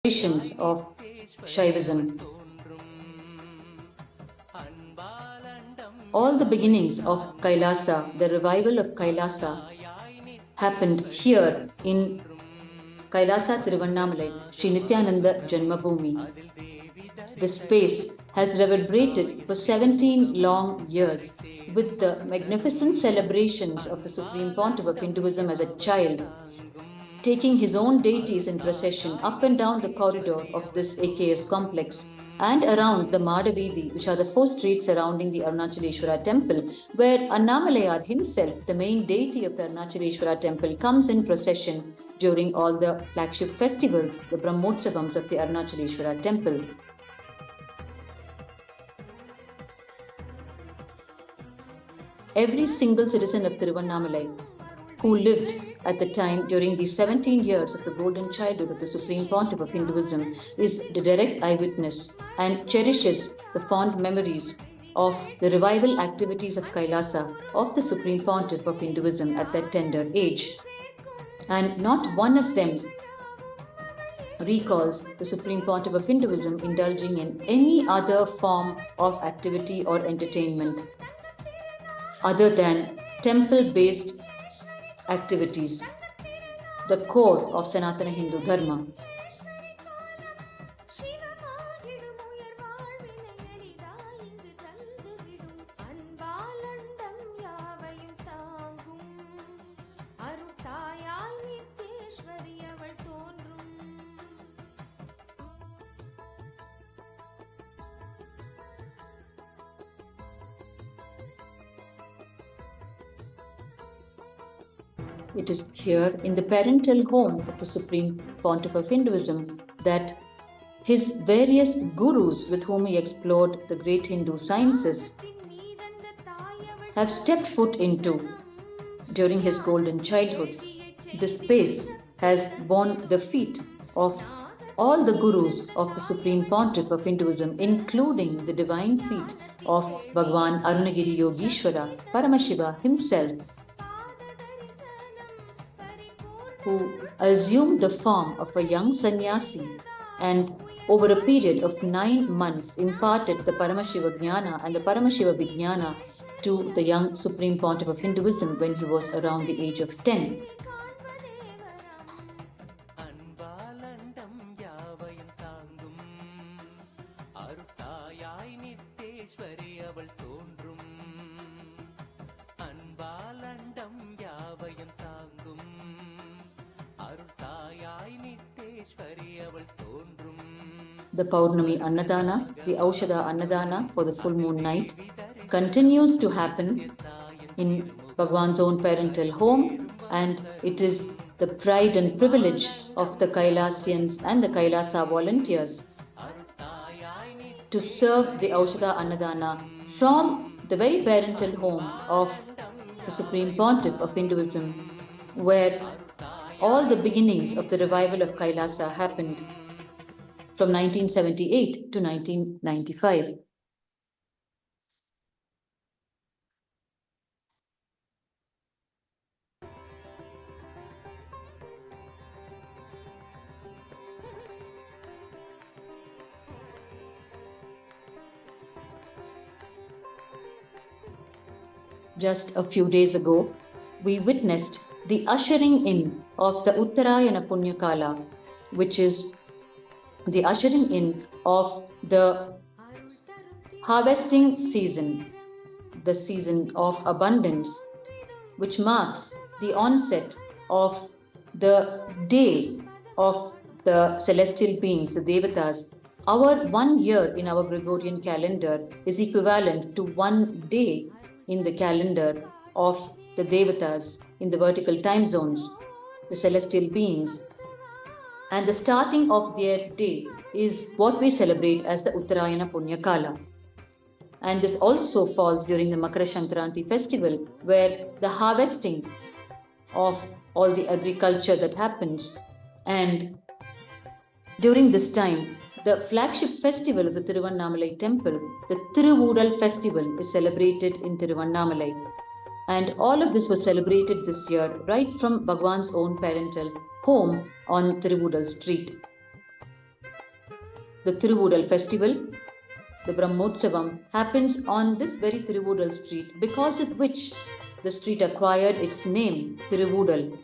Traditions of Shaivism. All the beginnings of KAILASA, the revival of KAILASA, happened here in KAILASA Tiruvannamalai, Sri Nithyananda Janmabhūmi. This space has reverberated for 17 long years with the magnificent celebrations of the Supreme Pontiff of Hinduism as a child, taking his own deities in procession up and down the corridor of this AKS complex and around the Madavidi, which are the 4 streets surrounding the Arunachaleshwara temple, where Annamalayar himself, the main deity of the Arunachaleshwara temple, comes in procession during all the flagship festivals, the Brahmotsavams of the Arunachaleshwara temple. Every single citizen of Tiruvannamalai who lived at the time during the 17 years of the golden childhood of the Supreme Pontiff of Hinduism is the direct eyewitness and cherishes the fond memories of the revival activities of KAILASA of the Supreme Pontiff of Hinduism at that tender age. And not one of them recalls the Supreme Pontiff of Hinduism indulging in any other form of activity or entertainment other than temple-based activities, the core of Sanatana Hindu Dharma. It is here in the parental home of the Supreme Pontiff of Hinduism that his various gurus with whom he explored the great Hindu sciences have stepped foot into during his golden childhood. This space has borne the feet of all the gurus of the Supreme Pontiff of Hinduism, including the divine feet of Bhagwan Arunagiri Yogeshwara, Paramashiva himself, who assumed the form of a young sannyasi and over a period of 9 months imparted the Paramashiva Jnana and the Paramashiva Vijnana to the young Supreme Pontiff of Hinduism when he was around the age of 10. The Pournami Annadhana, the Aushadha Annadhana for the full moon night, continues to happen in Bhagwan's own parental home, and it is the pride and privilege of the Kailasians and the Kailasa volunteers to serve the Aushadha Annadhana from the very parental home of the Supreme Pontiff of Hinduism, where all the beginnings of the revival of Kailasa happened from 1978 to 1995. Just a few days ago, we witnessed the ushering in of the Uttarayana Punyakala, which is the ushering in of the harvesting season, the season of abundance, which marks the onset of the day of the celestial beings, the Devatas. Our 1 year in our Gregorian calendar is equivalent to 1 day in the calendar of the Devatas in the vertical time zones, the celestial beings. And the starting of their day is what we celebrate as the Uttarayana Punyakala. And this also falls during the Makara Sankranti festival, where the harvesting of all the agriculture that happens. And during this time, the flagship festival of the Tiruvannamalai temple, the Tiruvudal festival, is celebrated in Tiruvannamalai. And all of this was celebrated this year right from Bhagwan's own parental home on Tiruvudal street. The Tiruvudal festival, the Brahmotsavam, happens on this very Tiruvudal street, because of which the street acquired its name, Tiruvudal.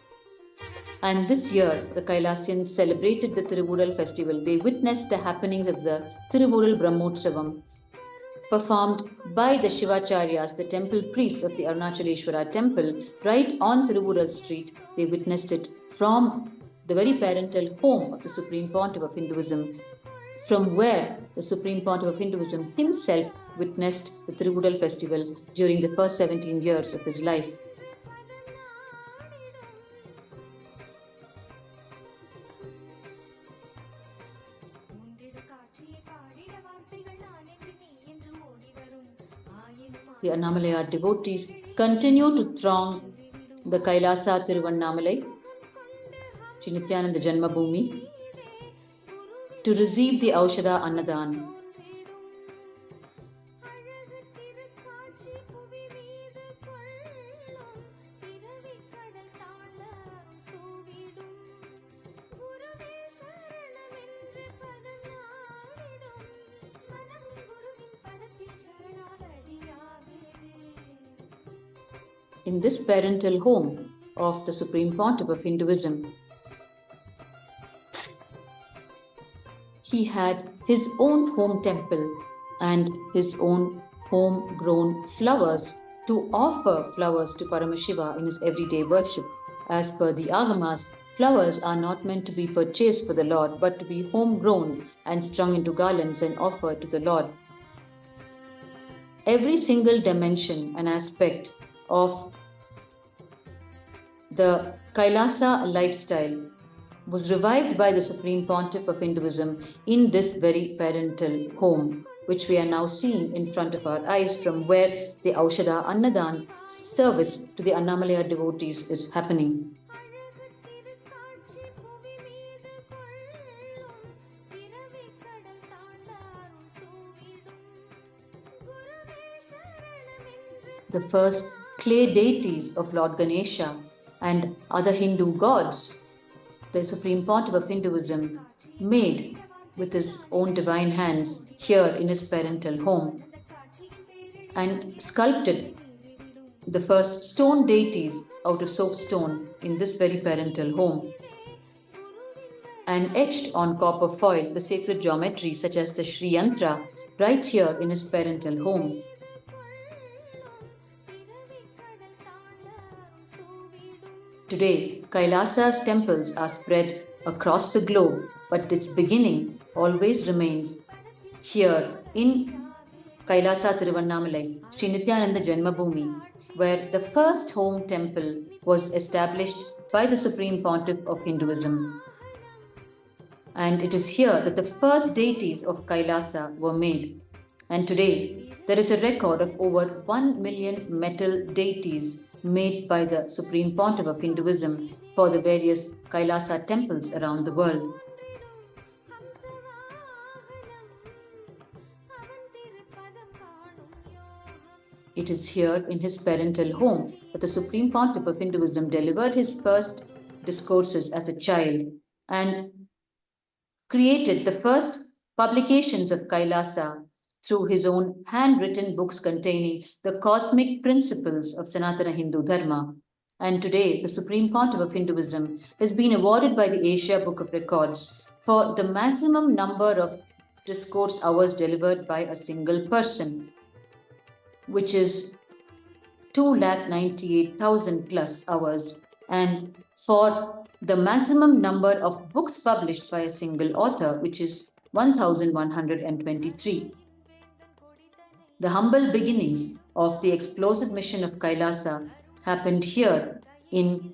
And this year, the Kailasians celebrated the Tiruvudal festival. They witnessed the happenings of the Tiruvudal Brahmotsavam, performed by the Shivacharyas, the temple priests of the Arunachaleshwara temple, right on Tiruvudal street. They witnessed it from the very parental home of the Supreme Pontiff of Hinduism, from where the Supreme Pontiff of Hinduism himself witnessed the Tiruvudal festival during the first 17 years of his life. The Annamalaya devotees continue to throng the KAILASA Tiruvannamalai, Shri Nithyananda Janmabhūmi, to receive the Aushadha Annadhan. In this parental home of the Supreme Pontiff of Hinduism, he had his own home temple and his own home-grown flowers to offer flowers to Paramashiva in his everyday worship. As per the Agamas, flowers are not meant to be purchased for the Lord, but to be home-grown and strung into garlands and offered to the Lord. Every single dimension and aspect of the KAILASA lifestyle was revived by the Supreme Pontiff of Hinduism in this very parental home, which we are now seeing in front of our eyes, from where the Aushadha Annadhan service to the Annamalaya devotees is happening. The first clay deities of Lord Ganesha and other Hindu gods, the Supreme Pontiff of Hinduism made with his own divine hands here in his parental home, and sculpted the first stone deities out of soapstone in this very parental home, and etched on copper foil the sacred geometry such as the Sri Yantra right here in his parental home. Today, Kailasa's temples are spread across the globe, but its beginning always remains here in KAILASA Tiruvannamalai, Shri Nithyananda Janmabhūmi, where the first home temple was established by the Supreme Pontiff of Hinduism. And it is here that the first deities of KAILASA were made. And today, there is a record of over 1 million metal deities made by the Supreme Pontiff of Hinduism for the various Kailasa temples around the world. It is here in his parental home that the Supreme Pontiff of Hinduism delivered his first discourses as a child and created the first publications of Kailasa through his own handwritten books containing the cosmic principles of Sanatana Hindu Dharma. And today, the Supreme Pontiff of Hinduism has been awarded by the Asia Book of Records for the maximum number of discourse hours delivered by a single person, which is 298,000 plus hours, and for the maximum number of books published by a single author, which is 1,123. The humble beginnings of the explosive mission of Kailasa happened here in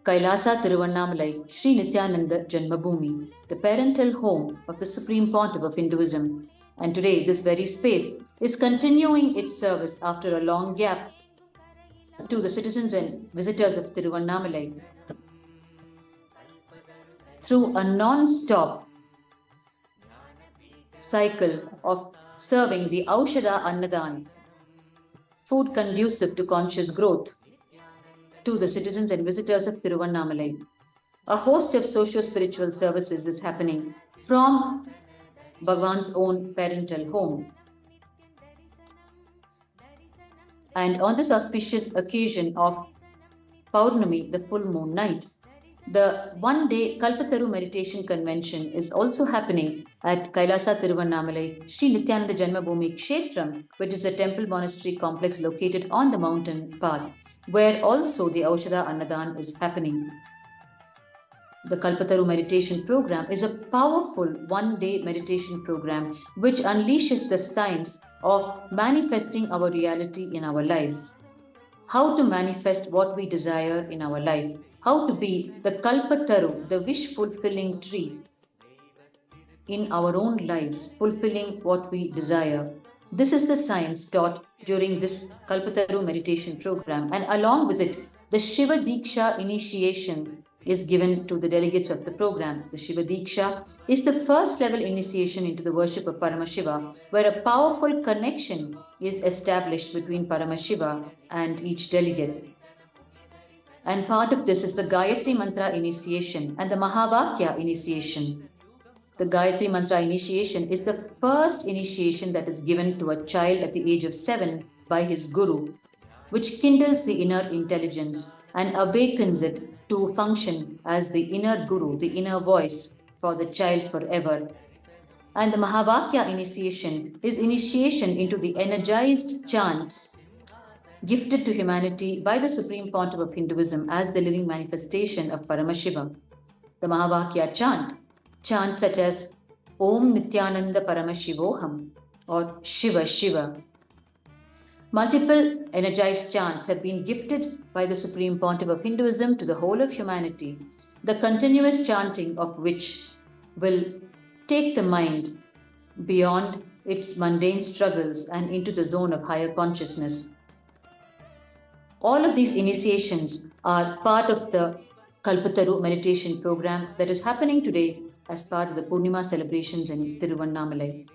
KAILASA Tiruvannamalai, Sri Nithyananda Janmabhūmi, the parental home of the Supreme Pontiff of Hinduism. And today, this very space is continuing its service after a long gap to the citizens and visitors of Tiruvannamalai through a non-stop cycle of serving the Aushadha Annadhan, food conducive to conscious growth, to the citizens and visitors of Tiruvannamalai. A host of socio-spiritual services is happening from Bhagwan's own parental home. And on this auspicious occasion of Pournami, the full moon night, the one-day Kalpataru meditation convention is also happening at KAILASA Tiruvannamalai, Sri Nithyananda Janmabhūmi Kshetram, which is the temple monastery complex located on the mountain path, where also the Aushadha Annadhan is happening. The Kalpataru meditation program is a powerful one-day meditation program which unleashes the science of manifesting our reality in our lives. How to manifest what we desire in our life. How to be the Kalpataru, the wish-fulfilling tree in our own lives, fulfilling what we desire. This is the science taught during this Kalpataru meditation program, and along with it, the Shiva Diksha initiation is given to the delegates of the program. The Shiva Diksha is the first level initiation into the worship of Paramashiva, where a powerful connection is established between Paramashiva and each delegate. And part of this is the Gayatri Mantra initiation and the Mahavakya initiation. The Gayatri Mantra initiation is the first initiation that is given to a child at the age of 7 by his Guru, which kindles the inner intelligence and awakens it to function as the inner Guru, the inner voice for the child forever. And the Mahavakya initiation is initiation into the energized chants gifted to humanity by the Supreme Pontiff of Hinduism as the living manifestation of Paramashiva. The Mahavakya chants such as Om Nithyananda Paramashivoham or Shiva Shiva. Multiple energized chants have been gifted by the Supreme Pontiff of Hinduism to the whole of humanity, the continuous chanting of which will take the mind beyond its mundane struggles and into the zone of higher consciousness. All of these initiations are part of the Kalpataru meditation program that is happening today as part of the Pournima celebrations in Tiruvannamalai.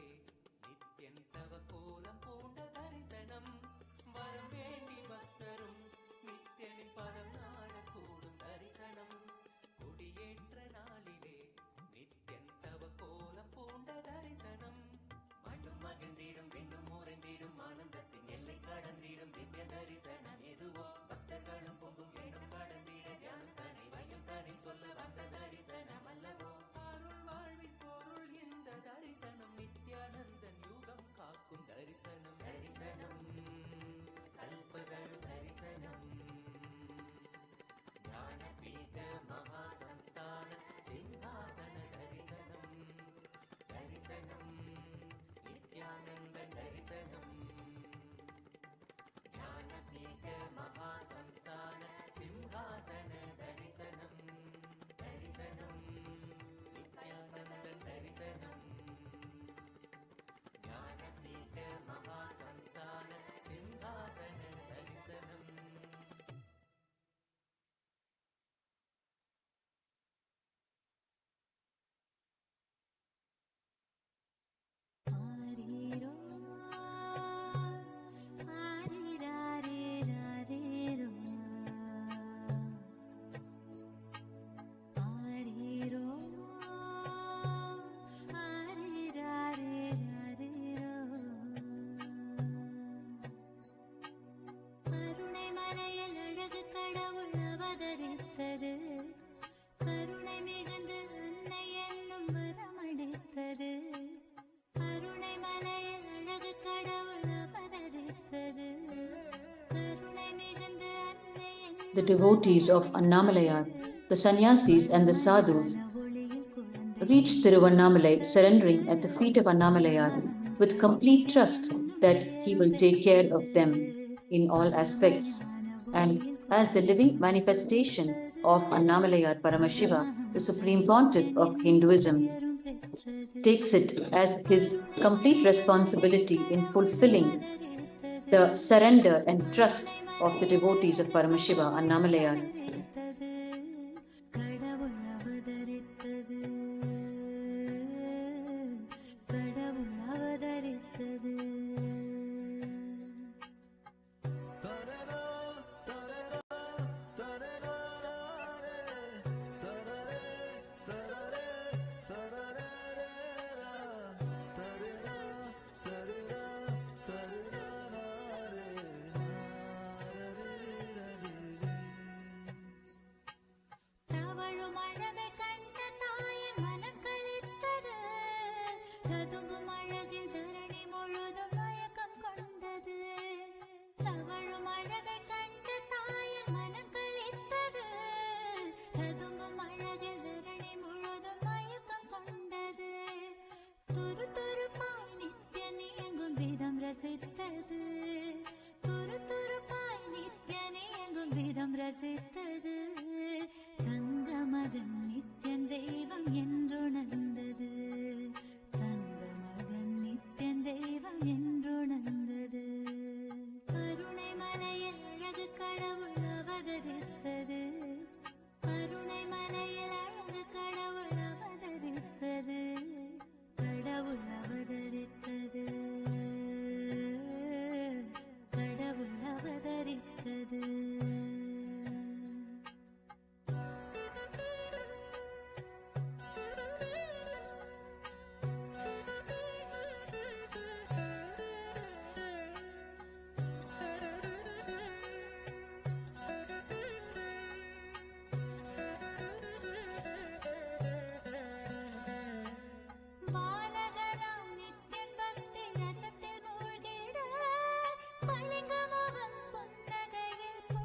the devotees of Annamalai, the sannyasis and the sadhus, reached Tiruvannamalai, surrendering at the feet of Annamalai with complete trust that he will take care of them in all aspects. And as the living manifestation of Annamalai Paramashiva, the Supreme Pontiff of Hinduism, takes it as his complete responsibility in fulfilling the surrender and trust of the devotees of Paramashiva, Annamalai.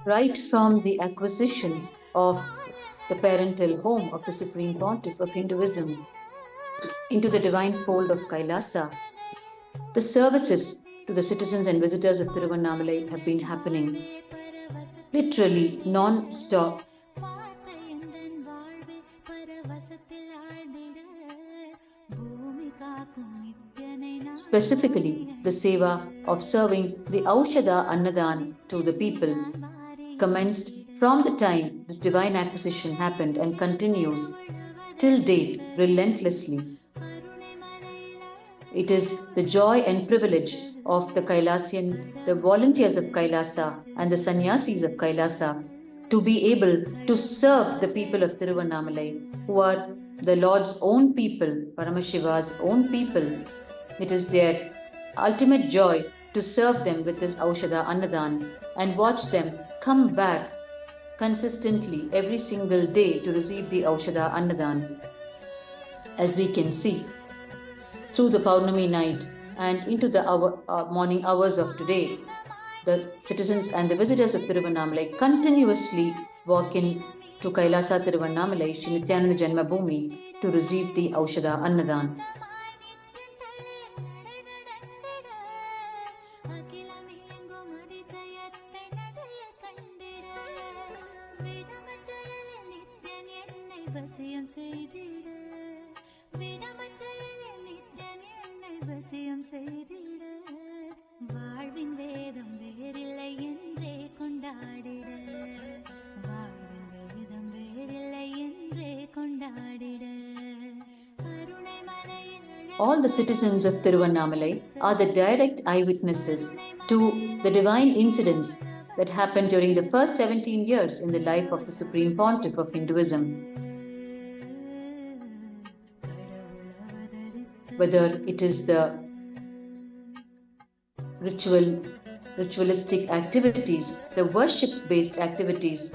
Right from the acquisition of the parental home of the Supreme Pontiff of Hinduism into the divine fold of KAILASA, the services to the citizens and visitors of Tiruvannamalai have been happening literally non-stop. Specifically, the seva of serving the Aushadha Annadhan to the people commenced from the time this divine acquisition happened and continues till date relentlessly. It is the joy and privilege of the Kailasian, the volunteers of KAILASA and the sannyasis of KAILASA to be able to serve the people of Tiruvannamalai, who are the Lord's own people, Paramashiva's own people. It is their ultimate joy to serve them with this Aushadha Annadhan and watch them come back consistently every single day to receive the Aushadha Annadhan. As we can see, through the Pournami night and into the morning hours of today, the citizens and the visitors of Tiruvannamalai continuously walk in to KAILASA Tiruvannamalai, Shri Nithyananda Janmabhūmi, to receive the Aushadha Annadhan. All the citizens of Tiruvannamalai are the direct eyewitnesses to the divine incidents that happened during the first 17 years in the life of the Supreme Pontiff of Hinduism. Whether it is the ritualistic activities, the worship-based activities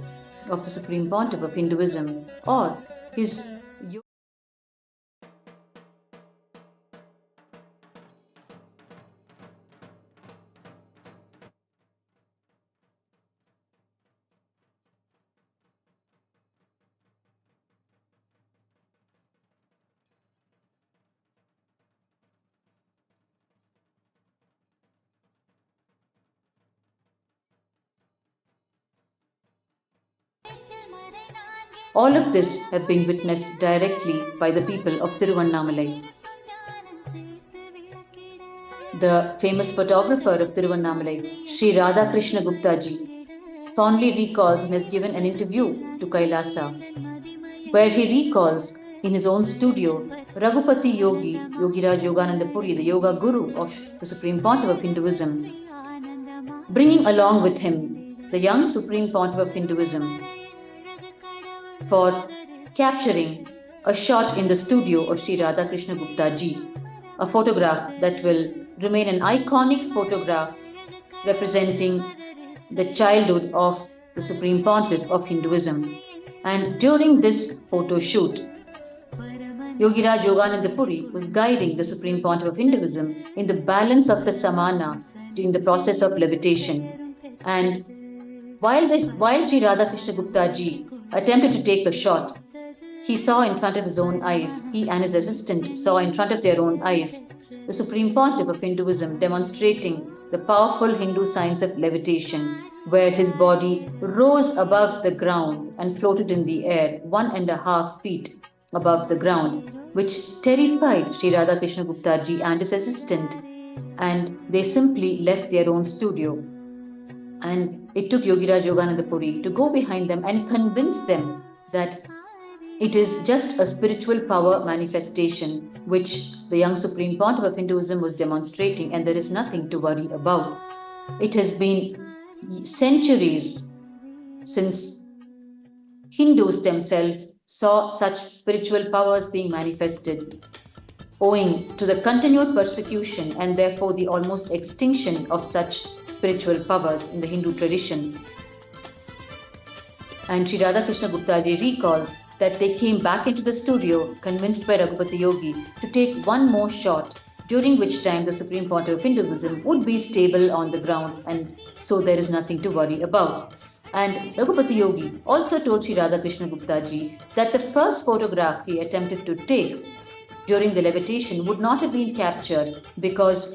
of the Supreme Pontiff of Hinduism, or his All of this have been witnessed directly by the people of Tiruvannamalai. The famous photographer of Tiruvannamalai, Sri Radhakrishna Gupta ji, fondly recalls and has given an interview to KAILASA, where he recalls in his own studio Raghupati Yogi, Yogiraj Yogananda Puri, the yoga guru of the Supreme Pontiff of Hinduism, bringing along with him the young Supreme Pontiff of Hinduism for capturing a shot in the studio of Sri Radhakrishna Gupta ji, a photograph that will remain an iconic photograph representing the childhood of the Supreme Pontiff of Hinduism. And during this photo shoot, Yogiraj Yogananda Puri was guiding the Supreme Pontiff of Hinduism in the balance of the samana during the process of levitation. And while Sri Radhakrishna Gupta ji attempted to take a shot, he saw in front of his own eyes, he and his assistant saw in front of their own eyes, the Supreme Pontiff of Hinduism demonstrating the powerful Hindu science of levitation, where his body rose above the ground and floated in the air 1.5 feet above the ground, which terrified Sri Radhakrishna Gupta ji and his assistant, and they simply left their own studio. And it took Yogiraj Yogananda Puri to go behind them and convince them that it is just a spiritual power manifestation which the young Supreme Pontiff of Hinduism was demonstrating, and there is nothing to worry about. It has been centuries since Hindus themselves saw such spiritual powers being manifested, owing to the continued persecution and therefore the almost extinction of such spiritual powers in the Hindu tradition. And Sri Radhakrishna Gupta ji recalls that they came back into the studio convinced by Raghupati Yogi to take one more shot, during which time the Supreme Pontiff of Hinduism would be stable on the ground, and so there is nothing to worry about. And Raghupati Yogi also told Sri Radhakrishna Gupta ji that the first photograph he attempted to take during the levitation would not have been captured because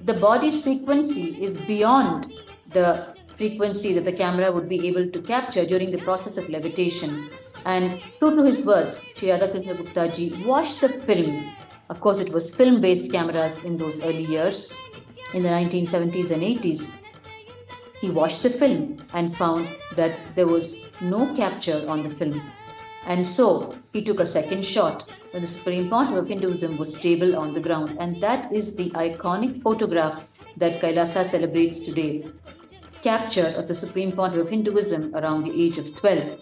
the body's frequency is beyond the frequency that the camera would be able to capture during the process of levitation. And true to his words, Sri Radhakrishna Gupta ji watched the film. Of course, it was film-based cameras in those early years, in the 1970s and 80s. He watched the film and found that there was no capture on the film. And so, he took a second shot when the Supreme Pontiff of Hinduism was stable on the ground. And that is the iconic photograph that KAILASA celebrates today. Capture of the Supreme Pontiff of Hinduism around the age of 12.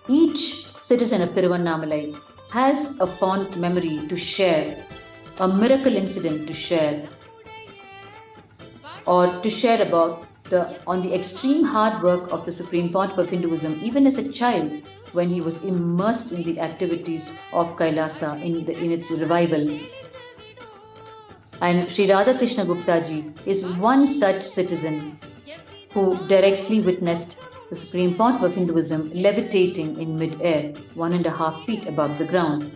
Each citizen of Tiruvannamalai has a fond memory to share, a miracle incident to share, or to share about on the extreme hard work of the Supreme Pontiff of Hinduism, even as a child, when he was immersed in the activities of KAILASA in its revival. And Sri Radhakrishna Gupta ji is one such citizen who directly witnessed the Supreme Pontiff of Hinduism levitating in mid-air, 1.5 feet above the ground.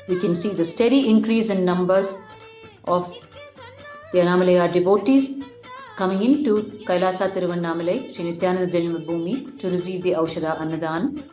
We can see the steady increase in numbers of the Annamalai devotees coming into KAILASA Tiruvannamalai, Sri Nithyananda Janmabhūmi, to receive the Aushadha Annadhan.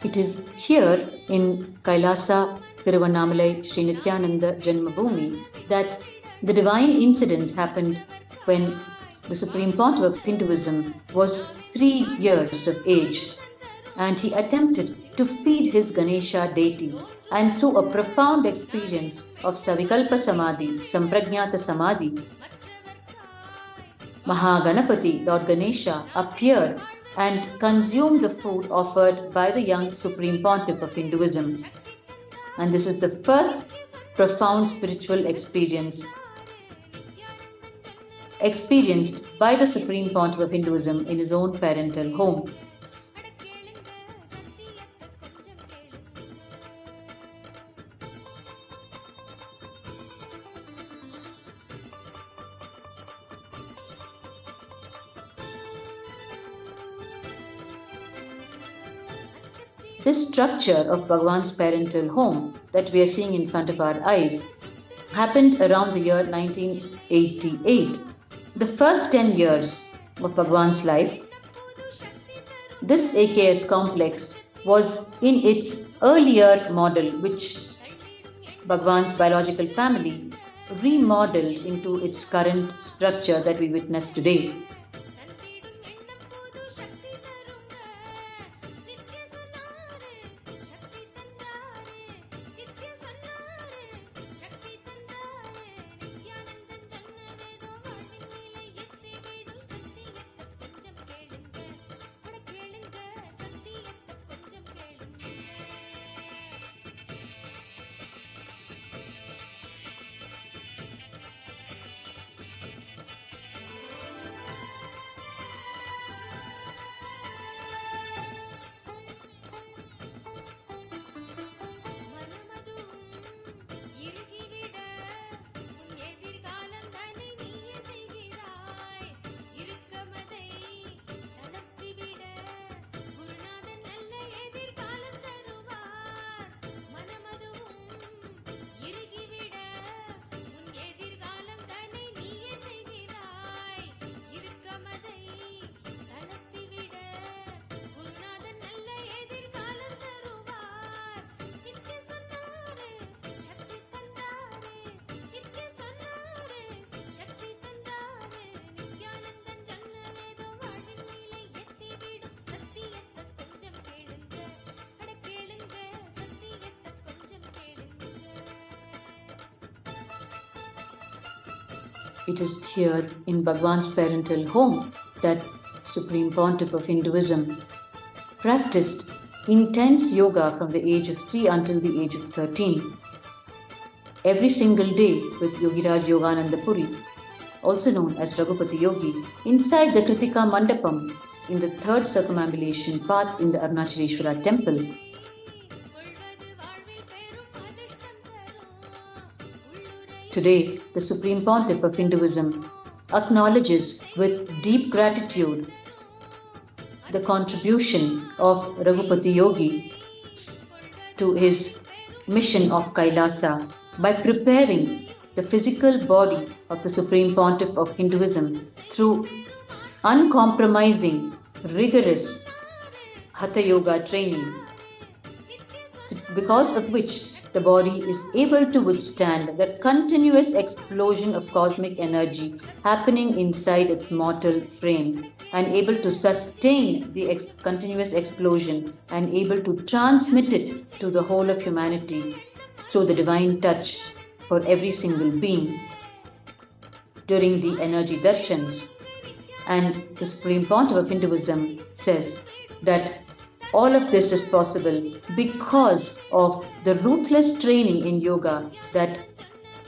It is here in KAILASA Tiruvannamalai Sri Nithyananda Janmabhūmi that the divine incident happened when the Supreme Pontiff of Hinduism was 3 years of age, and he attempted to feed his Ganesha deity, and through a profound experience of Savikalpa Samadhi, Samprajnata Samadhi, Mahaganapati, Lord Ganesha, appeared and consumed the food offered by the young Supreme Pontiff of Hinduism. And this is the first profound spiritual experience experienced by the Supreme Pontiff of Hinduism in his own parental home. This structure of Bhagavan's parental home that we are seeing in front of our eyes happened around the year 1988. The first 10 years of Bhagavan's life, this AKS complex was in its earlier model, which Bhagavan's biological family remodeled into its current structure that we witness today. It is here in Bhagavan's parental home that Supreme Pontiff of Hinduism practiced intense yoga from the age of 3 until the age of 13. Every single day with Yogiraj Yogananda Puri, also known as Raghupati Yogi, inside the Kritika Mandapam in the 3rd circumambulation path in the Arunachaleshwara temple. Today, the Supreme Pontiff of Hinduism acknowledges with deep gratitude the contribution of Raghupati Yogi to his mission of KAILASA by preparing the physical body of the Supreme Pontiff of Hinduism through uncompromising, rigorous Hatha Yoga training, because of which the body is able to withstand the continuous explosion of cosmic energy happening inside its mortal frame, and able to sustain the continuous explosion and able to transmit it to the whole of humanity through the divine touch for every single being during the energy darshans. And the Supreme Pontiff of Hinduism says that all of this is possible because of the ruthless training in yoga that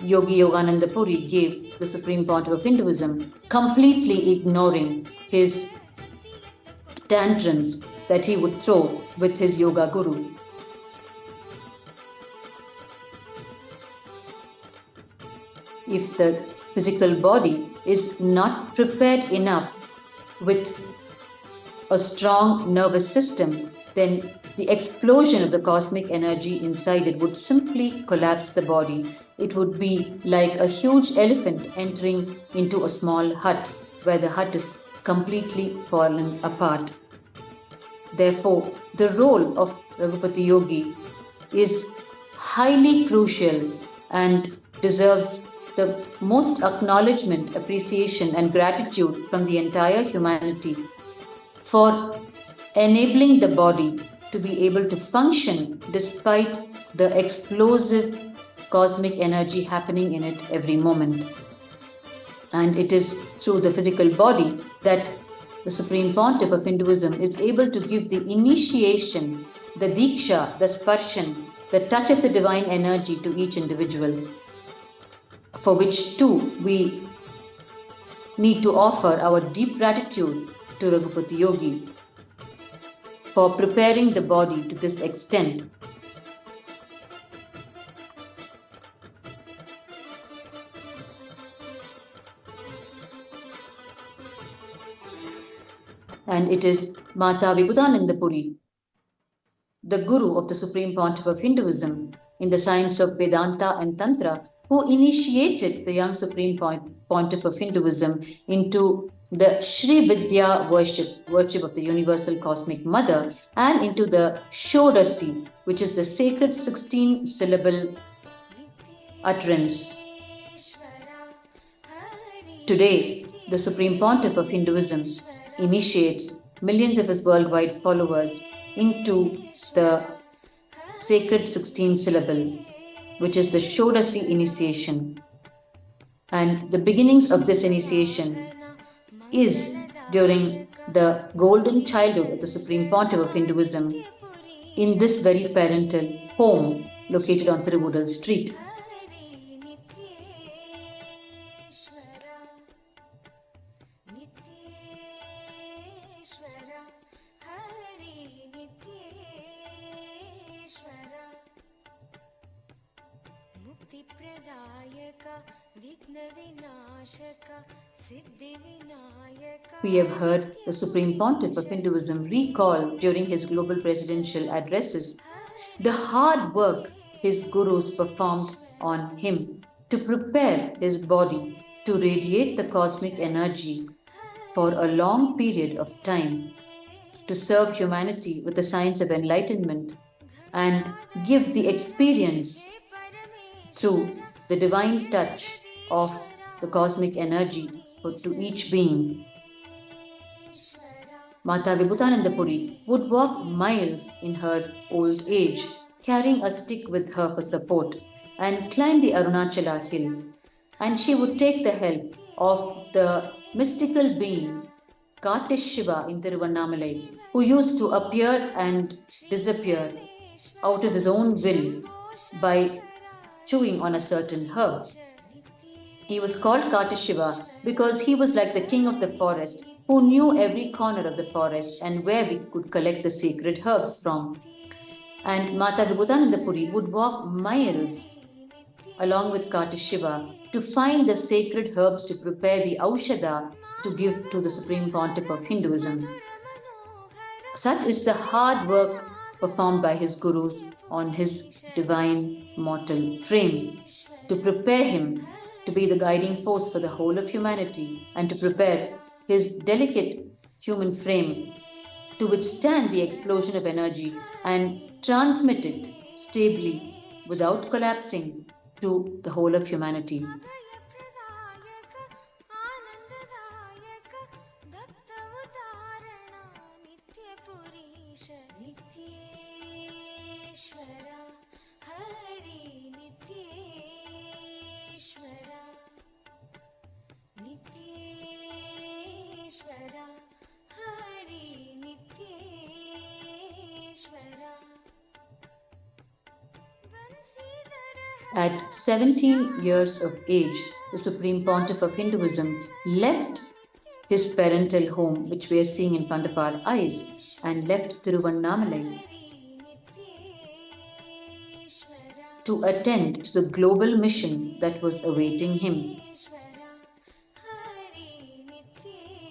Yogi Yogananda Puri gave the Supreme Pontiff of Hinduism, completely ignoring his tantrums that he would throw with his yoga guru. If the physical body is not prepared enough with a strong nervous system, then the explosion of the cosmic energy inside it would simply collapse the body. It would be like a huge elephant entering into a small hut where the hut is completely fallen apart. Therefore, the role of Raghupati Yogi is highly crucial and deserves the most acknowledgement, appreciation, and gratitude from the entire humanity for enabling the body to be able to function despite the explosive cosmic energy happening in it every moment. And it is through the physical body that the Supreme Pontiff of Hinduism is able to give the initiation, the diksha, the sparshan, the touch of the divine energy to each individual, for which too we need to offer our deep gratitude to Raghupati Yogi for preparing the body to this extent. And it is Mata Vibhutananda Puri, the Guru of the Supreme Pontiff of Hinduism in the science of Vedanta and Tantra, who initiated the young Supreme Pontiff of Hinduism into the Sri Vidya worship of the Universal Cosmic Mother, and into the Shodasi, which is the sacred 16-syllable utterance. Today, the Supreme Pontiff of Hinduism initiates millions of his worldwide followers into the sacred 16-syllable, which is the Shodasi initiation. And the beginnings of this initiation is during the golden childhood of the Supreme Pontiff of Hinduism in this very parental home located on Tiruvudal Street. We have heard the Supreme Pontiff of Hinduism recall during his global presidential addresses the hard work his gurus performed on him to prepare his body to radiate the cosmic energy for a long period of time, to serve humanity with the science of enlightenment and give the experience through the divine touch of the cosmic energy to each being. Mata Vibhutananda Puri would walk miles in her old age, carrying a stick with her for support, and climb the Arunachala hill. And she would take the help of the mystical being, Kartish Shiva in Tiruvannamalai, who used to appear and disappear out of his own will by chewing on a certain herb. He was called Kartish Shiva because he was like the king of the forest, who knew every corner of the forest and where we could collect the sacred herbs from. And Mata Vibhutananda Puri would walk miles along with Kartish Shiva to find the sacred herbs to prepare the Aushadha to give to the Supreme Pontiff of Hinduism. Such is the hard work performed by his gurus on his divine mortal frame, to prepare him to be the guiding force for the whole of humanity and to prepare his delicate human frame to withstand the explosion of energy and transmit it stably without collapsing to the whole of humanity. At 17 years of age, the Supreme Pontiff of Hinduism left his parental home, which we are seeing in front of our eyes, and left Tiruvannamalai to attend to the global mission that was awaiting him.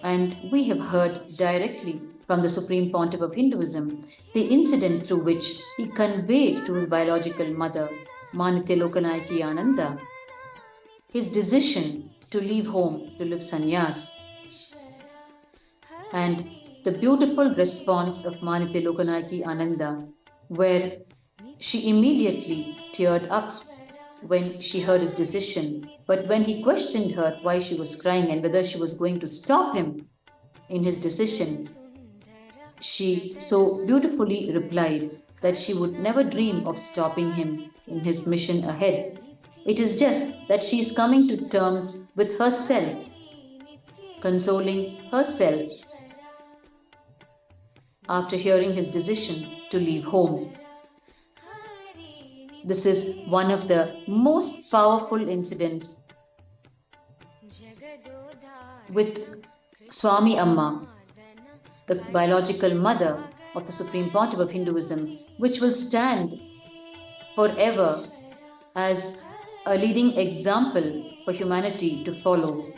And we have heard directly from the Supreme Pontiff of Hinduism the incident through which he conveyed to his biological mother, Nithyananda Ananda, his decision to leave home to live sannyas. And the beautiful response of Manite Lokanayaki Ananda, where she immediately teared up when she heard his decision. But when he questioned her why she was crying and whether she was going to stop him in his decision, she so beautifully replied that she would never dream of stopping him in his mission ahead. It is just that she is coming to terms with herself, consoling herself after hearing his decision to leave home. This is one of the most powerful incidents with Swami Amma, the biological mother of the Supreme Pontiff of Hinduism, which will stand forever as a leading example for humanity to follow,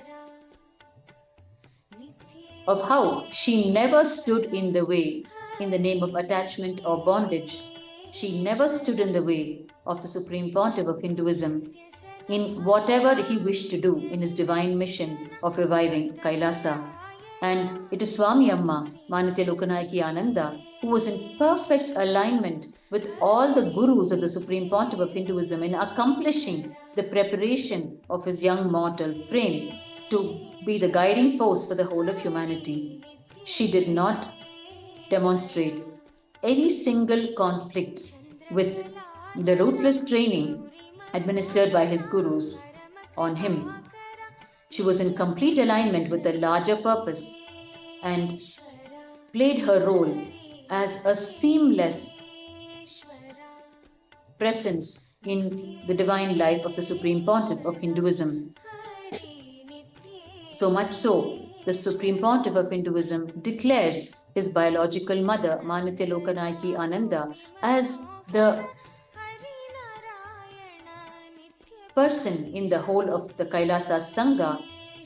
of how she never stood in the way in the name of attachment or bondage. She never stood in the way of the Supreme Pontiff of Hinduism in whatever he wished to do in his divine mission of reviving Kailasa. And it is Swami Amma, Manite Lokanayaki Ananda, who was in perfect alignment with all the gurus of the Supreme Pontiff of Hinduism in accomplishing the preparation of his young mortal frame to be the guiding force for the whole of humanity. She did not demonstrate any single conflict with the ruthless training administered by his gurus on him. She was in complete alignment with the larger purpose and played her role as a seamless presence in the divine life of the Supreme Pontiff of Hinduism. So much so, the Supreme Pontiff of Hinduism declares his biological mother, Manite Lokanayaki Ananda, as the person in the whole of the Kailasa Sangha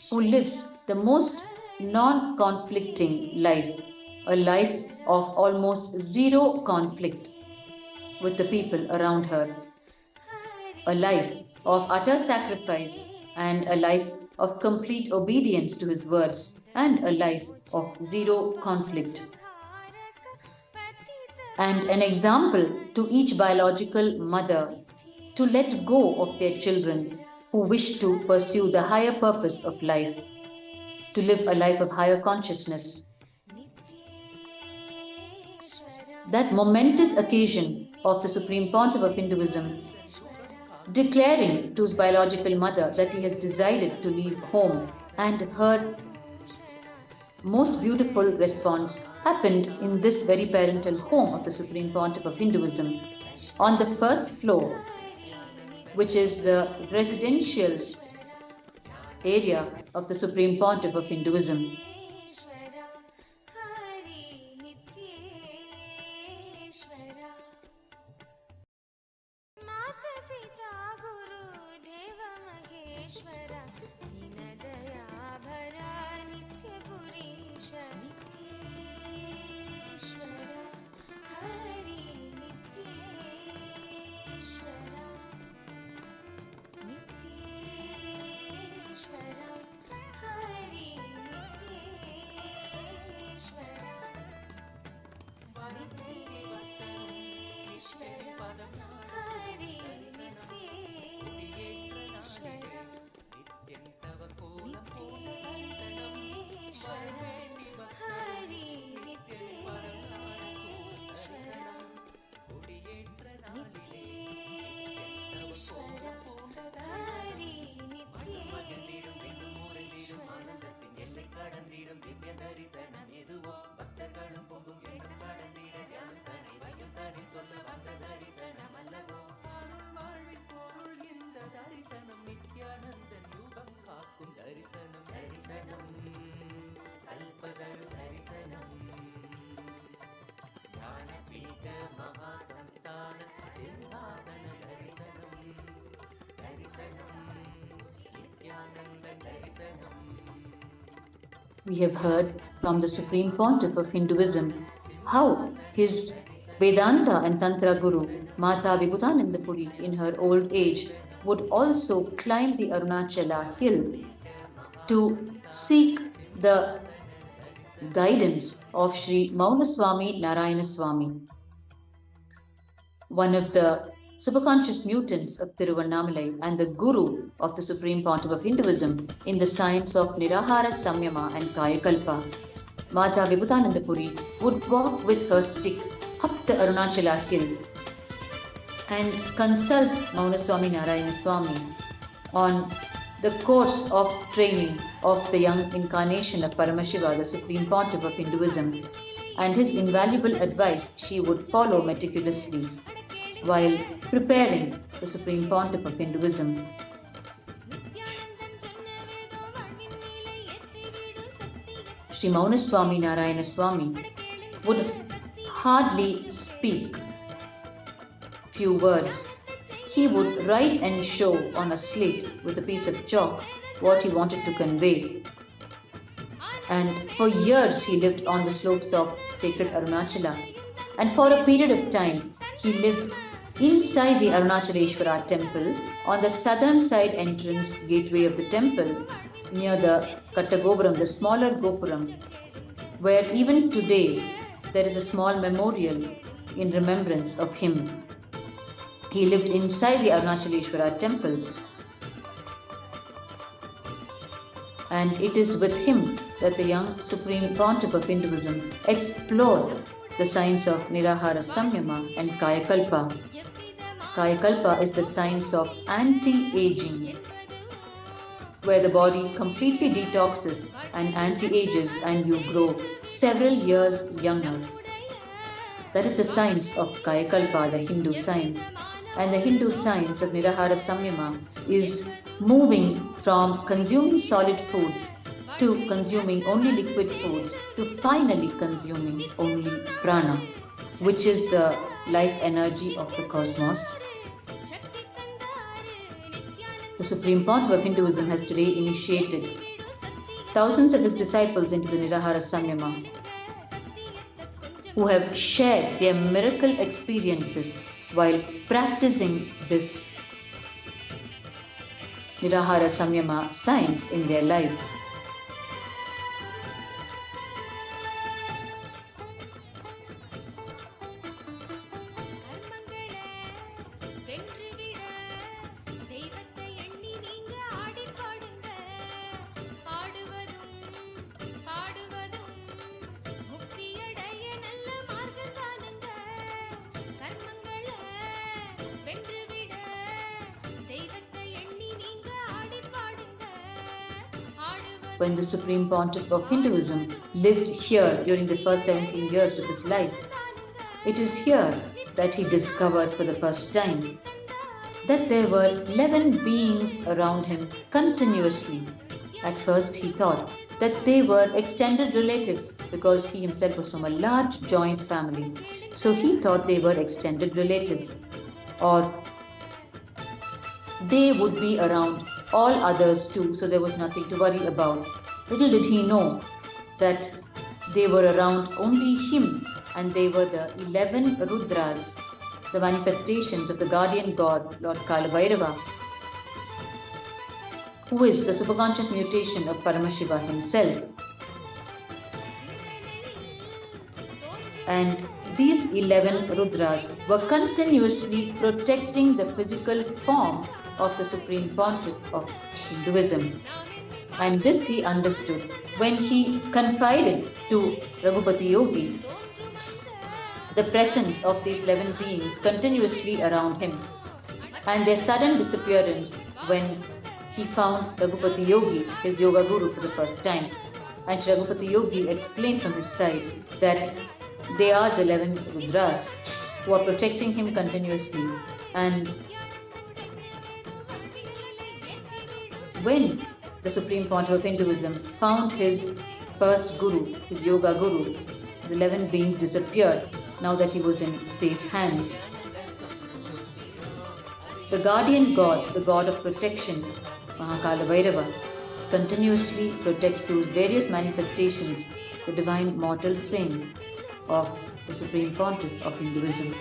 who lives the most non-conflicting life, a life of almost zero conflict with the people around her, a life of utter sacrifice and a life of complete obedience to his words and a life of zero conflict, and an example to each biological mother to let go of their children who wish to pursue the higher purpose of life, to live a life of higher consciousness. That momentous occasion of the Supreme Pontiff of Hinduism declaring to his biological mother that he has decided to leave home, and her most beautiful response happened in this very parental home of the Supreme Pontiff of Hinduism, on the first floor, which is the residential area of the Supreme Pontiff of Hinduism. We have heard from the Supreme Pontiff of Hinduism how his Vedanta and Tantra Guru, Mata Vibhutananda Puri, in her old age, would also climb the Arunachala hill to seek the guidance of Sri Maunaswami Narayana Swami, one of the superconscious mutants of Tiruvannamalai and the guru of the Supreme Pontiff of Hinduism in the science of Nirahara Samyama and Kayakalpa. Mata Vibhutanandapuri would walk with her stick up the Arunachala hill and consult Maunaswami Narayana Swami on the course of training of the young incarnation of Paramashiva, the Supreme Pontiff of Hinduism, and his invaluable advice she would follow meticulously while preparing the Supreme Pontiff of Hinduism. Sri Maunaswami Narayana Swami would hardly speak few words. He would write and show on a slate with a piece of chalk what he wanted to convey. And for years he lived on the slopes of sacred Arunachala. And for a period of time he lived inside the Arunachaleshwara temple on the southern side entrance gateway of the temple near the Kattagopuram, the smaller Gopuram, where even today there is a small memorial in remembrance of him. He lived inside the Arunachaleshwara temple, and it is with him that the young Supreme Pontiff of Hinduism explored the science of Nirahara Samyama and Kayakalpa. Kayakalpa is the science of anti-aging, where the body completely detoxes and anti-ages and you grow several years younger. That is the science of Kayakalpa, the Hindu science. And the Hindu science of Nirahara Samyama is moving from consuming solid foods to consuming only liquid foods to finally consuming only prana, which is the life energy of the cosmos. The Supreme Pontiff of Hinduism has today initiated thousands of his disciples into the Nirahara Samyama, who have shared their miracle experiences while practicing this Nirahara Samyama science in their lives. When the Supreme Pontiff of Hinduism lived here during the first 17 years of his life, it is here that he discovered for the first time that there were 11 beings around him continuously. At first he thought that they were extended relatives because he himself was from a large joint family. So he thought they were extended relatives, or they would be around all others too, so there was nothing to worry about. Little did he know that they were around only him, and they were the 11 Rudras, the manifestations of the guardian god, Lord Kalabhairava, who is the superconscious mutation of Paramashiva himself. And these 11 Rudras were continuously protecting the physical form of the Supreme Pontiff of Hinduism. And this he understood when he confided to Raghupati Yogi the presence of these 11 beings continuously around him, and their sudden disappearance when he found Raghupati Yogi, his yoga guru, for the first time. And Raghupati Yogi explained from his side that they are the 11 Rudras who are protecting him continuously. And when the Supreme Pontiff of Hinduism found his first guru, his yoga guru, the 11 beings disappeared now that he was in safe hands. The guardian god, the god of protection, Mahakala Bhairava, continuously protects through various manifestations the divine mortal frame of the Supreme Pontiff of Hinduism.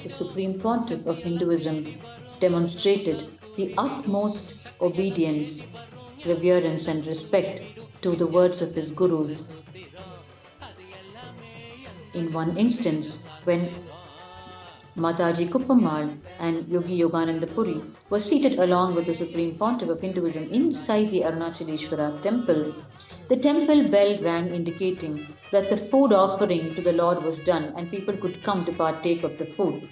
the Supreme Pontiff of Hinduism demonstrated the utmost obedience, reverence and respect to the words of his gurus. In one instance, when Mataji Kuppamal and Yogi Yogananda Puri were seated along with the Supreme Pontiff of Hinduism inside the Arunachaleshwara temple, the temple bell rang indicating that the food offering to the Lord was done and people could come to partake of the food.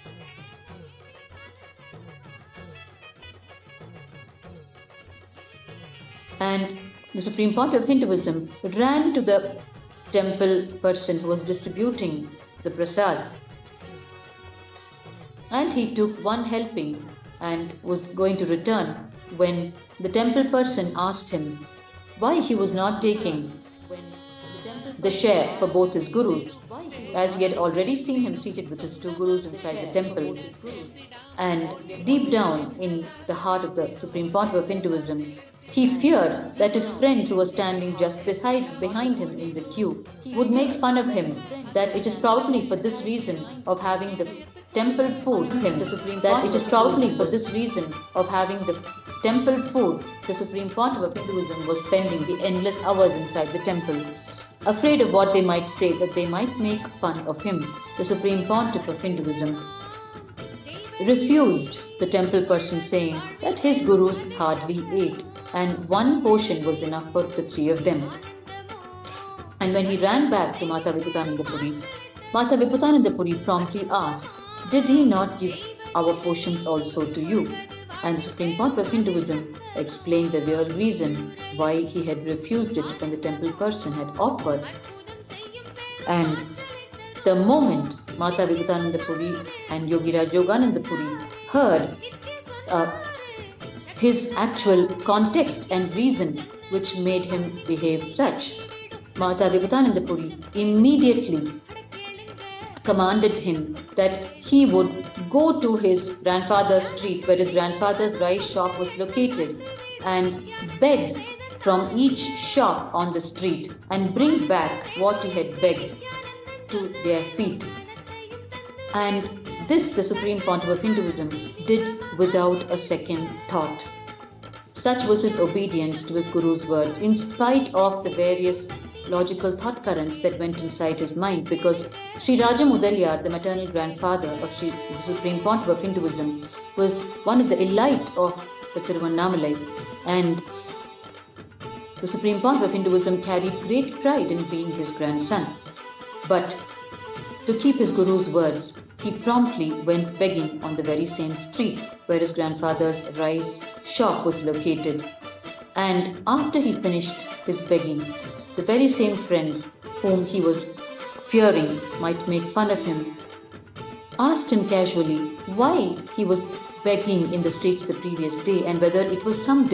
And the Supreme Pontiff of Hinduism ran to the temple person who was distributing the prasad, and he took one helping and was going to return when the temple person asked him why he was not taking the share for both his gurus, as he had already seen him seated with his two gurus inside the temple. And deep down in the heart of the Supreme Pontiff of Hinduism, he feared that his friends who were standing just behind him in the queue would make fun of him, that it is probably for this reason of having the temple food, the Supreme Pontiff of Hinduism was spending the endless hours inside the temple. Afraid of what they might say, that they might make fun of him, the Supreme Pontiff of Hinduism refused the temple person, saying that his gurus hardly ate and one portion was enough for the three of them. And when he ran back to Mata Vibhutananda Puri promptly asked, "Did he not give our portions also to you?" And the Supreme Pontiff of Hinduism explained the real reason why he had refused it when the temple person had offered. And the moment Mata Vibhutananda Puri and Yogiraj Yogananda Puri heard his actual context and reason which made him behave such, Mata Vibhutananda Puri immediately commanded him that he would go to his grandfather's street where his grandfather's rice shop was located and beg from each shop on the street and bring back what he had begged to their feet. And this the Supreme Pontiff of Hinduism did without a second thought. Such was his obedience to his Guru's words, in spite of the various logical thought currents that went inside his mind, because Sri Raja Mudaliyar, the maternal grandfather of the Supreme Pontiff of Hinduism, was one of the elite of the Tiruvannamalai, and the Supreme Pontiff of Hinduism carried great pride in being his grandson. But to keep his Guru's words, he promptly went begging on the very same street where his grandfather's rice shop was located. And after he finished his begging, the very same friends whom he was fearing might make fun of him asked him casually why he was begging in the streets the previous day and whether it was some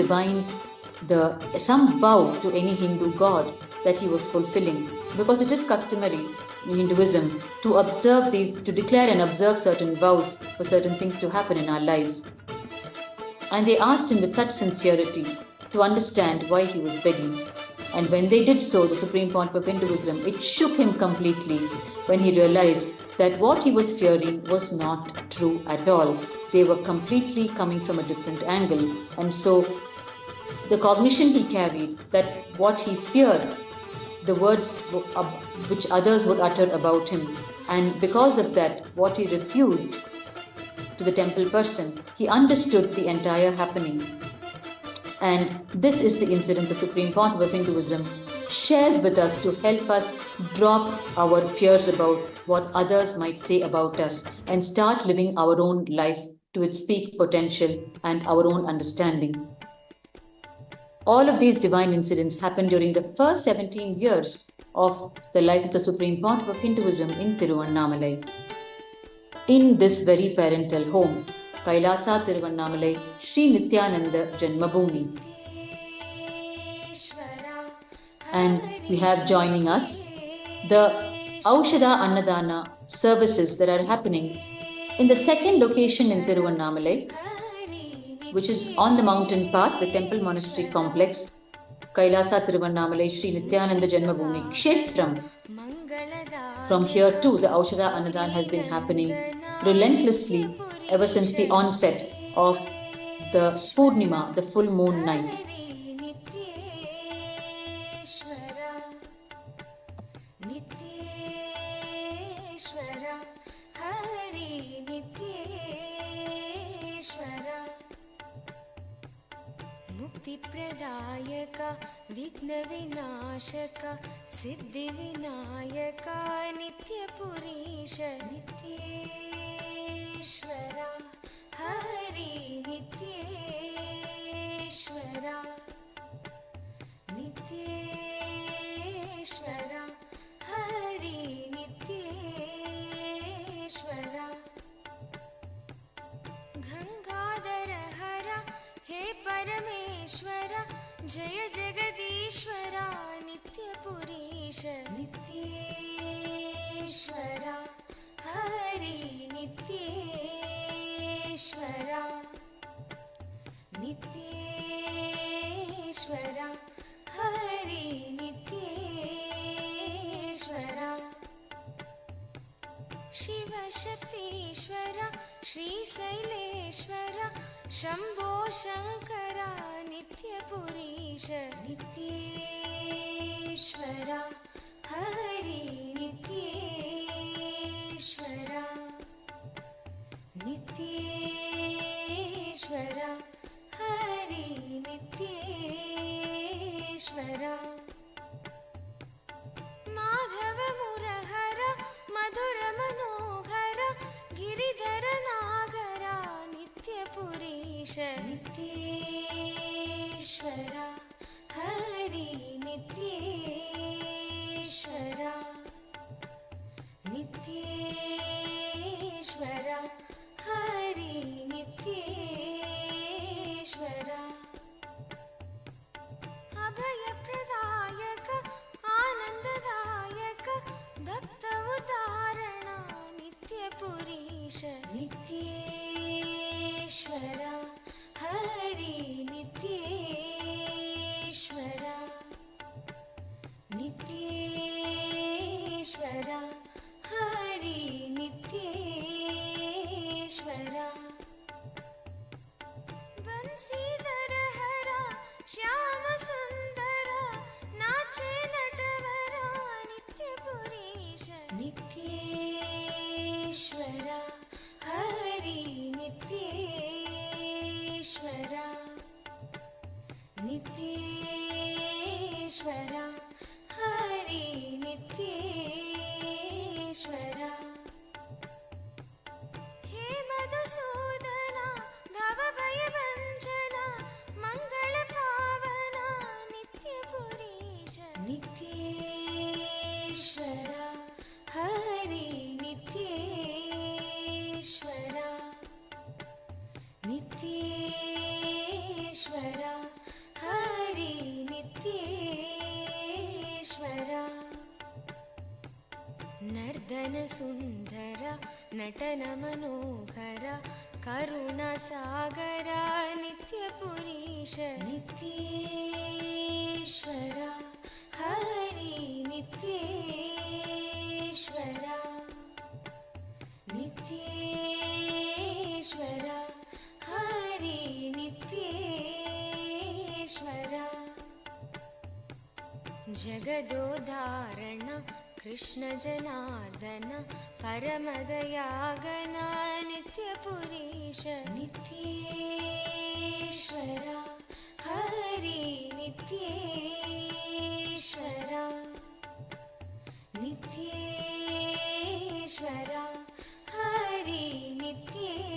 vow to any Hindu god that he was fulfilling, because it is customary in Hinduism to declare and observe certain vows for certain things to happen in our lives. And they asked him with such sincerity to understand why he was begging. And when they did so, the Supreme Pontiff of Hinduism, it shook him completely when he realized that what he was fearing was not true at all. They were completely coming from a different angle. And so the cognition he carried that what he feared, the words which others would utter about him, and because of that, what he refused to the temple person, he understood the entire happening. And this is the incident the Supreme Pontiff of Hinduism shares with us to help us drop our fears about what others might say about us and start living our own life to its peak potential and our own understanding. All of these divine incidents happened during the first 17 years of the life of the Supreme Pontiff of Hinduism in Tiruvannamalai. In this very parental home, KAILASA Tiruvannamalai, Sri Nithyananda Janmabhūmi. And we have joining us the Aushadha Annadhan services that are happening in the second location in Tiruvannamalai, which is on the mountain path, the temple monastery complex, KAILASA Tiruvannamalai, Sri Nithyananda Janmabhūmi Kshetram. From here too, the Aushadha Annadhan has been happening relentlessly ever since the onset of the Pournima, the full moon night. मुक्तिप्रदायका विघ्नविनाशका Siddhivinayaka नित्यपुरीश नित्येश्वरा हरि नित्येश्वरा नित्येश्वरा हरि नित्येश्वरा गंगाधर हरा हे परमेश्वर जय जगदीश्वरा नित्यपुरीश नित्येश्वरा हरि नित्येश्वरा नित्येश्वरा हरि नित्येश्वरा शिव शक्तीश्वरा श्रीशैलेश्वरा शंभो शंकरा नित्यपुरीश नित्येश्वरा हरि नित्येश्वरा नित्येश्वरा हरि नित्येश्वरा माधव मुरहर मधुर मनोहर गिरिधर नागरा नित्यपुरीश नित्येश्वरा हरि नित्येश्वरा नित्येश्वरा हरि नित्येश्वरा अभयप्रदायक आनन्ददायक भक्त उदाहरणा नित्यपुरीश नित्येश्वरा हरि नित्येश्वरा नित्येश्वरा हरि नित्येश्वरा बंसीधर हरा श्याम सुंदर नाचे नटवरा नित्यपुरीश नित्येश्वरा हरि नित्येश्वरा नित्येश्वरा हरि नित्येश्वरा हे मधुसूदना भवभयभञ्जना मंगल पावना नित्यपुरीश नित्येश्वरा हरि नित्येश्वरा नित्येश्वरा हरि नित्येश्वरा नर्दन सुंदर नटन मनोहर करुणा सागरा नित्यपुरीश नित्येश्वरा हरि नित्येश्वरा नित्येश्वरा हरि नित्येश्वरा जगदोधारण कृष्ण जनार्दन परमदयागना नित्यपुरीश नित्येश्वरा हरि नित्येश्वरा नित्येश्वरा हरि नित्येश्वरा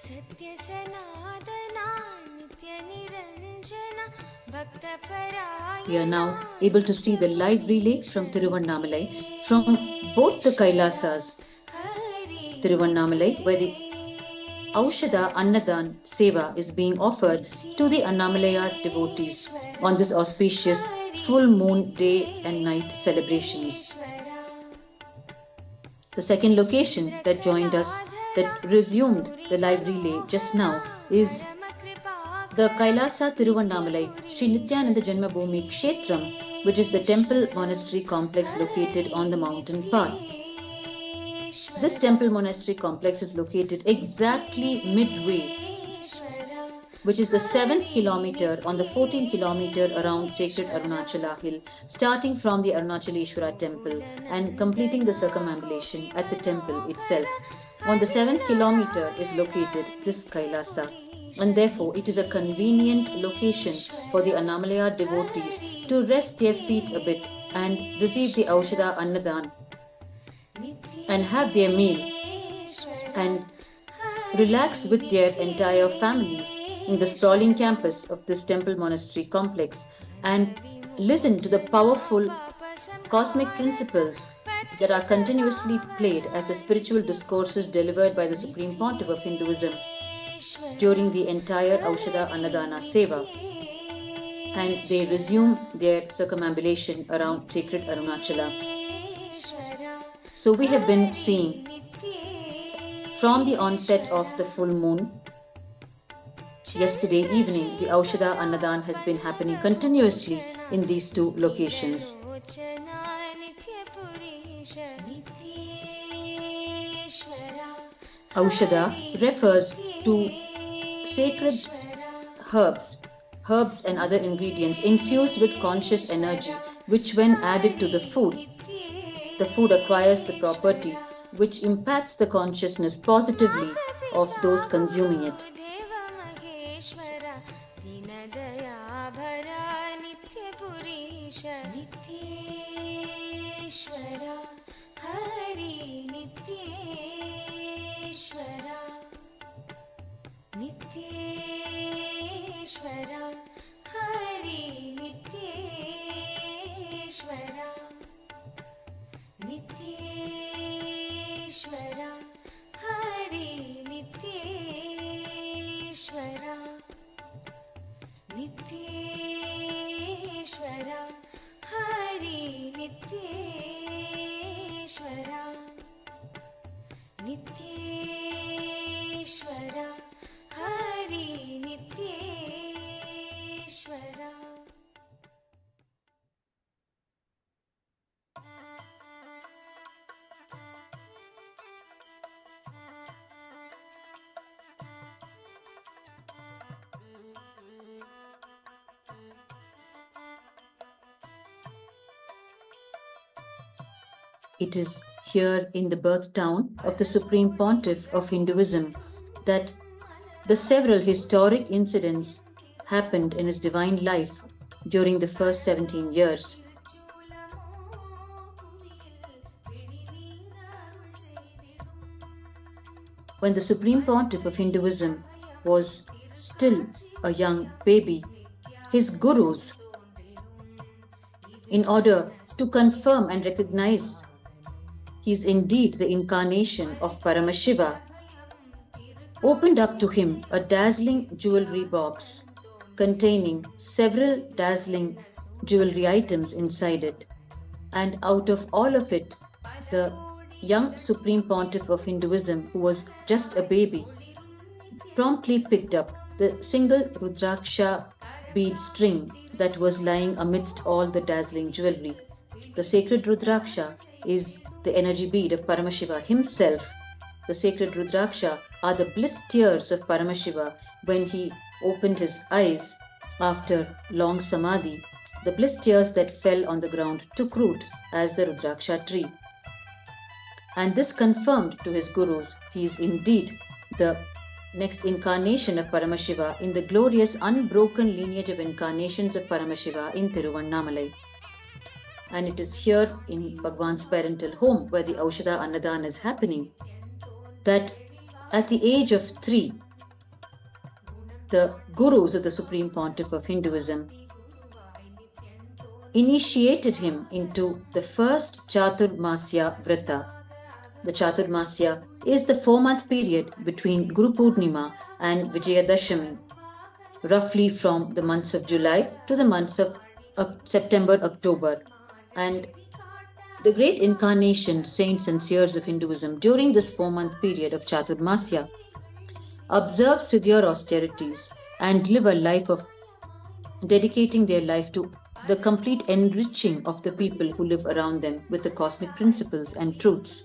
सत्य सनातना नित्य निरंजना भक्त परायणा. We are now able to see the live relay from Tiruvannamalai from both the Kailasas. Tiruvannamalai, where the Aushadha Annadhan Seva is being offered to the Annamalaya devotees on this auspicious full moon day and night celebrations. The second location that joined us, that resumed the live relay just now, is the KAILASA Tiruvannamalai Shri Nithyananda Janmabhūmi Kshetram which is the temple monastery complex located on the mountain path. This temple monastery complex is located exactly midway, which is the 7th kilometer on the 14th kilometer around sacred Arunachala hill, starting from the Arunachaleshwara temple and completing the circumambulation at the temple itself. On the 7th kilometer is located this Kailasa, and therefore it is a convenient location for the Annamalaya devotees to rest their feet a bit and receive the Aushadha Annadhan and have their meal and relax with their entire families in the sprawling campus of this temple monastery complex and listen to the powerful cosmic principles that are continuously played as the spiritual discourses delivered by the Supreme Pontiff of Hinduism during the entire Aushadha Annadhana Seva. And they resume their circumambulation around sacred Arunachala. So we have been seeing from the onset of the full moon, yesterday evening, the Aushadha Annadhan has been happening continuously in these two locations. Aushadha refers to sacred herbs and other ingredients infused with conscious energy, which when added to the food acquires the property which impacts the consciousness positively of those consuming it. It is here in the birth town of the Supreme Pontiff of Hinduism that the several historic incidents happened in his divine life during the first 17 years. When the Supreme Pontiff of Hinduism was still a young baby, his gurus, in order to confirm and recognize he is indeed the incarnation of Paramashiva, opened up to him a dazzling jewelry box containing several dazzling jewelry items inside it. And out of all of it, the young Supreme Pontiff of Hinduism, who was just a baby, promptly picked up the single Rudraksha bead string that was lying amidst all the dazzling jewelry. The sacred Rudraksha is the energy bead of Paramashiva himself. The sacred Rudraksha are the bliss tears of Paramashiva when he opened his eyes after long samadhi. The bliss tears that fell on the ground took root as the Rudraksha tree. And this confirmed to his gurus he is indeed the next incarnation of Paramashiva in the glorious unbroken lineage of incarnations of Paramashiva in Tiruvannamalai. And it is here in Bhagwan's parental home where the Aushadha Annadhan is happening that at the age of 3, the gurus of the Supreme Pontiff of Hinduism initiated him into the first Chaturmasya Vrata. The Chaturmasya is the 4-month period between Guru Pournima and Vijayadashami, roughly from the months of July to the months of September, October. And the great incarnation saints and seers of Hinduism during this 4-month period of Chaturmasya observe severe austerities and live a life of dedicating their life to the complete enriching of the people who live around them with the cosmic principles and truths.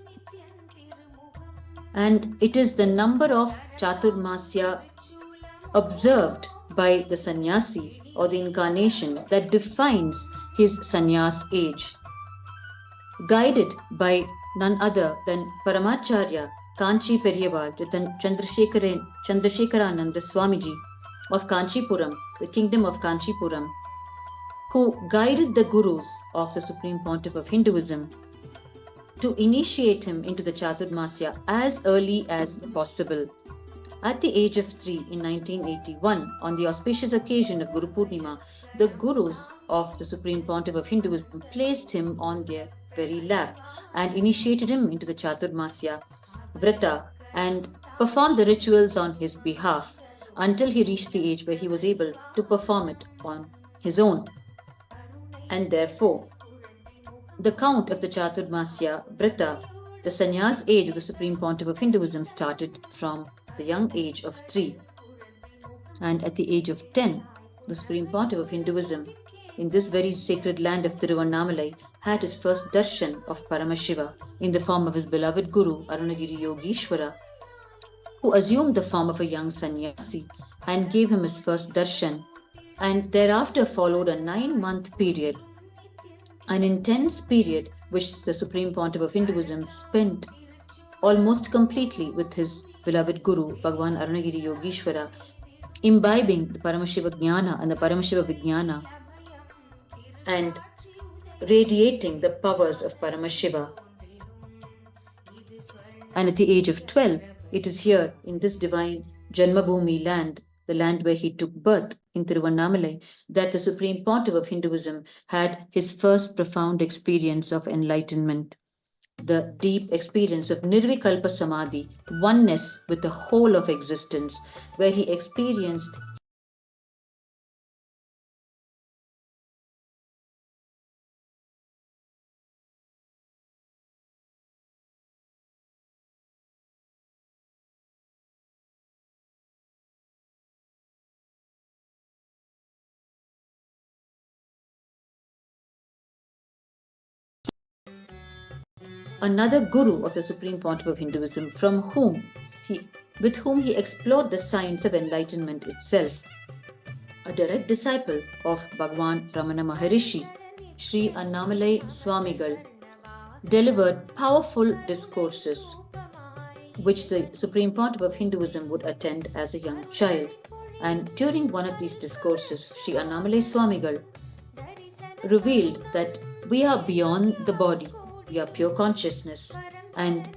And it is the number of Chaturmasya observed by the sannyasi or the incarnation that defines his sannyas age. Guided by none other than Paramacharya Kanchi Periyaval Chandrasekharananda Swamiji of Kanchipuram, the kingdom of Kanchipuram, who guided the gurus of the Supreme Pontiff of Hinduism to initiate him into the Chaturmasya as early as possible. At the age of 3 in 1981, on the auspicious occasion of Guru Pournima, the gurus of the Supreme Pontiff of Hinduism placed him on their very lap and initiated him into the Chaturmasya Vrata and performed the rituals on his behalf until he reached the age where he was able to perform it on his own. And therefore, the count of the Chaturmasya Vrata, the sannyas age of the Supreme Pontiff of Hinduism, started from the young age of 3. And at the age of 10, the Supreme Pontiff of Hinduism, in this very sacred land of Tiruvannamalai, had his first darshan of Paramashiva in the form of his beloved Guru, Arunagiri Yogeshwara, who assumed the form of a young sannyasi and gave him his first darshan. And thereafter followed a 9-month period, an intense period which the Supreme Pontiff of Hinduism spent almost completely with his beloved Guru, Bhagavan Arunagiri Yogeshwara, imbibing the Paramashiva Jnana and the Paramashiva Vijnana and radiating the powers of Paramashiva. And at the age of 12, it is here in this divine Janmabhoomi land, the land where he took birth in Tiruvannamalai, that the Supreme Pontiff of Hinduism had his first profound experience of enlightenment, the deep experience of Nirvikalpa Samadhi, oneness with the whole of existence, where he experienced another guru of the Supreme Pontiff of Hinduism, with whom he explored the science of enlightenment itself. A direct disciple of Bhagavan Ramana Maharishi, Sri Annamalai Swamigal, delivered powerful discourses which the Supreme Pontiff of Hinduism would attend as a young child. And during one of these discourses, Sri Annamalai Swamigal revealed that we are beyond the body. We are pure consciousness, and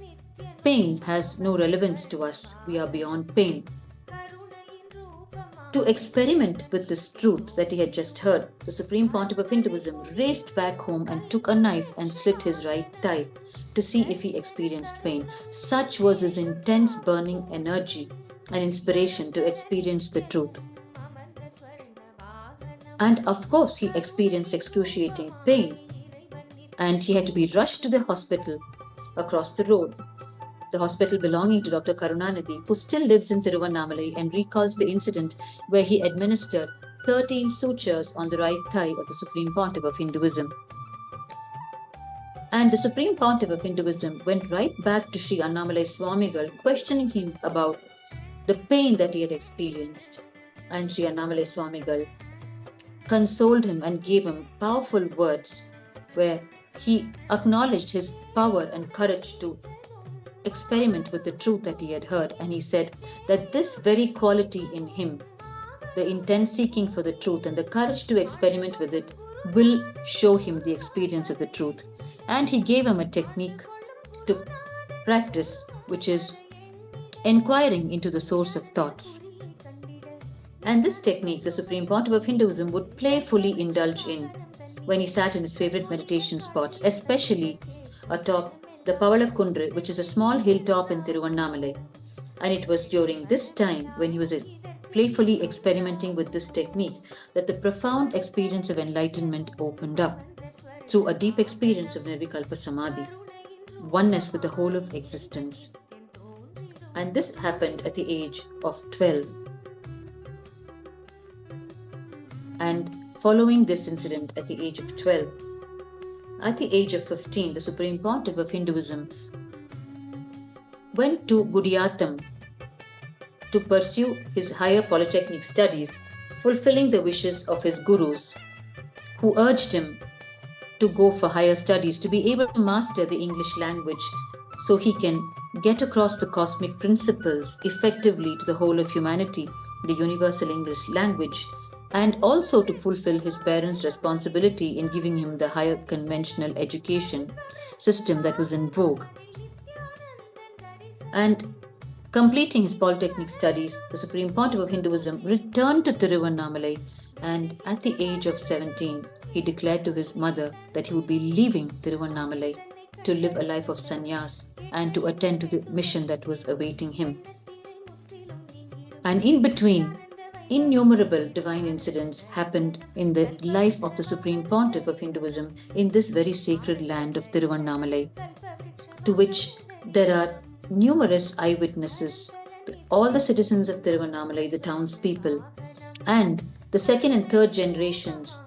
pain has no relevance to us. We are beyond pain. To experiment with this truth that he had just heard, the Supreme Pontiff of Hinduism raced back home and took a knife and slit his right thigh to see if he experienced pain. Such was his intense burning energy and inspiration to experience the truth. And of course, he experienced excruciating pain, and he had to be rushed to the hospital across the road, the hospital belonging to Dr. Karunanidhi, who still lives in Tiruvannamalai and recalls the incident where he administered 13 sutures on the right thigh of the Supreme Pontiff of Hinduism. And the Supreme Pontiff of Hinduism went right back to Sri Annamalai Swamigal, questioning him about the pain that he had experienced. And Sri Annamalai Swamigal consoled him and gave him powerful words where he acknowledged his power and courage to experiment with the truth that he had heard. And he said that this very quality in him, the intense seeking for the truth and the courage to experiment with it, will show him the experience of the truth. And he gave him a technique to practice, which is inquiring into the source of thoughts. And this technique the Supreme Pontiff of Hinduism would playfully indulge in when he sat in his favorite meditation spots, especially atop the Pavalakundru, which is a small hilltop in Tiruvannamalai. And it was during this time, when he was playfully experimenting with this technique, that the profound experience of enlightenment opened up through a deep experience of Nirvikalpa Samadhi, oneness with the whole of existence. And this happened at the age of 12. And following this incident at the age of 12. At the age of 15, the Supreme Pontiff of Hinduism went to Gudiyatham to pursue his higher polytechnic studies, fulfilling the wishes of his gurus, who urged him to go for higher studies to be able to master the English language so he can get across the cosmic principles effectively to the whole of humanity, the universal English language, and also to fulfill his parents' responsibility in giving him the higher conventional education system that was in vogue. And completing his polytechnic studies, the Supreme Pontiff of Hinduism returned to Tiruvannamalai, and at the age of 17, he declared to his mother that he would be leaving Tiruvannamalai to live a life of sannyas and to attend to the mission that was awaiting him. And in between, innumerable divine incidents happened in the life of the Supreme Pontiff of Hinduism in this very sacred land of Tiruvannamalai, to which there are numerous eyewitnesses, all the citizens of Tiruvannamalai, the townspeople, and the second and third generations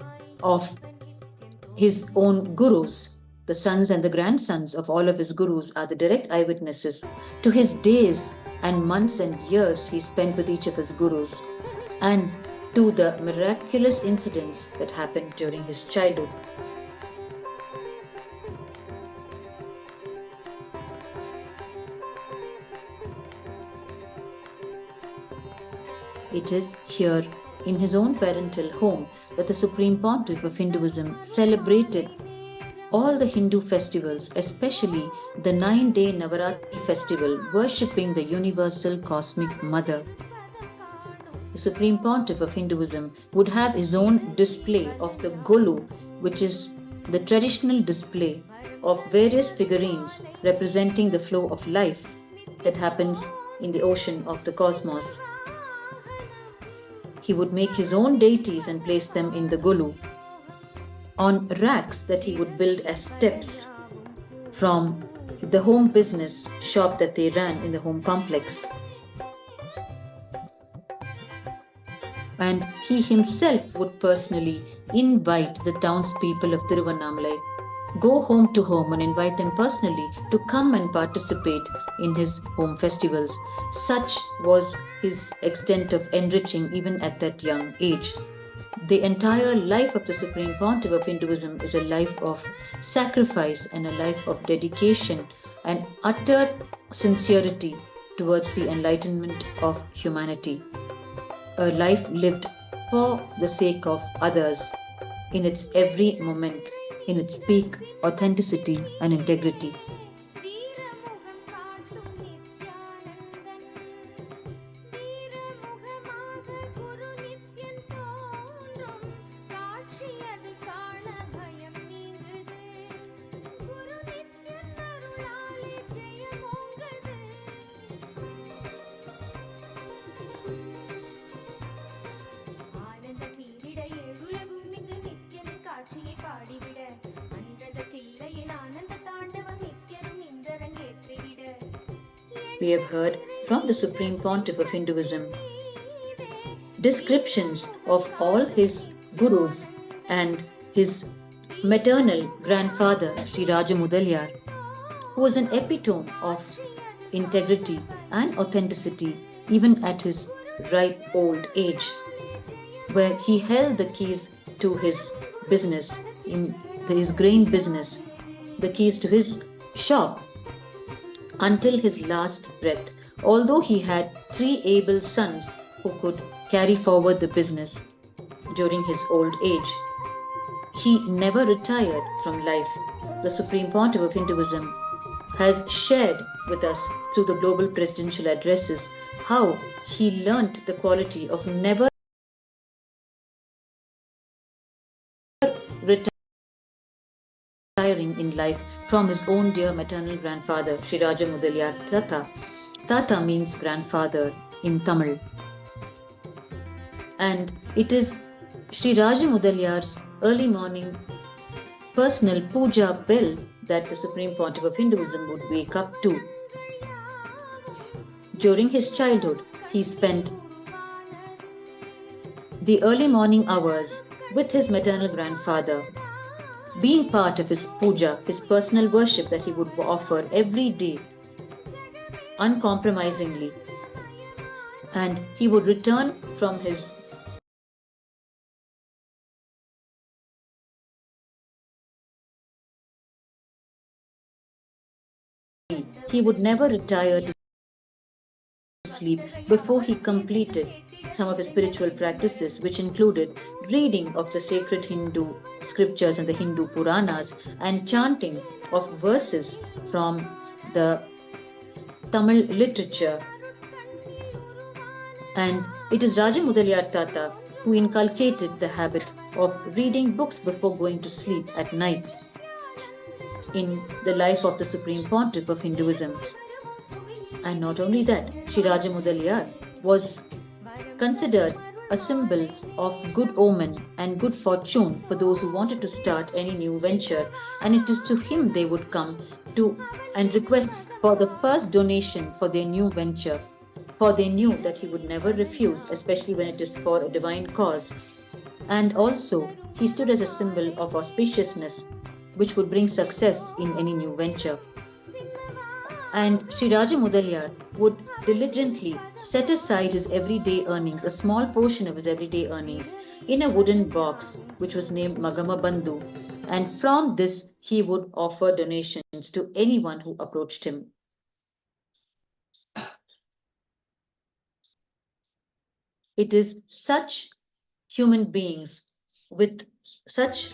of his own gurus. The sons and the grandsons of all of his gurus are the direct eyewitnesses to his days and months and years he spent with each of his gurus, and to the miraculous incidents that happened during his childhood. It is here in his own parental home that the Supreme Pontiff of Hinduism celebrated all the Hindu festivals, especially the 9-day Navaratri festival, worshipping the universal cosmic mother. The Supreme Pontiff of Hinduism would have his own display of the Golu, which is the traditional display of various figurines representing the flow of life that happens in the ocean of the cosmos. He would make his own deities and place them in the Golu on racks that he would build as steps from the home business shop that they ran in the home complex. And he himself would personally invite the townspeople of Tiruvannamalai, go home to home and invite them personally to come and participate in his home festivals. Such was his extent of enriching even at that young age. The entire life of the Supreme Pontiff of Hinduism is a life of sacrifice and a life of dedication and utter sincerity towards the enlightenment of humanity. A life lived for the sake of others in its every moment, in its peak authenticity and integrity. We have heard from the Supreme Pontiff of Hinduism descriptions of all his gurus and his maternal grandfather, Sri Raja Mudaliyar, who was an epitome of integrity and authenticity even at his ripe old age, where he held the keys to his business, in his grain business, the keys to his shop, until his last breath, although he had 3 able sons who could carry forward the business during his old age. He never retired from life. The Supreme Pontiff of Hinduism has shared with us through the global presidential addresses how he learnt the quality of never retiring in life from his own dear maternal grandfather, Sri Raja Mudaliyar Tata. Tata means grandfather in Tamil. And it is Sri Raja Mudaliyar's early morning personal puja bell that the Supreme Pontiff of Hinduism would wake up to. During his childhood, he spent the early morning hours with his maternal grandfather, being part of his puja, his personal worship that he would offer every day, uncompromisingly. And he would return from his he would never retire to sleep before he completed some of his spiritual practices, which included reading of the sacred Hindu scriptures and the Hindu Puranas and chanting of verses from the Tamil literature. And it is Raja Mudaliyar Tata who inculcated the habit of reading books before going to sleep at night in the life of the Supreme Pontiff of Hinduism. And not only that, Shri Raja Mudaliyar was considered a symbol of good omen and good fortune for those who wanted to start any new venture, and it is to him they would come to and request for the first donation for their new venture, for they knew that he would never refuse, especially when it is for a divine cause. And also, he stood as a symbol of auspiciousness, which would bring success in any new venture. And Sri Raja Mudaliyar would diligently set aside his everyday earnings, a small portion of his everyday earnings, in a wooden box which was named Magama Bandhu, and from this he would offer donations to anyone who approached him. It is such human beings with such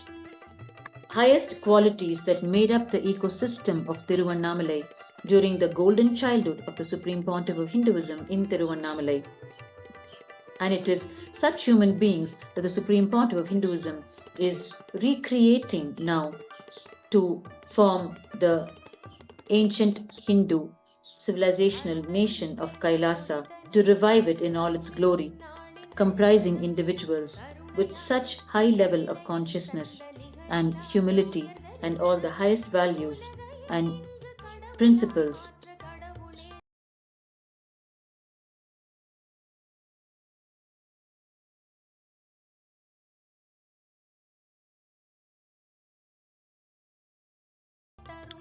highest qualities that made up the ecosystem of Tiruvannamalai during the golden childhood of the Supreme Pontiff of Hinduism in Tiruvannamalai. And it is such human beings that the Supreme Pontiff of Hinduism is recreating now to form the ancient Hindu civilizational nation of KAILASA, to revive it in all its glory, comprising individuals with such high level of consciousness and humility and all the highest values and principles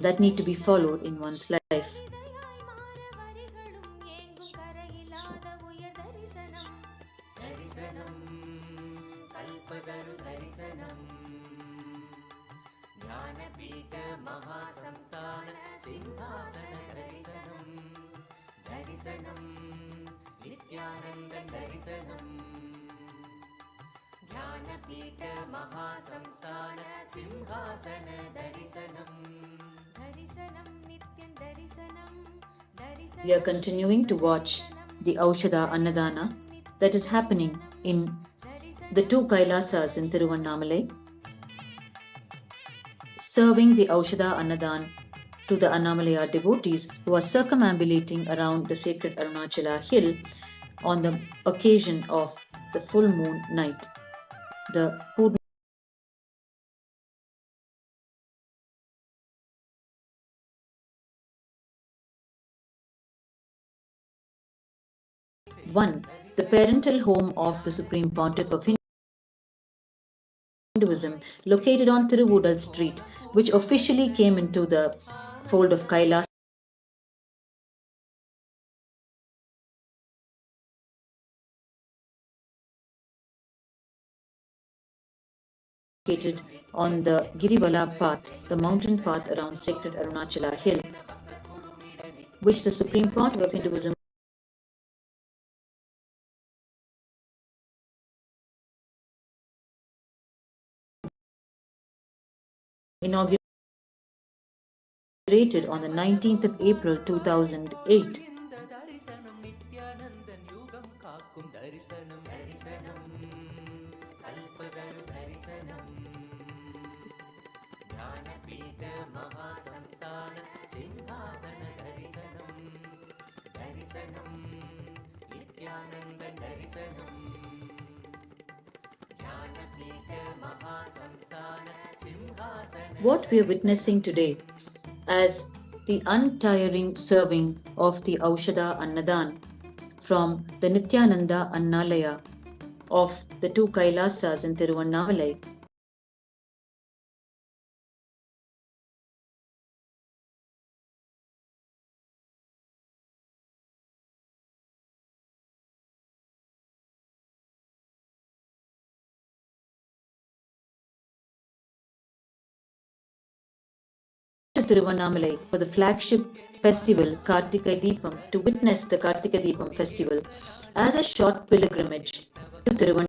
that need to be followed in one's life. Nithyananda Janmabhūmi Kshetram Simhasana Darisanam. We are continuing to watch the Aushadha Annadhan that is happening in the two Kailasas in Tiruvannamalai, serving the Aushadha Annadhan to the Annamalaya devotees who are circumambulating around the sacred Arunachala hill on the occasion of the full moon night. The Pournami one, the parental home of the Supreme Pontiff of Hinduism, located on Tiruvudal Street, which officially came into the fold of KAILASA located on the Giribala path, the mountain path around sacred Arunachala hill, which the Supreme Pontiff of Hinduism inaugurated on the 19th of April 2008. What we are witnessing today as the untiring serving of the Aushadha Annadhan from the Nithyananda Annalaya of the two Kailasas in Tiruvannamalai. To Tiruvannamalai for the flagship festival Kartika Deepam to witness the Kartika Deepam festival as a short pilgrimage to Tiruvannamalai.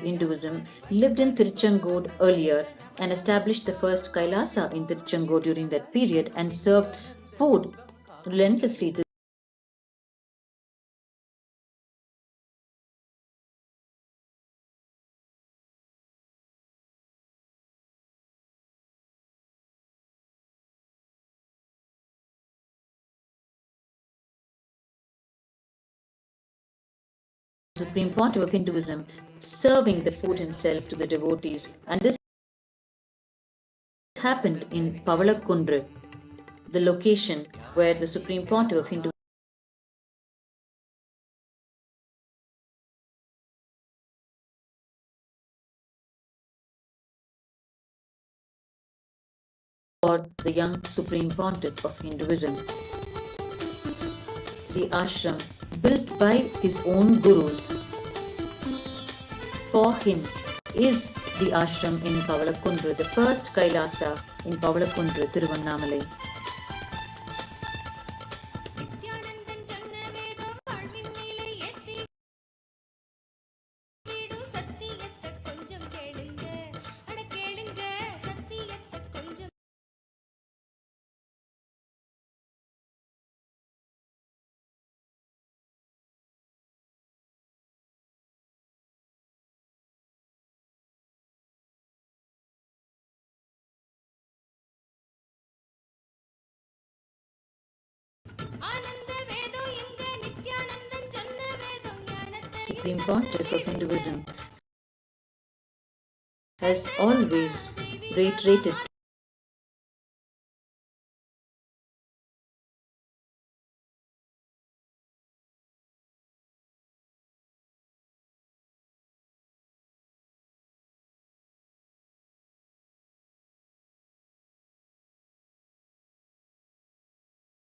Hinduism lived in Tiruchengood earlier and established the first Kailasa in Tiruchengood during that period and served food relentlessly to the Supreme Pontiff of Hinduism, serving the food himself to the devotees. And this happened in Pavalakundru, the location where the Supreme Pontiff of Hinduism for the young Supreme Pontiff of Hinduism. The ashram built by his own gurus for him is the ashram in Pavalakundru, the first Kailasa in Pavalakundru, Tiruvannamalai. Supreme Pontiff of Hinduism has always reiterated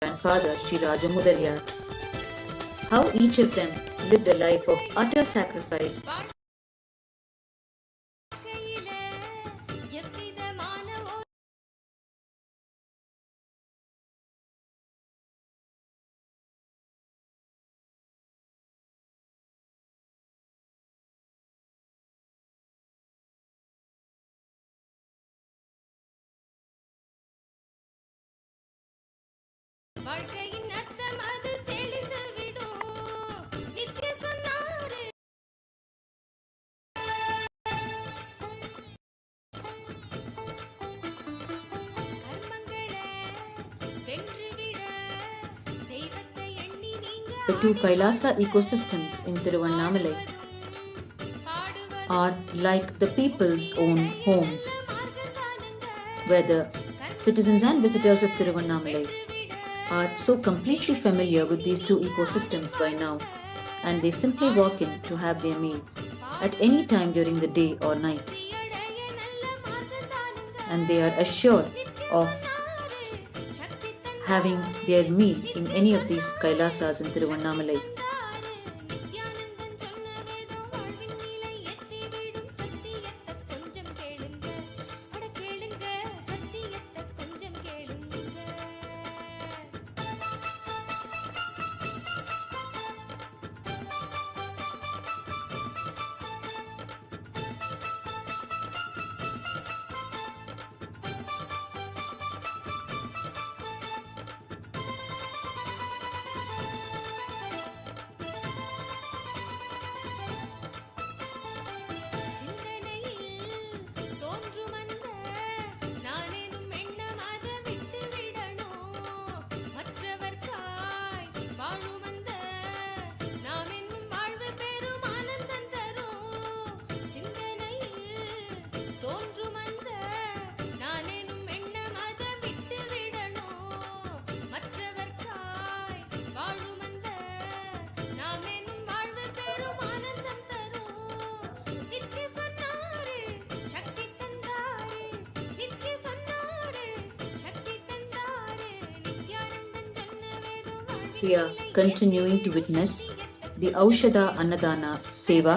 grandfather Sri Rajamudarya how each of them lived a life of utter sacrifice The two Kailasa ecosystems in Tiruvannamalai are like the people's own homes, where the citizens and visitors of Tiruvannamalai are so completely familiar with these two ecosystems by now, and they simply walk in to have their meal at any time during the day or night. And they are assured of having their meal in any of these Kailasas in Tiruvannamalai. we are continuing to witness the Aushadha Annadhana Seva,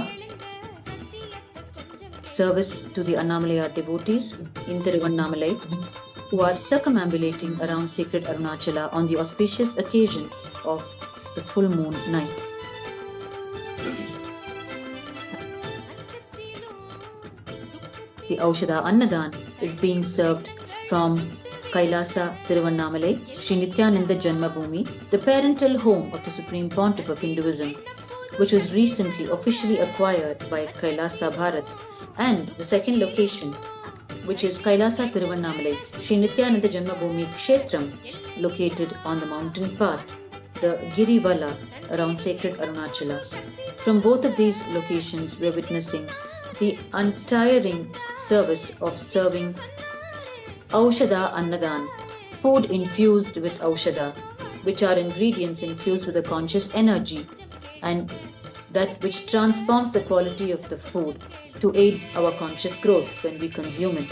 service to the Annamalai devotees in Tiruvannamalai, who are circumambulating around sacred Arunachala on the auspicious occasion of the full moon night. The Aushadha Annadhan is being served from KAILASA Tiruvannamalai, Sri Nithyananda Janmabhūmi, the parental home of the Supreme Pontiff of Hinduism, which was recently officially acquired by KAILASA Bharat, and the second location, which is KAILASA Tiruvannamalai, Sri Nithyananda Janmabhūmi Kshetram, located on the mountain path, the Girivala around sacred Arunachala. From both of these locations, we are witnessing the untiring service of serving Aushadha Annadhan, food infused with Aushadha, which are ingredients infused with a conscious energy, and that which transforms the quality of the food to aid our conscious growth when we consume it.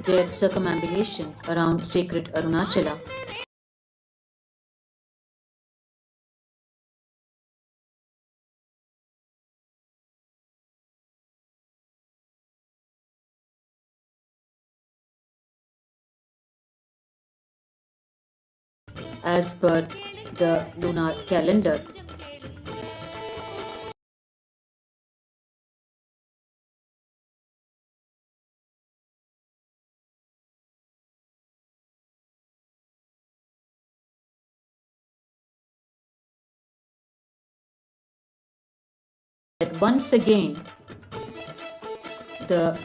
Their circumambulation around sacred Arunachala. As per the lunar calendar. That once again the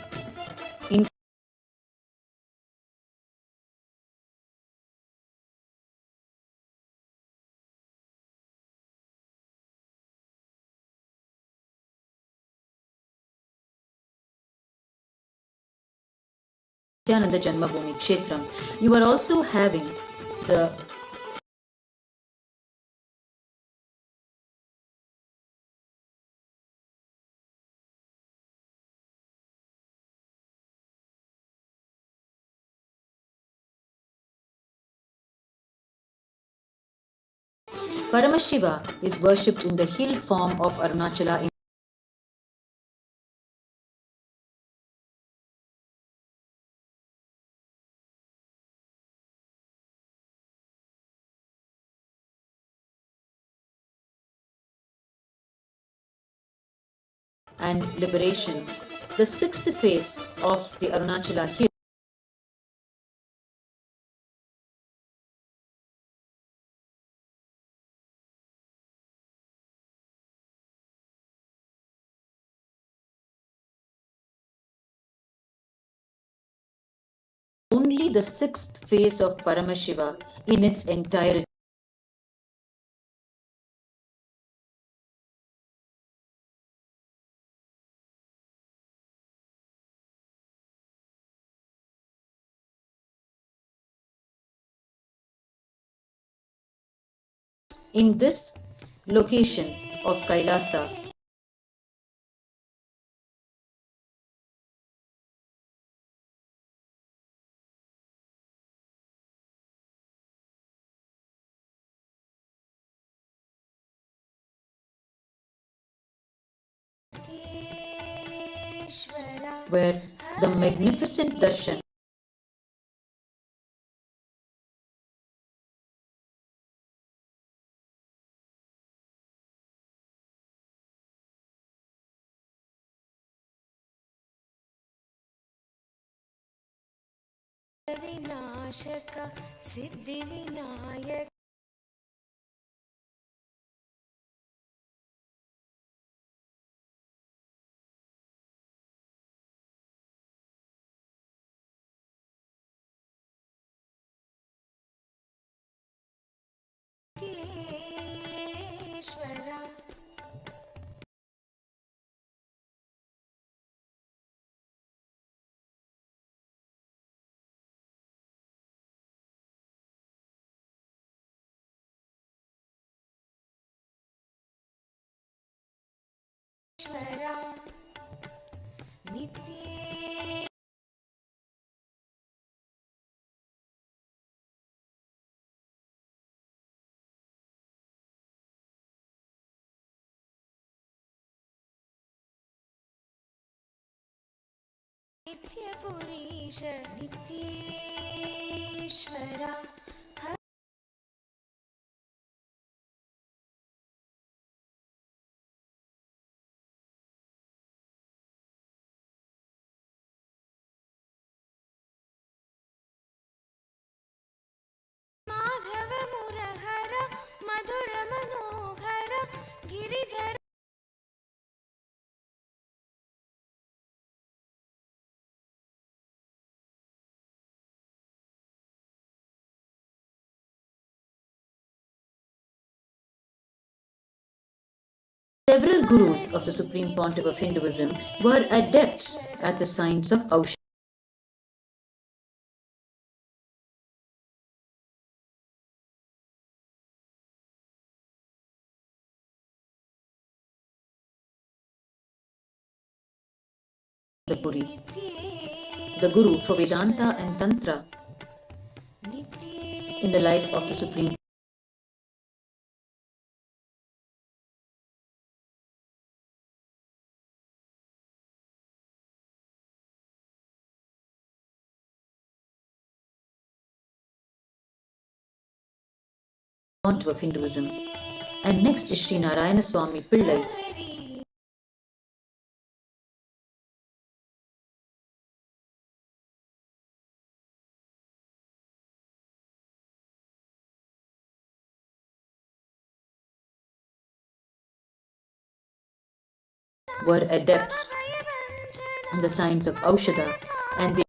Nithyananda Janmabhūmi Kshetram, you are also having the Paramashiva is worshipped in the hill form of Arunachala and liberation. The sixth phase of the Arunachala hill only the sixth phase of Paramashiva in its entirety. In this location of Kailasa, where the magnificent darshan विनाशक सिद्धि विनायक नित्य नित्यपुरीश नित्येश्वरा माधव मुरहर मधुर मनोहर Giridhar several gurus of the Supreme Pontiff of Hinduism were adepts at the science of Aushadha. The Guru for Vedanta and Tantra in the life of the Supreme Pontiff of Hinduism. And next is Sri Narayana Swami Pillai. Were adepts in the science of Aushadha and they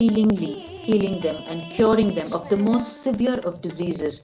healing them and curing them of the most severe of diseases.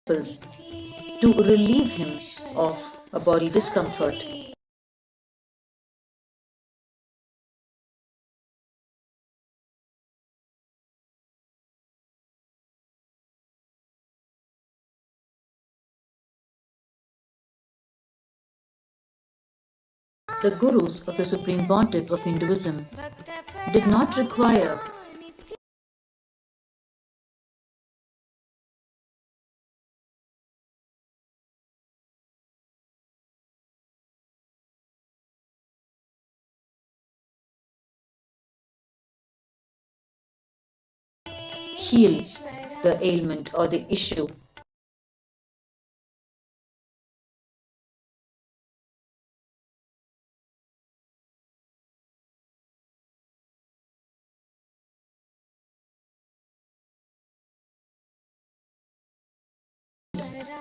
to relieve him of a body discomfort. The gurus of the Supreme Pontiff of Hinduism did not require heal the ailment or the issue.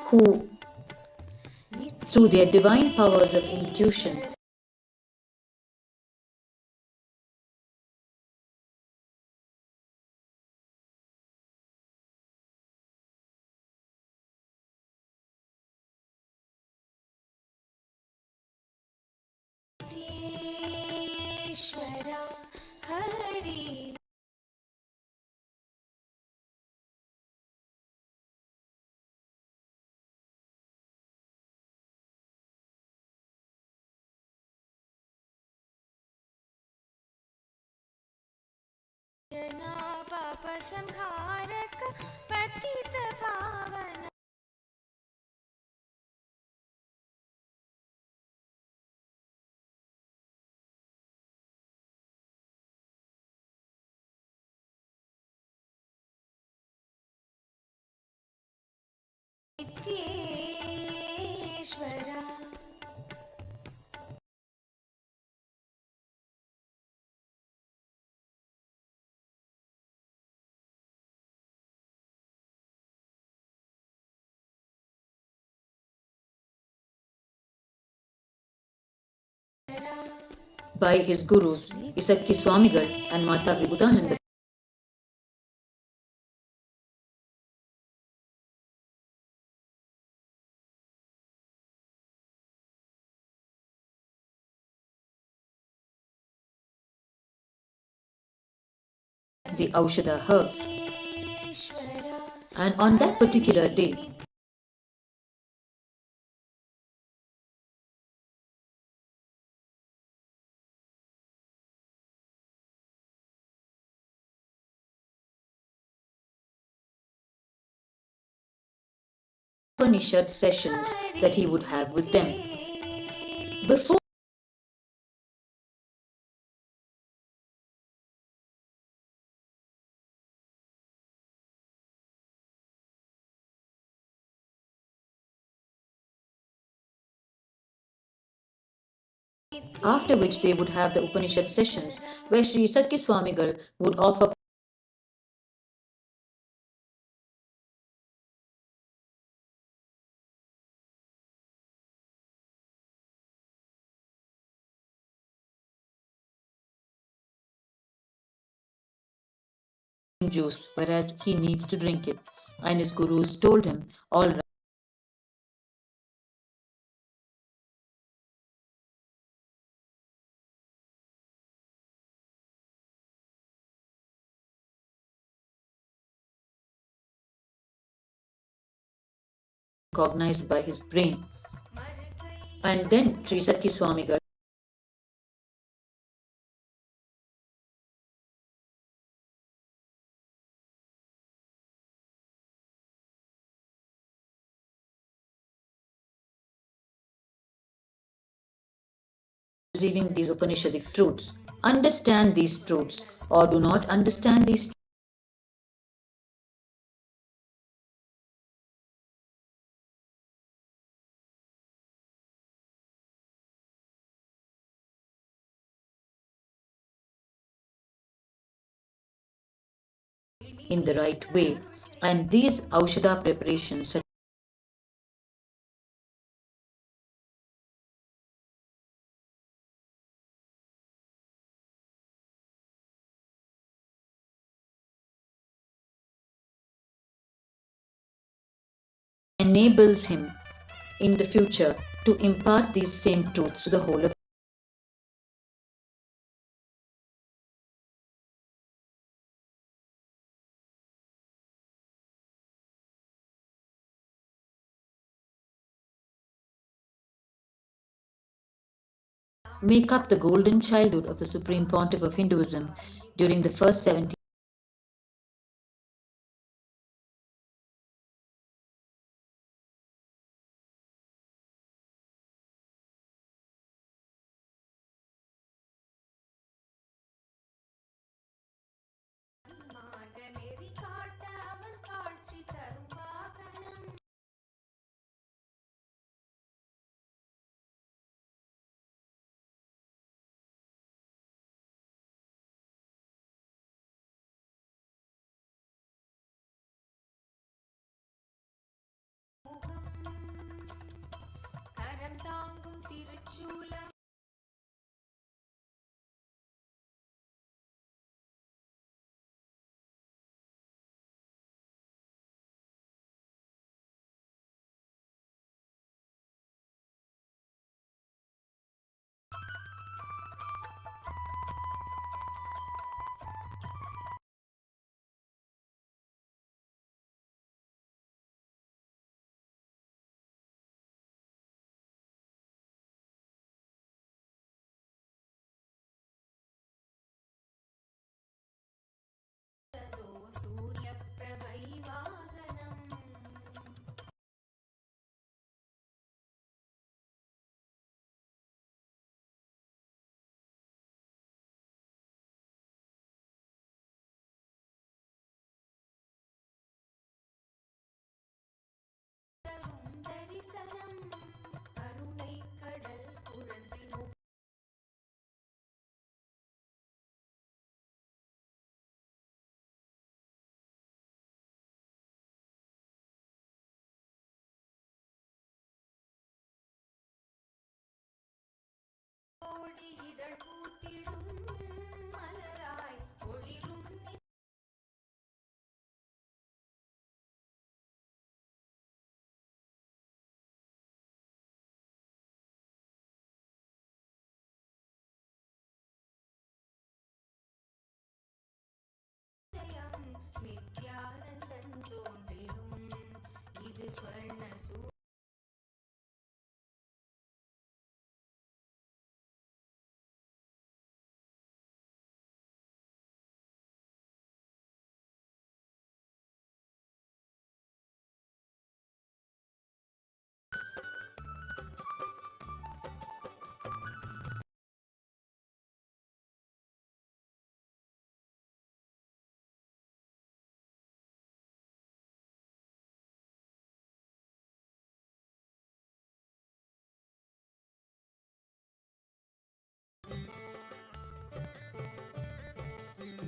Who, through their divine powers of intuition, Ishvara Hari Jana Papa Samharak Patita Pavana Nityeshvara by his gurus, Isakki Swamigal and Mata Vibhutananda. The Aushadha herbs. And on that particular day, Upanishad sessions that he would have with them. Before after which they would have the Upanishad sessions where Sri Sakki Swamigal would offer juice, whereas he needs to drink it. And his gurus told him, all right. Recognized by his brain. And then Sri Sakki Swamigal receiving these Upanishadic truths, understand these truths or do not understand these in the right way. And these Aushadha preparations enables him in the future to impart these same truths to the whole of make up the golden childhood of the Supreme Pontiff of Hinduism during the first 70 மார்கநெறி காட்ட அவர் காட்சி தரும் வாகனம் கரம் தாங்கும் திருச்சூலம் சூரியப்பிரபை வாகனம் தரும் தரிசனம் கருணை கடல் குழந்தை கோடி இதழ் பூத்திடும் மலராய் ஒளிரும் நித்யம் நித்யானந்தன் தோன்றிடும் இது ஸ்வர்ண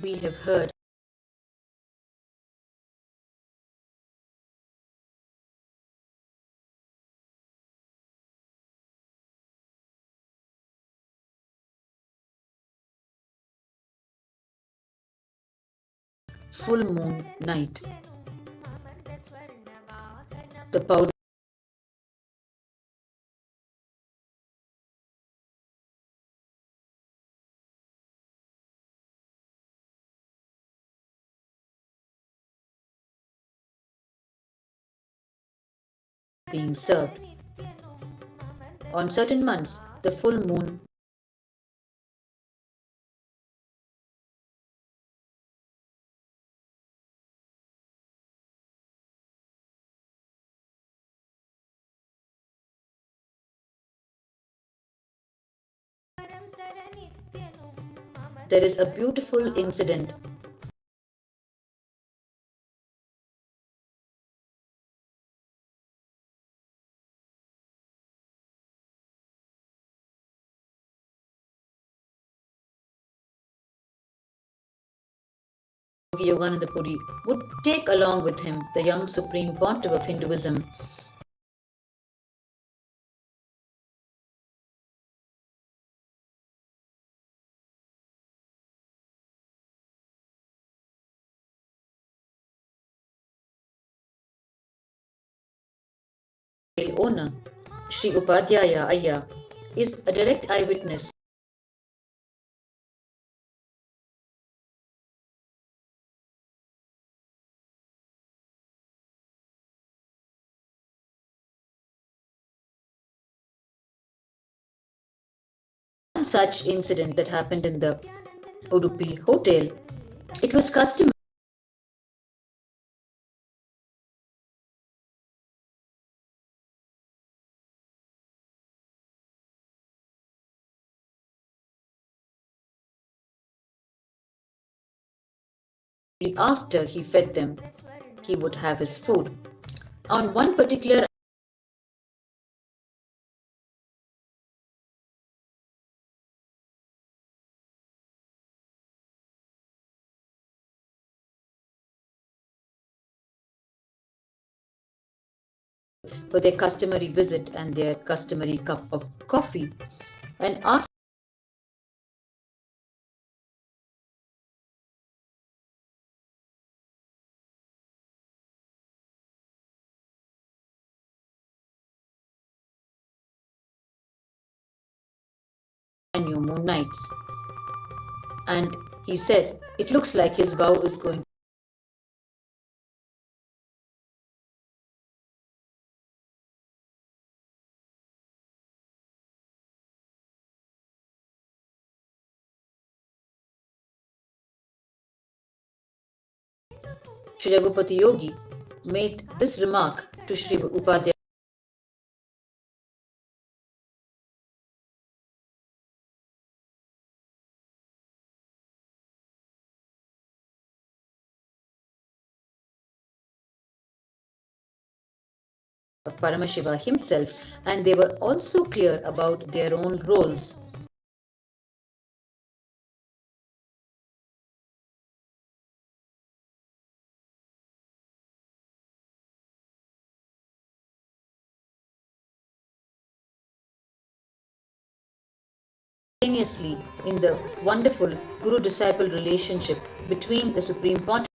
we have heard full moon night. The powder being served. On certain months, the full moon there is a beautiful incident Yogananda Puri would take along with him the young Supreme Pontiff of Hinduism, owner, Sri Upadhyaya Ayya, is a direct eyewitness one such incident that happened in the Udupi hotel. It was customary after he fed them, he would have his food. On one particular for their customary visit and their customary cup of coffee, and after new moon nights, and he said it looks like his vow is going Sri Raghupati Yogi made this remark to Sri Upadhyaya. Of Paramashiva himself, and they were also clear about their own roles. Simultaneously, in the wonderful Guru-disciple relationship between the Supreme Pontiff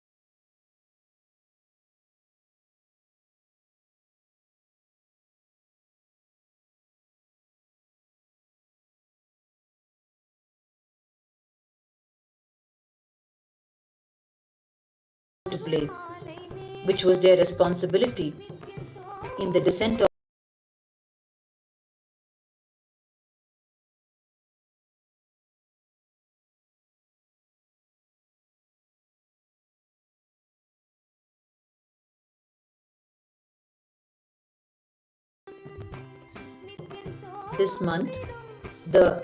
to play, which was their responsibility in the descent of this month. The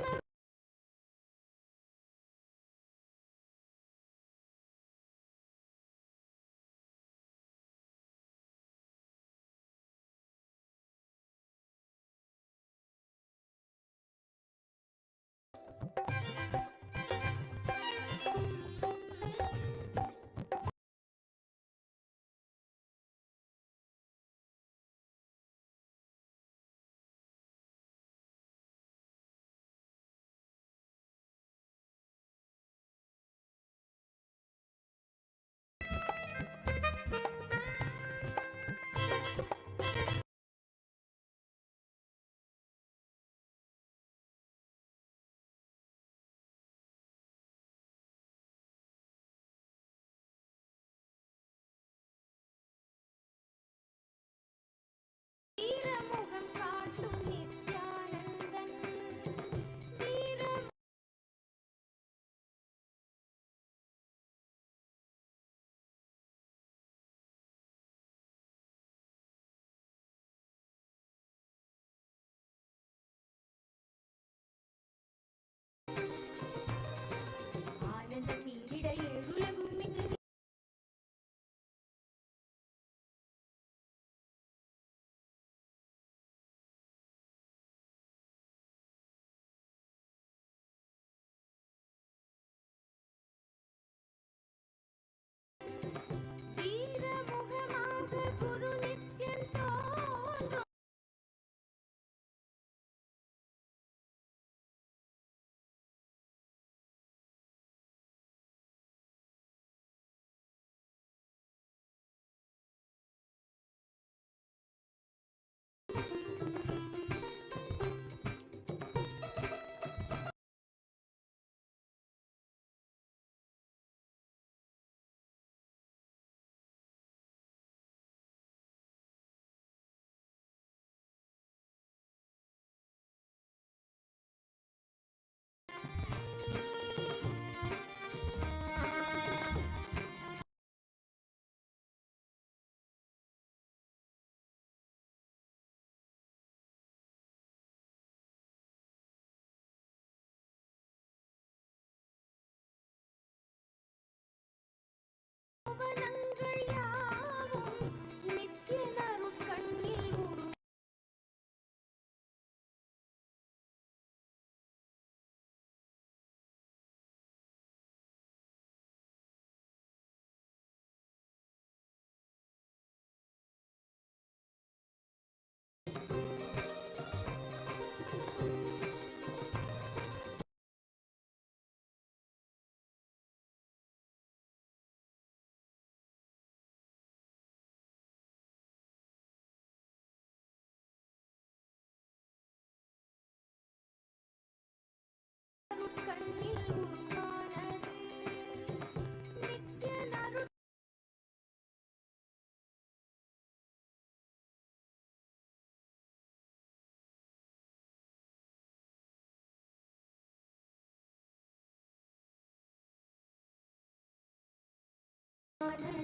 வரம்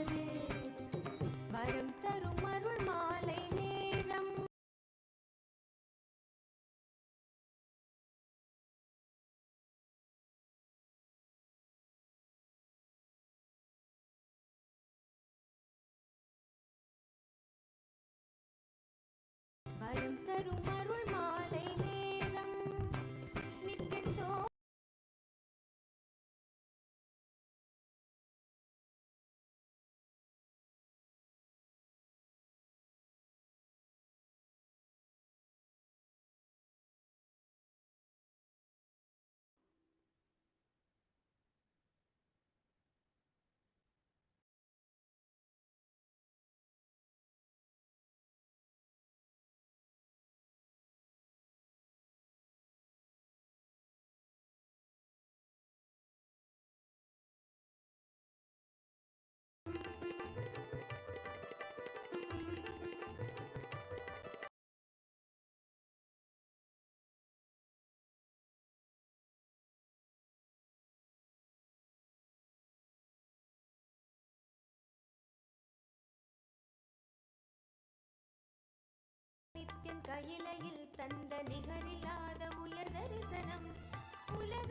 தரும் அருள் மாலை நேரம் வரம் தரும் அருள் மாலை நேரம் நித்தியத்தோ நித்தியம் கையிலையில் தந்த நிகரில்லாத உயர் தரிசனம் உலக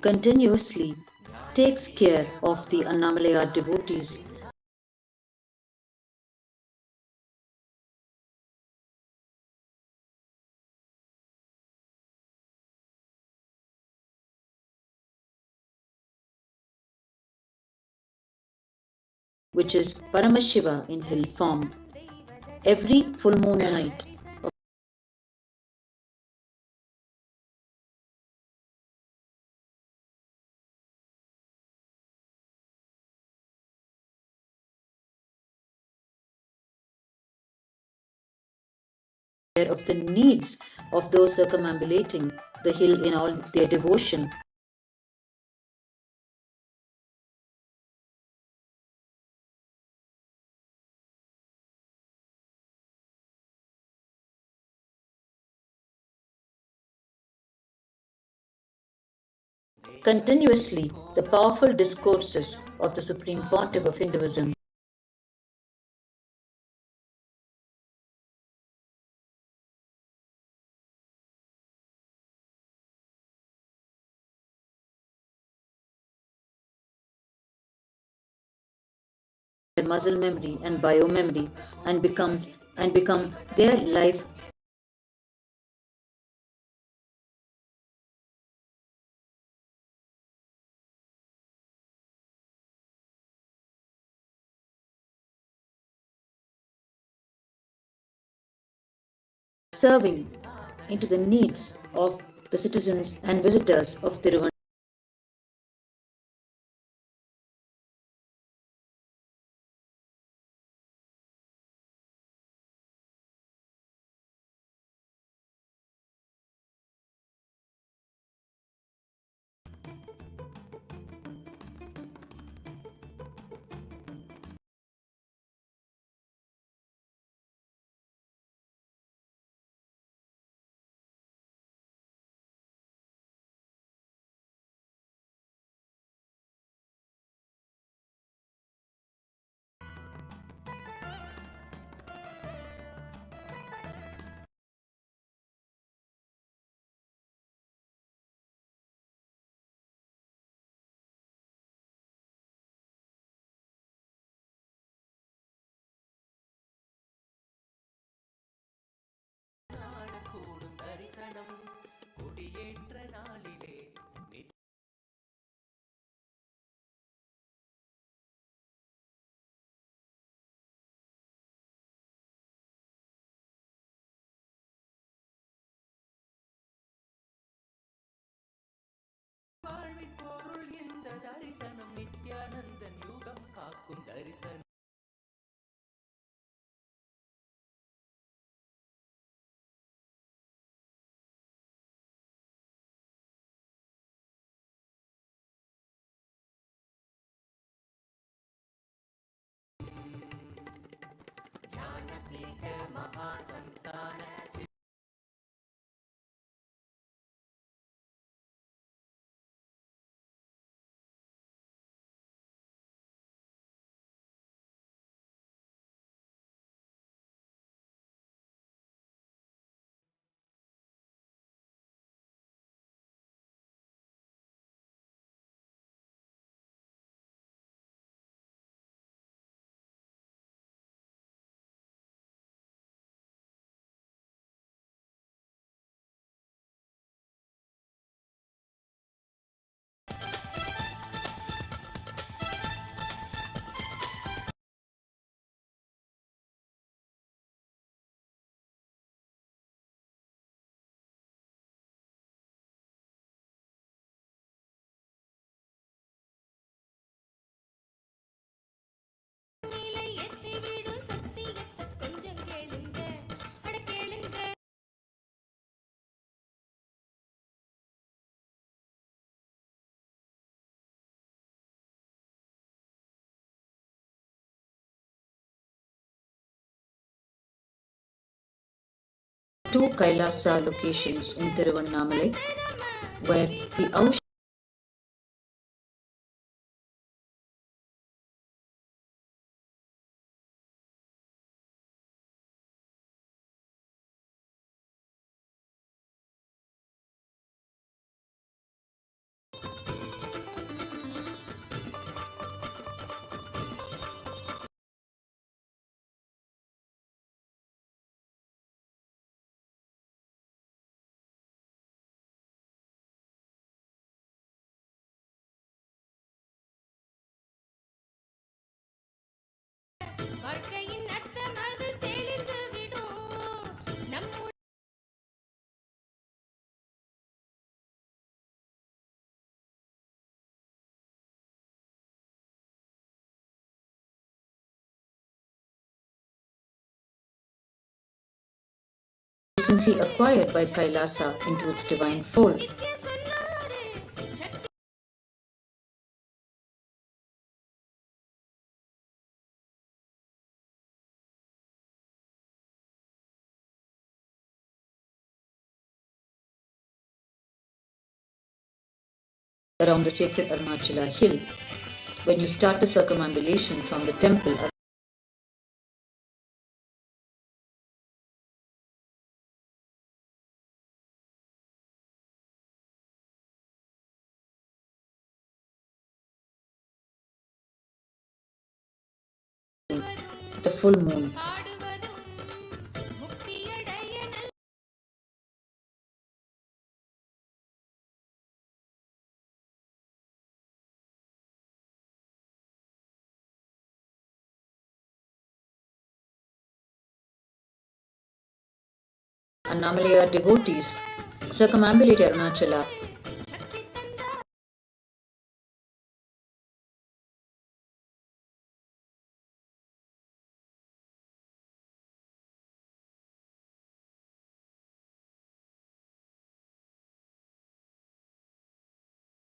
Continuously takes care of the Annamalaya devotees which is Paramashiva in hill form. Every full moon night of the needs of those circumambulating the hill in all their devotion. Continuously, the powerful discourses of the Supreme Pontiff of Hinduism their muscle memory and biomemory and become their life serving into the needs of the citizens and visitors of Tiruvannamalai. வாழ்வின் பொருள் இந்த தரிசனம் நித்யானந்தன் யுகம் காக்கும் தரிசனம் Mahasamsthana two Kailasa locations in Tiruvannamalai where the Aushadha வாழ்க்கையின் அர்த்தம் அது தெளிந்து விடும் நம்முடைய recently acquired by Kailasa into its divine fold. நித்ய சொன்னாரே சக்தி Around the sacred Arunachala hill, when you start the circumambulation from the temple, the full moon, பாடுவதும் முக்தியடைய நல்ல Annamalaya devotees circumambulate Arunachala சக்தி தந்தார்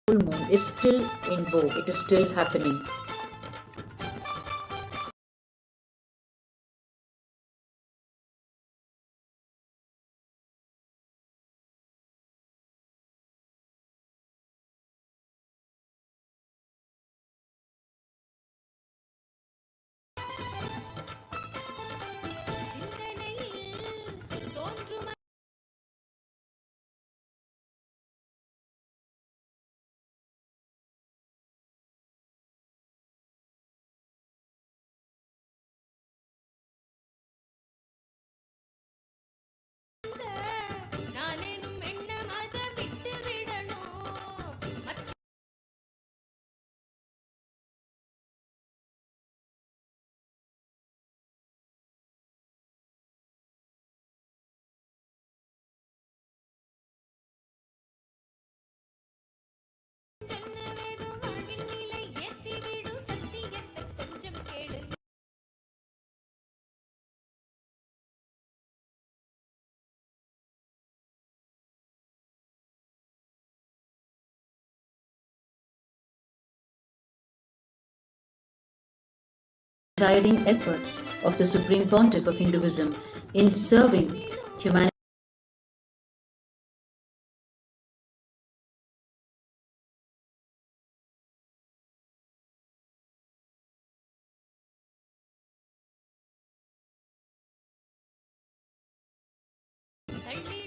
full moon is still in vogue, it is still happening. சிந்தனையில் தோன்றும் நானேனும் எண்ணம் அதை விட்டு விடணும் மற்ற ஜன்னவேதம் வாழ்வின் நிலை ஏத்திவிடும் சத்தியத்தை கொஞ்சம் கேளு Tiring efforts of the Supreme Pontiff of Hinduism in serving humanity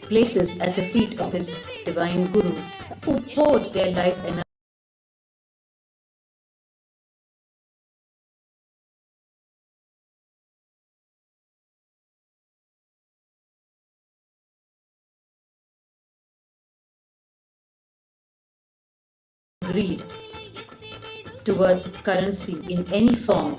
places at the feet of his divine gurus who poured their life energy greed towards currency in any form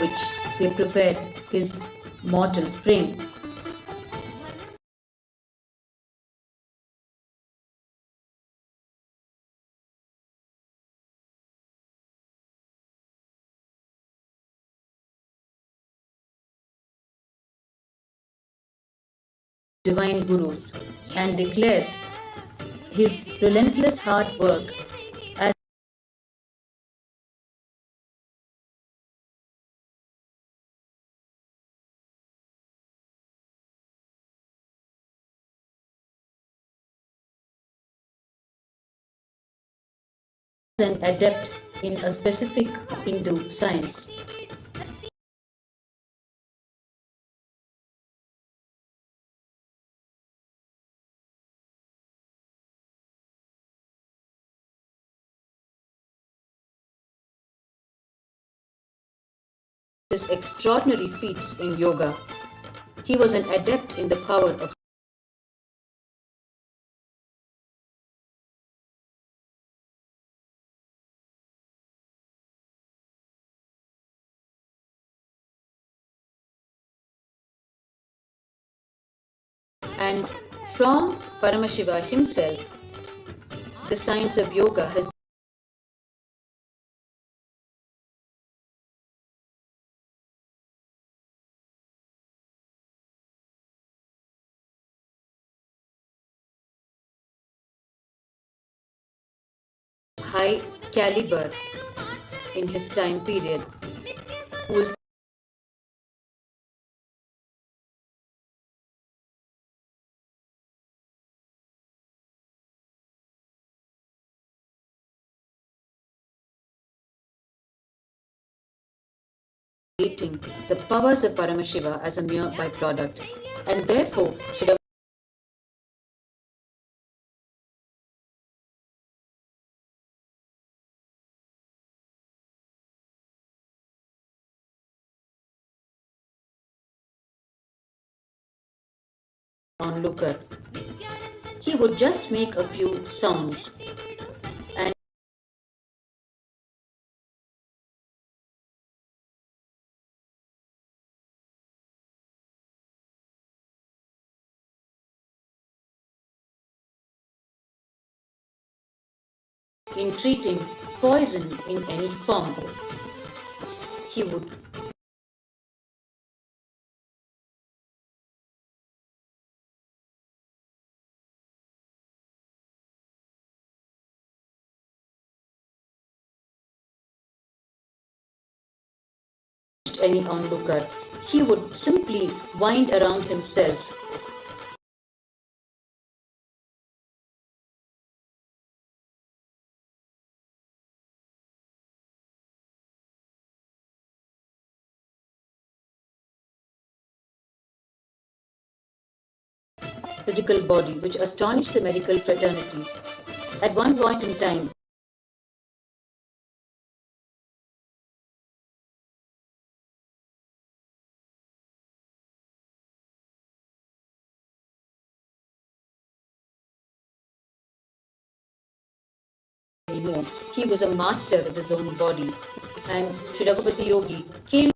which they prepared his mortal frame. Divine gurus and declares his relentless hard work as an adept in a specific Hindu science. His extraordinary feats in yoga. He was an adept in the power of and from Paramashiva himself, the science of yoga has high caliber in his time period, who is creating the powers of Paramashiva as a mere byproduct, and therefore should have onlooker. He would just make a few sounds and in treating poison in any form. He would any onlooker. He would simply wind around himself physical body which astonished the medical fraternity. At one point in time, he was a master of his own body, and Sri Raghupati Yogi came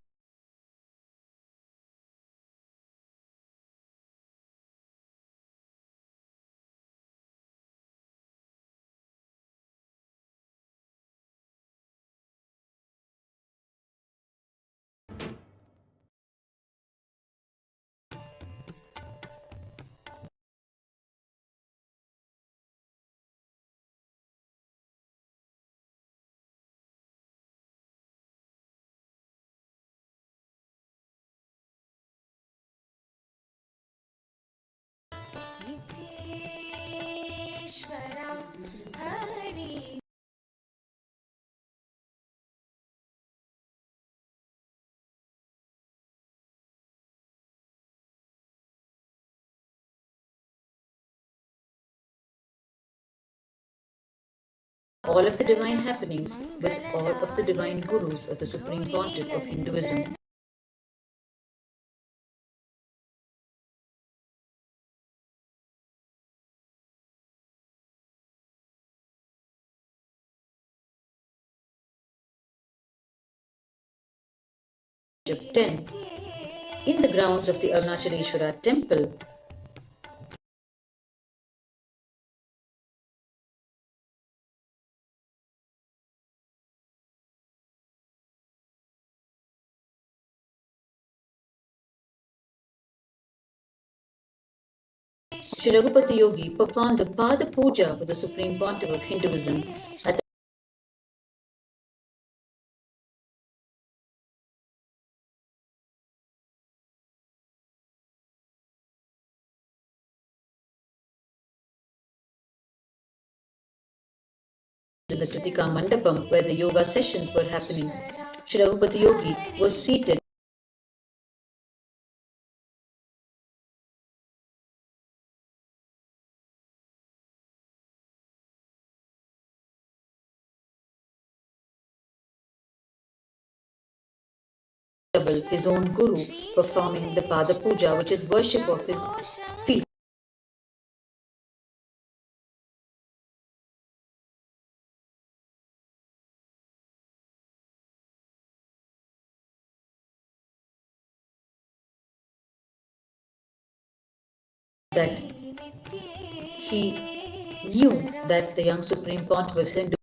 all of the divine happenings with all of the divine gurus of the Supreme Pontiff of Hinduism. Of 10 in the grounds of the Arunachaleshwara temple. Shri Raghupati Yogi performed a Pada Puja for the Supreme Pontiff of Hinduism at the Kritika Mandapam, where the yoga sessions were happening. Shri Raghupati Yogi was seated his own guru, performing the Pada Puja, which is worship of his feet. That he knew that the young Supreme Pontiff of Hindu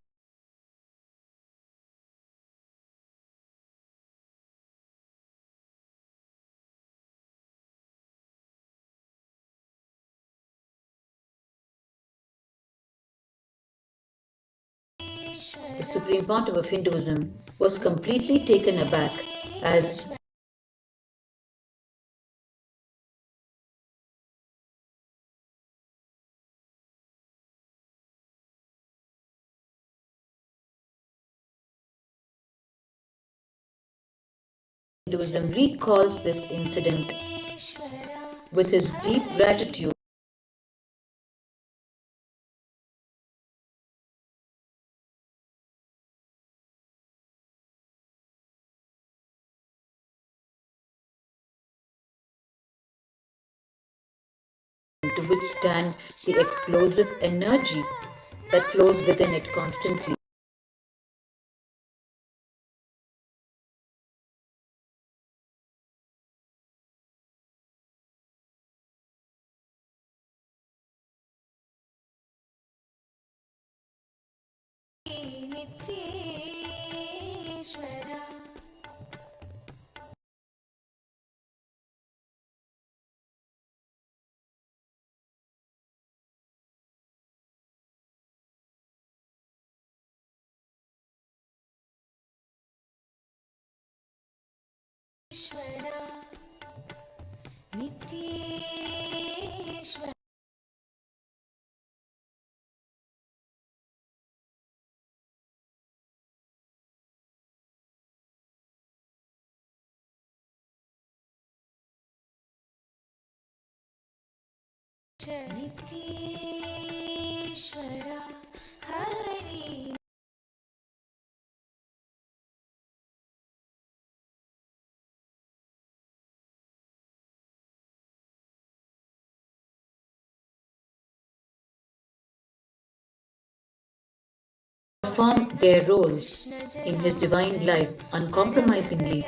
the Supreme Pontiff of Hinduism was completely taken aback as Hinduism recalls this incident with his deep gratitude to withstand the explosive energy that flows within it constantly. Perform their roles in his divine life uncompromisingly.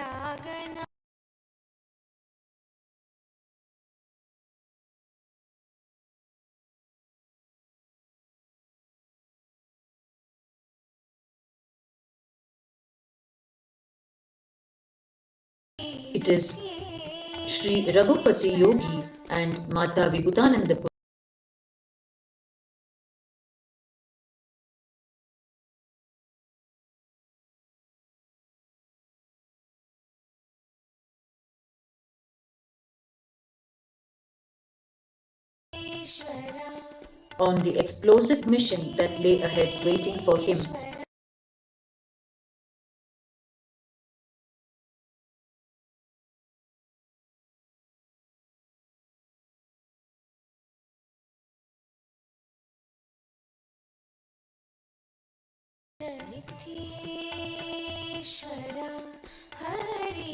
It is Sri Raghupati Yogi and Mata Vibhutananda on the explosive mission that lay ahead waiting for him. नित्येश्वरा Hare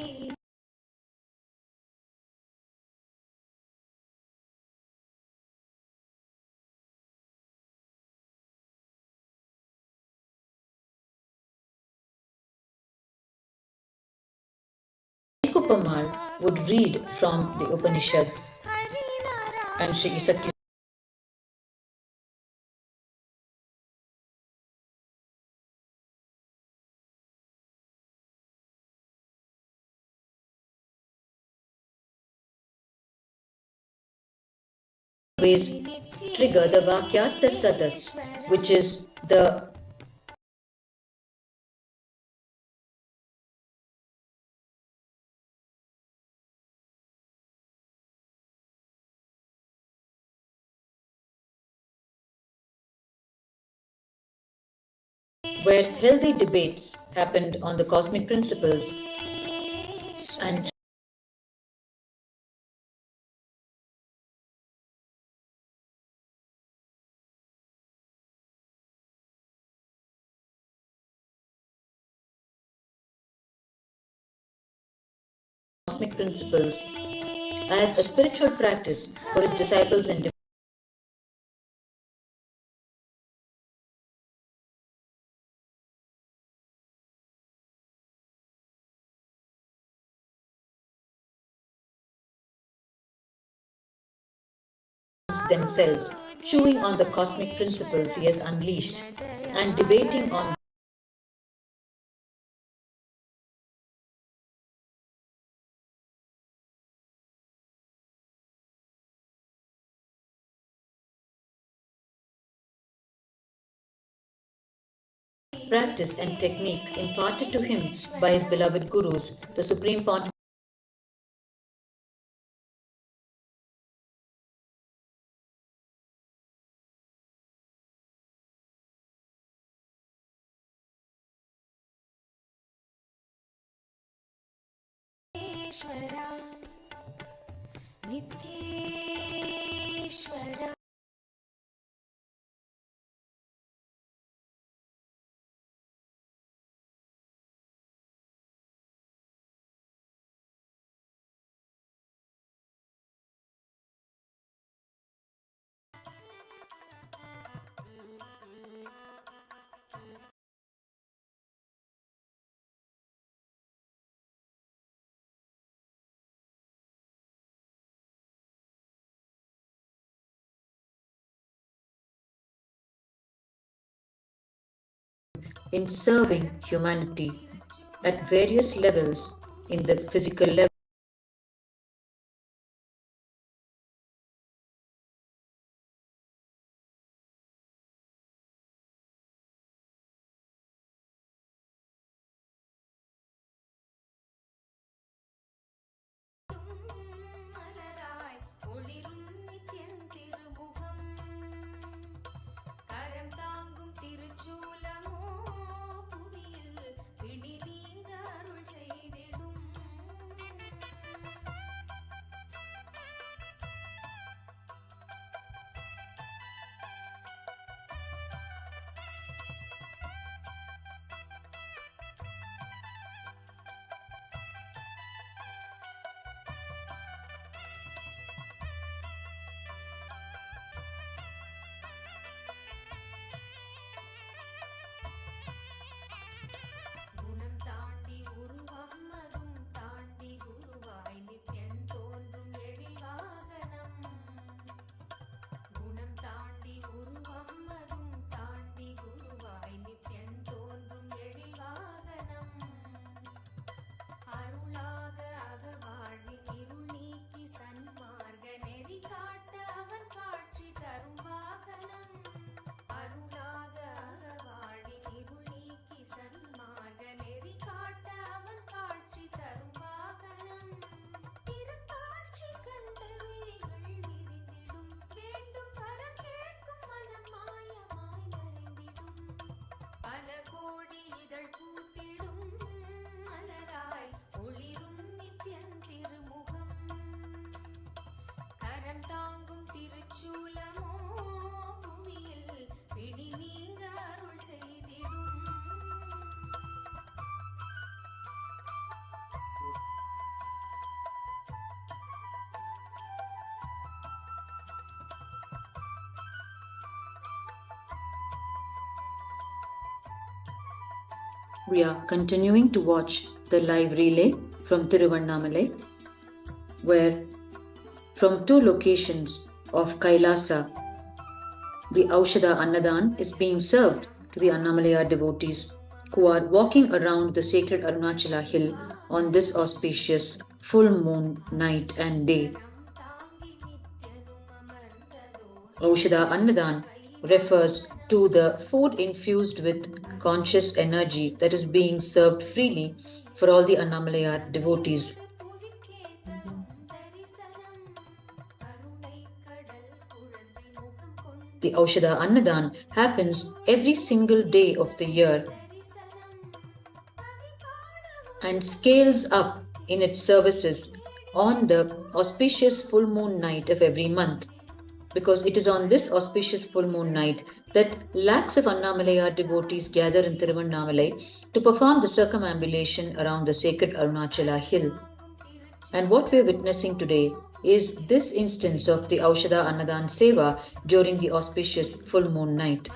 Thaipusam would read from the Upanishad, Hari Narayan and Shri Sakti ways trigger the Vakyartha Sadas, which is the where healthy debates happened on the cosmic principles and cosmic principles as a spiritual practice for his disciples and themselves, chewing on the cosmic principles he has unleashed and debating on practice and technique imparted to him by his beloved gurus, the Supreme Pontiff ईश्वरा नित्येश्वरा in serving humanity at various levels in the physical level. மலராய் ஒளிரும் நித்யன் திருமுகம் கரம் தாங்கும் திருச்சூலமோ புவியில் பிடி நீங்க அருள் செய்திடும் We are continuing to watch the live relay from Tiruvannamalai, where from two locations of KAILASA, the Aushadha Annadhan is being served to the Annamalaya devotees who are walking around the sacred Arunachala hill on this auspicious full moon night and day. Aushadha Annadhan refers to the food infused with conscious energy that is being served freely for all the Annamalaya devotees. The Aushadha Annadhan happens every single day of the year and scales up in its services on the auspicious full moon night of every month, because it is on this auspicious full moon night that lakhs of Annamalaya devotees gather in Tiruvannamalai to perform the circumambulation around the sacred Arunachala hill. And what we are witnessing today is this instance of the Aushadha Annadhan Seva during the auspicious full moon night.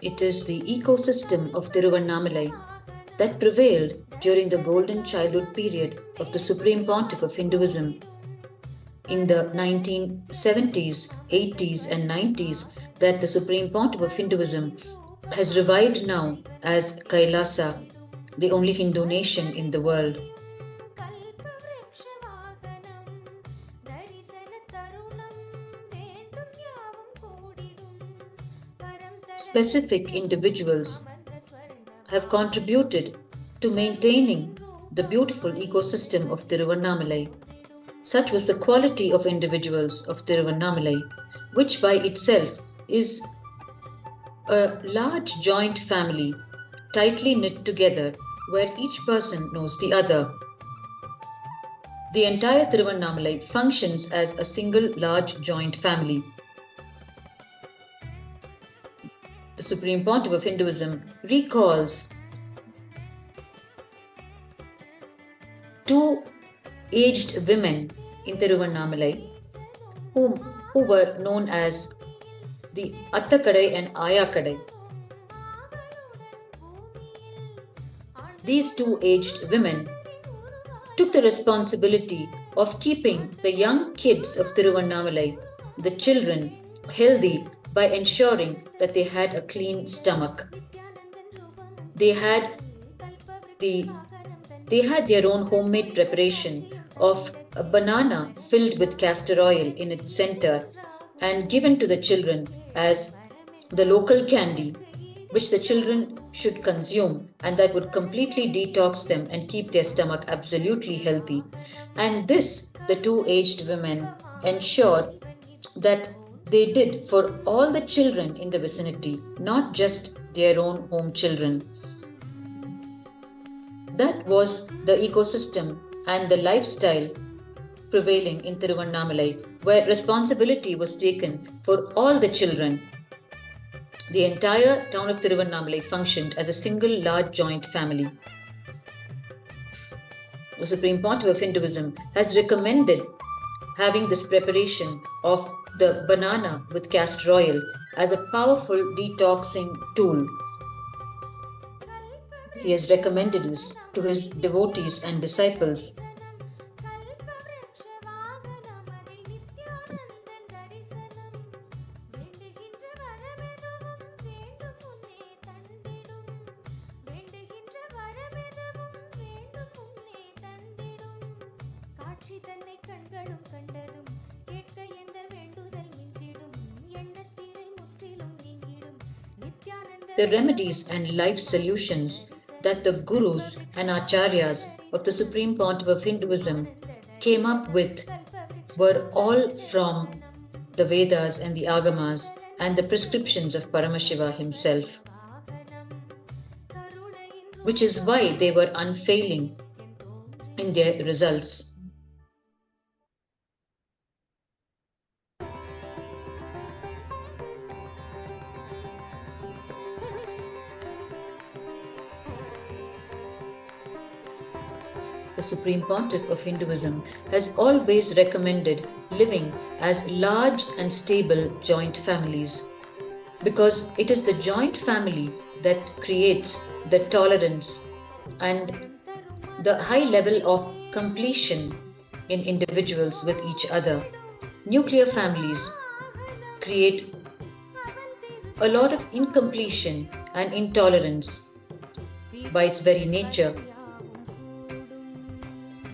It is the ecosystem of Tiruvannamalai that prevailed during the golden childhood period of the Supreme Pontiff of Hinduism. In the 1970s, 80s and 90s, that the Supreme Pontiff of Hinduism has revived now as KAILASA, the only Hindu nation in the world. Specific individuals have contributed to maintaining the beautiful ecosystem of Tiruvannamalai. Such was the quality of individuals of Tiruvannamalai, which by itself is a large joint family, tightly knit together, where each person knows the other. The entire Tiruvannamalai functions as a single large joint family. The Supreme Pontiff of Hinduism recalls two aged women in Tiruvannamalai who were known as the Attakadai and Ayakadai. These two aged women took the responsibility of keeping the young kids of Tiruvannamalai, the children, healthy by ensuring that they had a clean stomach. They had their own homemade preparation of a banana filled with castor oil in its center and given to the children as the local candy, which the children should consume, and that would completely detox them and keep their stomach absolutely healthy. And this, the two aged women ensured that they did for all the children in the vicinity, not just their own home children. That was the ecosystem and the lifestyle prevailing in Tiruvannamalai, where responsibility was taken for all the children. The entire town of Tiruvannamalai functioned as a single large joint family. The Supreme Pontiff of Hinduism has recommended having this preparation of the banana with castor oil as a powerful detoxing tool. he has recommended this to his devotees and disciples. The remedies and life solutions that the gurus and acharyas of the Supreme Pontiff of Hinduism came up with were all from the Vedas and the Agamas and the prescriptions of Paramashiva himself, which is why they were unfailing in their results. The Supreme Pontiff of Hinduism has always recommended living as large and stable joint families, because it is the joint family that creates the tolerance and the high level of completion in individuals with each other. Nuclear families create a lot of incompletion and intolerance by its very nature.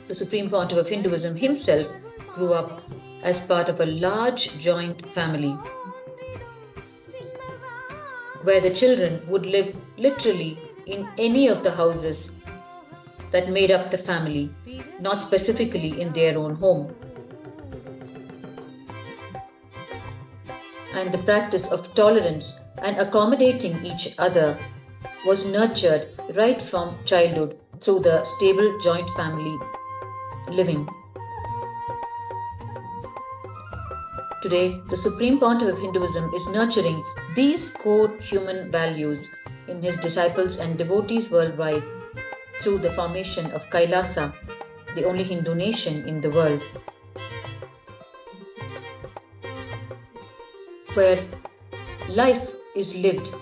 The Supreme Pontiff of Hinduism himself grew up as part of a large joint family, where the children would live literally in any of the houses that made up the family, not specifically in their own home. And the practice of tolerance and accommodating each other was nurtured right from childhood through the stable joint family living. Today, the Supreme Pontiff of Hinduism is nurturing these core human values in his disciples and devotees worldwide through the formation of KAILASA, the only Hindu nation in the world, where life is lived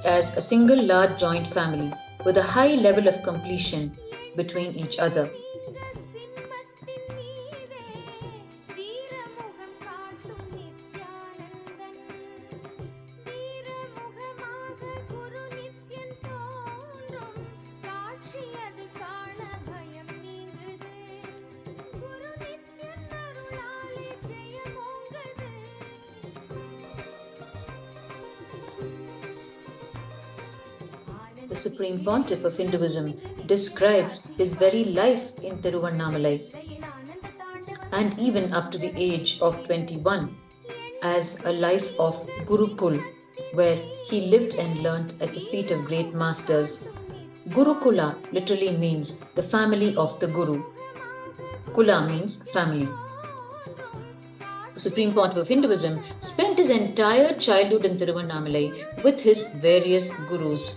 as a single large joint family with a high level of completion between each other. The Supreme Pontiff of Hinduism describes his very life in Tiruvannamalai, and even up to the age of 21, as a life of Gurukul, where he lived and learnt at the feet of great masters. Gurukula literally means the family of the Guru. Kula means family. The Supreme Pontiff of Hinduism spent his entire childhood in Tiruvannamalai with his various gurus.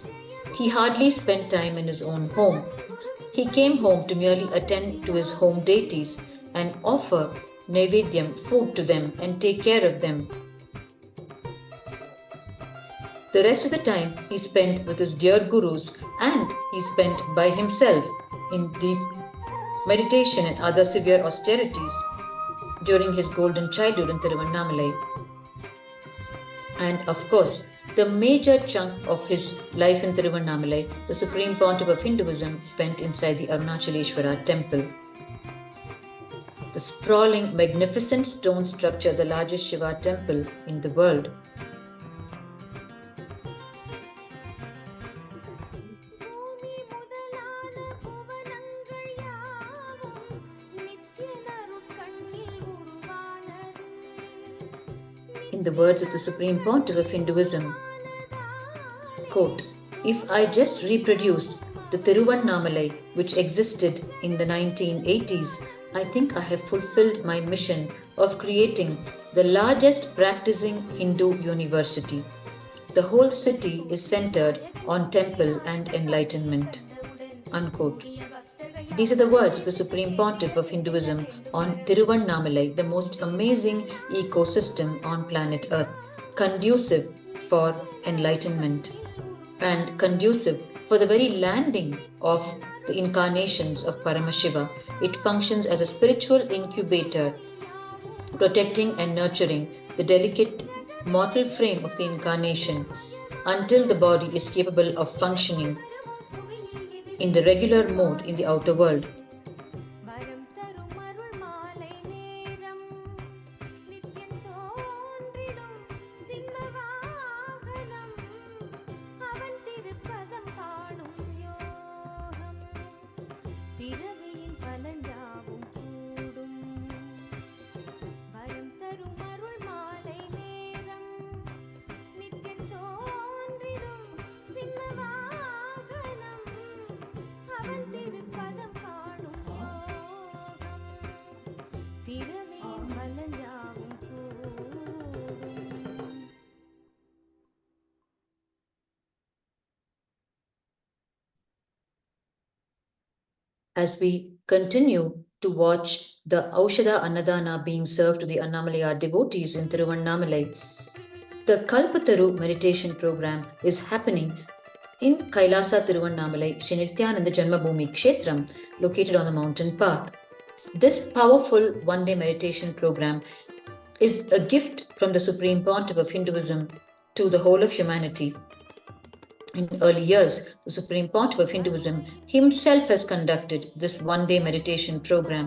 He hardly spent time in his own home. He came home to merely attend to his home deities and offer Naivedyam, food to them, and take care of them. The rest of the time he spent with his dear gurus, and he spent by himself in deep meditation and other severe austerities during his golden childhood in Tiruvannamalai. And of course, the major chunk of his life in Tiruvannamalai, the Supreme Pontiff of Hinduism spent inside the Arunachaleshwara temple. The sprawling, magnificent stone structure, the largest Shiva temple in the world. In the words of the Supreme Pontiff of Hinduism, quote, "If I just reproduce the Tiruvannamalai which existed in the 1980s, I think I have fulfilled my mission of creating the largest practicing Hindu university. The whole city is centered on temple and enlightenment." Unquote. These are the words of the Supreme Pontiff of Hinduism on Tiruvannamalai, the most amazing ecosystem on planet Earth, conducive for enlightenment and conducive For the very landing of the incarnations of Paramashiva, it functions as a spiritual incubator, protecting and nurturing the delicate mortal frame of the incarnation until the body is capable of functioning in the regular mode in the outer world. வரம் தரும் அருள் மாலை நேரம் நித்யம் தோன்றிடும் சிம்ம வாகனம் அவன் திருப்பதம் காணும் யோகம் பிறவியின் பலஞ்சாவும் கூடும் வரம் தரும் அருள் மாலை நேரம் நித்யம் தோன்றிடும் சிம்ம வாகனம் அவன் திருப்பதம் காணும் யோகம் பிறவியின் பலஞ்சாவும் கூடும். As we continue to watch the Aushadha Annadhan being served to the Annamalai devotees in Tiruvannamalai, the Kalpataru meditation program is happening in KAILASA Tiruvannamalai, Shri Nithyananda Janmabhūmi Kshetram, located on the mountain path. This powerful one-day meditation program is a gift from the Supreme Pontiff of Hinduism to the whole of humanity. In early years, the Supreme Pontiff of Hinduism himself has conducted this one-day meditation program,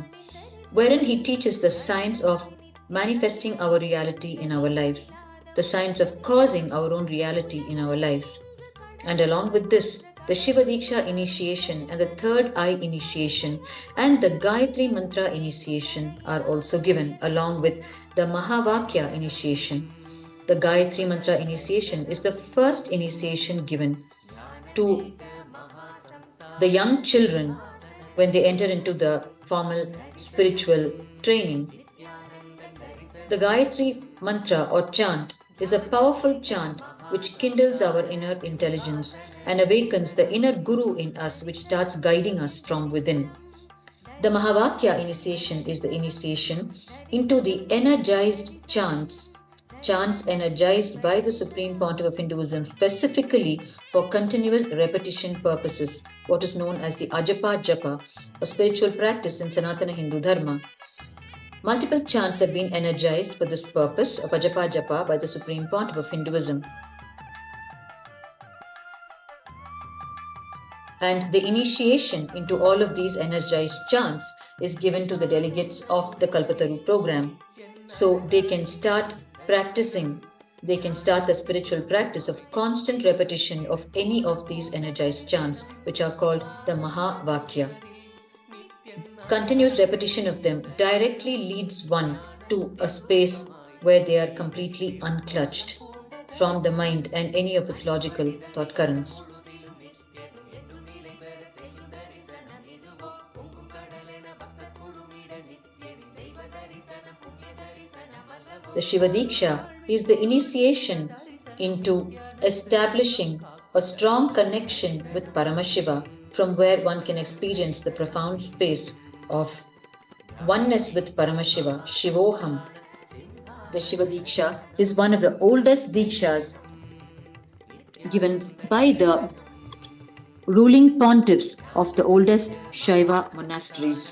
wherein he teaches the science of manifesting our reality in our lives, the science of causing our own reality in our lives. And along with this, the Shiva Diksha initiation and the third eye initiation and the Gayatri Mantra initiation are also given, along with the Mahavakya initiation. The Gayatri Mantra initiation is the first initiation given to the young children when they enter into the formal spiritual training. The Gayatri Mantra or chant is a powerful chant which kindles our inner intelligence and awakens the inner guru in us, which starts guiding us from within. The Mahavakya initiation is the initiation into the energized chants energized by the Supreme Pontiff of Hinduism specifically for continuous repetition purposes, what is known as the Ajapa Japa, a spiritual practice in Sanatana Hindu Dharma. Multiple chants have been energized for this purpose of Ajapa Japa by the Supreme Pontiff of Hinduism. And the initiation into all of these energized chants is given to the delegates of the Kalpataru program, so they can start practicing, they can start the spiritual practice of constant repetition of any of these energized chants, which are called the Mahavakya. Continuous repetition of them directly leads one to a space where they are completely unclutched from the mind and any of its logical thought currents. The Shiva Diksha is the initiation into establishing a strong connection with Paramashiva, from where one can experience the profound space of oneness with Paramashiva, Shivoham. The Shiva Diksha is one of the oldest Dikshas given by the ruling pontiffs of the oldest Shaiva monasteries.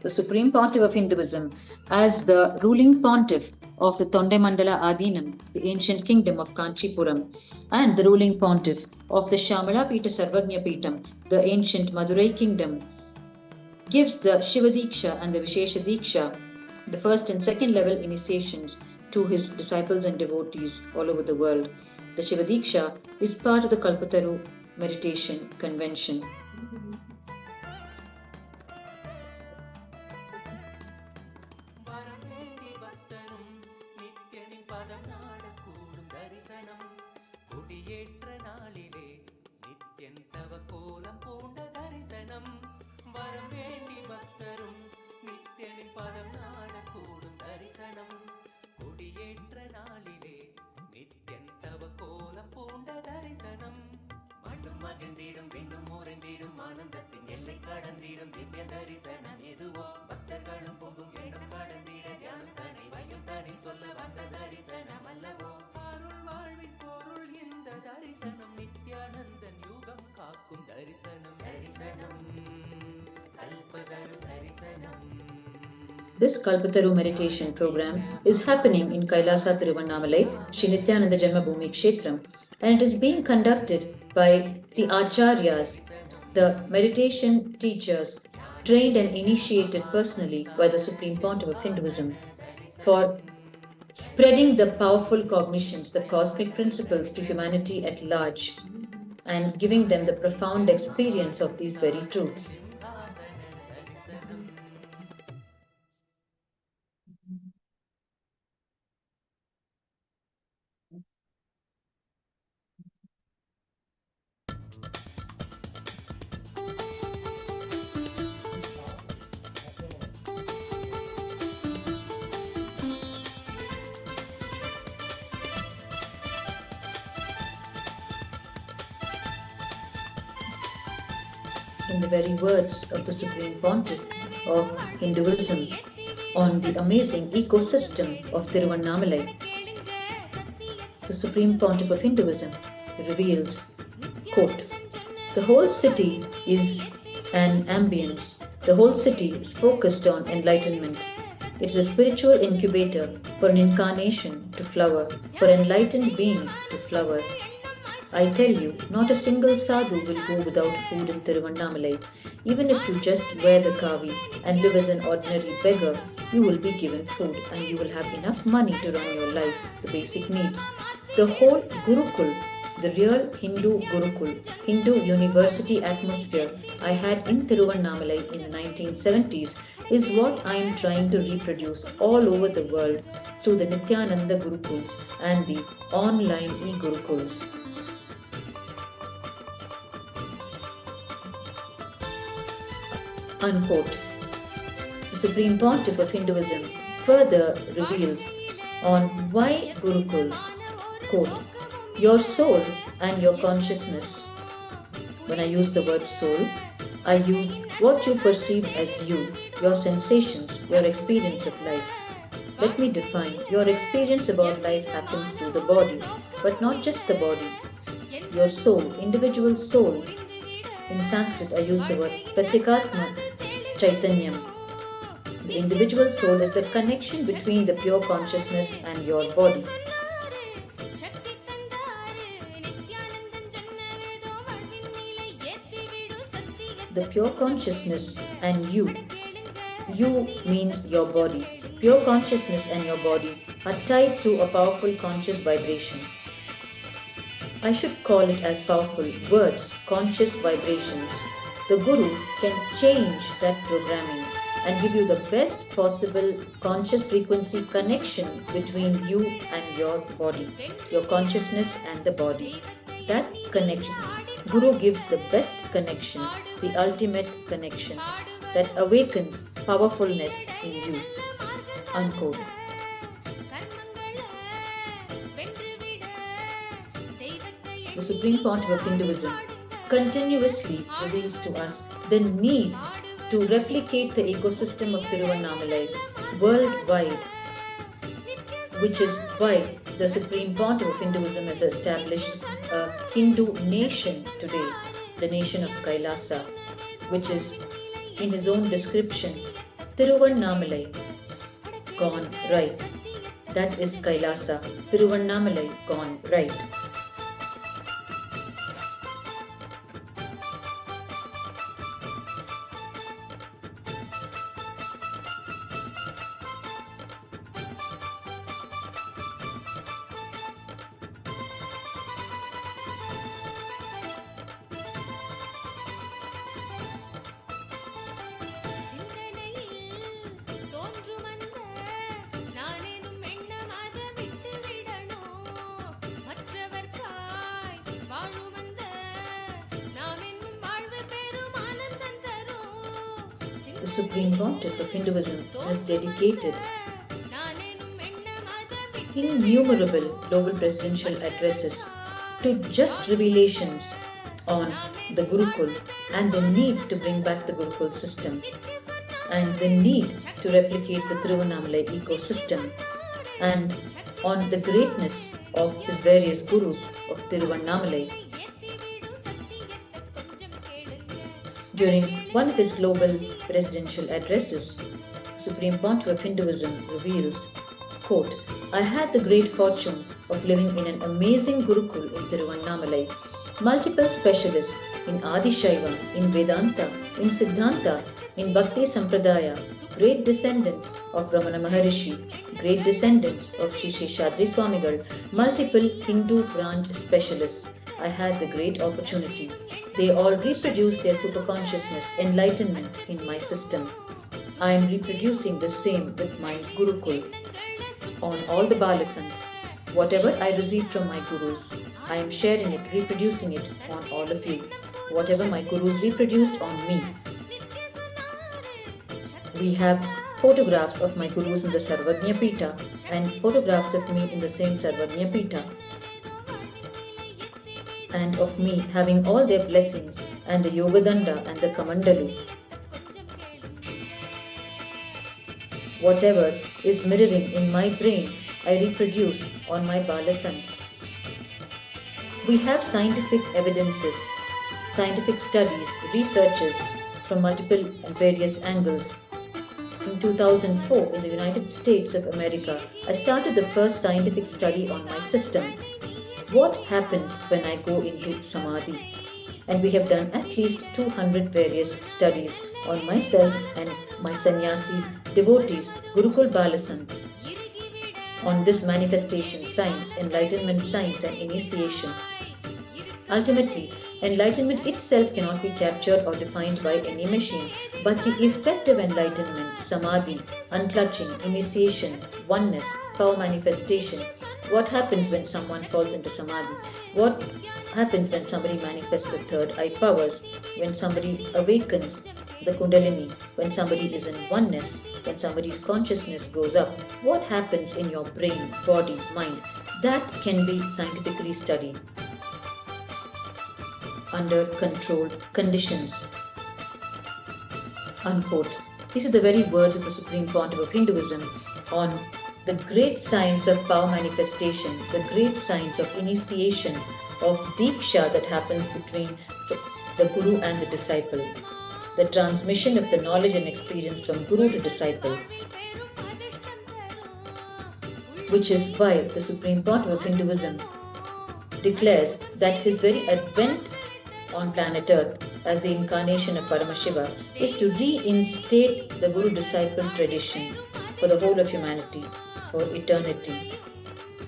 The Supreme Pontiff of Hinduism, as the ruling pontiff of the Tondai-Mandala Adinam, the ancient kingdom of Kanchipuram, and the ruling pontiff of the Shamala Pita Sarvagnya Pitam, the ancient Madurai kingdom, gives the Shiva Diksha and the Vishesha Diksha, the first and second level initiations, to his disciples and devotees all over the world. The Shiva Diksha is part of the Kalpataru meditation convention. சொல்ல வந்த தரிசனம் அல்லவோ அருள் வாழ்வின் பொருள் இந்த தரிசனம் Nithya This Kalpataru meditation program is happening in KAILASA Tiruvannamalai, Sri Nithyananda Janmabhūmi Kshetram, and it is being conducted by the Acharyas, the meditation teachers, trained and initiated personally by the Supreme Pontiff of Hinduism, for spreading the powerful cognitions, the cosmic principles to humanity at large, and giving them the profound experience of these very truths. In the very words of the Supreme Pontiff of Hinduism on the amazing ecosystem of Tiruvannamalai, the Supreme Pontiff of Hinduism reveals, quote, "The whole city is an ambience. The whole city is focused on enlightenment. It is a spiritual incubator for an incarnation to flower, for enlightened beings to flower. I tell you, not a single sadhu will go without food in Tiruvannamalai. Even if you just wear the kavi and live as an ordinary beggar, you will be given food and you will have enough money to run your life, the basic needs. The whole Gurukul, the real Hindu Gurukul, Hindu university atmosphere I had in Tiruvannamalai in the 1970s is what I am trying to reproduce all over the world through the Nithyananda Gurukuls and the online e-Gurukuls." Unquote. The Supreme Pontiff of Hinduism further reveals on why Gurukuls, quote, "Your soul and your consciousness." When I use the word soul, I use what you perceive as you, your sensations, your experience of life. Let me define. Your experience about life happens through the body, but not just the body. Your soul, individual soul. In Sanskrit, I use the word Pratyekatma Chaitanyam. The individual soul is the connection between the pure consciousness and your body. The pure consciousness and you. You means your body. Pure consciousness and your body are tied through a powerful conscious vibration. I should call it as powerful words, conscious vibrations. The Guru can change that programming and give you the best possible conscious frequency connection between you and your body, your consciousness and the body. That connection, Guru gives the best connection, the ultimate connection that awakens powerfulness in you. Unquote. The Supreme Pontiff of Hinduism continuously reveals to us the need to replicate the ecosystem of Tiruvannamalai worldwide, which is why the Supreme Pontiff of Hinduism has established a Hindu nation today, the nation of KAILASA, which is, in his own description, Tiruvannamalai gone right. That is KAILASA, Tiruvannamalai gone right. The Supreme Pontiff of Hinduism has dedicated innumerable global presidential addresses to just revelations on the Gurukul and the need to bring back the Gurukul system and the need to replicate the Tiruvannamalai ecosystem and on the greatness of his various gurus of Tiruvannamalai. During one of his global presidential addresses, Supreme Pontiff of Hinduism reveals, quote, I had the great fortune of living in an amazing Gurukul in Tiruvannamalai. Multiple specialists in Adi Shaiva, in Vedanta, in Siddhanta, in Bhakti Sampradaya, great descendants of Ramana Maharishi, great descendants of Sri Sheshadri Swamigal, multiple Hindu branch specialists. I had the great opportunity. They all reproduced their superconsciousness, enlightenment in my system. I am reproducing the same with my Gurukul on all the Balasans. Whatever I received from my Gurus, I am sharing it, reproducing it on all of you. Whatever my Gurus reproduced on me. We have photographs of my Gurus in the Sarvajna Pita and photographs of me in the same Sarvajna Pita, and of me having all their blessings and the Yogadanda and the Kamandalu. Whatever is mirroring in my brain, I reproduce on my Balasans. We have scientific evidences, scientific studies, researches from multiple and various angles. In 2004, in the United States of America, I started the first scientific study on my system. What happens when I go into Samadhi? And we have done at least 200 various studies on myself and my sannyasis, devotees, Gurukul Balasans, on this manifestation science, enlightenment science and initiation. Ultimately, enlightenment itself cannot be captured or defined by any machine, but the effect of enlightenment, samadhi, unclutching, initiation, oneness, power manifestation. What happens when someone falls into samadhi? What happens when somebody manifests the third eye powers? When somebody awakens the kundalini? When somebody is in oneness? When somebody's consciousness goes up? What happens in your brain, body, mind? That can be scientifically studied under controlled conditions. Unquote. These are the very words of the Supreme Pontiff of Hinduism on the great science of power manifestation, the great science of initiation, of Diksha that happens between the Guru and the disciple, the transmission of the knowledge and experience from Guru to disciple, which is why the Supreme Pontiff of Hinduism declares that his very advent on planet Earth as the incarnation of Paramashiva is to reinstate the Guru-disciple tradition for the whole of humanity, for eternity.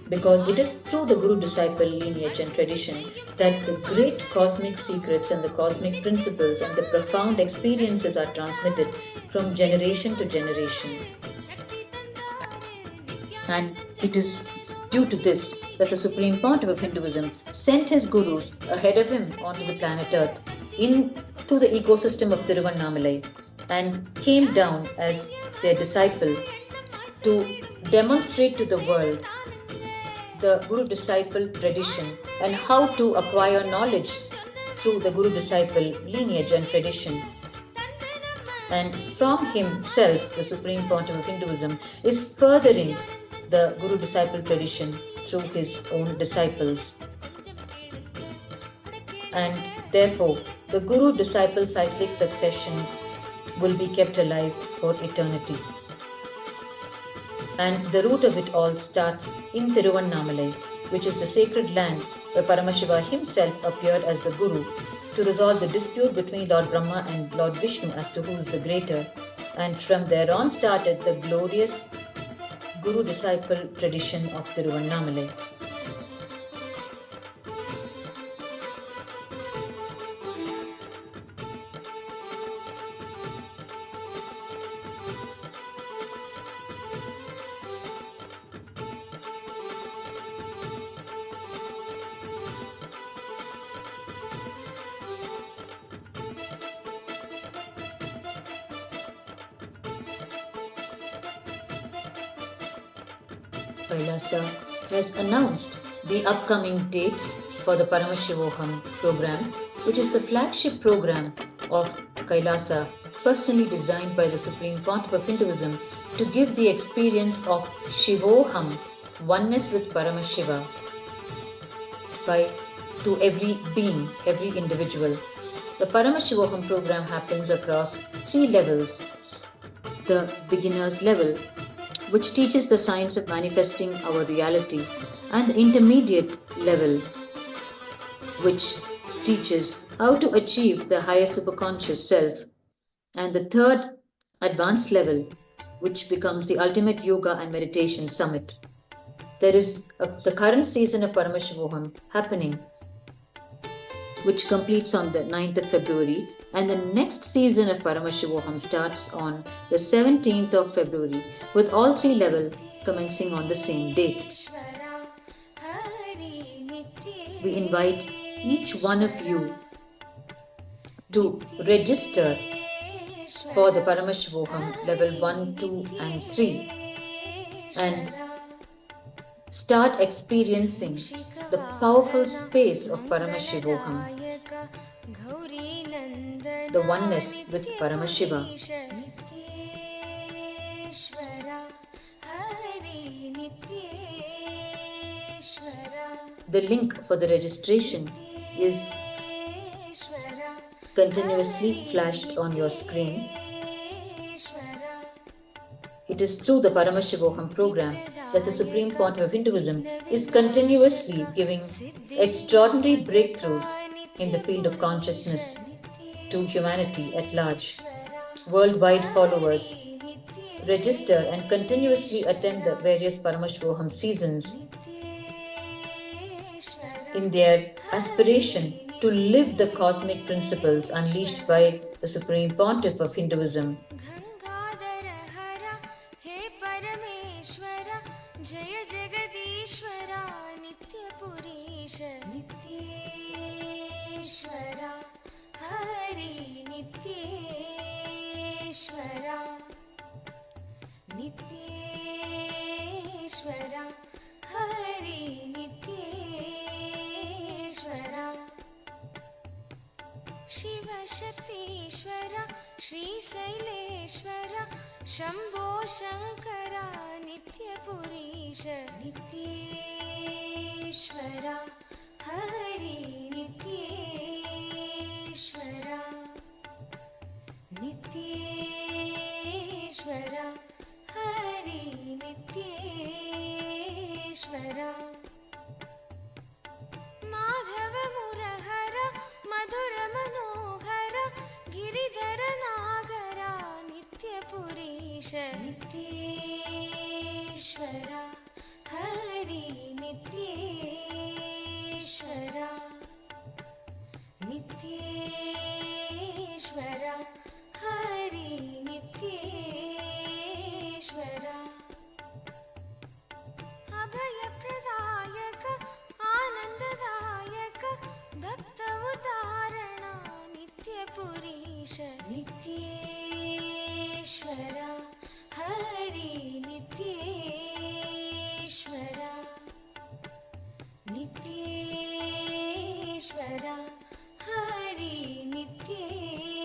Because it is through the Guru-disciple lineage and tradition that the great cosmic secrets and the cosmic principles and the profound experiences are transmitted from generation to generation. And it is due to this that the Supreme Pontiff of Hinduism sent his gurus ahead of him onto the planet Earth, into the ecosystem of Tiruvannamalai, and came down as their disciple to demonstrate to the world the Guru-disciple tradition and how to acquire knowledge through the Guru-disciple lineage and tradition. And from himself, the Supreme Pontiff of Hinduism is furthering the Guru-disciple tradition through his own disciples. And therefore, the Guru-disciple cyclic succession will be kept alive for eternity. And the root of it all starts in Tiruvannamalai, which is the sacred land where Paramashiva himself appeared as the Guru to resolve the dispute between Lord Brahma and Lord Vishnu as to who is the greater. And from there on started the glorious Guru-disciple tradition of Tiruvannamalai. KAILASA has announced the upcoming dates for the Paramashivoham program, which is the flagship program of KAILASA, personally designed by the Supreme Pontiff of Hinduism to give the experience of Shivoham, oneness with Paramashiva, to every being, every individual. The Paramashivoham program happens across 3 levels. The beginner's level, which teaches the science of manifesting our reality, and the intermediate level, which teaches how to achieve the higher superconscious self, and the third advanced level, which becomes the ultimate yoga and meditation summit. There is the current season of Paramashivoham happening, which completes on the 9th of February, and the next season of Paramashivoham starts on the 17th of February, with all 3 levels commencing on the same date. We invite each one of you to register for the Paramashivoham level 1, 2 and 3 and start experiencing the powerful space of Paramashivoham, the oneness with Paramashiva. The link for the registration is continuously flashed on your screen. It is through the Paramashivoham program that the Supreme Pontiff of Hinduism is continuously giving extraordinary breakthroughs in the field of consciousness to humanity at large. Worldwide followers register and continuously attend the various Paramashivoham seasons in their aspiration to live the cosmic principles unleashed by the Supreme Pontiff of Hinduism. Shiv शक्तीश्वर Shri Shaileshwar Shambho Shankar नित्यपुरीश नित्येश्वर Hari नित्येश्वर नित्येश्वर Hari नित्येश्वर Madhav मुरहर मधुर मनोहर गिरिधर नागर नित्यपुरीश नित्येश्वर हरि नित्येश्वर नित्येश्वर हरि नित्येश्वर अभय प्रदायक आनंददायक भक्त उदाहरण नित्यपुरीश नित्येश्वर हरि नित्येश्वर नित्येश्वर हरि नित्येश्वर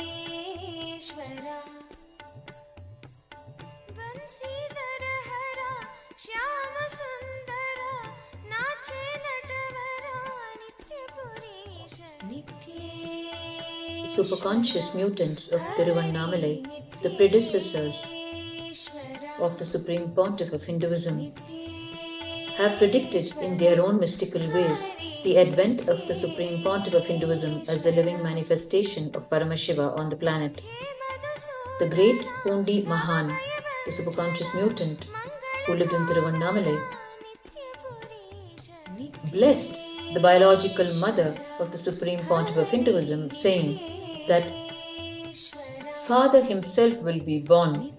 बंसीधर हरा श्याम सुंदर नाचे नटवरा नित्यपुरीश नित्येश्वर Superconscious mutants of Tiruvannamalai, the predecessors of the Supreme Pontiff of Hinduism, have predicted in their own mystical ways the advent of the Supreme Pontiff of Hinduism as the living manifestation of Paramashiva on the planet. The great Pondi Mahan, the superconscious mutant who lived in Tiruvannamalai, blessed the biological mother of the Supreme Pontiff of Hinduism, saying that Father himself will be born.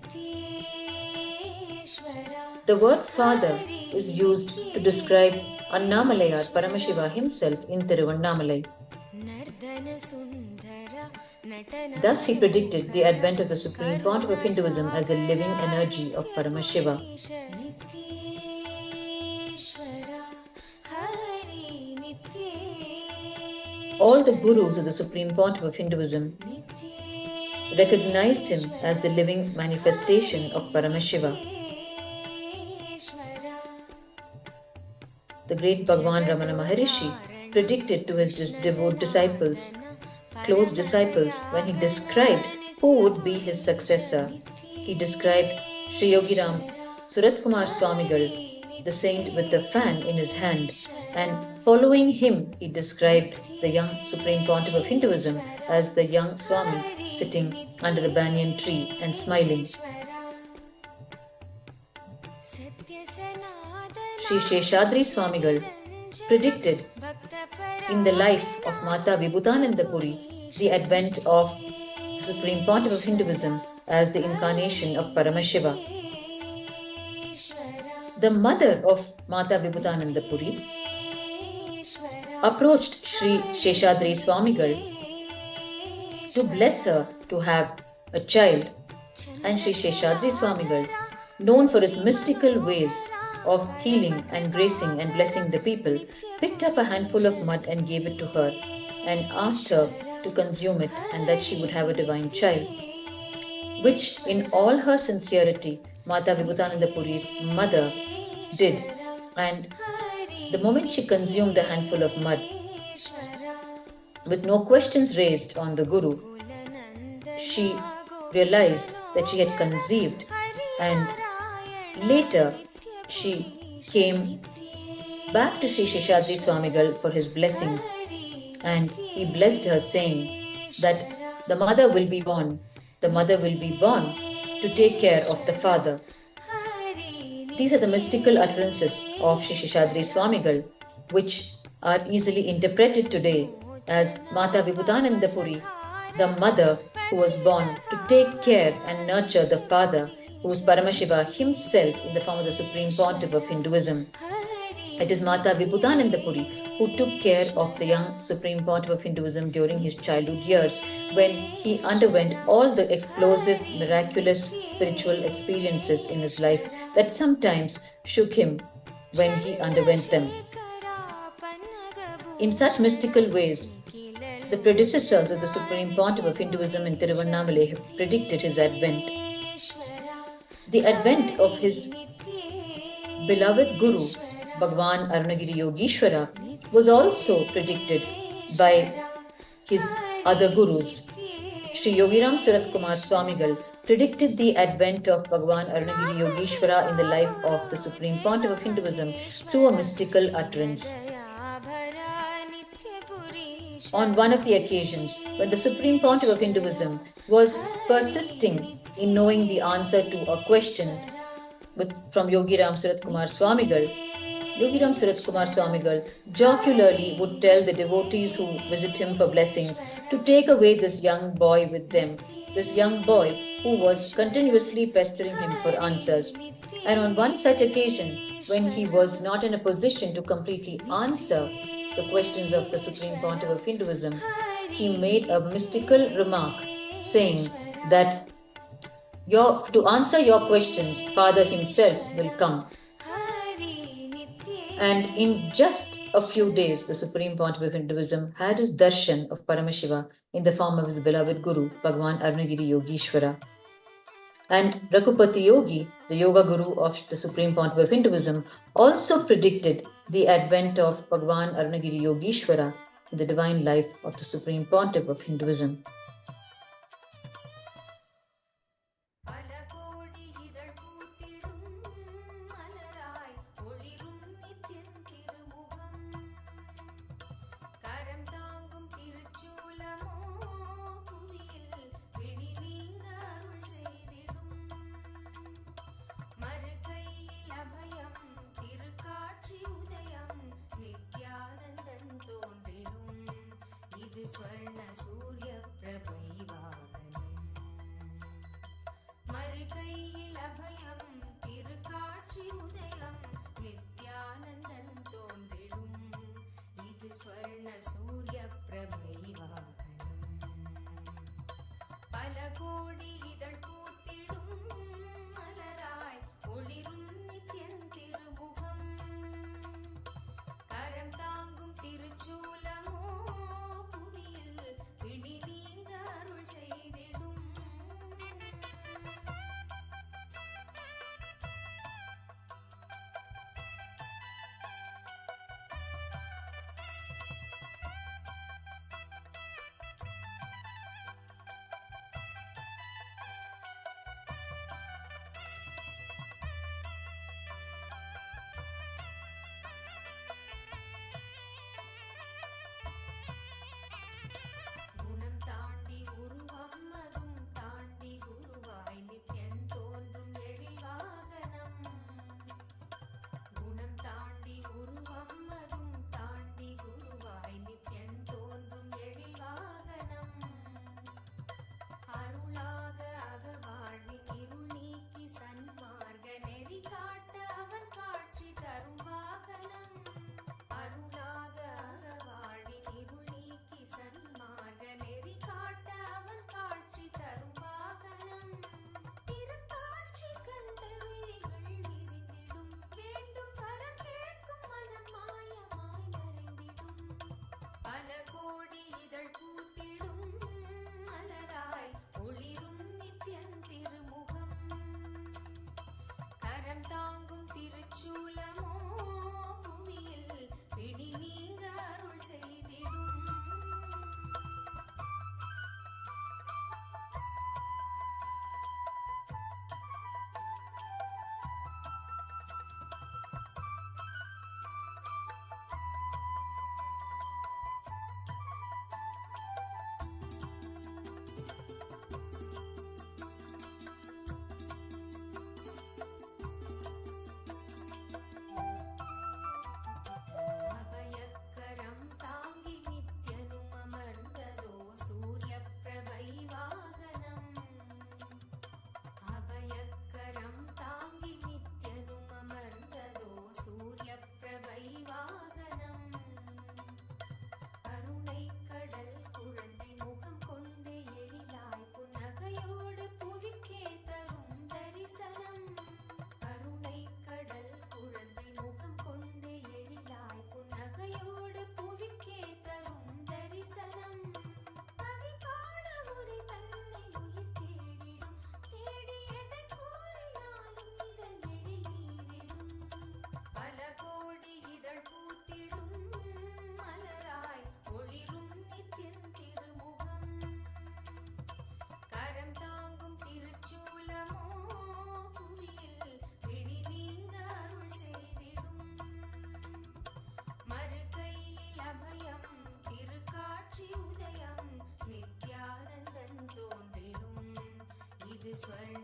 The word Father is used to describe Annamalai or Paramashiva himself in Tiruvannamalai. Thus he predicted the advent of the Supreme Pontiff of Hinduism as a living energy of Paramashiva. All the gurus of the Supreme Pontiff of Hinduism recognized him as the living manifestation of Paramashiva. The great Bhagavan Ramana Maharishi predicted to his devout disciples close disciples when he described who would be his successor. He described Sri Yogiram Suratkumar Swamigal, the saint with the fan in his hand, and following him, he described the young Supreme Pontiff of Hinduism as the young Swami sitting under the banyan tree and smiling. Sri Sheshadri Swamigal predicted in the life of Mata Vibhutananda Puri the advent of the Supreme Pontiff of Hinduism as the incarnation of Paramashiva. The mother of Mata Vibhutananda Puri approached Sri Sheshadri Swamigal to bless her to have a child, and Sri Sheshadri Swamigal, known for his mystical ways of healing and gracing and blessing the people, picked up a handful of mud and gave it to her and asked her to consume it and that she would have a divine child, which in all her sincerity Mata Vibhutananda Puri's mother did. And the moment she consumed a handful of mud, with no questions raised on the Guru, she realized that she had conceived, and later she came back to Sri Sheshadri Swamigal for his blessings, and he blessed her saying that the mother will be born to take care of the father. These are the mystical utterances of Sri Sheshadri Swamigal, which are easily interpreted today as Mata Vibhutananda Puri, the mother who was born to take care and nurture the father, who is Paramashiva himself in the form of the Supreme Pontiff of Hinduism. It is Mata Vibhutananda Puri who took care of the young Supreme Pontiff of Hinduism during his childhood years, when he underwent all the explosive, miraculous spiritual experiences in his life that sometimes shook him when he underwent them. In such mystical ways, the predecessors of the Supreme Pontiff of Hinduism in Tiruvannamalai have predicted his advent. The advent of his beloved Guru, Bhagwan Arunagiri Yogeshwara, was also predicted by his other gurus. Sri Yogiram Suratkumar Swamigal predicted the advent of Bhagwan Arunagiri Yogeshwara in the life of the Supreme Pontiff of Hinduism through a mystical utterance. On one of the occasions when the Supreme Pontiff of Hinduism was persisting in knowing the answer to a question from Yogiram Suratkumar Swamigal, Yogiram Suratkumar Swamigal jocularly would tell the devotees who visit him for blessings to take away this young boy with them, this young boy who was continuously pestering him for answers. And on one such occasion, when he was not in a position to completely answer the questions of the Supreme Pontiff of Hinduism, he made a mystical remark saying that to answer your questions, Father himself will come. And in just a few days, the Supreme Pontiff of Hinduism had his darshan of Paramashiva in the form of his beloved Guru, Bhagwan Arunagiri Yogeshwara. And Raghupati Yogi, the yoga guru of the Supreme Pontiff of Hinduism, also predicted the advent of Bhagwan Arunagiri Yogeshwara in the divine life of the Supreme Pontiff of Hinduism. स्वर्ण सूर्य प्रभैवाहनम् मरुकैयिल अभयम् तिरुकाट्सी उदयम् नित्यानन्दन् तोन्रिडुम् इदु स्वर्ण सूर्य प्रभैवाहनम् पल कोडि इदळ் पूत्तिडुम् मलराय ஒளிரும் நித்யன் திருமுகம் கரம் தாங்கும் திருச்சூலமோ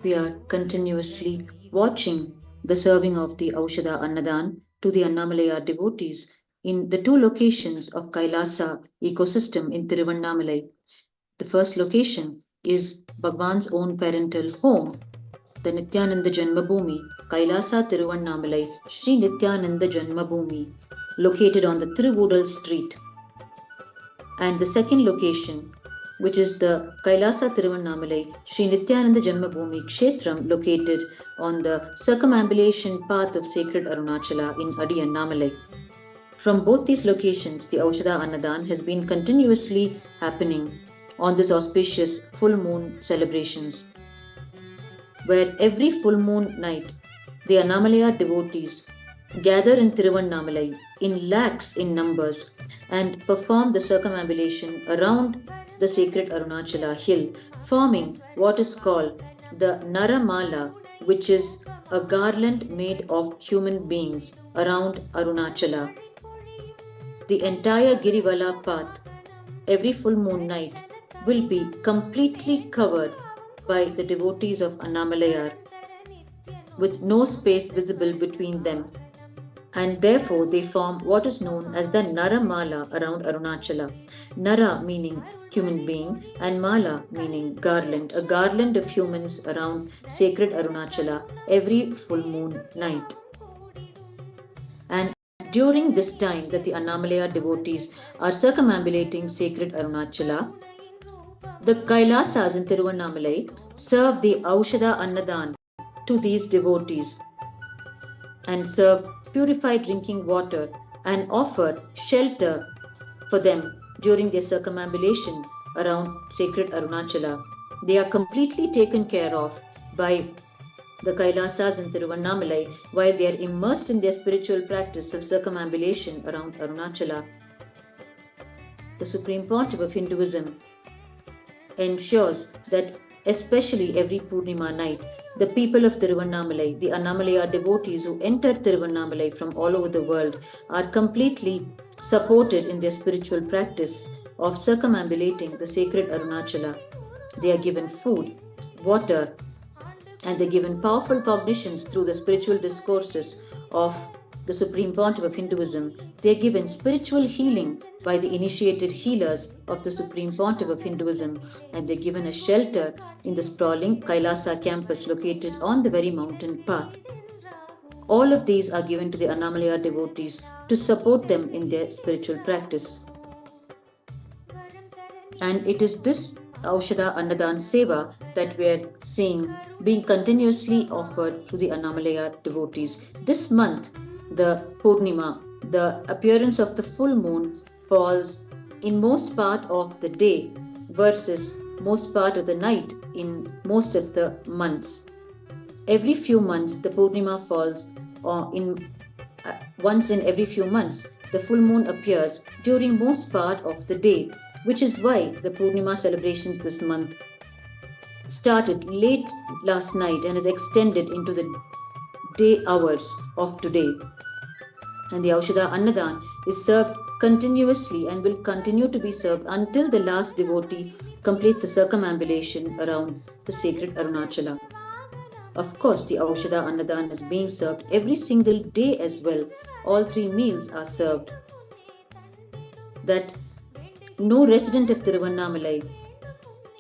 We are continuously watching the serving of the Aushadha Annadhan to the Annamalai devotees in the two locations of Kailasa ecosystem in Tiruvannamalai. The first location is Bhagwan's own parental home, the Nithyananda Janmabhūmi Kailasa Tiruvannamalai Sri Nithyananda Janmabhūmi, located on the Tiruvudal street. And the second location, which is the KAILASA Tiruvannamalai Sri Nithyananda Janmabhūmi Kshetram, located on the circumambulation path of sacred Arunachala in Adi Annamalai. From both these locations, the Aushadha Annadhan has been continuously happening on this auspicious full moon celebrations, where every full moon night, the Annamalaya devotees gather in Tiruvannamalai in lakhs in numbers and perform the circumambulation around the sacred Arunachala hill, forming what is called the Naramala, which is a garland made of human beings around Arunachala. The entire Girivala path, every full moon night, will be completely covered by the devotees of Annamalayar, with no space visible between them. And therefore they form what is known as the Naramala around Arunachala. Nara meaning human being and Mala meaning garland, a garland of humans around sacred Arunachala every full moon night. And during this time that the Annamalaya devotees are circumambulating sacred Arunachala, the Kailasas in Tiruvannamalai serve the Aushadha Annadhan to these devotees and serve purified drinking water and offer shelter for them during their circumambulation around sacred Arunachala. They are completely taken care of by the Kailasas in Tiruvannamalai while they are immersed in their spiritual practice of circumambulation around Arunachala. The Supreme Pontiff of Hinduism ensures that especially every Pournima night, the people of Tiruvannamalai, the Annamalaya devotees who enter Tiruvannamalai from all over the world, are completely supported in their spiritual practice of circumambulating the sacred Arunachala. They are given food, water, and they are given powerful cognitions through the spiritual discourses of the Supreme Pontiff of Hinduism. They are given spiritual healing by the initiated healers of the Supreme Pontiff of Hinduism, and they are given a shelter in the sprawling Kailasa campus located on the very mountain path. All of these are given to the Annamalaya devotees to support them in their spiritual practice. And it is this Aushadha Annadhan Seva that we are seeing being continuously offered to the Annamalaya devotees. This month, the Pournima, the appearance of the full moon, falls in most part of the day versus most part of the night in most of the months. Every few months, the Pournima falls once in every few months. The full moon appears during most part of the day, which is why the Pournima celebrations this month started late last night and is extended into the day hours of today. And the Aushadha Annadhan is served continuously and will continue to be served until the last devotee completes the circumambulation around the sacred Arunachala. Of course, the Aushadha Annadhan is being served every single day as well. All 3 meals are served. That no resident of Tiruvannamalai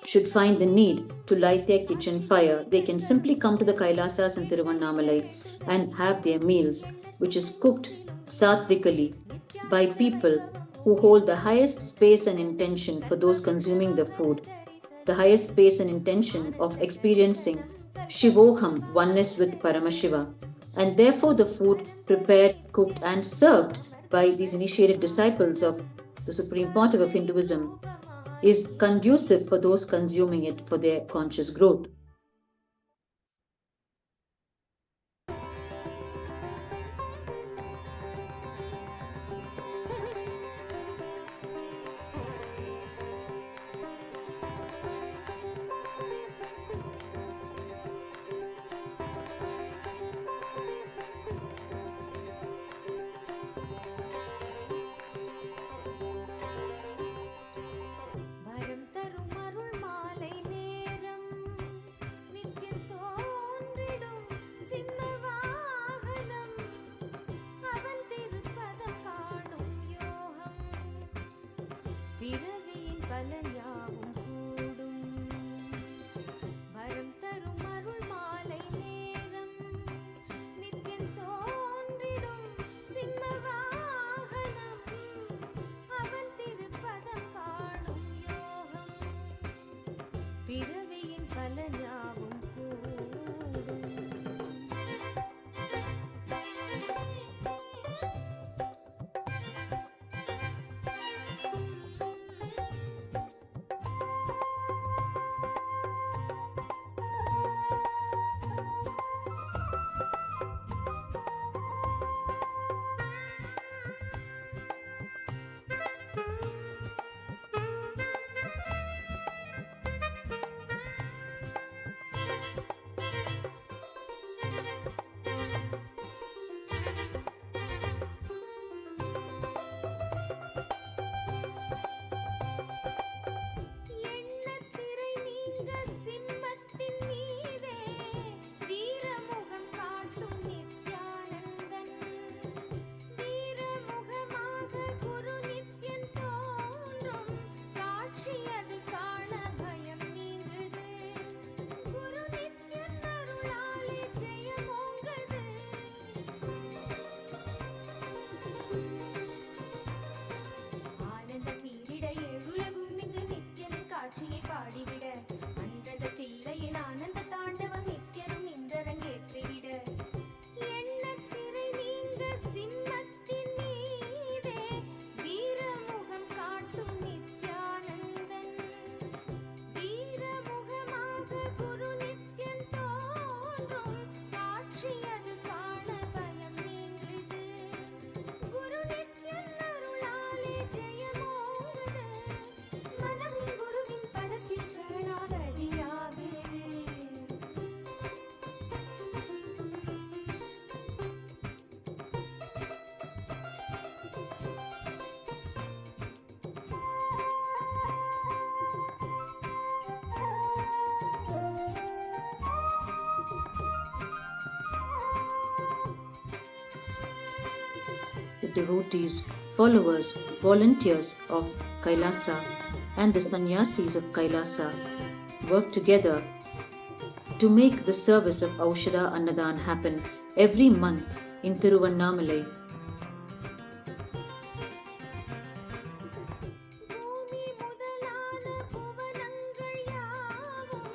should find the need to light their kitchen fire. They can simply come to the Kailasas in Tiruvannamalai and have their meals, which is cooked satvikally by people who hold the highest space and intention for those consuming the food, the highest space and intention of experiencing Shivoham, oneness with Paramashiva. And therefore the food prepared, cooked and served by these initiated disciples of the Supreme Pontiff of Hinduism is conducive for those consuming it for their conscious growth. பலன் யாவும் கூடும். வரம் தரும் அருள் மாலை நேரம் நித்தியம் தோன்றிடும் சிம்ம வாகனம் அவன் திருப்பதம் காணும் யோகம். பிறவியின் பலன் யாவும் கூடும். எண்ணத்திரை நீங்க சிம்மத்தின் மீதே வீரமுகம் காட்டும் நித்யானந்தன். வீரமுகமாக குரு நித்யன் தோன்றும் காட்சி அது காண பயம் நீங்குது. குரு நித்யன் அருளாலே ஜெயமோங்குது. ஆனந்த பீரிட ஏழுலகும் இங்கு நித்யனின் காட்சியை பாடிவிட. அன்றத தில்லையின் ஆனந்த தாண்டவம் நித்யனும் இன்றரங்கேற்றிவிட. எண்ணத்திரை நீங்க சிம்மத்தின் மீதே வீரமுகம் காட்டும் நித்யானந்தன். வீரமுகமாக குரு நித்யன் தோன்றும் காட்சி அது காண பயம் நீங்குது. குரு நித்யன் அருளாலே ஜெயமோங்குது. மனமின் குருவின் பதத்தில் சரணாகதியாகுது. The devotees, followers, volunteers of KAILASA and the sannyasis of KAILASA work together to make the service of Aushadha Annadhan happen every month in Tiruvannamalai. பூமி முதலான புவனங்கள் யாவும்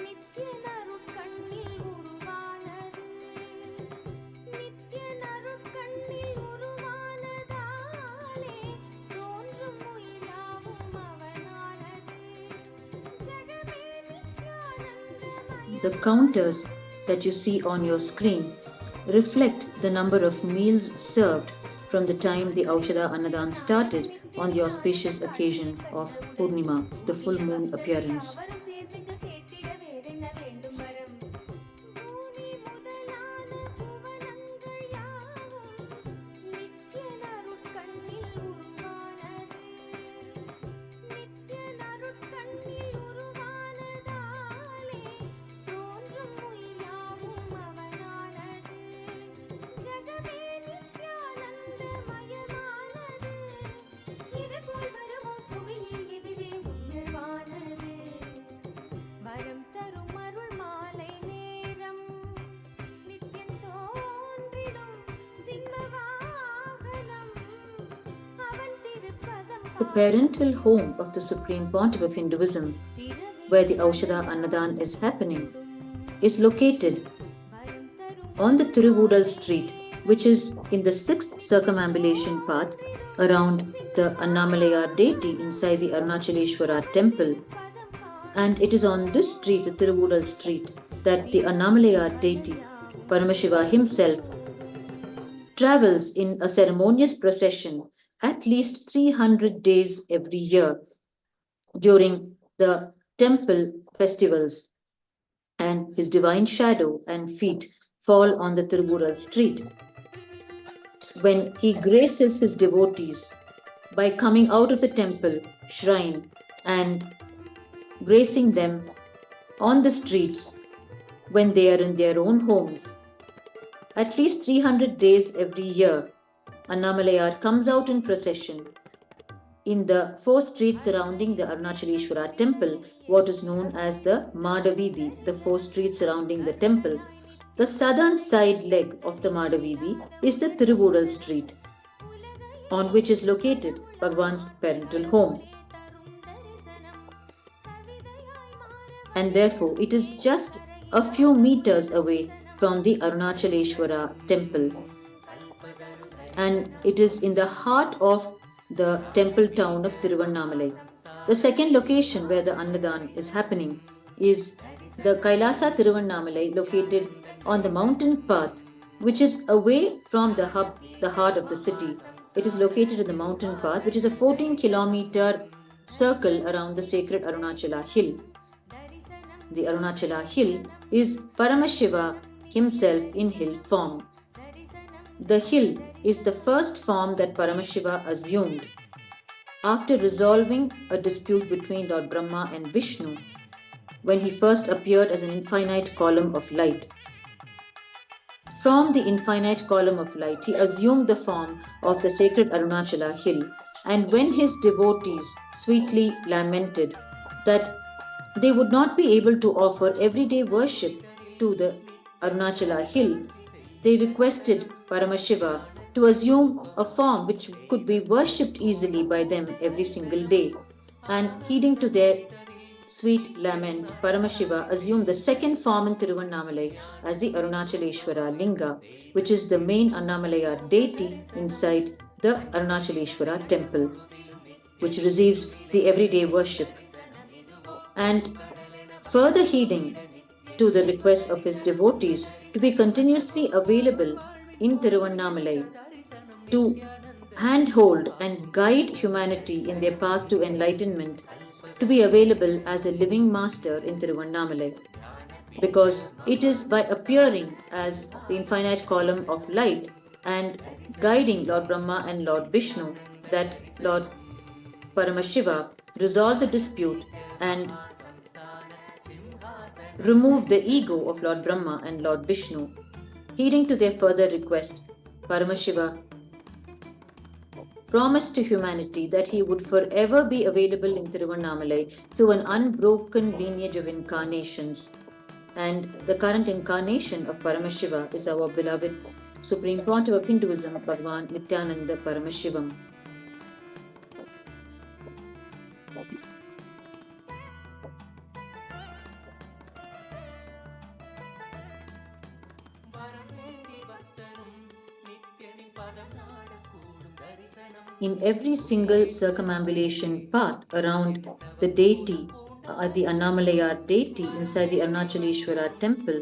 நித்யன் அருட்கண்ணில் உருவானது. நித்யன் அருட்கண்ணில் உருவானதாலே தோன்றும் உயிர் யாவும் அவனானது. ஜெகமே நித்யானந்தமய. The counters that you see on your screen reflect the number of meals served from the time the Aushadha Annadhan started on the auspicious occasion of Pournima, the full moon appearance. அவரும் சேர்த்துங்க கேட்டிட வேறென்ன வேண்டும் வரம். பூமி முதலான புவனங்கள் யாவும் நித்யன் அருட்கண்ணில் உருவானது. நித்யன் அருட்கண்ணில் உருவானதாலே தோன்றும் உயிர் யாவும் அவனானது. ஜெகமே நித்யானந்தமயமானது. இதுபோல் வருமோ புவியில் இதுவே உயர்வானது. வரம் தரும் அருள் மாலை நேரம் நித்யன் தோன்றிடும் சிம்ம வாகனம் அவன் திருப்பதம் The parental home of the Supreme Pontiff of Hinduism, where the Aushadha Annadhan is happening, is located on the Tiruvudal street, which is in the 6th circumambulation path around the Annamalai deity inside the Arunachaleshwara temple. And it is on this street, the Tiruvudal street, that the Annamalai deity, Paramashiva himself, travels in a ceremonious procession at least 300 days every year during the temple festivals, and his divine shadow and feet fall on the Tiruvudal street. When he graces his devotees by coming out of the temple shrine and gracing them on the streets when they are in their own homes, at least 300 days every year, Annamalai comes out in procession in the 4 streets surrounding the Arunachaleshwara temple, what is known as the Madavidi, the 4 streets surrounding the temple. The southern side leg of the Madavidi is the Tiruvural street, on which is located Bhagwan's parental home. And therefore, it is just a few meters away from the Arunachaleshwara temple. And it is in the heart of the temple town of Tiruvannamalai. The second location where the Annadhan is happening is the KAILASA Tiruvannamalai, located on the mountain path, which is away from the heart of the city. It is located in the mountain path, which is a 14-kilometer circle around the sacred Arunachala hill. The Arunachala hill is Paramashiva himself in hill form. The hill is the first form that Paramashiva assumed after resolving a dispute between Lord Brahma and Vishnu when he first appeared as an infinite column of light. From the infinite column of light, he assumed the form of the sacred Arunachala hill, and when his devotees sweetly lamented that they would not be able to offer everyday worship to the Arunachala hill, they requested Paramashiva to assume a form which could be worshipped easily by them every single day. And heeding to their sweet lament, Paramashiva assumed the second form in Tiruvannamalai as the Arunachaleshwara Linga, which is the main Annamalayar deity inside the Arunachaleshwara temple, which receives the everyday worship. And further heeding to the request of his devotees to be continuously available in Tiruvannamalai to handhold and guide humanity in their path to enlightenment, to be available as a living master in Tiruvannamalai, because it is by appearing as the infinite column of light and guiding Lord Brahma and Lord Vishnu that Lord Paramashiva resolved the dispute and removed the ego of Lord Brahma and Lord Vishnu. Heeding to their further request, Paramashiva promised to humanity that he would forever be available in Tiruvannamalai through an unbroken lineage of incarnations. And the current incarnation of Paramashiva is our beloved Supreme Pontiff of Hinduism, Bhagwan Nithyananda Paramashivam. In every single circumambulation path around the deity, the Annamalayar deity inside the Arunachaleshwara temple,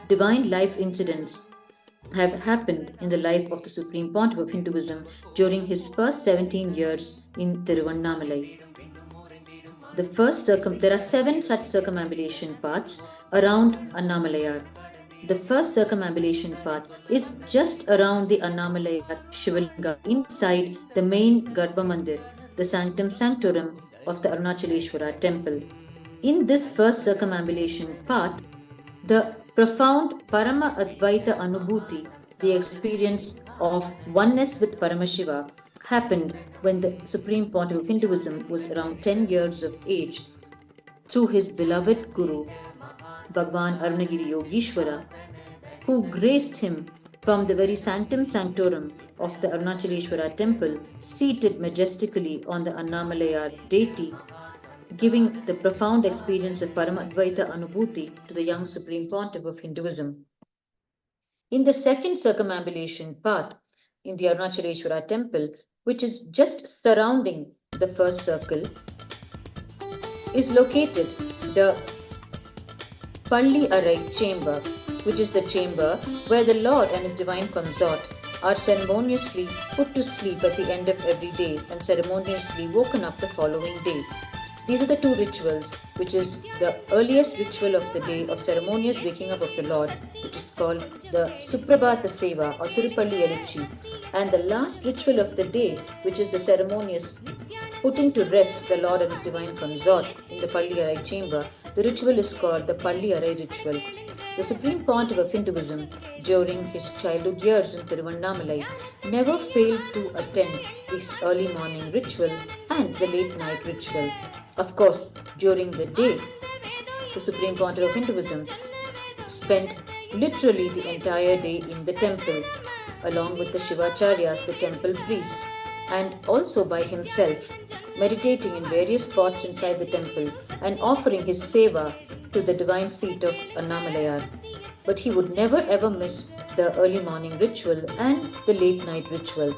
divine life incidents have happened in the life of the Supreme Pontiff of Hinduism during his first 17 years in Tiruvannamalai. There are 7 such circumambulation paths around Annamalayar. The first circumambulation path is just around the Annamalayar Shivalinga inside the main Garbha Mandir, the sanctum sanctorum of the Arunachaleshwara temple. In this first circumambulation path, the profound Parama Advaita Anubhuti, the experience of oneness with Paramashiva, happened when the Supreme Pontiff of Hinduism was around 10 years of age through his beloved Guru, Bhagwan Arunagiri Yogishwara, who graced him from the very sanctum sanctorum of the Arunachaleshwara temple, seated majestically on the Annamalayar deity, giving the profound experience of Paramadvaita Anubhuti to the young Supreme Pontiff of Hinduism. In the second circumambulation path in the Arunachaleshwara temple, which is just surrounding the first circle, is located the Palli Arai chamber, which is the chamber where the Lord and his divine consort are ceremoniously put to sleep at the end of every day and ceremoniously woken up the following day. These are the 2 rituals, which is the earliest ritual of the day of ceremonious waking up of the Lord, which is called the Suprabhata Seva or Tirupalli Elichi, and the last ritual of the day, which is the ceremonious putting to rest the Lord and his divine consort in the Palli Arai chamber. The ritual is called the Palli Arai ritual. The Supreme Pontiff of Hinduism, during his childhood years in Tiruvannamalai, never failed to attend his early morning ritual and the late night ritual. Of course, during the day, the Supreme Pontiff of Hinduism spent literally the entire day in the temple, along with the Shivacharyas, the temple priests, and also by himself, meditating in various spots inside the temple and offering his seva to the divine feet of Annamalayar. But he would never ever miss the early morning ritual and the late night ritual.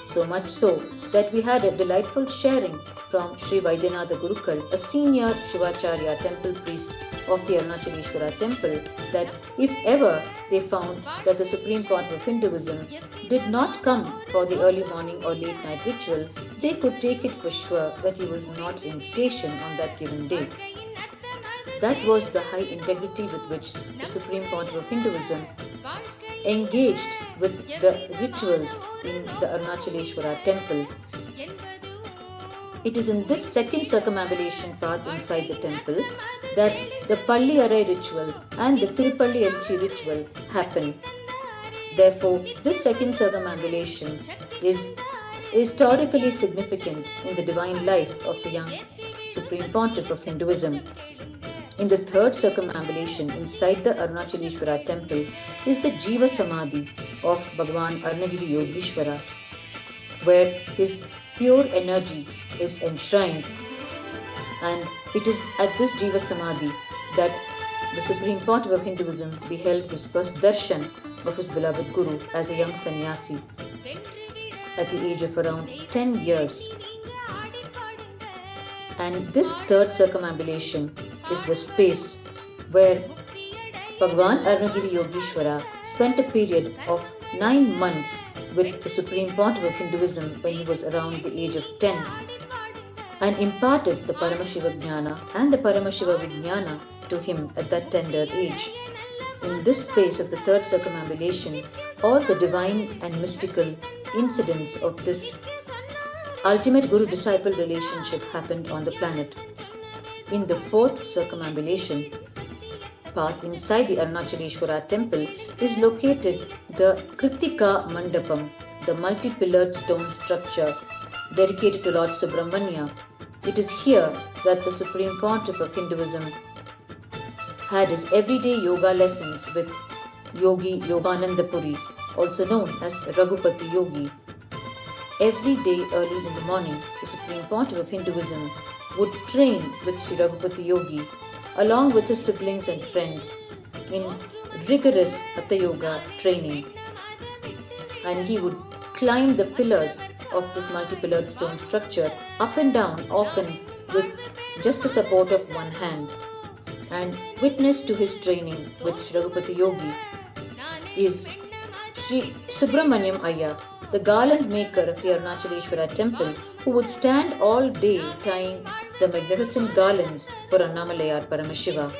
So much so that we had a delightful sharing from Sri Vaidyanatha Gurukul, a senior Shivacharya temple priest of the Arunachaleshwara temple, that if ever they found that the Supreme Pontiff of Hinduism did not come for the early morning or late night ritual, they could take it for sure that he was not in station on that given day. That was the high integrity with which the Supreme Pontiff of Hinduism engaged with the rituals in the Arunachaleshwara temple. It is in this second circumambulation path inside the temple that the Palli Arai ritual and the Tirupalli Elchi ritual happen. Therefore, this second circumambulation is historically significant in the divine life of the young Supreme Pontiff of Hinduism. In the third circumambulation inside the Arunachaleshwara temple is the Jiva Samadhi of Bhagavan Arunagiri Yogeshwara, where his pure energy is enshrined, and it is at this Jiva Samadhi that the Supreme Pontiff of Hinduism beheld his first darshan of his beloved Guru as a young sannyasi at the age of around 10 years. And this third circumambulation is the space where Bhagavan Arunagiri Yogeshwara spent a period of 9 months with the Supreme Pontiff of Hinduism when he was around the age of 10, and imparted the Paramashiva Jnana and the Paramashiva Vijnana to him at that tender age. In this space of the third circumambulation, all the divine and mystical incidents of this ultimate guru-disciple relationship happened on the planet. In the fourth circumambulation path inside the Arunachaleshwara temple is located the Kritika Mandapam, the multi-pillared stone structure dedicated to Lord Subrahmanya. It is here that the Supreme Pontiff of Hinduism had his everyday yoga lessons with Yogi Yogananda Puri, also known as Raghupati Yogi. Every day early in the morning, the Supreme Pontiff of Hinduism would train with Sri Raghupati Yogi along with his siblings and friends in rigorous Hatha Yoga training. And he would climb the pillars of this multi-pillared stone structure up and down, often with just the support of one hand. And witness to his training with Sri Raghupati Yogi is Sri Subrahmanyam Ayya, the garland maker of the Arunachaleshwara temple, who would stand all day tying the magnificent garlands for Annamalayar Paramashiva.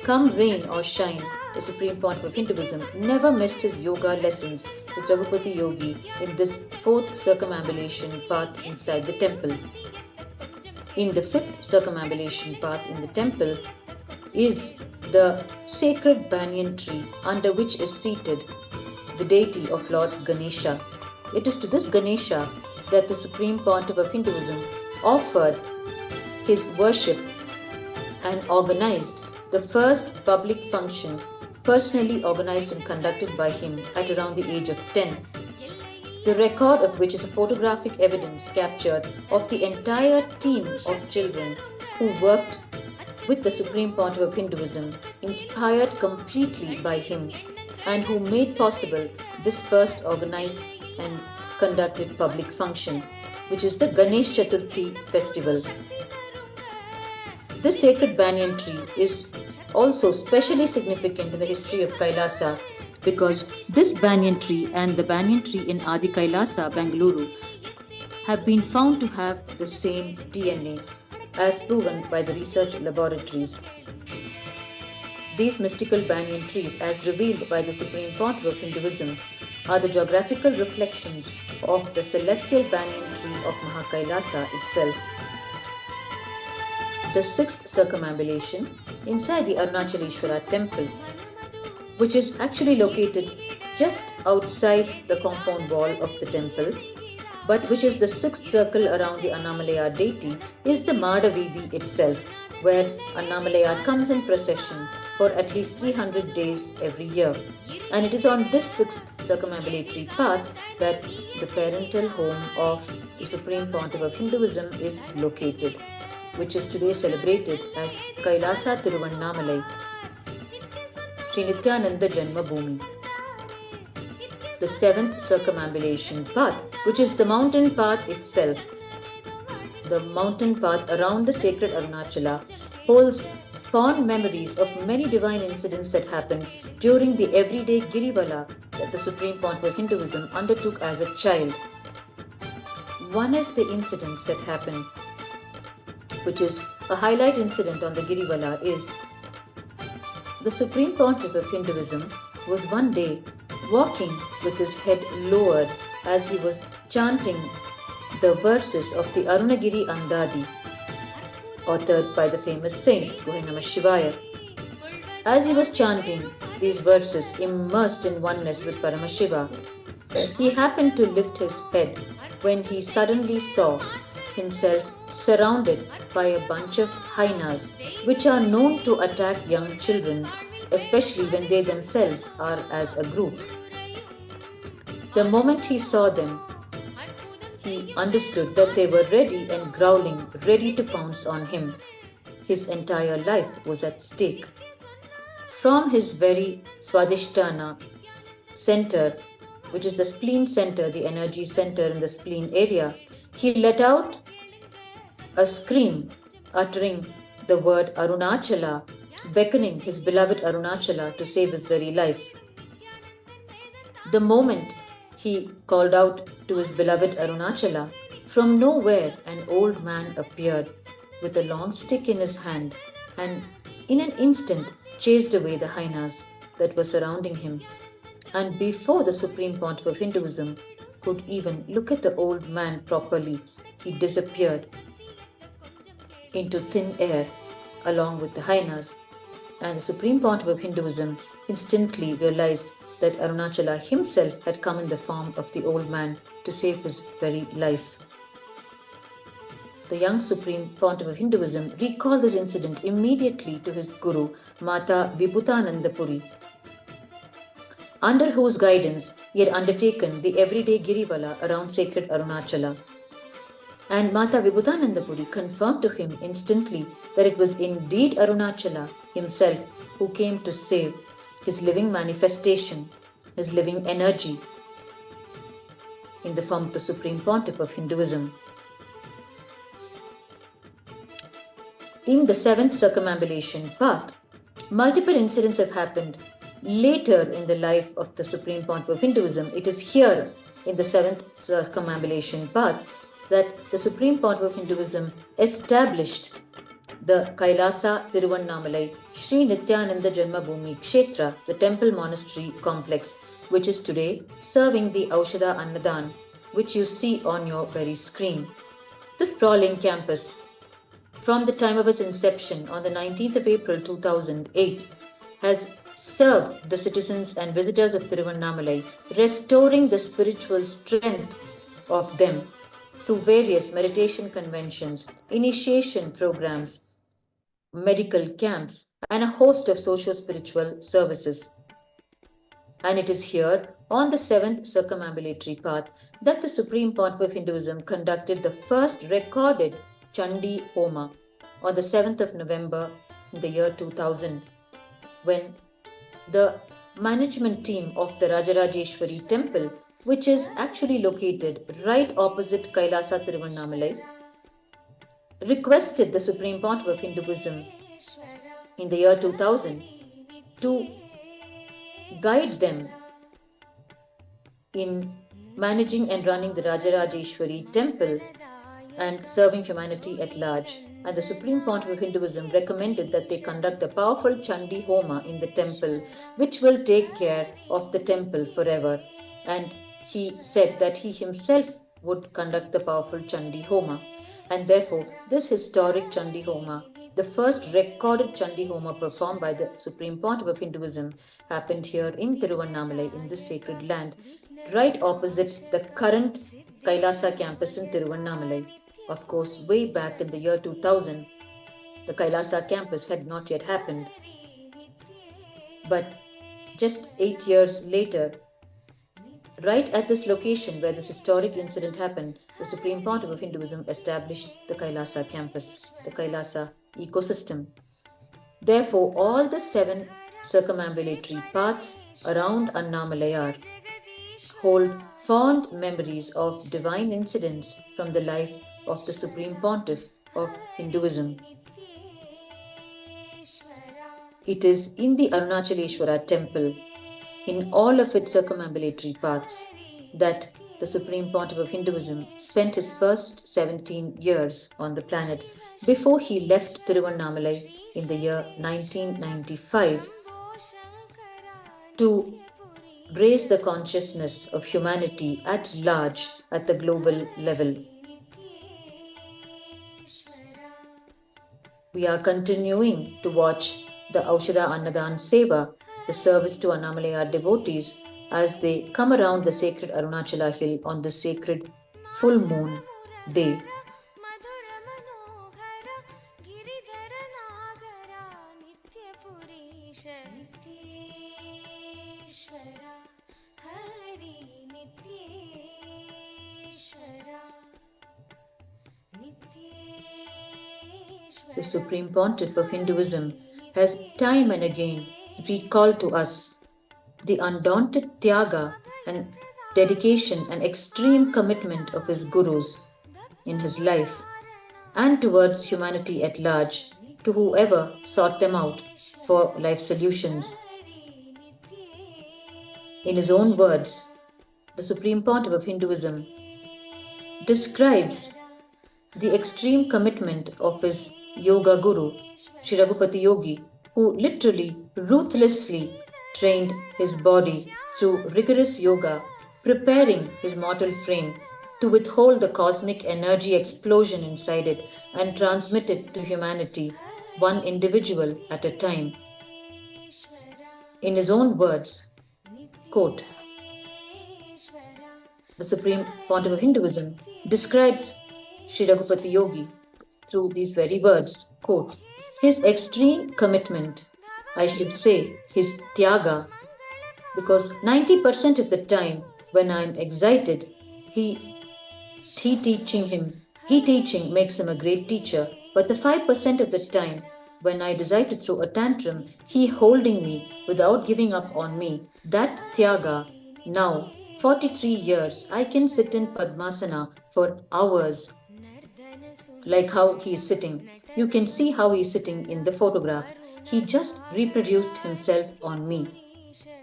Come rain or shine, the Supreme Pontiff of Hinduism never missed his yoga lessons with Raghupati Yogi in this fourth circumambulation path inside the temple. In the fifth circumambulation path in the temple is the sacred banyan tree under which is seated the deity of Lord Ganesha. It is to this Ganesha that the Supreme Pontiff of Hinduism offered his worship and organized the first public function personally organized and conducted by him at around the age of 10. The record of which is a photographic evidence captured of the entire team of children who worked with the Supreme Pontiff of Hinduism, inspired completely by him, and who made possible this first organized and conducted public function, which is the Ganesh Chaturthi festival. This sacred banyan tree is also specially significant in the history of KAILASA because this banyan tree and the banyan tree in Adi KAILASA, Bengaluru, have been found to have the same DNA as proven by the research laboratories. These mystical banyan trees, as revealed by the Supreme Pontiff of Hinduism, are the geographical reflections of the celestial banyan tree of Mahakailasa itself. The sixth circumambulation inside the Arunachaleshwara temple which is actually located just outside the compound wall of the temple, but which is the sixth circle around the Annamalaya deity, is the Madavidhi itself, where Annamalaya comes in procession for at least 300 days every year. And it is on this sixth circumambulatory path that the parental home of the Supreme Pontiff of Hinduism is located, which is today celebrated as KAILASA Tiruvannamalai, Sri Nithyananda Janmabhūmi. The seventh circumambulation path, which is the mountain path itself, the mountain path around the sacred Arunachala, holds fond memories of many divine incidents that happened during the everyday Girivala that the Supreme Pontiff of Hinduism undertook as a child. One of the incidents that happened, which is a highlight incident on the Girivala, is the Supreme Pontiff of Hinduism was one day walking with his head lowered as he was chanting the verses of the Arunagiri Andadi, authored by the famous saint Namah Shivaya. As he was chanting these verses, immersed in oneness with Paramashiva, he happened to lift his head when he suddenly saw himself surrounded by a bunch of hyenas, which are known to attack young children, especially when they themselves are as a group. The moment he saw them, he understood that they were ready and growling, ready to pounce on him. His entire life was at stake. From his very Swadhisthana center, which is the spleen center, the energy center in the spleen area, he let out a scream, uttering the word Arunachala, beckoning his beloved Arunachala to save his very life. The moment he called out to his beloved Arunachala, from nowhere an old man appeared with a long stick in his hand and in an instant chased away the hyenas that were surrounding him. And before the Supreme Pontiff of Hinduism could even look at the old man properly, he disappeared into thin air along with the hyenas. And the Supreme Pontiff of Hinduism instantly realized that Arunachala himself had come in the form of the old man to save his very life. The young Supreme Pontiff of Hinduism recalled this incident immediately to his guru, Mata Vibhutanandapuri, under whose guidance he had undertaken the everyday Girivala around sacred Arunachala. And Mata Vibhutanandapuri confirmed to him instantly that it was indeed Arunachala himself who came to save his living manifestation, his living energy, in the form of the Supreme Pontiff of Hinduism. In the seventh circumambulation path, multiple incidents have happened later in the life of the Supreme Pontiff of Hinduism. It is here in the seventh circumambulation path that the Supreme Pontiff of Hinduism established the KAILASA Tiruvannamalai Sri Nithyananda Janmabhūmi Kshetram, the temple monastery complex, which is today serving the Aushadha Annadhan, which you see on your very screen. This sprawling campus, from the time of its inception on the 19th of April 2008, has served the citizens and visitors of Tiruvannamalai, restoring the spiritual strength of them through various meditation conventions, initiation programs, medical camps, and a host of socio-spiritual services. And it is here, on the seventh circumambulatory path, that the Supreme Pontiff of Hinduism conducted the first recorded Chandi Homa on the 7th of November in the year 2000, when the management team of the Rajarajeshwari temple, which is actually located right opposite KAILASA Tiruvannamalai, requested the Supreme Pontiff of Hinduism in the year 2000 to guide them in managing and running the Rajarajeshwari temple and serving humanity at large. And the Supreme Pontiff of Hinduism recommended that they conduct a powerful Chandi Homa in the temple, which will take care of the temple forever. And he said that he himself would conduct the powerful Chandi Homa. And therefore, this historic Chandi Homa, The first recorded Chandi Homa performed by the Supreme Pontiff of Hinduism happened here in Tiruvannamalai, in this sacred land, right opposite the current KAILASA campus in Tiruvannamalai. Of course, way back in the year 2000, the KAILASA campus had not yet happened. But just 8 years later, right at this location where this historic incident happened, the Supreme Pontiff of Hinduism established the KAILASA campus, the KAILASA ecosystem. Therefore, all the 7 circumambulatory paths around Annamalai hold fond memories of divine incidents from the life of the Supreme Pontiff of Hinduism. It is in the Arunachaleshwara temple, in all of its circumambulatory paths, that the Supreme Pontiff of Hinduism spent his first 17 years on the planet before he left Tiruvannamalai in the year 1995 to raise the consciousness of humanity at large at the global level. We are continuing to watch the Aushadha Annadhan Seva, the service to Annamalai devotees, as they come around the sacred Arunachala hill on the sacred full moon day. The Supreme Pontiff of Hinduism has time and again recalled to us the undaunted tyaga and dedication and extreme commitment of his gurus in his life and towards humanity at large, to whoever sought them out for life solutions. In his own words, the Supreme Pontiff of Hinduism describes the extreme commitment of his yoga guru, Sri Raghupati Yogi, who literally, ruthlessly trained his body through rigorous yoga, preparing his mortal frame to withhold the cosmic energy explosion inside it and transmit it to humanity, one individual at a time. In his own words, quote, the Supreme Pontiff of Hinduism describes Sri Raghupati Yogi through these very words, quote, his extreme commitment, I should say his tyaga, because 90% of the time when I am excited, he teaching makes him a great teacher, but the 5% of the time when I decide to throw a tantrum, he holding me without giving up on me, that tyaga, now 43 years, I can sit in Padmasana for hours, like how he is sitting. You can see how he is sitting in the photograph. He just reproduced himself on me.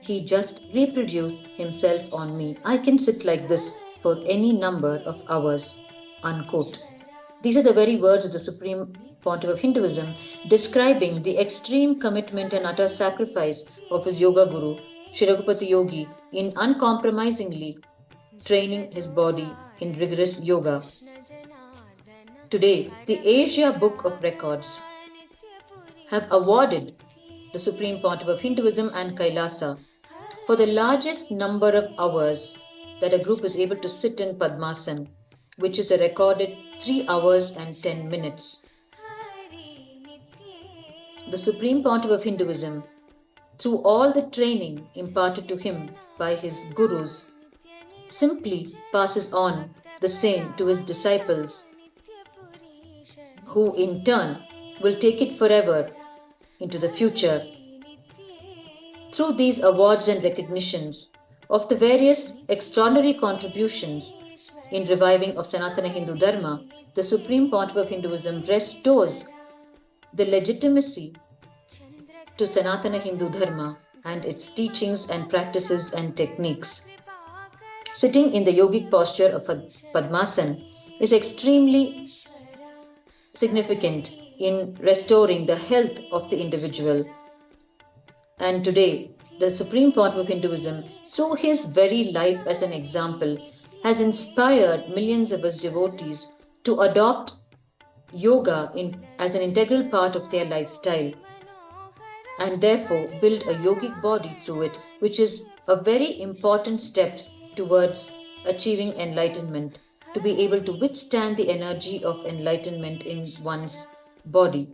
He just reproduced himself on me. I can sit like this for any number of hours. Unquote. These are the very words of the Supreme Pontiff of Hinduism describing the extreme commitment and utter sacrifice of his yoga guru, Sri Raghupati Yogi, in uncompromisingly training his body in rigorous yoga. Today, the Asia Book of Records have awarded the Supreme Pontiff of Hinduism and KAILASA for the largest number of hours that a group is able to sit in Padmasana, which is a recorded 3 hours and 10 minutes. The Supreme Pontiff of Hinduism, through all the training imparted to him by his gurus, simply passes on the same to his disciples, who in turn will take it forever into the future. Through these awards and recognitions of the various extraordinary contributions in reviving of Sanatana Hindu Dharma, the Supreme Pontiff of Hinduism restores the legitimacy to Sanatana Hindu Dharma and its teachings and practices and techniques. Sitting in the yogic posture of Padmasana is extremely significant in restoring the health of the individual. And today, the Supreme Pontiff of Hinduism, through his very life as an example, has inspired millions of his devotees to adopt yoga as an integral part of their lifestyle, and therefore build a yogic body through it, which is a very important step towards achieving enlightenment, to be able to withstand the energy of enlightenment in one's body.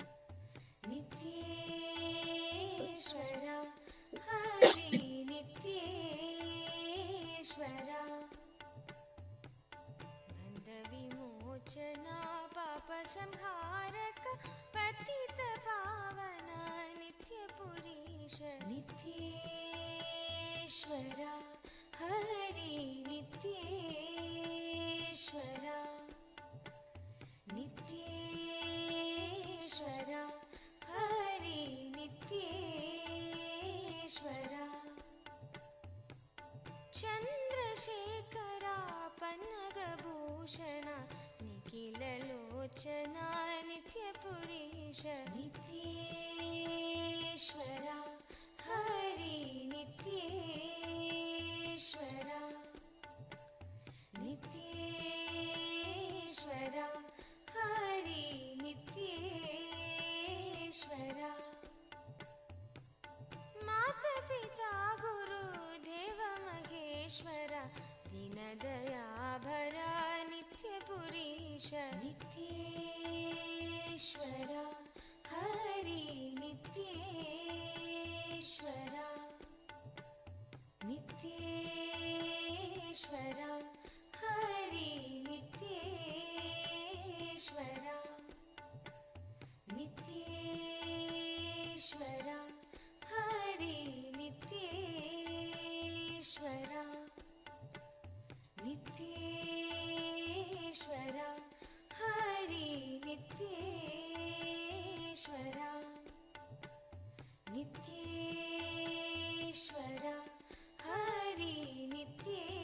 Chandrashekhara पन्नगभूषण निखिललोचना नित्यपुरीश नित्येश्वरा हरि नित्येश्वरा नित्येश्वरा हरि नित्येश्वरा माता पिता गुरु देव महेश्वर दीनदयाभर नित्यपुरीश नित्येश्वरा हरि नित्येश्वरा नित्येश्वरा हरि नित्येश्वरा नित्येश्वरा हरि नित्येश्वरा नित्येश्वरा हरि नित्येश्वरा नित्येश्वरा Hari नित्येश्वरा.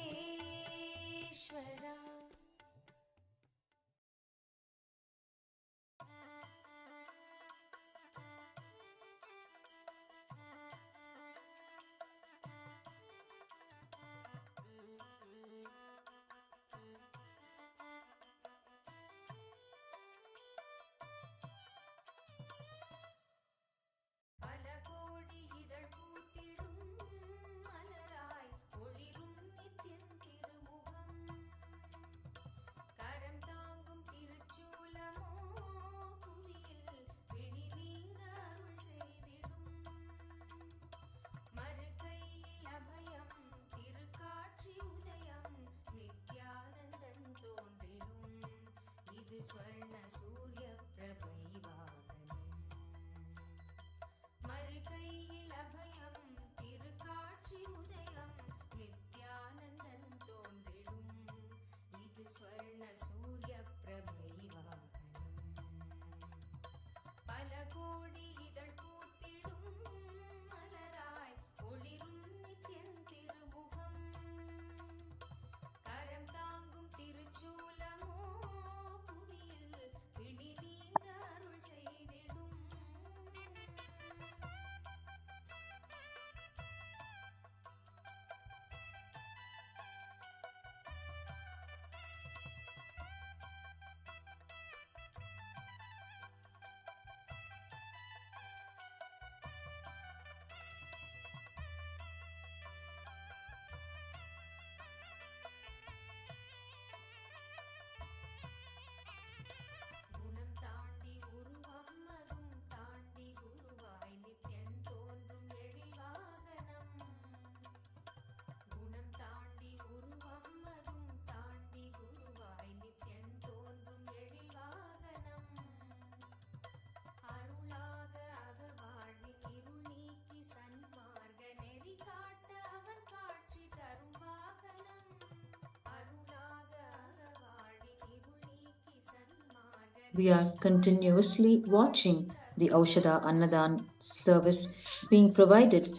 We are continuously watching the Aushadha Annadhan service being provided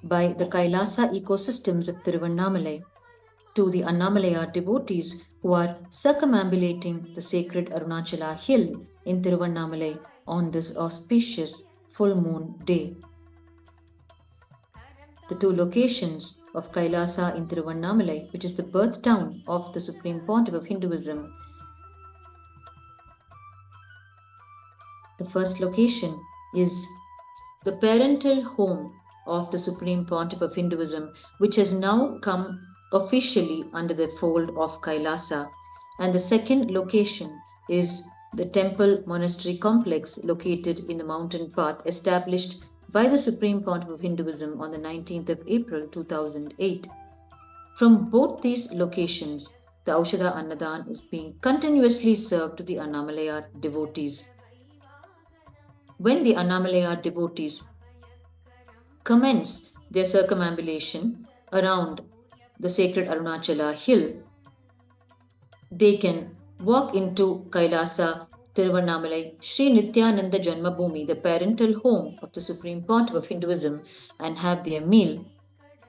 by the KAILASA ecosystems of Tiruvannamalai to the Annamalaya devotees who are circumambulating the sacred Arunachala hill in Tiruvannamalai on this auspicious full moon day. The two locations of KAILASA in Tiruvannamalai, which is the birth town of the Supreme Pontiff of Hinduism, The first location is the parental home of the Supreme Pontiff of Hinduism, which has now come officially under the fold of Kailasa. And the second location is the temple monastery complex located in the mountain path established by the Supreme Pontiff of Hinduism on the 19th of April 2008. From both these locations, the Aushadha Annadhan is being continuously served to the Annamalaya devotees. When the Annamalaya devotees commence their circumambulation around the sacred Arunachala hill, they can walk into KAILASA Tiruvannamalai, Sri Nithyananda Janmabhūmi, the parental home of the Supreme Pontiff of Hinduism, and have their meal.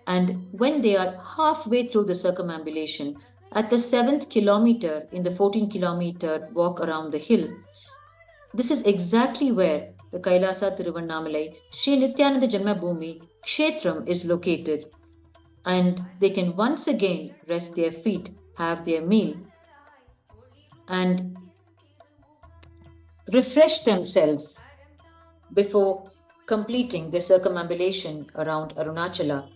And when they are halfway through the circumambulation, at the 7th kilometer in the 14-kilometer walk around the hill, this is exactly where the KAILASA Tiruvannamalai, Sri Nithyananda Janmabhūmi Kshetram is located. And they can once again rest their feet, have their meal, and refresh themselves before completing their circumambulation around Arunachala.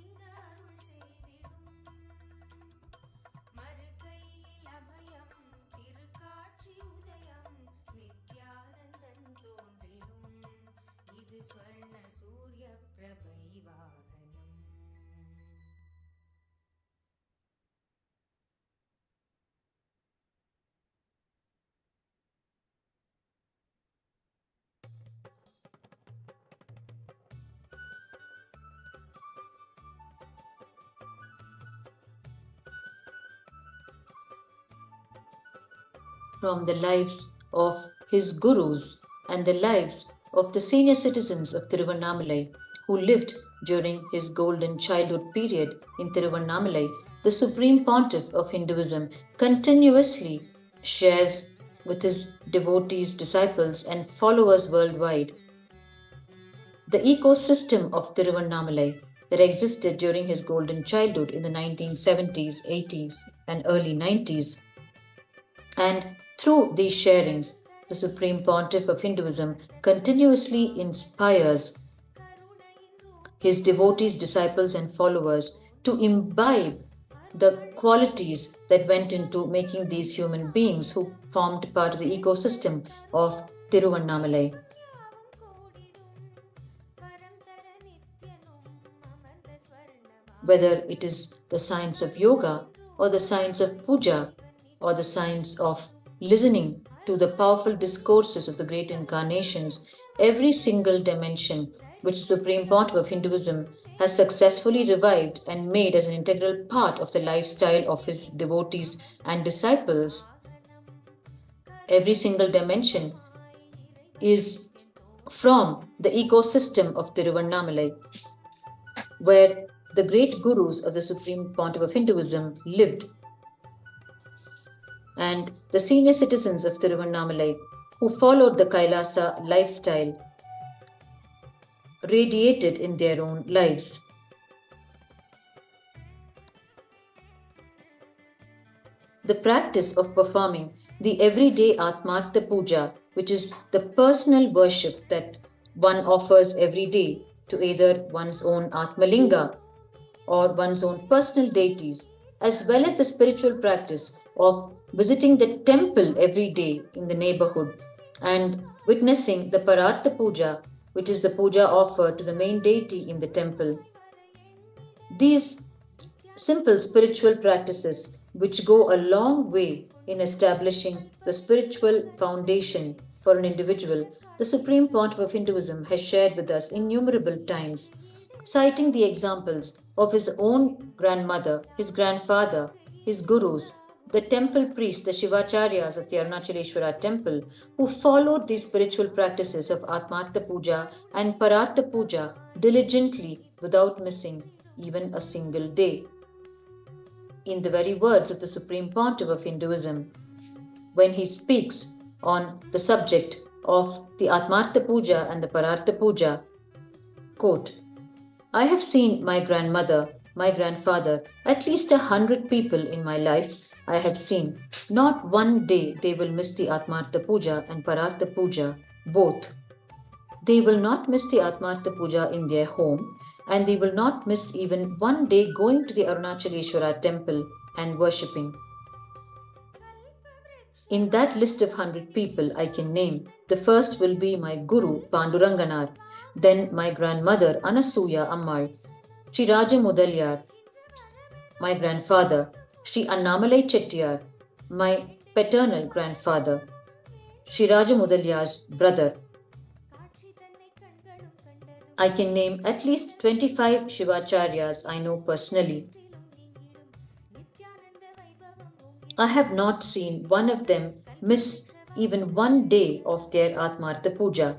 From the lives of his gurus and the lives of the senior citizens of Tiruvannamalai who lived during his golden childhood period in Tiruvannamalai, the Supreme Pontiff of Hinduism continuously shares with his devotees, disciples, and followers worldwide the ecosystem of Tiruvannamalai that existed during his golden childhood in the 1970s, 80s, and early 90s. And through these sharings, the Supreme Pontiff of Hinduism continuously inspires his devotees, disciples, and followers to imbibe the qualities that went into making these human beings who formed part of the ecosystem of Tiruvannamalai. Whether it is the science of yoga, or the science of puja, or the science of listening to the powerful discourses of the great incarnations, every single dimension which the Supreme Pontiff of Hinduism has successfully revived and made as an integral part of the lifestyle of his devotees and disciples, every single dimension is from the ecosystem of Tiruvannamalai, where the great gurus of the Supreme Pontiff of Hinduism lived. And the senior citizens of Tiruvannamalai who followed the Kailasa lifestyle radiated in their own lives. The practice of performing the everyday Atmartha Puja, which is the personal worship that one offers every day to either one's own Atmalinga or one's own personal deities, as well as the spiritual practice of visiting the temple every day in the neighborhood and witnessing the Parartha Puja, which is the puja offered to the main deity in the temple. These simple spiritual practices, which go a long way in establishing the spiritual foundation for an individual, the Supreme Pontiff of Hinduism has shared with us innumerable times, citing the examples of his own grandmother, his grandfather, his gurus, the temple priests, the Shivacharyas of the Arunachaleshwara temple, who followed these spiritual practices of Atmartha Puja and Parartha Puja diligently without missing even a single day. In the very words of the Supreme Pontiff of Hinduism, when he speaks on the subject of the Atmartha Puja and the Parartha Puja, quote, "I have seen my grandmother, my grandfather, at least 100 people in my life I have seen. Not one day they will miss the Atmartha Puja and Parartha Puja, both They will not miss the Atmartha Puja in their home, and they will not miss even one day going to the Arunachaleshwara temple and worshipping. In that list of 100 people I can name, the first will be my Guru Panduranganar, then my grandmother Anasuya Ammal, Sri Raja Mudalyar, my grandfather, Sri Annamalai Chettiar, my paternal grandfather, Sri Raja Mudalyar's brother. I can name at least 25 Shivacharyas I know personally. I have not seen one of them miss even one day of their Atmartha Puja.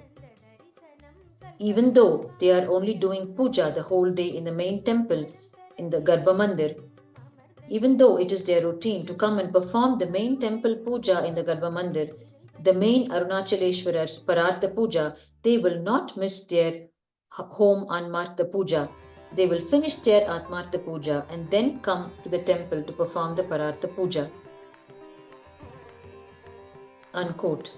Even though they are only doing puja the whole day in the main temple in the Garbha Mandir, even though it is their routine to come and perform the main temple puja in the Garbha Mandir, the main Arunachaleshwarar's Parartha Puja, they will not miss their home Anmartha Puja. They will finish their Atmartha Puja and then come to the temple to perform the Parartha Puja. Unquote.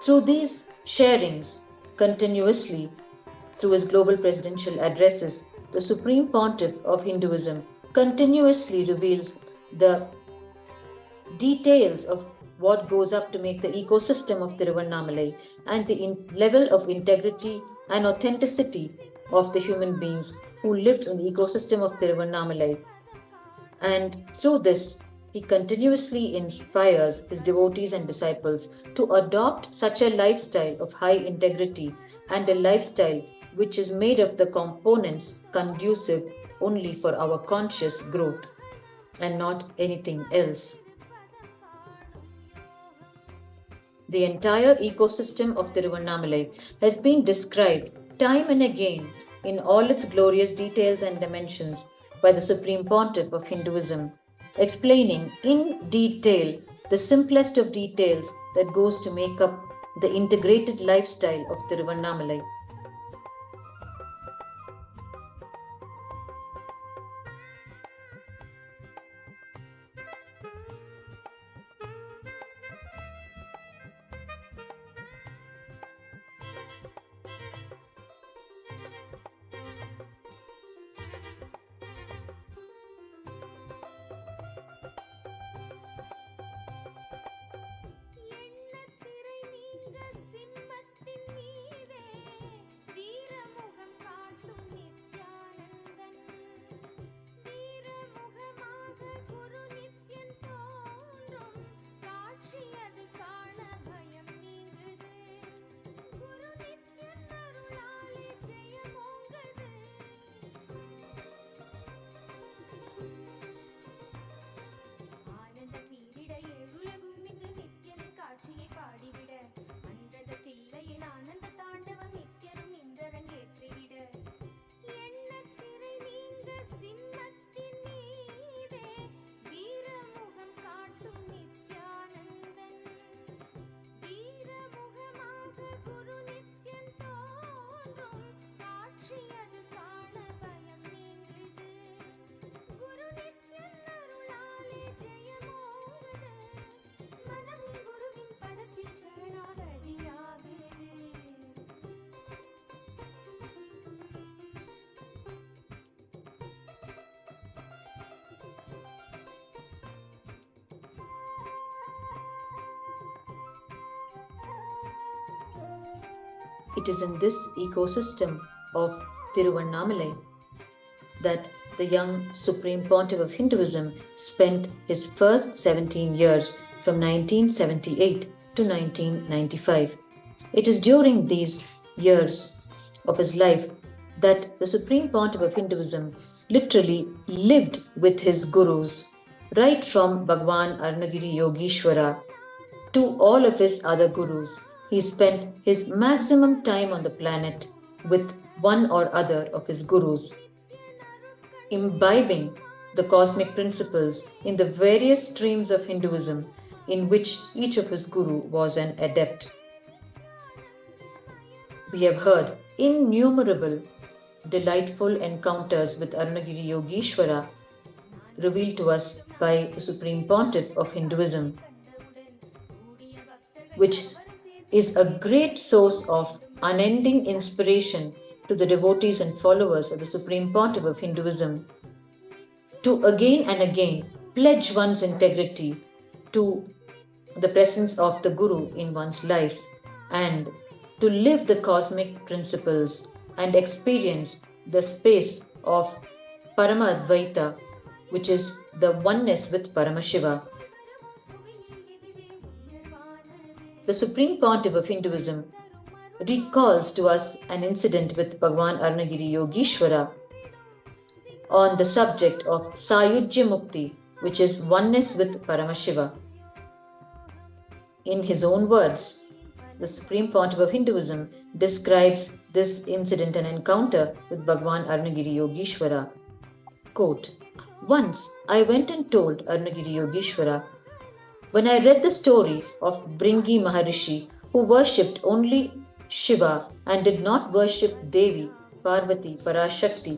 Through these sharings, continuously, through his global presidential addresses, the Supreme Pontiff of Hinduism continuously reveals the details of what goes up to make the ecosystem of Tiruvannamalai and the level of integrity and authenticity of the human beings who lived in the ecosystem of Tiruvannamalai. And through this, he continuously inspires his devotees and disciples to adopt such a lifestyle of high integrity and a lifestyle which is made of the components conducive only for our conscious growth and not anything else. The entire ecosystem of Tiruvannamalai has been described time and again in all its glorious details and dimensions by the Supreme Pontiff of Hinduism, explaining in detail the simplest of details that goes to make up the integrated lifestyle of Tiruvannamalai. It is in this ecosystem of Tiruvannamalai that the young Supreme Pontiff of Hinduism spent his first 17 years from 1978 to 1995. It is during these years of his life that the Supreme Pontiff of Hinduism literally lived with his gurus, right from Bhagwan Arunagiri Yogishwara to all of his other gurus. He spent his maximum time on the planet with one or other of his gurus, imbibing the cosmic principles in the various streams of Hinduism in which each of his guru was an adept. We have heard innumerable delightful encounters with Arunagiri Yogishwara revealed to us by the Supreme Pontiff of Hinduism, which is a great source of unending inspiration to the devotees and followers of the Supreme Pontiff of Hinduism to again and again pledge one's integrity to the presence of the Guru in one's life and to live the cosmic principles and experience the space of Paramadvaita, which is the oneness with Paramashiva. The Supreme Pontiff of Hinduism recalls to us an incident with Bhagavan Arunagiri Yogeshwara on the subject of Sayujya Mukti, which is oneness with Paramashiva. In his own words, the Supreme Pontiff of Hinduism describes this incident and encounter with Bhagavan Arunagiri Yogeshwara. Quote, "Once I went and told Arunagiri Yogeshwara, when I read the story of Bringi Maharishi, who worshipped only Shiva and did not worship Devi Parvati Parashakti,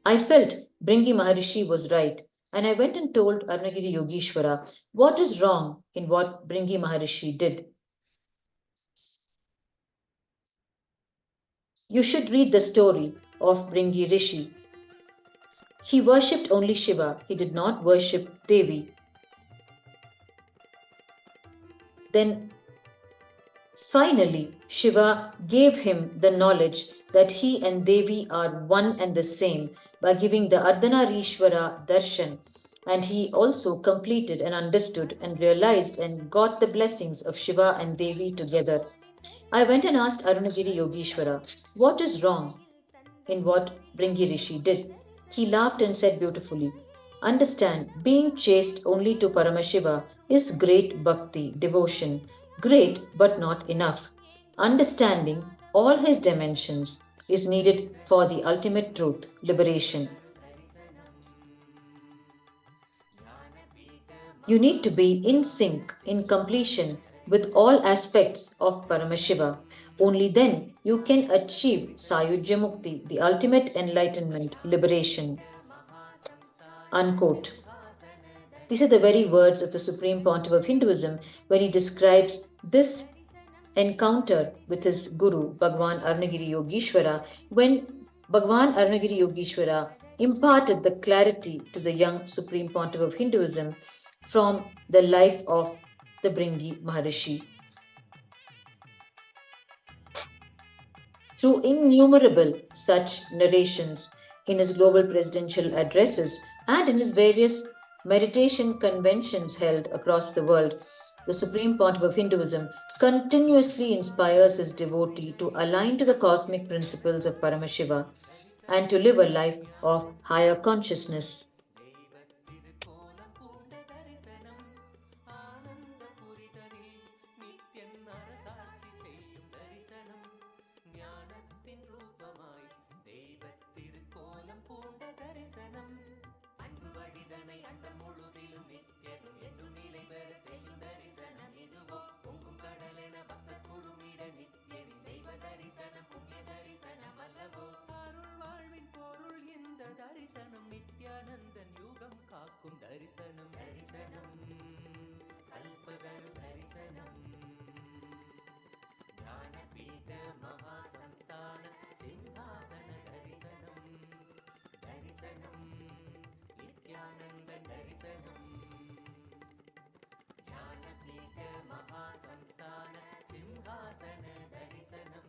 I felt Bringi Maharishi was right, and I went and told Arunagiri Yogeshwara what is wrong in what Bringi Maharishi did. You should read the story of Bringi Rishi. He worshipped only Shiva, he did not worship Devi. Then finally, Shiva gave him the knowledge that he and Devi are one and the same by giving the Ardhanarishwara darshan, and he also completed and understood and realized and got the blessings of Shiva and Devi together. I went and asked Arunagiri Yogeshwara, what is wrong in what Bringi Rishi did? He laughed and said beautifully, understand, being chaste only to Paramashiva is great bhakti, devotion, great but not enough. Understanding all his dimensions is needed for the ultimate truth, liberation. You need to be in sync, in completion with all aspects of Paramashiva. Only then you can achieve Sayujya Mukti, the ultimate enlightenment, liberation." Unquote. These are the very words of the Supreme Pontiff of Hinduism when he describes this encounter with his Guru, Bhagavan Arunagiri Yogeshwara, when Bhagavan Arunagiri Yogeshwara imparted the clarity to the young Supreme Pontiff of Hinduism from the life of the Bringi Maharishi. Through innumerable such narrations in his global presidential addresses and in his various meditation conventions held across the world, the Supreme Pontiff of Hinduism continuously inspires his devotee to align to the cosmic principles of Paramashiva and to live a life of higher consciousness. தரிசனம் நித்யானந்தன் யுகம் காக்கும் தரிசனம் தரிசனம் கல்பதரு தரிசனம் ஞானபீட மகாசம்ஸ்தான சிம்ஹாசன தரிசனம் தரிசனம் நித்யானந்தன் தரிசனம் ஞானபீட மகாசம்ஸ்தான சிம்ஹாசன தரிசனம்.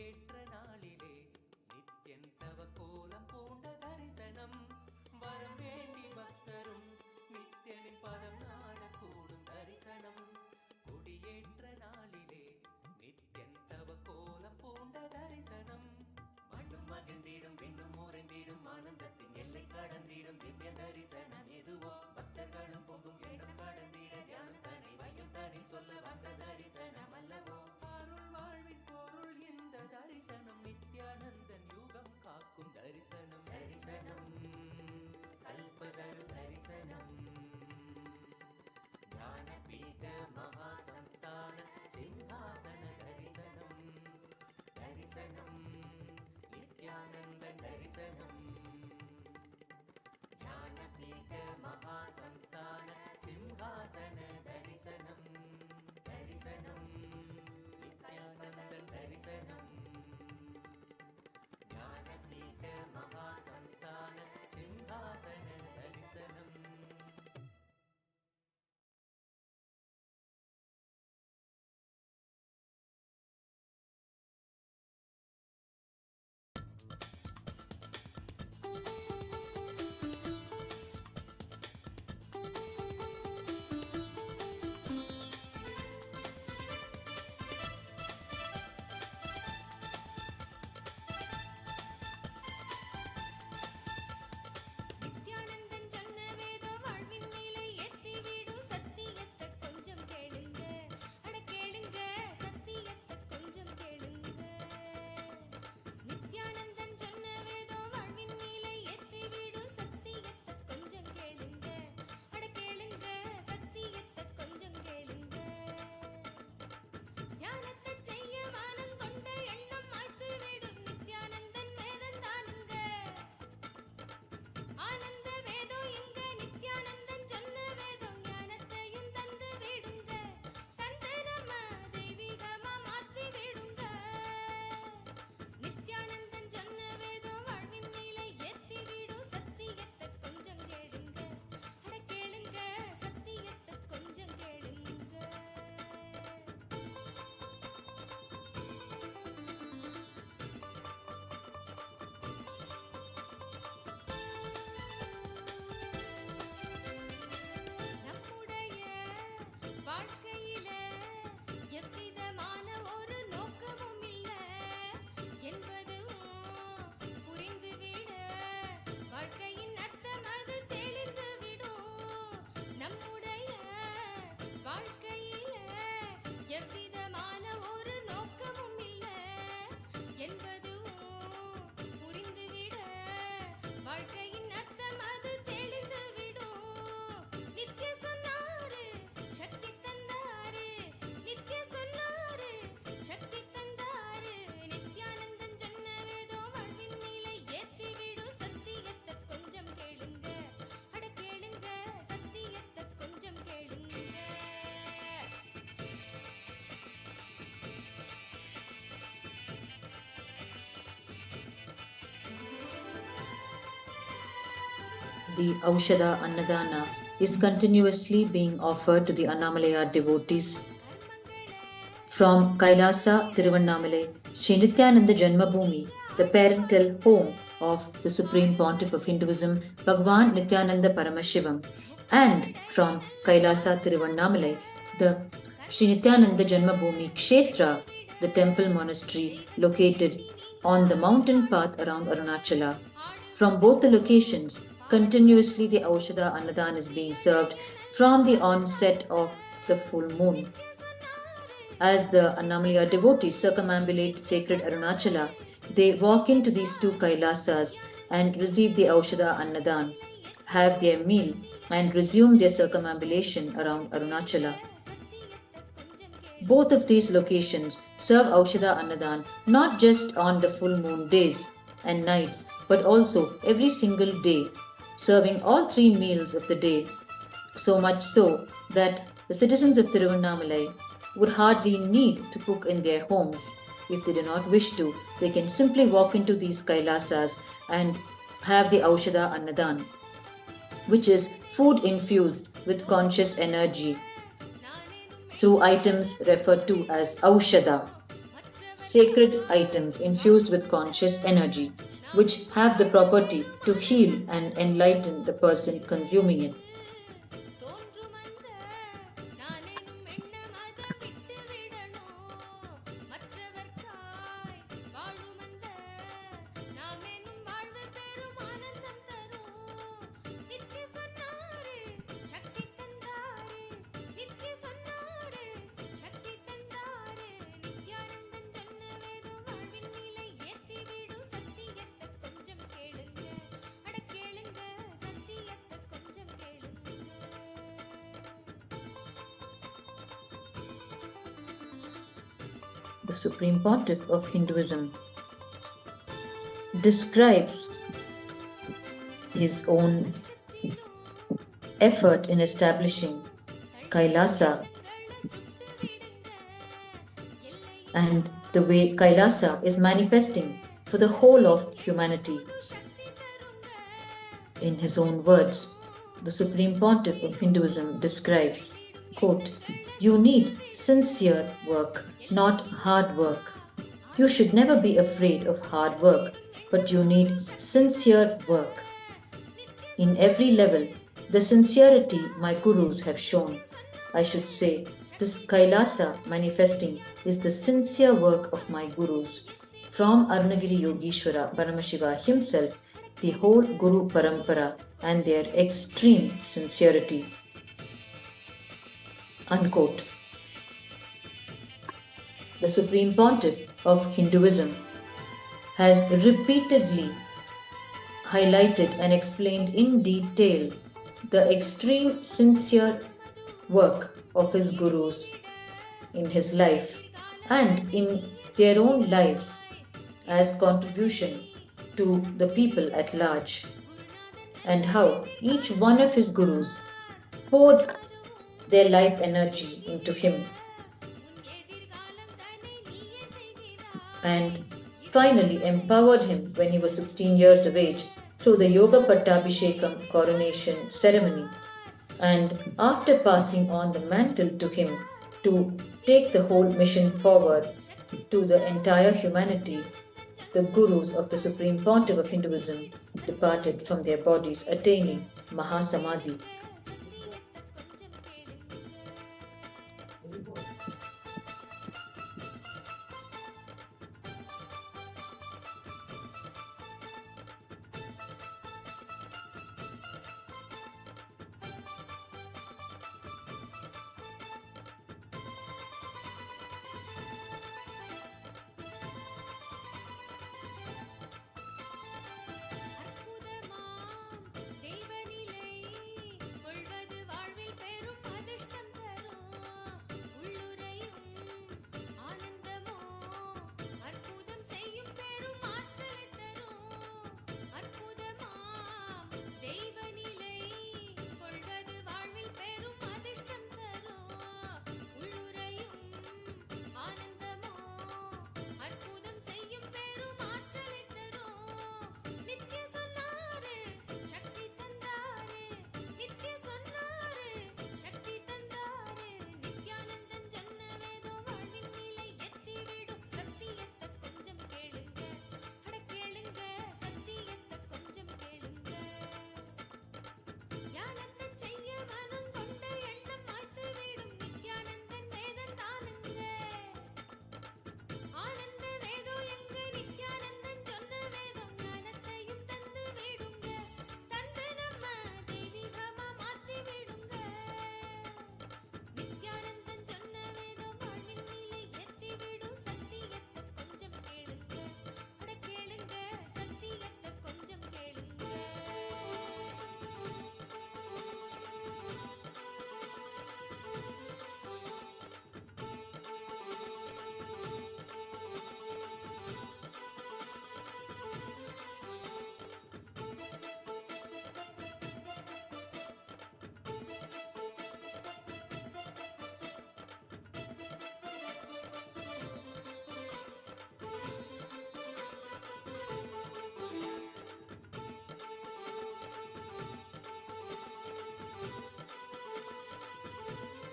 ஏற்ற நாளிலே நித்யன் தவ கோலம் பூண்ட தரிசனம் வரம் வேண்டி பக்தரும் நித்யனின் பதம் நாடக்கூடும் தரிசனம் கொடியேற்ற நாளிலே நித்யன் தவ கோலம் பூண்ட தரிசனம் மண்ணும் மகிழ்ந்திடும் விண்ணும் உறைந்திடும் ஆனந்தத்தின் எல்லை கடந்திடும் திவ்ய தரிசனம் எதுவோ दर्शनम् ज्ञानपीठ महासंस्थान सिंहासन दर्शनम् दर्शनम् नित्यानन्दं दर्शनम् ज्ञानपीठ महासंस्थान सिंहासन दर्शनम् நித்யானந்தன் சொன்ன வேதம் வாழ்வின் மேலே ஏத்திவிடும் சத்தியத்தை கொஞ்சம் கேளுங்க அட கேளுங்க சத்தியத்தை கொஞ்சம் கேளுங்க நித்யானந்தன் சொன்ன வேதம் வாழ்வின் மேலே ஏத்திவிடும் சத்தியத்தை கொஞ்சம் கேளுங்க அட கேளுங்க சத்தியத்தை கொஞ்சம் கேளுங்க தியானத்தை செய்ய வானம் கொண்ட எண்ணம் மாய்த்து விடும் நித்யானந்தன் வேதம் தானுங்க ஆனந்த வேதம் எங்க நித்யானந்தன் சொன்ன வேதம் ஞானத்தையும் தந்து விடுங்க தந்து நம்ம தெய்வீகமா மாத்தி விடுங்க நித்யானந்தன் சொன்ன வேதம் வாழ்வின் மேலே ஏத்தி விடும் சத்தியத்தை கொஞ்சம் கேளுங்க அட கேளுங்க சத்தியத்தை கொஞ்சம் கேளுங்க நம்முடைய வாழ்க்கையில எவ்விதமான ஒரு நோக்கமும் இல்ல என்பதும் புரிந்துவிட வாழ்க்கையின் அர்த்தம் அது தெளிந்து விடும் நம்முடைய வாழ்க்கையில எவ்விதமான ஒரு நோக்கமும் இல்ல என்பதும் புரிந்துவிட வாழ்க்கையின் அர்த்தம் அது தெளிந்து விடும் நித்ய சொன்னாரு சக்தி தந்தாரு நித்ய சொன்னாரு சக்தி தந்தாரு நித்யானந்தன் சொன்ன வேதம் வாழ்வின் மேலே ஏத்தி விடும் சத்தியத்தை கொஞ்சம் கேளுங்க அட கேளுங்க சத்தியத்தை கொஞ்சம் கேளுங்க The Aushadha Annadhan is continuously being offered to the Annamalai devotees from KAILASA Tiruvannamalai, Shri Nithyananda Janmabhūmi, the parental home of the Supreme Pontiff of Hinduism, Bhagavan Nithyananda Paramashivam, and from KAILASA Tiruvannamalai, the Shri Nithyananda Janmabhūmi Kshetram, the temple monastery located on the mountain path around Arunachala. From both the locations, continuously the Aushadha Annadhan is being served from the onset of the full moon. As the Annamalai devotees circumambulate sacred Arunachala, they walk into these two Kailasas and receive the Aushadha Annadhan, have their meal and resume their circumambulation around Arunachala. Both of these locations serve Aushadha Annadhan not just on the full moon days and nights, but also every single day, serving all 3 meals of the day, so much so that the citizens of Tiruvannamalai would hardly need to cook in their homes. If they do not wish to, they can simply walk into these Kailasas and have the Aushadha Annadhan, which is food infused with conscious energy through items referred to as Aushadha, sacred items infused with conscious energy, which have the property to heal and enlighten the person consuming it. The Supreme Pontiff of Hinduism describes his own effort in establishing Kailasa and the way Kailasa is manifesting for the whole of humanity. In his own words, the Supreme Pontiff of Hinduism describes, quote, "You need sincere work, not hard work. You should never be afraid of hard work, but you need sincere work. In every level, the sincerity my gurus have shown, I should say, this Kailasa manifesting is the sincere work of my gurus. From Arunagiri Yogeshwara Paramashiva himself, the whole Guru Parampara and their extreme sincerity." Unquote. The Supreme Pontiff of Hinduism has repeatedly highlighted and explained in detail the extreme sincere work of his gurus in his life and in their own lives as contribution to the people at large, and how each one of his gurus poured their life energy into him and finally empowered him when he was 16 years of age through the Yoga Pattabhishekam coronation ceremony, and after passing on the mantle to him to take the whole mission forward to the entire humanity, the gurus of the Supreme Pontiff of Hinduism departed from their bodies, attaining Mahasamadhi.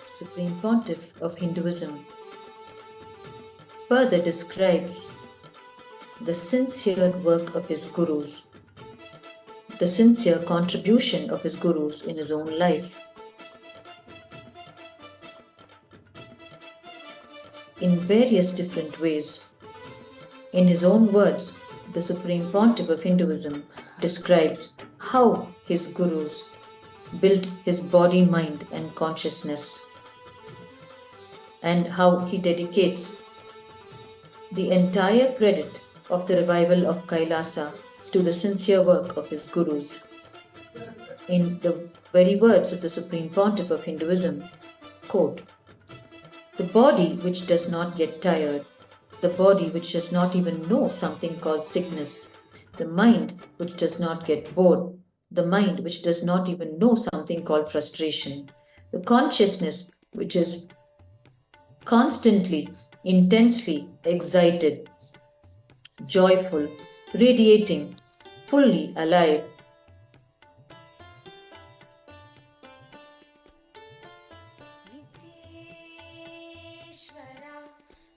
Supreme Pontiff of Hinduism further describes the sincere work of his gurus, the sincere contribution of his gurus in his own life. In various different ways. In his own words, the Supreme Pontiff of Hinduism describes how his gurus built his body, mind and consciousness, and how he dedicates the entire credit of the revival of Kailasa to the sincere work of his gurus. In the very words of the Supreme Pontiff of Hinduism, quote, "The body which does not get tired, the body which does not even know something called sickness, the mind which does not get bored, the mind which does not even know something called frustration, the consciousness which is constantly, intensely excited, joyful, radiating, fully alive. नित्येश्वरा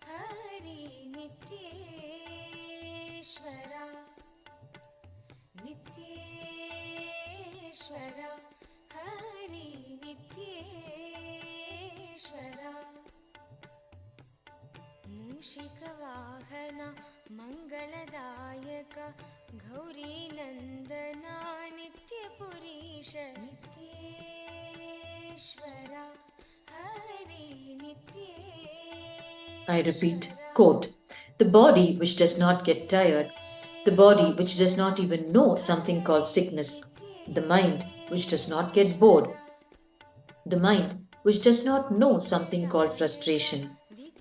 हरि नित्येश्वरा नित्येश्वरा हरि नित्येश्वरा मूषिकवाहना मङ्गलदायक गौरीनन्दना नित्यपुरीश नित्येश्वरा हरि नित्येश्वरा. I repeat, quote, the body which does not get tired, the body which does not even know something called sickness, the mind which does not get bored, the mind which does not know something called frustration,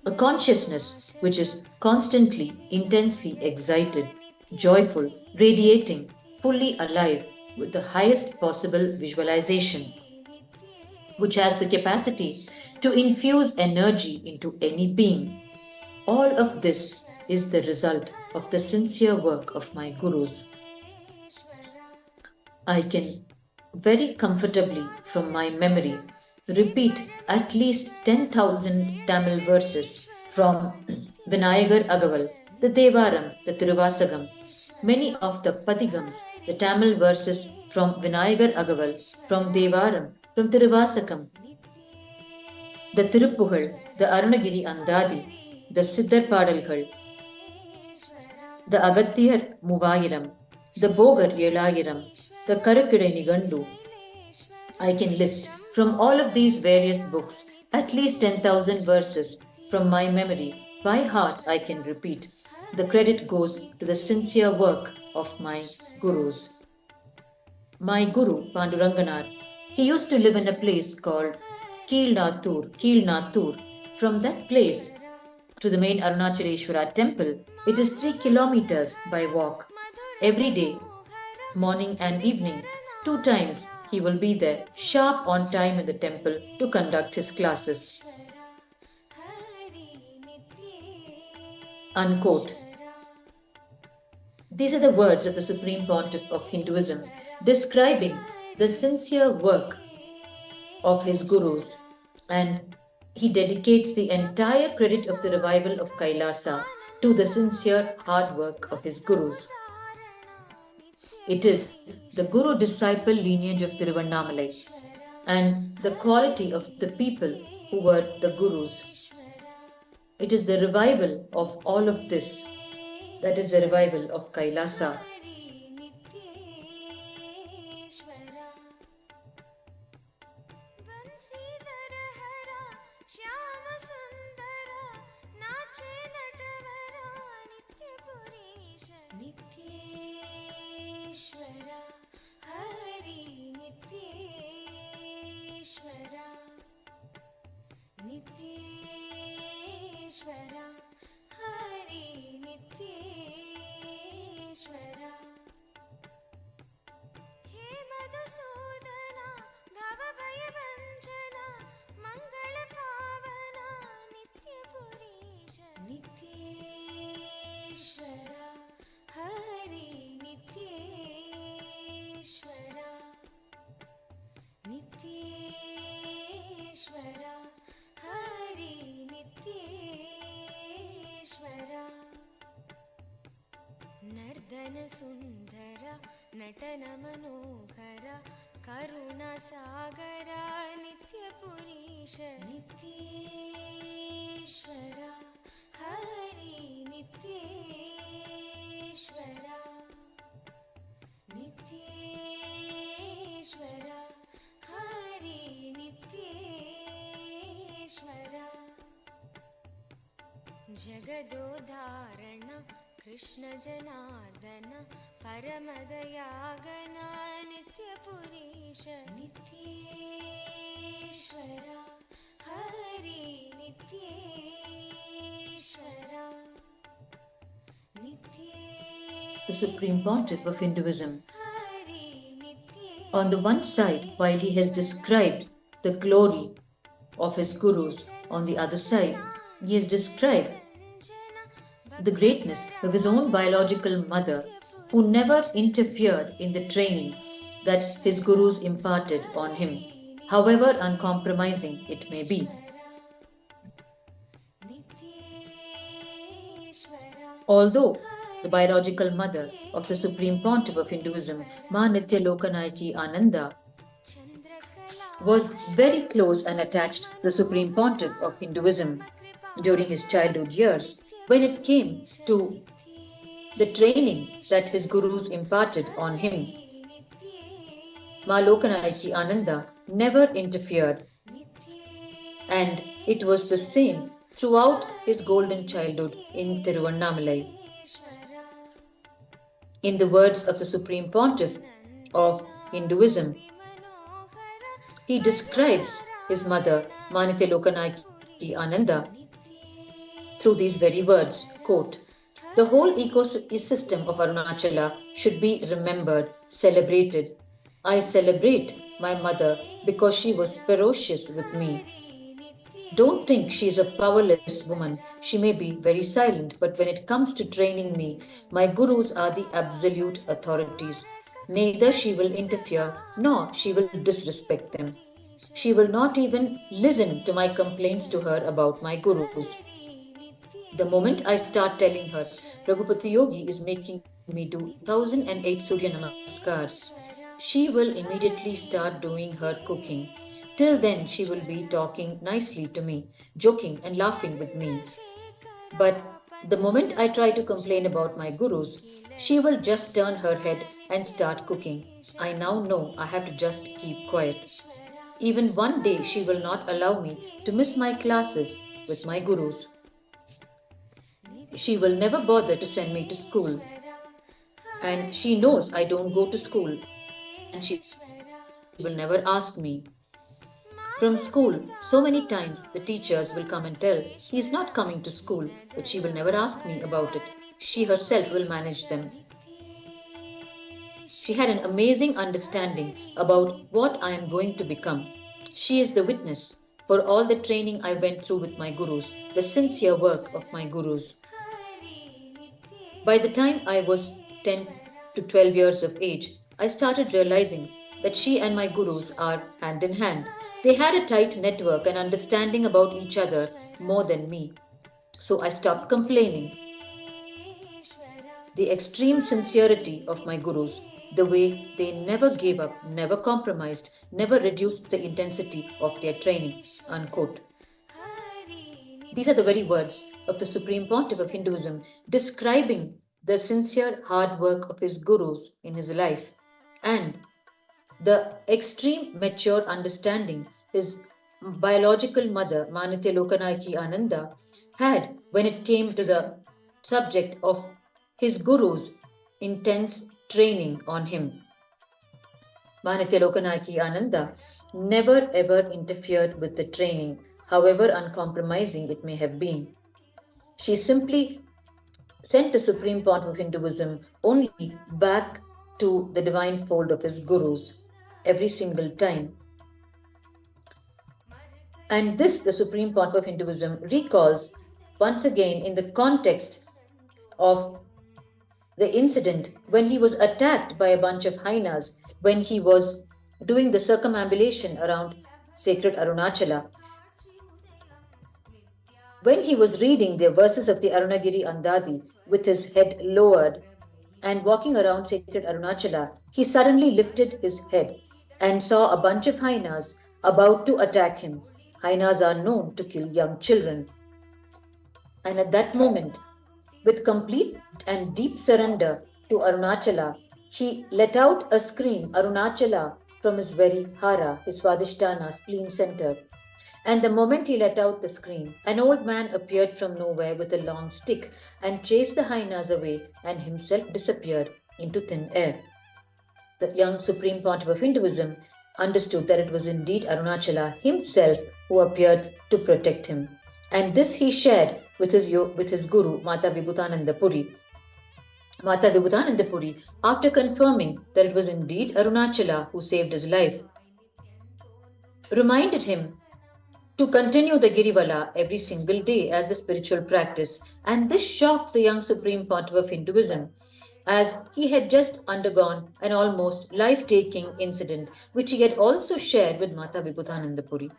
a consciousness which is constantly, intensely excited, joyful, radiating, fully alive with the highest possible visualization, which has the capacity to infuse energy into any being. All of this is the result of the sincere work of my gurus. I can very comfortably from my memory repeat at least 10,000 Tamil verses from Vinayagar Agaval, the Devaram, the Tiruvasagam, many of the Padigams, the Tamil verses from Vinayagar Agaval, from Devaram, from Tiruvasakam, the Tiruppugal, the Arunagiri Andadi, the Siddhar Padalgal, the Agathiyar Muvayiram, the Bogar Yelayiram, the Karakidai Nigandu. I can list from all of these various books at least 10,000 verses from my memory. By heart I can repeat. The credit goes to the sincere work of my gurus. My guru, Panduranganath, he used to live in a place called Keelnathur. From that place to the main Arunachaleshwara temple, it is 3 kilometers by walk. Every day, morning and evening, 2 times he will be there, sharp on time in the temple to conduct his classes. Unquote. These are the words of the Supreme Pontiff of Hinduism describing the sincere work of his gurus, and he dedicates the entire credit of the revival of Kailasa to the sincere hard work of his gurus. It is the guru-disciple lineage of Tiruvannamalai and the quality of the people who were the gurus. It is the revival of all of this. That is the revival of Kailasa. नित्येश्वरा हरि नित्येश्वरा हे मधुसूदना भवभयभञ्जना मङ्गलपावना नित्यपुरीश नित्येश्वरा हरि नित्येश्वरा नित्येश्वरा हरि नित्येश्वरा नर्दन सुन्दर नटन मनोहर करुणसागर नित्यपुरीश नित्येश्वरा हरि नित्येश्वरा नित्येश्वरा हरि नित्येश्वरा जगदोदारण कृष्ण जनार्दन परमदयागना नित्यपुरीश नित्येश्वरा Hari नित्येश्वरा The Supreme Pontiff of Hinduism On the one side, while he has described the glory of his gurus, on the other side, he has described the greatness of his own biological mother, who never interfered in the training that his gurus imparted on him, however uncompromising it may be. Although the biological mother of the Supreme Pontiff of Hinduism, Ma Nitya Lokanayaki Ananda, was very close and attached to the Supreme Pontiff of Hinduism during his childhood years, when it came to the training that his gurus imparted on him, Ma Lokanayaki Ananda never interfered, and it was the same throughout his golden childhood in Tiruvannamalai. In the words of the Supreme Pontiff of Hinduism, he describes his mother, Ma Nitya Lokanayaki Ananda, through these very words, quote, "The whole ecosystem of Arunachala should be remembered, celebrated. I celebrate my mother because she was ferocious with me. Don't think she is a powerless woman. She may be very silent, but when it comes to training me, my gurus are the absolute authorities. Neither she will interfere nor she will disrespect them. She will not even listen to my complaints to her about my gurus. The moment I start telling her, Raghupati Yogi is making me do 1008 Surya Namaskars, she will immediately start doing her cooking. Till then, she will be talking nicely to me, joking and laughing with me. But the moment I try to complain about my gurus, she will just turn her head and start cooking. I now know I have to just keep quiet. Even one day, she will not allow me to miss my classes with my gurus. She will never bother to send me to school. And she knows I don't go to school. And she will never ask me. From school, so many times the teachers will come and tell, he is not coming to school, but she will never ask me about it. She herself will manage them. She had an amazing understanding about what I am going to become. She is the witness for all the training I went through with my gurus, the sincere work of my gurus. By the time I was 10 to 12 years of age, I started realizing that she and my gurus are hand in hand. They had a tight network and understanding about each other more than me. So I stopped complaining. The extreme sincerity of my gurus, the way they never gave up, never compromised, never reduced the intensity of their training." Unquote. These are the very words of the Supreme Pontiff of Hinduism, describing the sincere hard work of his gurus in his life and the extreme mature understanding his biological mother, Ma Nitya Lokanayaki Ananda, had when it came to the subject of his guru's intense training on him. Ma Nitya Lokanayaki Ananda never ever interfered with the training, however uncompromising it may have been. She simply sent the Supreme Pontiff of Hinduism only back to the divine fold of his gurus every single time. And this, the Supreme Pontiff of Hinduism recalls once again in the context of the incident when he was attacked by a bunch of hyenas when he was doing the circumambulation around sacred Arunachala. When he was reading the verses of the Arunagiri Andadi with his head lowered and walking around sacred Arunachala, he suddenly lifted his head and saw a bunch of hyenas about to attack him. Hyenas are known to kill young children. And at that moment, with complete and deep surrender to Arunachala, he let out a scream, Arunachala, from his very hara, his Svadhisthana, spleen center. And the moment he let out the scream, an old man appeared from nowhere with a long stick and chased the hyenas away and himself disappeared into thin air. The young Supreme Pontiff of Hinduism understood that it was indeed Arunachala himself who appeared to protect him. And this he shared with his guru, Mata Vibhutananda Puri. Mata Vibhutanandapuri, after confirming that it was indeed Arunachala who saved his life, reminded him to continue the Girivala every single day as a spiritual practice. And this shocked the young Supreme Pontiff of Hinduism, as he had just undergone an almost life-taking incident, which he had also shared with Mata Vibhutanandapuri.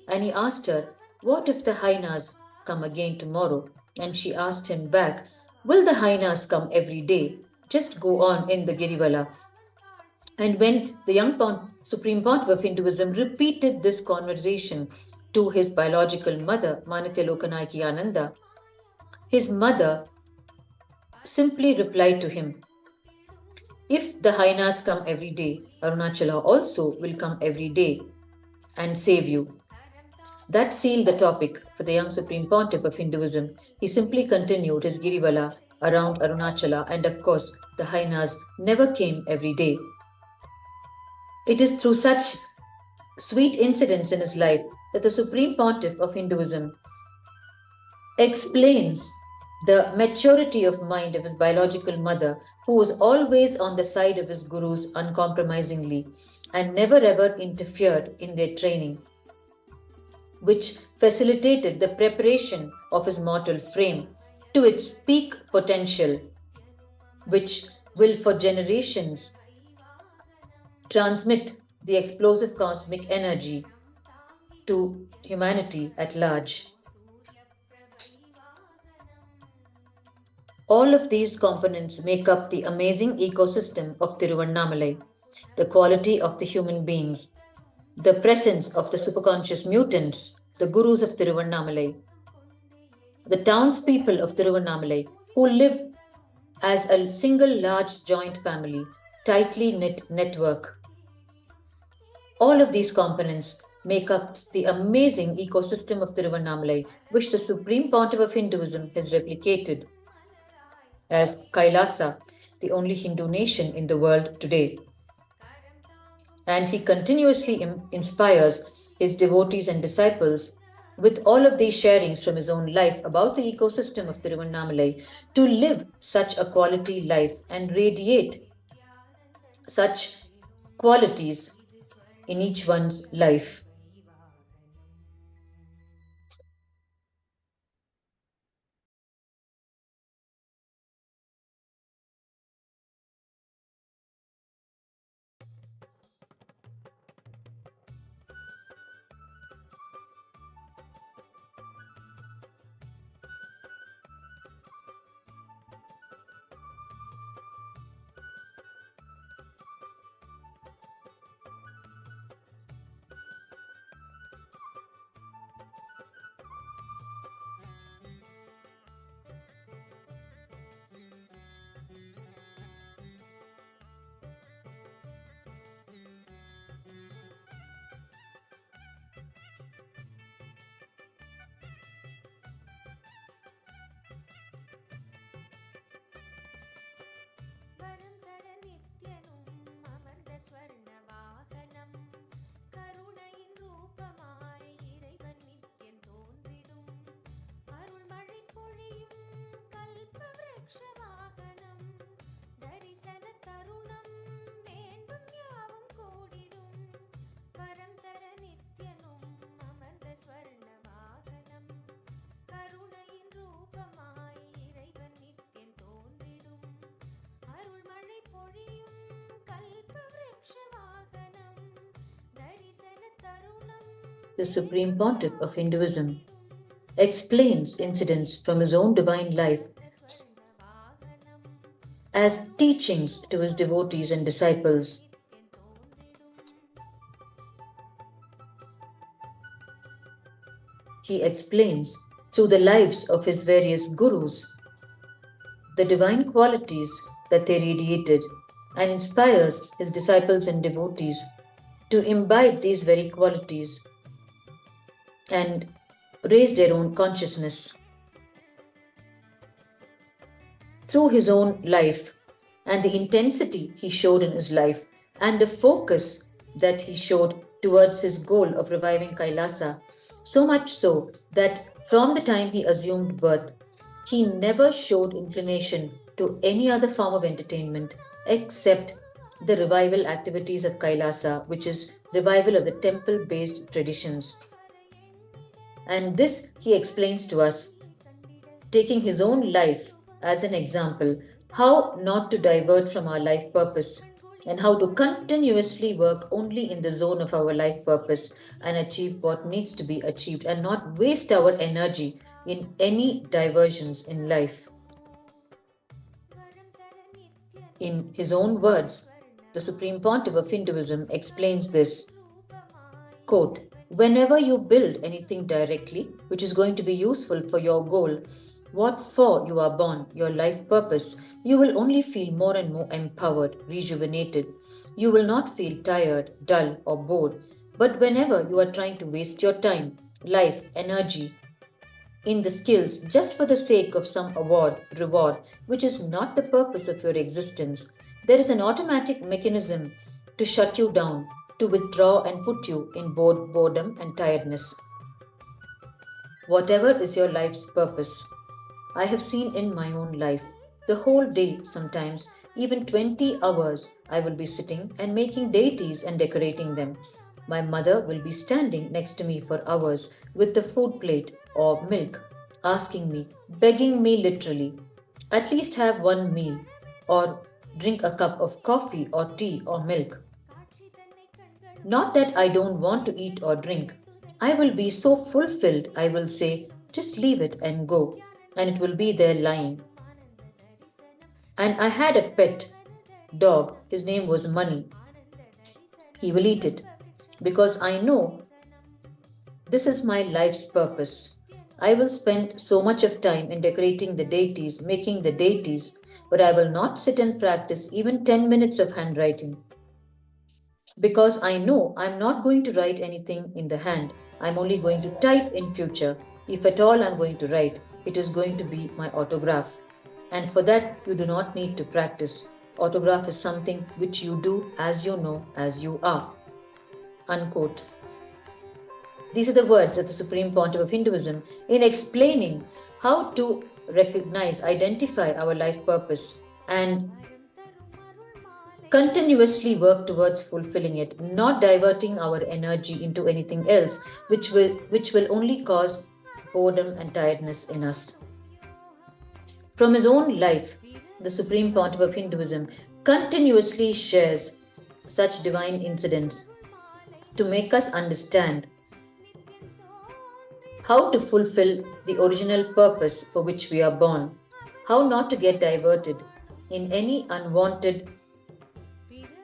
And he asked her, "What if the Hainas come again tomorrow?" And she asked him back, "Will the Hainas come every day? Just go on in the Girivala." And when the young Supreme Pontiff of Hinduism repeated this conversation to his biological mother, Manitya Lokanayaki Ananda, his mother simply replied to him, "If the Hainas come every day, Arunachala also will come every day and save you." That sealed the topic for the young Supreme Pontiff of Hinduism. He simply continued his Girivala around Arunachala, and of course, the Hainas never came every day. It is through such sweet incidents in his life that the Supreme Pontiff of Hinduism explains the maturity of mind of his biological mother, who was always on the side of his gurus uncompromisingly and never ever interfered in their training, which facilitated the preparation of his mortal frame to its peak potential, which will for generations transmit the explosive cosmic energy to humanity at large. All of these components make up the amazing ecosystem of Tiruvannamalai, the quality of the human beings, the presence of the superconscious mutants, the gurus of Tiruvannamalai, the townspeople of Tiruvannamalai who live as a single large joint family, tightly knit network. All of these components make up the amazing ecosystem of Tiruvannamalai, which the Supreme Pontiff of Hinduism has replicated as KAILASA, the only Hindu nation in the world today. And he continuously inspires his devotees and disciples with all of these sharings from his own life about the ecosystem of Tiruvannamalai to live such a quality life and radiate such qualities in each one's life. வரம் தர நித்யனும் அமர்ந்த ஸ்வர்ண வாகனம் கருணையின் ரூபமாய் இறைவன் நித்யன் தோன்றிடும் அருள்மழை பொழியும் கல்ப விருட்ச வாகனம் தரிசன தருணம் வேண்டும் யாவும் கூடிடும் வரம் தர நித்யனும் அமர்ந்த ஸ்வர்ண வாகனம் கருணையின் ரூபமாய் இறைவன் நித்யன் தோன்றிடும் அருள்மழை பொழியும் கல்ப விருட்ச வாகனம் தரிசன தருணம். The Supreme Pontiff of Hinduism explains incidents from his own divine life as teachings to his devotees and disciples. He explains through the lives of his various gurus the divine qualities that they radiated and inspires his disciples and devotees to imbibe these very qualities and raise their own consciousness. Through his own life and the intensity he showed in his life and the focus that he showed towards his goal of reviving KAILASA, so much so that from the time he assumed birth, he never showed inclination to any other form of entertainment except the revival activities of Kailasa, which is revival of the temple-based traditions. And this he explains to us, taking his own life as an example, how not to divert from our life purpose and how to continuously work only in the zone of our life purpose and achieve what needs to be achieved and not waste our energy in any diversions in life. In his own words, the Supreme Pontiff of Hinduism explains this, quote, whenever you build anything directly which is going to be useful for your goal, what for you are born, your life purpose, you will only feel more and more empowered, rejuvenated. You will not feel tired, dull, or bored. But whenever you are trying to waste your time, life, energy in the skills just for the sake of some award, reward, which is not the purpose of your existence, there is an automatic mechanism to shut you down, to withdraw and put you in boredom and tiredness. Whatever is your life's purpose, I have seen in my own life, the whole day sometimes, even 20 hours, I will be sitting and making deities and decorating them. My mother will be standing next to me for hours with the food plate or milk, asking me, begging me literally, at least have one meal or drink a cup of coffee or tea or milk. Not that I don't want to eat or drink. I will be so fulfilled, I will say, just leave it and go, and it will be there lying. And I had a pet dog, his name was Money. He will eat it because I know this is my life's purpose. I will spend so much of time in decorating the deities, making the deities, but I will not sit and practice even 10 minutes of handwriting. Because I know I'm not going to write anything in the hand. I'm only going to type in future. If at all I'm going to write, it is going to be my autograph. And for that, you do not need to practice. Autograph is something which you do as you know, as you are. Unquote. These are the words of the Supreme Pontiff of Hinduism in explaining how to recognize, identify our life purpose and continuously work towards fulfilling it, not diverting our energy into anything else which will only cause boredom and tiredness in us. From his own life, the Supreme Pontiff of Hinduism continuously shares such divine incidents to make us understand how to fulfill the original purpose for which we are born, how not to get diverted in any unwanted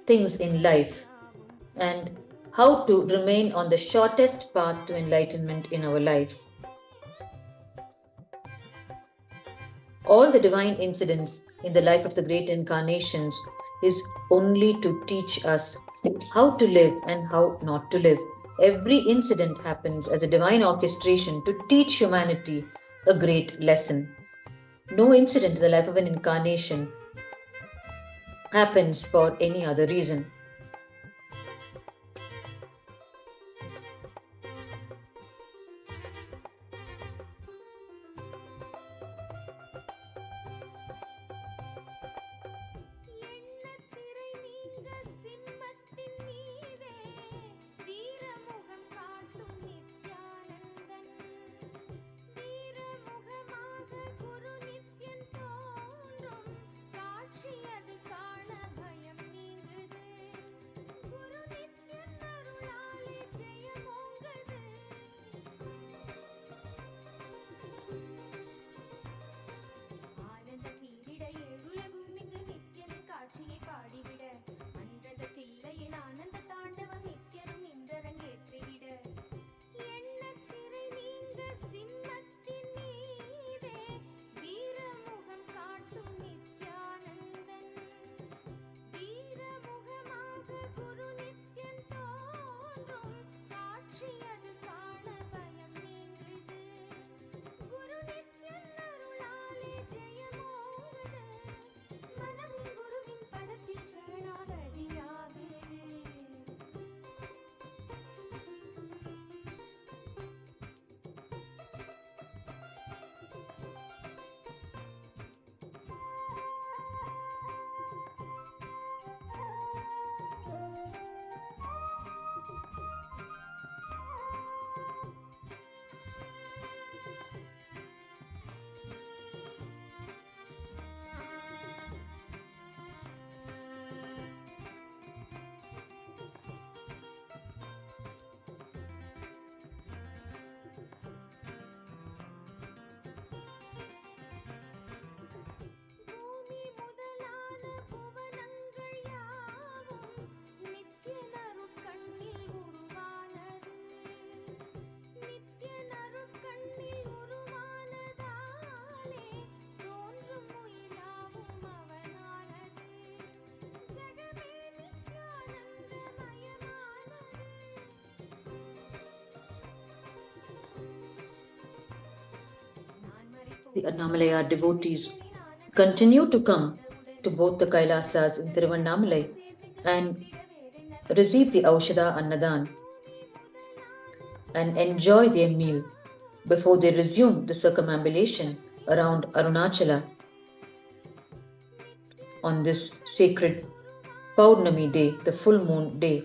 things in life, and how to remain on the shortest path to enlightenment in our life. All the divine incidents in the life of the great incarnations is only to teach us how to live and how not to live. Every incident happens as a divine orchestration to teach humanity a great lesson. No incident in the life of an incarnation happens for any other reason. எண்ணத்திரை நீங்க சிம்மத்தின் மீதே வீரமுகம் காட்டும் நித்யானந்தன் வீரமுகமாக குரு நித்யன் தோன்றும் காட்சி அது காண பயம் நீங்குதே The Annamalaya devotees continue to come to both the Kailasas in Tiruvannamalai and receive the Aushadha Annadhan and enjoy their meal before they resume the circumambulation around Arunachala on this sacred Pournami day, the full moon day.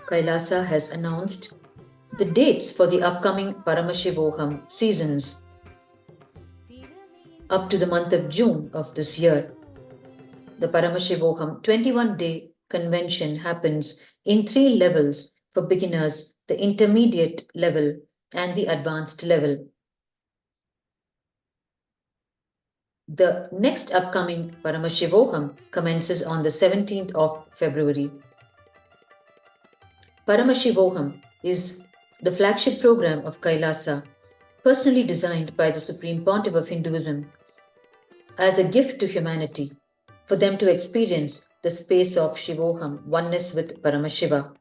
KAILASA has announced the dates for the upcoming Paramashivoham seasons up to the month of June of this year. The Paramashivoham 21-day convention happens in 3 levels for beginners, the intermediate level and the advanced level. The next upcoming Paramashivoham commences on the 17th of February. Paramashivoham is the flagship program of KAILASA, personally designed by the Supreme Pontiff of Hinduism as a gift to humanity, for them to experience the space of Shivoham, oneness with Paramashiva.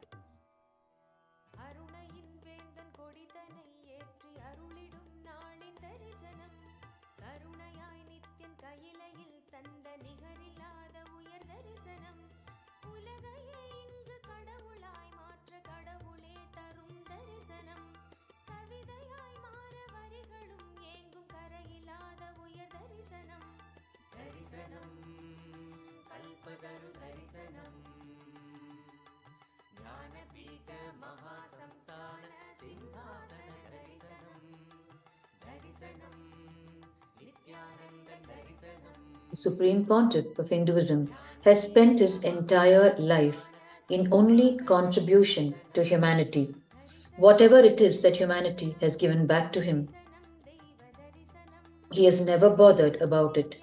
The Supreme Pontiff of Hinduism has spent his entire life in only contribution to humanity, whatever it is that humanity has given back to him. He has never bothered about it.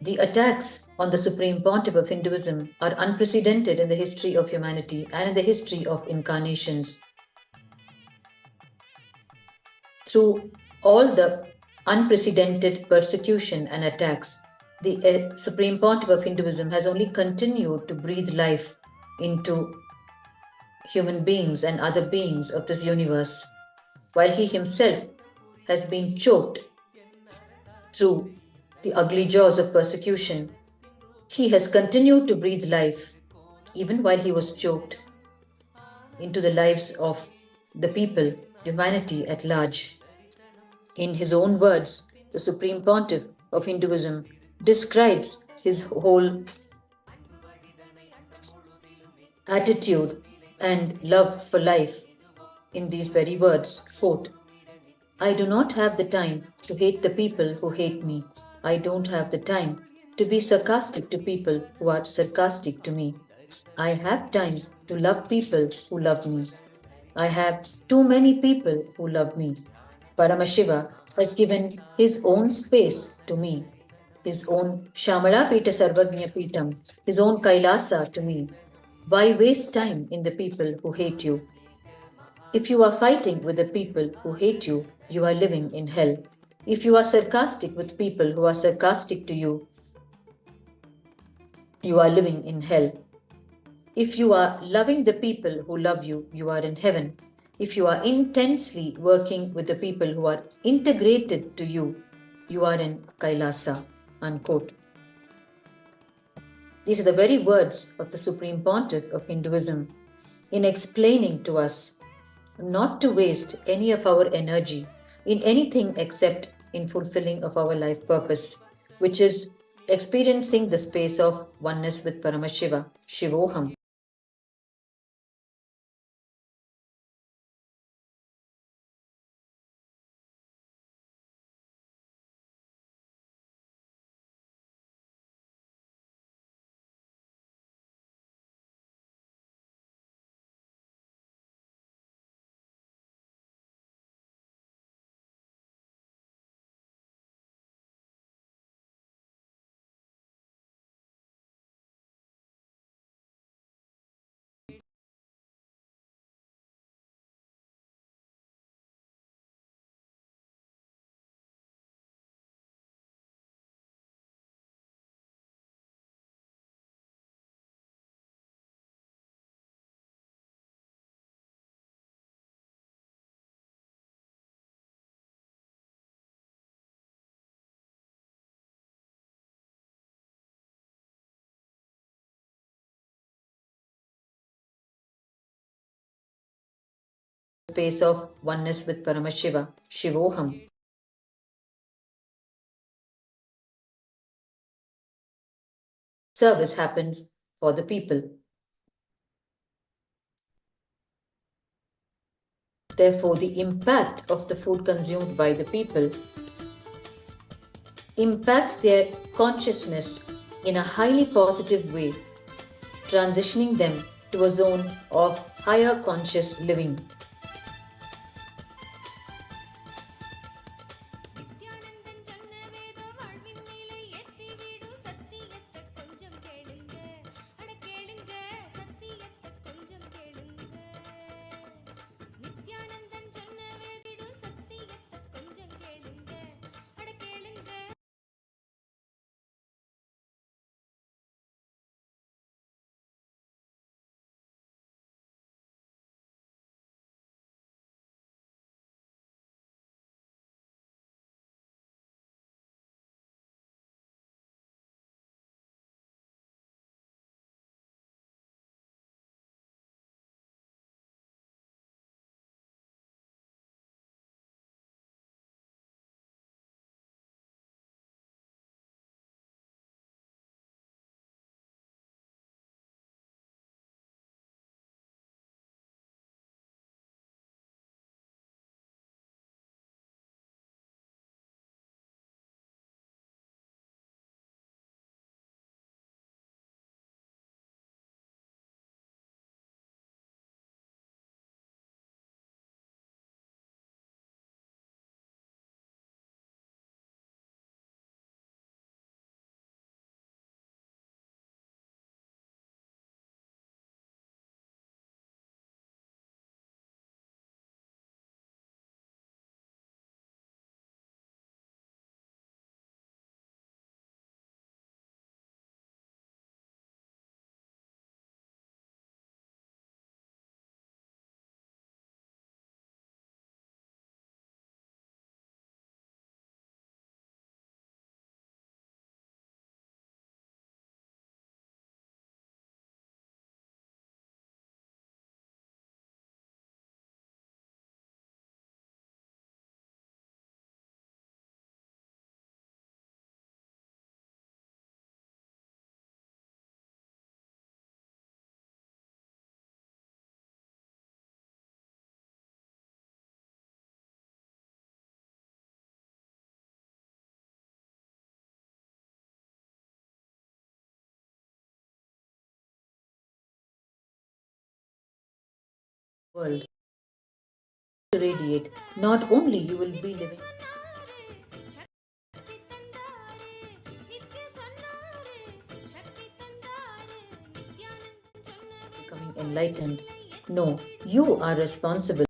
The attacks on the Supreme Pontiff of Hinduism are unprecedented in the history of humanity and in the history of incarnations. Through all the unprecedented persecution and attacks, the Supreme Pontiff of Hinduism has only continued to breathe life into human beings and other beings of this universe, while he himself has been choked through the ugly jaws of persecution. He has continued to breathe life, even while he was choked, into the lives of the people, humanity at large. In his own words, the Supreme Pontiff of Hinduism describes his whole attitude and love for life in these very words, quote, "I do not have the time to hate the people who hate me. I don't have the time to be sarcastic to people who are sarcastic to me. I have time to love people who love me. I have too many people who love me. Paramashiva has given his own space to me, his own Shamala Pita Sarvagnya Pitam, his own Kailasa to me. Why waste time in the people who hate you? If you are fighting with the people who hate you, you are living in hell. If you are sarcastic with people who are sarcastic to you, you are living in hell. If you are loving the people who love you, you are in heaven. If you are intensely working with the people who are integrated to you, you are in Kailasa." Unquote. These are the very words of the Supreme Pontiff of Hinduism in explaining to us not to waste any of our energy in anything except in fulfilling of our life purpose, which is experiencing the space of oneness with Paramashiva, Shivoham. space of oneness with Paramashiva, Shivoham. Service happens for the people. Therefore, the impact of the food consumed by the people impacts their consciousness in a highly positive way, transitioning them to a zone of higher conscious living. Nithyanandan சொன்ன வேதம் வாழ்வின் மேலே ஏத்திவிடும் சத்தியத்தை கொஞ்சம் கேளுங்க அட கேளுங்க சத்தியத்தை கொஞ்சம் கேளுங்க நித்யானந்தன் சொன்ன வேதிடும் சத்தியத்தை கொஞ்சம் கேளுங்க அட கேளுங்க World to radiate, not only you will be living சக்தி தந்தாரு நித்ய சொன்னாரு சக்தி தந்தாரு நித்யானந்தன் சொன்ன becoming enlightened. No, you are responsible.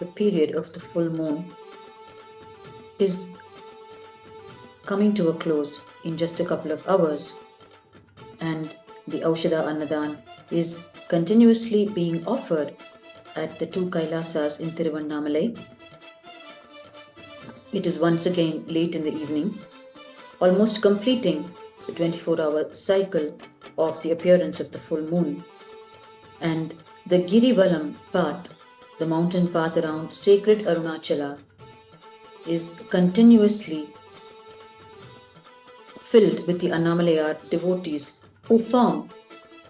the period of the full moon is coming to a close in just a couple of hours, and the Aushadha Annadhan is continuously being offered at the two Kailasas in Tiruvannamalai. It is once again late in the evening, almost completing the 24-hour cycle of the appearance of the full moon. And the Girivalam path, the mountain path around sacred Arunachala, is continuously filled with the Annamalayar devotees who form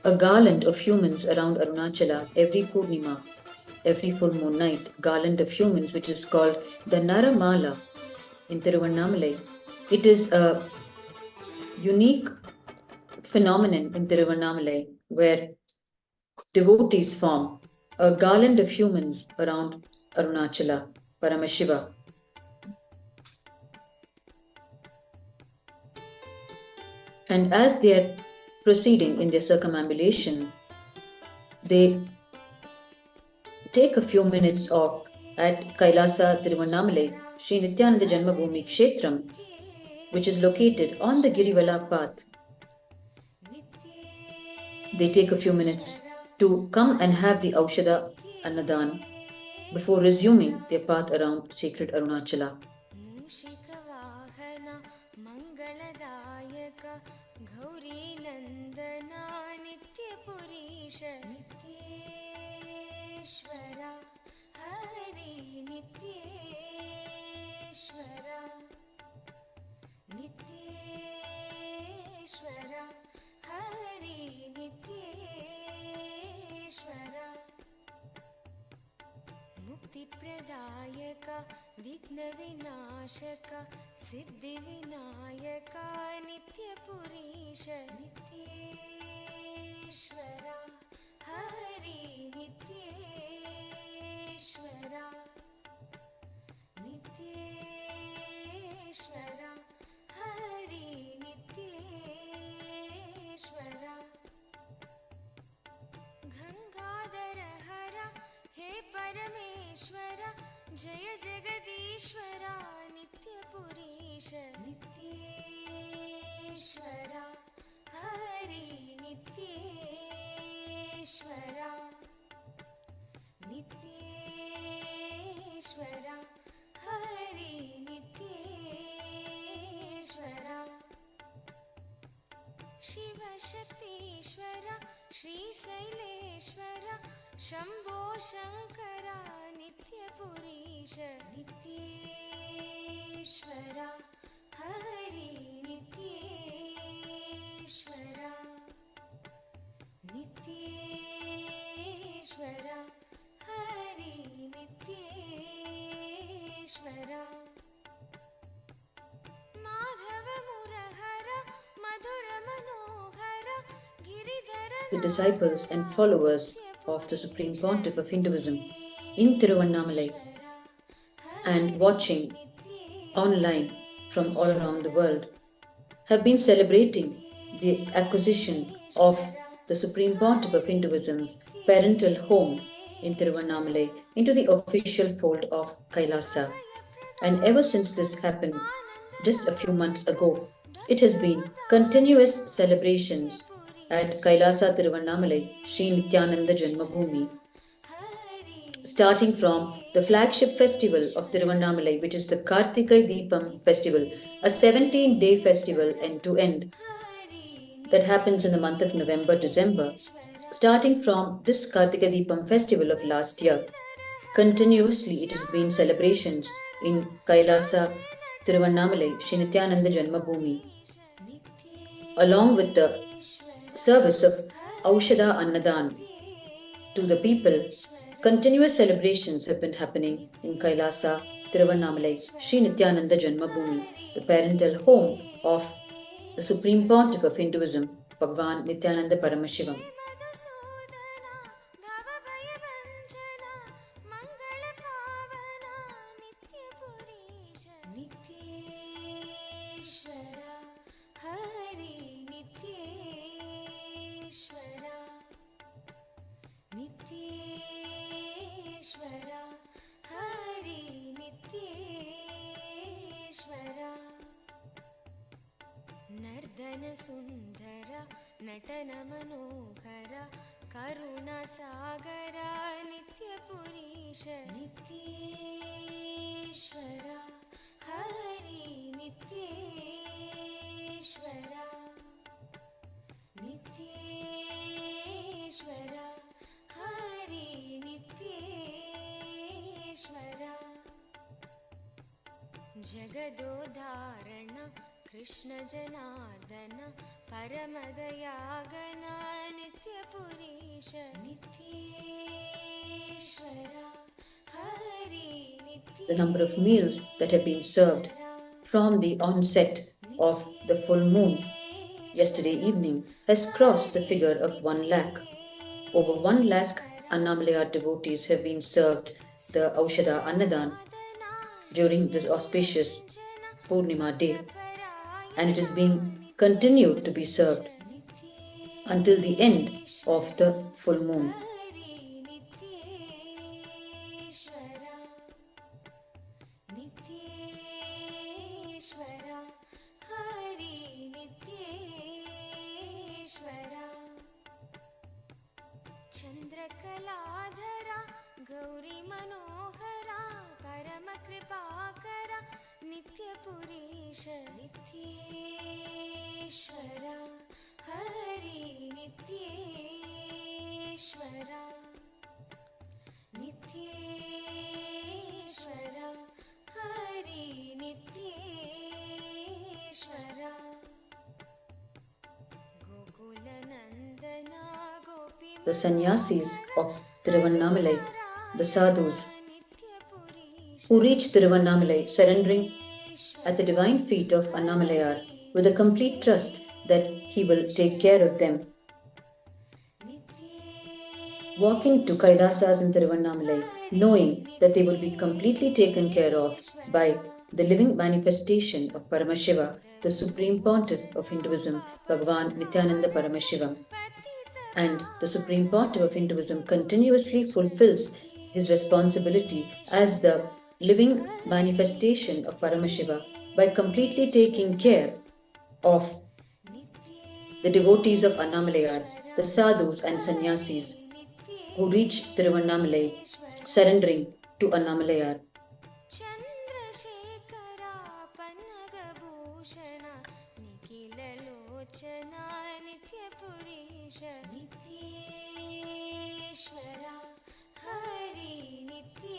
a garland of humans around Arunachala every Pournima, every full moon night, garland of humans which is called the Naramala in Tiruvannamalai. It is a unique phenomenon in Tiruvannamalai where devotees form a garland of humans around Arunachala, Paramashiva. And as they are proceeding in their circumambulation, they take a few minutes off at KAILASA Tiruvannamalai, Sri Nithyananda Janmabhūmi Kshetram, which is located on the Girivala path. They take a few minutes to come and have the Aushadha Annadhan before resuming their path around sacred Arunachala. मुक्तिप्रदायका विघ्नविनाशका Siddhivinayaka नित्यपुरीश नित्येश्वरा हरि नित्येश्वरा नित्येश्वरा हरि नित्येश्वरा गंगाधर हरा हे परमेश्वर जय जगदीश्वरा नित्यपुरीश नित्येश्वरा हरि नित्येश्वरा नित्येश्वरा हरि नित्येश्वरा शिव शक्तीश्वरा श्रीशैलेश्वरा शंभो शंकरा नित्यपुरीश नित्येश्वरा हरि नित्येश्वरा नित्येश्वरा हरि नित्येश्वरा माधव मुरहरा मधुर मनोहरा Giridhar. The disciples and followers of the Supreme Pontiff of Hinduism in Tiruvannamalai and watching online from all around the world have been celebrating the acquisition of the Supreme Pontiff of Hinduism's parental home in Tiruvannamalai into the official fold of KAILASA. And ever since this happened just a few months ago, it has been continuous celebrations at KAILASA Tiruvannamalai, Sri Nithyananda Janmabhūmi, starting from the flagship festival of Tiruvannamalai, which is the Kartika Deepam festival, a 17-day festival end to end that happens in the month of November, December. Starting from this Kartika Deepam festival of last year, continuously it has been celebrations in KAILASA Tiruvannamalai, Sri Nithyananda Janmabhūmi, along with the service of Aushadha Annadhan to the people. Continuous celebrations have been happening in KAILASA Tiruvannamalai, Sri Nithyananda Janmabhūmi, the parental home of the Supreme Pontiff of Hinduism, Bhagwan Nithyananda Paramashiva. नित्येश्वरा ಜ್ಞಾನಸುಂದರ ನಟನ ಮನೋಹರ ಕರುಣಾಸಾಗರ ನಿತ್ಯಪುರೀಶ ನಿತ್ಯೇಶ್ವರ ಹರಿ ನಿತ್ಯೇಶ್ವರ ನಿತ್ಯೇಶ್ವರ ಹರಿ ನಿತ್ಯೇಶ್ವರ ಜಗದೋಧಾರಣ ಕೃಷ್ಣ ಜನಾರ್ದನ ಪರಮದಯಾಗನ ನಿತ್ಯಪುರೀಶ ನಿತ್ಯೇಶ್ವರ ಹರಿ The number of meals that have been served from the onset of the full moon yesterday evening has crossed the figure of 1 lakh. Over 1 lakh Annamalai devotees have been served the Aushadha Annadhan during this auspicious Pournama day, and it is being continued to be served until the end of the full moon. ಚಂದ್ರಕಲಾಧರ Gauri ಮನೋಹರ ಪರಮ ಕೃಪಾಕರ ನಿತ್ಯಪುರೀಶ ನಿತ್ಯೇಶ್ವರ ಹರಿ ನಿತ್ಯೇಶ್ವರ ನಿತ್ಯೇಶ್ವರ ಹರಿ ನಿತ್ಯೇಶ್ವರ ಗೋಕುಲನಂದನ Gopi The sannyasis of Tiruvannamalai, the sadhus who reach Tiruvannamalai, surrendering at the divine feet of Annamalayar with a complete trust that he will take care of them. Walking to Kailasas in Tiruvannamalai, knowing that they will be completely taken care of by the living manifestation of Paramashiva, the Supreme Pontiff of Hinduism, Bhagavan Nithyananda Paramashiva. And the Supreme Pontiff of Hinduism continuously fulfills his responsibility as the living manifestation of Paramashiva by completely taking care of the devotees of Annamalayar, the sadhus and sannyasis who reach Tiruvannamalai, surrendering to Annamalayar. Chandrashekhara ಪನ್ನಗಭೂಷಣ ನಿಖಿಲಲೋಚನ ನಿತ್ಯಪುರೀಶ ನಿತ್ಯೇಶ್ವರ ಹರಿ ನಿತ್ಯೇಶ್ವರ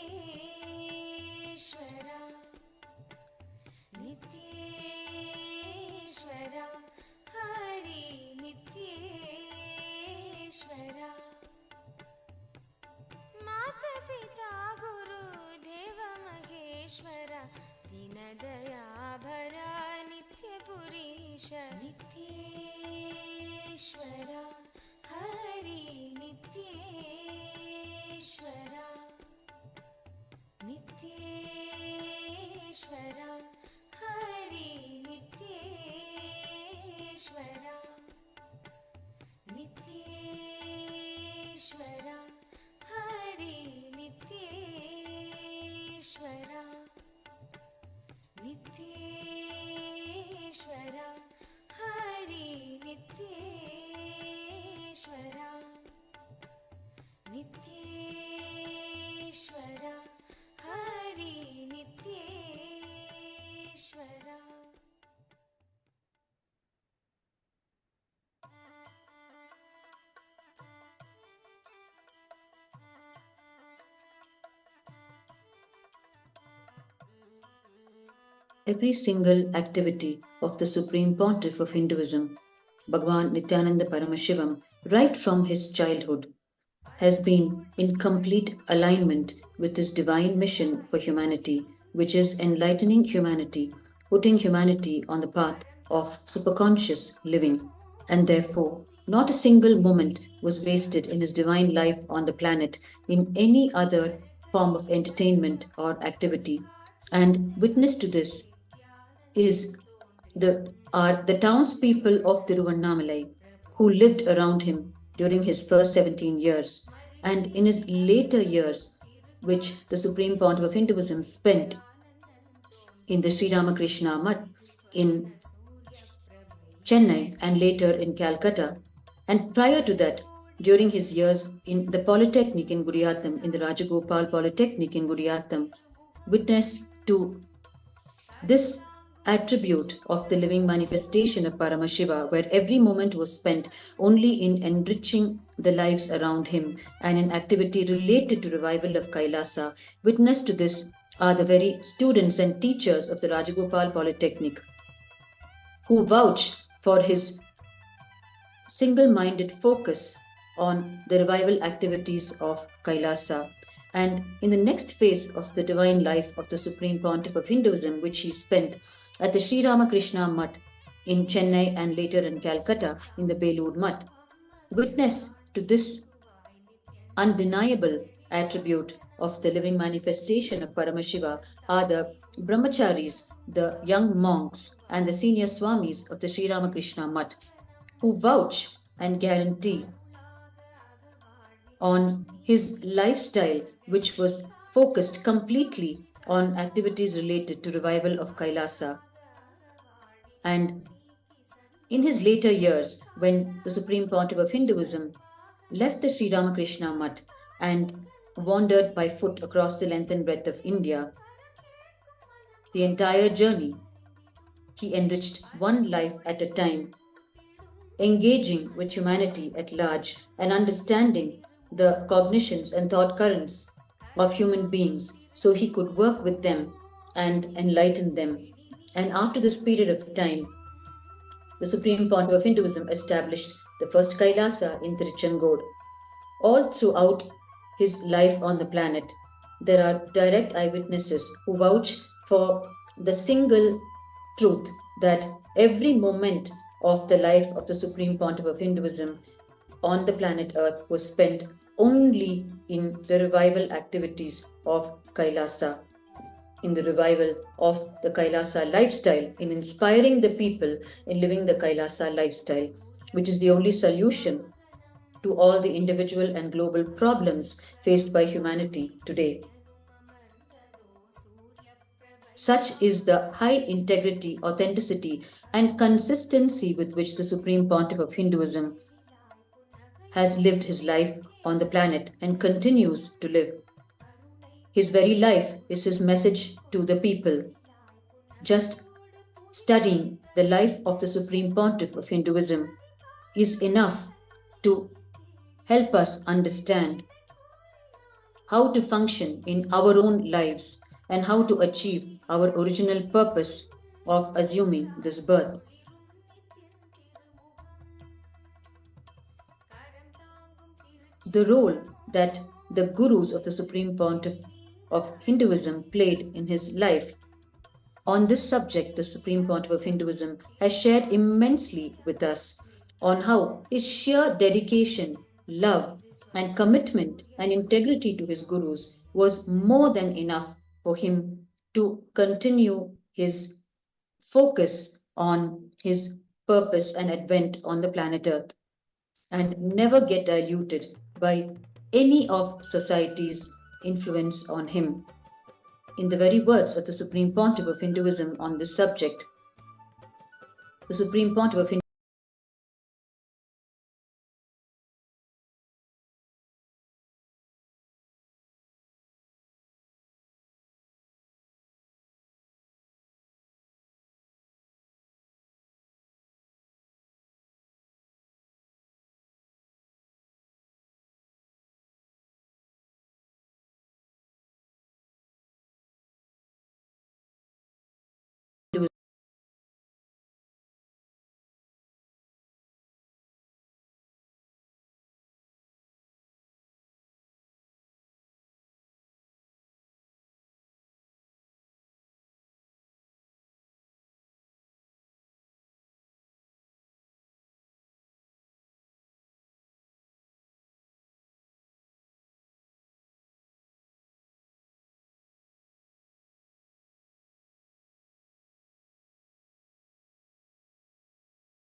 ನಿತ್ಯೇಶ್ವರ ಹರಿ ನಿತ್ಯೇಶ್ವರ ಮಾತಾ ಪಿತಾ ಗುರು ದೇವ ಮಹೇಶ್ವರ ದೀನದಯಾಭರ ನಿತ್ಯಪುರೀಶ ನಿತ್ಯೇಶ್ವರ ಹರಿ ನಿತ್ಯೇಶ್ವರ ನಿತ್ಯೇಶ್ವರ ಹರಿ ನಿತ್ಯೇಶ್ವರ ನಿತ್ಯೇಶ್ವರ ಹರಿ ನಿತ್ಯೇಶ್ವರ ನಿತ್ಯೇಶ್ವರ ಹರಿ ನಿತ್ಯೇಶ್ವರ ನಿತ್ಯೇಶ್ವರ ಹರಿ ನಿತ್ಯೇಶ್ವರ. Every single activity of the Supreme Pontiff of Hinduism, Bhagavan Nithyananda Paramashivam, right from his childhood, has been in complete alignment with his divine mission for humanity, which is enlightening humanity, putting humanity on the path of superconscious living. And therefore, not a single moment was wasted in his divine life on the planet in any other form of entertainment or activity. And witness to this is the townspeople of Tiruvannamalai who lived around him during his first 17 years, and in his later years, which the Supreme Pontiff of Hinduism spent in the Sri Ramakrishna Mutt in Chennai and later in Calcutta, and prior to that, during his years in the Polytechnic in Gudiyatham, in the Rajagopal Polytechnic in Gudiyatham, witness to this attribute of the living manifestation of Paramashiva, where every moment was spent only in enriching the lives around him and in activity related to revival of Kailasa. Witness to this are the very students and teachers of the Rajagopal Polytechnic who vouch for his single-minded focus on the revival activities of Kailasa. And in the next phase of the divine life of the Supreme Pontiff of Hinduism, which he spent at the Sri Ramakrishna Mutt in Chennai and later in Calcutta in the Belur Mutt, witness to this undeniable attribute of the living manifestation of Paramashiva are the brahmacharis, the young monks, and the senior swamis of the Sri Ramakrishna Mutt, who vouch and guarantee on his lifestyle, which was focused completely on activities related to revival of Kailasa. And in his later years, when the Supreme Pontiff of Hinduism left the Sri Ramakrishna Mutt and wandered by foot across the length and breadth of India, the entire journey, he enriched one life at a time, engaging with humanity at large and understanding the cognitions and thought currents of human beings so he could work with them and enlighten them. And after this period of time, the Supreme Pontiff of Hinduism established the first Kailasa in Tiruchengood. All throughout his life on the planet, there are direct eyewitnesses who vouch for the single truth that every moment of the life of the Supreme Pontiff of Hinduism on the planet Earth was spent only in the revival activities of Kailasa, in the revival of the Kailasa lifestyle, in inspiring the people in living the Kailasa lifestyle, which is the only solution to all the individual and global problems faced by humanity today. Such is the high integrity, authenticity, and consistency with which the Supreme Pontiff of Hinduism has lived his life on the planet and continues to live. His very life is his message to the people. Just studying the life of the Supreme Pontiff of Hinduism is enough to help us understand how to function in our own lives and how to achieve our original purpose of assuming this birth. The role that the gurus of the Supreme Pontiff of Hinduism played in his life. On this subject, the Supreme Pontiff of Hinduism has shared immensely with us on how his sheer dedication, love, and commitment and integrity to his gurus was more than enough for him to continue his focus on his purpose and advent on the planet Earth and never get diluted by any of society's influence on him. In the very words of the Supreme Pontiff of Hinduism on this subject, the Supreme Pontiff of Hinduism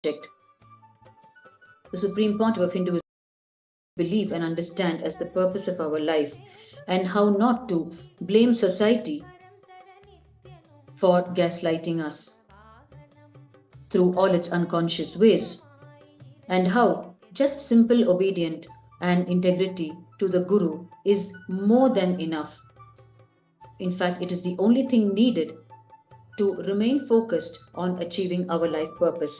the Supreme Pontiff of Hinduism believe and understand as the purpose of our life, and how not to blame society for gaslighting us through all its unconscious ways, and how just simple obedience and integrity to the Guru is more than enough. In fact, it is the only thing needed to remain focused on achieving our life purpose.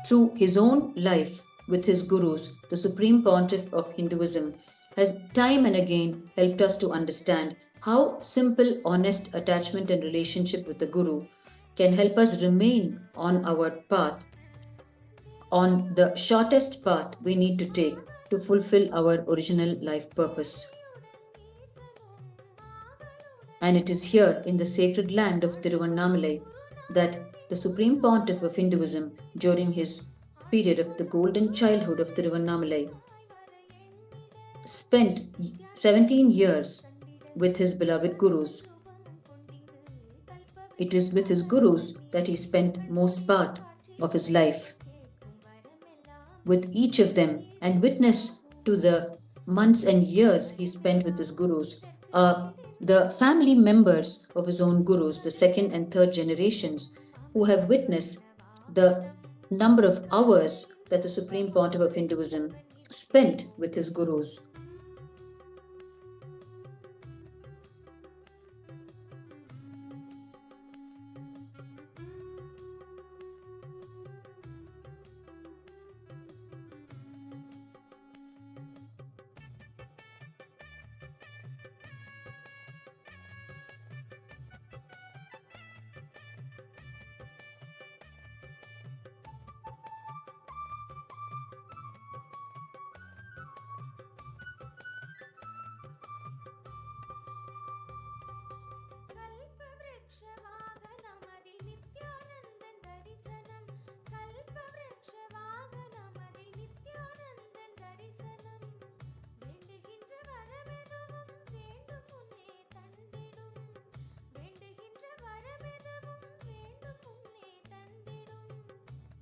Through his own life with his gurus, the Supreme Pontiff of Hinduism has time and again helped us to understand how simple, honest attachment and relationship with the Guru can help us remain on our path, on the shortest path we need to take to fulfill our original life purpose. And it is here in the sacred land of Tiruvannamalai that the Supreme Pontiff of Hinduism, during his period of the golden childhood of Tiruvannamalai, spent 17 years with his beloved gurus. It is with his gurus that he spent most part of his life. With each of them, and witness to the months and years he spent with his gurus, the family members of his own gurus, the second and third generations, who have witnessed the number of hours that the Supreme Pontiff of Hinduism spent with his gurus. கல்பவ்ருக்ஷவாகனமதில் Nithyanandan தரிசனம் கல்பவ்ருக்ஷவாகனமதில் நித்யானந்தன் தரிசனம் வேண்டுகின்ற வரமெதுவும் வேண்டும் முன்னே தந்திடும் வேண்டுகின்ற வரமெதுவும் வேண்டும் முன்னே தந்திடும்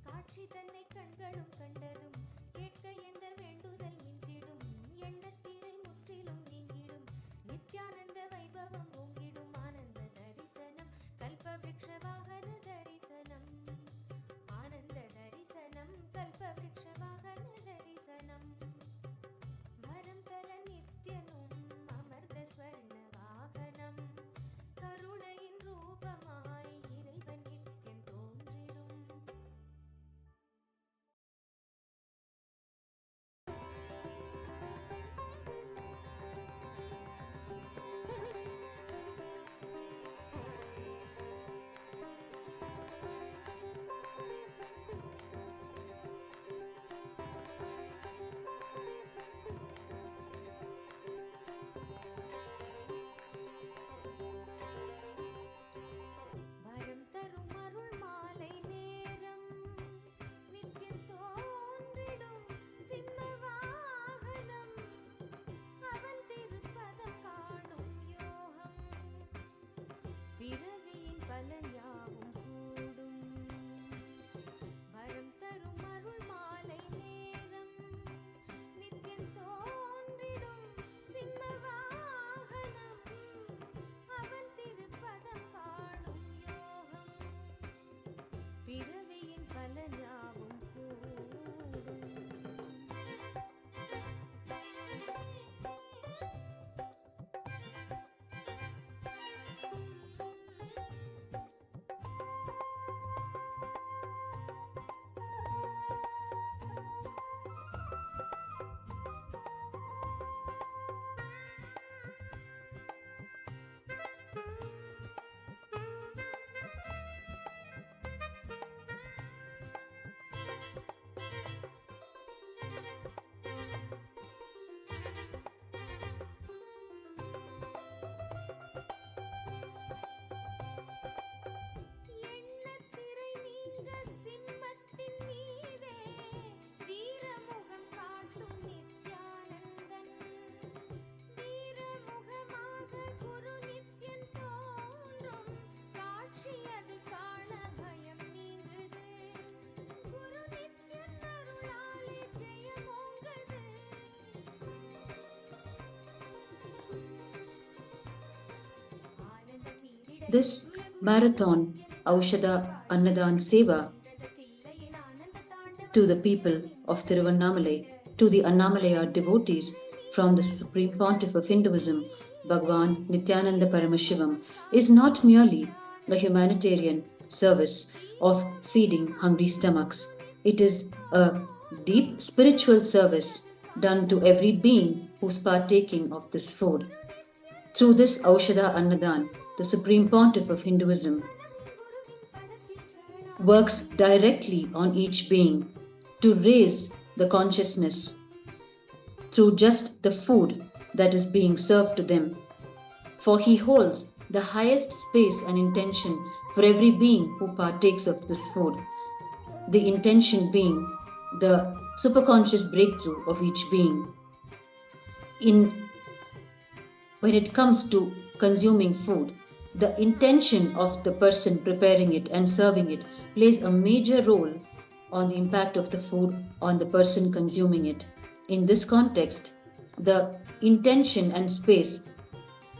காட்சி தன்னை கண்களும் கண்டதும் கேட்க எந்த வேண்டுதல் மிஞ்சிடும் எண்ணத்திரை முற்றிலும் நீங்கிடும் நித்யானந்த வைபவம் ஓங்கிடும் ஆனந்த தரிசனம் கல்பவ்ருக்ஷவாகன தரிசனம் ஆனந்த தரிசனம் கல்பவ்ருக்ஷவாகன தரிசனம் வரம் தர நித்யனும் அமர்ந்த ஸ்வர்ண வாகனம் கருணையின் ரூபமாய் இறைவன் நித்யன் தோன்றிடும். வரம் தரும் அருள் மாலை நேரம் நித்யம் தோன்றிடும் சிம்ம வாகனம் அவன் திருப்பதம் காணும் யோகம் பிறவியின் பலன் யாவும் கூடும். வரம் தரும் அருள் மாலை நேரம் நித்யம் தோன்றிடும் சிம்ம வாகனம் அவன் திருப்பதம் காணும் யோகம் பிறவியின் பலன் யாவும் கூடும். எண்ணத்திரை நீங்க சிம்மத்தின் மீதே வீரமுகம் காட்டும் நித்யானந்தன் வீரமுகமாக குரு நித்யன் தோன்றும் காட்சி அது காண பயம் நீங்குது குரு நித்யன் அருளாலே ஜெயமோங்குது. ஆனந்தம் மீறிட This marathon Aushadha Annadhan Seva to the people of Tiruvannamalai, to the Annamalaya devotees from the Supreme Pontiff of Hinduism, Bhagwan Nithyananda Paramashivam, is not merely a humanitarian service of feeding hungry stomachs. It is a deep spiritual service done to every being who's partaking of this food. Through this Aushadha Annadhan, the Supreme Pontiff of Hinduism works directly on each being to raise the consciousness through just the food that is being served to them. For he holds the highest space and intention for every being who partakes of this food. The intention being the superconscious breakthrough of each being. When it comes to consuming food, the intention of the person preparing it and serving it plays a major role on the impact of the food on the person consuming it. In this context, the intention and space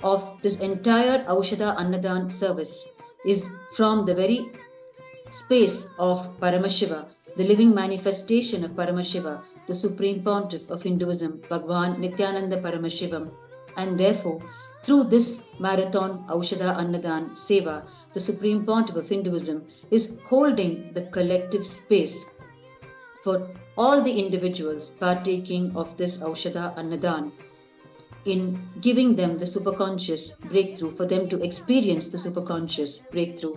of this entire Aushadha Annadhan service is from the very space of Paramashiva, the living manifestation of Paramashiva, the Supreme Pontiff of Hinduism, Bhagwan Nithyananda Paramashivam. And therefore, through this marathon Aushadha Annadhan Seva, the Supreme Pontiff of Hinduism is holding the collective space for all the individuals partaking of this Aushadha Annadhan, in giving them the superconscious breakthrough, for them to experience the superconscious breakthrough.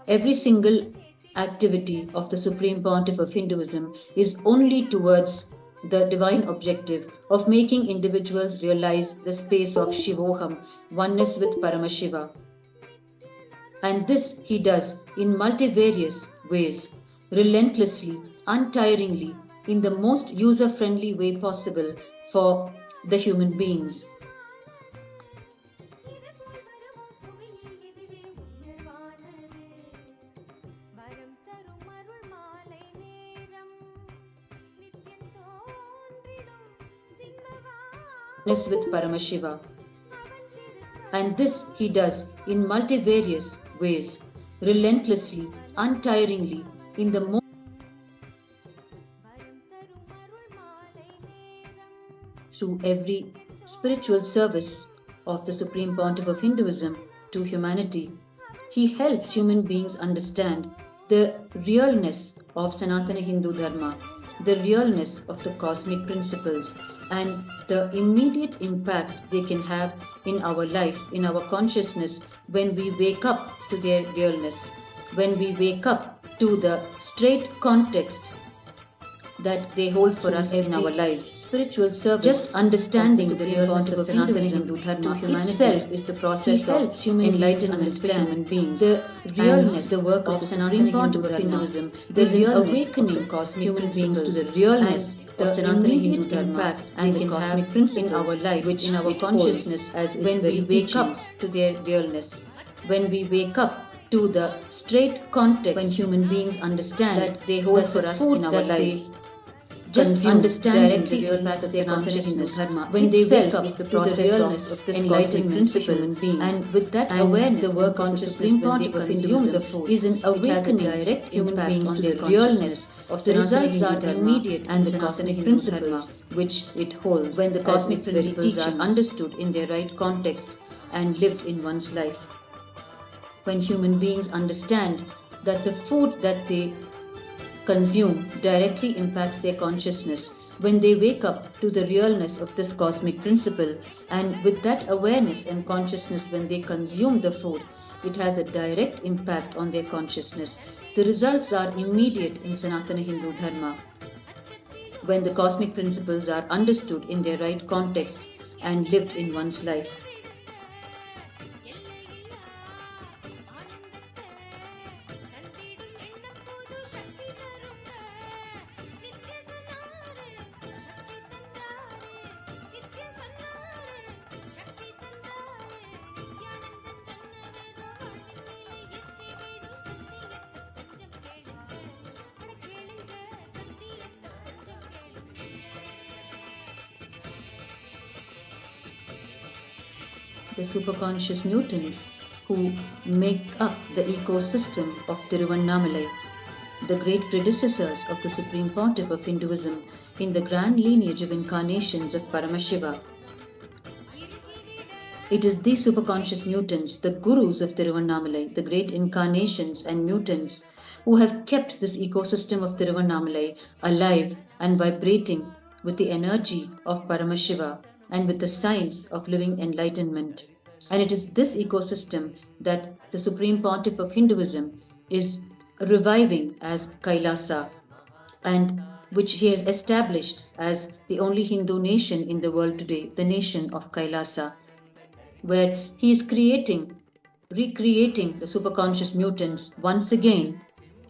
Every single activity of the Supreme Pontiff of Hinduism is only towards the divine objective of making individuals realize the space of Shivoham, oneness with Paramashiva. And this he does in multivarious ways, relentlessly, untiringly, in the most user-friendly way possible for the human beings. With Paramashiva. And this he does in multivarious ways, relentlessly, untiringly, in the most through every spiritual service of the Supreme Pontiff of Hinduism to humanity. He helps human beings understand the realness of Sanatana Hindu Dharma, the realness of the cosmic principles, and the immediate impact they can have in our life, in our consciousness, when we wake up to their realness, when we wake up to the straight context that they hold for us in our lives. Spiritual service, just understanding the realness of Sanatana Hindu Dharma itself is the process of enlightenment understand human beings. The realness, the work of Sanatana Hindu Hinduism, the awakening cosmic human beings to the realness of Sanatana Hindu Dharma and the cosmic principles in our life, which in our consciousness, as when we wake up to their realness, when we wake up to the straight context, when human beings understand that they hold for us in our lives. Just understanding directly impacts their consciousness when they wake up to the realness of this enlightenment principle, and with that awareness, the work of the Supreme Pontiff of Hinduism is an awakening direct human beings to the realness of the results are immediate and the cosmic principles which it holds when the cosmic principles are understood in their right context and lived in one's life. When human beings understand that the food that they consume directly impacts their consciousness, when they wake up to the realness of this cosmic principle, and with that awareness and consciousness, when they consume the food, it has a direct impact on their consciousness. The results are immediate in Sanatana Hindu Dharma when the cosmic principles are understood in their right context and lived in one's life. The superconscious Newtons, who make up the ecosystem of Tiruvannamalai, the great predecessors of the Supreme Pontiff of Hinduism in the grand lineage of incarnations of Paramashiva. It is these superconscious mutants, the gurus of Tiruvannamalai, the great incarnations and mutants, who have kept this ecosystem of Tiruvannamalai alive and vibrating with the energy of Paramashiva and with the science of living enlightenment. And it is this ecosystem that the Supreme Pontiff of Hinduism is reviving as KAILASA, and which he has established as the only Hindu nation in the world today, the nation of KAILASA, where he is recreating the superconscious mutants once again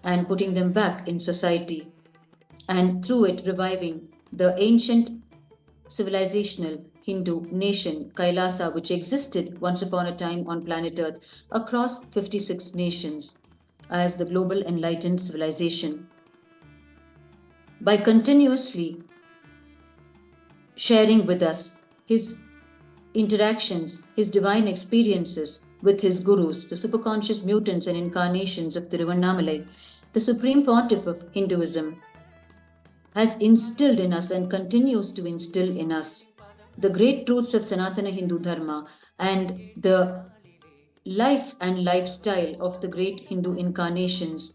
and putting them back in society, and through it reviving the ancient civilizational Hindu nation, KAILASA, which existed once upon a time on planet Earth across 56 nations as the global enlightened civilization. By continuously sharing with us his interactions, his divine experiences with his gurus, the superconscious mutants and incarnations of Tiruvannamalai, the Supreme Pontiff of Hinduism has instilled in us and continues to instill in us the great truths of Sanatana Hindu Dharma and the life and lifestyle of the great Hindu incarnations,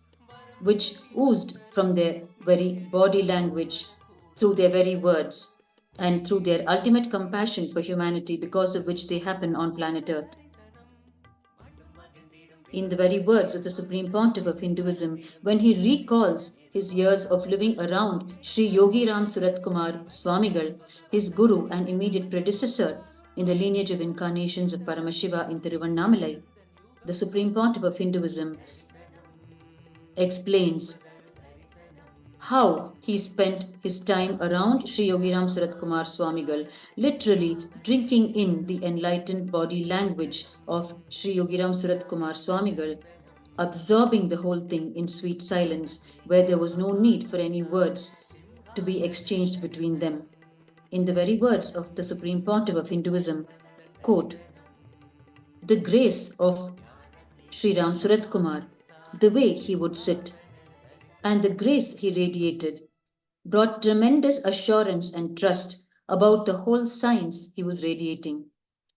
which oozed from their very body language, through their very words, and through their ultimate compassion for humanity, because of which they happen on planet Earth. In the very words of the Supreme Pontiff of Hinduism, when he recalls his years of living around Sri Yogi Ram Surat Kumar Swamigal, his guru and immediate predecessor in the lineage of incarnations of Paramashiva in Tiruvannamalai, the Supreme Pontiff of Hinduism explains how he spent his time around Sri Yogi Ram Surat Kumar Swamigal, literally drinking in the enlightened body language of Sri Yogi Ram Surat Kumar Swamigal, absorbing the whole thing in sweet silence, where there was no need for any words to be exchanged between them. In the very words of the Supreme Pontiff of Hinduism, quote, "The grace of Sri Ram Surat Kumar, the way he would sit, and the grace he radiated, brought tremendous assurance and trust about the whole science he was radiating.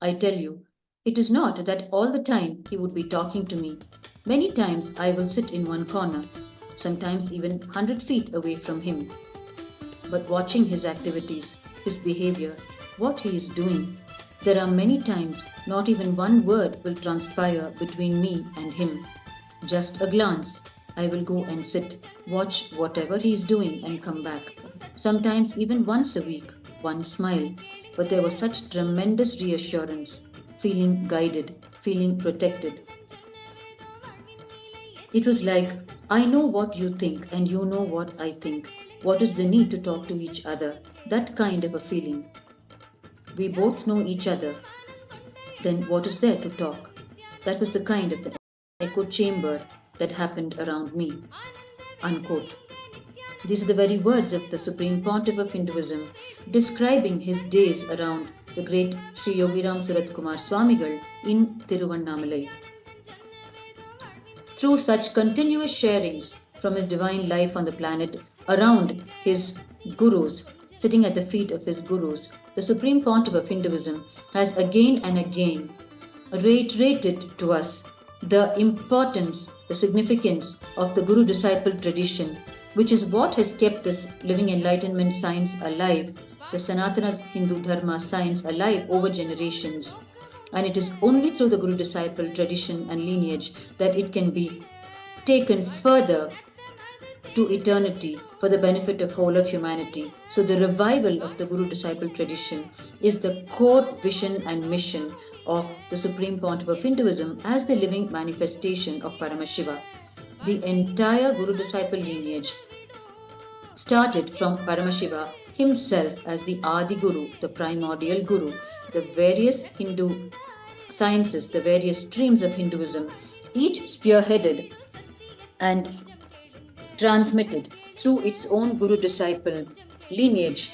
I tell you, it is not that all the time he would be talking to me. Many times I will sit in one corner, sometimes even 100 feet away from him, but watching his activities, his behavior, what he is doing. There are many times not even one word will transpire between me and him. Just a glance. I will go and sit, watch whatever he is doing and come back. Sometimes even once a week, one smile. But there was such tremendous reassurance, feeling guided, feeling protected. It was like, I know what you think and you know what I think. What is the need to talk to each other? That kind of a feeling. We both know each other. Then what is there to talk? That was the kind of the echo chamber that happened around me." Unquote. These are the very words of the Supreme Pontiff of Hinduism, describing his days around the great Sri Yogi Ram Surat Kumar Swamigal in Tiruvannamalai. Through such continuous sharings from his divine life on the planet around his gurus, sitting at the feet of his gurus, the Supreme Pontiff of Hinduism has again and again reiterated to us the importance, the significance of the Guru-disciple tradition, which is what has kept this living enlightenment science alive, the Sanatana Hindu Dharma science alive over generations. And it is only through the Guru-disciple tradition and lineage that it can be taken further to eternity for the benefit of whole of humanity. So the revival of the Guru-disciple tradition is the core vision and mission of the Supreme Pontiff of Hinduism as the living manifestation of Paramashiva. The entire Guru-disciple lineage started from Paramashiva himself as the Adi Guru, the primordial Guru. The various Hindu sciences, the various streams of Hinduism, each spearheaded and transmitted through its own Guru-disciple lineage,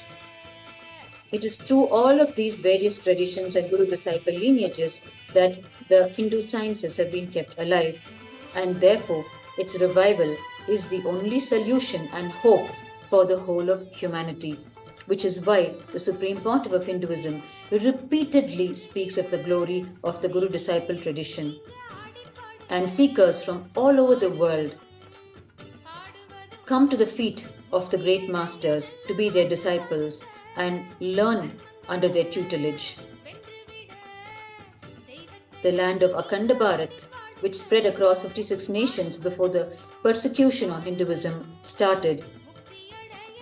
It is through all of these various traditions and Guru-disciple lineages that the Hindu sciences have been kept alive, and therefore its revival is the only solution and hope for the whole of humanity, which is why the Supreme Pontiff of Hinduism repeatedly speaks of the glory of the Guru-disciple tradition. And seekers from all over the world come to the feet of the great masters to be their disciples and learn under their tutelage. The land of Akhanda Bharat, which spread across 56 nations before the persecution on Hinduism started,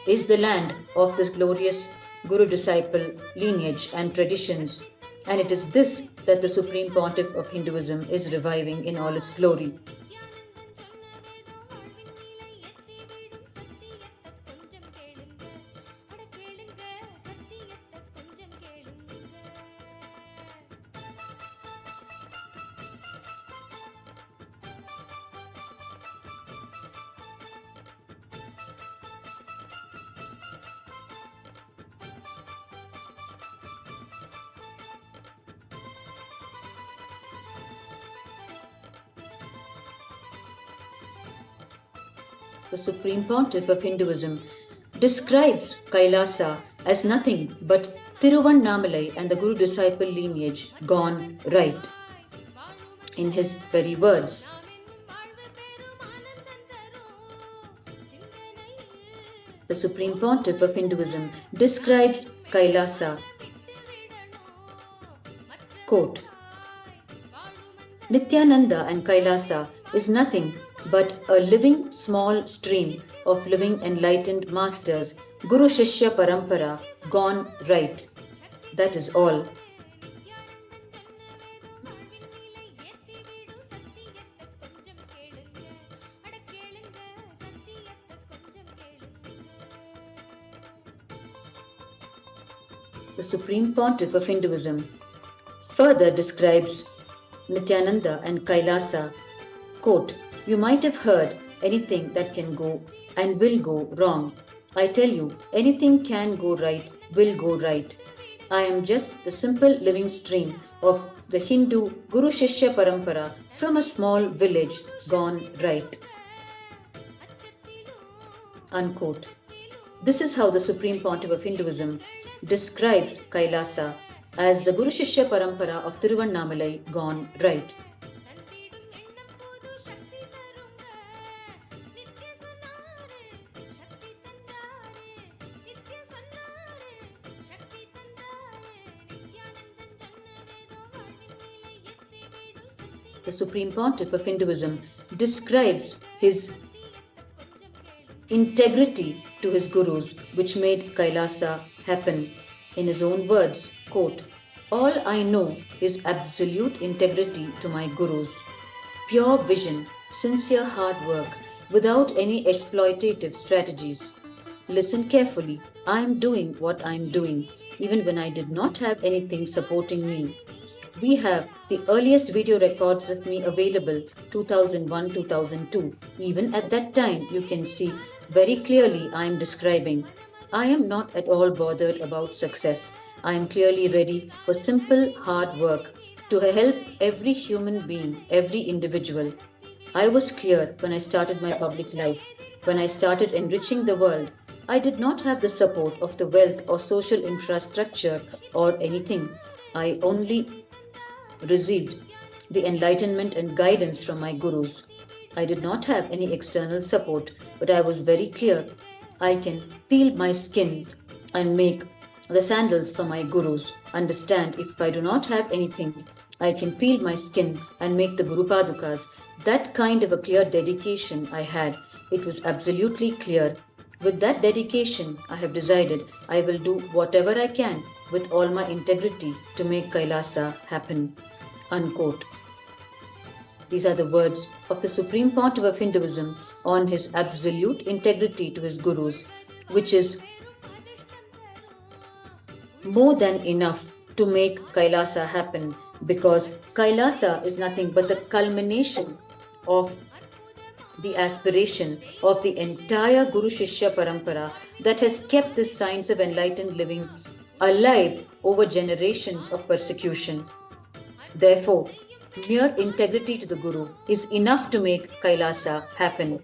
is the land of this glorious Guru-disciple lineage and traditions, and it is this that the Supreme Pontiff of Hinduism is reviving in all its glory. The Supreme Pontiff of Hinduism describes KAILASA as nothing but Tiruvannamalai and the Guru-disciple lineage gone right. In his very words, the Supreme Pontiff of Hinduism describes KAILASA, quote, Nithyananda and KAILASA is nothing but a living small stream of living enlightened masters, Guru Shishya Parampara, gone right. That is all. The Supreme Pontiff of Hinduism further describes Nithyananda and KAILASA, quote, You might have heard anything that can go and will go wrong. I tell you, anything can go right, will go right. I am just the simple living stream of the Hindu Guru Shishya Parampara from a small village gone right. Unquote. This is how the Supreme Pontiff of Hinduism describes KAILASA as the Guru Shishya Parampara of Tiruvannamalai gone right. The Supreme Pontiff of Hinduism describes his integrity to his gurus, which made KAILASA happen. In his own words, quote, All I know is absolute integrity to my gurus, pure vision, sincere hard work, without any exploitative strategies. Listen carefully, I am doing what I am doing, even when I did not have anything supporting me. We have the earliest video records of me available, 2001-2002. Even at that time, you can see very clearly I am describing. I am not at all bothered about success. I am clearly ready for simple hard work to help every human being, every individual. I was clear when I started my public life. When I started enriching the world, I did not have the support of the wealth or social infrastructure or anything. I only received the enlightenment and guidance from my gurus. I did not have any external support, but I was very clear. I can peel my skin and make the sandals for my gurus. Understand, if I do not have anything, I can peel my skin and make the Guru Padukas. That kind of a clear dedication I had. It was absolutely clear. With that dedication, I have decided I will do whatever I can with all my integrity to make KAILASA happen. Unquote. These are the words of the Supreme Pontiff of Hinduism on his absolute integrity to his gurus, which is more than enough to make KAILASA happen, because KAILASA is nothing but the culmination of the aspiration of the entire Guru Shishya Parampara that has kept this science of enlightened living alive over generations of persecution. Therefore, mere integrity to the Guru is enough to make Kailasa happen.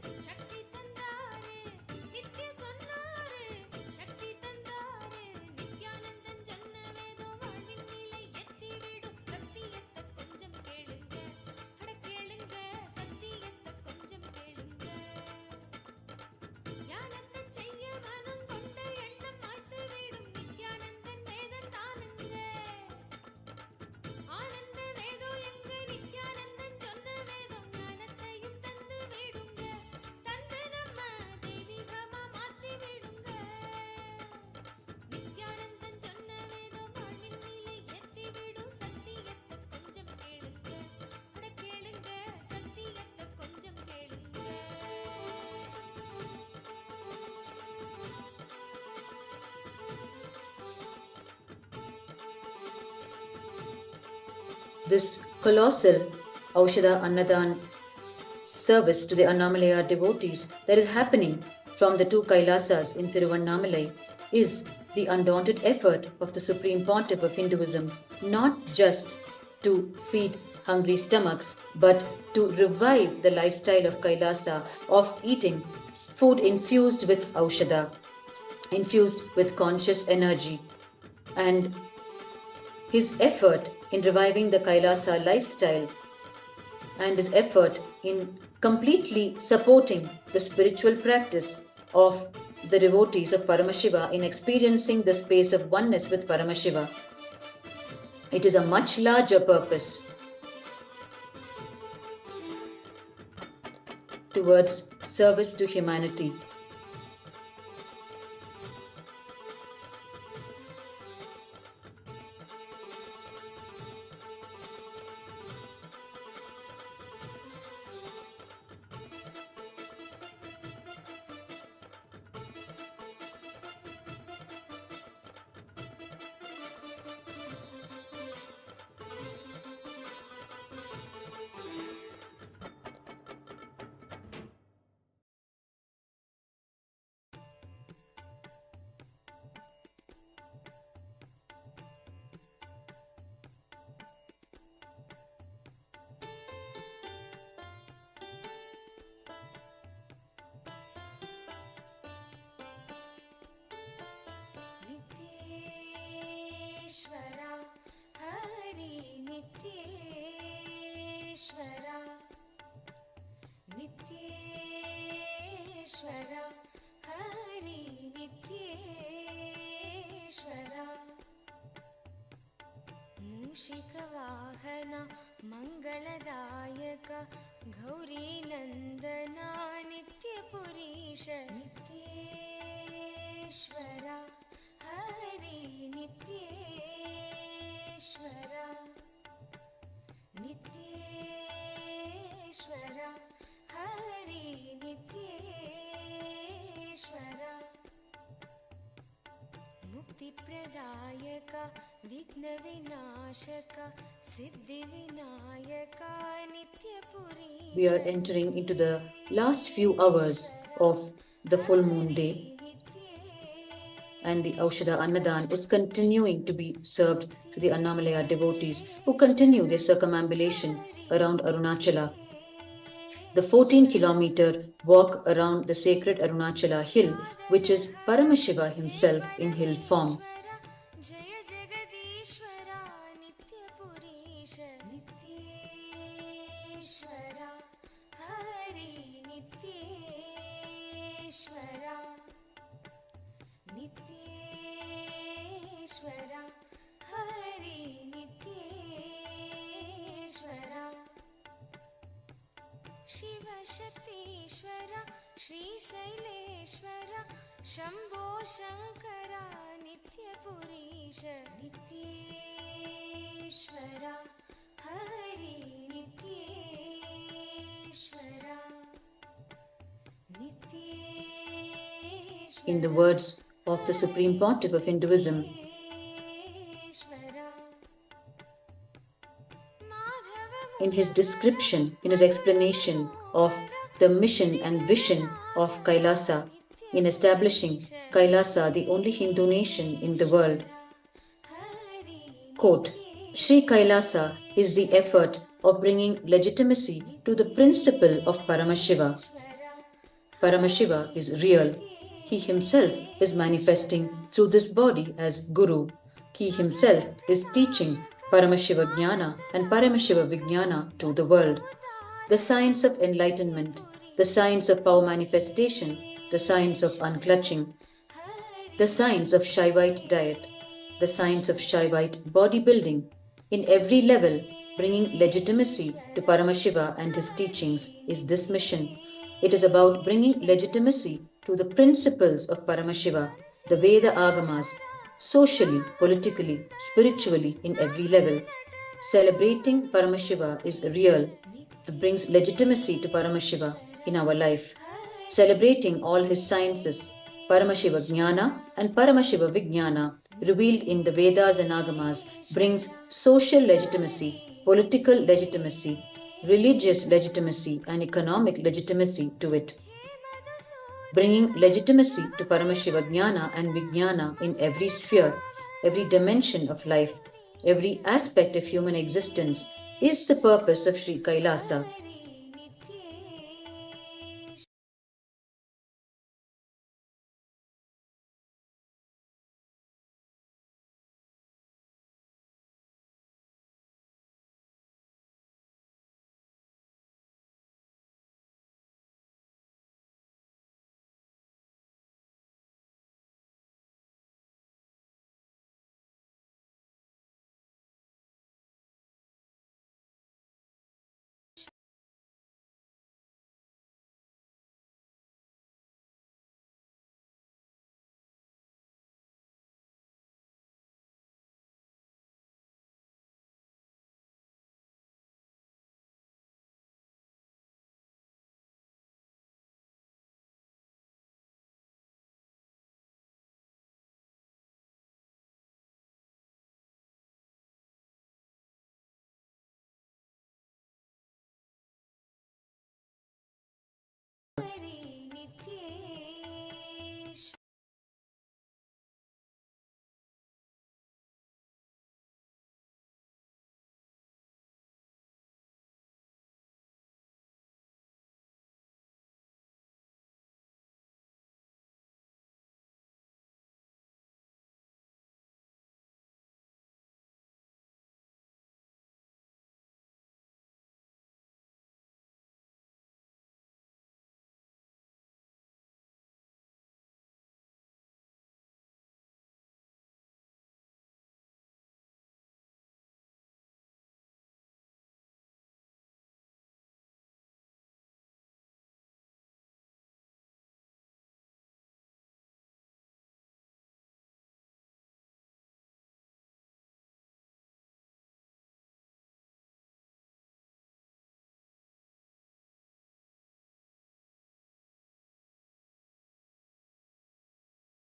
This colossal Aushadha Annadhan service to the Annamalaya devotees that is happening from the two Kailasas in Tiruvannamalai is the undaunted effort of the Supreme Pontiff of Hinduism, not just to feed hungry stomachs, but to revive the lifestyle of Kailasa of eating food infused with Aushadha, infused with conscious energy. And his effort in reviving the Kailasa lifestyle and his effort in completely supporting the spiritual practice of the devotees of Paramashiva in experiencing the space of oneness with Paramashiva. It is a much larger purpose towards service to humanity. नित्येश्वरा Hari नित्येश्वरा मूषिकवाहना मङ्गलदायक गौरीनन्दना नित्यपुरीश नित्येश्वरा हरि नित्येश्वरा नित्येश्वरा Hari नित्येश्वरा मुक्तिप्रदायक विघ्नविनाशक Siddhivinayak नित्यपुरीश. We are entering into the last few hours of the full moon day, and the Aushadha Annadhan is continuing to be served to the Annamalaya devotees who continue their circumambulation around Arunachala. The 14-kilometer walk around the sacred Arunachala hill, which is Paramashiva himself in hill form. Shiv शक्तीश्वर Shri Shaileshwar Shambho Shankar नित्यपुरीश नित्येश्वर Hari नित्येश्वर नित्येश्वर. In the words of the Supreme Pontiff of Hinduism, in his description, in his explanation of the mission and vision of KAILASA, in establishing KAILASA, the only Hindu nation in the world, Quote, Sri Kailasa is the effort of bringing legitimacy to the principle of Paramashiva. Paramashiva is real. He himself is manifesting through this body as Guru. He himself is teaching Paramashiva Jnana and Paramashiva Vijnana to the world. The science of enlightenment, the science of power manifestation, the science of unclutching, the science of Shaivite diet, the science of Shaivite bodybuilding, in every level, bringing legitimacy to Paramashiva and his teachings is this mission. It is about bringing legitimacy to the principles of Paramashiva, the Veda Agamas, socially, politically, spiritually, in every level. Celebrating Paramashiva is real. It brings legitimacy to Paramashiva in our life. Celebrating all his sciences, Paramashiva Jnana and Paramashiva Vijnana, revealed in the Vedas and Agamas, brings social legitimacy, political legitimacy, religious legitimacy, and economic legitimacy to it. Bringing legitimacy to Paramashiva Jnana and Vijnana in every sphere, every dimension of life, every aspect of human existence is the purpose of Sri Kailasa.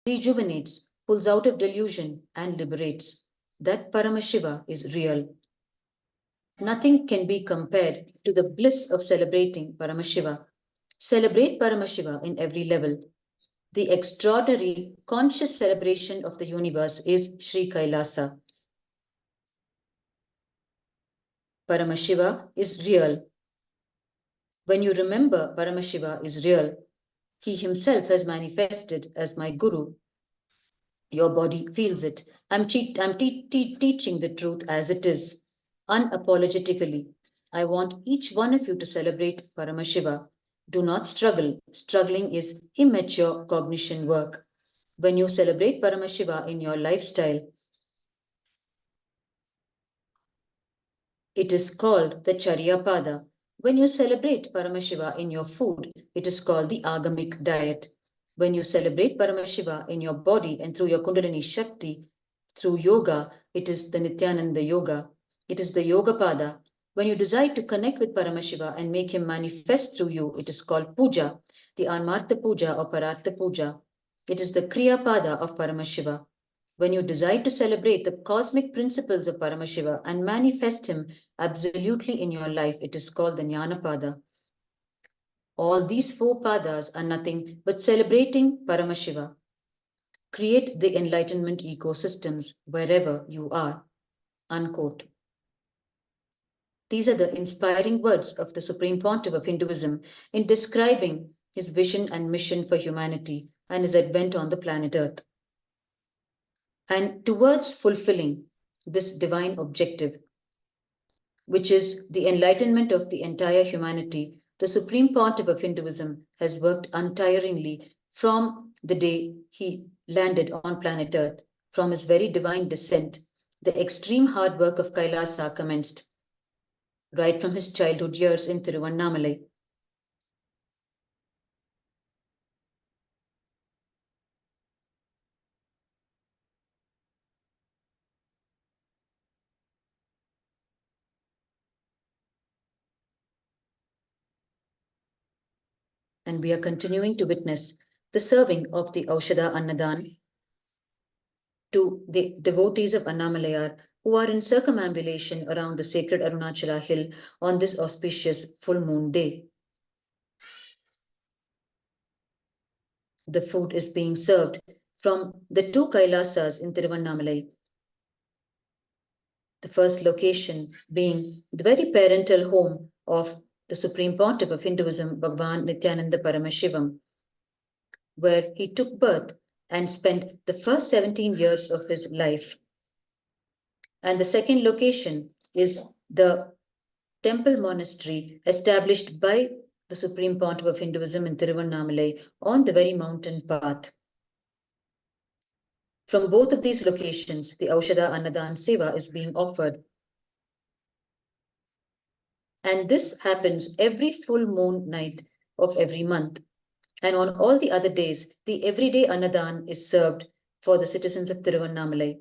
Rejuvenates, pulls out of delusion, and liberates. That Paramashiva is real. Nothing can be compared to the bliss of celebrating Paramashiva. Celebrate Paramashiva in every level. The extraordinary conscious celebration of the universe is Sri Kailasa. Paramashiva is real. When you remember Paramashiva is real, he himself has manifested as my Guru. Your body feels it. I'm teaching the truth as it is, unapologetically. I want each one of you to celebrate Paramashiva. Do not struggle. Struggling is immature cognition work. When you celebrate Paramashiva in your lifestyle, it is called the Charyapada. When you celebrate Paramashiva in your food, it is called the Agamic diet. When you celebrate Paramashiva in your body and through your Kundalini Shakti, through yoga, it is the Nithyananda Yoga. It is the Yogapada. When you decide to connect with Paramashiva and make him manifest through you, it is called Puja, the Anmartha Puja or Parartha Puja. It is the Kriyapada of Paramashiva. When you decide to celebrate the cosmic principles of Paramashiva and manifest him absolutely in your life, it is called the Jnanapada. All these four padas are nothing but celebrating Paramashiva. Create the enlightenment ecosystems wherever you are. Unquote. These are the inspiring words of the Supreme Pontiff of Hinduism in describing his vision and mission for humanity and his advent on the planet Earth. And towards fulfilling this divine objective, which is the enlightenment of the entire humanity, the Supreme Pontiff of Hinduism has worked untiringly from the day he landed on planet Earth. From his very divine descent, the extreme hard work of Kailasa commenced right from his childhood years in Tiruvannamalai. And we are continuing to witness the serving of the Aushadha Annadhan to the devotees of Annamalayar who are in circumambulation around the sacred Arunachala hill on this auspicious full moon day. The food is being served from the two Kailasas in Tiruvannamalai. The first location being the very parental home of the Supreme Pontiff of Hinduism, Bhagavan Nithyananda Paramashivam, where he took birth and spent the first 17 years of his life. And the second location is the temple monastery established by the Supreme Pontiff of Hinduism in Tiruvannamalai on the very mountain path. From both of these locations, the Aushadha Annadhan Seva is being offered. And this happens every full moon night of every month. And on all the other days, the everyday Annadhan is served for the citizens of Tiruvannamalai.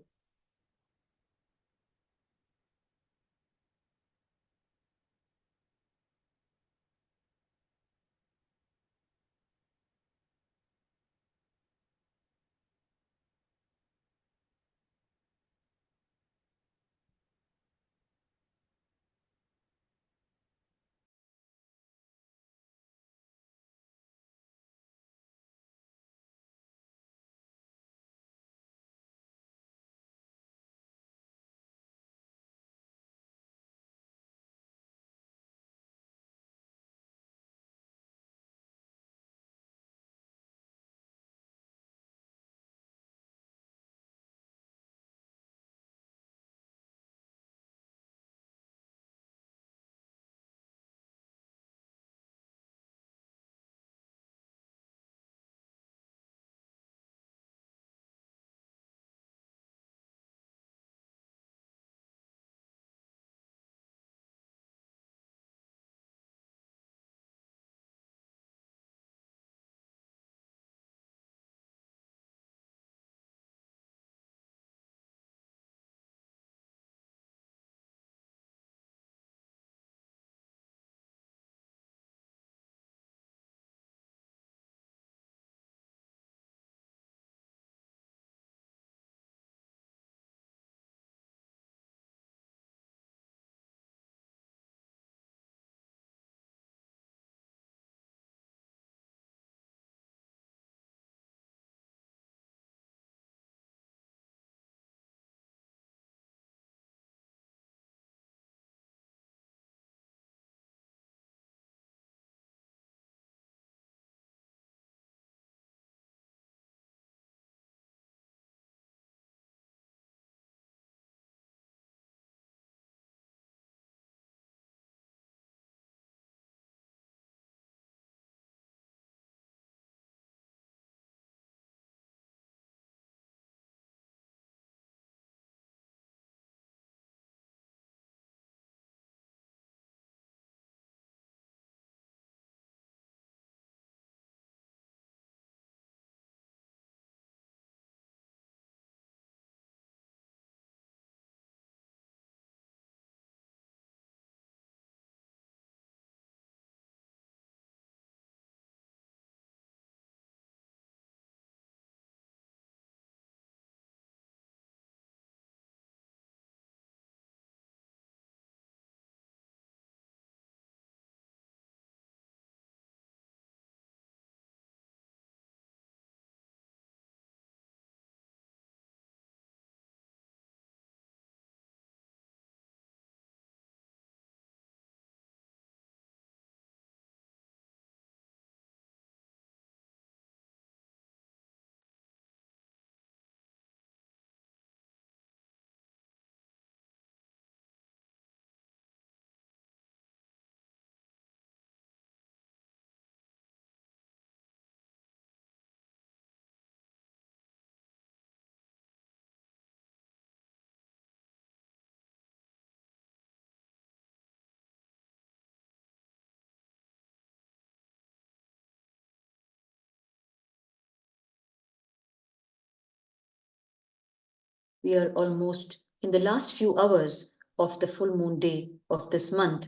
We are almost in the last few hours of the full moon day of this month,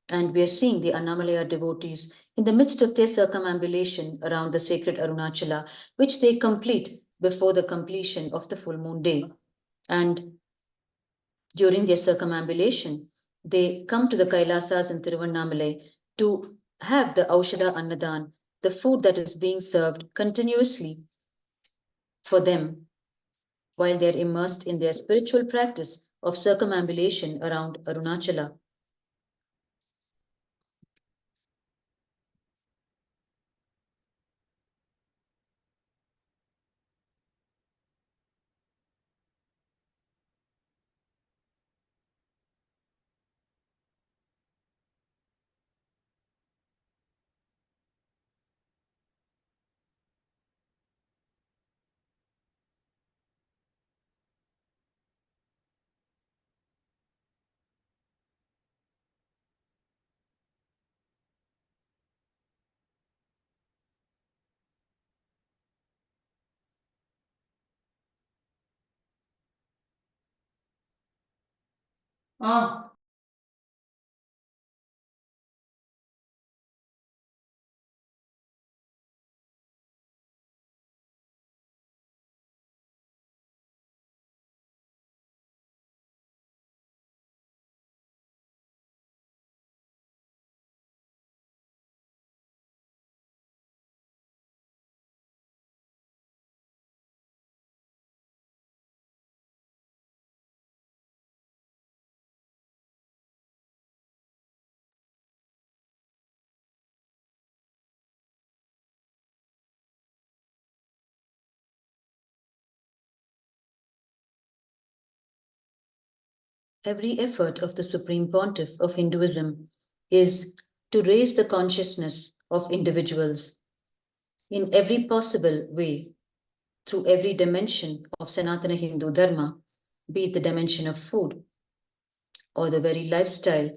and we are seeing the Annamalaya devotees in the midst of their circumambulation around the sacred Arunachala, which they complete before the completion of the full moon day. And during their circumambulation, they come to the Kailasas in Tiruvannamalai to have the Aushadha Annadhan, the food that is being served continuously for them while they are immersed in their spiritual practice of circumambulation around Arunachala. Every effort of the Supreme Pontiff of Hinduism is to raise the consciousness of individuals in every possible way through every dimension of Sanatana Hindu Dharma, be it the dimension of food or the very lifestyle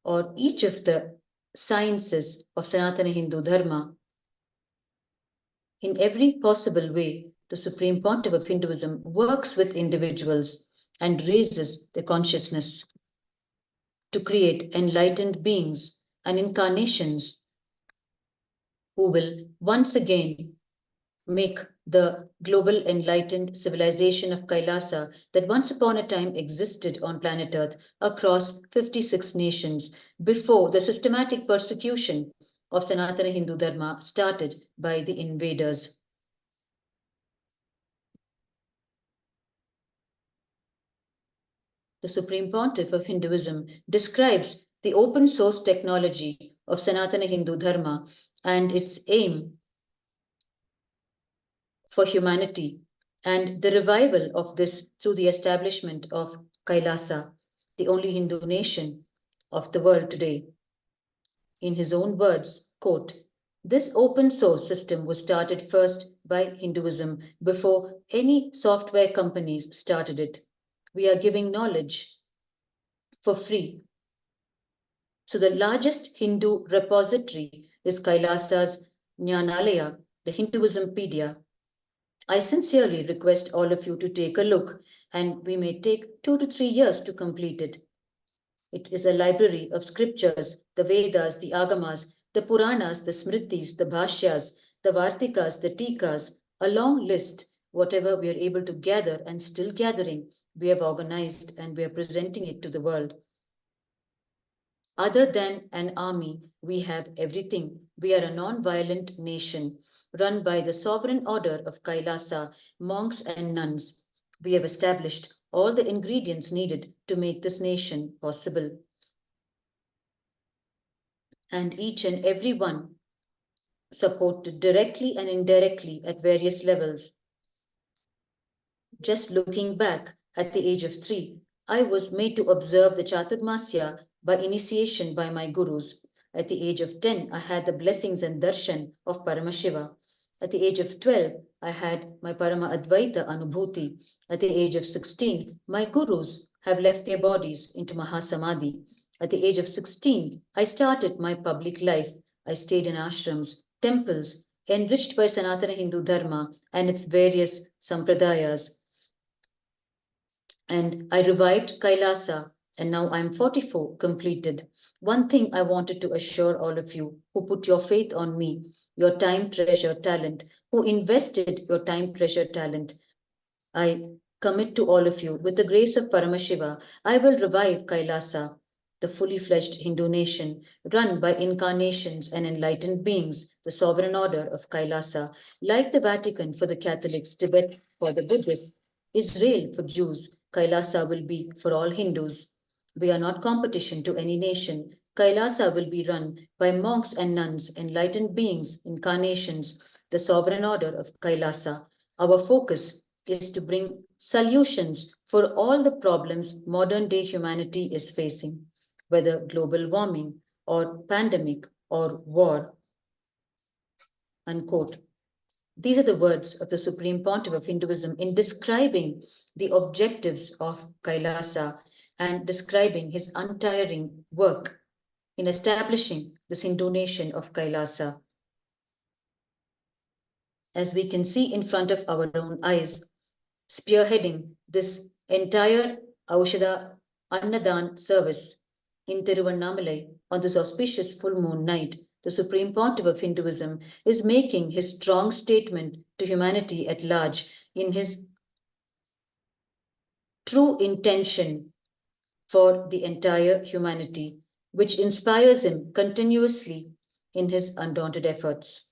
or each of the sciences of Sanatana Hindu Dharma. In every possible way, the Supreme Pontiff of Hinduism works with individuals and raises their consciousness to create enlightened beings and incarnations who will once again make the global enlightened civilization of Kailasa that once upon a time existed on planet Earth across 56 nations before the systematic persecution of Sanatana Hindu Dharma started by the invaders. The Supreme Pontiff of Hinduism describes the open source technology of Sanatana Hindu Dharma and its aim for humanity and the revival of this through the establishment of Kailasa, the only Hindu nation of the world today. In his own words, quote, this open source system was started first by Hinduism before any software companies started it. We are giving knowledge for free. So the largest Hindu repository is Kailasa's Jnanalaya, the Hinduismpedia. I sincerely request all of you to take a look, and we may take 2 to 3 years to complete it. It is a library of scriptures, the Vedas, the Agamas, the Puranas, the Smritis, the Bhashyas, the Vartikas, the Tikas, a long list, whatever we are able to gather and still gathering, we have organized and we are presenting it to the world. Other than an army, we have everything. We are a non-violent nation run by the sovereign order of Kailasa, monks and nuns. We have established all the ingredients needed to make this nation possible. And each and every one supported directly and indirectly at various levels. Just looking back at the age of 3, I was made to observe the Chaturmasya by initiation by my gurus. At the age of 10, I had the blessings and darshan of Paramashiva. At the age of 12, I had my Parama Advaita Anubhuti. At the age of 16, my gurus have left their bodies into Mahasamadhi. At the age of 16, I started my public life. I stayed in ashrams, temples, enriched by Sanatana Hindu Dharma and its various sampradayas. And I revived Kailasa, and now I'm 44, completed. One thing I wanted to assure all of you who put your faith on me, your time, treasure, talent, who invested your time, treasure, talent. I commit to all of you, with the grace of Paramashiva, I will revive Kailasa, the fully fledged Hindu nation, run by incarnations and enlightened beings, the sovereign order of Kailasa, like the Vatican for the Catholics, Tibet for the Buddhists, Israel for Jews, Kailasa will be for all Hindus. We are not competition to any nation. Kailasa will be run by monks and nuns, enlightened beings, incarnations, the sovereign order of Kailasa. Our focus is to bring solutions for all the problems modern day humanity is facing, whether global warming or pandemic or war. Unquote. These are the words of the Supreme Pontiff of Hinduism in describing the objectives of Kailasa and describing his untiring work in establishing this Hindu nation of Kailasa. As we can see in front of our own eyes, spearheading this entire Aushadha Annadhan service in Tiruvannamalai on this auspicious full moon night, the Supreme Pontiff of Hinduism is making his strong statement to humanity at large in his true intention for the entire humanity, which inspires him continuously in his undaunted efforts.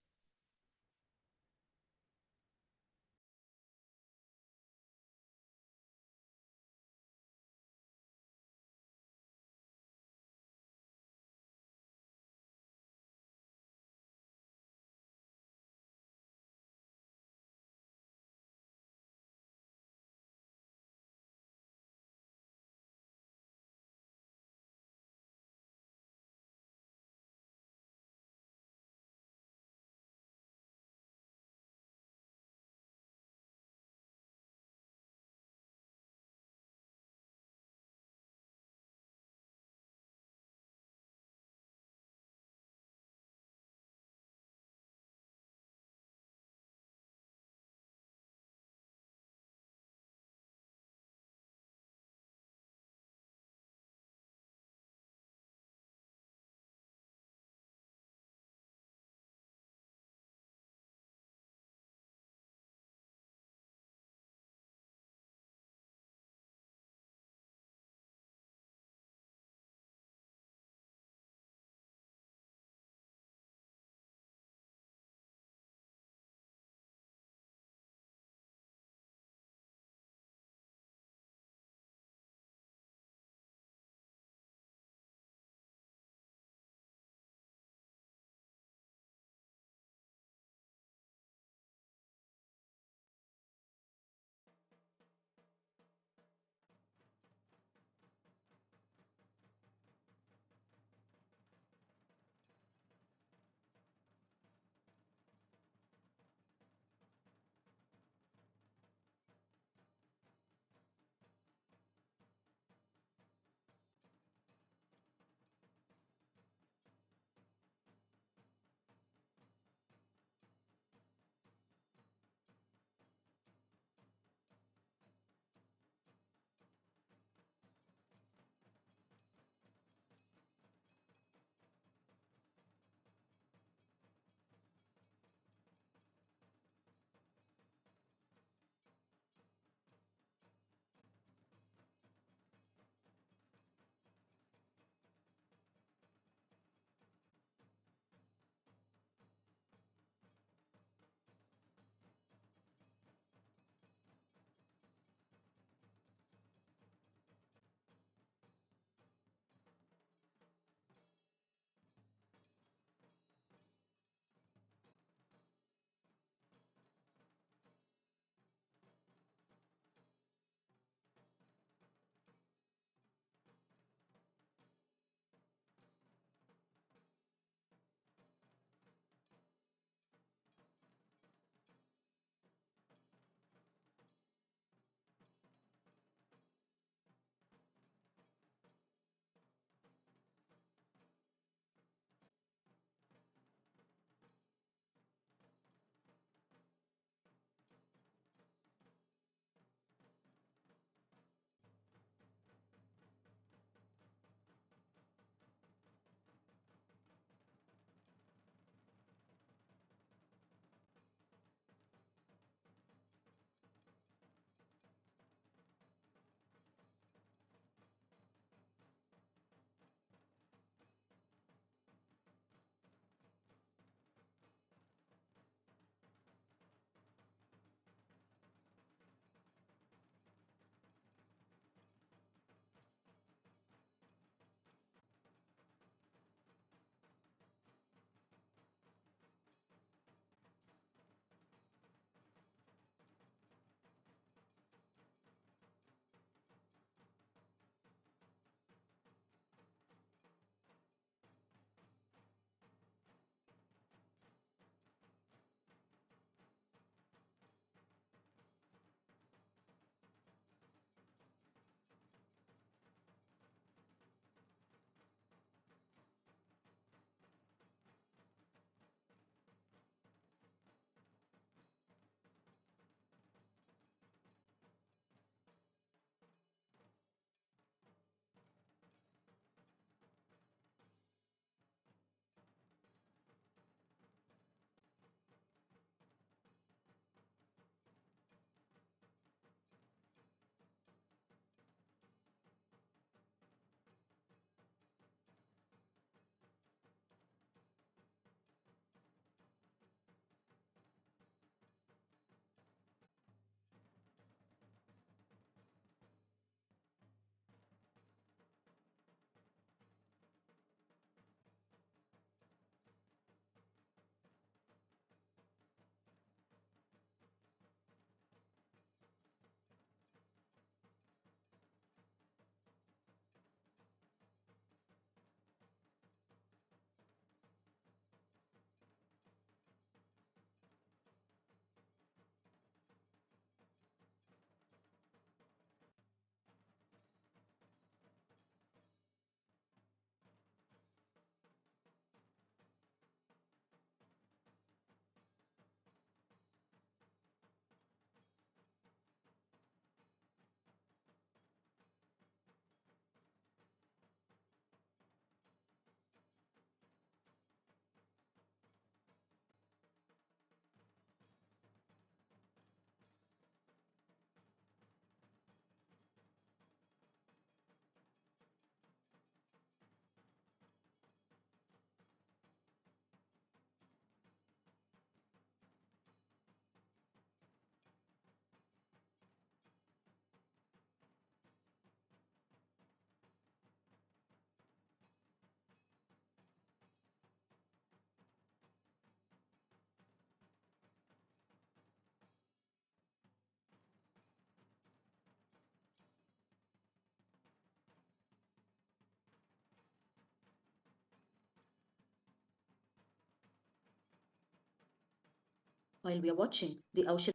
While we are watching the Aushadha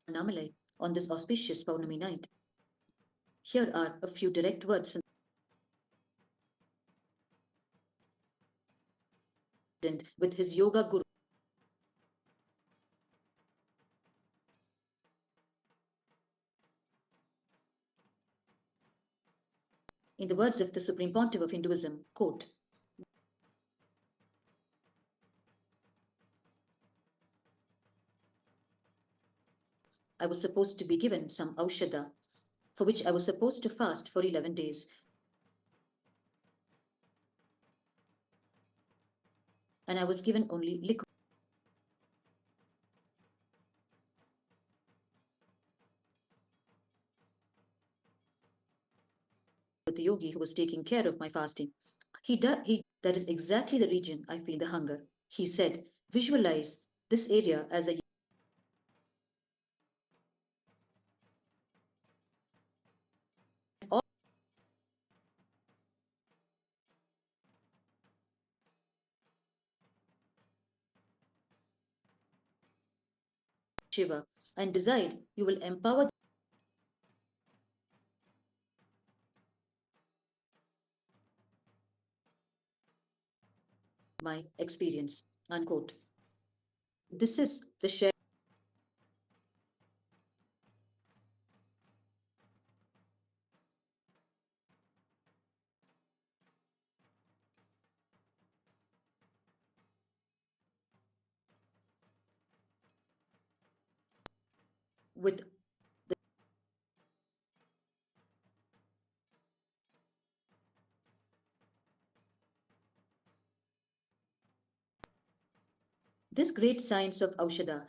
Annamalai on this auspicious Pournami night, here are a few direct words from with his yoga guru. In the words of the Supreme Pontiff of Hinduism, quote, I was supposed to be given some Aushadha, for which I was supposed to fast for 11 days. And I was given only liquid. With the yogi who was taking care of my fasting. That is exactly the region I feel the hunger. He said, visualize this area as a Shiva and decide you will empower my experience. Unquote. This is the share with this great science of Aushadha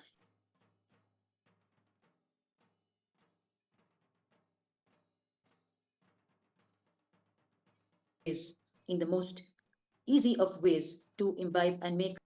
is in the most easy of ways to imbibe and make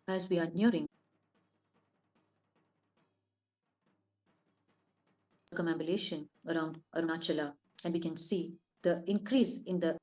as we are nearing circumambulation around Arunachala, and we can see the increase in the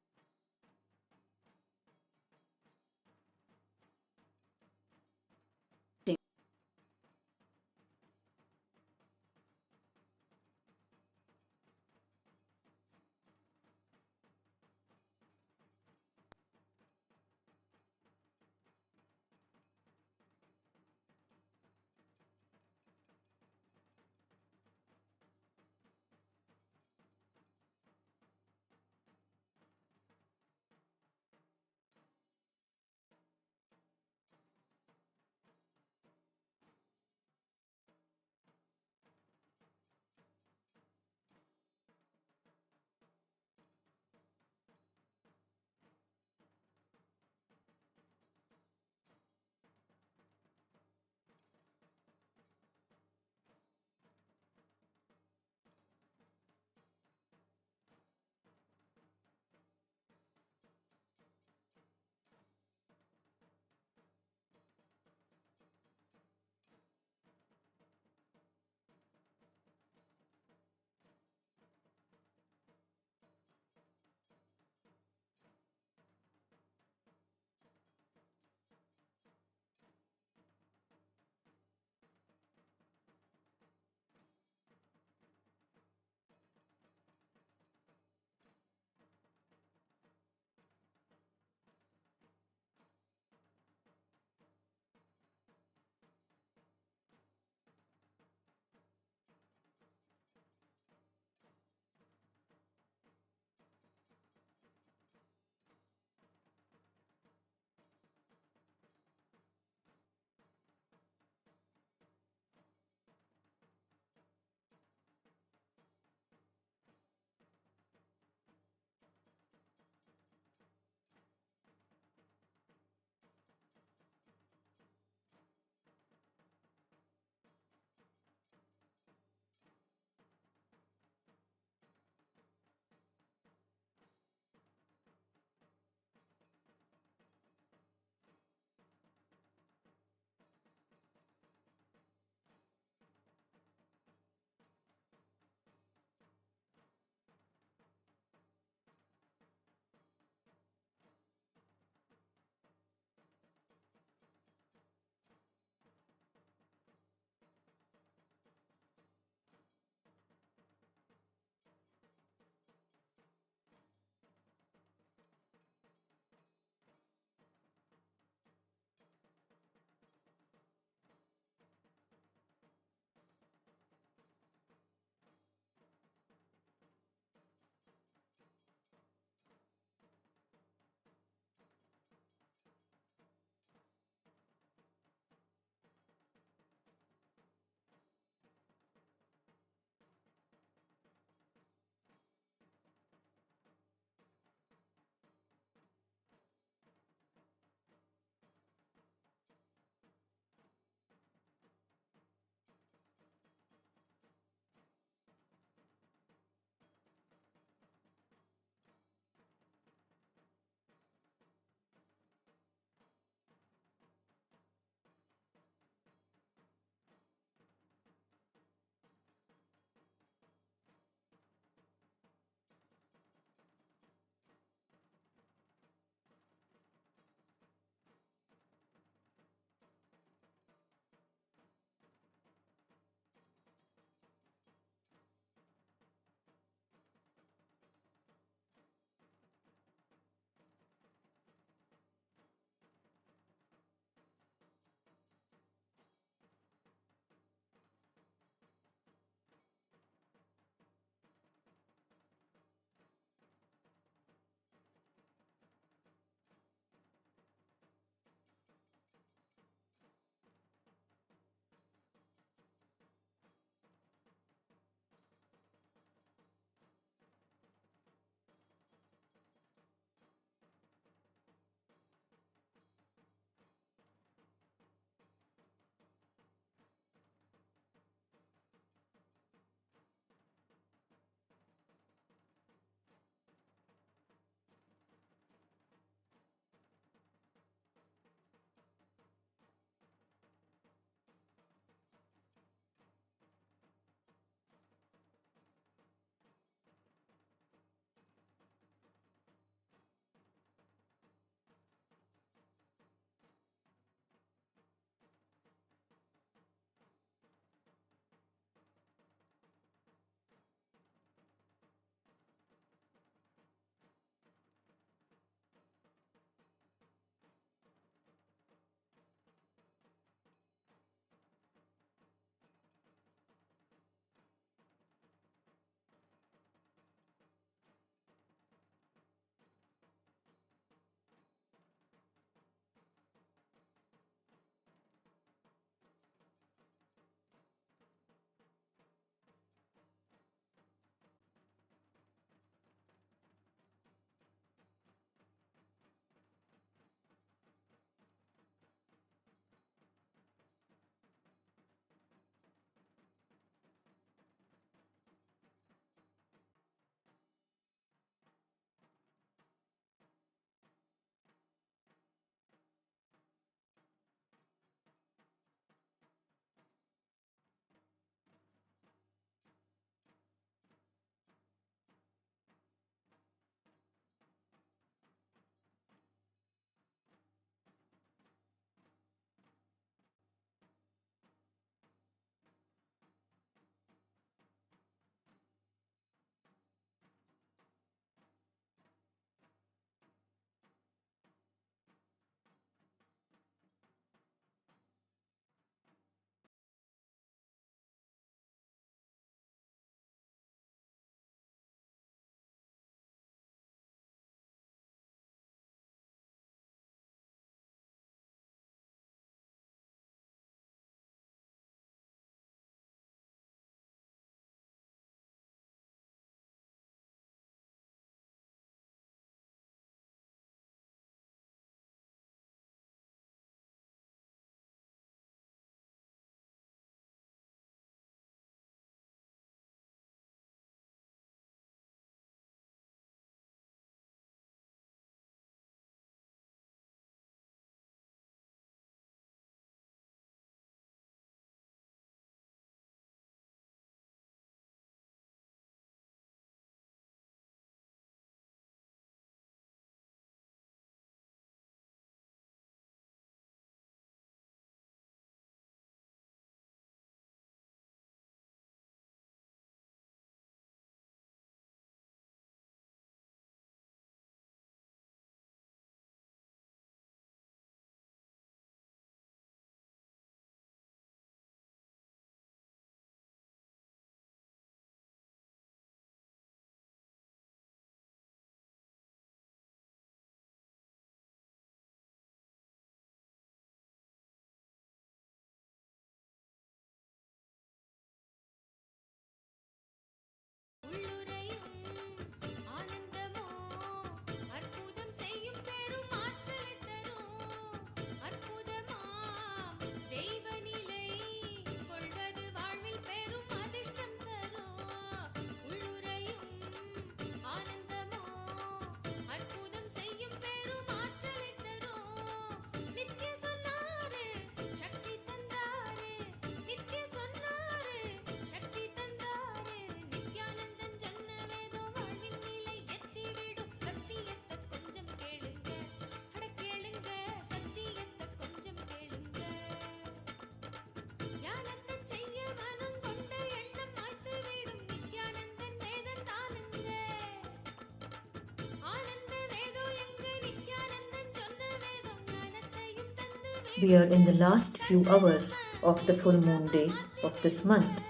We are in the last few hours of the full moon day of this month,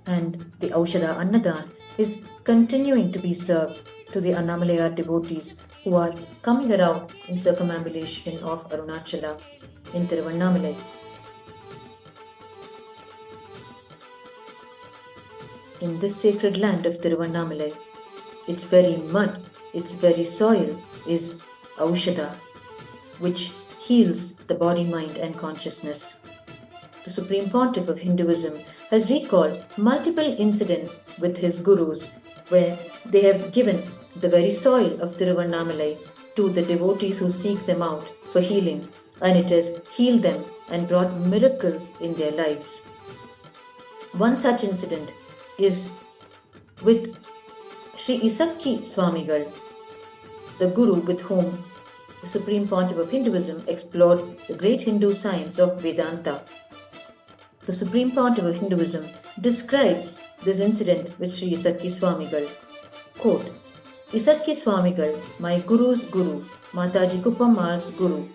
and the Aushadha Annadhan is continuing to be served to the Annamalaya devotees who are coming around in circumambulation of Arunachala in Tiruvannamalai. In this sacred land of Tiruvannamalai, its very mud, its very soil is Aushadha, which heals the body, mind and consciousness. The Supreme Pontiff of Hinduism has recalled multiple incidents with his gurus where they have given the very soil of Tiruvannamalai to the devotees who seek them out for healing, and it has healed them and brought miracles in their lives. One such incident is with Sri Isakki Swamigal, the guru with whom the Supreme Pontiff of Hinduism explored the great Hindu science of Vedanta. The Supreme Pontiff of Hinduism describes this incident with Sri Isakki Swamigal. Quote, Isakki Swamigal, my guru's guru, Mataji Kuppammal's guru.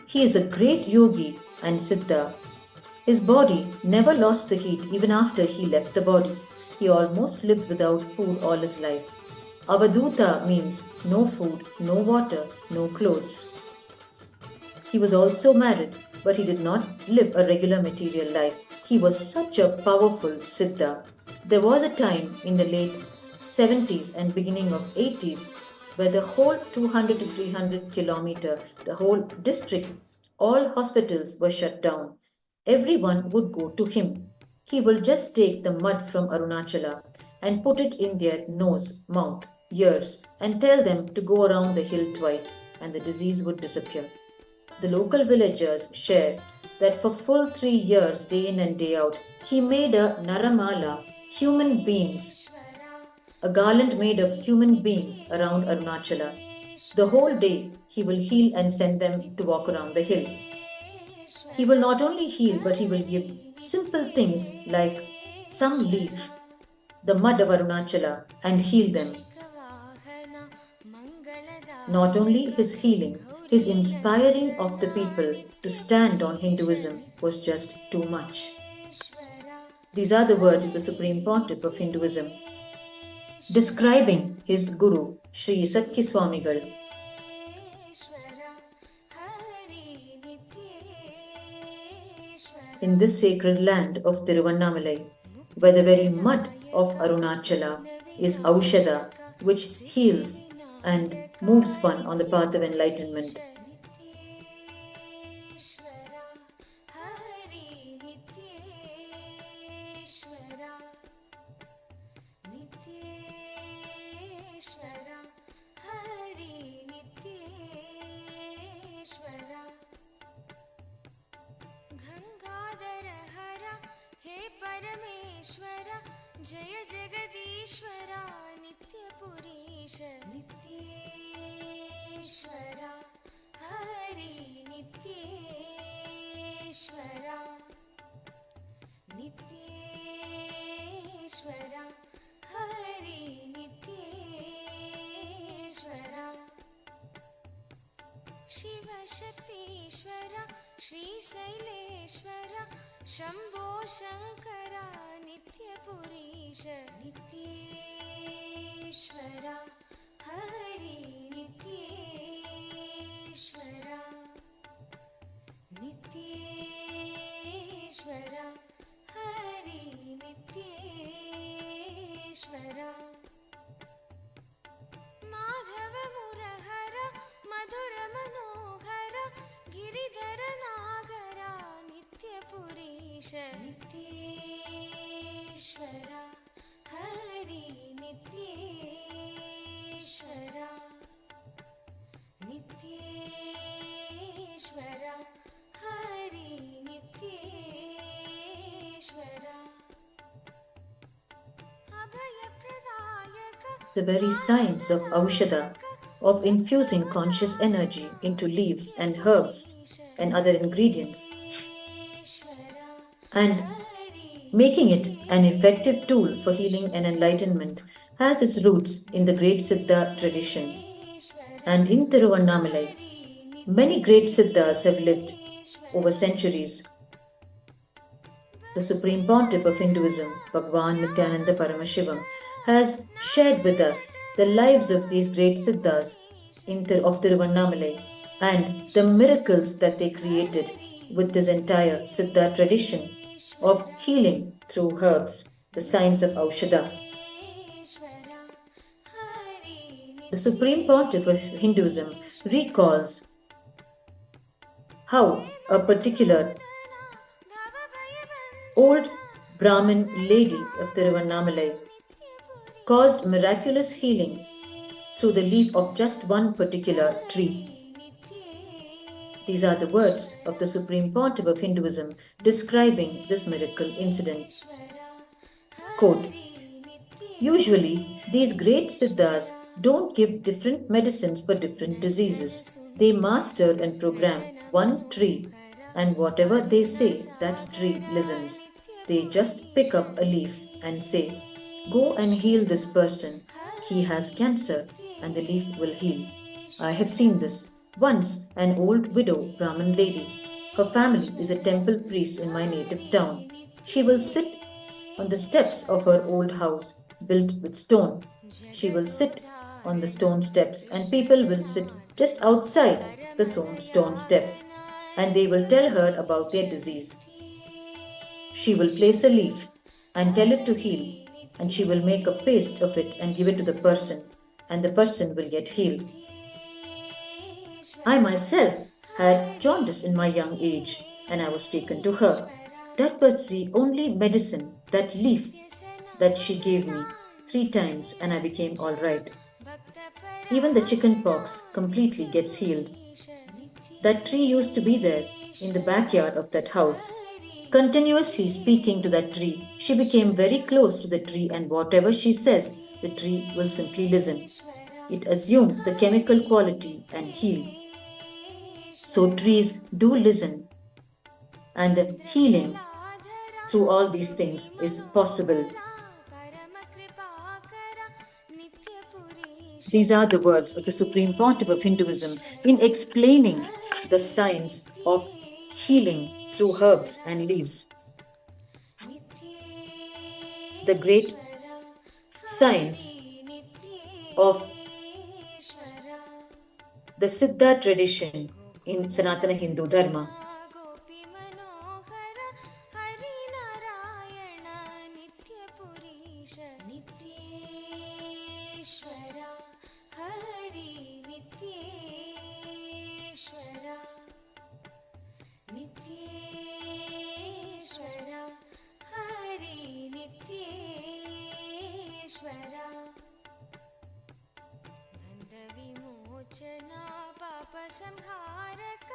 He is a great yogi and siddha. His body never lost the heat even after he left the body. He almost lived without food all his life. Avaduta means no food, no water, no clothes. He was also married, but he did not live a regular material life. He was such a powerful siddha. There was a time in the late 70s and beginning of 80s where the whole 200 to 300 kilometer, the whole district, all hospitals were shut down. Everyone would go to him. He will just take the mud from Arunachala and put it in their nose, mouth, ears and tell them to go around the hill twice and the disease would disappear. The local villagers shared that for full 3 years, day in and day out, he made a naramala, human beings, a garland made of human beings around Arunachala. The whole day he will heal and send them to walk around the hill. He will not only heal, but he will give simple things like some leaf, the mud of Arunachala, and heal them. Not only his healing, his inspiring of the people to stand on Hinduism was just too much. These are the words of the Supreme Pontiff of Hinduism, describing his guru, Sri Isakki Swamigal. In this sacred land of Tiruvannamalai, where the very mud of Arunachala is Aushadha, which heals and moves one on the path of enlightenment. जय जगदीश्वरा नित्यपुरीश नित्येश्वरा हरि नित्येश्वरा नित्येश्वरा हरि नित्येश्वरा शिव शक्तीश्वरा श्री शैलेश्वरा शंभो शंकरा नित्यपुरीश नित्येश्वरा हरि नित्येश्वरा नित्येश्वरा हरि नित्येश्वरा माधव मुरहरा मधुर मनोहर गिरिधर नागरा नित्यपुरीश नित्येश्वरा हरि नित्येश्वरा नित्येश्वरा Hari नित्येश्वरा अभयप्रदायक. The very science of Aushadha, of infusing conscious energy into leaves and herbs and other ingredients, and making it an effective tool for healing and enlightenment, has its roots in the great Siddha tradition. And in Tiruvannamalai, Many great Siddhas have lived over centuries. The Supreme Pontiff of Hinduism, Bhagwan Nithyananda Paramashivam, has shared with us the lives of these great Siddhas of Tiruvannamalai and the miracles that they created with this entire Siddha tradition of healing through herbs, the science of Aushadha. The Supreme Pontiff of Hinduism recalls how a particular old Brahmin lady of Tiruvannamalai caused miraculous healing through the leaf of just one particular tree. These are the words of the Supreme Pontiff of Hinduism describing this miracle incident. Quote, usually, these great Siddhas don't give different medicines for different diseases. They master and program one tree, and whatever they say, that tree listens. They just pick up a leaf and say, go and heal this person. He has cancer, and the leaf will heal. I have seen this. Once, an old widow Brahmin lady. Her family is a temple priest in my native town. She will sit on the steps of her old house, built with stone. She will sit on the stone steps, and people will sit just outside the stone steps, and they will tell her about their disease. She will place a leaf and tell it to heal, and she will make a paste of it and give it to the person, and the person will get healed. I myself had jaundice in my young age, and I was taken to her. That was the only medicine, that leaf, that she gave me 3 times, and I became all right. Even the chicken pox completely gets healed. That tree used to be there in the backyard of that house. Continuously speaking to that tree, she became very close to the tree, and whatever she says, the tree will simply listen. It assumes the chemical quality and heal. So trees do listen, and the healing through all these things is possible. These are the words of the Supreme Pontiff of Hinduism in explaining the science of healing through herbs and leaves. The great science of the Siddha tradition in Sanatana Hindu Dharma. विमोचना पाप संहारक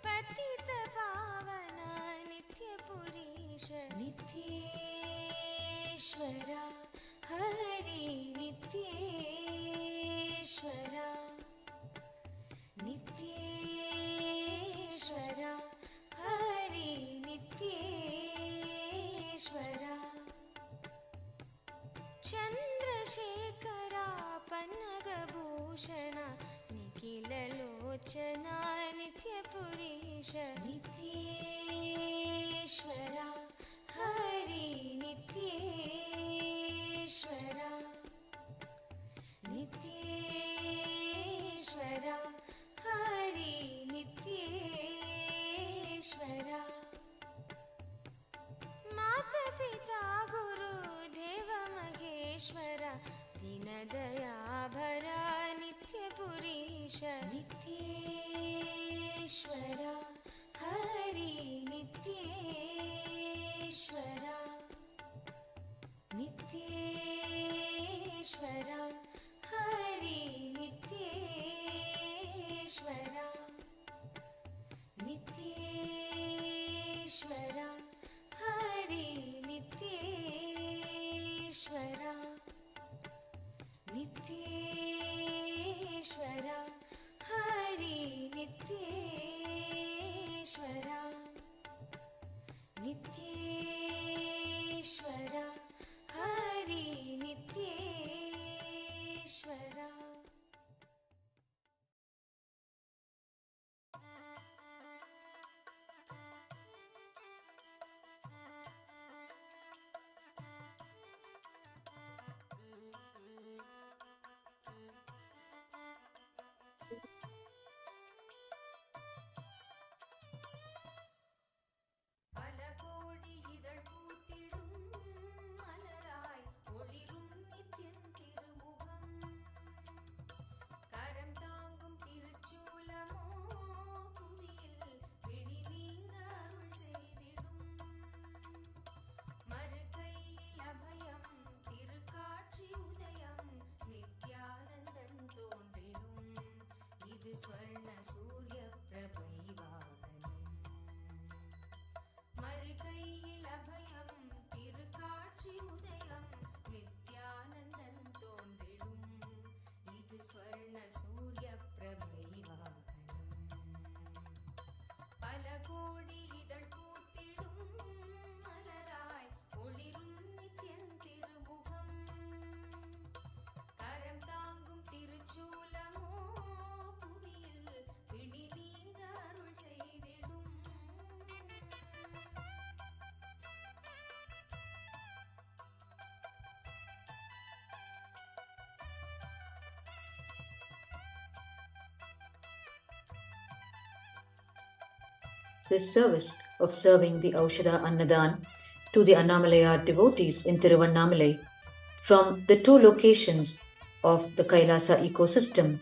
पतित पावना नित्य पुरीश नित्येश्वरा हरि नित्येश्वरा नित्येश्वरा हरि नित्येश्वरा चंद्रशेखरा पन्नगभूषण निखिललोचना नित्यपुरीश नित्येश्वरा हरि नित्येश्वरा नित्येश्वरा हरि नित्येश्वरा माता पिता गुरु देव महेश्वर दीनदयाभरा नित्यपुरीश नित्येश्वरा हरि नित्येश्वरा नित्येश्वरा हरि नित्येश्वरा नित्येश्वरा हरि नित्येश्वरा नित्येश्वरा Hari this service of serving the Aushadha Annadhan to the Annamalayar devotees in Tiruvannamalai from the two locations of the Kailasa ecosystem.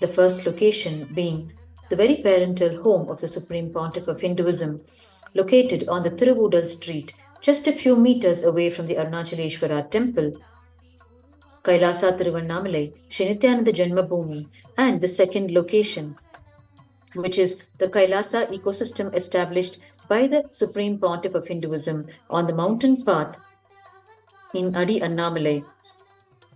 The first location being the very parental home of the Supreme Pontiff of Hinduism, located on the Tiruvudal street, just a few meters away from the Arunachaleshwara temple, KAILASA Tiruvannamalai, Sri Nithyananda Janmabhūmi, and the second location, which is the Kailasa ecosystem established by the Supreme Pontiff of Hinduism on the mountain path in Adi Annamalai.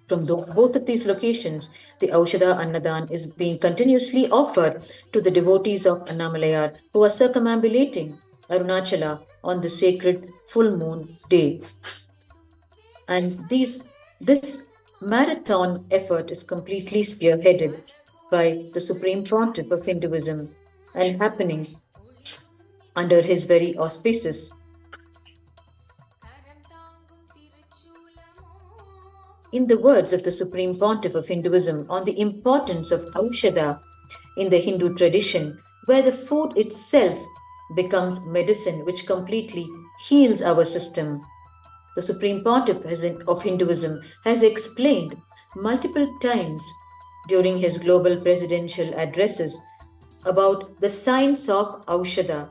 From both of these locations, the Aushadha Annadhan is being continuously offered to the devotees of Annamalayar who are circumambulating Arunachala on the sacred full moon day. And this marathon effort is completely spearheaded by the Supreme Pontiff of Hinduism and happening under his very auspices. In the words of the Supreme Pontiff of Hinduism on the importance of Aushadha in the Hindu tradition, where the food itself becomes medicine which completely heals our system, the Supreme Pontiff of Hinduism has explained multiple times during his global presidential addresses about the science of Aushadha,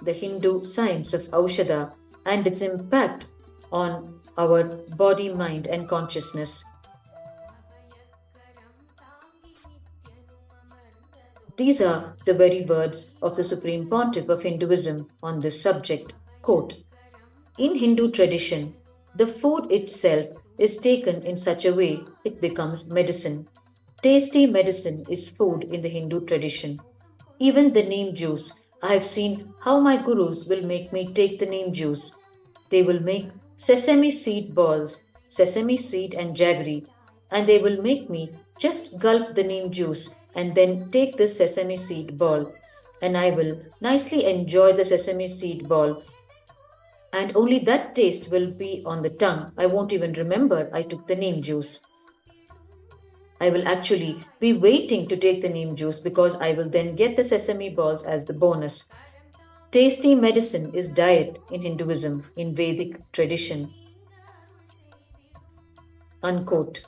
the Hindu science of Aushadha, and its impact on our body, mind, and consciousness. These are the very words of the Supreme Pontiff of Hinduism on this subject. Quote, "In Hindu tradition, the food itself is taken in such a way it becomes medicine. Tasty medicine is food in the Hindu tradition. Even the neem juice, I have seen how my gurus will make me take the neem juice. They will make sesame seed balls, sesame seed and jaggery, and they will make me just gulp the neem juice and then take this sesame seed ball, and I will nicely enjoy the sesame seed ball, and only that taste will be on the tongue. I won't even remember I took the neem juice. I will actually be waiting to take the neem juice because I will then get the sesame balls as the bonus. Tasty medicine is diet in Hinduism, in Vedic tradition." Unquote.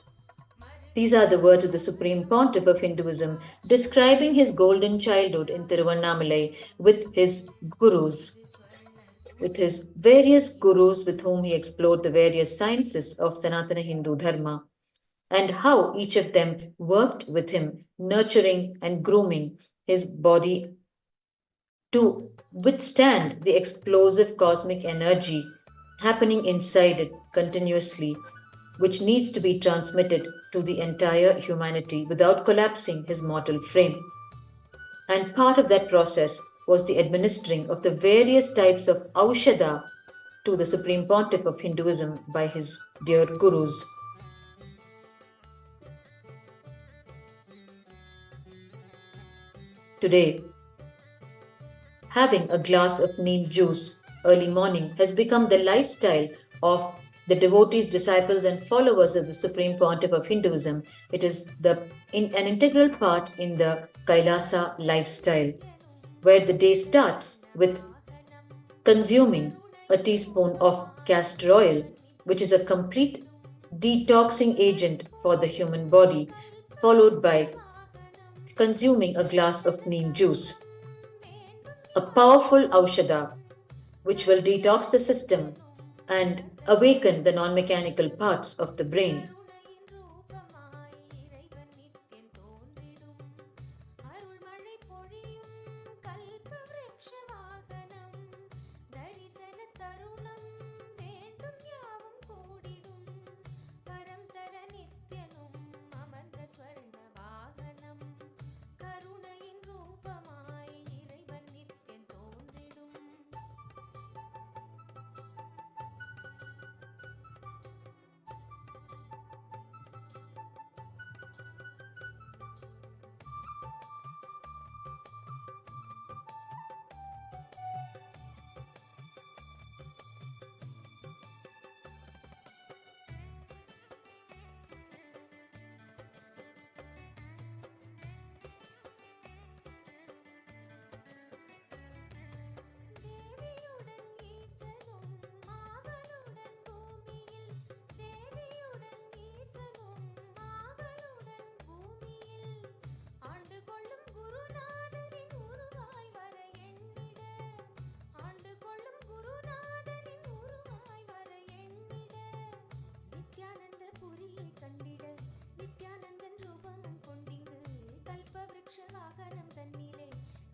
These are the words of the Supreme Pontiff of Hinduism describing his golden childhood in Tiruvannamalai with his gurus, with his various gurus with whom he explored the various sciences of Sanatana Hindu Dharma, and how each of them worked with him, nurturing and grooming his body to withstand the explosive cosmic energy happening inside it continuously, which needs to be transmitted to the entire humanity without collapsing his mortal frame. And part of that process was the administering of the various types of Aushadha to the Supreme Pontiff of Hinduism by his dear gurus. Today, having a glass of neem juice early morning has become the lifestyle of the devotees, disciples, and followers of the Supreme Pontiff of Hinduism. It is an integral part in the KAILASA lifestyle, where the day starts with consuming a teaspoon of castor oil, which is a complete detoxing agent for the human body, followed by consuming a glass of neem juice, a powerful Aushadha, which will detox the system and awaken the non-mechanical parts of the brain. மனம் தன்னிலே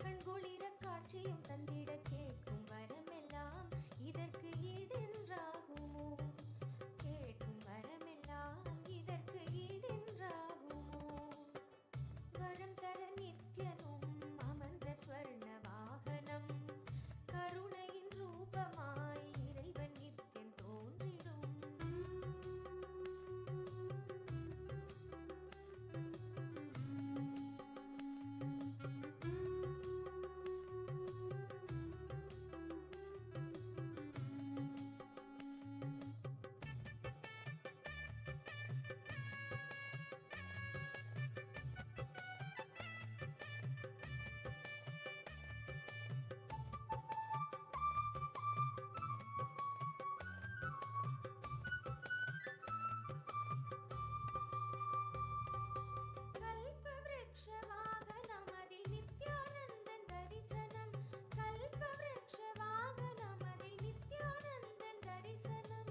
கண்குளிர காட்சியும் தந்திட கேட்கும் வரமெல்லாம் இதற்கு ஈடென்றாகுமோ? கேட்கும் வரமெல்லாம் இதற்கு ஈடென்றாகுமோ? வரம் தர நித்யனும் அமர்ந்த ஸ்வர்ண வாகனம் கருணையின் ரூபமாய் இறைவன் நித்யன் தோன்றிடும். கல்பவ்ருக்ஷவாகனமதில் நித்யானந்தன் தரிசனம். கல்பவ்ருக்ஷவாகனமதில் நித்யானந்தன் தரிசனம்.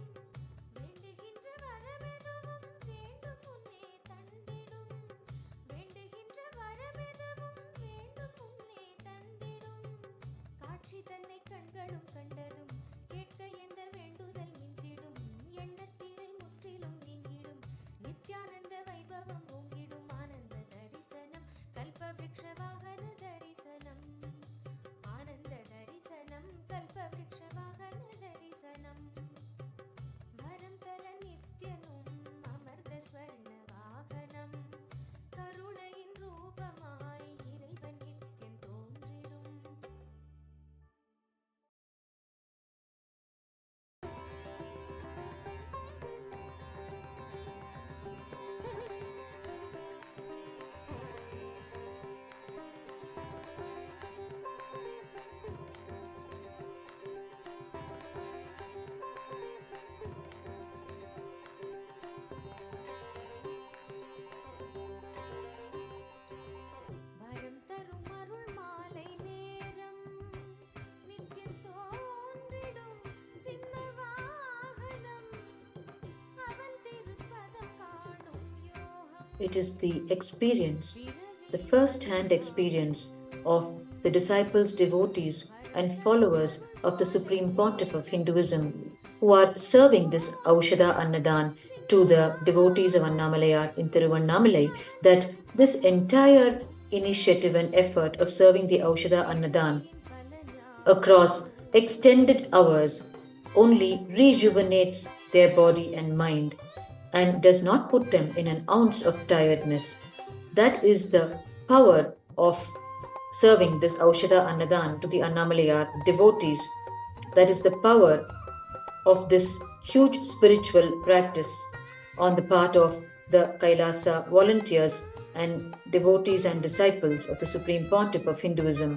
வேண்டுகின்ற வரமெதுவும் வேண்டும் முன்னே தந்திடும். வேண்டுகின்ற வரமெதுவும் வேண்டும் முன்னே தந்திடும். காட்சி தன்னை கண்களும் கண்டதும் கேட்க எந்த வேண்டுதல் மிஞ்சிடும். எண்ணத்திரை முற்றிலும் நீங்கிடும். நித்யானந்த வைபவம் ஓங்கிடும். ஆனந்த தரிசனம் கல்பவ்ருக்ஷவாகன தரிசனம். ஆனந்த தரிசனம் கல்பவ்ருக்ஷவாகன தரிசனம். வரம் தர நித்யனும் அமர்ந்த ஸ்வர்ண வாகனம் கருணையின் ரூபமாய் இறைவன் நித்யன் தோன்றிடும். வரம் தரும் அருள் மாலை நேரம் நித்யன் தோன்றிடும். சிம்ம வாகனம் அவன் திருப்பதம் காணும் யோகம். It is the experience, the first-hand experience of the disciples, devotees, and followers of the Supreme Pontiff of Hinduism who are serving this Aushadha Annadhan to the devotees of Annamalayar in Tiruvannamalai, that this entire initiative and effort of serving the Aushadha Annadhan across extended hours only rejuvenates their body and mind and does not put them in an ounce of tiredness. That is the power of serving this Aushadha Annadhan to the Annamalayar devotees. That is the power of this huge spiritual practice on the part of the KAILASA volunteers and devotees and disciples of the Supreme Pontiff of Hinduism.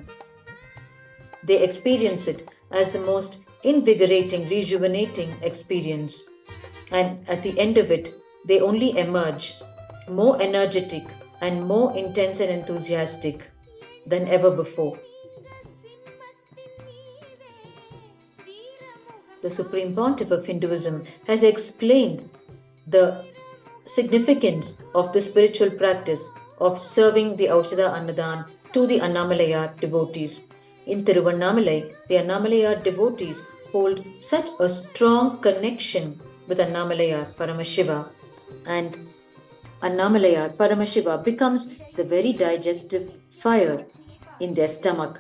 They experience it as the most invigorating, rejuvenating experience. And at the end of it, they only emerge more energetic and more intense and enthusiastic than ever before. The Supreme Pontiff of Hinduism has explained the significance of the spiritual practice of serving the Aushadha Annadhan to the Annamalayar devotees. In Tiruvannamalai, the Annamalayar devotees hold such a strong connection with Annamalayar Paramashiva, and Annamalayar Paramashiva becomes the very digestive fire in their stomach.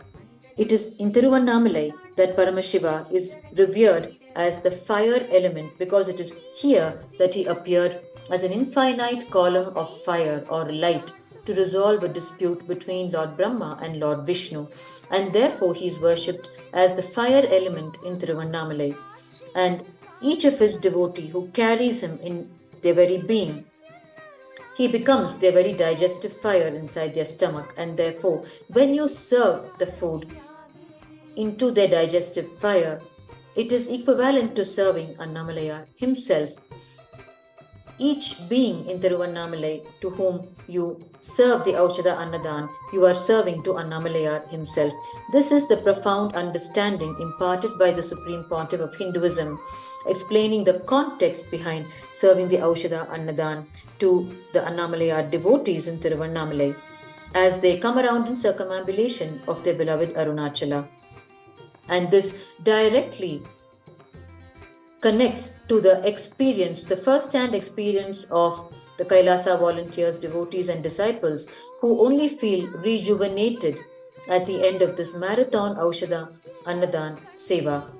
It is in Tiruvannamalai that Paramashiva is revered as the fire element, because it is here that he appeared as an infinite column of fire or light to resolve a dispute between Lord Brahma and Lord Vishnu, and therefore he is worshipped as the fire element in Tiruvannamalai. And each of his devotee who carries him in their very being, he becomes their very digestive fire inside their stomach, and therefore when you serve the food into their digestive fire, it is equivalent to serving Annamalayar himself. Each being in Tiruvannamalai to whom you serve the Aushadha Annadhan, you are serving to Annamalayar himself. This is the profound understanding imparted by the Supreme Pontiff of Hinduism, explaining the context behind serving the Aushadha Annadhan to the Annamalayar devotees in Tiruvannamalai. as they come around in circumambulation of their beloved Arunachala. And this directly connects to the experience, the first-hand experience of the Kailasa volunteers, devotees, and disciples who only feel rejuvenated at the end of this marathon Aushadha Annadhan Seva.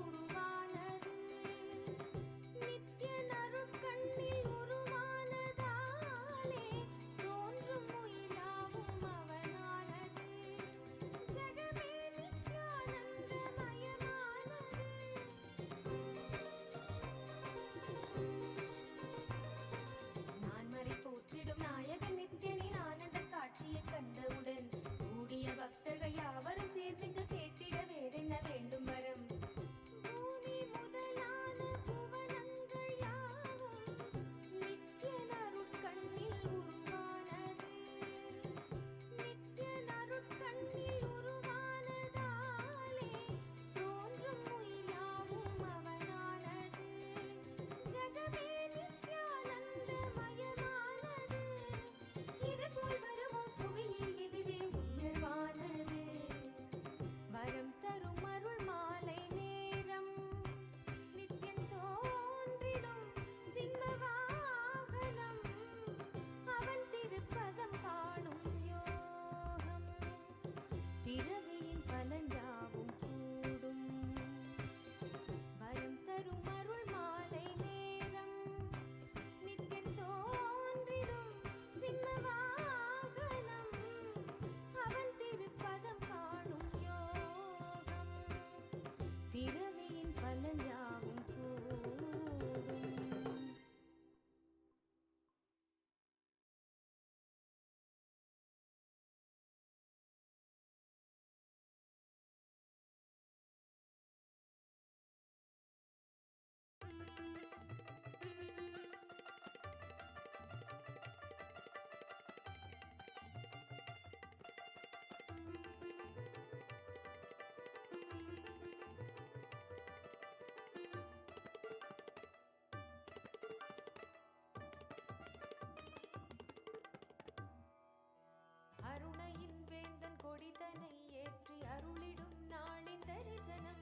அருணையின் வேந்தன் கொடிதனை ஏற்றி அருளிடும் நாளின் தரிசனம்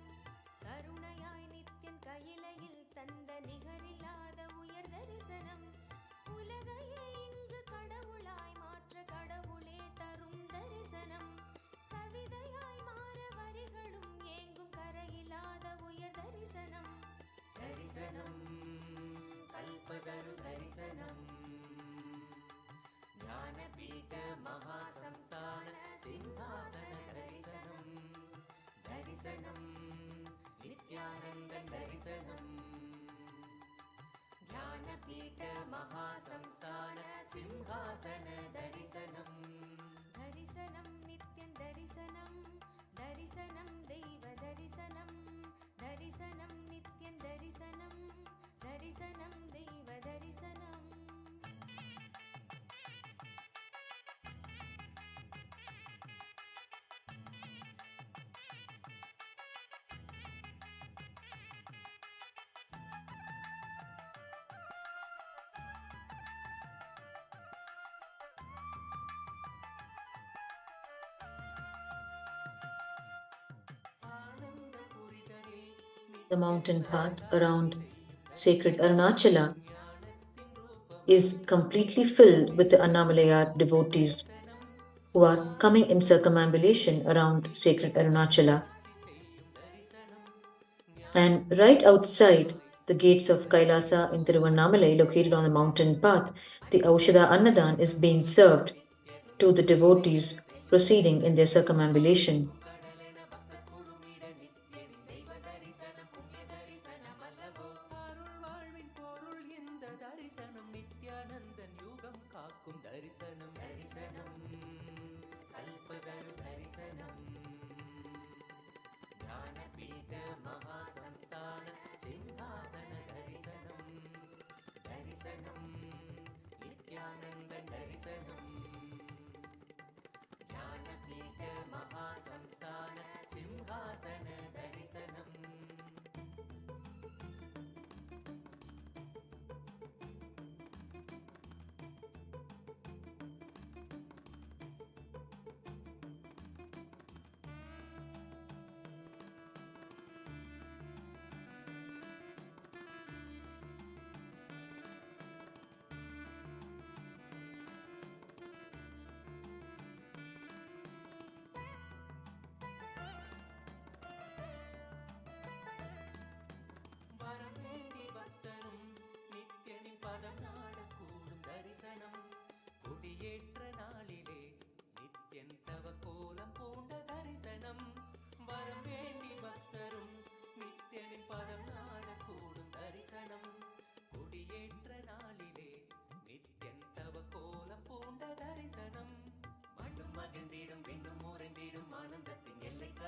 கருணையாய் நித்தியன் கையிலையில் தந்த நிகரில்லாத உயர் தரிசனம் உலகையே இங்கு கடவுளாய் மாற்ற கடவுளே தரும் தரிசனம் கவிதையாய் மாற வரிகளும் ஏங்கும் கரையில்லாத உயர் தரிசனம் தரிசனம் கல்பதரு தரிசனம் ஞானபீட மகாசம்ஸ்தான சிம்ஹாசன தரிசனம் தரிசனம் நித்யானந்தன் தரிசனம் ஞானபீட மகாசம்ஸ்தான சிம்ஹாசன தரிசனம் தரிசனம் நித்யன் தரிசனம் தரிசனம் தெய்வ தரிசனம் தரிசனம் நித்யன் தரிசனம் தரிசனம் தெய்வ தரிசனம் The mountain path around sacred Arunachala is completely filled with the Annamalayar devotees who are coming in circumambulation around sacred Arunachala. And right outside the gates of Kailasa in Tiruvannamalai, located on the mountain path, the Aushadha Annadhan is being served to the devotees proceeding in their circumambulation.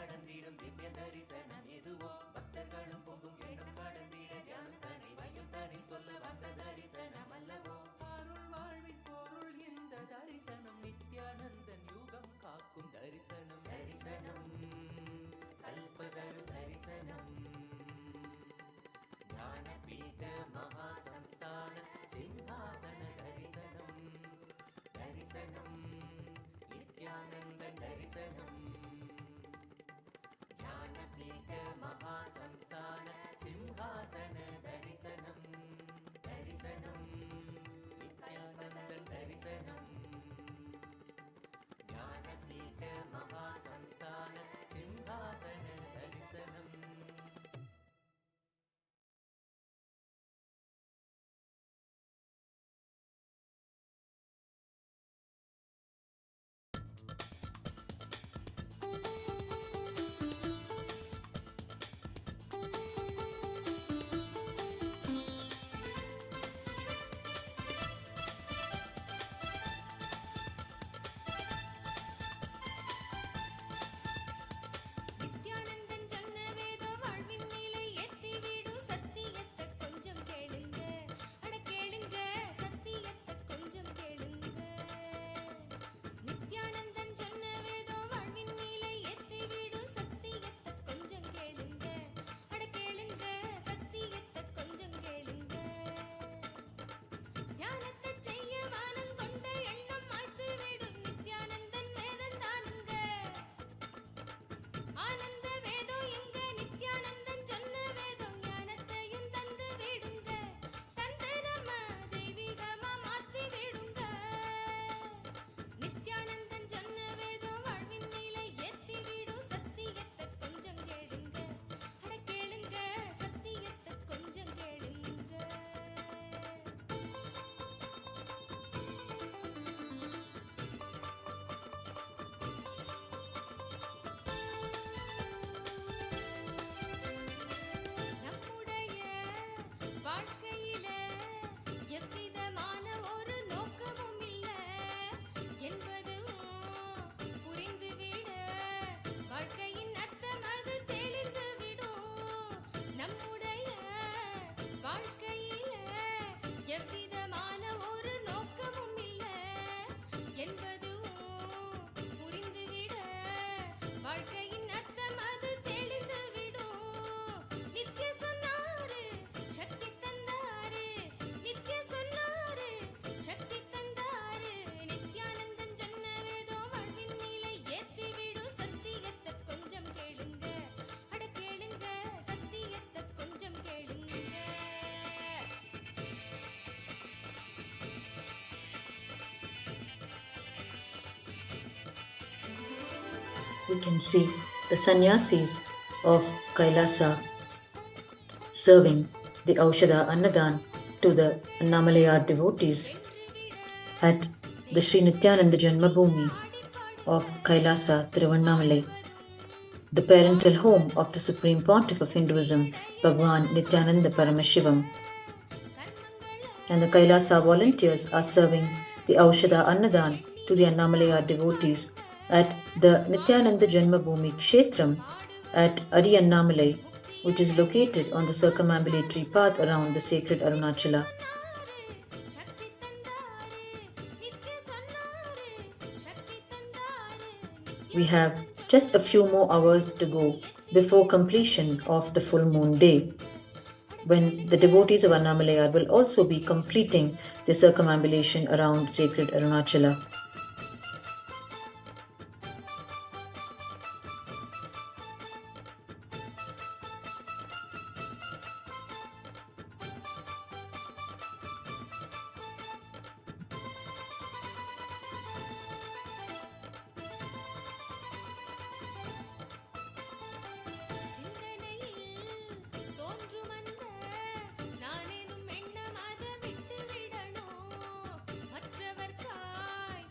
கடந்திடும் திவ்ய தரிசனம் எதுவோ பக்தர்களும் பொங்கும் எண்ணம் கடந்திட தியானம் தனி வையம் தனி சொல்ல வந்த தரிசனம் அல்லவோ அருள் வாழ்வின் பொருள் இந்த தரிசனம் நித்யானந்தன் யுகம் காக்கும் தரிசனம் தரிசனம் கல்பதரு தரிசனம் ஞானபீட மகாசம்ஸ்தான சிம்ஹாசன தரிசனம் தரிசனம் நித்யானந்தன் தரிசனம் ஞானபீட மகாசம்ஸ்தான சிம்ஹாசன தரிசனம் தரிசனம் நித்யானந்தன் தரிசனம் ஞானபீட மகாசம்ஸ்தான சிம்ஹாசன தரிசனம். நித்யானந்தன் சொன்ன வேதம் வாழ்வின் மேலே ஏத்திவிடும் சத்தியத்தை கொஞ்சம் கேளுங்க. அட கேளுங்க, சத்தியத்தை கொஞ்சம் கேளுங்க. நித்யானந்தன் சொன்ன வேதம் வாழ்வின் மேலே ஏத்திவிடும் சத்தியத்தை கொஞ்சம் கேளுங்க. அட கேளுங்க, சத்தியத்தை கொஞ்சம் கேளுங்க. தியானத்தை செய்ய வானம் கொண்ட எண்ணம் மாய்த்து விடும் நித்யானந்தன் வேதம் தானுங்க. ஆனந்த வேதம் எங்க நித்யானந்தன் சொன்ன வேதம் ஞானத்தையும் தந்து விடுங்க. தந்து நம்ம தெய்வீகமா மாத்தி விடுங்க. நித்யானந்தன் சொன்ன வேதம் வாழ்வின் மேலே ஏத்தி விடும் சத்தியத்தை கொஞ்சம் கேளுங்க. அட கேளுங்க, சத்தியத்தை கொஞ்சம் கேளுங்க. நம்முடைய வாழ்க்கையில எவ்விதமான ஒரு நோக்கமும் இல்ல என்பதும் புரிந்துவிட வாழ்க்கையின் அர்த்தம் அது தெளிந்து விடும். நம்முடைய வாழ்க்கையில எவ்விதமான ஒரு நோக்கமும் இல்ல என்பதும் புரிந்துவிட வாழ்க்கையின் அர்த்தம் அது தெளிந்து விடும். நித்ய சொன்னாரு சக்தி தந்தாரு, நித்ய சொன்னாரு சக்தி தந்தாரு. நித்யானந்தன் சொன்ன வேதம் வாழ்வின் மேலே ஏத்தி விடும் சத்தியத்தை கொஞ்சம் கேளுங்க. அட கேளுங்க, சத்தியத்தை கொஞ்சம் கேளுங்க. We can see the sannyasis of KAILASA serving the Aushadha Annadhan to the Annamalayar devotees at the Sri Nithyananda Janmabhūmi of KAILASA Tiruvannamalai, the parental home of the Supreme Pontiff of Hinduism, Bhagwan Nithyananda Paramashivam. And the KAILASA volunteers are serving the Aushadha Annadhan to the Annamalayar devotees at the Nithyananda Janmabhūmi Kshetram at Annamalayar, which is located on the circumambulatory path around the sacred Arunachala. சக்தி தந்தாரு, நித்ய சொன்னாரு சக்தி தந்தாரு. We have just a few more hours to go before completion of the full moon day, when the devotees of Annamalayar will also be completing the circumambulation around sacred Arunachala. சிந்தனையில் தோன்றும் அந்த நானேனும் எண்ணம் அதை விட்டு விடணும். மற்றவர்க்காய்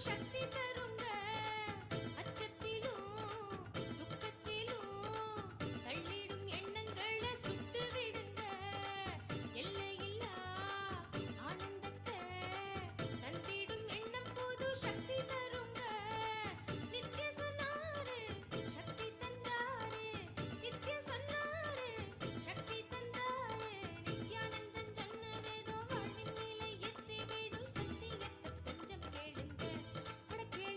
சக்தி தருங்க அச்சத்திலும் துக்கத்திலும் தள்ளிடும் எண்ணங்களை சுட்டு விடுங்க எல்லையில்லா ஆனந்தத்தை தந்திடும் எண்ணம் புது சக்தி தருங்க நித்ய சொன்னாரு சக்தி தந்தாரு நித்ய சொன்னாரு சக்தி தந்தாரு நித்யானந்தன் சொன்ன வேதம் வாழ்வின் நிலை எத்தி விடும் சத்தியத்தை கொஞ்சம் கேளுங்க அட கேளுங்க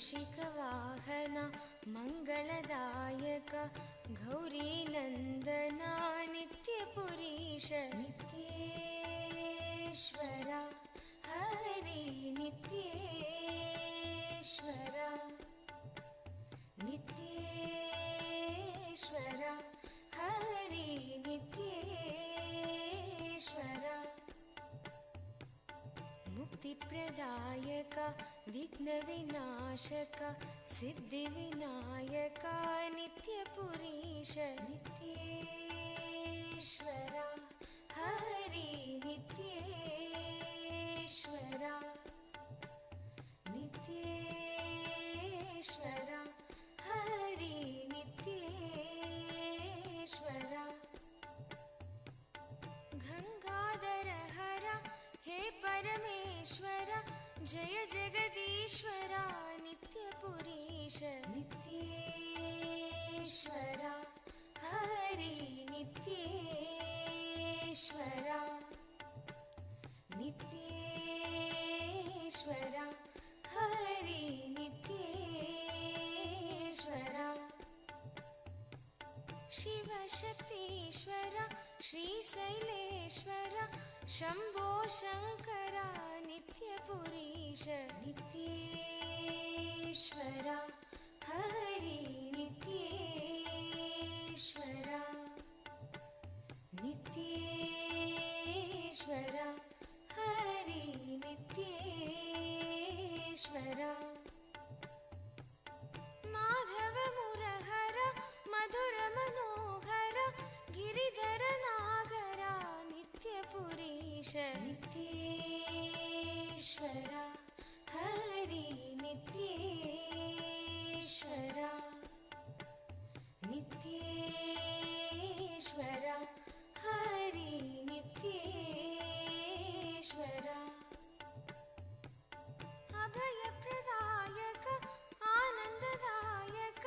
मूषिकवाहना मङ्गलदायक गौरीनन्दना नित्यपुरीश नित्येश्वरा हरि नित्येश्वरा नित्येश्वरा हरि नित्येश्वरा मुक्तिप्रदायक विघ्नविनाशक सिद्धिविनायक नित्यपुरीश नित्येश्वरा हरि नित्येश्वरा नित्येश्वरा हरि नित्येश्वरा गंगाधर हर हे परमेश्वर जय जगदीश्वरा नित्यपुरीश नित्येश्वरा हरि नित्येश्वरा नित्येश्वरा हरि नित्येश्वरा शिव शक्तीश्वर श्रीशैलेश्वर शंभो शंकरा नित्यपुरीश नित्येश्वरा हरि नित्येश्वरा नित्येश्वरा हरि नित्येश्वरा माधव मुरहर मधुर मनोहर गिरिधर नागरा नित्यपुरीश नित्येश्वरा हरि नित्येश्वरा नित्येश्वरा हरि नित्येश्वरा अभयप्रदायक आनन्ददायक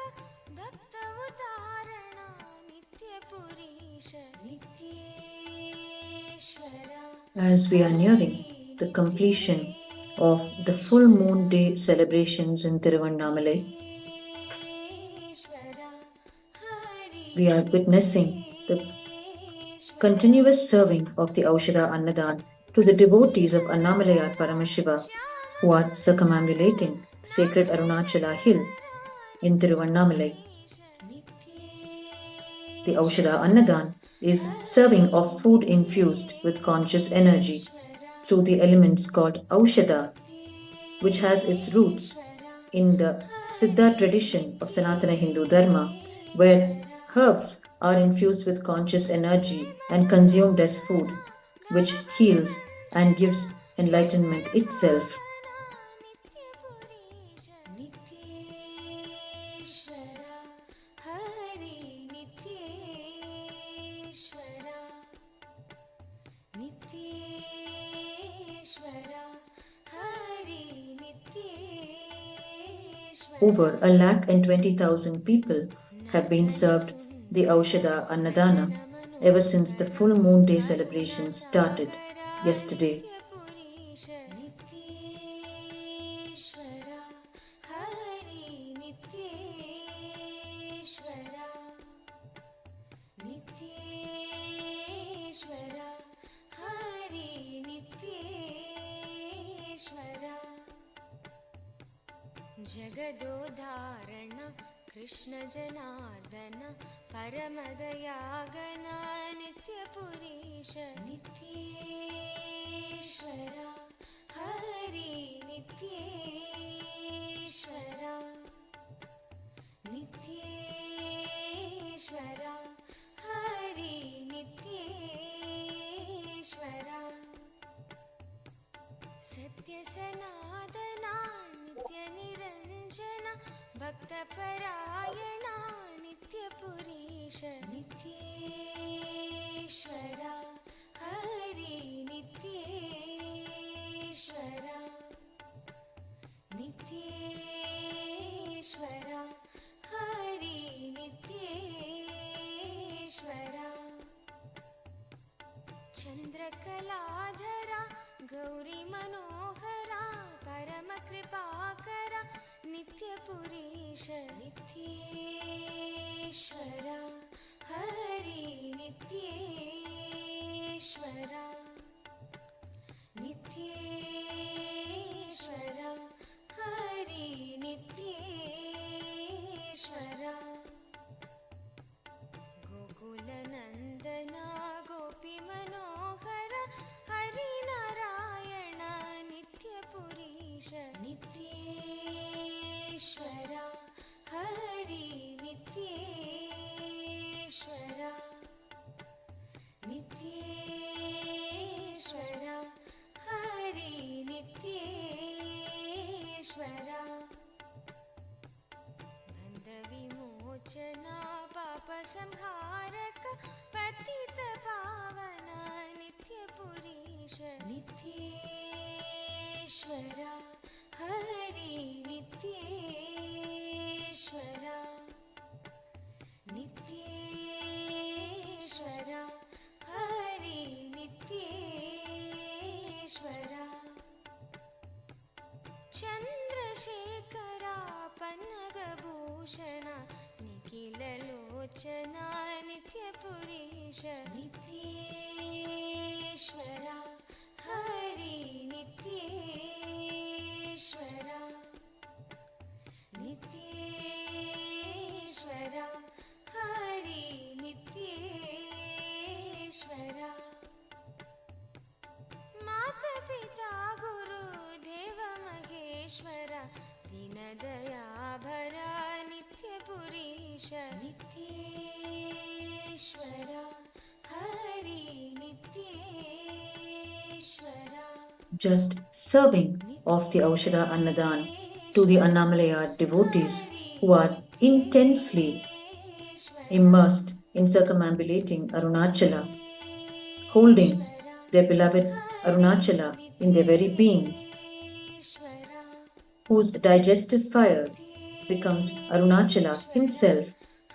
भक्त उदाहरणा नित्यपुरीश नित्येश्वरा. As we are nearing the completion of the full moon day celebrations in Tiruvannamalai, we are witnessing the continuous serving of the Aushadha Annadhan to the devotees of Annamalai Paramashiva who are circumambulating sacred Arunachala hill in Tiruvannamalai. The Aushadha Annadhan is serving of food infused with conscious energy through the elements called Aushadha, which has its roots in the Siddha tradition of Sanatana Hindu Dharma, where herbs are infused with conscious energy and consumed as food, which heals and gives enlightenment itself. Over 120,000 people have been served the Aushadha Annadhana ever since the full moon day celebration started yesterday. जगदोधारण Krishna Janardan परमदयागना नित्यपुरीश नित्येश्वरा हरि नित्येश्वरा नित्येश्वरा हरि नित्येश्वरा सत्य सनातना नित्य निरंजन भक्तपरायणा नित्यपुरीश नित्येश्वरा हरि नित्येश्वरा नित्येश्वरा हरि नित्येश्वरा चंद्रकलाधरा गौरी मनोहरा परम कृपाकरा नित्य नित्यपुरीश नित्येश्वरा हरि नित्येश्वरा नित्येश्वरा हरि नित्येश्वरा गोकुलनन्दना गोपीमनोहर हरिनारायण नित्यपुरीश नित्येश्वरा हरि नित्येश्वरा नित्येश्वरा हरि नित्येश्वरा बन्धविमोचना पापसंहारक पतित पावना नित्यपुरीश नित्येश्वरा हरि नित्येश्वरा नित्येश्वरा हरि नित्येश्वरा चन्द्रशेखरा पन्नगभूषण निखिललोचना नित्यपुरीश नित्येश्वरा हरि नित्येश्वरा नित्येश्वरा हरि नित्येश्वरा मातपिता गुरुदेव महेश्वर दीनदयाभर नित्यपुरीश नित्येश्वरा Hari नित्येश्वरा. Just serving of the Aushadha Annadhan to the Annamalayar devotees who are intensely immersed in circumambulating Arunachala, holding their beloved Arunachala in their very beings, whose digestive fire becomes Arunachala himself.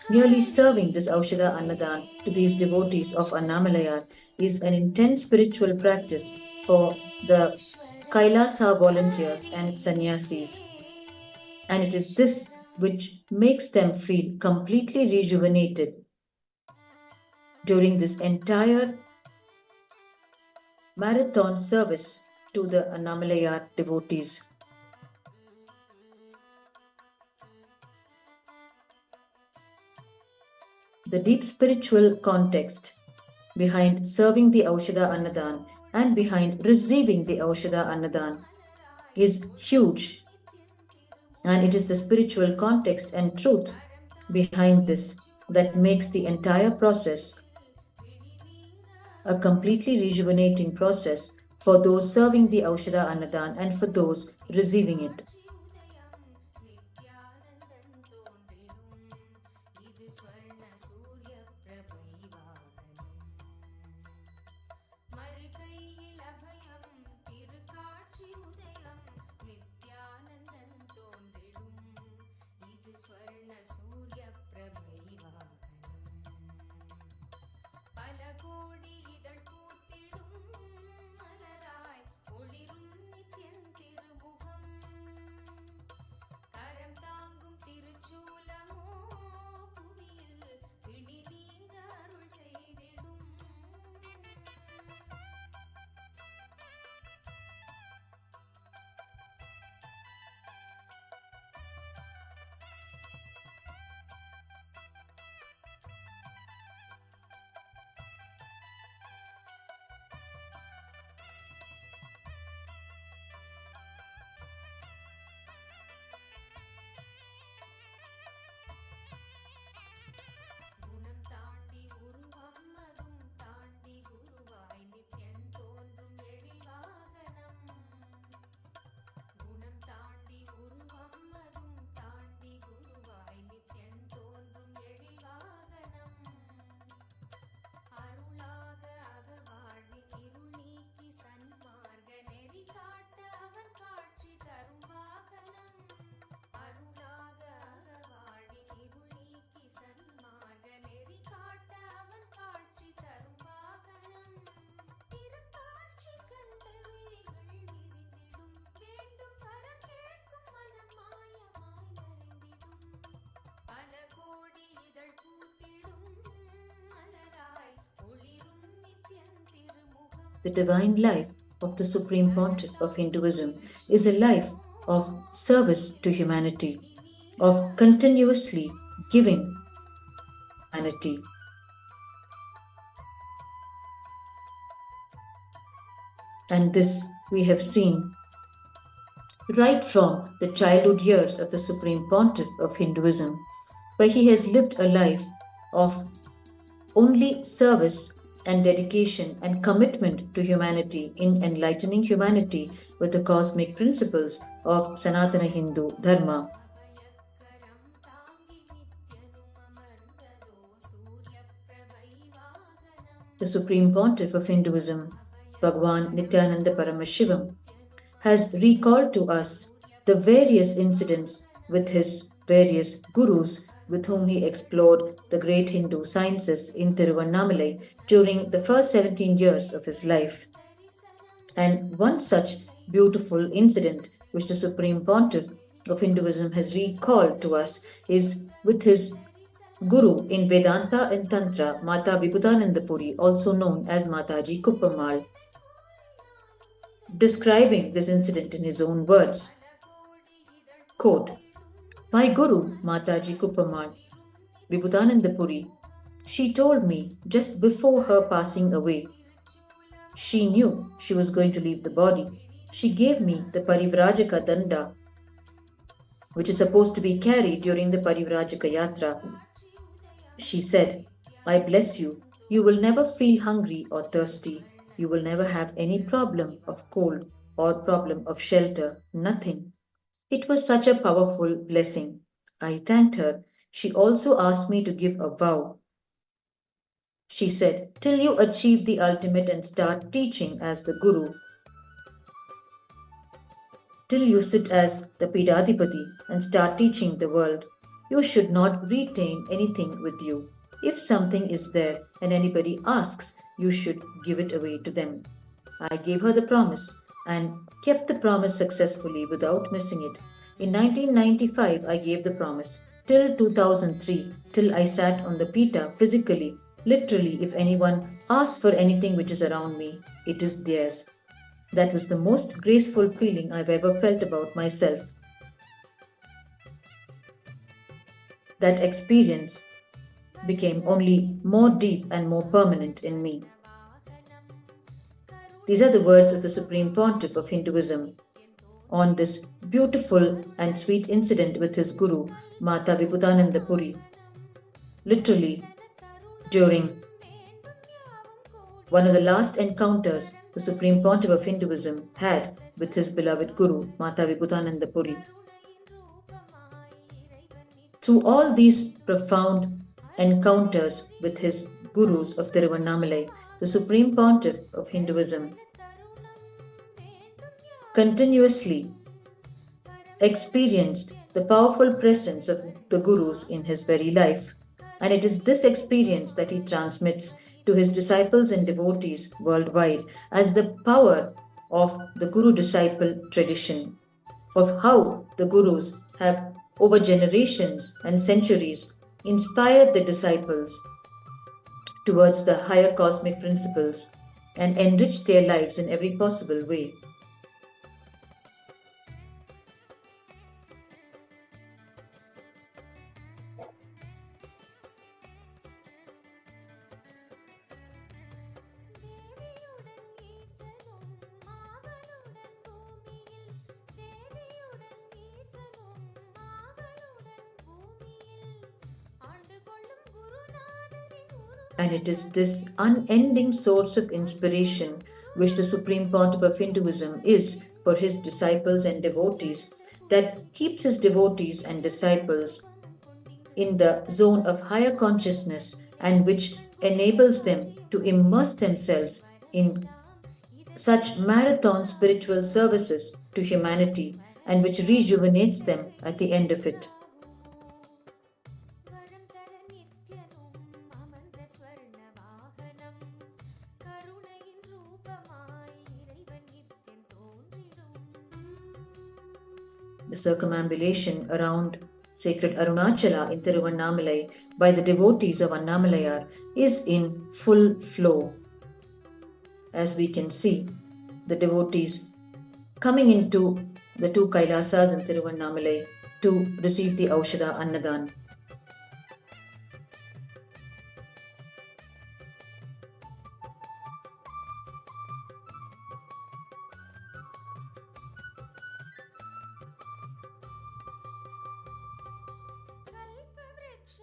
Merely serving this Aushadha Annadhan to these devotees of Annamalayar is an intense spiritual practice for the KAILASA volunteers and sannyasis. And it is this which makes them feel completely rejuvenated during this entire marathon service to the Annamalayar devotees. The deep spiritual context behind serving the Aushadha Annadhan and behind receiving the Aushadha Annadhan is huge. And it is the spiritual context and truth behind this that makes the entire process a completely rejuvenating process for those serving the Aushadha Annadhan and for those receiving it. the divine life of the Supreme Pontiff of Hinduism is a life of service to humanity, of continuously giving humanity. And this we have seen right from the childhood years of the Supreme Pontiff of Hinduism, where he has lived a life of only service and dedication and commitment to humanity in enlightening humanity with the cosmic principles of Sanatana Hindu Dharma. The Supreme Pontiff of Hinduism, Bhagwan Nithyananda Paramashiva, has recalled to us the various incidents with his various gurus with whom he explored the great Hindu sciences in Tiruvannamalai during the first 17 years of his life. And one such beautiful incident which the Supreme Pontiff of Hinduism has recalled to us is with his Guru in Vedanta and Tantra, Mata Vibhutananda Puri, also known as Mataji Kuppamal, describing this incident in his own words. Quote, "My Guru, Mataji Kuppamal, Vibhutananda Puri, she told me just before her passing away. She knew she was going to leave the body. She gave me the Parivrajaka Danda, which is supposed to be carried during the Parivrajaka Yatra. She said, 'I bless you. You will never feel hungry or thirsty. You will never have any problem of cold or problem of shelter, nothing.' It was such a powerful blessing. I thanked her. She also asked me to give a vow. She said, 'Till you achieve the ultimate and start teaching as the Guru, till you sit as the Pidadipati and start teaching the world, you should not retain anything with you. If something is there and anybody asks, you should give it away to them.' I gave her the promise and kept the promise successfully without missing it. In 1995, I gave the promise. Till 2003, till I sat on the pita physically, literally, if anyone asks for anything which is around me, it is theirs. That was the most graceful feeling I've ever felt about myself. That experience became only more deep and more permanent in me." These are the words of the Supreme Pontiff of Hinduism on this beautiful and sweet incident with his Guru, Mata Vibhutananda Puri. Literally, during one of the last encounters the Supreme Pontiff of Hinduism had with his beloved Guru, Mata Vibhutananda Puri. Through all these profound encounters with his Gurus of Tiruvannamalai, the Supreme Pontiff of Hinduism continuously experienced the powerful presence of the Gurus in his very life. And it is this experience that he transmits to his disciples and devotees worldwide as the power of the Guru-disciple tradition, of how the Gurus have over generations and centuries inspired the disciples towards the higher cosmic principles and enriched their lives in every possible way. And it is this unending source of inspiration which the Supreme Pontiff of Hinduism is for his disciples and devotees that keeps his devotees and disciples in the zone of higher consciousness and which enables them to immerse themselves in such marathon spiritual services to humanity and which rejuvenates them at the end of it. The circumambulation around sacred Arunachala in Tiruvannamalai by the devotees of Annamalayar is in full flow. as we can see the devotees coming into the two Kailasas in Tiruvannamalai to receive the Aushadha Annadhan.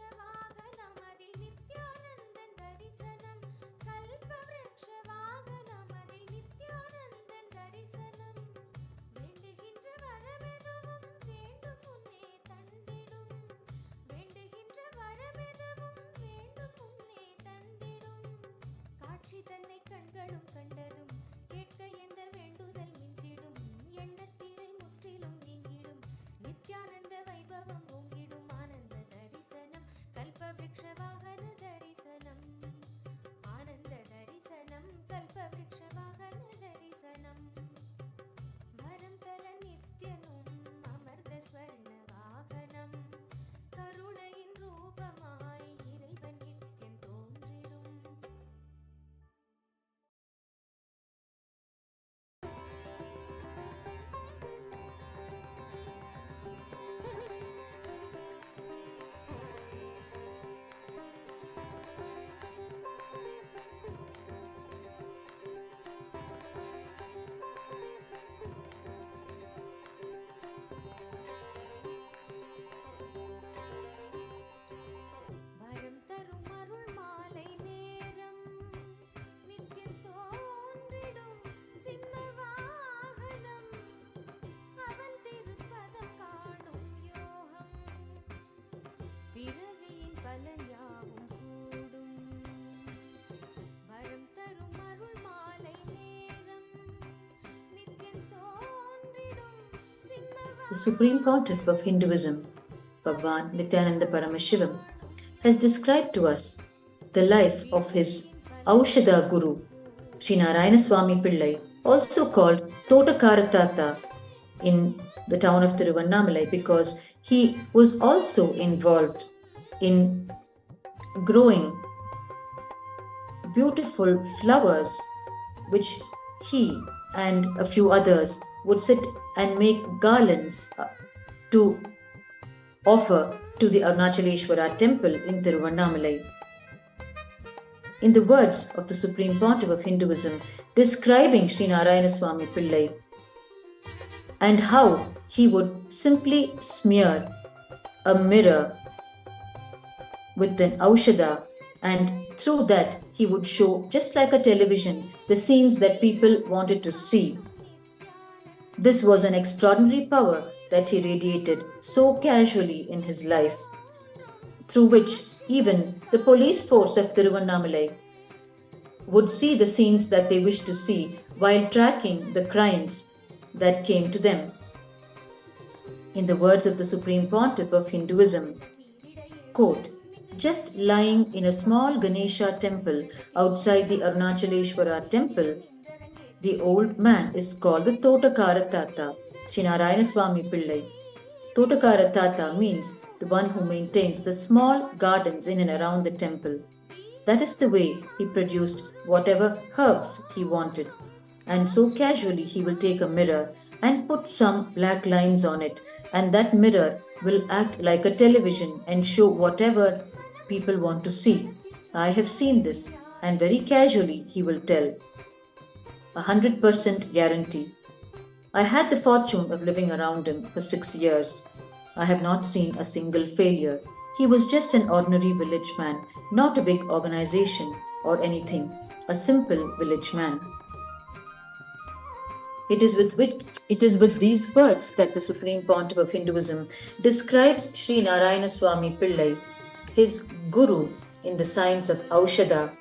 கல்பவ்ருக்ஷவாகனமதில் Nithyanandan தரிசனம் கல்பவ்ருக்ஷவாகனமதில் நித்யானந்தன் தரிசனம் வேண்டுகின்ற வரமெதுவும் வேண்டும் முன்னே தந்திடும் வேண்டுகின்ற வரமெதுவும் வேண்டும் முன்னே தந்திடும் காட்சி தன்னை கண்களும் கண்டதும் கேட்க எந்த வேண்டுதல் மிஞ்சிடும் எண்ணத்திரை முற்றிலும் நீங்கிடும் நித்யானந்த வைபவம் ஓங்கிடும் ஆனந்த தரிசனம் கல்பவ்ருக்ஷவாகன தரிசனம் ஆனந்த தரிசனம் கல்பவ்ருக்ஷவாகன தரிசனம் வரம் தர நித்யனும் அமர்ந்த ஸ்வர்ண வாகனம் கருணையின் ரூபமாய் இறைவன் நித்யன் தோன்றிடும் வரம் தரும் அருள் மாலை நேரம் நித்யம் தோன்றிடும் சிம்ம வாகனம் அவன் திருப்பதம் காணும் யோகம் பிறவியின் பலன் யாவும் கூடும் வரம் தரும் அருள் மாலை நேரம் நித்யம் தோன்றிடும் சிம்ம The Supreme Pontiff of Hinduism, Bhagwan Nithyananda Paramashiva, has described to us the life of his Aushadha Guru, Sri Narayana Swami Pillai, also called Totakaratata in the town of Tiruvannamalai, because he was also involved in growing beautiful flowers which he and a few others would sit and make garlands to offer to the Arunachaleshwara temple in Tiruvannamalai. In the words of the Supreme Pontiff of Hinduism describing Sri Narayana Swami Pillai and how he would simply smear a mirror with an Aushadha, and through that he would show, just like a television, the scenes that people wanted to see. This was an extraordinary power that he radiated so casually in his life, through which even the police force of Tiruvannamalai would see the scenes that they wished to see while tracking the crimes that came to them. In the words of the Supreme Pontiff of Hinduism, quote, just lying in a small Ganesha temple outside the Arunachaleshwara temple, the old man is called the Totakaratata, Sri Narayana Swami Pillai. Totakaratata means the one who maintains the small gardens in and around the temple. That is the way he produced whatever herbs he wanted. And so casually he will take a mirror and put some black lines on it, and that mirror will act like a television and show whatever people want to see. I have seen this, and very casually he will tell. 100% guarantee. I had the fortune of living around him for 6 years. I have not seen a single failure. He was just an ordinary village man, not a big organization or anything, a simple village man. It is with these words that the Supreme Pontiff of Hinduism describes Sri Narayana Swami Pillai, his guru in the science of Aushadha,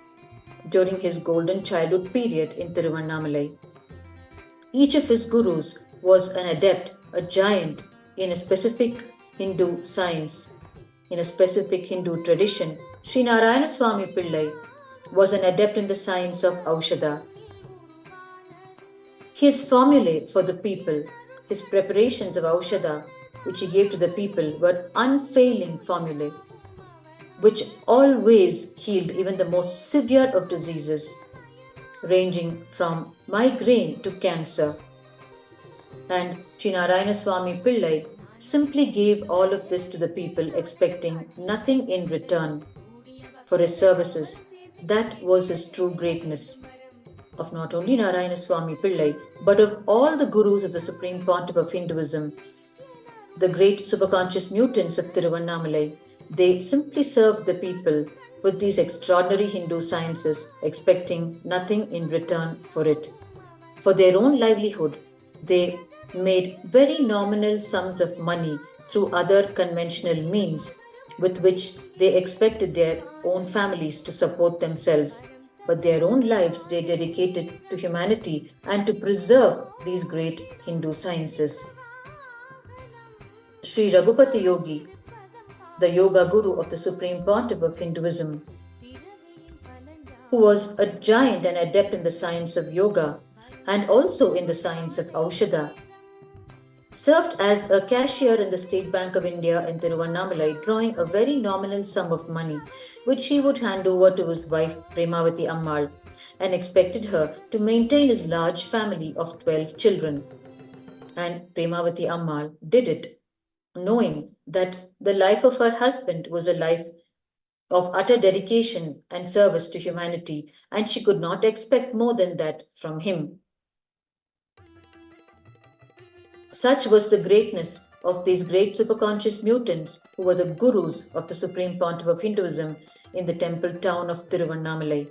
during his golden childhood period in Tiruvannamalai. Each of his gurus was an adept, a giant in a specific Hindu science. In a specific Hindu tradition, Sri Narayana Swami Pillai was an adept in the science of Aushadha. His formulae for the people, his preparations of Aushadha, which he gave to the people, were unfailing formulae, which always healed even the most severe of diseases. ranging from migraine to cancer. And Sri Narayana Swami Pillai simply gave all of this to the people, expecting nothing in return for his services. That was his true greatness, of not only Narayana Swami Pillai, but of all the gurus of the Supreme Pontiff of Hinduism, the great superconscious mutants of Tiruvannamalai. They simply served the people with these extraordinary Hindu sciences, expecting nothing in return for it. For their own livelihood, they made very nominal sums of money through other conventional means with which they expected their own families to support themselves. But their own lives they dedicated to humanity and to preserve these great Hindu sciences. Sri Raghupati Yogi, the yoga guru of the Supreme Pontiff of Hinduism, who was a giant and adept in the science of yoga and also in the science of Aushadha, served as a cashier in the State Bank of India in Tiruvannamalai, drawing a very nominal sum of money, which he would hand over to his wife Premavati Ammal, and expected her to maintain his large family of 12 children. And Premavati Ammal did it, knowing that the life of her husband was a life of utter dedication and service to humanity, and she could not expect more than that from him. Such was the greatness of these great superconscious mutants who were the gurus of the Supreme Pontiff of Hinduism in the temple town of Tiruvannamalai.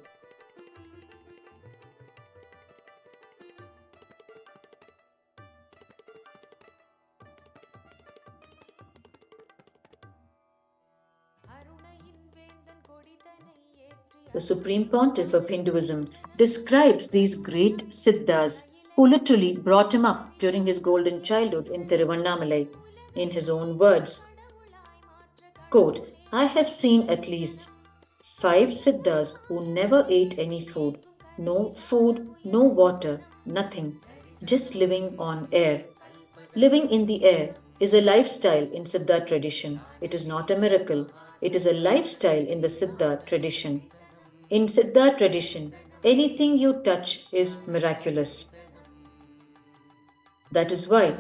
The Supreme Pontiff of Hinduism describes these great Siddhas who literally brought him up during his golden childhood in Tiruvannamalai in his own words. Quote, I have seen at least 5 Siddhas who never ate any food, no water, nothing, just living on air. Living in the air is a lifestyle in Siddha tradition. It is not a miracle. It is a lifestyle in the Siddha tradition. In Siddha tradition, anything you touch is miraculous. That is why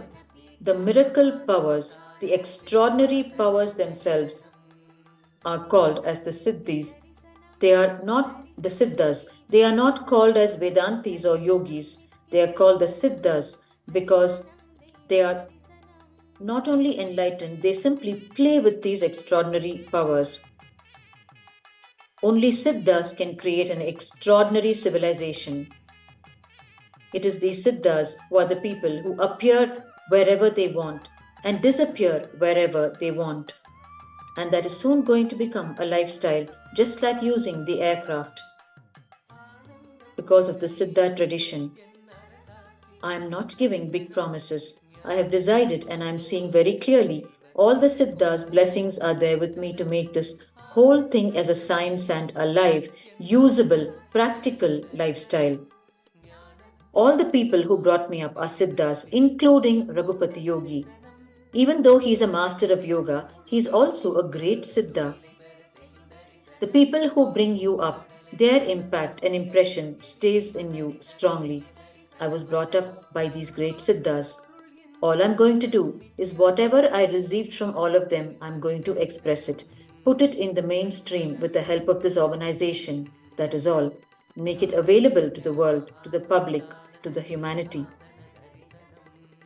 the miracle powers, the extraordinary powers themselves, are called as the Siddhis. They are not the Siddhas. They are not called as Vedantis or Yogis. They are called the Siddhas because they are not only enlightened, they simply play with these extraordinary powers. Only Siddhas can create an extraordinary civilization. It is these Siddhas who are the people who appear wherever they want and disappear wherever they want. And that is soon going to become a lifestyle, just like using the aircraft. Because of the Siddha tradition, I am not giving big promises. I have decided and I am seeing very clearly all the Siddhas' blessings are there with me to make this whole thing as a science and a live, usable, practical lifestyle. All the people who brought me up are Siddhas, including Raghupati Yogi. Even though he is a master of yoga, he is also a great Siddha. The people who bring you up, their impact and impression stays in you strongly. I was brought up by these great Siddhas. All I'm going to do is whatever I received from all of them, I'm going to express it, put it in the mainstream with the help of this organization. That is all. Make it available to the world, to the public, to the humanity.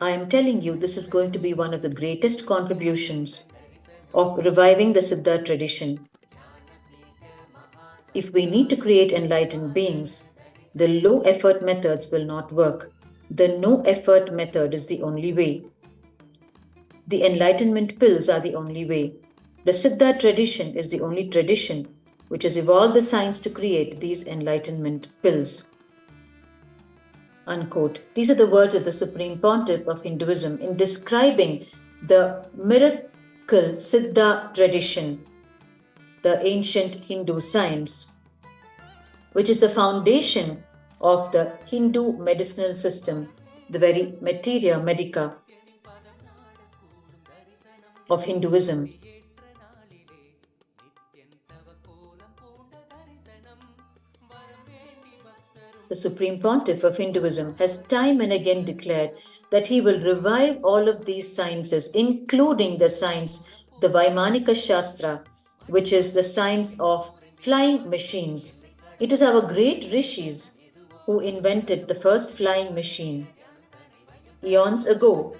I am telling you, this is going to be one of the greatest contributions of reviving the Siddha tradition. If we need to create enlightened beings, the low effort methods will not work. The no effort method is the only way. The enlightenment pills are the only way. The Siddha tradition is the only tradition which has evolved the science to create these enlightenment pills. Unquote. These are the words of the Supreme Pontiff of Hinduism in describing the miracle Siddha tradition, the ancient Hindu science, which is the foundation of the Hindu medicinal system, the very materia medica of Hinduism. the Supreme Pontiff of Hinduism, has time and again declared that he will revive all of these sciences, including the science, the Vaimanika Shastra, which is the science of flying machines. It is our great rishis who invented the first flying machine eons ago,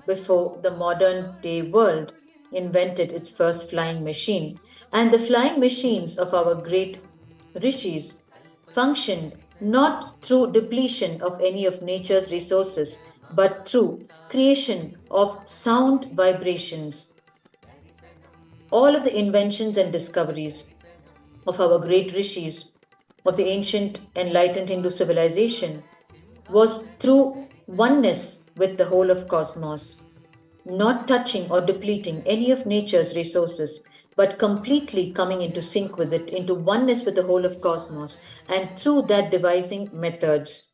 before the modern day world invented its first flying machine. And the flying machines of our great rishis functioned not through depletion of any of nature's resources, but through creation of sound vibrations. All of the inventions and discoveries of our great rishis of the ancient enlightened Hindu civilization was through oneness with the whole of cosmos, not touching or depleting any of nature's resources, but completely coming into sync with it, into oneness with the whole of cosmos, and through that devising methods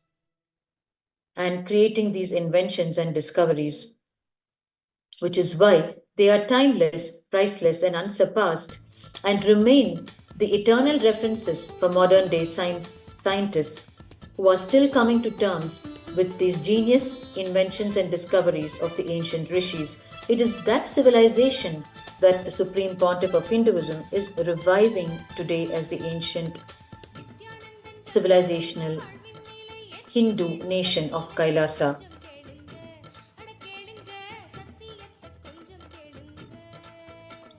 and creating these inventions and discoveries, which is why they are timeless, priceless, and unsurpassed, and remain the eternal references for modern day scientists who are still coming to terms with these genius inventions and discoveries of the ancient rishis. It is that civilization that the Supreme Pontiff of Hinduism is reviving today as the ancient civilizational Hindu nation of Kailasa,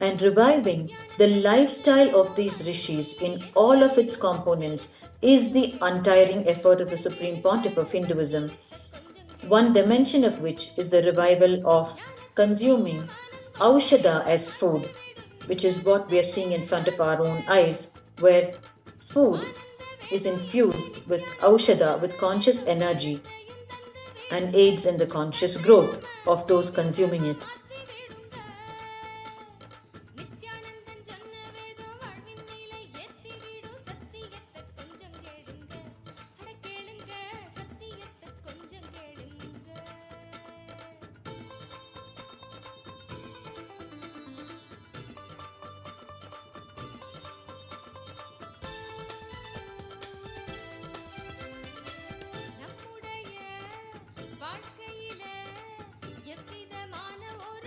and reviving the lifestyle of these rishis in all of its components is the untiring effort of the Supreme Pontiff of Hinduism, one dimension of which is the revival of consuming Aushadha as food, which is what we are seeing in front of our own eyes, where food is infused with Aushadha, with conscious energy, and aids in the conscious growth of those consuming it. வாழ்க்கையில எவ்விதமான ஒரு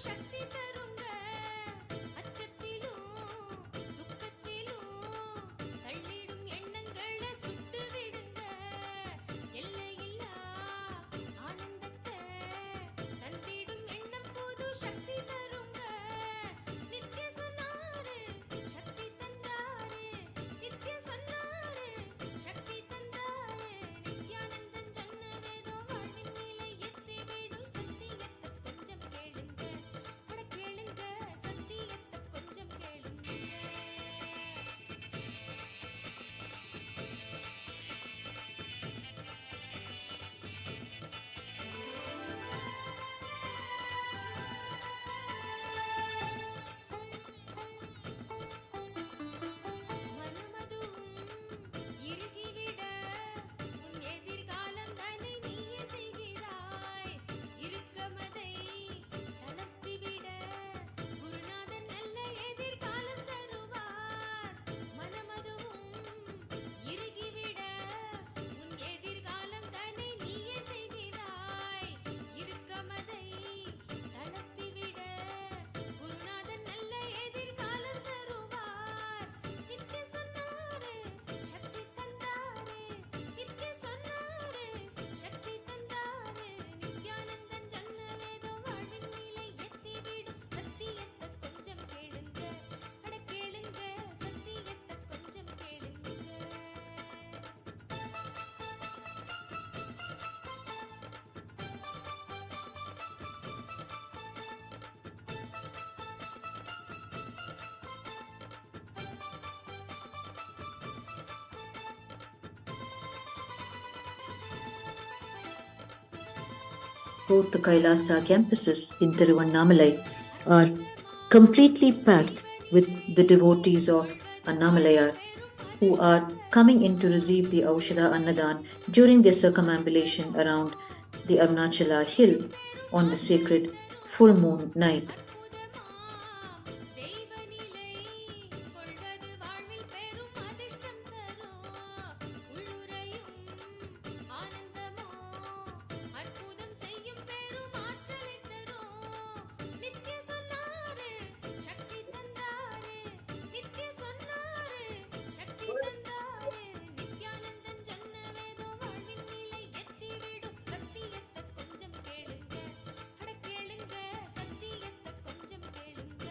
சக்தி தருங்க அச்சத்திலும் துக்கத்திலும் தள்ளிடும் எண்ணங்களை சுட்டு விடுங்க எல்லையில்லா ஆனந்தத்தை தந்திடும் எண்ணம் போது சக்தி தருங்க நித்ய சொன்னாரு சக்தி தந்தாரு நித்ய சொன்னாரு சக்தி தந்தாரு நித்யானந்தன் சொன்ன வேதம் வாழ்வின் நிலை எத்தி விடும் சத்தியத்தை கொஞ்சம் கேளுங்க அட கேளுங்க சத்தியத்தை கொஞ்சம் கேளுங்க மனமதுவும் இறுகிவிட உன் எதிர்காலம் தன்னை நீயே செய்கிறாய் இறுக்கமதை தளர்த்திவிட குருநாதன் நல்ல எதிர்காலம் தருவார் மனமதுவும் இறுகிவிட உன் எதிர்காலம் தன்னை நீயே செய்கிறாய் இறுக்கமதை தளர்த்திவிட குருநாதன் நல்ல எதிர்காலம் தருவார் நித்ய சொன்னாரு சக்தி தந்தாரு நித்ய சொன்னாரு சக்தி தந்தாரு நித்யானந்தன் சொன்ன வேதம் வாழ்வின் நிலை எத்தி விடும் சத்தியத்தை கொஞ்சம் கேளுங்க அட கேளுங்க சத்தியத்தை கொஞ்சம் கேளுங்க Both the KAILASA campuses in Tiruvannamalai are completely packed with the devotees of Annamalayar who are coming in to receive the Aushadha Annadhan during their circumambulation around the Arunachala hill on the sacred full moon night. தெய்வ நிலை கொள்வது வாழ்வில் பெரும் அதிர்ஷ்டம் தரும் உள்ளுரையும் ஆனந்தமோ அற்புதம் செய்யும் பெரும் ஆற்றலை தரும் நித்ய சொன்னாரு சக்தி தந்தாரு நித்ய சொன்னாரு சக்தி தந்தாரு நித்யானந்தன் சொன்ன வேதம் வாழ்வின் நிலை எத்தி விடும் சத்தியத்தை கொஞ்சம் கேளுங்க அட கேளுங்க சத்தியத்தை கொஞ்சம் கேளுங்க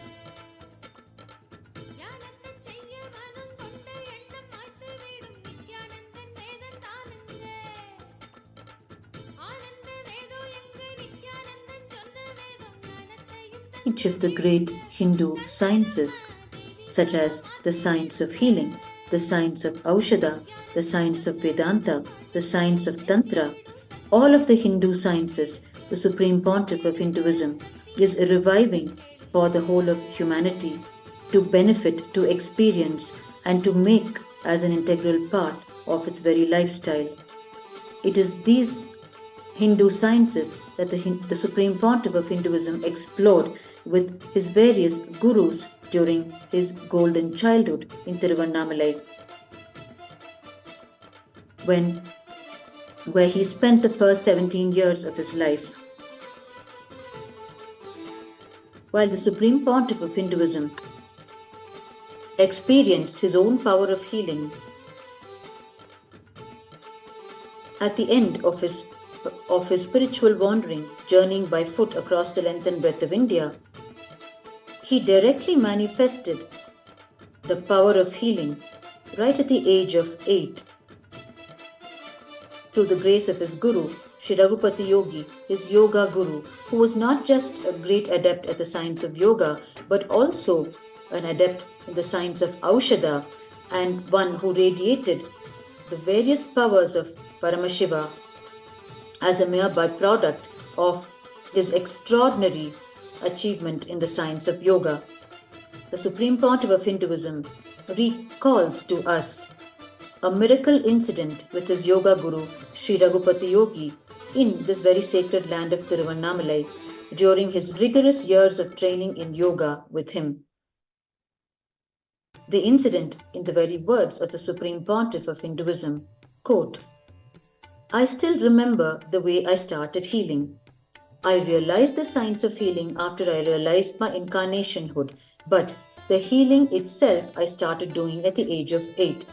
ஞானத்தை செய்ய மனம் கொண்ட எண்ணம் மாய்த்து விடும் நித்யானந்தன் வேதம் தானுங்க ஆனந்த வேதம் எங்க நித்யானந்தன் சொன்ன வேதம் ஞானத்தையும் Each of the great Hindu sciences, such as the science of healing, the science of Aushadha, the science of Vedanta, the science of Tantra, all of the Hindu sciences, the Supreme Pontiff of Hinduism is reviving for the whole of humanity to benefit, to experience, and to make as an integral part of its very lifestyle. It is these Hindu sciences that the Supreme Pontiff of Hinduism explored with his various gurus during his golden childhood in Tiruvannamalai, where he spent the first 17 years of his life. While the Supreme Pontiff of Hinduism experienced his own power of healing, at the end of his spiritual wandering, journeying by foot across the length and breadth of India, he directly manifested the power of healing right at the age of 8 through the grace of his guru, Sri Raghupati Yogi, his yoga guru, who was not just a great adept at the science of yoga, but also an adept in the science of Aushadha, and one who radiated the various powers of Paramashiva as a mere byproduct of his extraordinary achievement in the science of yoga. The Supreme Pontiff of Hinduism recalls to us a miracle incident with his yoga guru Sri Raghupati Yogi in this very sacred land of Tiruvannamalai during his rigorous years of training in yoga with him. The incident, in the very words of the Supreme Pontiff of Hinduism, quote, "I still remember the way I started healing. I realized the signs of healing after I realized my incarnationhood, but the healing itself I started doing at the age of 8.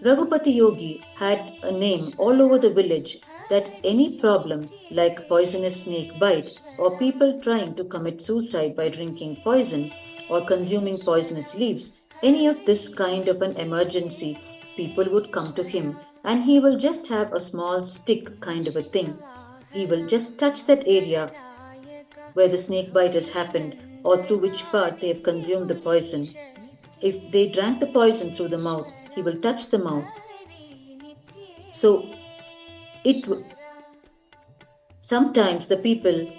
Raghupati Yogi had a name all over the village that any problem like poisonous snake bite or people trying to commit suicide by drinking poison or consuming poisonous leaves, any of this kind of an emergency, people would come to him and he will just have a small stick kind of a thing. He will just touch that area where the snake bite has happened or through which part they have consumed the poison. If they drank the poison through the mouth, he will touch the mouth. So sometimes the people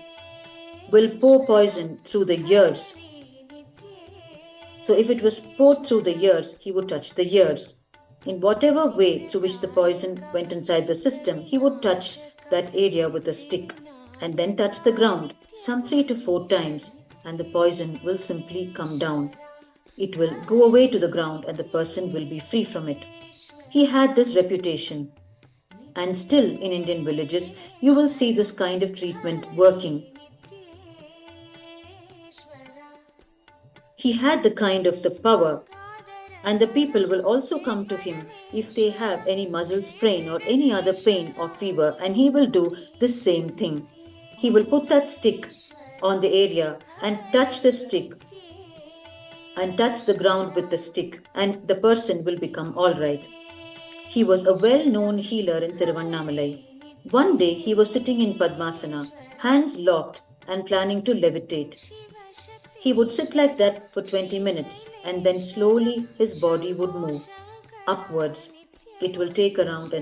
will pour poison through the ears. So if it was poured through the ears, he would touch the ears. In whatever way through which the poison went inside the system, he would touch that area with a stick and then touch the ground some 3 to 4 times, and the poison will simply come down. It will go away to the ground and the person will be free from it. He had this reputation. And still in Indian villages, you will see this kind of treatment working. He had the kind of the power, and the people will also come to him if they have any muscle strain or any other pain or fever, and he will do the same thing. He will put that stick on the area and touch the stick and touch the ground with the stick, and the person will become all right. He was a well-known healer in Tiruvannamalai. One day he was sitting in Padmasana, hands locked and planning to levitate. He would sit like that for 20 minutes and then slowly his body would move upwards. It will take around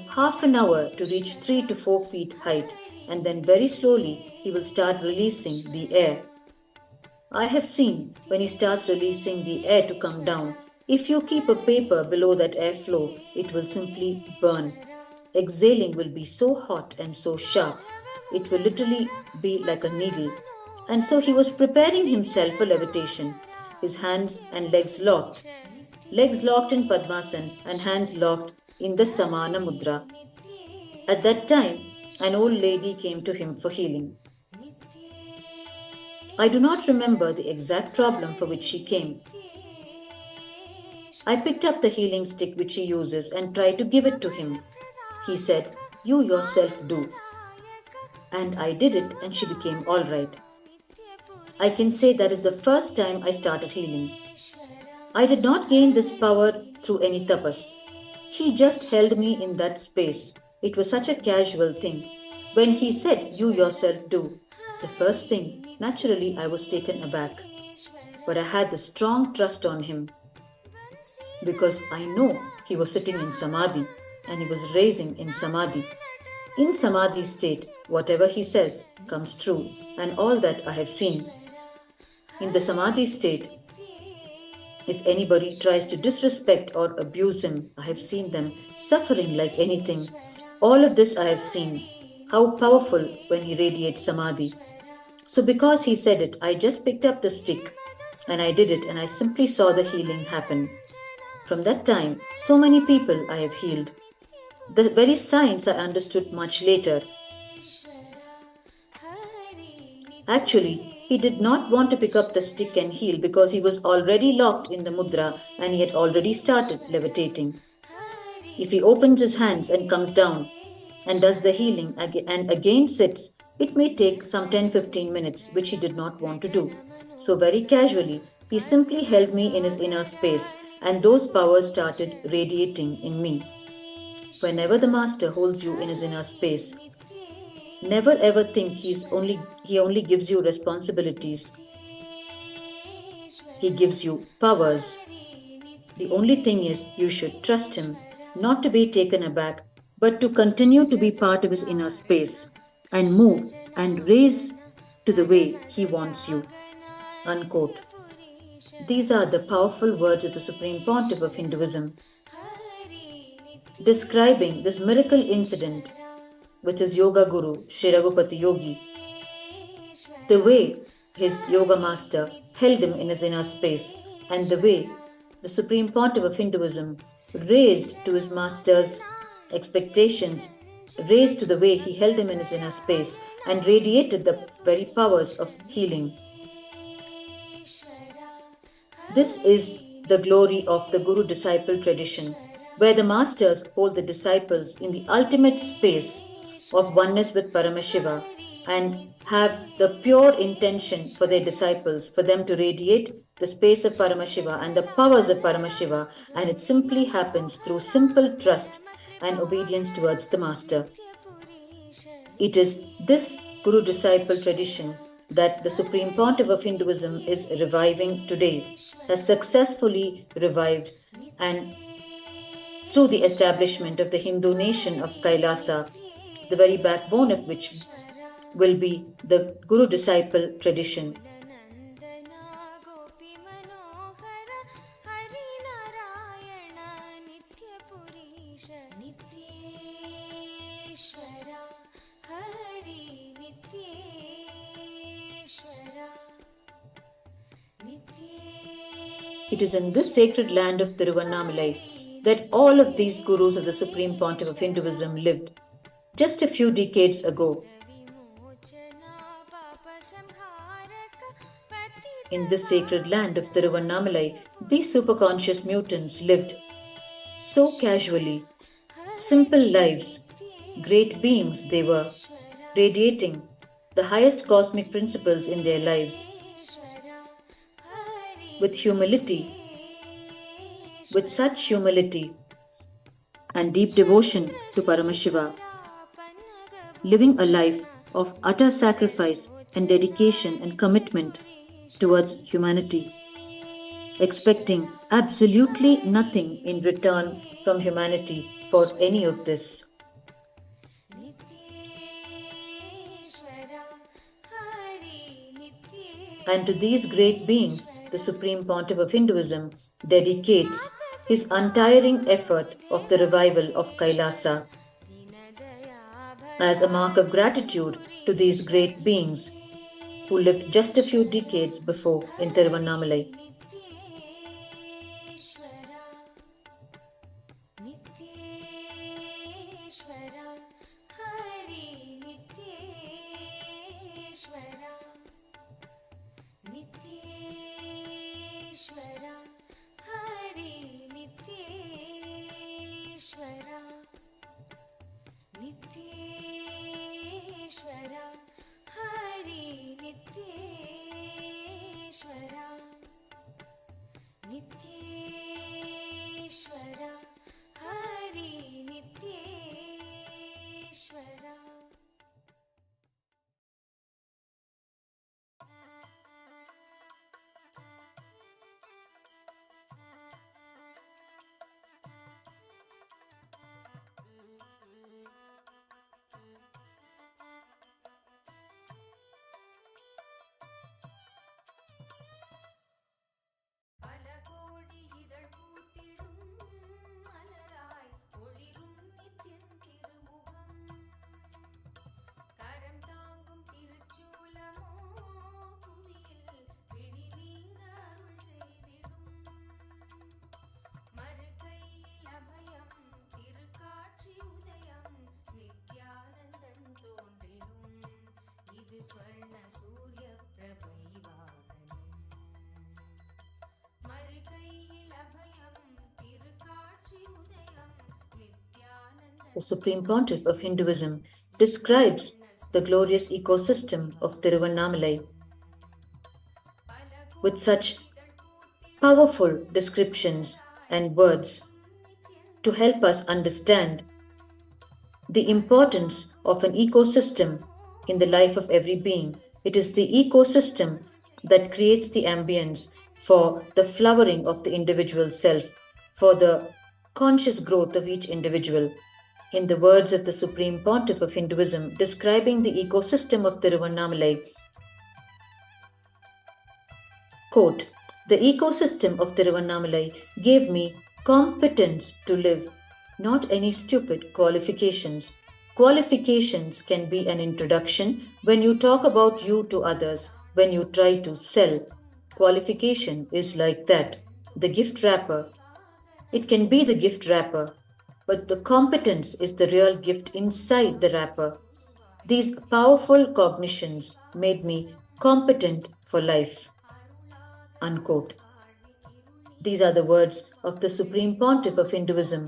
half an hour to reach 3 to 4 feet height, and then very slowly he will start releasing the air. I have seen when he starts releasing the air to come down, if you keep a paper below that airflow, it will simply burn. Exhaling will be so hot and so sharp, it will literally be like a needle. And so he was preparing himself for levitation, his hands and legs locked in Padmasan and hands locked in the Samana Mudra. At that time, an old lady came to him for healing. I do not remember the exact problem for which she came. I picked up the healing stick which he uses and tried to give it to him. He said, "You yourself do." And I did it and she became all right. I can say that is the first time I started healing. I did not gain this power through any tapas. He just held me in that space. It was such a casual thing. When he said, "You yourself do," the first thing, naturally I was taken aback. But I had the strong trust on him, because I know he was sitting in Samadhi and he was raising in Samadhi. In Samadhi state, whatever he says comes true, and all that I have seen. In the Samadhi state, if anybody tries to disrespect or abuse him, I have seen them suffering like anything. All of this I have seen. How powerful when he radiates Samadhi. So because he said it, I just picked up the stick and I did it, and I simply saw the healing happen. From that time, so many people I have healed. The very signs I understood much later. Actually, he did not want to pick up the stick and heal because he was already locked in the mudra and he had already started levitating. If he opens his hands and comes down and does the healing and again sits, it may take some 10-15 minutes, which he did not want to do. So very casually, he simply held me in his inner space, and those powers started radiating in me. Whenever the master holds you in his inner space, never ever think he only gives you responsibilities. He gives you powers. The only thing is you should trust him, not to be taken aback, but to continue to be part of his inner space and move and raise to the way he wants you. Unquote. These are the powerful words of the Supreme Pontiff of Hinduism, describing this miracle incident with his yoga guru, Sri Raghupati Yogi. The way his yoga master held him in his inner space, and the way the Supreme Pontiff of Hinduism raised to his master's expectations raised to the way he held him in his inner space and radiated the very powers of healing. This is the glory of the Guru-disciple tradition, where the masters hold the disciples in the ultimate space of oneness with Paramashiva and have the pure intention for their disciples, for them to radiate the space of Paramashiva and the powers of Paramashiva, and it simply happens through simple trust and obedience towards the master. It is this Guru-disciple tradition that the Supreme Pontiff of Hinduism is reviving today, has successfully revived, and through the establishment of the Hindu nation of KAILASA, the very backbone of which will be the Guru-disciple tradition. It is in this sacred land of Tiruvannamalai that all of these gurus of the Supreme Pontiff of Hinduism lived just a few decades ago. In this sacred land of Tiruvannamalai, these superconscious mutants lived so casually, simple lives, great beings they were, radiating the highest cosmic principles in their lives. With humility, with such humility and deep devotion to Paramashiva, living a life of utter sacrifice and dedication and commitment towards humanity, expecting absolutely nothing in return from humanity for any of this. And to these great beings, the Supreme Pontiff of Hinduism dedicates his untiring effort of the revival of KAILASA as a mark of gratitude to these great beings who lived just a few decades before in Tiruvannamalai. The Supreme Pontiff of Hinduism describes the glorious ecosystem of Tiruvannamalai with such powerful descriptions and words to help us understand the importance of an ecosystem in the life of every being. It is the ecosystem that creates the ambience for the flowering of the individual self, for the conscious growth of each individual. In the words of the Supreme Pontiff of Hinduism describing the ecosystem of Tiruvannamalai, quote, "The ecosystem of Tiruvannamalai gave me competence to live, not any stupid qualifications. Qualifications can be an introduction when you talk about you to others, when you try to sell. Qualification is like that. The gift wrapper. It can be the gift wrapper but the competence is the real gift inside the wrapper. These powerful cognitions made me competent for life." Unquote. These are the words of the Supreme Pontiff of Hinduism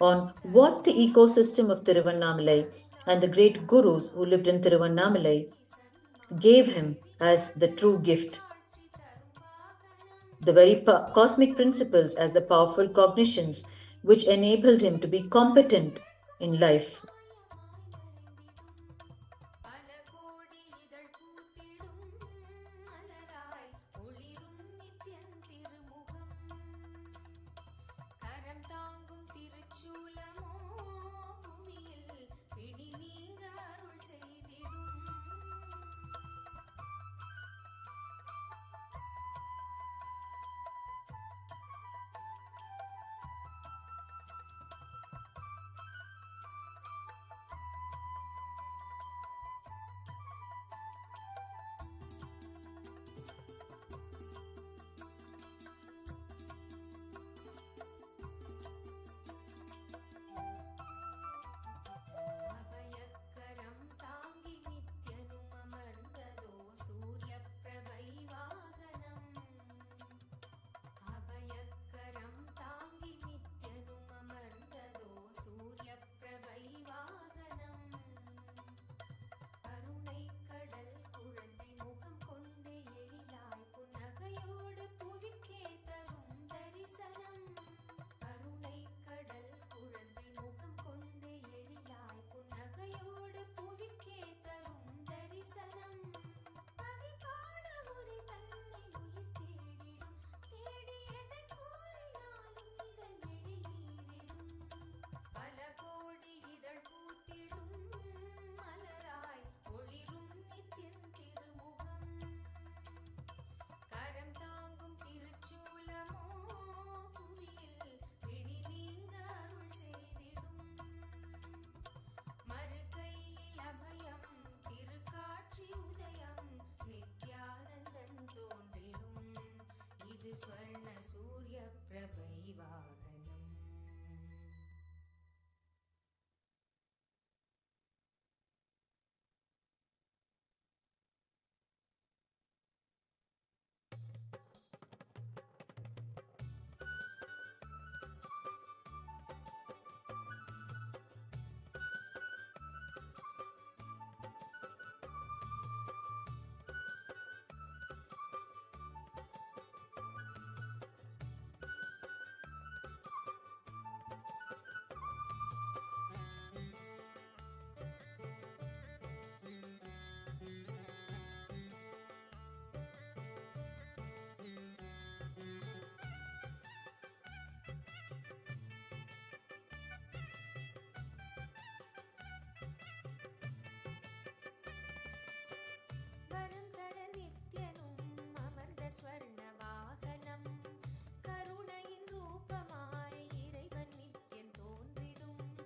on what the ecosystem of Tiruvannamalai and the great gurus who lived in Tiruvannamalai gave him as the true gift. The very cosmic principles as the powerful cognitions which enabled him to be competent in life.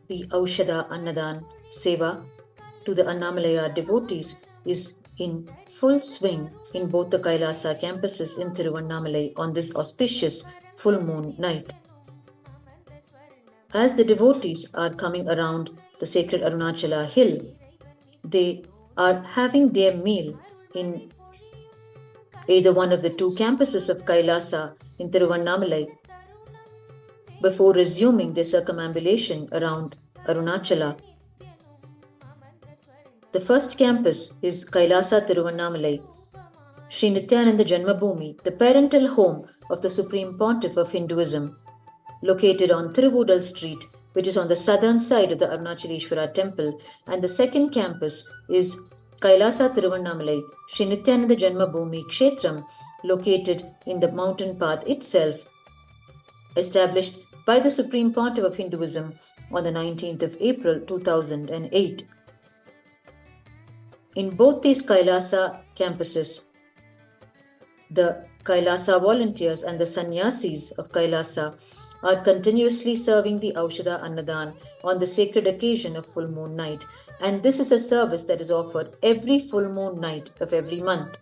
The Aushadha Annadhan Seva to the Annamalaya devotees is in full swing in both the KAILASA campuses in Tiruvannamalai on this auspicious full moon night. As the devotees are coming around the sacred Arunachala hill, they are having their meal in either one of the two campuses of KAILASA in Tiruvannamalai before resuming their circumambulation around Arunachala. The first campus is KAILASA Tiruvannamalai, Sri Nithyananda Janmabhūmi, the parental home of the Supreme Pontiff of Hinduism, located on Tiruvudal Street, which is on the southern side of the Arunachaleshwara temple, and the second campus is KAILASA Tiruvannamalai, Sri Nithyananda Janmabhūmi Kshetram, located in the mountain path itself, established by the Supreme Pontiff of Hinduism on the 19th of April 2008. In both these KAILASA campuses, the KAILASA volunteers and the sannyasis of KAILASA are continuously serving the Aushadha Annadhan on the sacred occasion of full moon night, and this is a service that is offered every full moon night of every month,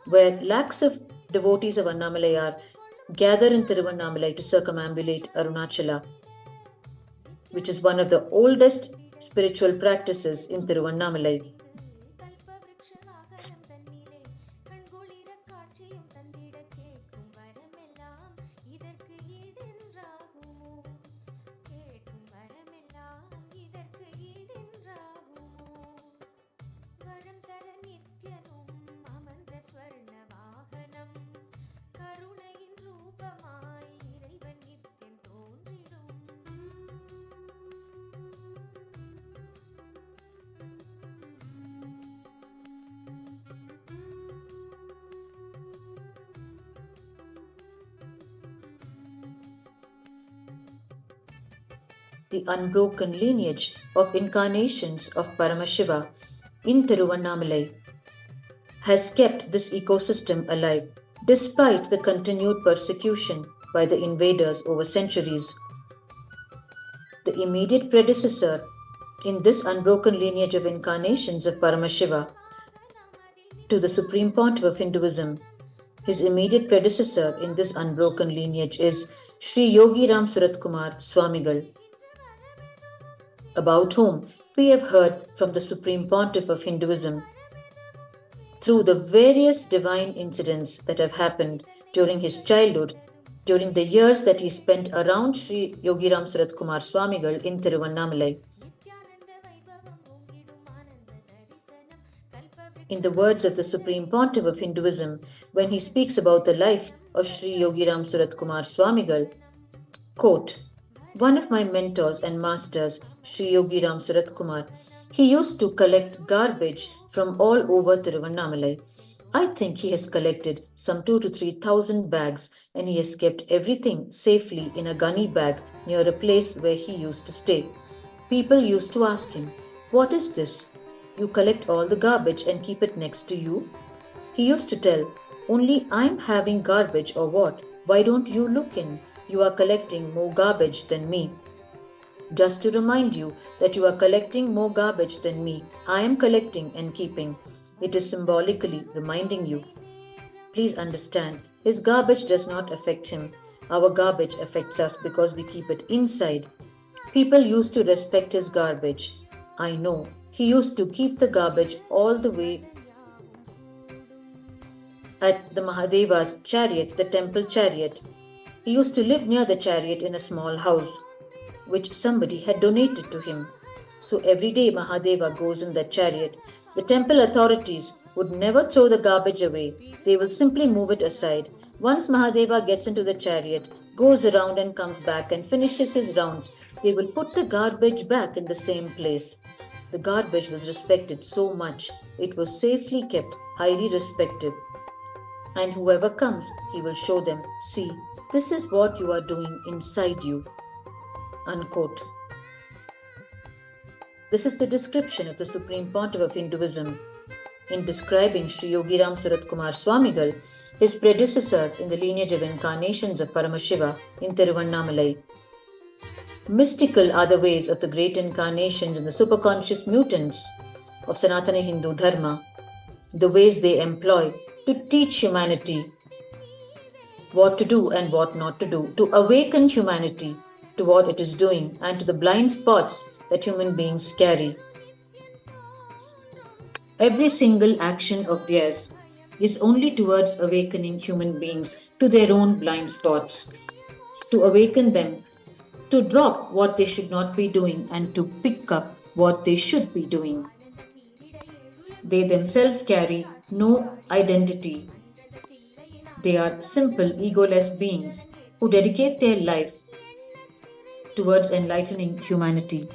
where lakhs of devotees of Annamalai gather in Tiruvannamalai to circumambulate Arunachala. which is one of the oldest spiritual practices in Tiruvannamalai. The unbroken lineage of incarnations of Paramashiva in Tiruvannamalai has kept this ecosystem alive despite the continued persecution by the invaders over centuries. The immediate predecessor in this unbroken lineage of incarnations of Paramashiva to the Supreme Pontiff of Hinduism, his immediate predecessor in this unbroken lineage is Sri Yogi Ram Suratkumar Swamigal, about whom we have heard from the Supreme Pontiff of Hinduism through the various divine incidents that have happened during his childhood, during the years that he spent around Sri Yogi Ram Suratkumar Swamigal in Tiruvannamalai. In the words of the Supreme Pontiff of Hinduism, when he speaks about the life of Sri Yogi Ram Suratkumar Swamigal, quote, "One of my mentors and masters, Sri Yogi Ram Suratkumar, he used to collect garbage from all over Tiruvannamalai. I think he has collected some 2,000 to 3,000 bags, and he has kept everything safely in a gunny bag near a place where he used to stay. People used to ask him, 'What is this? You collect all the garbage and keep it next to you?' He used to tell, 'Only I'm having garbage or what? Why don't you look in? You are collecting more garbage than me.' Just to remind you that you are collecting more garbage than me, I am collecting and keeping. It is symbolically reminding you. Please understand, his garbage does not affect him. Our garbage affects us because we keep it inside. People used to respect his garbage. I know. He used to keep the garbage all the way at the Mahadeva's chariot, the temple chariot. He used to live near the chariot in a small house, which somebody had donated to him. So every day Mahadeva goes in that chariot. The temple authorities would never throw the garbage away. They will simply move it aside. Once Mahadeva gets into the chariot, goes around and comes back and finishes his rounds, they will put the garbage back in the same place. The garbage was respected so much. It was safely kept, highly respected. And whoever comes, he will show them, 'See, this is what you are doing inside you.'" Unquote. This is the description of the Supreme Pontiff of Hinduism in describing Sri Yogi Ram Suratkumar Swamigal, his predecessor in the lineage of incarnations of Paramashiva in Tiruvannamalai. Mystical are the ways of the great incarnations and the superconscious mutants of Sanatana Hindu Dharma, the ways they employ to teach humanity what to do and what not to do, to awaken humanity to what it is doing and to the blind spots that human beings carry. Every single action of theirs is only towards awakening human beings to their own blind spots, to awaken them to drop what they should not be doing and to pick up what they should be doing. They themselves carry no identity. They are simple, egoless beings who dedicate their life towards enlightening humanity.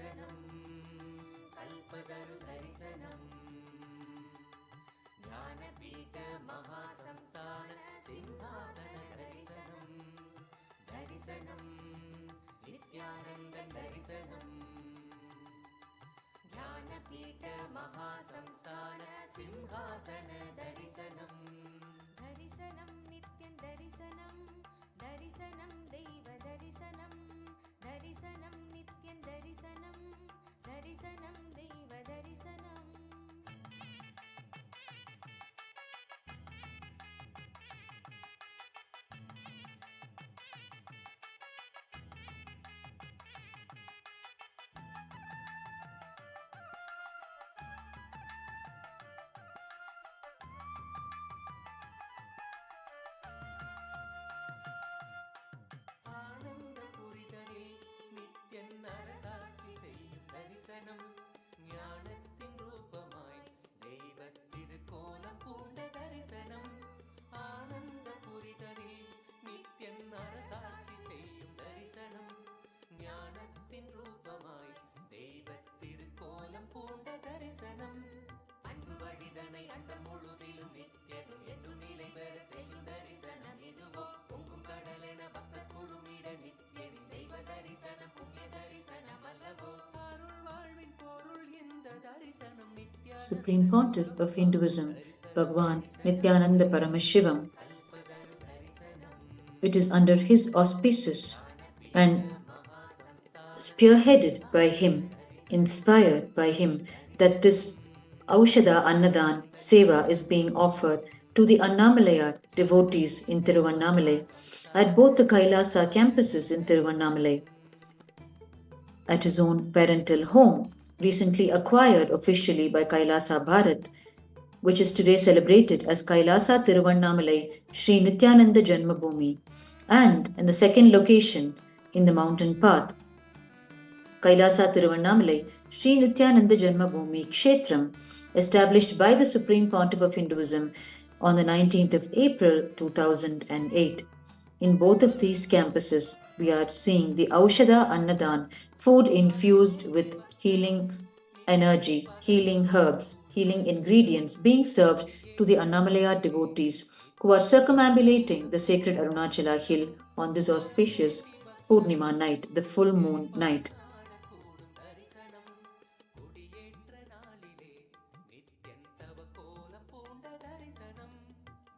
दर्शनम् कल्पतरु दर्शनम् ज्ञानपीठ महासंस्थान सिंहासन दर्शनम् दर्शनम् नित्यानन्द दर्शनम् ज्ञानपीठ महासंस्थान सिंहासन दर्शनम् दर्शनं नित्यं दर्शनं दर्शनं दैव दर्शनं दर्शनं नित्यं दर्शनं दर्शनं दैव दर्शनम् ஆனந்தபுரிதனில் நித்யன் அரசாட்சி செய்யும் தரிசனம் ஞானத்தின் ரூபமாய் தெய்வத் திருக்கோலம் பூண்ட தரிசனம் ஆனந்தபுரிதனில் நித்யன் அரசாட்சி செய்யும் தரிசனம் ஞானத்தின் ரூபமாய் தெய்வத் திருக்கோலம் பூண்ட தரிசனம் அன்பு வழிதனை அண்டம் முழுதிலும் நித்யனும் என்றும் நிலை பெற செய்யும் தரிசனம் இதுவோ பொங்கும் கடலென பக்தர் குழுமிட நித்யனின் தெய்வ தரிசனம் புண்ணிய தரிசனம் அல்லவோ அருள் வாழ்வின் பொருள் இந்த தரிசனம் நித்ய Supreme Pontiff of Hinduism, Bhagwan Nithyananda Paramashivam. It is under his auspices and spearheaded by him, inspired by him, that this Aushadha Annadhan Seva is being offered to the Annamalaya devotees in Tiruvannamalai at both the KAILASA campuses in Tiruvannamalai. At his own parental home, recently acquired officially by KAILASA Bharat, which is today celebrated as KAILASA Tiruvannamalai Sri Nithyananda Janmabhūmi, and in the second location in the mountain path, KAILASA Tiruvannamalai Sri Nithyananda Janmabhūmi Kshetram, established by the Supreme Pontiff of Hinduism on the 19th of April 2008. In both of these campuses, we are seeing the Aushadha Annadhan, food infused with healing energy, healing herbs, healing ingredients being served to the Annamalaya devotees who are circumambulating the sacred Arunachala hill on this auspicious Pournima night, the full moon night. குடியேற்ற நாளிலே நித்யன் தவ கோலம் பூண்ட தரிசனம்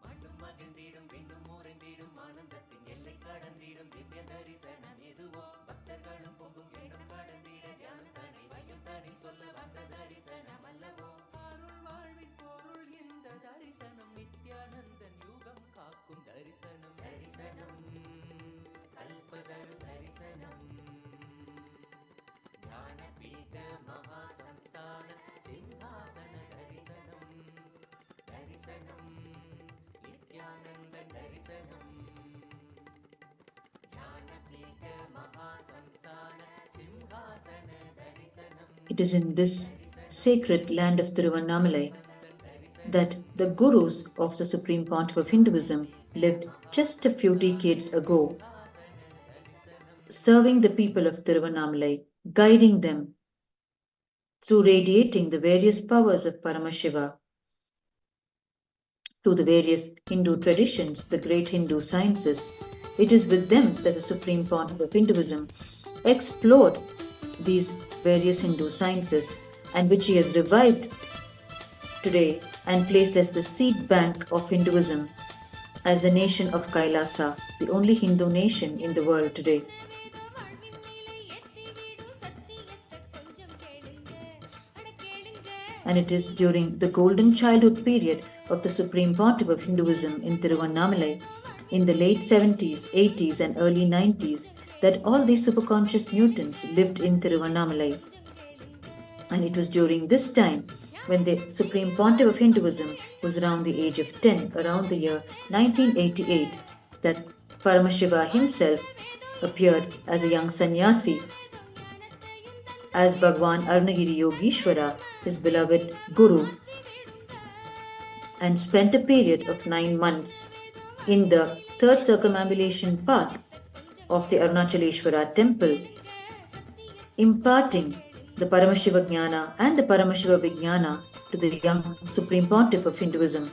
மண்ணும் மகிழ்ந்திடும் விண்ணும் உறைந்திடும் ஆனந்தத்தின் எல்லை கடந்திடும் திவ்ய தரிசனம் எதுவோ பக்தர்களும் பொங்கும் இடம் கடந்திட தியானம் தனி வையும் தனி சொல்ல வந்த தரிசனம் அல்லவோ அருள் வாழ்வின் பொருள் இந்த தரிசனம் நித்யானந்தன் யுகம் காக்கும் தரிசனம் தரிசனம் கல்பதரு தரிசனம் ज्ञानपीठ महासंस्थान सिंहासन दर्शनम् दर्शनम् नित्यानन्द दर्शनम् ज्ञानपीठ महासंस्थान सिंहासन दर्शनम्. It is in this sacred land of Tiruvannamalai that the gurus of the Supreme Pontiff of Hinduism lived just a few decades ago, serving the people of Tiruvannamalai, guiding them through radiating the various powers of Paramashiva to the various Hindu traditions, the great Hindu sciences. It is with them that the Supreme Pontiff of Hinduism explored these various Hindu sciences, and which he has revived today and placed as the seed bank of Hinduism, as the nation of KAILASA, the only Hindu nation in the world today. And it is during the golden childhood period of the Supreme Pontiff of Hinduism in Tiruvannamalai, in the late 70s, 80s and early 90s, that all these superconscious mutants lived in Tiruvannamalai. And it was during this time, when the Supreme Pontiff of Hinduism was around the age of 10, around the year 1988, that Paramashiva himself appeared as a young sannyasi, as Bhagwan Arunagiri Yogeshwara, his beloved Guru, and spent a period of 9 months in the third circumambulation path of the Arunachaleshwara temple, imparting the Paramashiva Jnana and the Paramashiva Vijnana to the young Supreme Pontiff of Hinduism.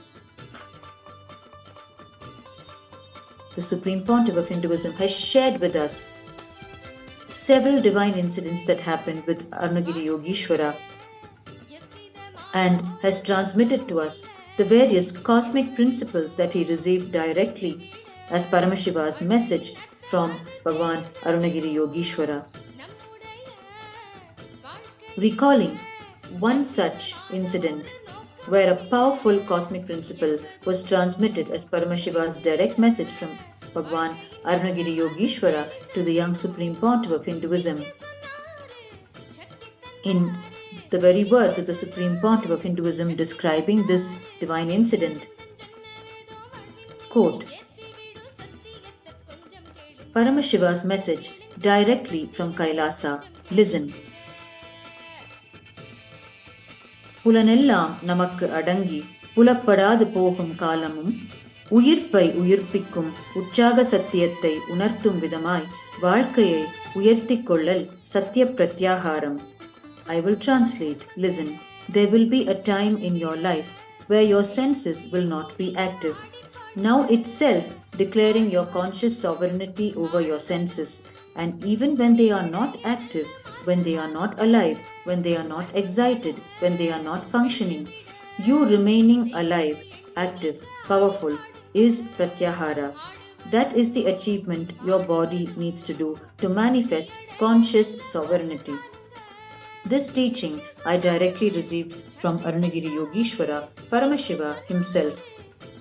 The Supreme Pontiff of Hinduism has shared with us several divine incidents that happened with Arunagiri Yogeshwara and has transmitted to us the various cosmic principles that he received directly as Paramashiva's message from Bhagavan Arunagiri Yogeshwara. Recalling one such incident where a powerful cosmic principle was transmitted as Paramashiva's direct message from Bhagavan Arunagiri Yogeshwara to the young Supreme Pontiff of Hinduism. In the very words of the Supreme Pontiff of Hinduism describing this divine incident, quote, Paramashiva's message directly from Kailasa. Listen. புலனெல்லாம் நமக்கு அடங்கி புலப்படாது போகும் காலமும் உயிர்ப்பை உயிர்ப்பிக்கும் உற்சாக சத்தியத்தை உணர்த்தும் விதமாய் வாழ்க்கையை உயர்த்திக் கொள்ளல் சத்திய பிரத்யாகாரம். I will translate. Listen. There will be a time in your life where your senses will not be active. Now itself declaring your conscious sovereignty over your senses, and even when they are not active, when they are not alive, when they are not excited, when they are not functioning, you remaining alive, active, powerful is pratyahara. That is the achievement your body needs to do to manifest conscious sovereignty. This teaching I directly received from Arunagiri Yogeshwara, Paramashiva himself.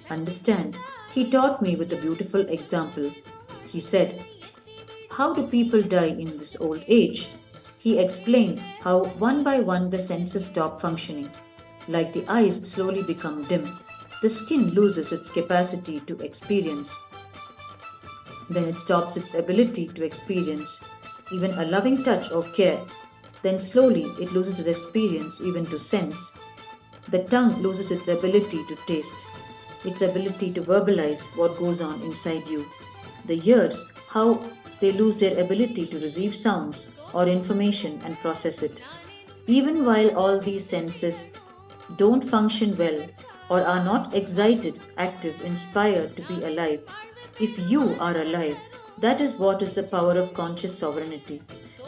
Understand, he taught me with a beautiful example. He said, how do people die in this old age? He explained how one by one the senses stop functioning. Like the eyes slowly become dim, the skin loses its capacity to experience. Then it stops its ability to experience even a loving touch or care. Then slowly it loses its experience even to sense. The tongue loses its ability to taste, its ability to verbalize what goes on inside you. The ears, how they lose their ability to receive sounds or information and process it. Even while all these senses don't function well or are not excited, active, inspired to be alive, if you are alive, that is what is the power of conscious sovereignty.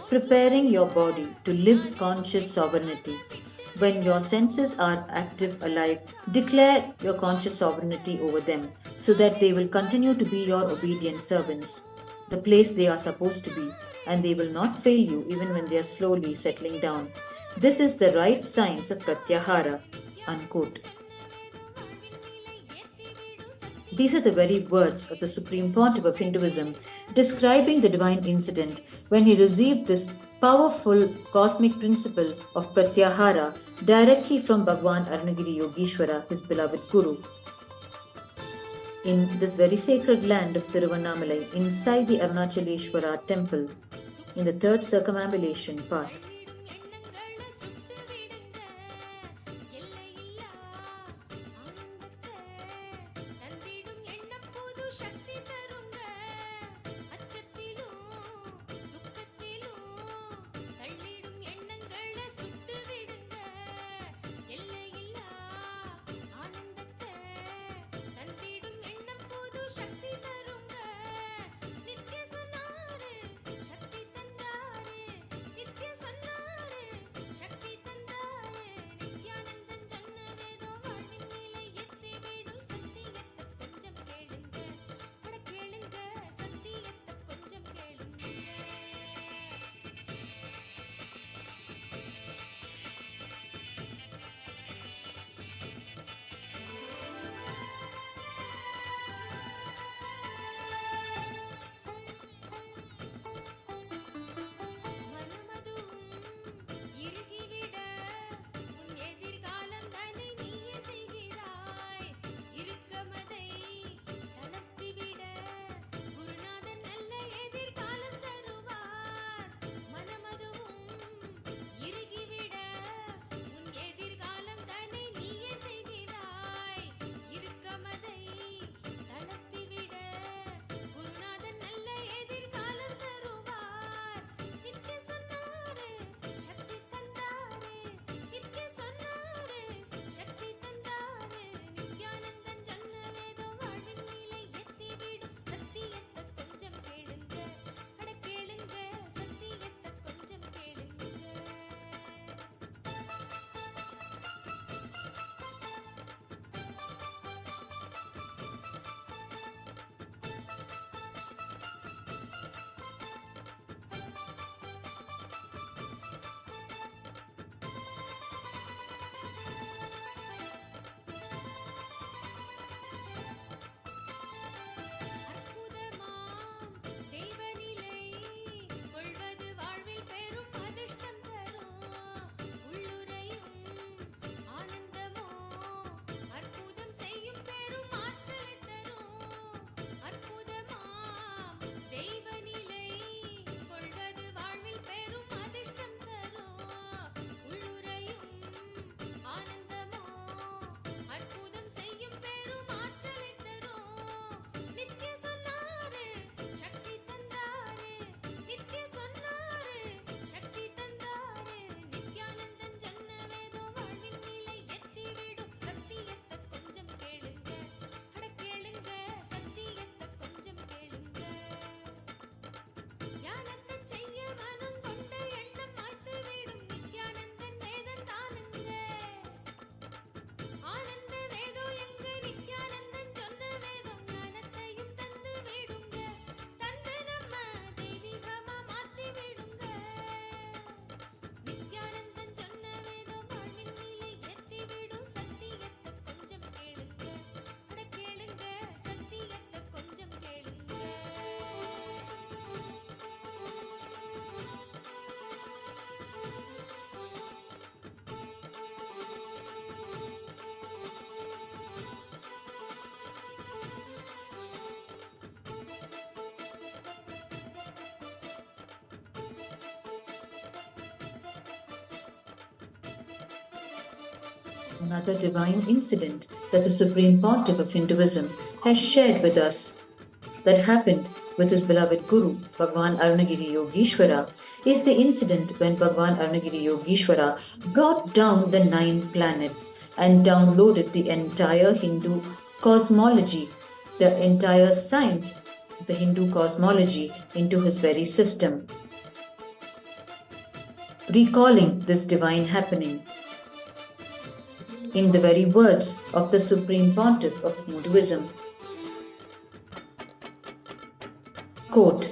Preparing your body to live conscious sovereignty. When your senses are active, alive, declare your conscious sovereignty over them so that they will continue to be your obedient servants, the place they are supposed to be, and they will not fail you even when they are slowly settling down. This is the right science of pratyahara. Unquote. These are the very words of the Supreme Pontiff of Hinduism describing the divine incident when he received this powerful cosmic principle of pratyahara directly from Bhagavan Arunagiri Yogeshwara, his beloved Guru. In this very sacred land of Tiruvannamalai, inside the Arunachaleshwara temple, in the third circumambulation path, Shakti Another divine incident that the Supreme Pontiff of Hinduism has shared with us that happened with his beloved Guru, Bhagwan Arunagiri Yogeshwara, is the incident when Bhagwan Arunagiri Yogeshwara brought down the 9 planets and downloaded the entire Hindu cosmology, the entire science, the Hindu cosmology into his very system. Recalling this divine happening in the very words of the Supreme Pontiff of Hinduism. Quote,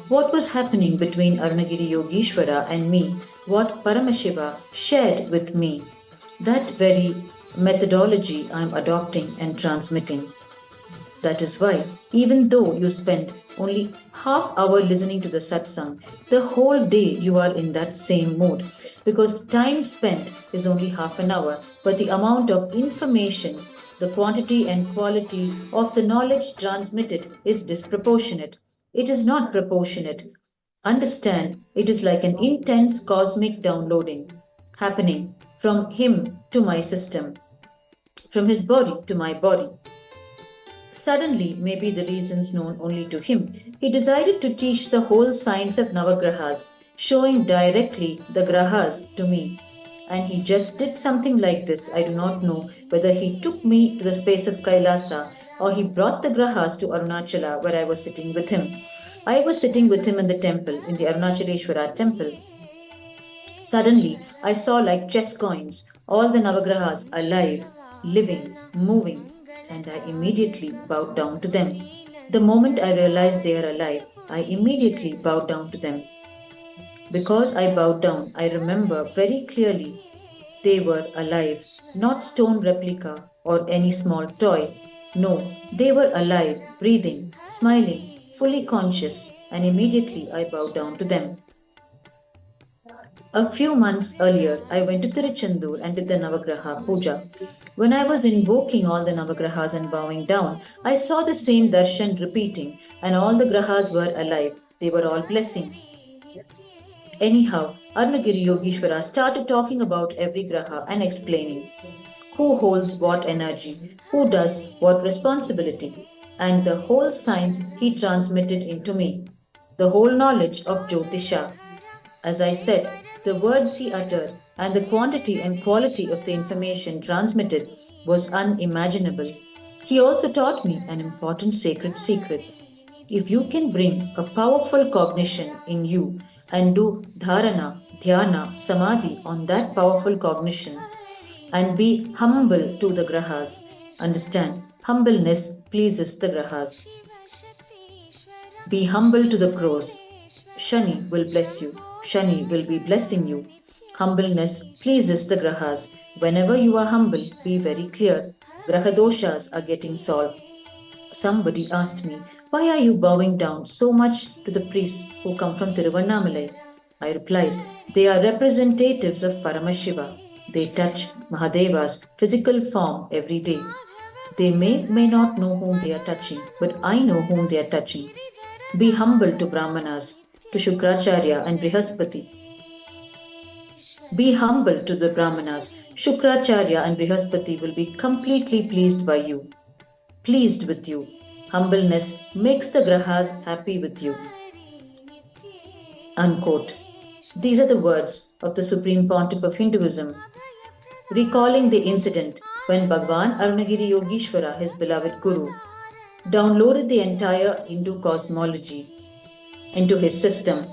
what was happening between Arunagiri Yogeshwara and me, what Paramashiva shared with me, that very methodology I am adopting and transmitting. That is why, even though you spend only half hour listening to the satsang, the whole day you are in that same mode, because time spent is only half an hour, but the amount of information, the quantity and quality of the knowledge transmitted is disproportionate. It is not proportionate. Understand, it is like an intense cosmic downloading happening from him to my system, from his body to my body. Suddenly, maybe the reasons known only to him, he decided to teach the whole science of Navagrahas, showing directly the Grahas to me. And he just did something like this. I do not know whether he took me to the space of Kailasa or he brought the Grahas to Arunachala where I was sitting with him. I was sitting with him in the temple, in the Arunachaleshwara temple. Suddenly, I saw like chess coins, all the Navagrahas alive, living, moving, and I immediately bowed down to them. The moment I realized they are alive, I immediately bowed down to them. Because I bowed down, I remember very clearly they were alive, not stone replica or any small toy. No, they were alive, breathing, smiling, fully conscious, and immediately I bowed down to them. A few months earlier, I went to Tiruchendur and did the Navagraha Puja. When I was invoking all the Navagrahas and bowing down, I saw the same darshan repeating, and all the Grahas were alive. They were all blessing. Anyhow, Arunagiri Yogeshwara started talking about every Graha and explaining who holds what energy, who does what responsibility, and the whole science he transmitted into me, the whole knowledge of Jyotisha. As I said, the words he uttered and the quantity and quality of the information transmitted was unimaginable. He also taught me an important sacred secret. If you can bring a powerful cognition in you and do dharana, dhyana, samadhi on that powerful cognition and be humble to the grahas, understand, humbleness pleases the grahas. Be humble to the crows. Shani will bless you. Shani will be blessing you. Humbleness pleases the grahas. Whenever you are humble, be very clear. Graha doshas are getting solved. Somebody asked me, why are you bowing down so much to the priests who come from Tiruvannamalai? I replied, they are representatives of Paramashiva. They touch Mahadeva's physical form every day. They may not know whom they are touching, but I know whom they are touching. Be humble to Brahmanas, to Shukracharya and Brihaspati. Be humble to the Brahmanas. Shukracharya and Brihaspati will be completely pleased by you, pleased with you. Humbleness makes the grahas happy with you. Unquote. These are the words of the Supreme Pontiff of Hinduism, recalling the incident when Bhagwan Arunagiri Yogeshwara, his beloved Guru, downloaded the entire Hindu cosmology into his system,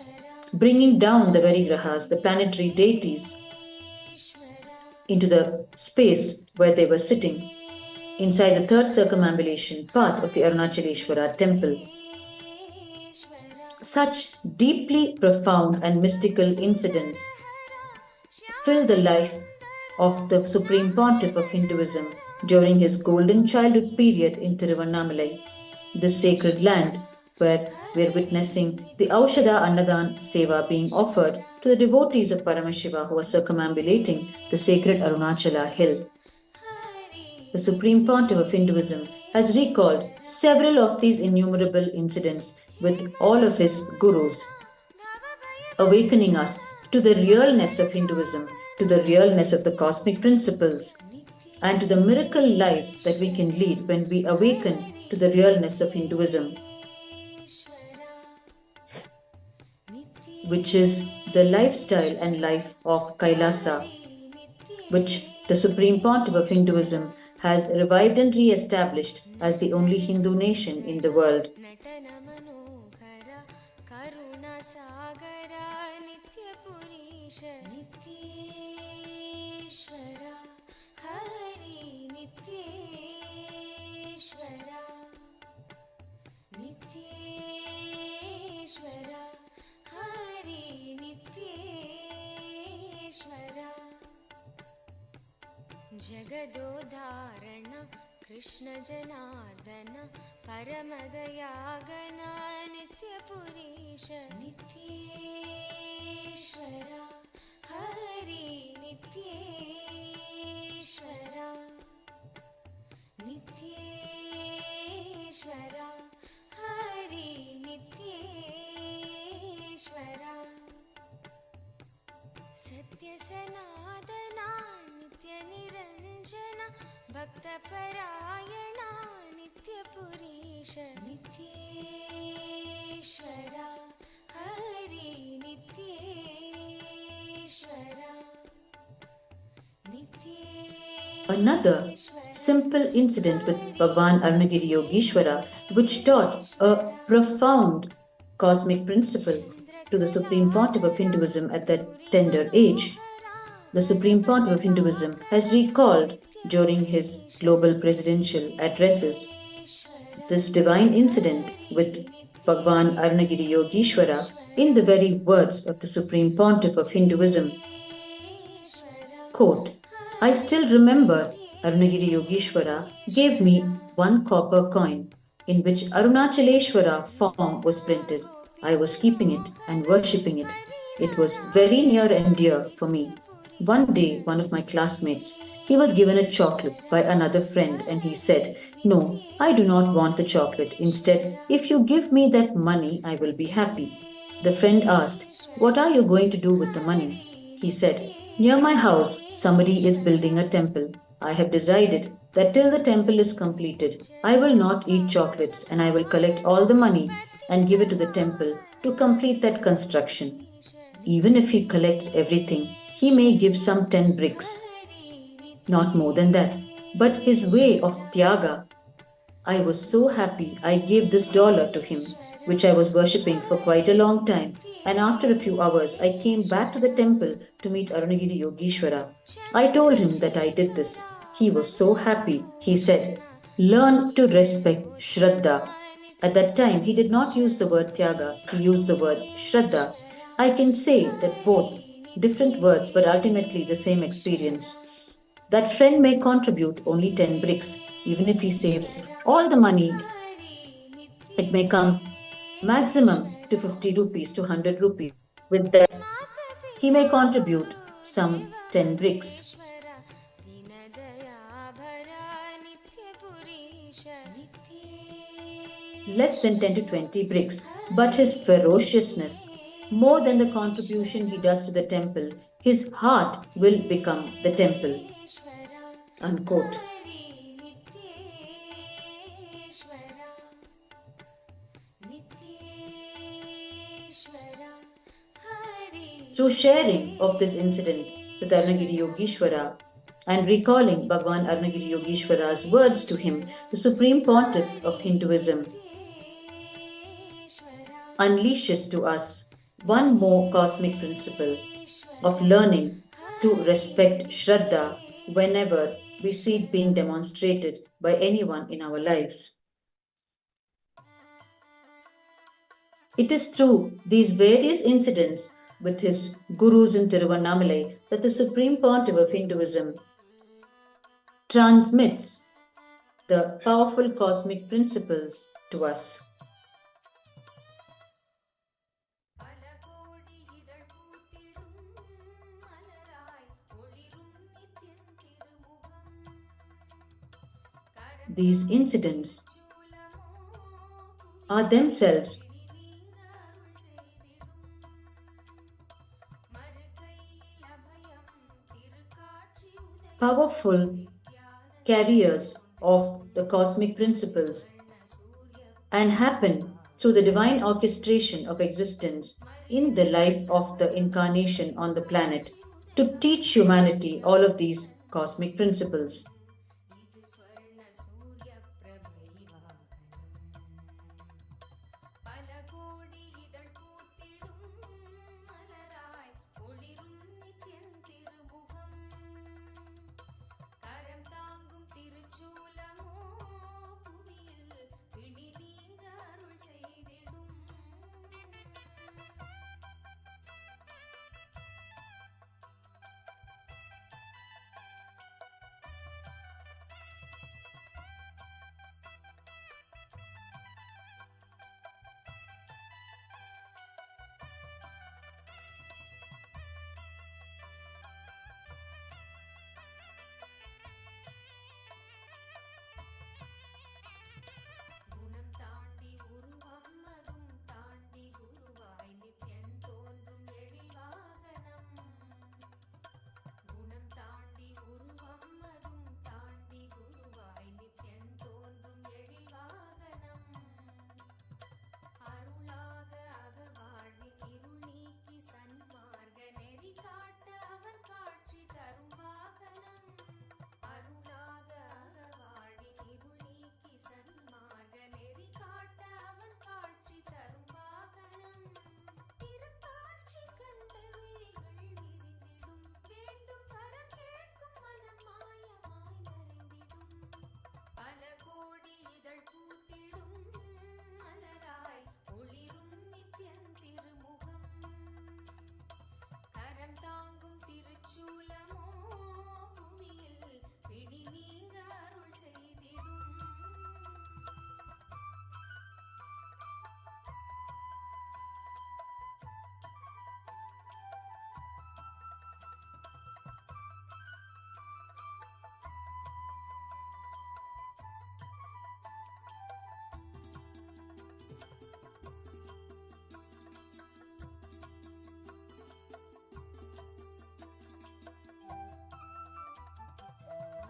bringing down the very grahas, the planetary deities, into the space where they were sitting, inside the third circumambulation path of the Arunachaleshwara temple. Such deeply profound and mystical incidents fill the life of the Supreme Pontiff of Hinduism during his golden childhood period in Tiruvannamalai, this sacred land where we're witnessing the Aushadha Annadhan seva being offered to the devotees of Paramashiva who are circumambulating the sacred Arunachala hill. The Supreme Pontiff of Hinduism has recalled several of these innumerable incidents with all of his gurus, awakening us to the realness of Hinduism, to the realness of the cosmic principles, and to the miracle life that we can lead when we awaken to the realness of Hinduism, which is the lifestyle and life of Kailasa, which the Supreme Pontiff of Hinduism has revived and re-established as the only Hindu nation in the world. जगदोधारण Krishna Janardan परमदयागना नित्यपुरीश नित्येश्वरा हरि नित्येश्वरा नित्येश्वरा हरि नित्येश्वरा सत्य सनातना नित्य निरंजन भक्त परायणा नित्यपुरीश नित्येश्वरा Hari नित्येश्वरा Another simple incident with Bhagwan Arunagiri Yogeshwara, which taught a profound cosmic principle to the Supreme Pontiff of Hinduism at that tender age. The Supreme Pontiff of Hinduism has recalled during his global presidential addresses this divine incident with Bhagwan Arunagiri Yogeshwara in the very words of the Supreme Pontiff of Hinduism. Quote, I still remember Arunagiri Yogeshwara gave me 1 copper coin in which Arunachaleshwara form was printed. I was keeping it and worshipping it. It was very near and dear for me. One day, one of my classmates, he was given a chocolate by another friend and he said, No, I do not want the chocolate. Instead, if you give me that money, I will be happy. The friend asked, What are you going to do with the money? He said, Near my house, somebody is building a temple. I have decided that till the temple is completed, I will not eat chocolates and I will collect all the money and give it to the temple to complete that construction. Even if he collects everything, he may give some 10 bricks. Not more than that. But his way of tyaga, I was so happy I gave this dollar to him, which I was worshipping for quite a long time. And after a few hours, I came back to the temple to meet Arunagiri Yogeshwara. I told him that I did this. He was so happy. He said, Learn to respect Shraddha. At that time, he did not use the word tyaga, he used the word Shraddha. I can say that both different words but ultimately the same experience. That friend may contribute only 10 bricks. Even if he saves all the money, it may come maximum to 50 rupees to 100 rupees. With that, he may contribute some 10 bricks. Less than 10 to 20 bricks, but his ferociousness, more than the contribution he does to the temple, his heart will become the temple. Unquote. Through sharing of this incident with Arunagiri Yogeshwara and recalling Bhagwan Arunagiri Yogeshwara's words to him, the Supreme Pontiff of Hinduism unleashes to us one more cosmic principle of learning to respect Shraddha whenever we see it being demonstrated by anyone in our lives. It is through these various incidents with his gurus in Tiruvannamalai that the Supreme Pontiff of Hinduism transmits the powerful cosmic principles to us. These incidents are themselves powerful carriers of the cosmic principles and happen through the divine orchestration of existence in the life of the incarnation on the planet to teach humanity all of these cosmic principles. இது ஸ்வர்ண சூரிய பிரபைவாகனம் பல கோடி இதழ் பூத்திடும் மலராய் ஒளிரும் நித்யன் திருமுகம் கரம் தாங்கும் திருச்சூலமோ புவியில் பிடி நீங்க அருள் செய்திடும் குணம் தாண்டி உருவம் அதும் தாண்டி குருவாய் நித்யன் தோன்றும் எழில் வாகனம் குணம் தாண்டி உருவம் அதும் தாண்டி குருவாய் நித்யன் தோன்றும் எழில் வாகனம் அருளாக அகவாழ்வின் இருள் நீக்கி சன்மார்க்க நெறி காட்ட அவன் காட்சி தரும் வாகனம் அருளாக அகவாழ்வின் இருள் நீக்கி சன்மார்க்க நெறி காட்ட அவன் காட்சி தரும் வாகனம் திருக்காட்சி கண்ட விழிகள் விரிந்திடும் வேண்டும் வரம் கேட்கும் மனம் மாயமாய் மறைந்திடும் பல கோடி இதழ் பூத்திடும் மலராய் ஒளிரும் நித்யன் திருமுகம் கரம் தாங்கும் திருச்சூலமோ புவியில் பிடி நீங்க அருள் செய்திடும்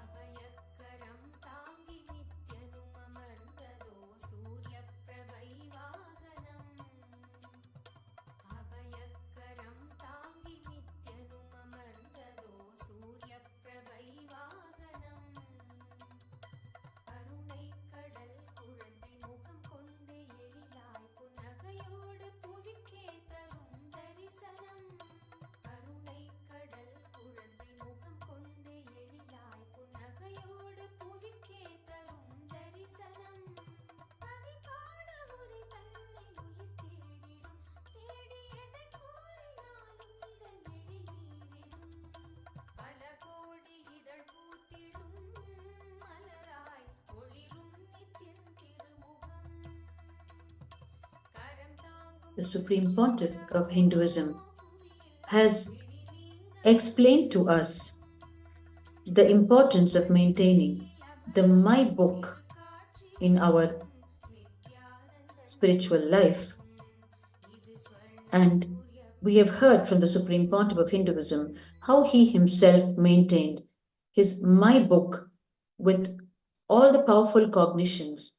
அபயக்கரம் தாங்கி நித்யனும் அமர்ந்ததோ சூரிய பிரபை வாகனம் அபயக்கரம் தாங்கி நித்யனும் அமர்ந்ததோ சூரிய பிரபை வாகனம் கருணை கடல் குழந்தை முகம் கொண்டு எழிலாய் புன்னகையோடு புவிக்கே தரும் தரிசனம் கருணை கடல் குழந்தை முகம் கொண்டு எழிலாய் புன்னகையோடு புவிக்கே தரும் தரிசனம் கவி பாட உரை தன்னை உயிர் தேடிடும் தேடியதை கூறினாலும் இதழ் எழிலீரிடும் பல கோடி இதழ் பூத்திடும் மலராய் ஒளிரும் நித்யன் திருமுகம் கரம் தாங்கும் The Supreme Pontiff of Hinduism has explained to us the importance of maintaining the My book in our spiritual life. And we have heard from the Supreme Pontiff of Hinduism how he himself maintained his My book with all the powerful cognitions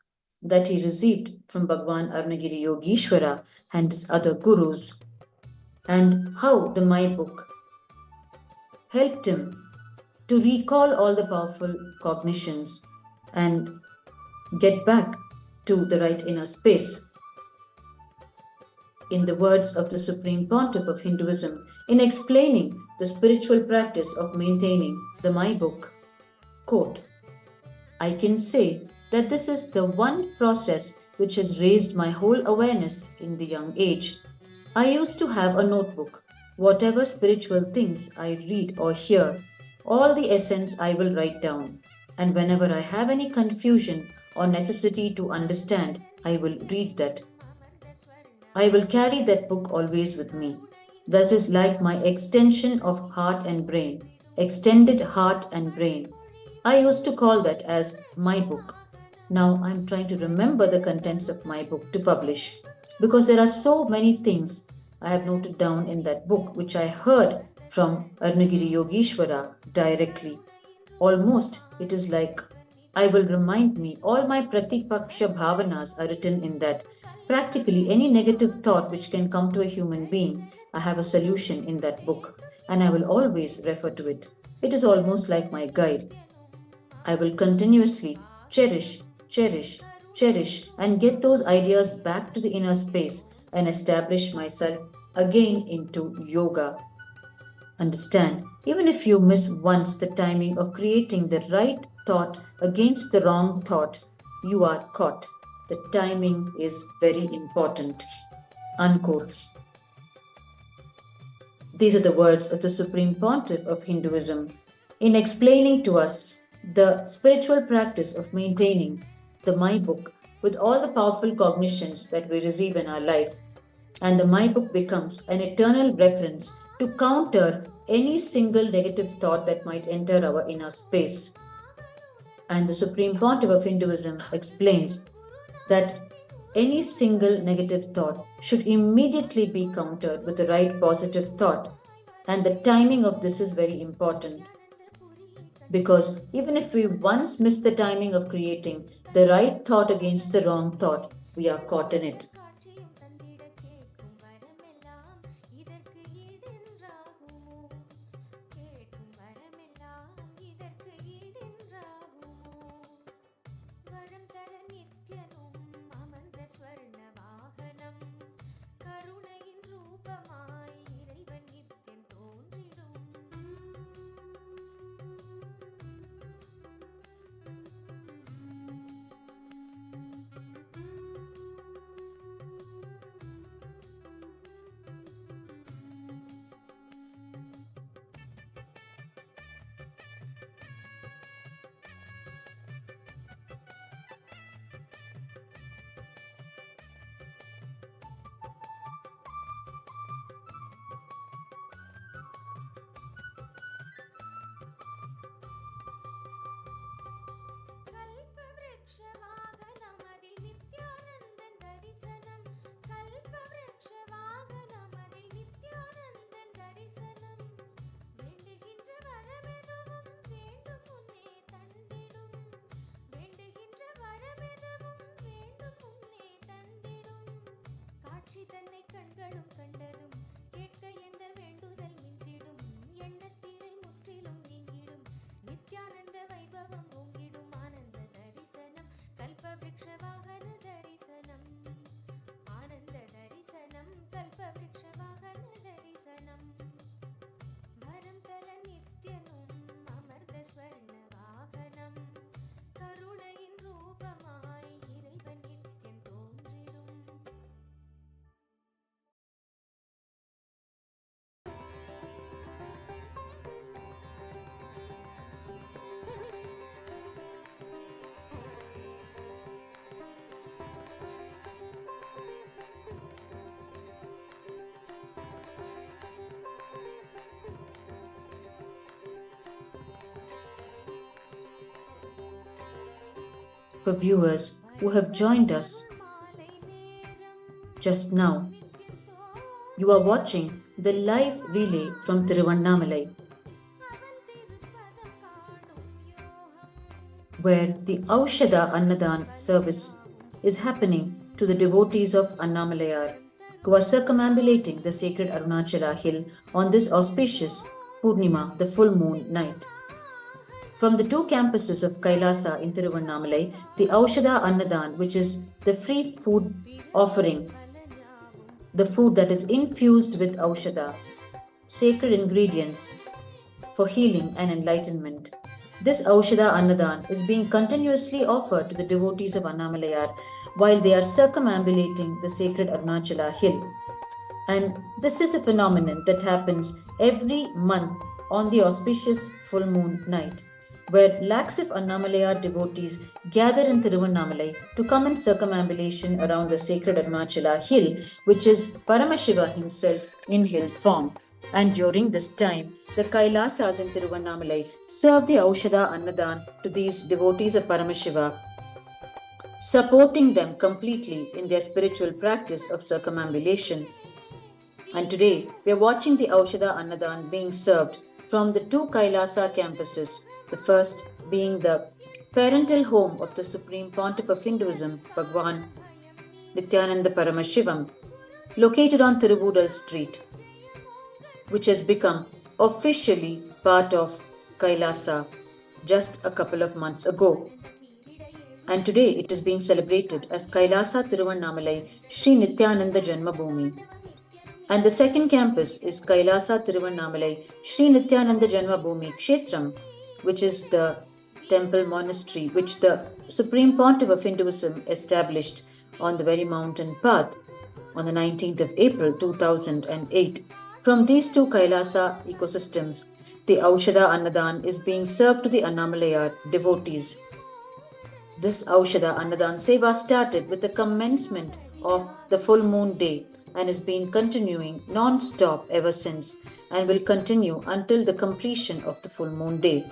that he received from Bhagwan Arunagiri Yogeshwara and his other gurus, and how the My book helped him to recall all the powerful cognitions and get back to the right inner space. In the words of the Supreme Pontiff of Hinduism, in explaining the spiritual practice of maintaining the My book, quote, I can say that this is the one process which has raised my whole awareness in the young age. I used to have a notebook. Whatever spiritual things I read or hear, all the essence I will write down. And whenever I have any confusion or necessity to understand, I will read that. I will carry that book always with me. That is like my extension of heart and brain, extended heart and brain. I used to call that as my book. Now I'm trying to remember the contents of my book to publish, because there are so many things I have noted down in that book which I heard from Arunagiri Yogeshwara directly. Almost, it is like I will remind me all my pratipaksha bhavanas are written in that. Practically any negative thought which can come to a human being, I have a solution in that book, and I will always refer to it. It is almost like my guide. I will continuously cherish, cherish, cherish, and get those ideas back to the inner space and establish myself again into yoga. Understand, even if you miss once the timing of creating the right thought against the wrong thought, you are caught. The timing is very important. Unquote. These are the words of the Supreme Pontiff of Hinduism in explaining to us the spiritual practice of maintaining the My Book with all the powerful cognitions that we receive in our life. And the My Book becomes an eternal reference to counter any single negative thought that might enter our inner space. And the Supreme Pontiff of Hinduism explains that any single negative thought should immediately be countered with the right positive thought. And the timing of this is very important. Because even if we once miss the timing of creating the right thought against the wrong thought, we are caught in it. For viewers who have joined us just now, you are watching the live relay from Tiruvannamalai, where the Aushadha Annadhan service is happening to the devotees of Annamalayar who are circumambulating the sacred Arunachala hill on this auspicious Pournima, the full moon night. From the two campuses of KAILASA in Tiruvannamalai, the Aushadha Annadhan, which is the free food offering, the food that is infused with Aushadha, sacred ingredients for healing and enlightenment. This Aushadha Annadhan is being continuously offered to the devotees of Annamalayar while they are circumambulating the sacred Arunachala hill. And this is a phenomenon that happens every month on the auspicious full moon night, where lakhs of Annamalayar devotees gather in Tiruvannamalai to come in circumambulation around the sacred Arunachala hill, which is Paramashiva himself in hill form. And during this time, the Kailasas in Tiruvannamalai serve the Aushadha Annadhan to these devotees of Paramashiva, supporting them completely in their spiritual practice of circumambulation. And today, we are watching the Aushadha Annadhan being served from the two Kailasa campuses The first being the parental home of the Supreme Pontiff of Hinduism, Bhagwan Nithyananda Paramashivam, located on Tiruvudal Street, which has become officially part of KAILASA just a couple of months ago. And today it is being celebrated as KAILASA Tiruvannamalai Sri Nithyananda Janmabhūmi. And the second campus is KAILASA Tiruvannamalai Sri Nithyananda Janmabhūmi Kshetram, which is the temple monastery which the Supreme Pontiff of Hinduism established on the very mountain path on the 19th of April 2008. From these two KAILASA ecosystems, the Aushadha Annadhan is being served to the Annamalayar devotees. This Aushadha Annadhan Seva started with the commencement of the full moon day and has been continuing non-stop ever since and will continue until the completion of the full moon day.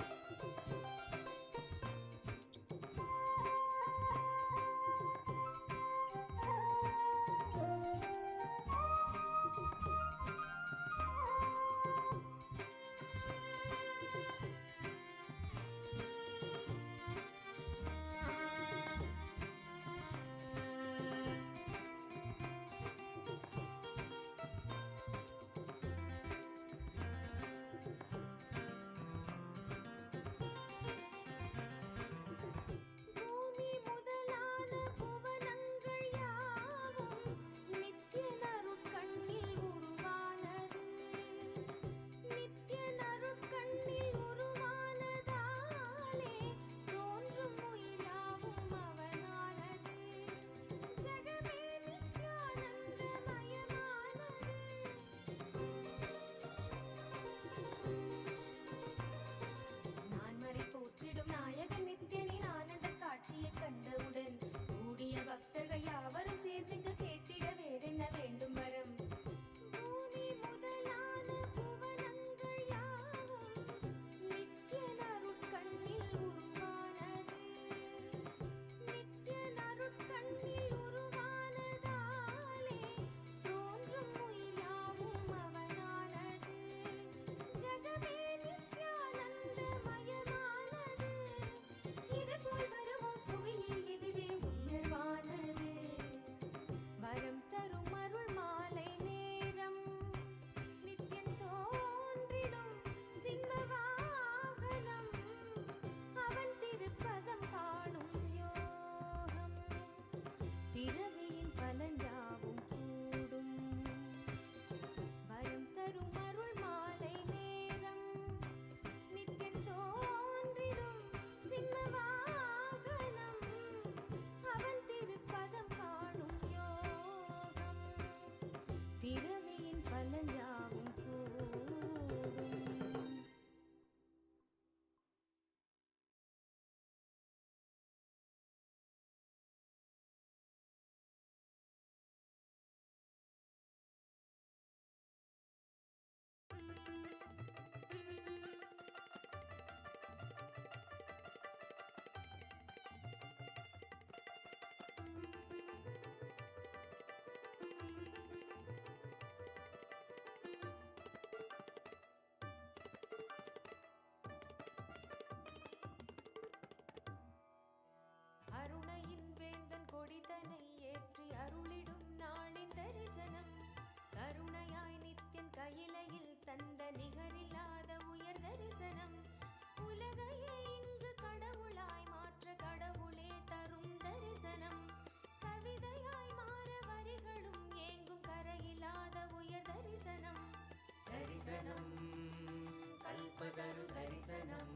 Kalpataru தரிசனம்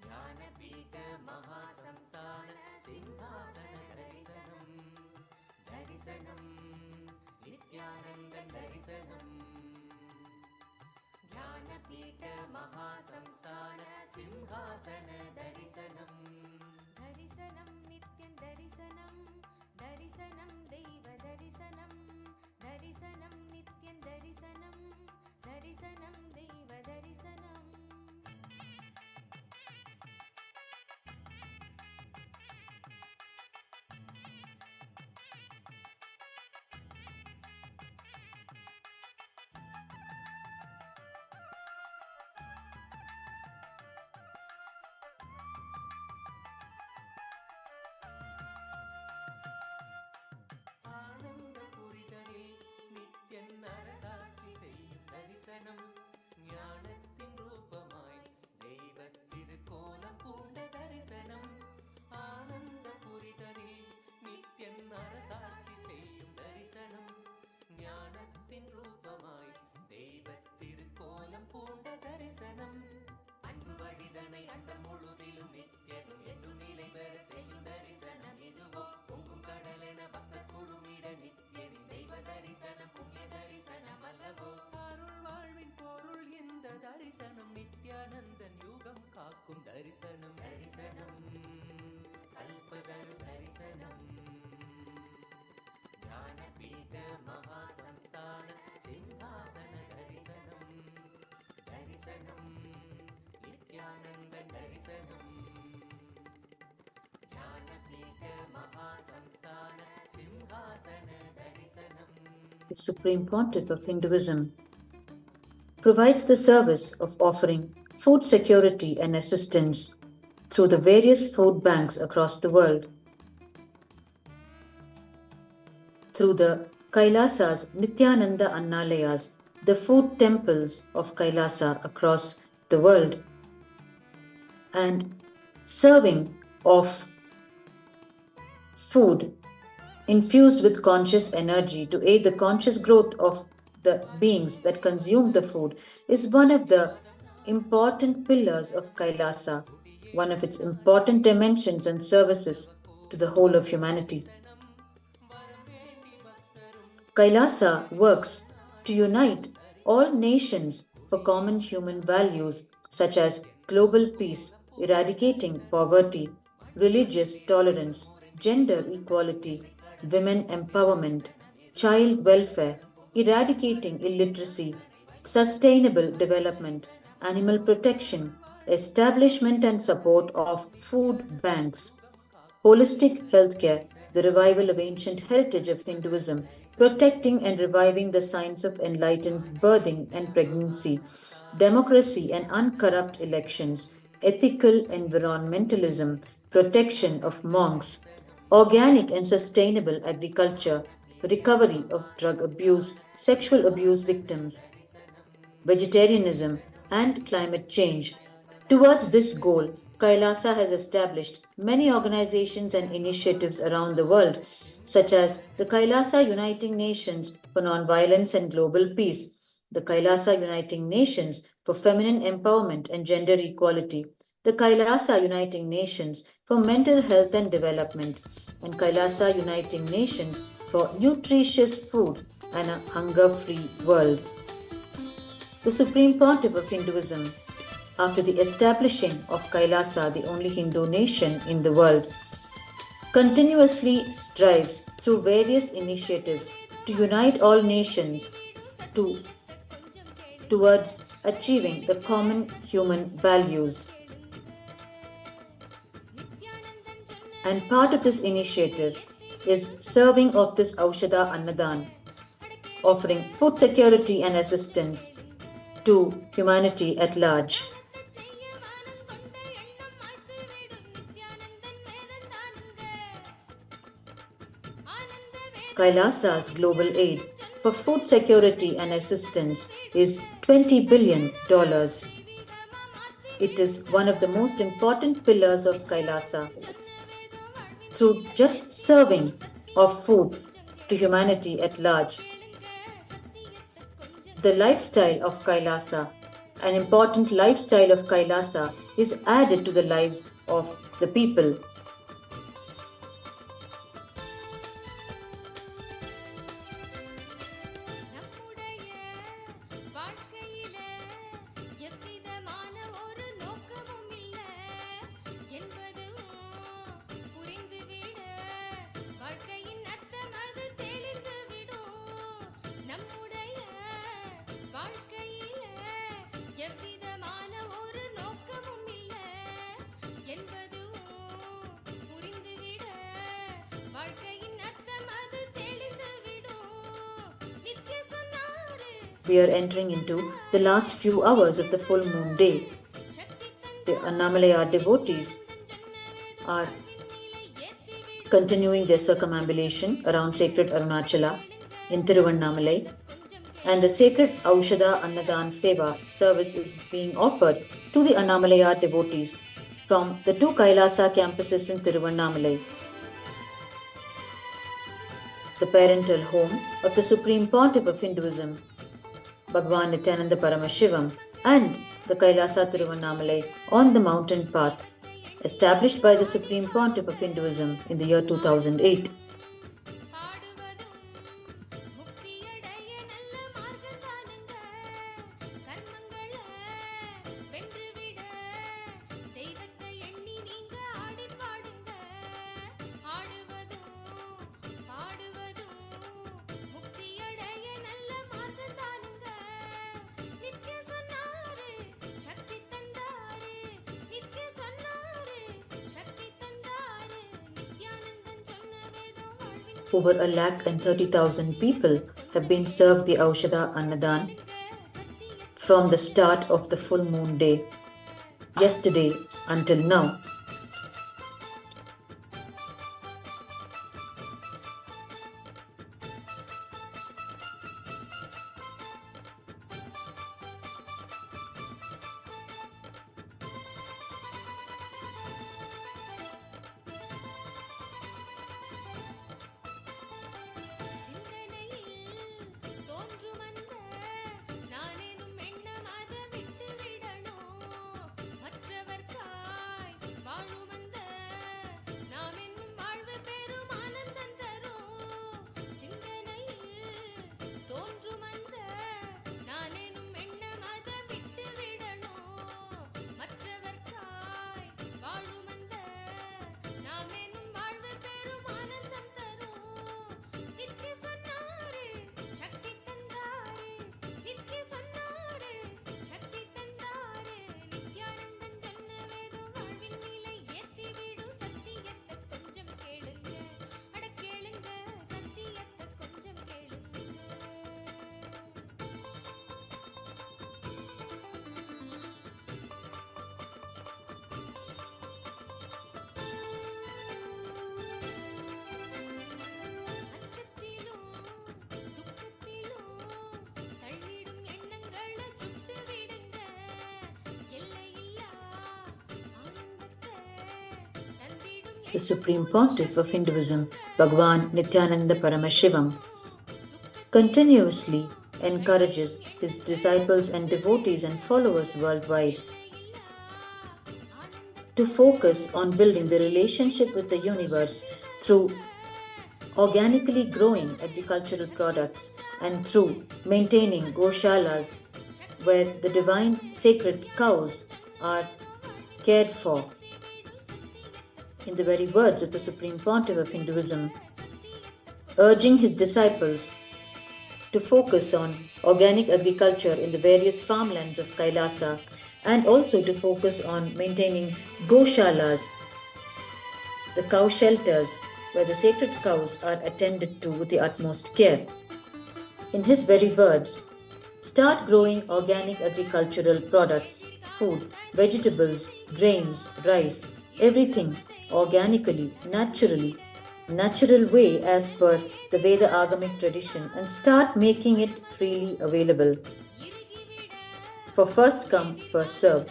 ஞானபீட மகாசம்ஸ்தான சிம்ஹாசன தரிசனம் தரிசனம் நித்யானந்தன் தரிசனம் ஞானபீட மகாசம்ஸ்தான சிம்ஹாசன தரிசனம் தரிசனம் நித்யன் தரிசனம் தரிசனம் தெய்வ தரிசனம் தரிசனம் நித்யன் தரிசனம் தரிசனம் தெய்வ தரிசனம் தரிசனம் நித்யானந்தன் யுகம் காக்கும் தரிசனம் தரிசனம் கல்பதரு தரிசனம் ஞானபீட மகாசம்ஸ்தான சிம்ஹாசன தரிசனம் தரிசனம் நித்யானந்தன் தரிசனம் ஞானபீட மகாசம்ஸ்தான சிம்ஹாசன தரிசனம். The Supreme Pontiff of Hinduism provides the service of offering food security and assistance through the various food banks across the world. Through the KAILASA's Nithyananda Annalayas, the food temples of KAILASA across the world, and serving of food infused with conscious energy to aid the conscious growth of the beings that consume the food is one of the important pillars of KAILASA, one of its important dimensions and services to the whole of humanity. KAILASA works to unite all nations for common human values such as global peace, eradicating poverty, religious tolerance, gender equality, women empowerment, child welfare, eradicating illiteracy, sustainable development, animal protection, establishment and support of food banks, holistic healthcare, the revival of ancient heritage of Hinduism, protecting and reviving the science of enlightened birthing and pregnancy, democracy and uncorrupt elections, ethical environmentalism, protection of monks, organic and sustainable agriculture, recovery of drug abuse, sexual abuse victims, vegetarianism, and climate change. Towards this goal, KAILASA has established many organizations and initiatives around the world, such as the KAILASA Uniting Nations for Nonviolence and Global Peace, the KAILASA Uniting Nations for Feminine Empowerment and Gender Equality, the KAILASA Uniting Nations for Mental Health and Development, and KAILASA Uniting Nations for Nutritious Food and a Hunger-Free World. The Supreme Pontiff of Hinduism, after the establishing of KAILASA, the only Hindu nation in the world, continuously strives through various initiatives to unite all nations towards achieving the common human values. And part of this initiative is serving of this Aushadha Annadhan, offering food security and assistance to humanity at large. KAILASA's global aid for food security and assistance is $20 billion. It is one of the most important pillars of KAILASA. Through just serving of food to humanity at large, the lifestyle of KAILASA, an important lifestyle of KAILASA, is added to the lives of the people. We are entering into the last few hours of the full moon day. The Annamalai devotees are continuing their circumambulation around sacred Arunachala in Tiruvannamalai, and the sacred Aushadha Annadhan Seva service is being offered to the Annamalai devotees from the two KAILASA campuses in Tiruvannamalai, the parental home of the Supreme Pontiff of Hinduism, Bhagwan Nithyananda Paramashivam, and the KAILASA Tiruvannamalai on the mountain path, established by the Supreme Pontiff of Hinduism in the year 2008. over 130,000 people have been served the Aushadha Annadhan from the start of the full moon day, yesterday until now. The Supreme Pontiff of Hinduism, Bhagwan Nithyananda Paramashivam, continuously encourages his disciples and devotees and followers worldwide to focus on building the relationship with the universe through organically growing agricultural products and through maintaining goshalas where the divine sacred cows are cared for. In the very words of the Supreme Pontiff of Hinduism, urging his disciples to focus on organic agriculture in the various farmlands of KAILASA and also to focus on maintaining goshalas, the cow shelters where the sacred cows are attended to with the utmost care. In his very words, start growing organic agricultural products, food, vegetables, grains, rice, everything organically, naturally, natural way as per the Veda Agamic tradition and start making it freely available. For first come, first serve.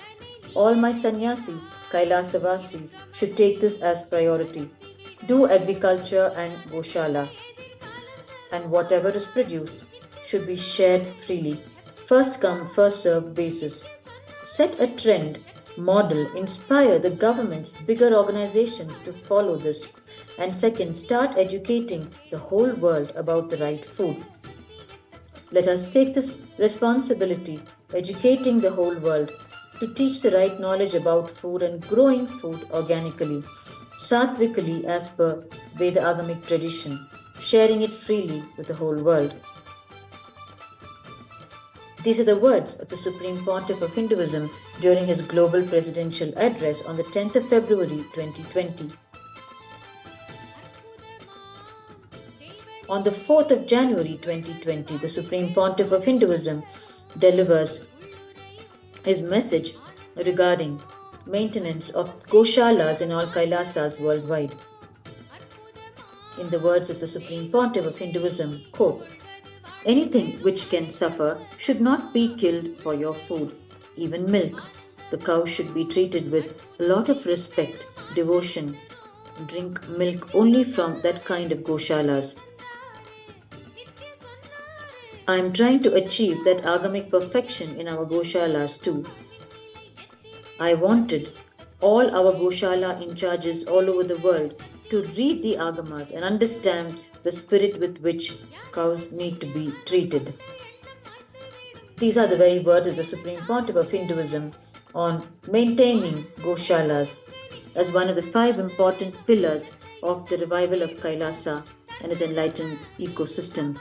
All my sannyasis, Kailasavasis should take this as priority. Do agriculture and goshala, and whatever is produced should be shared freely. First come, first serve basis. Set a trend, model, inspire the governments, bigger organizations to follow this. And second, start educating the whole world about the right food. Let us take this responsibility, educating the whole world, to teach the right knowledge about food and growing food organically, sattvically as per Veda Agamic tradition, sharing it freely with the whole world. These are the words of the Supreme Pontiff of Hinduism during his global presidential address on the 10th of February 2020. On the 4th of January 2020, the Supreme Pontiff of Hinduism delivers his message regarding maintenance of goshalas in all Kailasas worldwide. In the words of the Supreme Pontiff of Hinduism, quote, "Anything which can suffer should not be killed for your food, even milk. The cow should be treated with a lot of respect, devotion. Drink milk only from that kind of goshalas." I am trying to achieve that agamic perfection in our goshalas too. I wanted all our goshala in charges all over the world to read the agamas and understand the spirit with which cows need to be treated. These are the very words of the Supreme Pontiff of Hinduism on maintaining goshalas as one of the 5 important pillars of the revival of KAILASA and its enlightened ecosystem.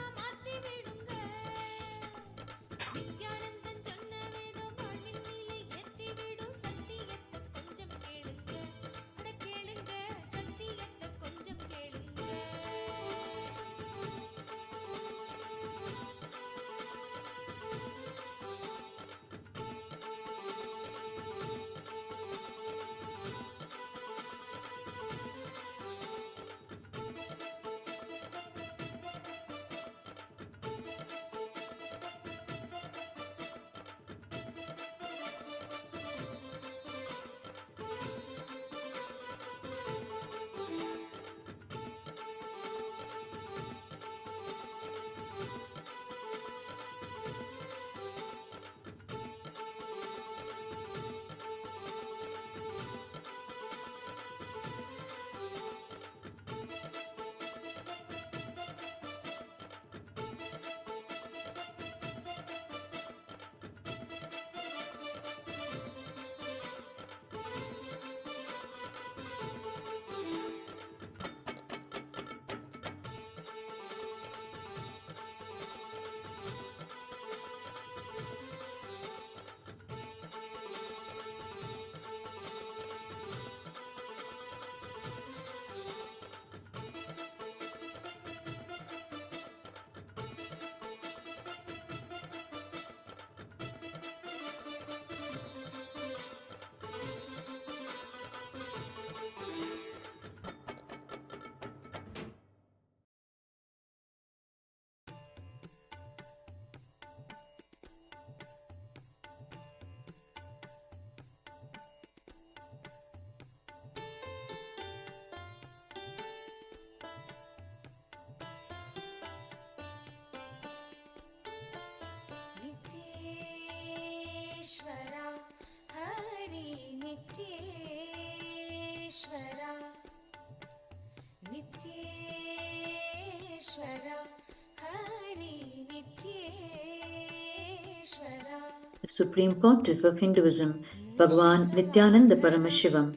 The Supreme Pontiff of Hinduism, Bhagavan Nithyananda Paramashiva,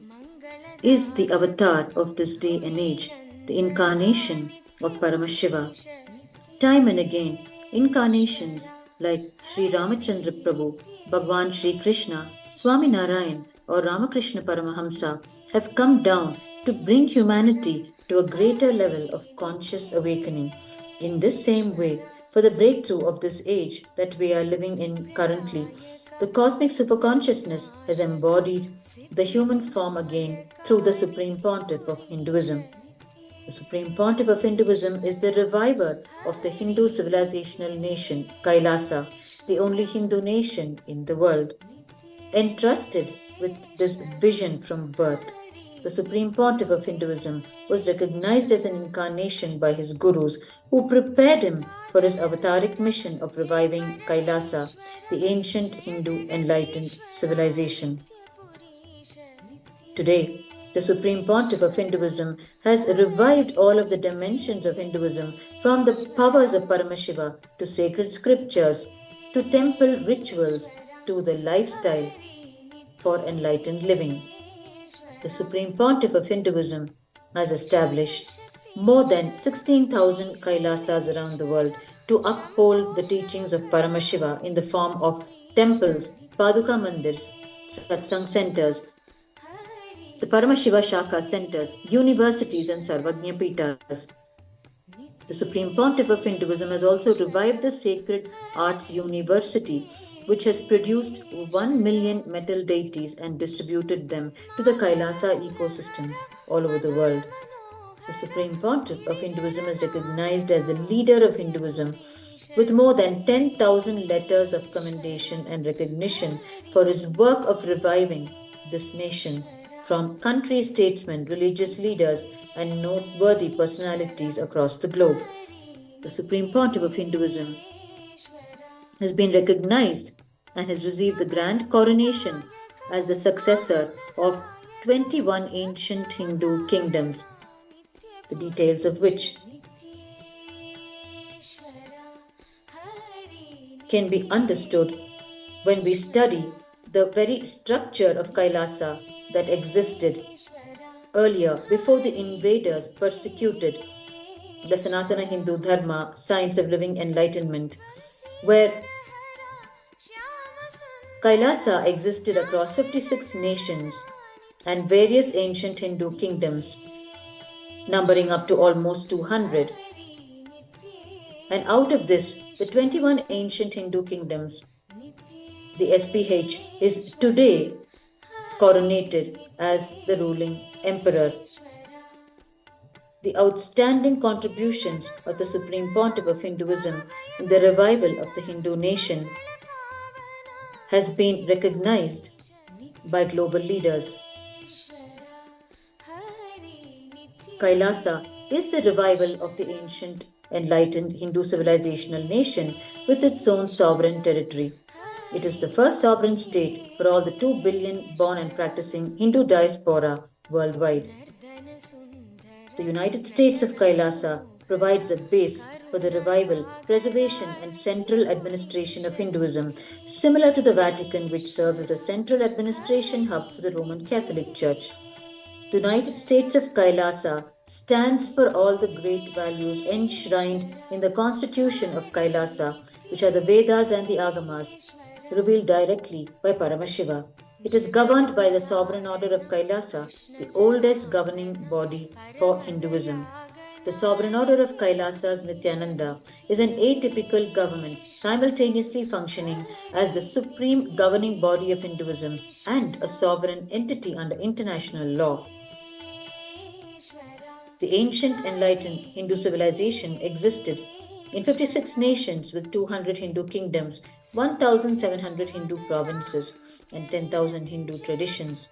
is the avatar of this day and age, the incarnation of Paramashiva. Time and again, incarnations like Sri Ramachandra Prabhu, Bhagavan Sri Krishna, Swami Narayan or Ramakrishna Paramahamsa have come down to bring humanity to a greater level of conscious awakening. In this same way, for the breakthrough of this age that we are living in currently, the cosmic superconsciousness has embodied the human form again through the Supreme Pontiff of Hinduism. The Supreme Pontiff of Hinduism is the reviver of the Hindu civilizational nation, KAILASA, the only Hindu nation in the world. Entrusted with this vision from birth, the Supreme Pontiff of Hinduism was recognized as an incarnation by his gurus who prepared him for his avataric mission of reviving KAILASA, the ancient Hindu enlightened civilization. Today, the Supreme Pontiff of Hinduism has revived all of the dimensions of Hinduism, from the powers of Paramashiva to sacred scriptures, to temple rituals, to the lifestyle for enlightened living. The Supreme Pontiff of Hinduism has established more than 16,000 Kailasas around the world to uphold the teachings of Paramashiva in the form of temples, Paduka Mandirs, Satsang centers, the Paramashiva Shaka centers, universities and Sarvagnya Pitas. The Supreme Pontiff of Hinduism has also revived the Sacred Arts University, which has produced 1 million metal deities and distributed them to the Kailasa ecosystems all over the world. The Supreme Pontiff of Hinduism is recognized as a leader of Hinduism with more than 10,000 letters of commendation and recognition for his work of reviving this nation from country statesmen, religious leaders, and noteworthy personalities across the globe. The Supreme Pontiff of Hinduism has been recognized and has received the grand coronation as the successor of 21 ancient Hindu kingdoms, the details of which can be understood when we study the very structure of Kailasa that existed earlier before the invaders persecuted the Sanatana Hindu Dharma, science of living enlightenment, where Kailasa existed across 56 nations and various ancient Hindu kingdoms, numbering up to almost 200. And out of this, the 21 ancient Hindu kingdoms, the SPH is today coronated as the ruling emperor. The outstanding contributions of the Supreme Pontiff of Hinduism in the revival of the Hindu nation has been recognized by global leaders. Kailasa is the revival of the ancient enlightened Hindu civilizational nation with its own sovereign territory. It is the first sovereign state for all the 2 billion born and practicing Hindu diaspora worldwide. The United States of Kailasa provides a base for the revival, preservation and central administration of Hinduism, similar to the Vatican, which serves as a central administration hub for the Roman Catholic Church. The United States of Kailasa stands for all the great values enshrined in the Constitution of Kailasa, which are the Vedas and the Agamas, revealed directly by Paramashiva. It is governed by the Sovereign Order of Kailasa, the oldest governing body for Hinduism. The Sovereign Order of Kailasa's Nithyananda is an atypical government, simultaneously functioning as the supreme governing body of Hinduism and a sovereign entity under international law. The ancient enlightened Hindu civilization existed in 56 nations with 200 Hindu kingdoms, 1,700 Hindu provinces, and 10,000 Hindu traditions.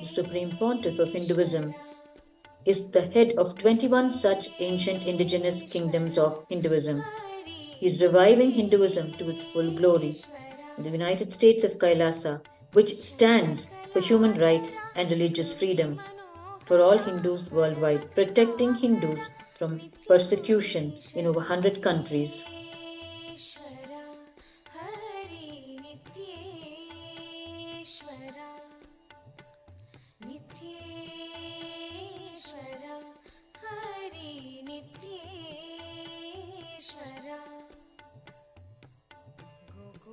The Supreme Pontiff of Hinduism is the head of 21 such ancient indigenous kingdoms of Hinduism. He is reviving Hinduism to its full glory. In the United States of Kailasa, which stands for human rights and religious freedom for all Hindus worldwide, protecting Hindus from persecution in over 100 countries.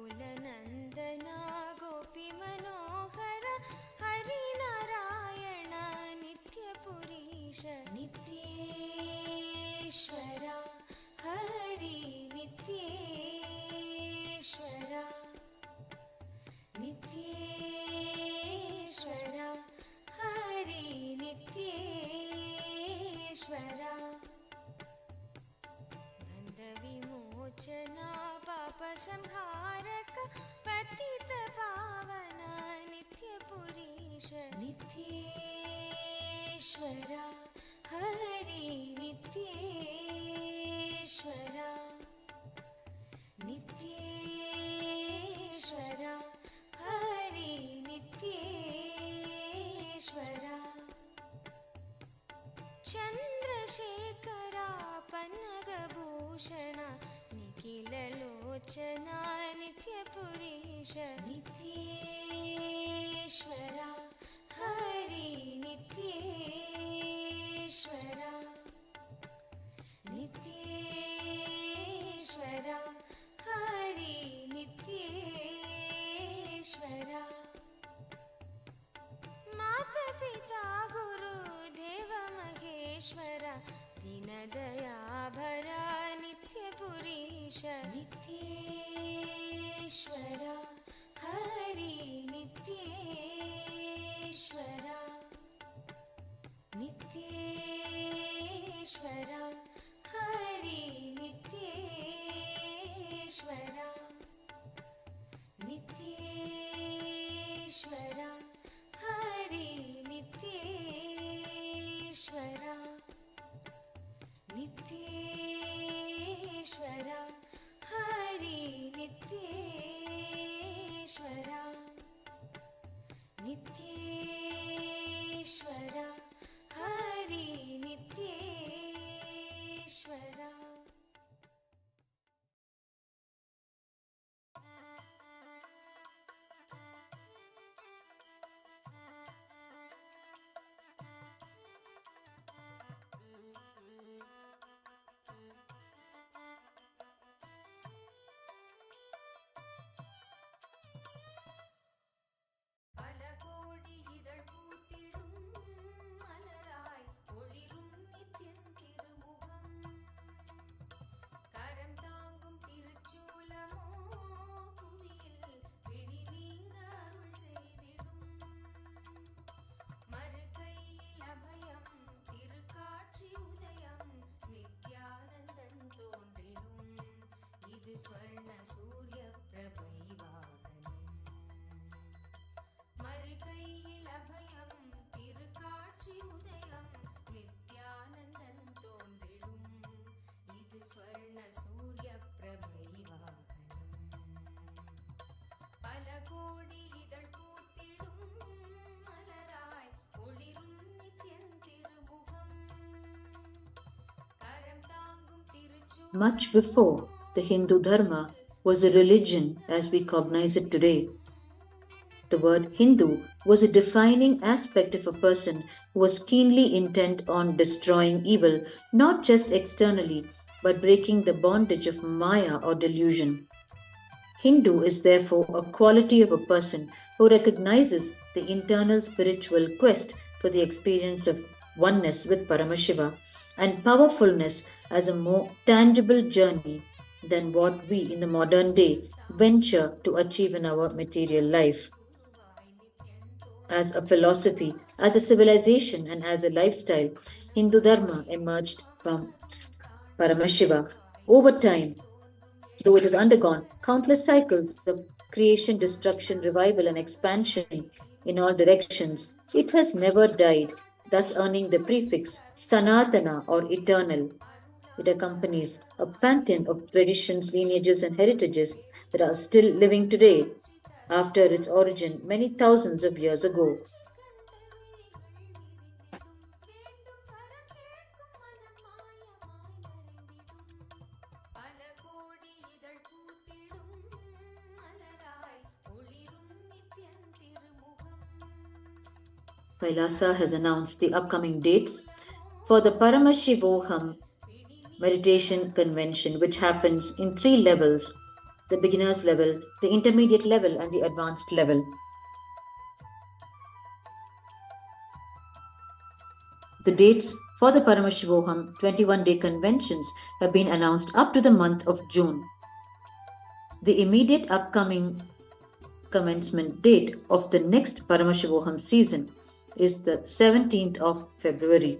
गोकुलनन्दना गोपी मनोहर हरि नारायण नित्यपुरीश नित्येश्वर हरि नित्येश्वर नित्येश्वर हरि नित्येश्वर बन्धविमोचना पापसंहारक पतित पावन नित्यपुरीश नित्येश्वर हरि नित्येश्वर नित्येश्वर हरि नित्येश्वर चन्द्रशेखरा पन्नगभूषण निखिललोचना नित्यपुरीश नित्येश्वर हरि नित्येश्वर नित्येश्वर हरि नित्येश्वर मातपिता गुरुदेव महेश्वर दीनदयाभर नित्यपुरीश नित्येश्वर हरि नित्येश्वर नित्येश्वर हरि नित्येश्वर नित्येश्वर हरि नित्येश्वर नित्येश्वर हरि नित्येश्वर नित्येश्वर हरि नित्येश्वर பலகோடி இதழ் பூத்திடும் மலராய் ஒளிரும் நித்தியன் திருமுகம் கரம் தாங்கும் திருச்சூலமோ புவியில் பிடி நீங்க அருள் செய்திடும் மறுகையில் அபயம் திருக்காட்சி உதயம் நித்யானந்தன் தோன்றிடும் இது ஸ்வர்ண சூரிய பிரபை வாகனம் மறுகையில் அபயம் திருக்காட்சி உதயம் நித்யானந்தன் தோன்றிடும் இது ஸ்வர்ண சூரிய பிரபை வாகனம் பல கோடி இதழ் பூத்திடும் மலராய் ஒளிரும் நித்தியன் திருமுகம் கரம் தாங்கும் திருச்சூ Much before the Hindu Dharma was a religion as we cognize it today, the word Hindu was a defining aspect of a person who was keenly intent on destroying evil, not just externally, but breaking the bondage of Maya or delusion. Hindu is therefore a quality of a person who recognizes the internal spiritual quest for the experience of oneness with Paramashiva and powerfulness as a more tangible journey than what we in the modern day venture to achieve in our material life. As a philosophy, as a civilization, and as a lifestyle, Hindu Dharma emerged from Paramashiva. Over time, though it has undergone countless cycles of creation, destruction, revival, and expansion in all directions, it has never died, thus earning the prefix Sanatana or eternal. It accompanies a pantheon of traditions, lineages, and heritages that are still living today. after its origin many thousands of years ago. KAILASA has announced the upcoming dates for the Paramashivoham meditation convention, which happens in 3 levels: the beginner's level, the intermediate level, and the advanced level. The dates for the Paramashivoham 21-day conventions have been announced up to the month of June. The immediate upcoming commencement date of the next Paramashivoham season is the 17th of February.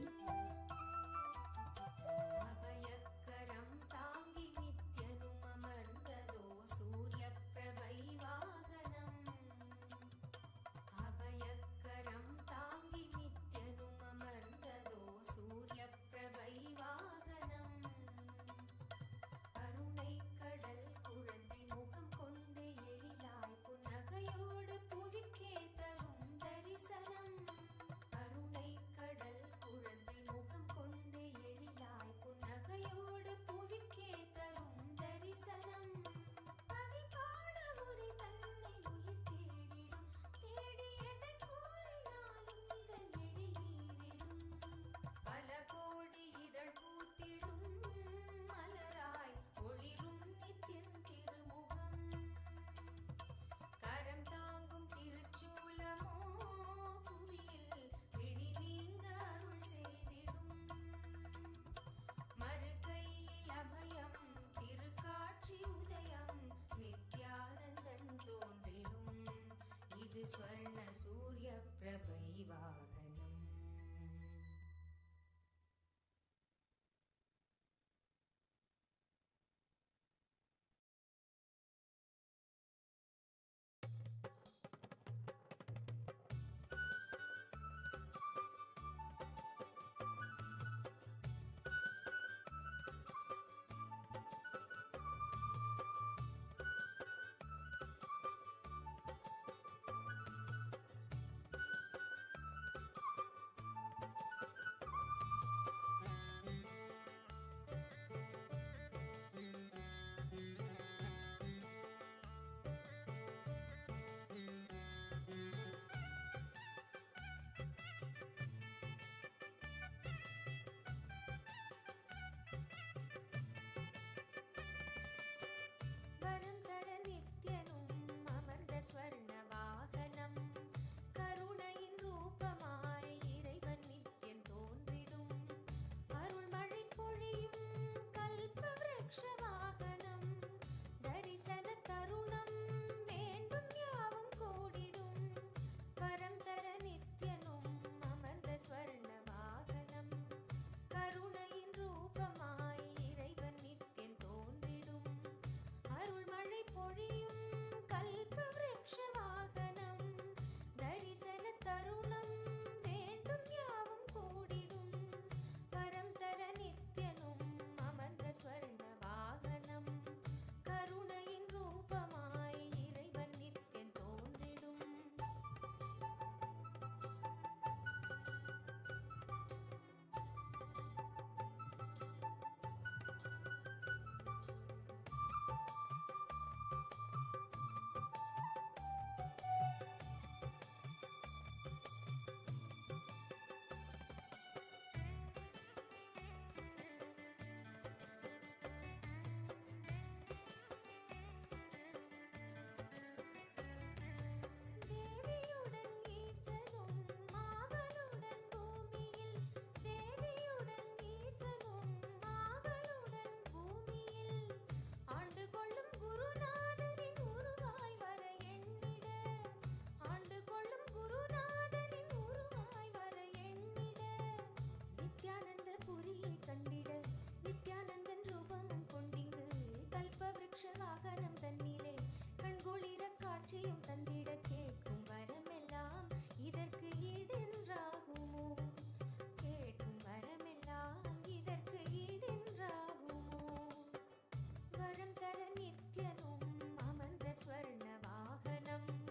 ஸ்வர்ண வாகனம்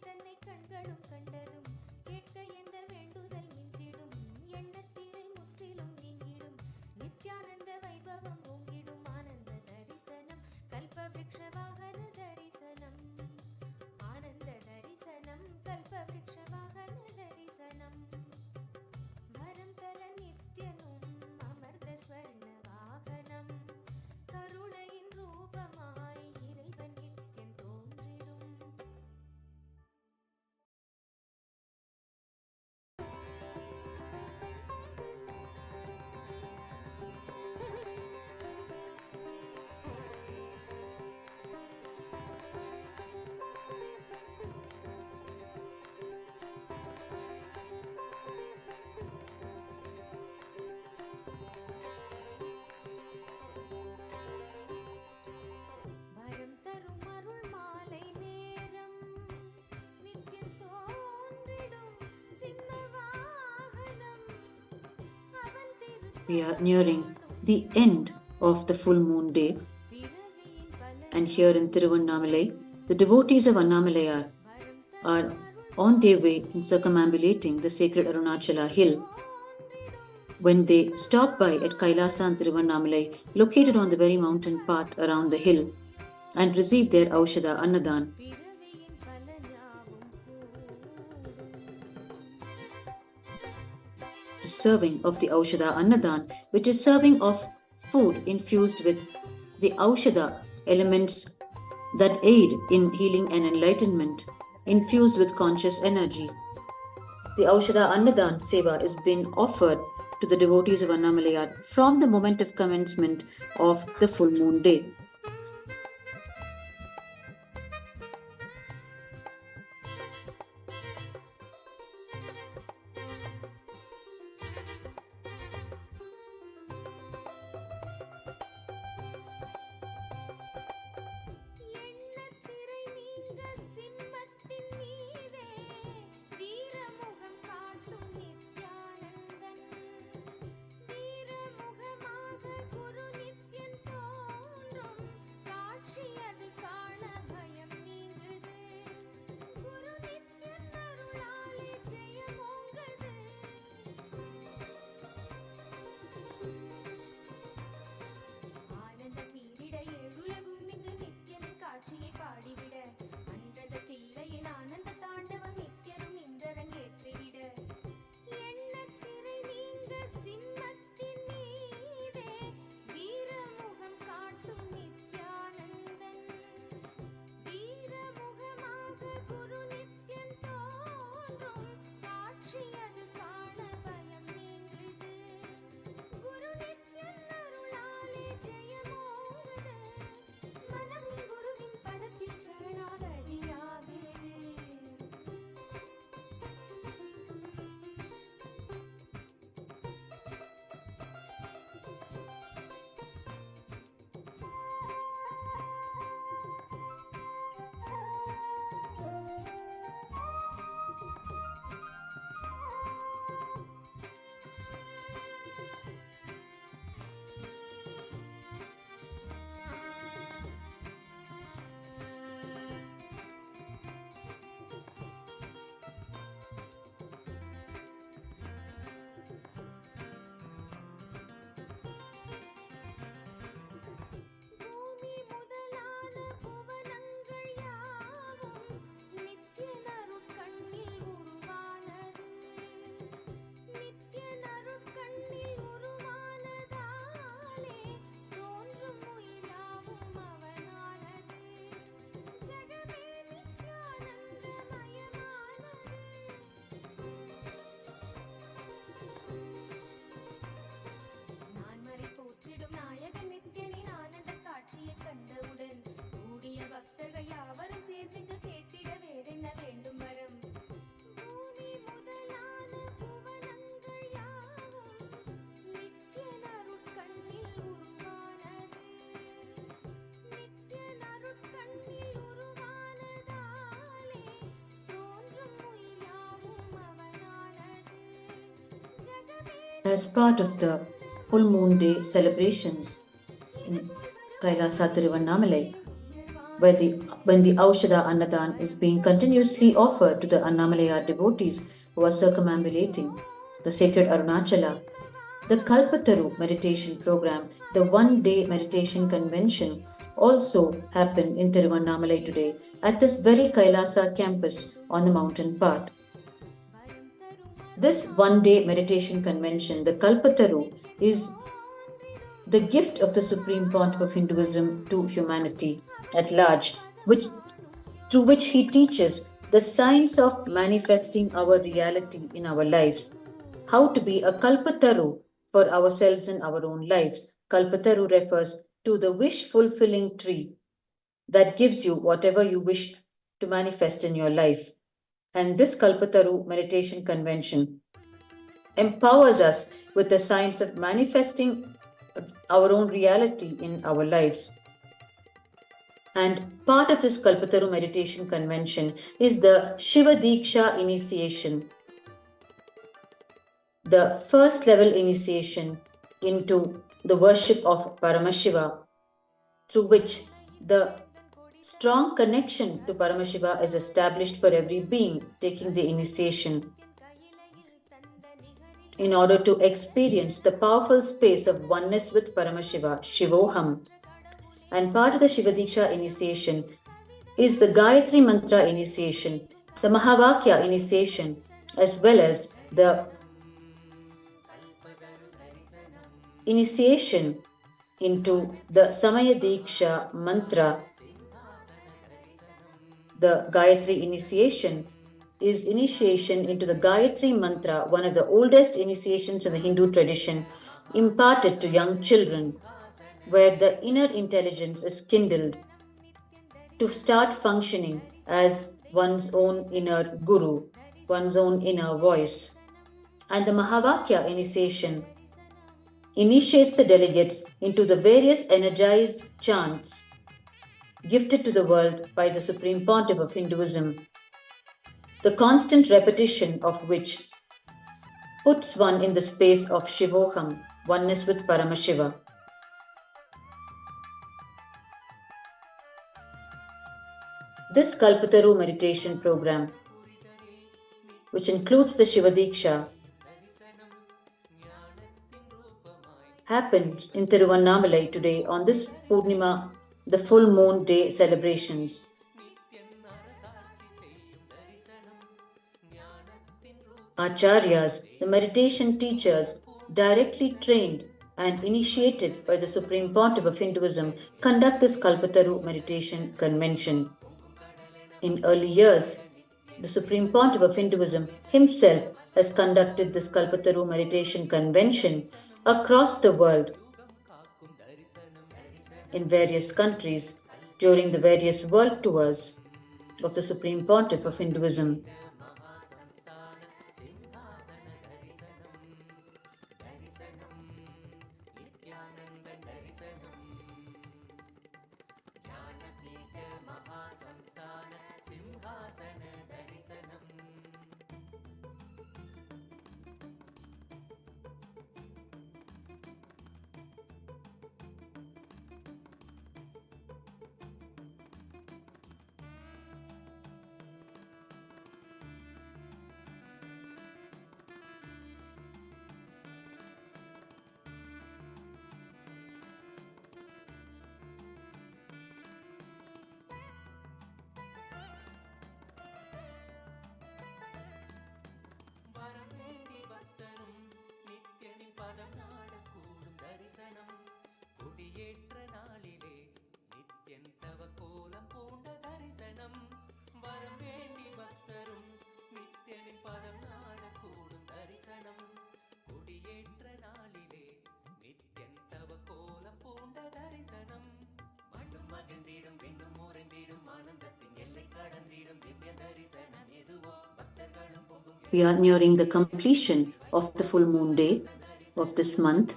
தன்னை கண்களும் கண்டதும் கேட்க எந்த வேண்டுதல் மிஞ்சிடும் எண்ணத்திரை முற்றிலும் நீங்கிடும் நித்யானந்த வைபவம் ஓங்கிடும் ஆனந்த தரிசனம் கல்ப விருக்ஷ வாகன தரிசனம் ஆனந்த தரிசனம் கல்ப விருக்ஷ வாகன தரிசனம் வரம் தர நித்யனும் அமர்ந்த ஸ்வர்ண வாகனம் கருணையின் ரூபமாய் இறைவன் நித்யன் தோன்றிடும். வரம் தரும் அருள் மாலை நேரம் நித்யன் தோன்றிடும் சிம்ம வாகனம் அவன் We are nearing the end of the full moon day, பிறவியின் பல and here in Tiruvannamalai, the devotees of Annamalayar are on their way in circumambulating the sacred Arunachala hill when they stop by at KAILASA and Tiruvannamalai, located on the very mountain path around the hill, and receive their Aushadha Annadhan. பிறவியின் பலனாவும் The serving of the Aushadha Annadhan, which is serving of food infused with the Aushadha elements that aid in healing and enlightenment, infused with conscious energy. The Aushadha Annadhan Seva is being offered to the devotees of Annamalayar from the moment of commencement of the full moon day. எண்ணத்திரை நீங்க சிம்மத்தின் மீதே வீரமுகம் காட்டும் நித்யானந்தன் வீரமுகமாக குரு நித்யன் தோன்றும் காட்சி அது காண பயம் நீங்குது குரு நித்யன் அருளாலே ஜெயமோங்குது ஆனந்த பீரிட ஏழுலகும் இங்கு நித்யனின் காட்சியை பாடிவிட அன்றத தில்லையின் ஆனந்த தாண்டவம் நித்யரும் இன்றரங்கேற்றிவிட எண்ணத்திரை நீங்க சிம்மத்தின் மீதே வீரமுகம் காட்டும் நித்யானந்தன் வீரமுகமாக குரு நித்யன் தோன்றும் காட்சி அது காண பயம் நீங்குது குரு நித்யன் அருளாலே ஜெயமோங்குது மனமும் குருவின் பதத்தில் சரணாகதியாகுது. பூமி முதலான புவனங்கள் யாவும் நித்யன் அருட்கண்ணில் உருவானது நித்யன் அருட்கண்ணில் உருவானதாலே தோன்றும் உயிர் யாவும் அவனானது ஜெகமே நித்யானந்தமயமானது. நான்மறை போற்றிடும் நாயகன் நித்யனின் ஆனந்த காட்சியை கண்டவுடன் கூடிய பக்தர்கள் யாவரும் சேர்ந்து கேட்டிட வேறென்ன வேண்டும் வரம் பூமி முதலான புவனங்கள் யாவும் நித்யன் அருட்கண்ணில் உருவானது நித்யன் அருட்கண்ணில் உருவானதாலே தோன்றும் உயிர் யாவும் அவனானது ஜெகமே As part of the full moon day celebrations in KAILASA Tiruvannamalai, when the Aushadha Annadhan is being continuously offered to the Annamalayar devotees who are circumambulating the sacred Arunachala. The Kalpataru meditation program, the one-day meditation convention, also happened in Tiruvannamalai today at this very Kailasa campus on the mountain path. This one-day meditation convention, the Kalpataru, is the gift of the Supreme Pontiff of Hinduism to humanity at large, through which he teaches the science of manifesting our reality in our lives, how to be a Kalpataru for ourselves in our own lives. Kalpataru refers to the wish-fulfilling tree that gives you whatever you wish to manifest in your life. And this Kalpataru meditation convention empowers us with the science of manifesting our own reality in our lives. And part of this Kalpataru meditation convention is the Shiva Diksha initiation, the first level initiation into the worship of Paramashiva, through which the strong connection to Paramashiva is established for every being taking the initiation, in order to experience the powerful space of oneness with Paramashiva, Shivoham. And part of the Shiva Diksha initiation is the Gayatri Mantra initiation, the Mahavakya initiation, as well as the initiation into the Samaya Diksha Mantra. The Gayatri initiation is initiation into the Gayatri Mantra, one of the oldest initiations in the Hindu tradition, imparted to young children, where the inner intelligence is kindled to start functioning as one's own inner guru, one's own inner voice. And the Mahavakya initiation initiates the delegates into the various energized chants gifted to the world by the Supreme Pontiff of Hinduism, the constant repetition of which puts one in the space of Shivoham, oneness with Paramashiva. This Kalpataru meditation program, which includes the Shiva Diksha, happens in Tiruvannamalai today on this Pournima, the full moon day celebrations. Acharyas, the meditation teachers, directly trained and initiated by the Supreme Pontiff of Hinduism, conduct this Kalpataru meditation convention. In early years, the Supreme Pontiff of Hinduism himself has conducted this Kalpataru meditation convention across the world in various countries during the various world tours of the Supreme Pontiff of Hinduism. We are nearing the completion of the full moon day of this month.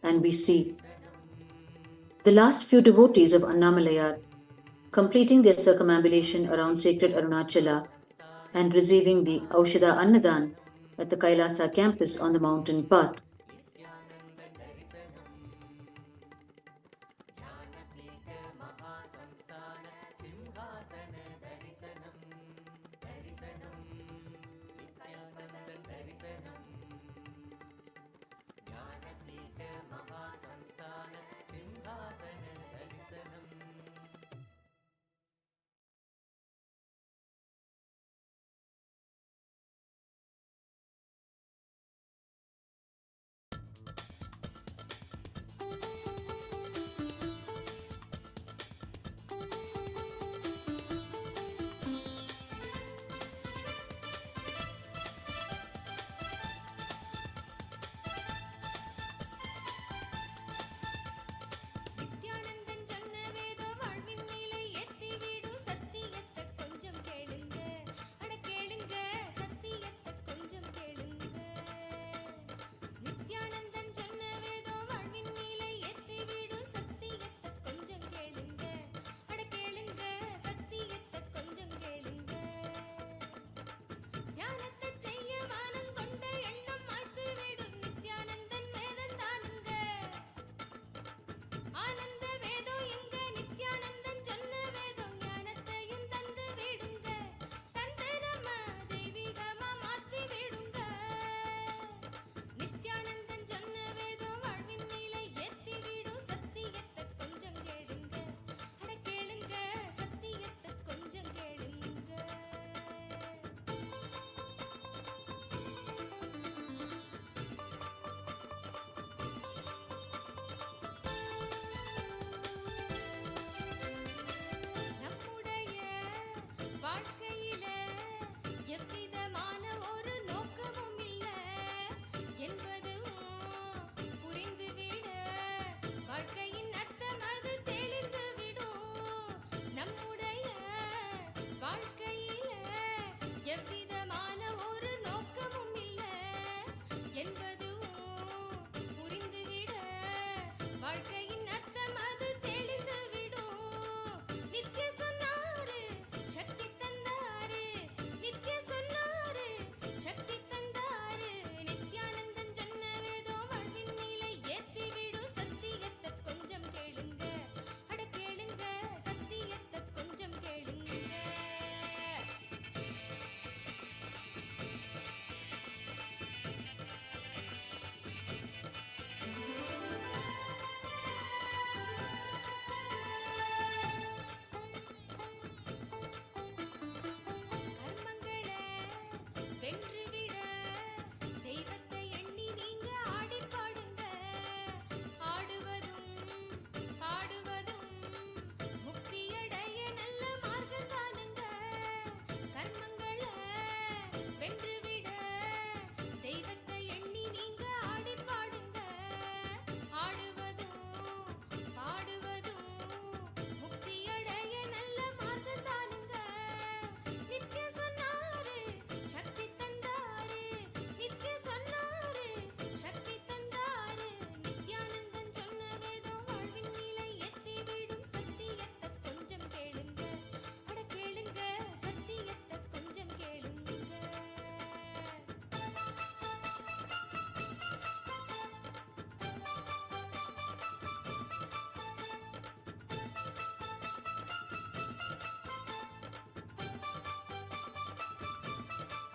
And we see the last few devotees of Annamalayar completing their circumambulation around sacred Arunachala and receiving the Aushadha Annadhan at the KAILASA campus on the mountain path.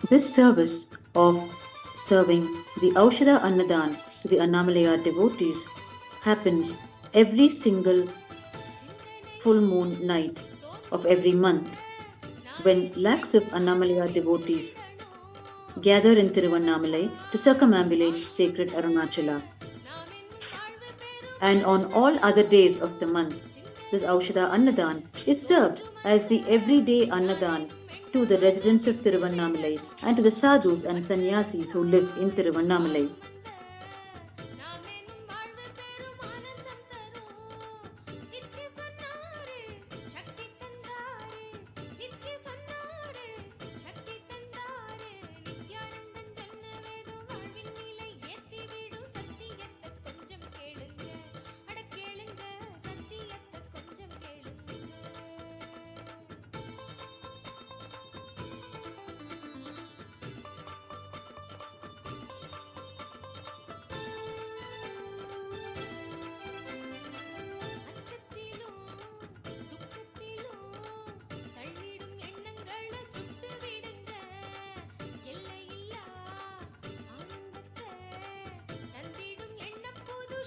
This service of serving the Aushadha Annadhan to the Annamalaya devotees happens every single full moon night of every month, when lakhs of Annamalaya devotees gather in Tiruvannamalai to circumambulate sacred Arunachala. And on all other days of the month, this Aushadha Annadhan is served as the everyday Annadhan to the residents of Tiruvannamalai and to the sadhus and sannyasis who live in Tiruvannamalai.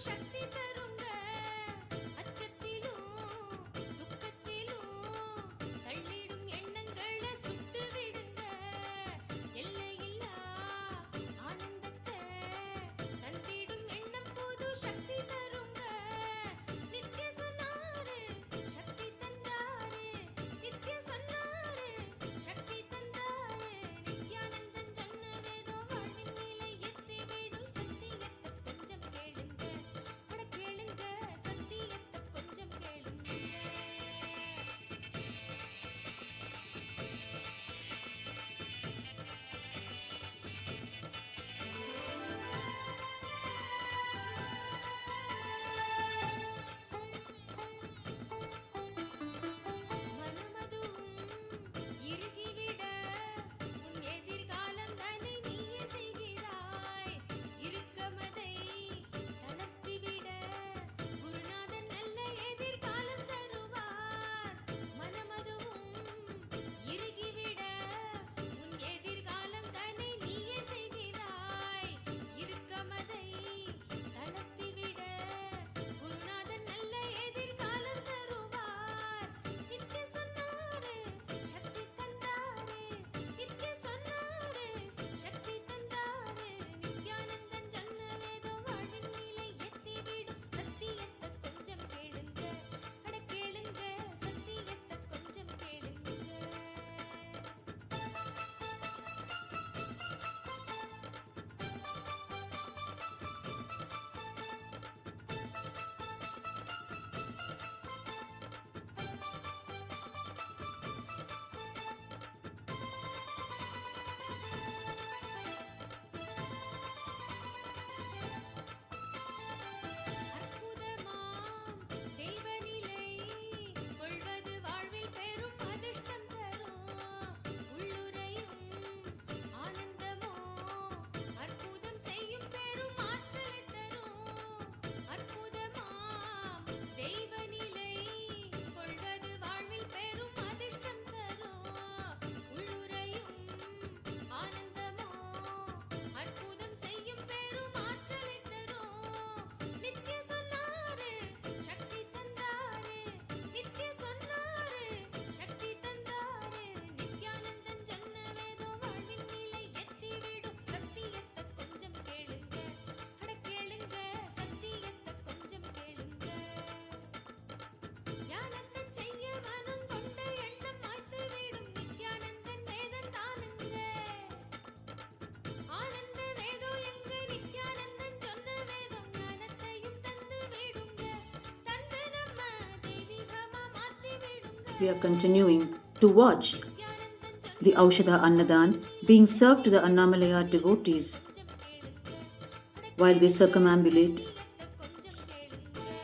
சக்தி தருங்க அச்சத்திலும் துக்கத்திலும் தள்ளிடும் எண்ணங்களை சுட்டு விடுங்க எல்லையில்லா ஆனந்தத்தை தந்திடும் எண்ணம் போது சக்தி தருங்க நித்ய சொன்னாரு சக்தி தந்தாரு நித்ய சொன்னாரு சக்தி தந்தாரு நித்யானந்தன் சொன்ன வேதம் வாழ்வின் நிலை எத்தி விடும் சத்தியத்தை கொஞ்சம் கேளுங்க அட கேளுங்க சத்தியத்தை கொஞ்சம் கேளுங்க மனமதுவும் இறுகிவிட உன் எதிர்காலம் தானே நீயே செய்கிறாய் இறுக்கமதை தளர்த்திவிட குருநாதன் நல்ல எதிர்காலம் தருவார் மனமதுவும் இறுகிவிட உன் எதிர்காலம் தானே நீயே செய்கிறாய் இறுக்கமதை தளர்த்திவிட குருநாதன் நல்ல எதிர்காலம் தருவார் நித்ய சொன்னாரு சக்தி தந்தாரு நித்ய சொன்னாரு சக்தி தந்தாரு நித்யானந்தன் சொன்ன வேதம் வாழ்வின் நிலை எத்தி விடும் சத்தியத்தை கொஞ்சம் கேளுங்க அட கேளுங்க சத்தியத்தை கொஞ்சம் கேளுங்க அற்புதமாம் தெய்வநிலை கொள்வது வாழ்வில் பெரும் அதிர்ஷ்டம் தரும் உள்ளுரையும் ஆனந்தமோ அற்புதம் செய்யும் பெரும் ஆற்றலை தரும் அற்புதமாம் தெய்வநிலை கொள்வது வாழ்வில் பெரும் அதிர்ஷ்டம் தரும் உள்ளுரையும் ஆனந்தமோ அற்புதம் செய்யும் பெரும் ஆற்றலை தரும் நித்ய சொன்னாரு சக்தி தந்தாரு நித்ய சொன்னாரு சக்தி தந்தாரு நித்யானந்தன் சொன்ன வேதம் வாழ்வின் நிலை எத்தி விடும் சத்தியத்தை கொஞ்சம் கேளுங்க அட கேளுங்க சத்தியத்தை கொஞ்சம் கேளுங்க ஞானத்தை செய்ய மனம் கொண்ட எண்ணம் மாய்த்து விடும் நித்யானந்தன் வேதம் தானுங்க ஆனந்த வேதம் எங்க நித்யானந்தன் சொன்ன வேதம் ஞானத்தையும் தந்து விடுங்க தந்து நம்ம தெய்வீகமா மாத்தி விடுங்க We are continuing to watch Nithyanandan the Aushadha Annadhan being served to the Annamalaya devotees while they circumambulate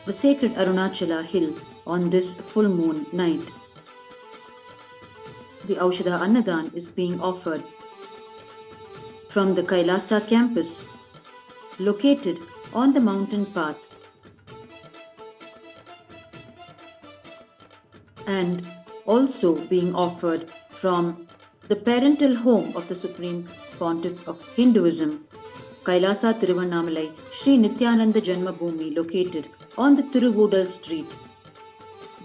the sacred Arunachala hill on this full moon night. The Aushadha Annadhan is being offered from the KAILASA campus located on the mountain path and also being offered from the parental home of the Supreme Pontiff of Hinduism, KAILASA Tiruvannamalai, Sri Nithyananda Janmabhūmi, located on the Tiruvudal street,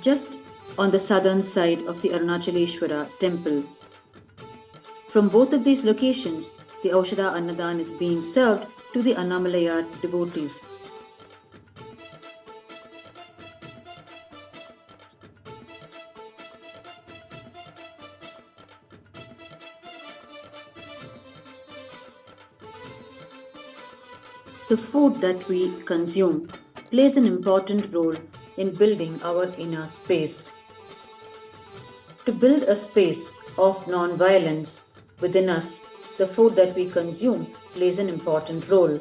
just on the southern side of the Arunachaleshwara temple. From both of these locations, the Aushadha Annadhan is being served to the Annamalayar devotees. The food that we consume plays an important role in building our inner space. To build a space of non-violence within us, the food that we consume plays an important role.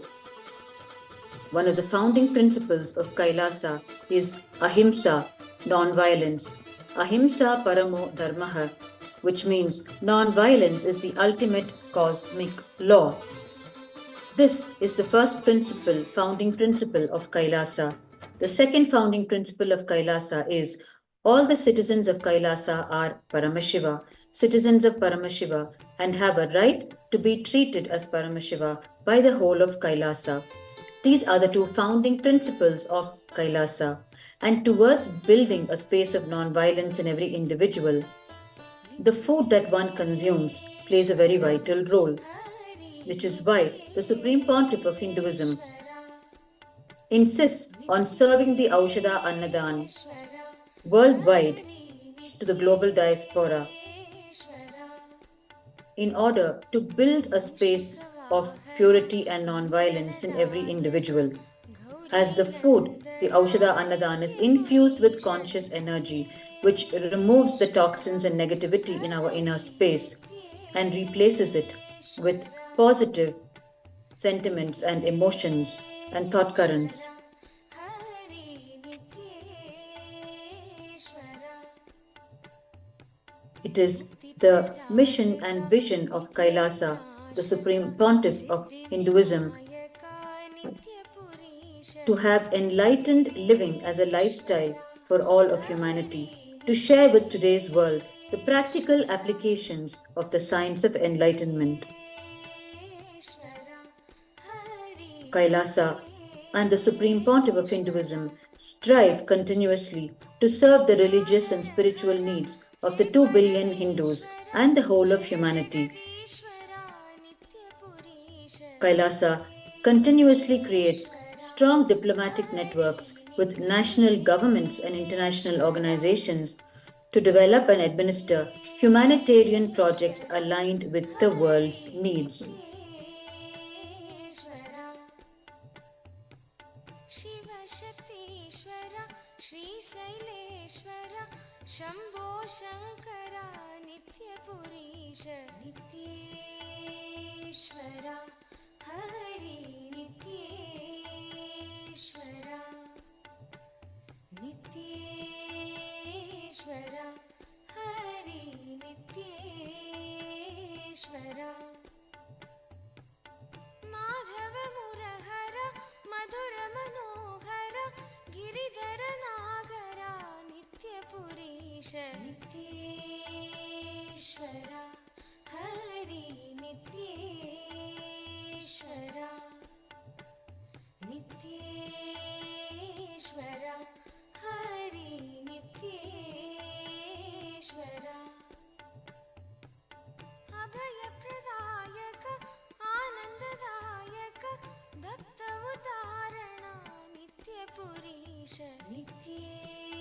One of the founding principles of KAILASA is ahimsa, non-violence. Ahimsa paramo dharmaha, which means non-violence is the ultimate cosmic law. This is the first principle, founding principle of KAILASA. The second founding principle of KAILASA is all the citizens of KAILASA are Paramashiva, citizens of Paramashiva, and have a right to be treated as Paramashiva by the whole of KAILASA. These are the two founding principles of KAILASA. And towards building a space of non-violence in every individual, the food that one consumes plays a very vital role, which is why the Supreme Pontiff of Hinduism insists on serving the Aushadha Annadhan worldwide to the global diaspora in order to build a space of purity and non-violence in every individual. As the food, the Aushadha Annadhan is infused with conscious energy, which removes the toxins and negativity in our inner space and replaces it with positive sentiments and emotions and thought currents. It is the mission and vision of KAILASA, the Supreme Pontiff of Hinduism, to have enlightened living as a lifestyle for all of humanity, to share with today's world the practical applications of the science of enlightenment. KAILASA and the Supreme Pontiff of Hinduism strive continuously to serve the religious and spiritual needs of the 2 billion Hindus and the whole of humanity. KAILASA continuously creates strong diplomatic networks with national governments and international organizations to develop and administer humanitarian projects aligned with the world's needs. Shambho Shankara नित्यपुरीश नित्येश्वरा हरि नित्येश्वरा नित्येश्वरा हरि नित्येश्वरा माधव मुरहर मधुर मनोहर गिरिधर नागरा नित्यपुरीश नित्येश्वरा हरि नित्येश्वरा नित्येश्वरा हरि नित्येश्वरा अभय प्रदायक आनंददायक भक्त उदाहरणा नित्यपुरीश नित्येश्वरा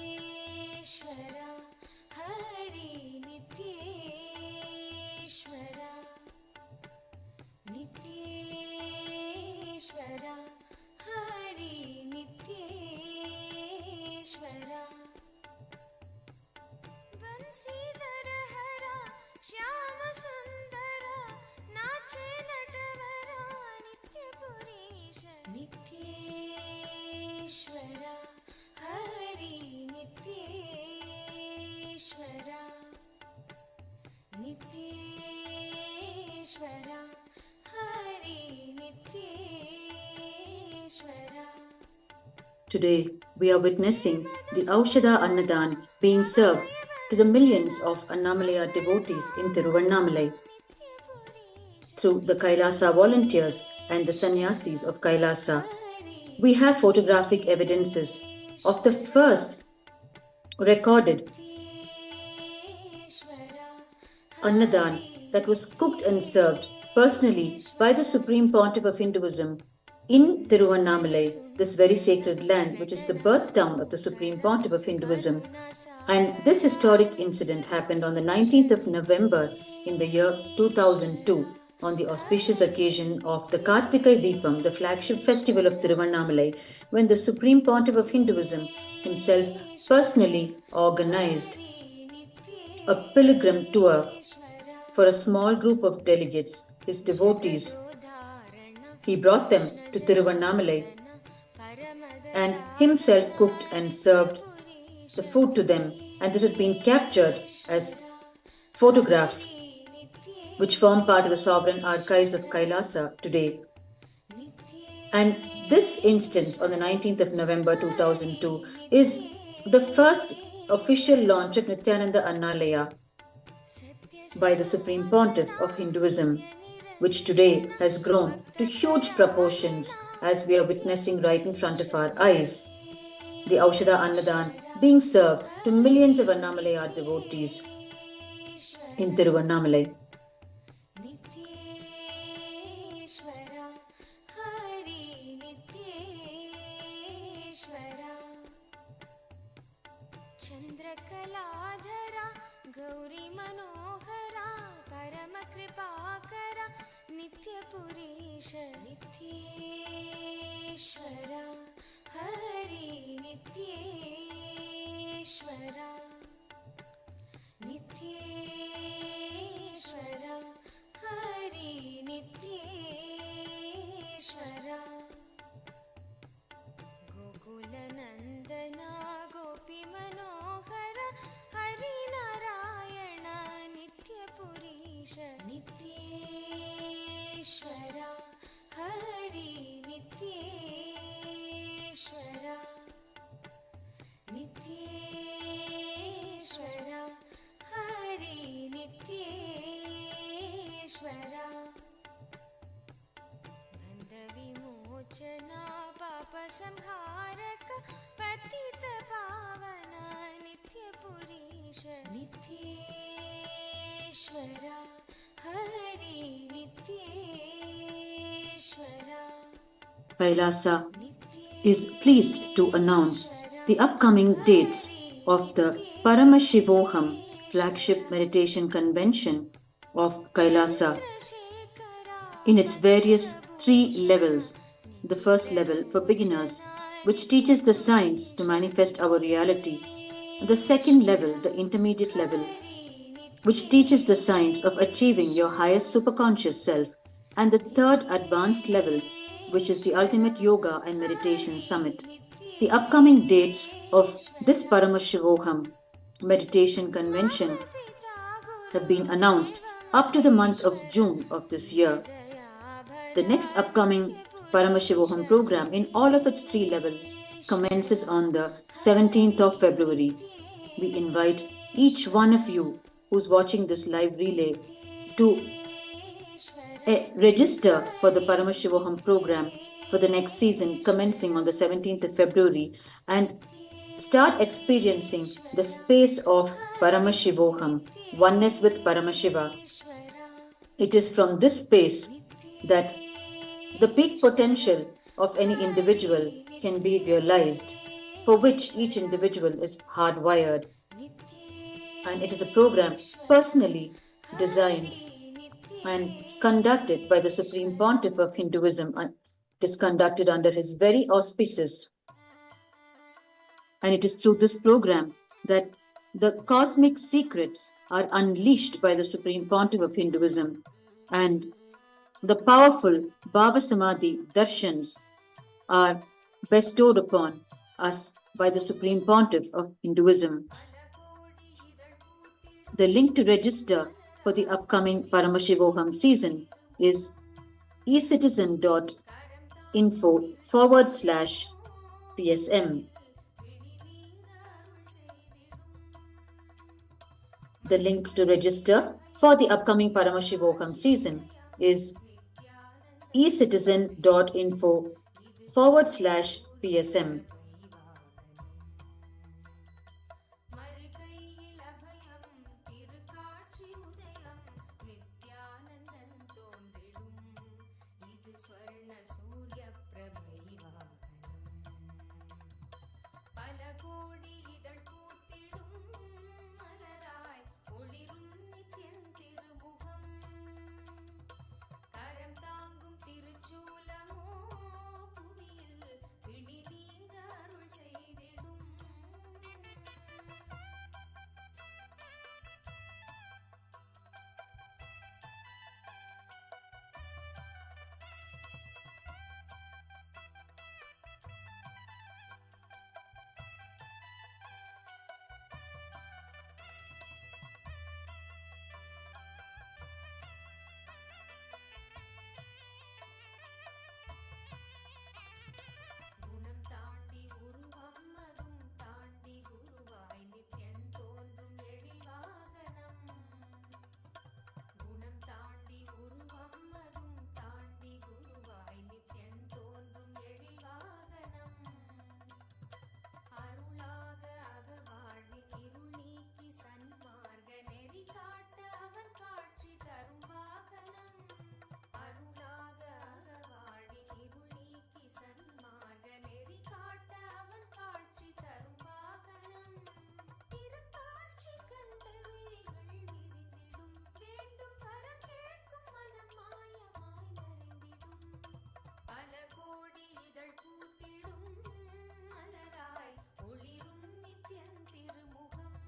हरि नित्येश्वरा नित्येश्वरा हरि नित्येश्वरा बंसीधर हरा श्याम सुंदर नाचे नटवरा नित्यपुरीश नित्येश्वरा हरि नित्येश्वरा नित्येश्वरा Hari नित्येश्वरा. Today, we are witnessing the Aushadha Annadhan being served to to the millions of Annamalaya devotees in Tiruvannamalai through the KAILASA volunteers and the sannyasis of KAILASA. We have photographic evidences of the first recorded Annadhan that was cooked and served personally by the Supreme Pontiff of Hinduism in Tiruvannamalai, this very sacred land, which is the birth town of the Supreme Pontiff of Hinduism. And this historic incident happened on the 19th of November in the year 2002, on the auspicious occasion of the Kartikai Deepam, the flagship festival of Tiruvannamalai, when the Supreme Pontiff of Hinduism himself personally organized a pilgrim tour for a small group of delegates, his devotees. He brought them to Tiruvannamalai and himself cooked and served the food to them, and this has been captured as photographs which form part of the sovereign archives of KAILASA today. And this instance on the 19th of November 2002 is the first official launch of Nithyananda Annalaya by the Supreme Pontiff of Hinduism, which today has grown to huge proportions as we are witnessing right in front of our eyes. The Aushadha Annadhan being served to millions of Annamalaya devotees in Tiruvannamalai. चंद्रकलाधरा Gauri मनोहरा परम कृपाकरा नित्यपुरीश नित्येश्वरा हरि नित्येश्वरा नित्येश्वरा हरि नित्येश्वरा गोकुलनन्दना गोपी मनोहर हरि नारायण नित्यपुरीश नित्येश्वरा हरि नित्येश्वरा नित्येश्वरा हरि नित्येश्वरा बन्धविमोचना पापसंहारक पतित पावन नित्यपुरीश नित्येश्वरा Hari नित्येश्वरा. KAILASA is pleased to announce the upcoming dates of the Paramashivoham flagship meditation convention of KAILASA in its various 3 levels. The first level for beginners, which teaches the science to manifest our reality. The second level, the intermediate level, which teaches the science of achieving your highest superconscious self. And the third advanced level, which is the ultimate yoga and meditation summit. The upcoming dates of this Paramashivoham meditation convention have been announced up to the month of June of this year. The next upcoming Paramashivoham program in all of its 3 levels commences on the 17th of February. We invite each one of you who's watching this live relay to register for the Paramashivoham program for the next season commencing on the 17th of February and start experiencing the space of Paramashivoham, oneness with Paramashiva. It is from this space that the peak potential of any individual can be realized, for which each individual is hardwired. And it is a program personally designed and conducted by the Supreme Pontiff of Hinduism. It is conducted under his very auspices. And it is through this program that the cosmic secrets are unleashed by the Supreme Pontiff of Hinduism, and the powerful Bhava Samadhi darshans are bestowed upon us by the Supreme Pontiff of Hinduism. The link to register for the upcoming Paramashivoham season is ecitizen.info/PSM. The link to register for the upcoming Paramashivoham season is ecitizen.info/PSM. மறுகையில் அபயம் திருக்காட்சி உதயம் நித்யானந்தன் தோன்றிடும் இது ஸ்வர்ண சூரிய பிரபை வாகனம் பல கோடி இதழ் பூத்திடும் மலராய் ஒளிரும் நித்யன் திருமுகம் கரம் தாங்கும் திருச்சூலமோ புவியில் பிணி நீங்க அருள் செய்திடும் குணம் தாண்டி உருவம் அதும் தாண்டி குருவாய் நித்யன் தோன்றும் எழில் வாகனம் குணம் தாண்டி உருவம் அதும் தாண்டி குருவாய் நித்யன் தோன்றும் எழில் வாகனம் அருளாக அகவாழ்வின் இருள் நீக்கி சன்மார்க்க நெறி காட்ட அவன் காட்சி தரும் வாகனம் அருளாக அகவாழ்வின் இருள் நீக்கி சன்மார்க்க நெறி காட்ட அவன் காட்சி தரும் வாகனம் திருக்காட்சி கண்ட விழிகள் விரிந்திடும் வேண்டும் வரம் கேட்கும் மனம் மாயமாய் மறைந்திடும் பல கோடி இதழ் பூத்திடும் மலராய் ஒளிரும் நித்யன் திருமுகம்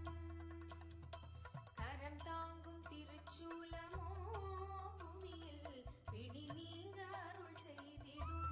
கரம் தாங்கும் திருச்சூலமோ புவியில் பிடி நீங்க அருள் செய்திடும்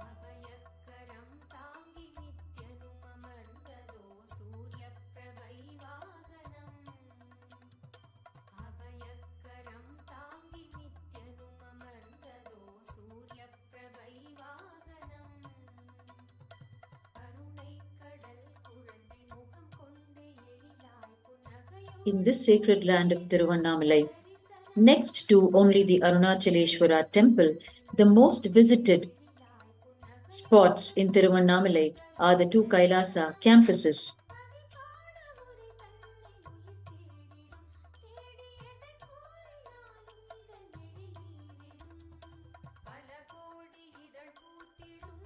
அபயக்கரம் தாங்கி நித்யனும் அமர்ந்ததோ சூரிய பிரபை வாகனம் அபயக்கரம் தாங்கி நித்யனும் அமர்ந்ததோ சூரிய பிரபை வாகனம் கருணை கடல் குழந்தை முகம் கொண்டு எழிலாய் புன்னகையோ In this sacred land of Tiruvannamalai, next to only the Arunachaleshwara temple, the most visited spots in Tiruvannamalai are the two KAILASA campuses. பல கோடி இதழ் பூத்திடும்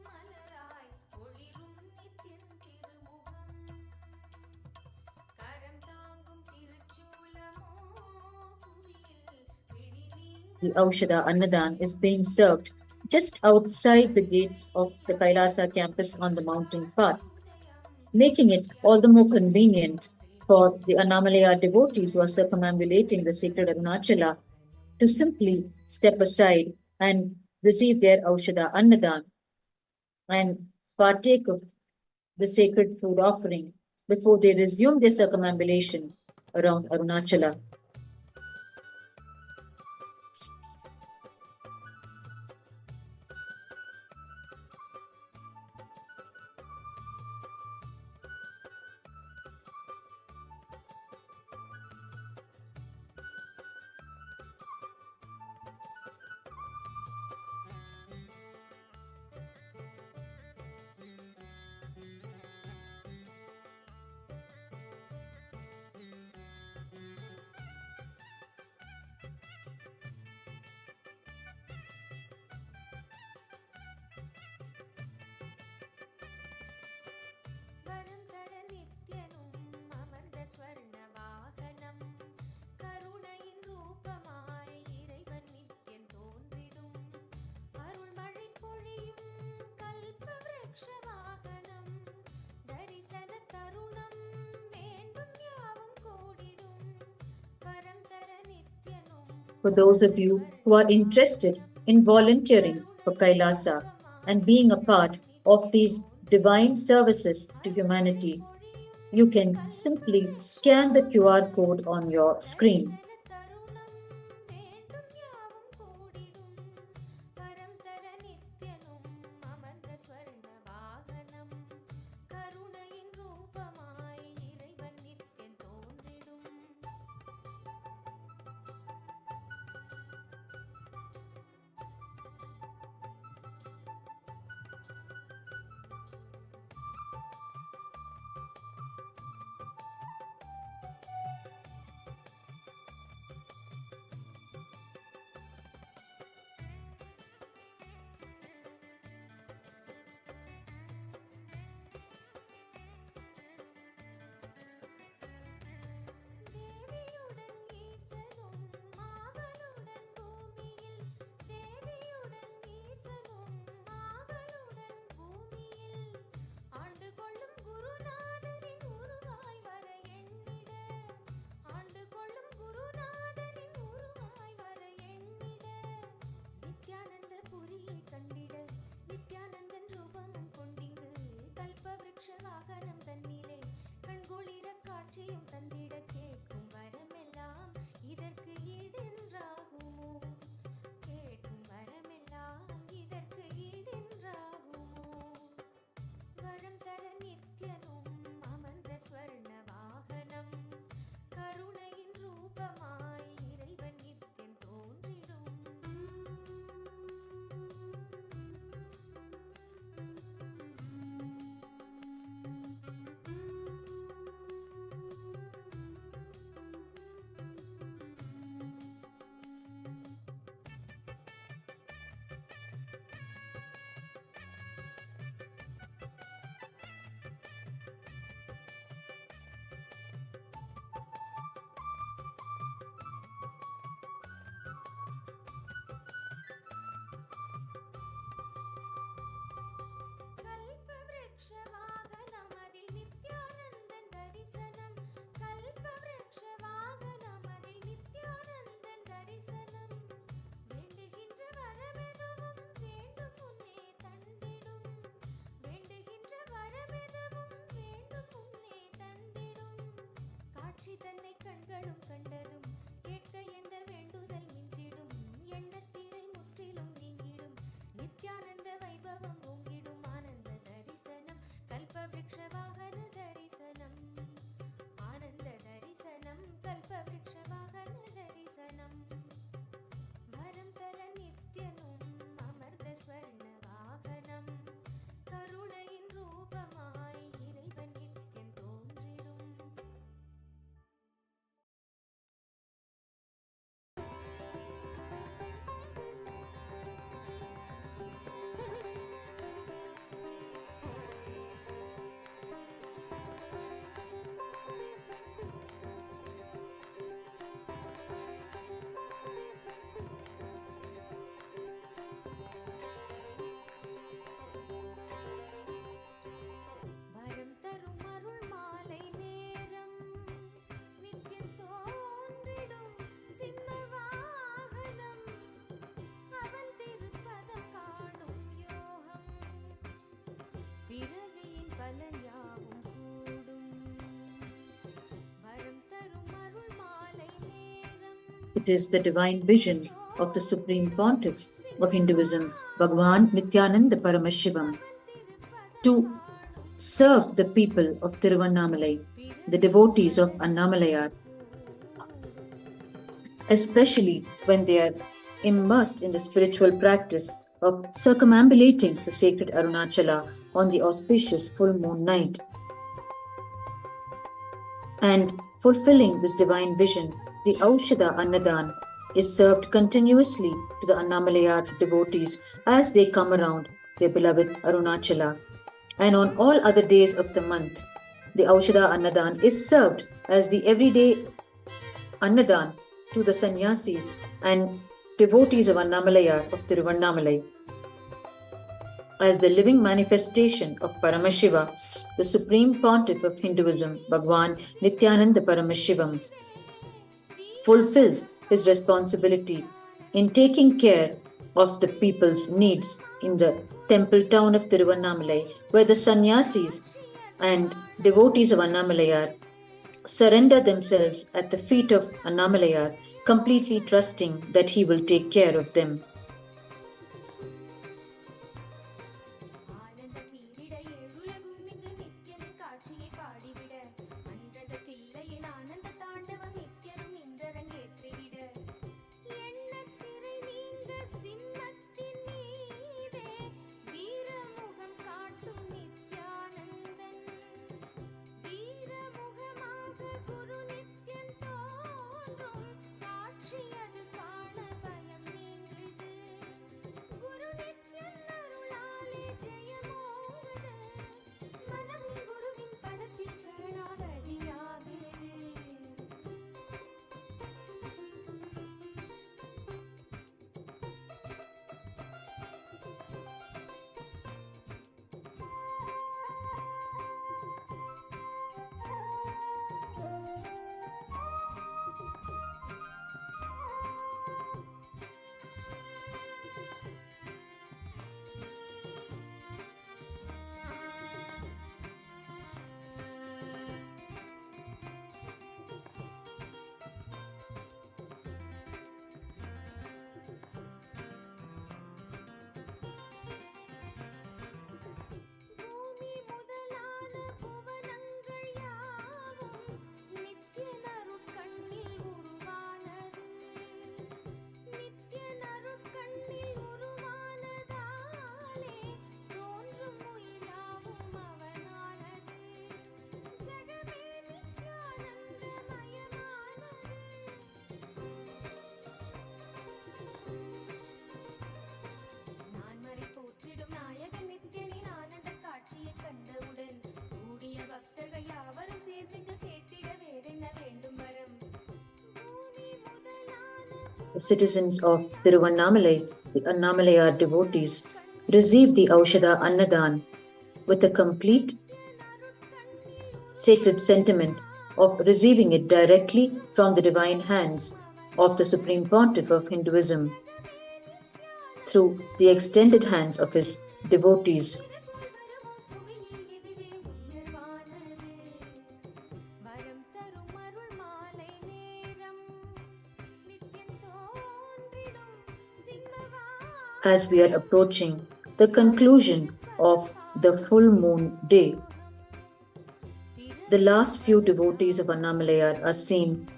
மலராய் ஒளிரும் நித்யன் திருமுகம் கரம் தாங்கும் திருச்சூலமோ புவியில் பிடி நீங்க The Aushadha Annadhan is being served just outside the gates of the KAILASA campus on the mountain path, making it all the more convenient for the Annamalaya devotees who are circumambulating the sacred Arunachala to simply step aside and receive their Aushadha Annadhan and partake of the sacred food offering before they resume their circumambulation around Arunachala. for those of you who are interested in volunteering for KAILASA and being a part of these divine services to humanity, you can simply scan the QR code on your screen. It is the divine vision of the Supreme Pontiff of Hinduism, Bhagavan Nithyananda Paramashivam, to serve the people of Tiruvannamalai, the devotees of Annamalayar, especially when they are immersed in the spiritual practice of circumambulating the sacred Arunachala on the auspicious full moon night. And fulfilling this divine vision, the Aushadha Annadhan is served continuously to the Annamalayar devotees as they come around their beloved Arunachala. And on all other days of the month, the Aushadha Annadhan is served as the everyday Annadhan to the sannyasis and devotees of Annamalayar of Tiruvannamalai. As the living manifestation of Paramashiva, the Supreme Pontiff of Hinduism, Bhagavan Nithyananda Paramashivam, fulfills his responsibility in taking care of the people's needs in the temple town of Tiruvannamalai, where the sannyasis and devotees of Annamalayar surrender themselves at the feet of Annamalayar, completely trusting that he will take care of them. The citizens of Tiruvannamalai, the Annamalayar devotees, receive the Aushadha Annadhan with a complete sacred sentiment of receiving it directly from the divine hands of the Supreme Pontiff of Hinduism through the extended hands of his devotees. As we are approaching the conclusion of the full moon day, the last few devotees of Annamalayar are seen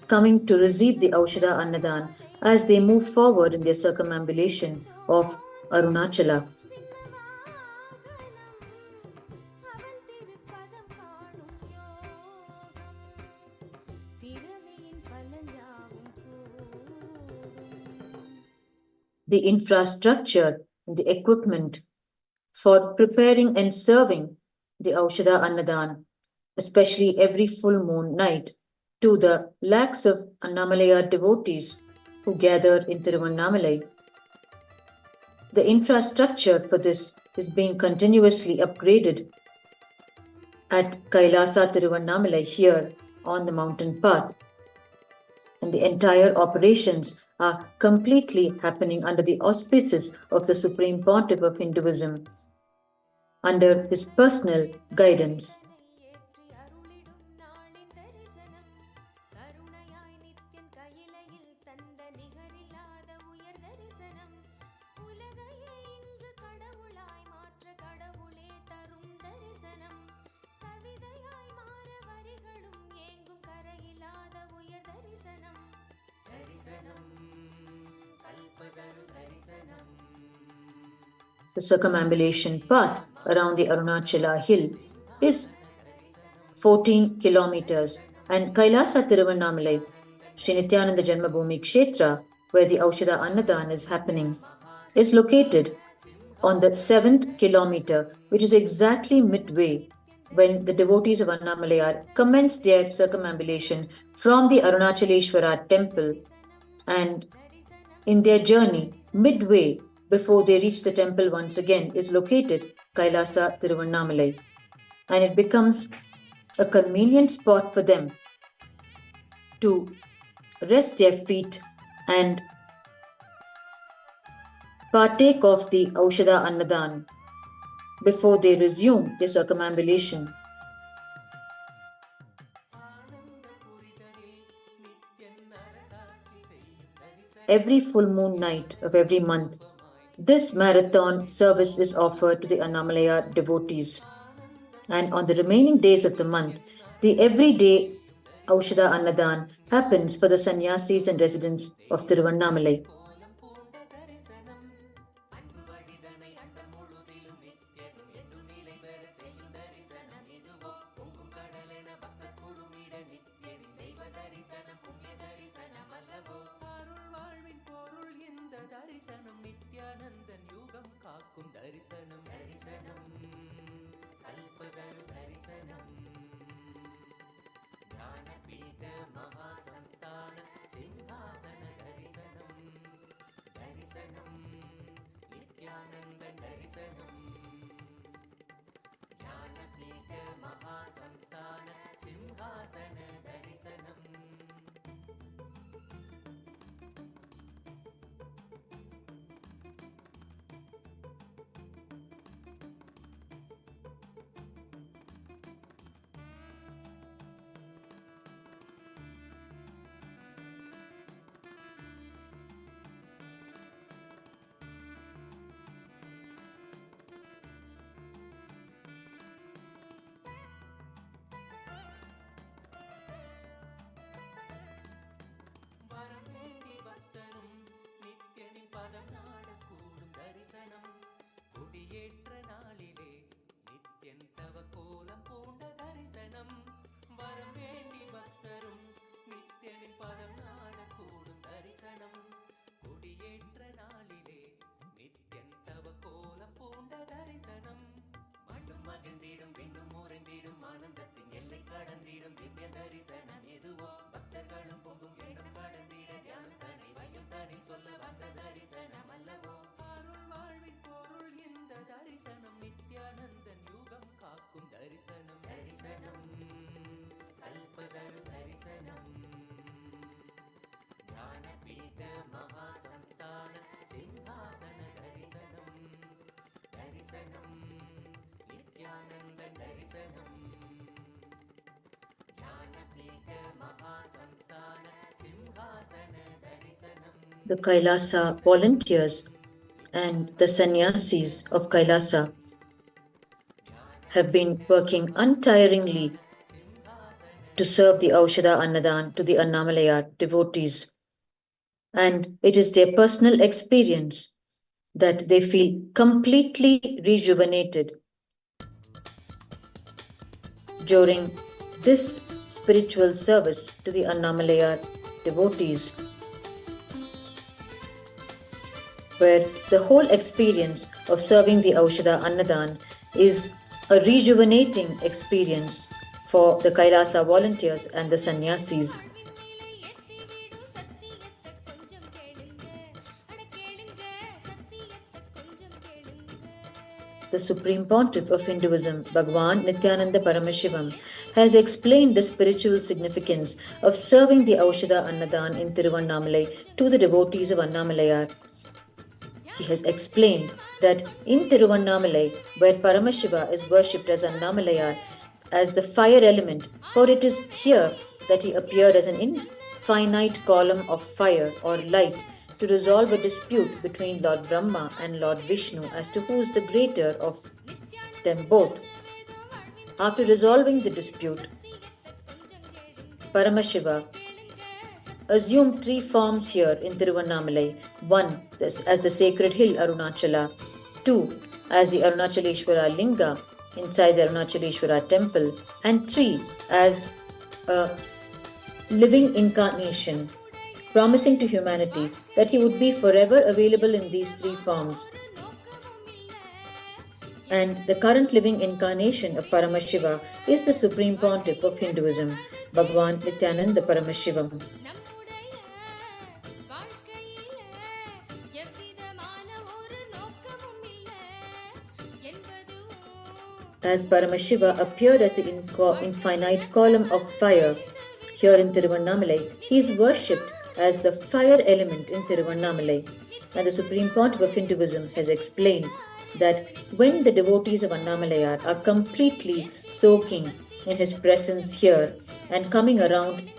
coming to receive the Aushadha Annadhan as they move forward in their circumambulation of Arunachala. The infrastructure and the equipment for preparing and serving the Aushadha Annadhan, especially every full moon night, to the lakhs of Annamalayar devotees who gather in Tiruvannamalai. The infrastructure for this is being continuously upgraded at KAILASA Tiruvannamalai here on the mountain path. And the entire operations are completely happening under the auspices of the Supreme Pontiff of Hinduism, under his personal guidance. The circumambulation path around the Arunachala hill is 14 kilometers, and KAILASA Tiruvannamalai, Sri Nithyananda Janmabhūmi Kshetram, where the Aushadha Annadhan is happening, is located on the 7th kilometer, which is exactly midway when the devotees of Annamalayar commence their circumambulation from the Arunachaleshwara temple, and in their journey, midway before they reach the temple once again, is located KAILASA Tiruvannamalai, and it becomes a convenient spot for them to rest their feet and partake of the Aushadha Annadhan before they resume their circumambulation. Every full moon night of every month, this marathon service is offered to the Annamalaya devotees. And on the remaining days of the month, the everyday Aushadha Annadhan happens for the sannyasis and residents of Tiruvannamalai. தரிசனம் நித்யானந்தன் யுகம் காக்கும் தரிசனம் தரிசனம் கல்பதரு தரிசனம் ஞானபீட மகாசம்ஸ்தான சிம்ஹாசன தரிசனம் தரிசனம் நித்யானந்தன் தரிசனம் ஞானபீட மகாசம்ஸ்தான சிம்ஹாசன தரிசனம். ஏற்ற நாளிலே நித்யன் தவ கோலம் பூண்ட தரிசனம் வரம் வேண்டி பக்தரும் நித்யனின் பதம் நாடக்கூடும் தரிசனம் கொடியேற்ற நாளிலே நித்யன் தவ கோலம் பூண்ட தரிசனம் மண்ணும் மகிழ்ந்திடும் விண்ணும் உறைந்திடும் ஆனந்தத்தின் எல்லை கடந்திடும் திவ்ய தரிசனம் எதுவோ பக்தர்களும் பொங்கும் எண்ணம் கடந்திட தியானம் தனி வையம் தனி சொல்ல வந்த தரிசனம் அல்லவோ அருள் வாழ்வின் பொருள் இந்த தரிசனம் நித்யானந்தன் யுகம் காக்கும் தரிசனம் தரிசனம் கல்பதரு தரிசனம் ஞானபீட மகாசம்ஸ்தான சிம்ஹாசன தரிசனம் தரிசனம் நித்யானந்தன் தரிசனம் ஞானபீட மகாசம்ஸ்தான சிம்ஹாசன தரிசனம். The KAILASA volunteers and the sannyasis of KAILASA have been working untiringly to serve the Aushadha Annadhan to the Annamalaya devotees. And it is their personal experience that they feel completely rejuvenated during this spiritual service to the Annamalaya devotees, where the whole experience of serving the Aushadha Annadhan is a rejuvenating experience for the KAILASA volunteers and the sannyasis. The Supreme Pontiff of Hinduism, Bhagavan Nithyananda Paramashivam, has explained the spiritual significance of serving the Aushadha Annadhan in Tiruvannamalai to the devotees of Annamalaya. He has explained that in Tiruvannamalai, where Paramashiva is worshipped as Annamalaya, as the fire element, for it is here that he appeared as an infinite column of fire or light to resolve a dispute between Lord Brahma and Lord Vishnu as to who is the greater of them both. After resolving the dispute, Paramashiva assumed three forms here in Tiruvannamalai. One, as the sacred hill Arunachala. Two, as the Arunachaleshwara Linga inside the Arunachaleshwara temple. And three, as a living incarnation, promising to humanity that he would be forever available in these three forms. And the current living incarnation of Paramashiva is the Supreme Pontiff of Hinduism, Bhagavan Nithyananda Paramashivam. As Paramashiva appeared as the infinite column of fire, here in Tiruvannamalai, he is worshipped as the fire element in Tiruvannamalai. And the Supreme Pontiff of Hinduism has explained that when the devotees of Annamalayar are completely soaking in his presence here and coming around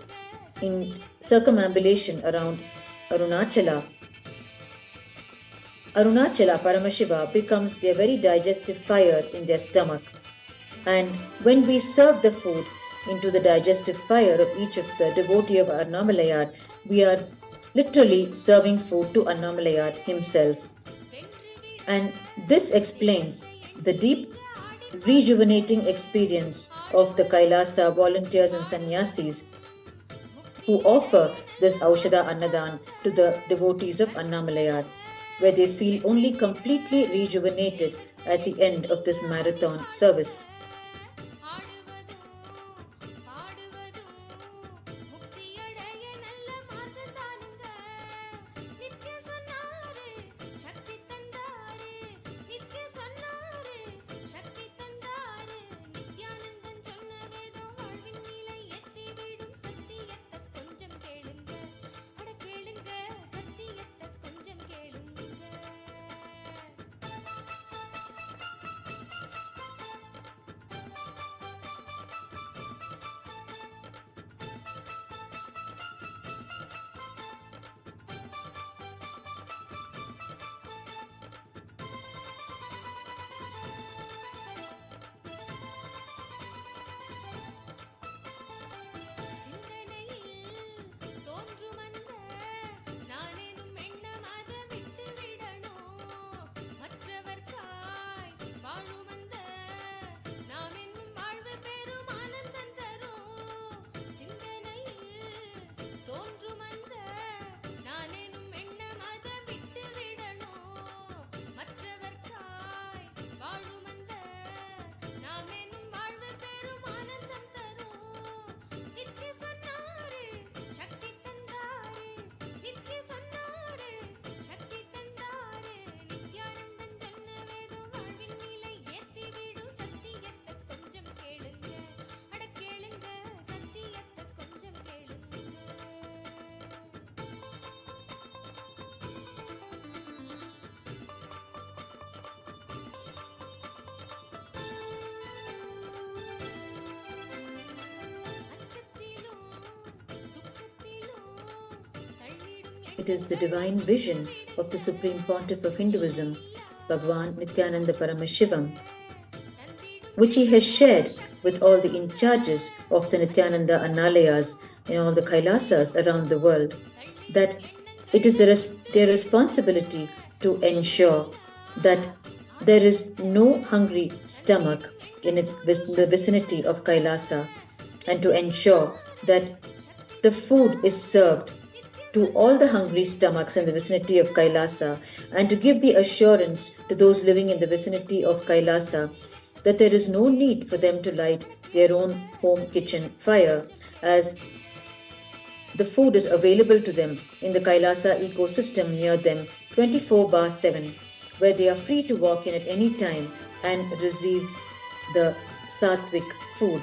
in circumambulation around Arunachala, Arunachala Paramashiva becomes their very digestive fire in their stomach. And when we serve the food into the digestive fire of each of the devotee of Annamalayar, we are literally serving food to Annamalayar himself. And this explains the deep rejuvenating experience of the KAILASA volunteers and sannyasis who offer this Aushadha Annadhan to the devotees of Annamalayar, where they feel only completely rejuvenated at the end of this marathon service. It is the divine vision of the Supreme Pontiff of Hinduism, Bhagwan Nithyananda Paramashivam, which he has shared with all the in-charges of the Nithyananda Annalayas in all the Kailasas around the world, that it is their responsibility to ensure that there is no hungry stomach in the vicinity of Kailasa, and to ensure that the food is served to all the hungry stomachs in the vicinity of Kailasa, and to give the assurance to those living in the vicinity of Kailasa that there is no need for them to light their own home kitchen fire, as the food is available to them in the Kailasa ecosystem near them 24/7, where they are free to walk in at any time and receive the sattvic food.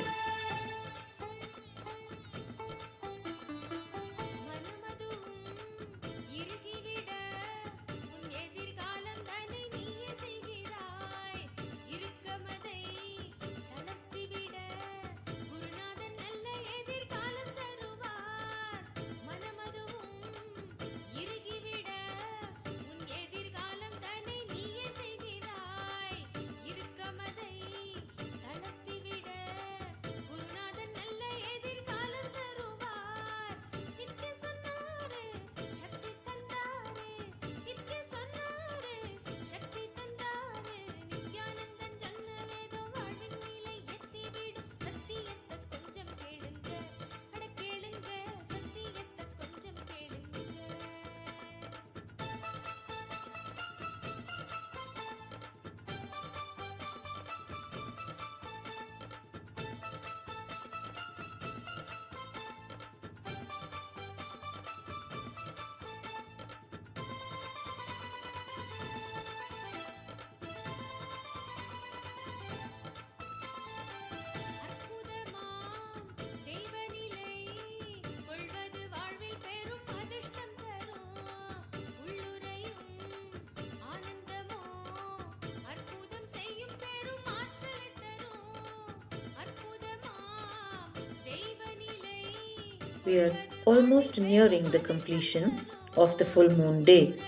we are almost nearing the completion of the full moon day.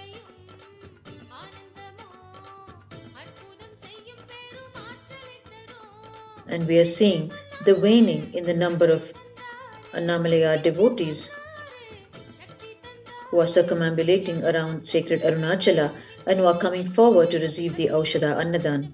And we are seeing the waning in the number of Annamalaya devotees who are circumambulating around sacred Arunachala and who are coming forward to receive the Aushadha Annadhan.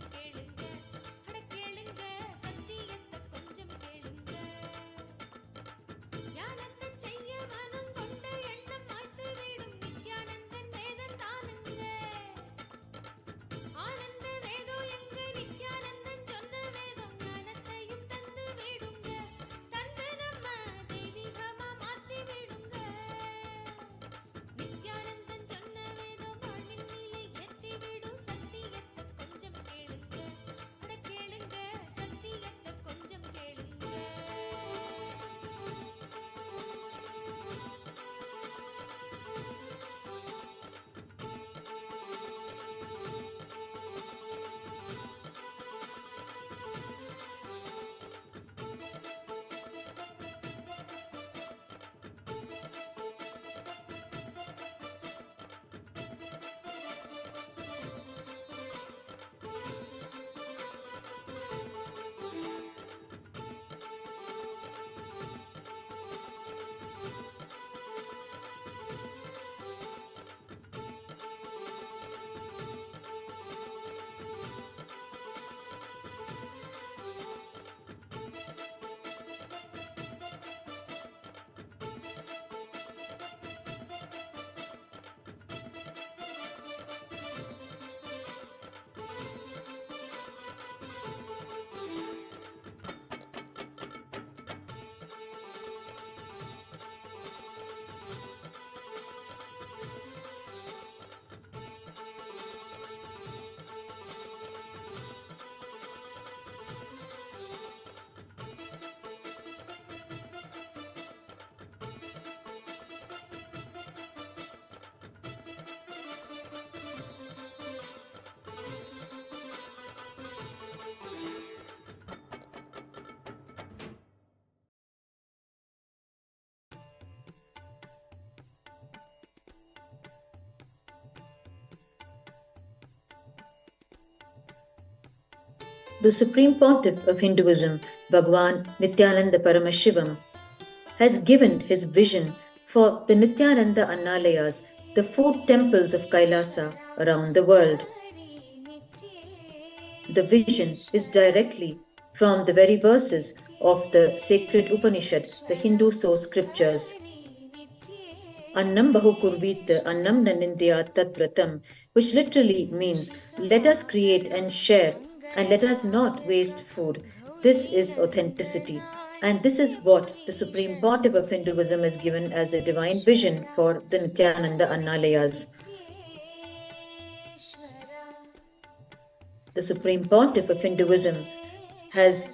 The Supreme Pontiff of Hinduism, Bhagwan Nithyananda Paramashivam, has given his vision for the Nithyananda Annalayas, the 4 temples of Kailasa around the world. The vision is directly from the very verses of the sacred Upanishads, the Hindu source scriptures. Annam bahu kurvita annam nanindya tatvratam, which literally means let us create and share and let us not waste food. This is authenticity. And this is what the Supreme Pontiff of Hinduism has given as a divine vision for the Nithyananda Annalayas. The Supreme Pontiff of Hinduism has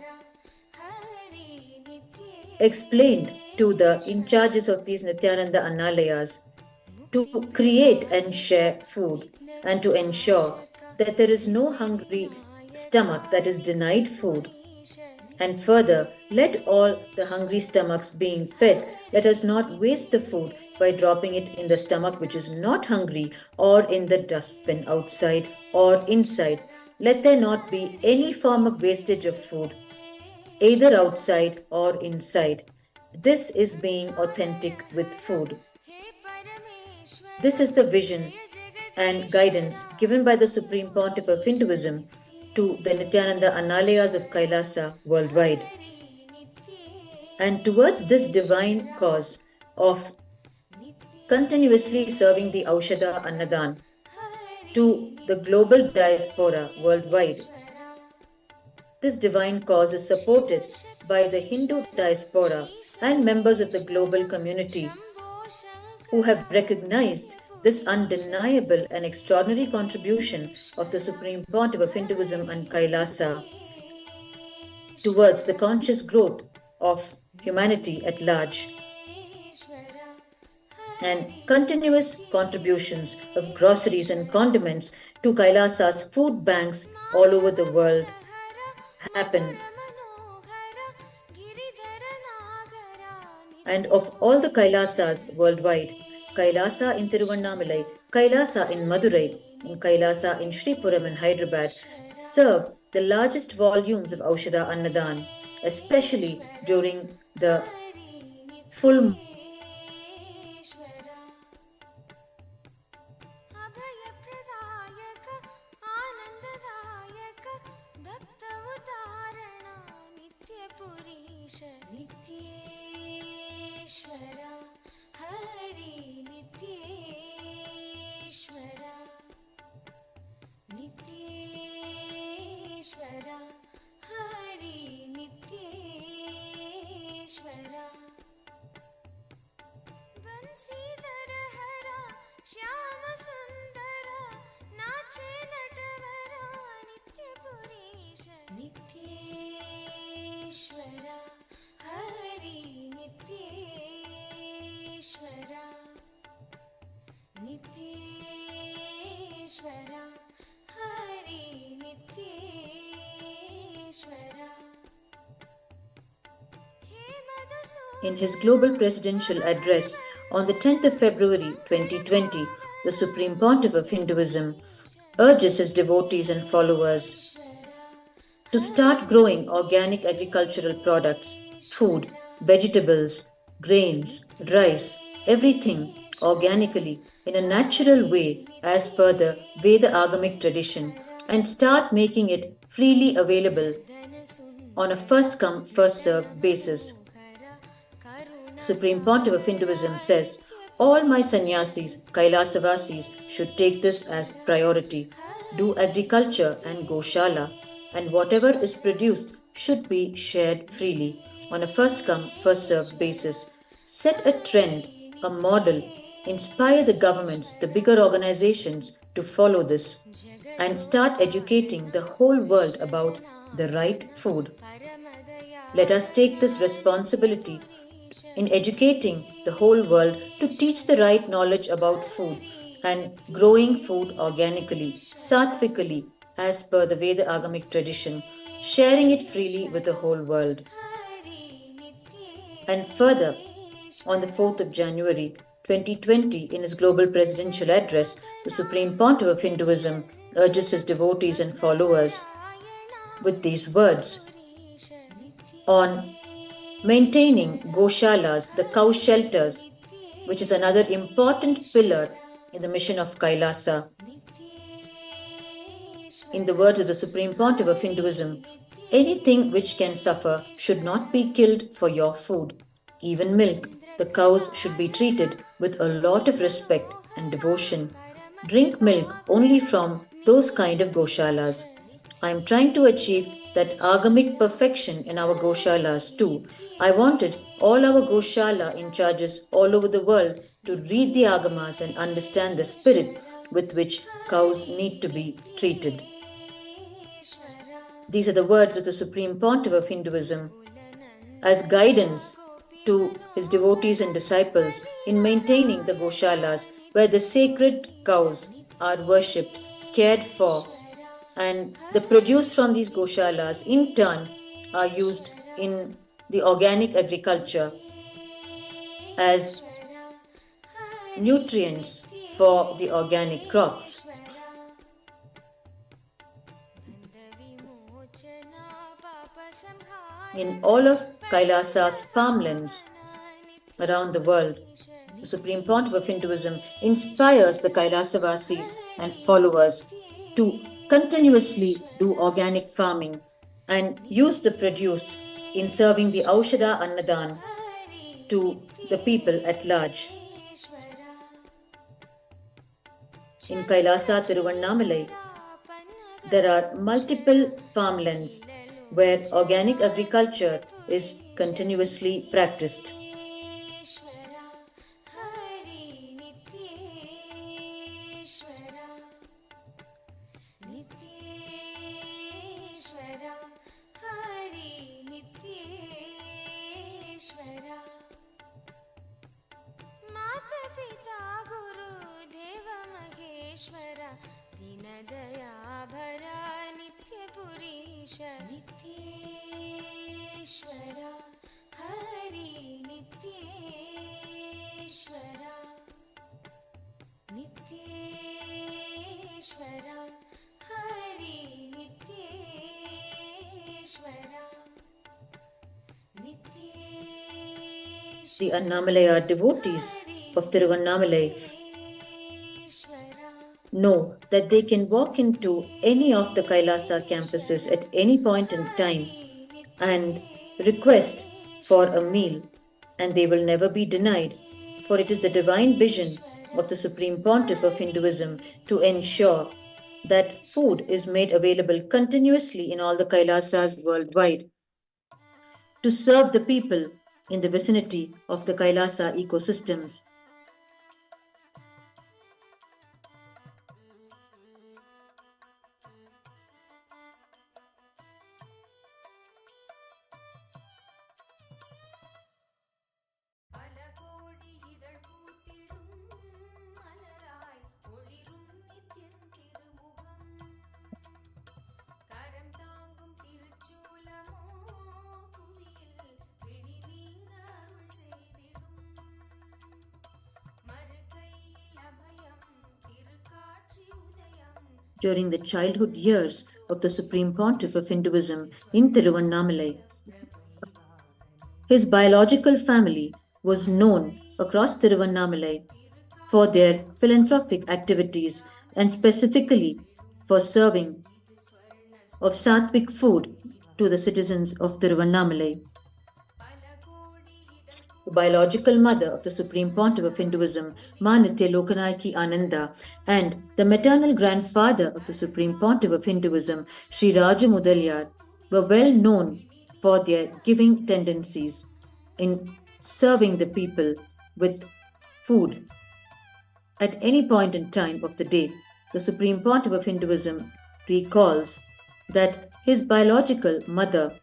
explained to the in charges of these Nithyananda Annalayas to create and share food and to ensure that there is no hungry stomach that is denied food. And further, let all the hungry stomachs being fed, let us not waste the food by dropping it in the stomach which is not hungry or in the dustbin outside or inside. Let there not be any form of wastage of food, either outside or inside. This is being authentic with food. This is the vision and guidance given by the Supreme Pontiff of Hinduism to the Nithyananda Annalayas of Kailasa worldwide. And towards this divine cause of continuously serving the Aushadha Annadhan to the global diaspora worldwide, this divine cause is supported by the Hindu diaspora and members of the global community who have recognized this undeniable and extraordinary contribution of the Supreme Pontiff of Hinduism and Kailasa towards the conscious growth of humanity at large, and continuous contributions of groceries and condiments to Kailasa's food banks all over the world happen. and of all the Kailasas worldwide, Kailasa in Tiruvannamalai, Kailasa in Madurai, and Kailasa in Sripuram and Hyderabad serve the largest volumes of Aushadha Annadhan, especially during the full moon. अभयप्रदायक आनन्ददायक भक्तउदारण नित्यपुरीश नित्येश्वर हरि नित्येश्वर नित्येश्वर हरि नित्येश्वर बंसीधर हरा श्याम सुंदर नाचे नटवरा नित्यपुरीश नित्येश्वर Hari नित्येश्वर नित्येश्वर Hari नित्येश्वर In his global presidential address on the 10th of February 2020, the Supreme Pontiff of Hinduism urges his devotees and followers to start growing organic agricultural products, food, vegetables, grains, rice, everything organically in a natural way as per the Veda Agamic tradition, and start making it freely available on a first come, first served basis. Supreme Pontiff of Hinduism says, all my sannyasis, Kailasavasis, should take this as priority. Do agriculture and Goshala, and whatever is produced should be shared freely on a first come, first served basis. Set a trend, a model, inspire the governments, the bigger organizations to follow this, and start educating the whole world about the right food. Let us take this responsibility in educating the whole world to teach the right knowledge about food and growing food organically, sattvikally, as per the Veda Agamic tradition, sharing it freely with the whole world. And further, on the 4th of January 2020, in his global presidential address, the Supreme Pontiff of Hinduism urges his devotees and followers with these words on maintaining Goshalas, the cow shelters, which is another important pillar in the mission of Kailasa. In the words of the Supreme Pontiff of Hinduism, anything which can suffer should not be killed for your food. Even milk, the cows should be treated with a lot of respect and devotion. Drink milk only from those kind of Goshalas. I am trying to achieve that agamic perfection in our Goshalas too. I wanted all our Goshala in charges all over the world to read the Agamas and understand the spirit with which cows need to be treated. These are the words of the Supreme Pontiff of Hinduism as guidance to his devotees and disciples in maintaining the Goshalas, where the sacred cows are worshipped, cared for, and the produce from these Goshalas in turn are used in the organic agriculture as nutrients for the organic crops. In all of Kailasa's farmlands around the world, the Supreme Pontiff of Hinduism inspires the Kailasavasis and followers to continuously do organic farming and use the produce in serving the Aushadha Annadhan to the people at large. In Kailasa Tiruvannamalai, there are multiple farmlands where organic agriculture is continuously practiced. Hare नित्येश्वरा नित्येश्वरा Hare नित्येश्वरा The Annamalai devotees of Tiruvannamalai know that they can walk into any of the Kailasa campuses at any point in time and request for a meal, and they will never be denied, for it is the divine vision of the Supreme Pontiff of Hinduism to ensure that food is made available continuously in all the Kailasas worldwide, to serve the people in the vicinity of the Kailasa ecosystems. During the childhood years of the Supreme Pontiff of Hinduism in Tiruvannamalai, his biological family was known across Tiruvannamalai for their philanthropic activities and specifically for serving of sattvic food to the citizens of Tiruvannamalai. The biological mother of the Supreme Pontiff of Hinduism, Ma Nithyananda Ananda, and the maternal grandfather of the Supreme Pontiff of Hinduism, Sri Raja Mudaliyar, were well known for their giving tendencies in serving the people with food. At any point in time of the day, the Supreme Pontiff of Hinduism recalls that his biological mother,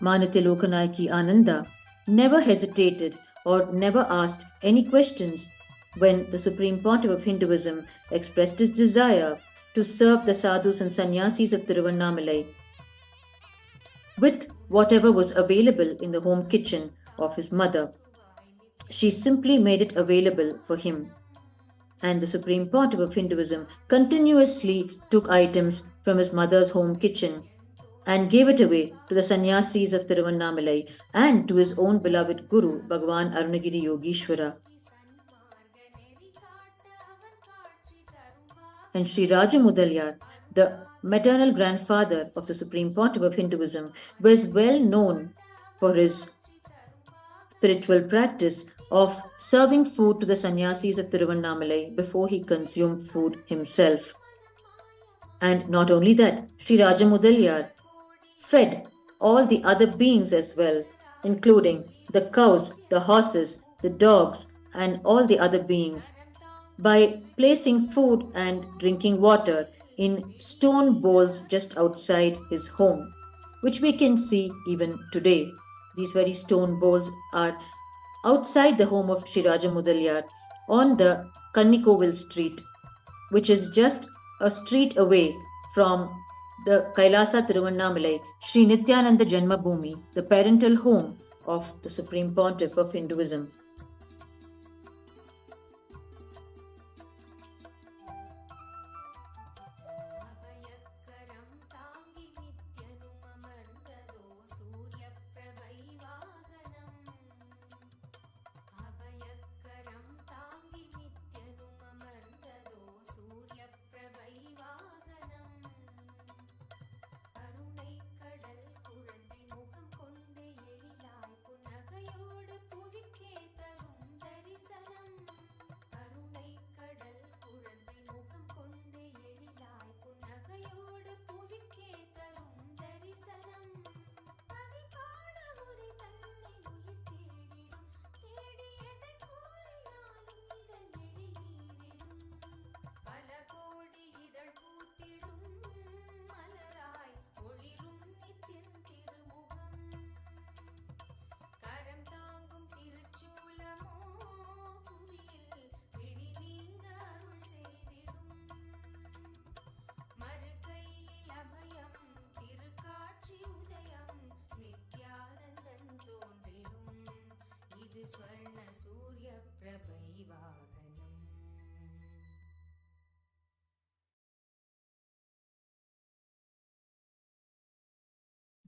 Ma Nithyananda Ananda, never hesitated or never asked any questions when the Supreme Pontiff of Hinduism expressed his desire to serve the sadhus and sannyasis of Tiruvannamalai with whatever was available in the home kitchen of his mother. She simply made it available for him. And the Supreme Pontiff of Hinduism continuously took items from his mother's home kitchen and gave it away to the sannyasis of Tiruvannamalai and to his own beloved Guru, Bhagavan Arunagiri Yogeshwara. And Sri Raja Mudaliyar, the maternal grandfather of the Supreme Pontiff of Hinduism, was well known for his spiritual practice of serving food to the sannyasis of Tiruvannamalai before he consumed food himself. And not only that, Sri Raja Mudaliyar fed all the other beings as well, including the cows, the horses, the dogs, and all the other beings, by placing food and drinking water in stone bowls just outside his home, which we can see even today. These very stone bowls are outside the home of Sri Raja Mudaliyar on the Kannikovil street, which is just a street away from the KAILASA Tiruvannamalai, Sri Nithyananda Janmabhūmi, the parental home of the Supreme Pontiff of Hinduism.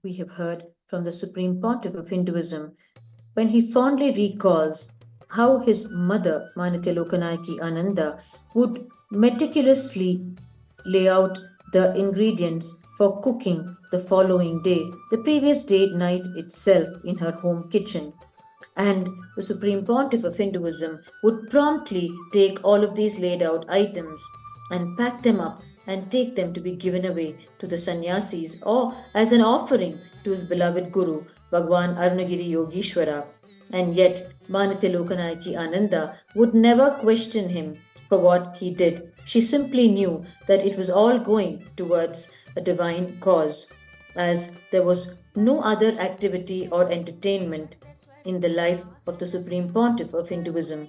we have heard from the Supreme Pontiff of Hinduism when he fondly recalls how his mother, Manitya Ananda, would meticulously lay out the ingredients for cooking the following day, the previous day night itself in her home kitchen. And the Supreme Pontiff of Hinduism would promptly take all of these laid out items and pack them up and take them to be given away to the sannyasis or as an offering to his beloved Guru, Bhagwan Arunagiri Yogeshwara. And yet, Manitya Lokanayaki Ananda would never question him for what he did. She simply knew that it was all going towards a divine cause, as there was no other activity or entertainment in the life of the Supreme Pontiff of Hinduism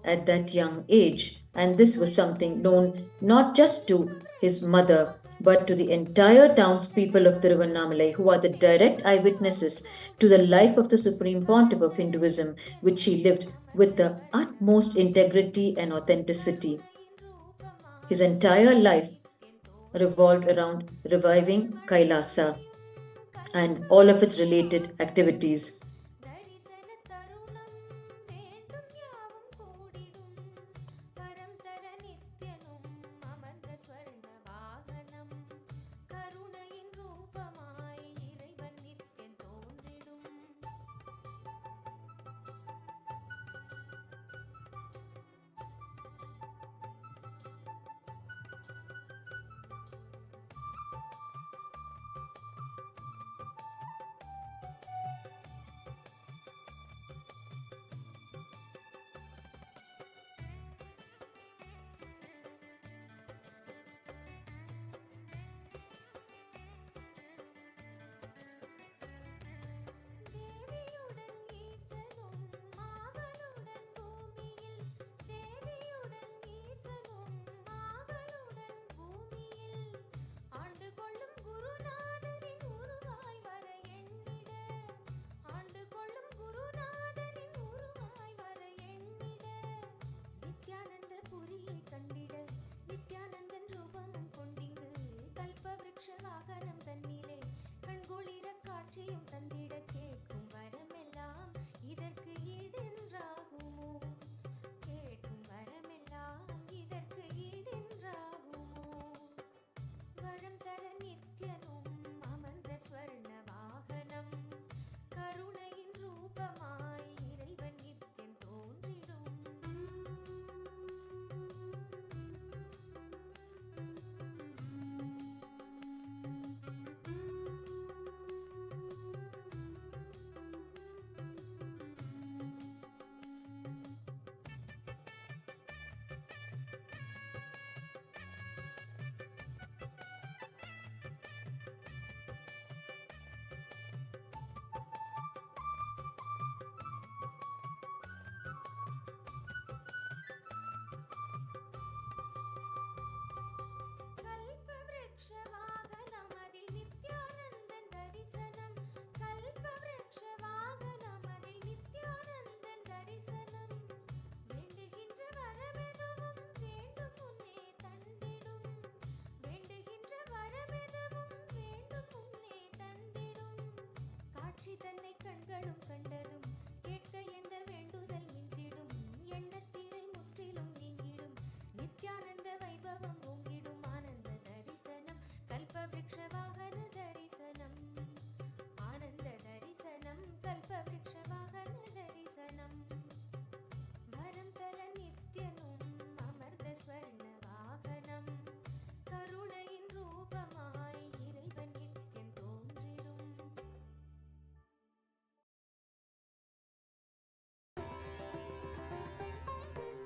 at that young age. And this was something known not just to his mother but to the entire townspeople of Tiruvannamalai, who are the direct eyewitnesses to the life of the Supreme Pontiff of Hinduism, which he lived with the utmost integrity and authenticity. His entire life revolved around reviving Kailasa and all of its related activities.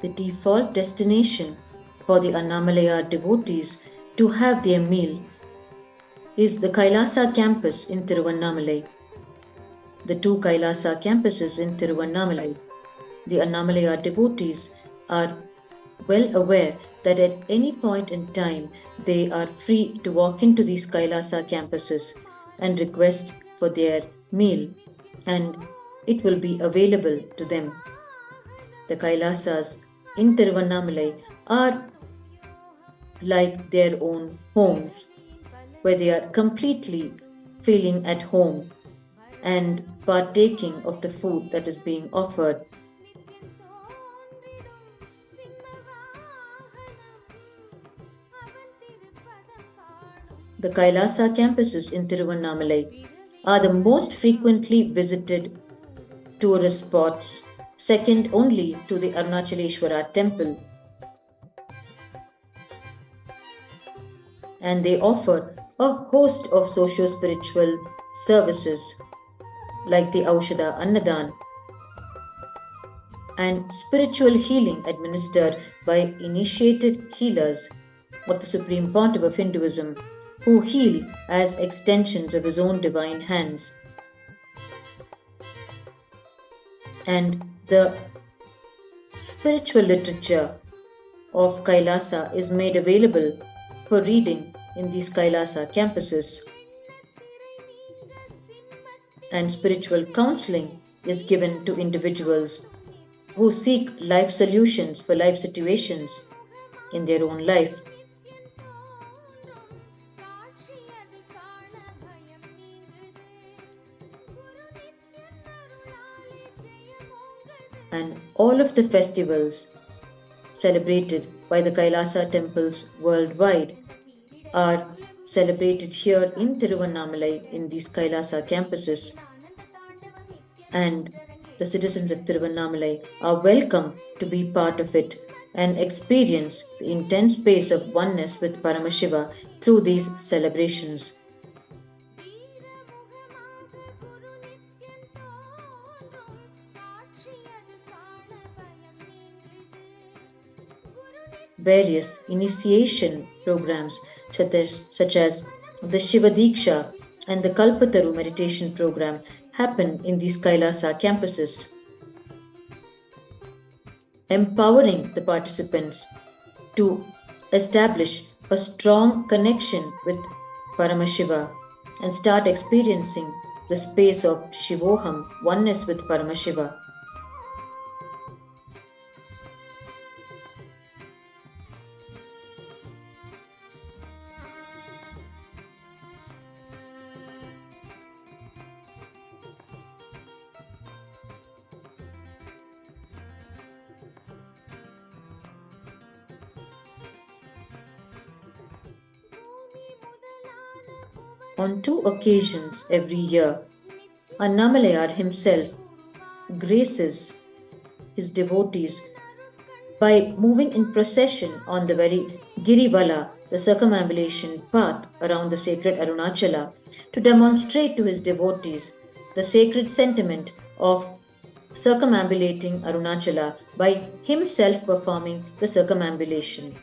The default destination for the Annamalaya devotees to have their meal is the KAILASA campus in Tiruvannamalai. The two KAILASA campuses in Tiruvannamalai. The Annamalaya devotees are well aware that at any point in time they are free to walk into these KAILASA campuses and request for their meal, and it will be available to them. The Kailasas in Tiruvannamalai are like their own homes. where they are completely feeling at home and partaking of the food that is being offered. The Kailasa campuses in Tiruvannamalai are the most frequently visited tourist spots, second only to the Arunachaleshwara temple. And they offer a host of socio-spiritual services like the Aushadha Annadhan and spiritual healing administered by initiated healers of the Supreme Pontiff of Hinduism who heal as extensions of his own divine hands. And the spiritual literature of Kailasa is made available for reading in these Kailasa campuses. And spiritual counseling is given to individuals who seek life solutions for life situations in their own life. And all of the festivals celebrated by the Kailasa temples worldwide are celebrated here in Tiruvannamalai in these Kailasa campuses. And the citizens of Tiruvannamalai are welcome to be part of it and experience the intense space of oneness with Paramashiva through these celebrations. Various initiation programs such as the Shiva Diksha and the Kalpataru meditation program happen in these Kailasa campuses, empowering the participants to establish a strong connection with Paramashiva and start experiencing the space of Shivoham, oneness with Paramashiva. On 2 occasions every year, Annamalayar himself graces his devotees by moving in procession on the very Girivala, the circumambulation path around the sacred Arunachala, to demonstrate to his devotees the sacred sentiment of circumambulating Arunachala by himself performing the circumambulation.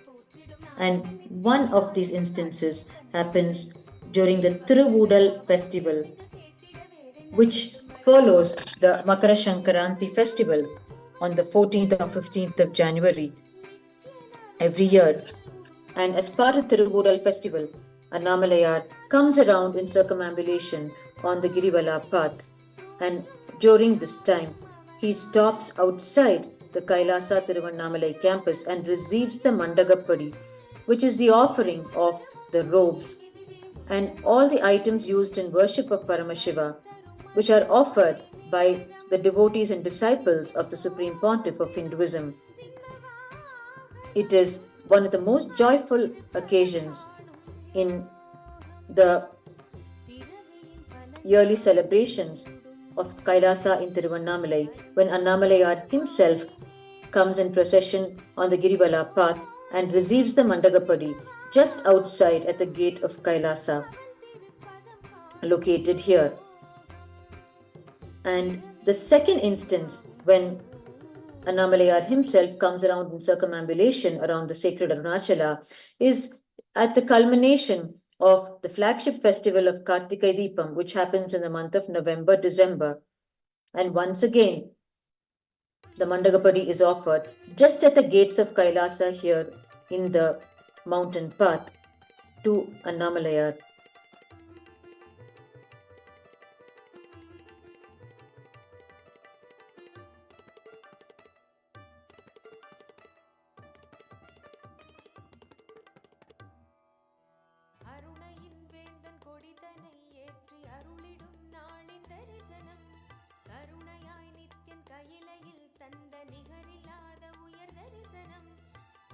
And one of these instances happens during the Tiruvudal festival, which follows the Makara Shankaranti festival on the 14th or 15th of January every year. And as part of Tiruvudal festival, Annamalayar comes around in circumambulation on the Girivala path. And during this time, he stops outside the Kailasa Tiruvannamalai campus and receives the Mandagappadi, which is the offering of the robes and all the items used in worship of Paramashiva, which are offered by the devotees and disciples of the Supreme Pontiff of Hinduism. It is one of the most joyful occasions in the yearly celebrations of Kailasa in Tiruvannamalai when Annamalayar himself comes in procession on the Girivala path and receives the Mandagappadi just outside at the gate of Kailasa, located here. And the second instance when Annamalayar himself comes around in circumambulation around the sacred Arunachala is at the culmination of the flagship festival of Kartika Deepam, which happens in the month of November-December. And once again, the Mandagappadi is offered just at the gates of Kailasa here in the mountain path to Annamalayar. தன்னை ஏற்றி அருளிடும் நாளின் தரிசனம். கருணையாய் நித்யன் கையிலையில் தந்த நிகரில்லாத உயர் தரிசனம்.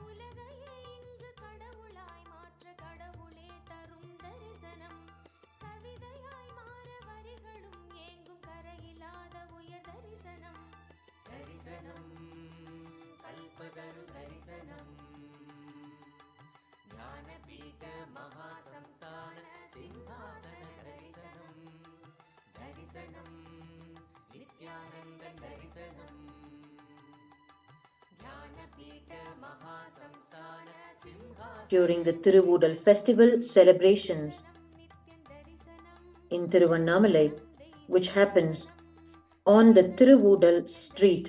உலகையே இங்கு கடவுளாய் மாற்ற கடவுளே தரும் தரிசனம். கவிதையாய் மாற வரிகளும் ஏங்கும் கரையில்லாத உயர் தரிசனம். தரிசனம் கல்பதரு தரிசனம். ஞானபீட மகாசம்ஸ்தான சிம்ஹாசன தரிசனம். தரிசனம் நித்யானந்த தரிசனம். ஞானபீட மகாசம்ஸ்தான சிம்ஹாசன. During the Tiruvudal festival celebrations in Tiruvannamalai, which happens on the Tiruvudal street,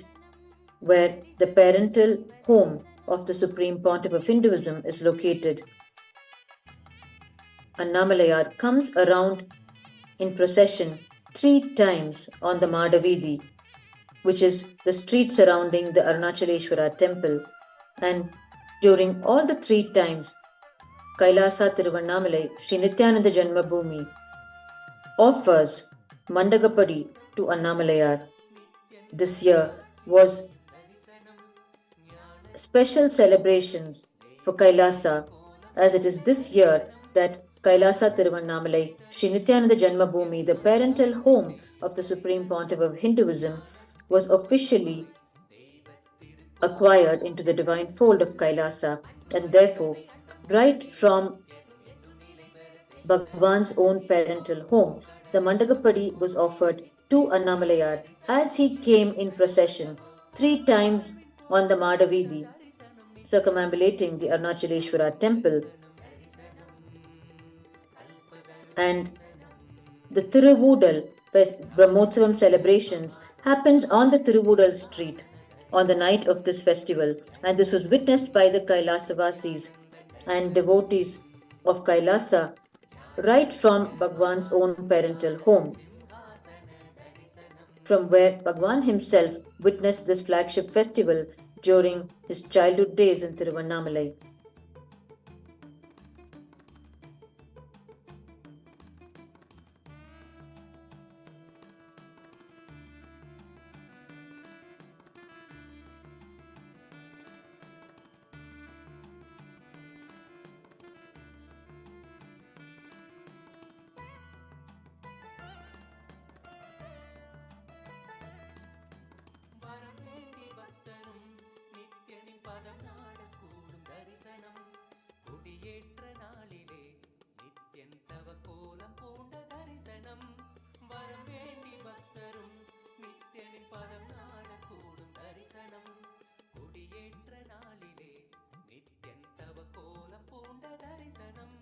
where the parental home of the Supreme Pontiff of Hinduism is located, Annamalayar comes around in procession 3 times on the Madavidi, which is the street surrounding the Arunachaleshwara temple, and during all the 3 times, KAILASA Tiruvannamalai Sri Nithyananda Janmabhūmi offers Mandagapadi to Annamalayar. This year was special celebrations for KAILASA, as it is this year that KAILASA Tiruvannamalai Sri Nithyananda Janmabhūmi, the parental home of the Supreme Pontiff of Hinduism, was officially acquired into the divine fold of KAILASA, and therefore, right from Bhagwan's own parental home, the Mandagapadi was offered to Annamalayar as he came in procession 3 times on the Madavidi, circumambulating the Arunachaleshwara temple. And the Tiruvudal Brahmotsavam celebrations happens on the Tiruvudal street on the night of this festival, and this was witnessed by the Kailasavasis and devotees of KAILASA right from Bhagwan's own parental home, from where Bhagwan himself witnessed this flagship festival during his childhood days in Tiruvannamalai. வரவேண்டி பக்தனும் நித்யனின் பதம் நாடக்கூடும் தரிசனம். குடியேற்ற நாளிலே நித்யன் தவ கோலம் பூண்ட தரிசனம். வரம் வேண்டி பக்தரும் நித்யனின் பதம் நாடக்கூடும் தரிசனம். குடியேற்ற நாளிலே நித்யன் தவ கோலம் பூண்ட தரிசனம்.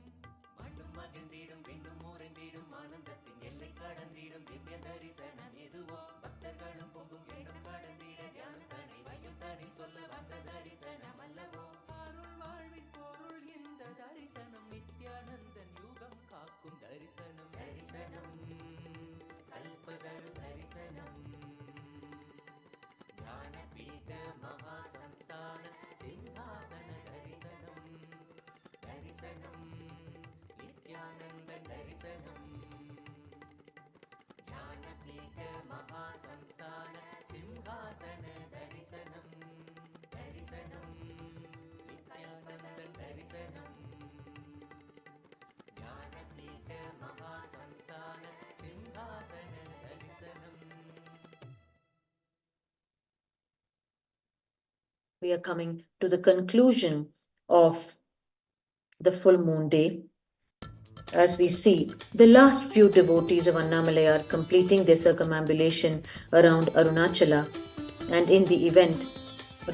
மண்ணும் மகிழ்ந்திடும் விண்ணும் உறைந்திடும் ஆனந்தத்தின் எல்லை கடந்திடும் திவ்ய தரிசனம். எதுவோ பக்தர்களும் பொங்கும் எண்ணம் கடந்திட தியானம் தனி வையம் தனி சொல்ல வந்த தரிசனம் அல்லவோ. அருள் வாழ்வின் பொருள் இந்த தரிசனம். நித்யானந்தன் யுகம் காக்கும் தரிசனம். தரிசனம் கல்பதரு தரிசனம். ஞானபீட மகாசம்ஸ்தான சிம்ஹாசன தரிசனம். தரிசனம் நித்யானந்தன் தரிசனம். ஞானபீட மகாசம்ஸ்தான சிம்ஹாசன தரிசனம். தரிசனம் நித்யானந்தன் தரிசனம். ஞானபீட மகாசம்ஸ்தான சிம்ஹாசன தரிசனம். We are coming to the conclusion of the full moon day. As we see the last few devotees of Annamalai are completing their circumambulation around Arunachala, and in the event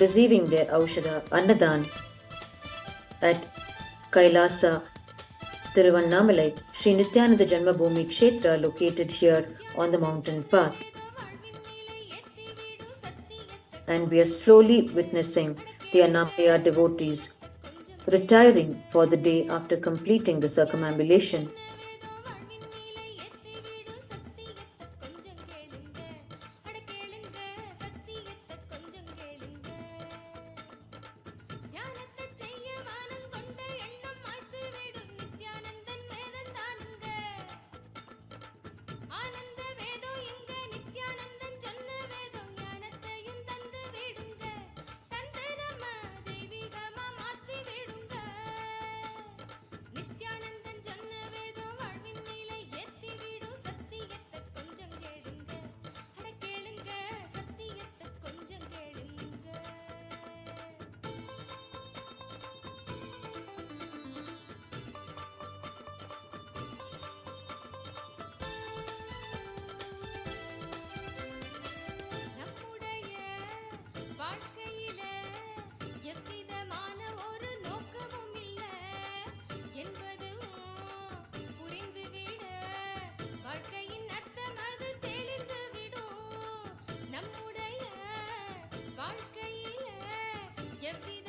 receiving their Aushadha Annadhan at KAILASA Tiruvannamalai Sri Nithyananda Janmabhūmi Kshetram, located here on the mountain path. And we are slowly witnessing the Annamalai devotees retiring for the day after completing the circumambulation.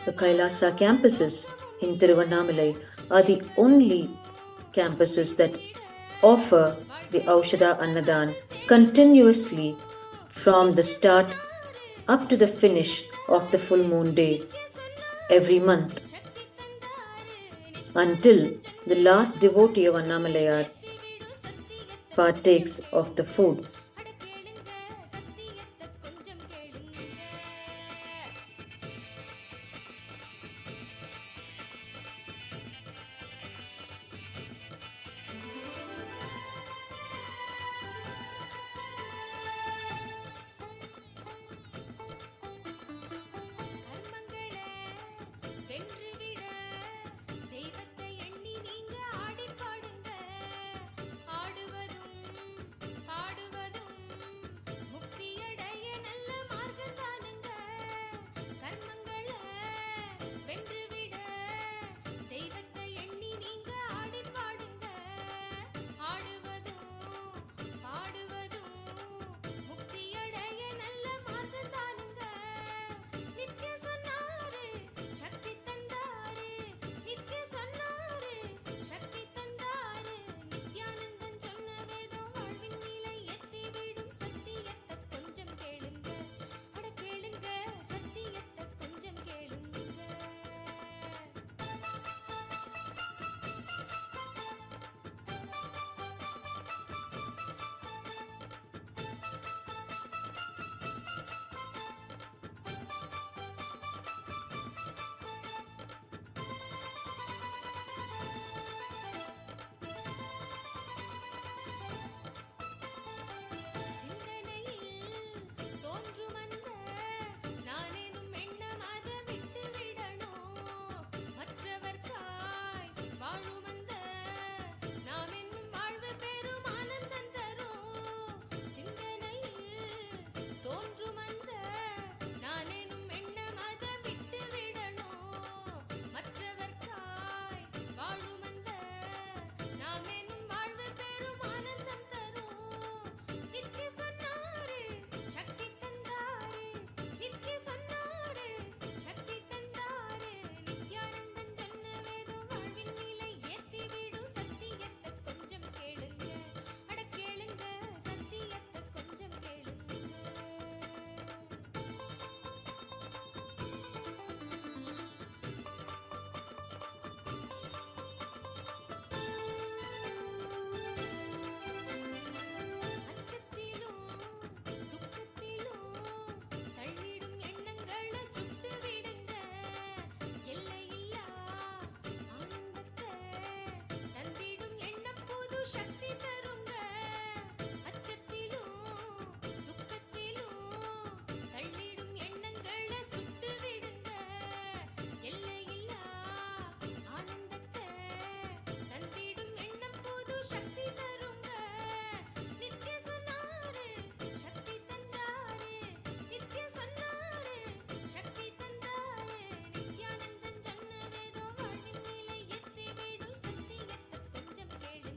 The Kailasa campuses in Tiruvannamalai are the only campuses that offer the Aushadha Annadhan continuously from the start up to the finish of the full moon day every month until the last devotee of Annamalayar partakes of the food.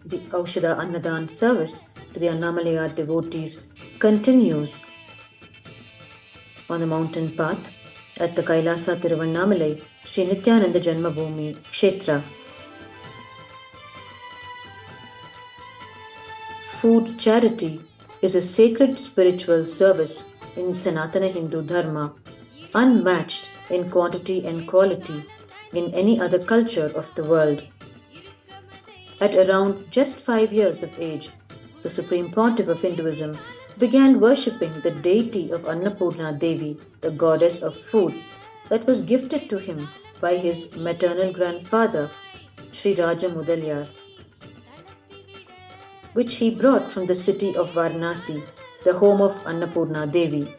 The Aushadha Annadhan service to the Annamalayar devotees continues on the mountain path at the KAILASA Tiruvannamalai Sri Nithyananda Janmabhūmi Kshetram. Food charity is a sacred spiritual service in Sanatana Hindu Dharma, unmatched in quantity and quality in any other culture of the world. At around just 5 years of age, the Supreme Pontiff of Hinduism began worshipping the deity of Annapurna Devi, the goddess of food, that was gifted to him by his maternal grandfather, Sri Raja Mudaliyar, which he brought from the city of Varanasi, the home of Annapurna Devi.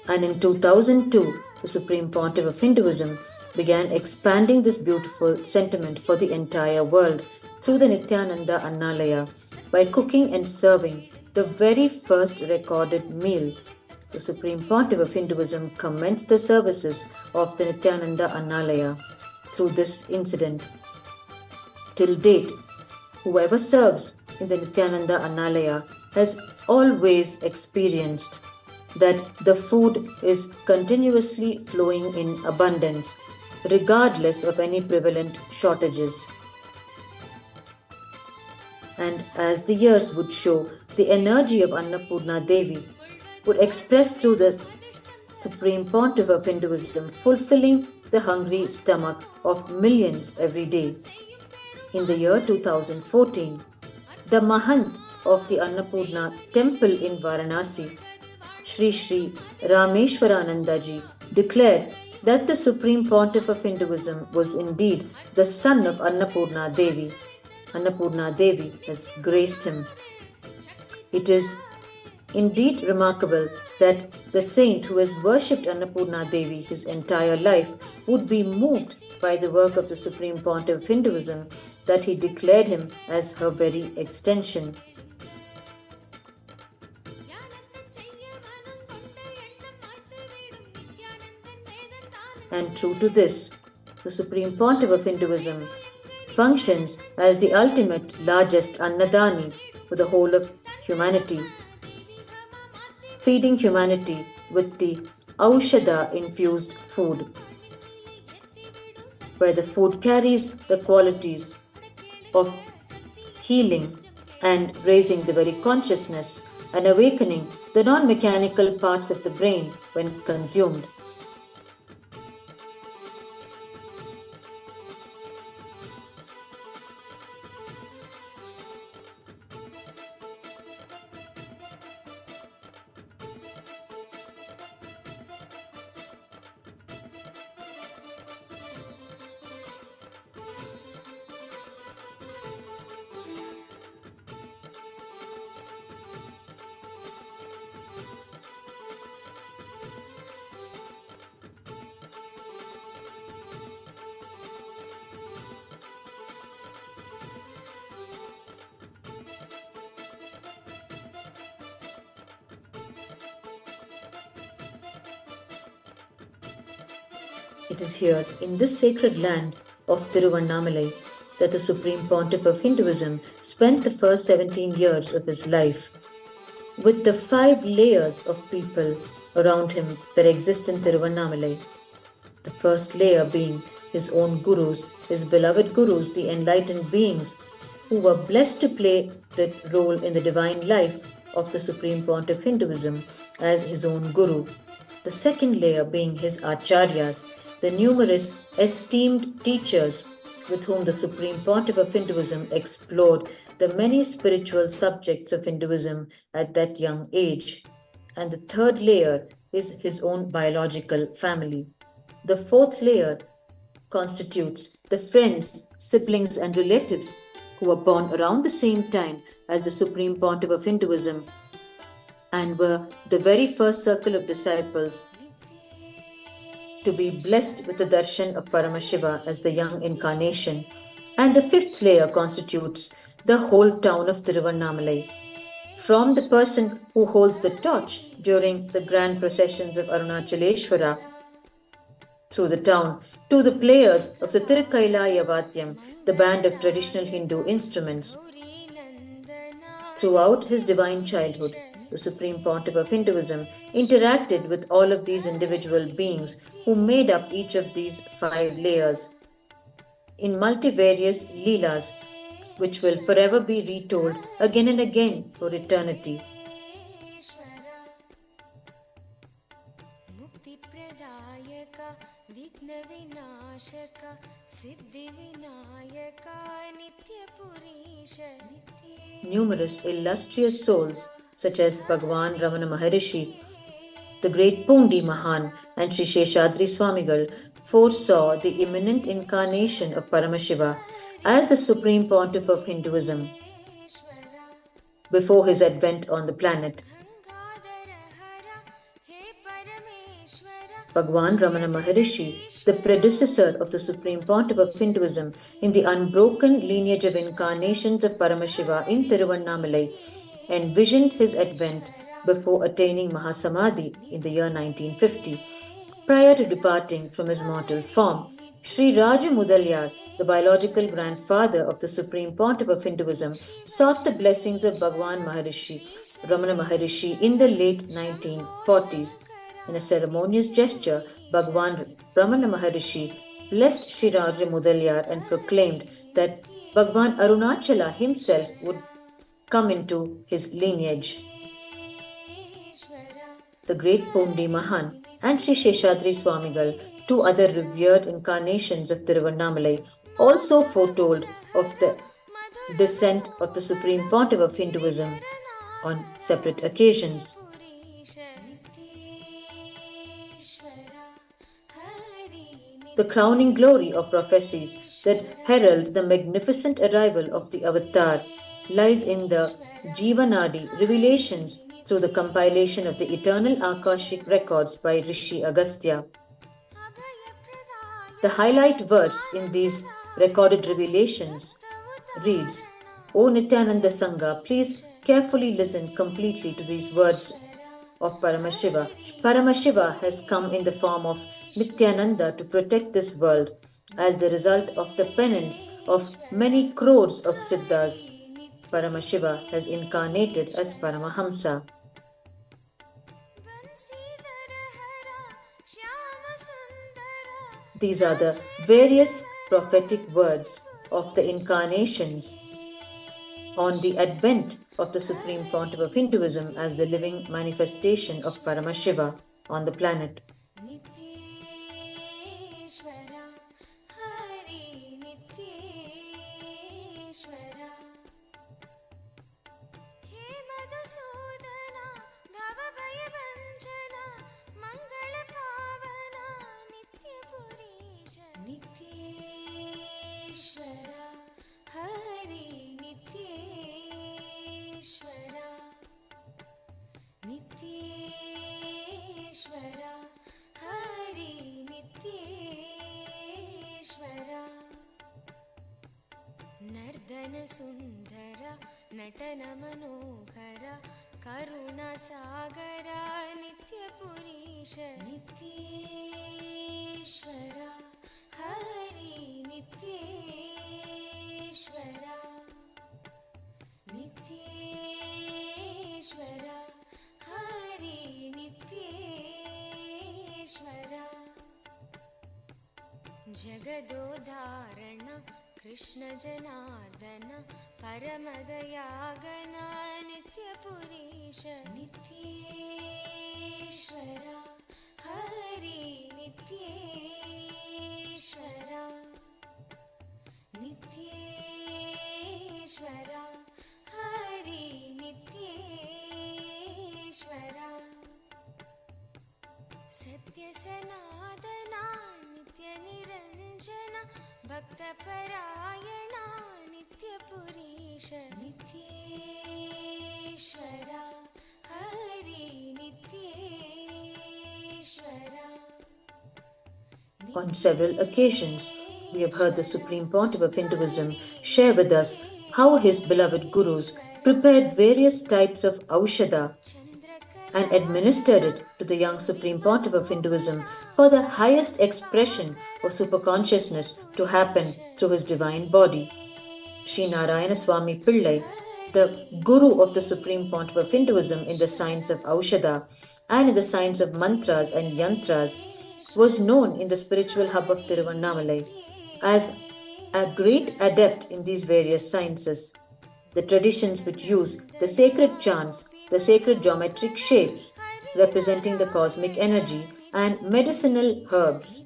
And in 2002, the Supreme Pontiff of Hinduism began expanding this beautiful sentiment for the entire world through the Nithyananda Annalaya by cooking and serving the very first recorded meal. The Supreme Pontiff of Hinduism commenced the services of the Nithyananda Annalaya through this incident. Till date, whoever serves in the Nithyananda Annalaya has always experienced that the food is continuously flowing in abundance regardless of any prevalent shortages. And as the years would show, the energy of Annapurna Devi would express through the Supreme Pontiff of Hinduism, fulfilling the hungry stomach of millions every day. In the year 2014, the Mahant of the Annapurna temple in Varanasi, Sri Sri Rameshwaranandaji, declared that the Supreme Pontiff of Hinduism was indeed the son of Annapurna Devi. Annapurna Devi has graced him. It is indeed remarkable that the saint who has worshipped Annapurna Devi his entire life would be moved by the work of the Supreme Pontiff of Hinduism that he declared him as her very extension. And true to this, the Supreme Pontiff of Hinduism functions as the ultimate largest Annadhani for the whole of humanity, feeding humanity with the Aushadha infused food, where the food carries the qualities of healing and raising the very consciousness and awakening the non-mechanical parts of the brain when consumed. It is here, in this sacred land of Tiruvannamalai, that the Supreme Pontiff of Hinduism spent the first 17 years of his life. With the 5 layers of people around him that exist in Tiruvannamalai, the first layer being his own gurus, his beloved gurus, the enlightened beings who were blessed to play the role in the divine life of the Supreme Pontiff of Hinduism as his own guru. The second layer being his acharyas, the numerous esteemed teachers with whom the Supreme Pontiff of Hinduism explored the many spiritual subjects of Hinduism at that young age. And the third layer is his own biological family. The fourth layer constitutes the friends, siblings and relatives who were born around the same time as the Supreme Pontiff of Hinduism and were the very first circle of disciples to be blessed with the darshan of Paramashiva as the young incarnation. And the fifth layer constitutes the whole town of Tiruvannamalai. From the person who holds the torch during the grand processions of Arunachaleshwara through the town, to the players of the Tirukailaya Vadyam, the band of traditional Hindu instruments. Throughout his divine childhood, the Supreme Pontiff of Hinduism interacted with all of these individual beings who made up each of these 5 layers in multivarious leelas, which will forever be retold again and again for eternity. Numerous illustrious souls such as Bhagwan Ramana Maharishi, the great Pundi Mahan and Sri Sheshadri Swamigal foresaw the imminent incarnation of Paramashiva as the Supreme Pontiff of Hinduism before his advent on the planet. Bhagwan Ramana Maharishi, the predecessor of the Supreme Pontiff of Hinduism in the unbroken lineage of incarnations of Paramashiva in Tiruvannamalai, envisioned his advent before attaining Mahasamadhi in the year 1950. Prior to departing from his mortal form, Sri Raju Mudalyar, the biological grandfather of the Supreme Pontiff of Hinduism, sought the blessings of Bhagwan Maharishi, Ramana Maharishi in the late 1940s. In a ceremonious gesture, Bhagwan Ramana Maharishi blessed Shirajri Mudalyar and proclaimed that Bhagwan Arunachala himself would come into his lineage. The great Pondi Mahan and Sri Sheshadri Swamigal, two other revered incarnations of Tiruvannamalai, also foretold of the descent of the Supreme Pontiff of Hinduism on separate occasions. The crowning glory of prophecies that herald the magnificent arrival of the Avatar lies in the Jivanadi revelations through the compilation of the eternal Akashic records by Rishi Agastya. The highlight verse in these recorded revelations reads, O Nithyananda Sangha, please carefully listen completely to these words of Paramashiva. Paramashiva has come in the form of Nithyananda to protect this world as the result of the penance of many crores of Siddhas. Paramashiva has incarnated as Paramahamsa. These are the various prophetic words of the incarnations on the advent of the Supreme Pontiff of Hinduism as the living manifestation of Paramashiva on the planet. Northern सुंदर नटन मनोहर करुण सागर नित्यपुरीश नित्येश्वर हरि नित्येश्वर नित्येश्वर हरि नित्येश्वर जगदोधारण कृष्ण जनार्दन परमदयागन नित्यपुरीश नित्येश्वर हरि नित्येश्वर नित्येश्वर हरि नित्येश्वर सत्य सनातना नित्य Niranjan भक्तपरायण नित्यपुरीश नित्येश्वर Hari नित्येश्वर. On several occasions, we have heard the Supreme Pontiff of Hinduism share with us how his beloved gurus prepared various types of Aushadha and administered it to the young Supreme Pontiff of Hinduism for the highest expression of superconsciousness to happen through his divine body. Sri Narayana Swami Pillai, the Guru of the Supreme Pontiff of Hinduism in the science of Aushadha and in the science of mantras and yantras, was known in the spiritual hub of Tiruvannamalai as a great adept in these various sciences. The traditions which use the sacred chants, the sacred geometric shapes representing the cosmic energy, and medicinal herbs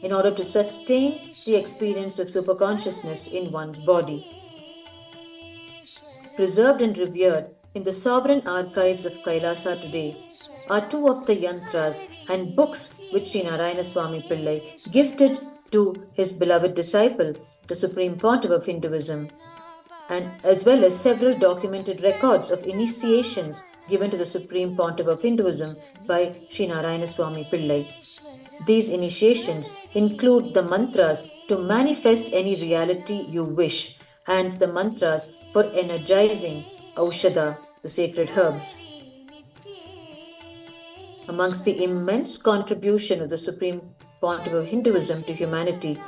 in order to sustain the experience of superconsciousness in one's body. Preserved and revered in the sovereign archives of KAILASA today are two of the yantras and books which Sri Narayana Swami Pillai gifted to his beloved disciple, the Supreme Pontiff of Hinduism, and as well as several documented records of initiations given to the Supreme Pontiff of Hinduism by Sri Narayana Swami Pillai. These initiations include the mantras to manifest any reality you wish and the mantras for energizing Aushadha, the sacred herbs. Amongst the immense contribution of the Supreme Pontiff of Hinduism to humanity,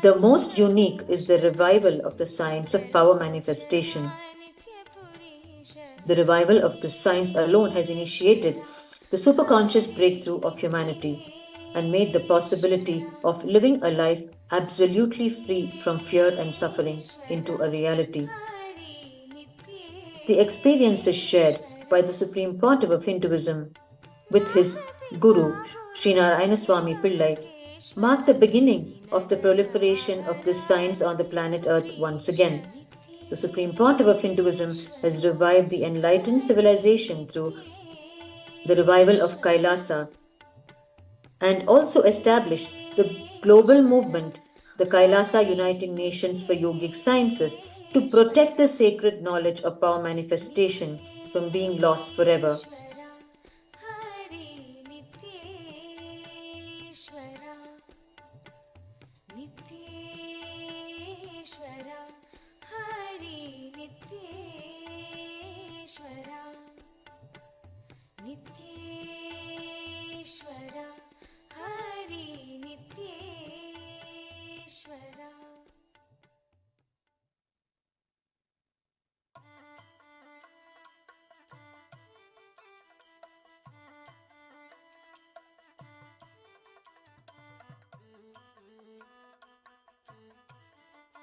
the most unique is the revival of the science of power manifestation. The revival of this science alone has initiated the superconscious breakthrough of humanity and made the possibility of living a life absolutely free from fear and suffering into a reality. The experience is shared by the Supreme Pontiff of Hinduism with his Guru, Sri Narayana Swami Pillai, marked the beginning of the proliferation of this science on the planet Earth once again. The Supreme Pontiff of Hinduism has revived the enlightened civilization through the revival of KAILASA and also established the global movement, the KAILASA Uniting Nations for Yogic Sciences, to protect the sacred knowledge of power manifestation from being lost forever.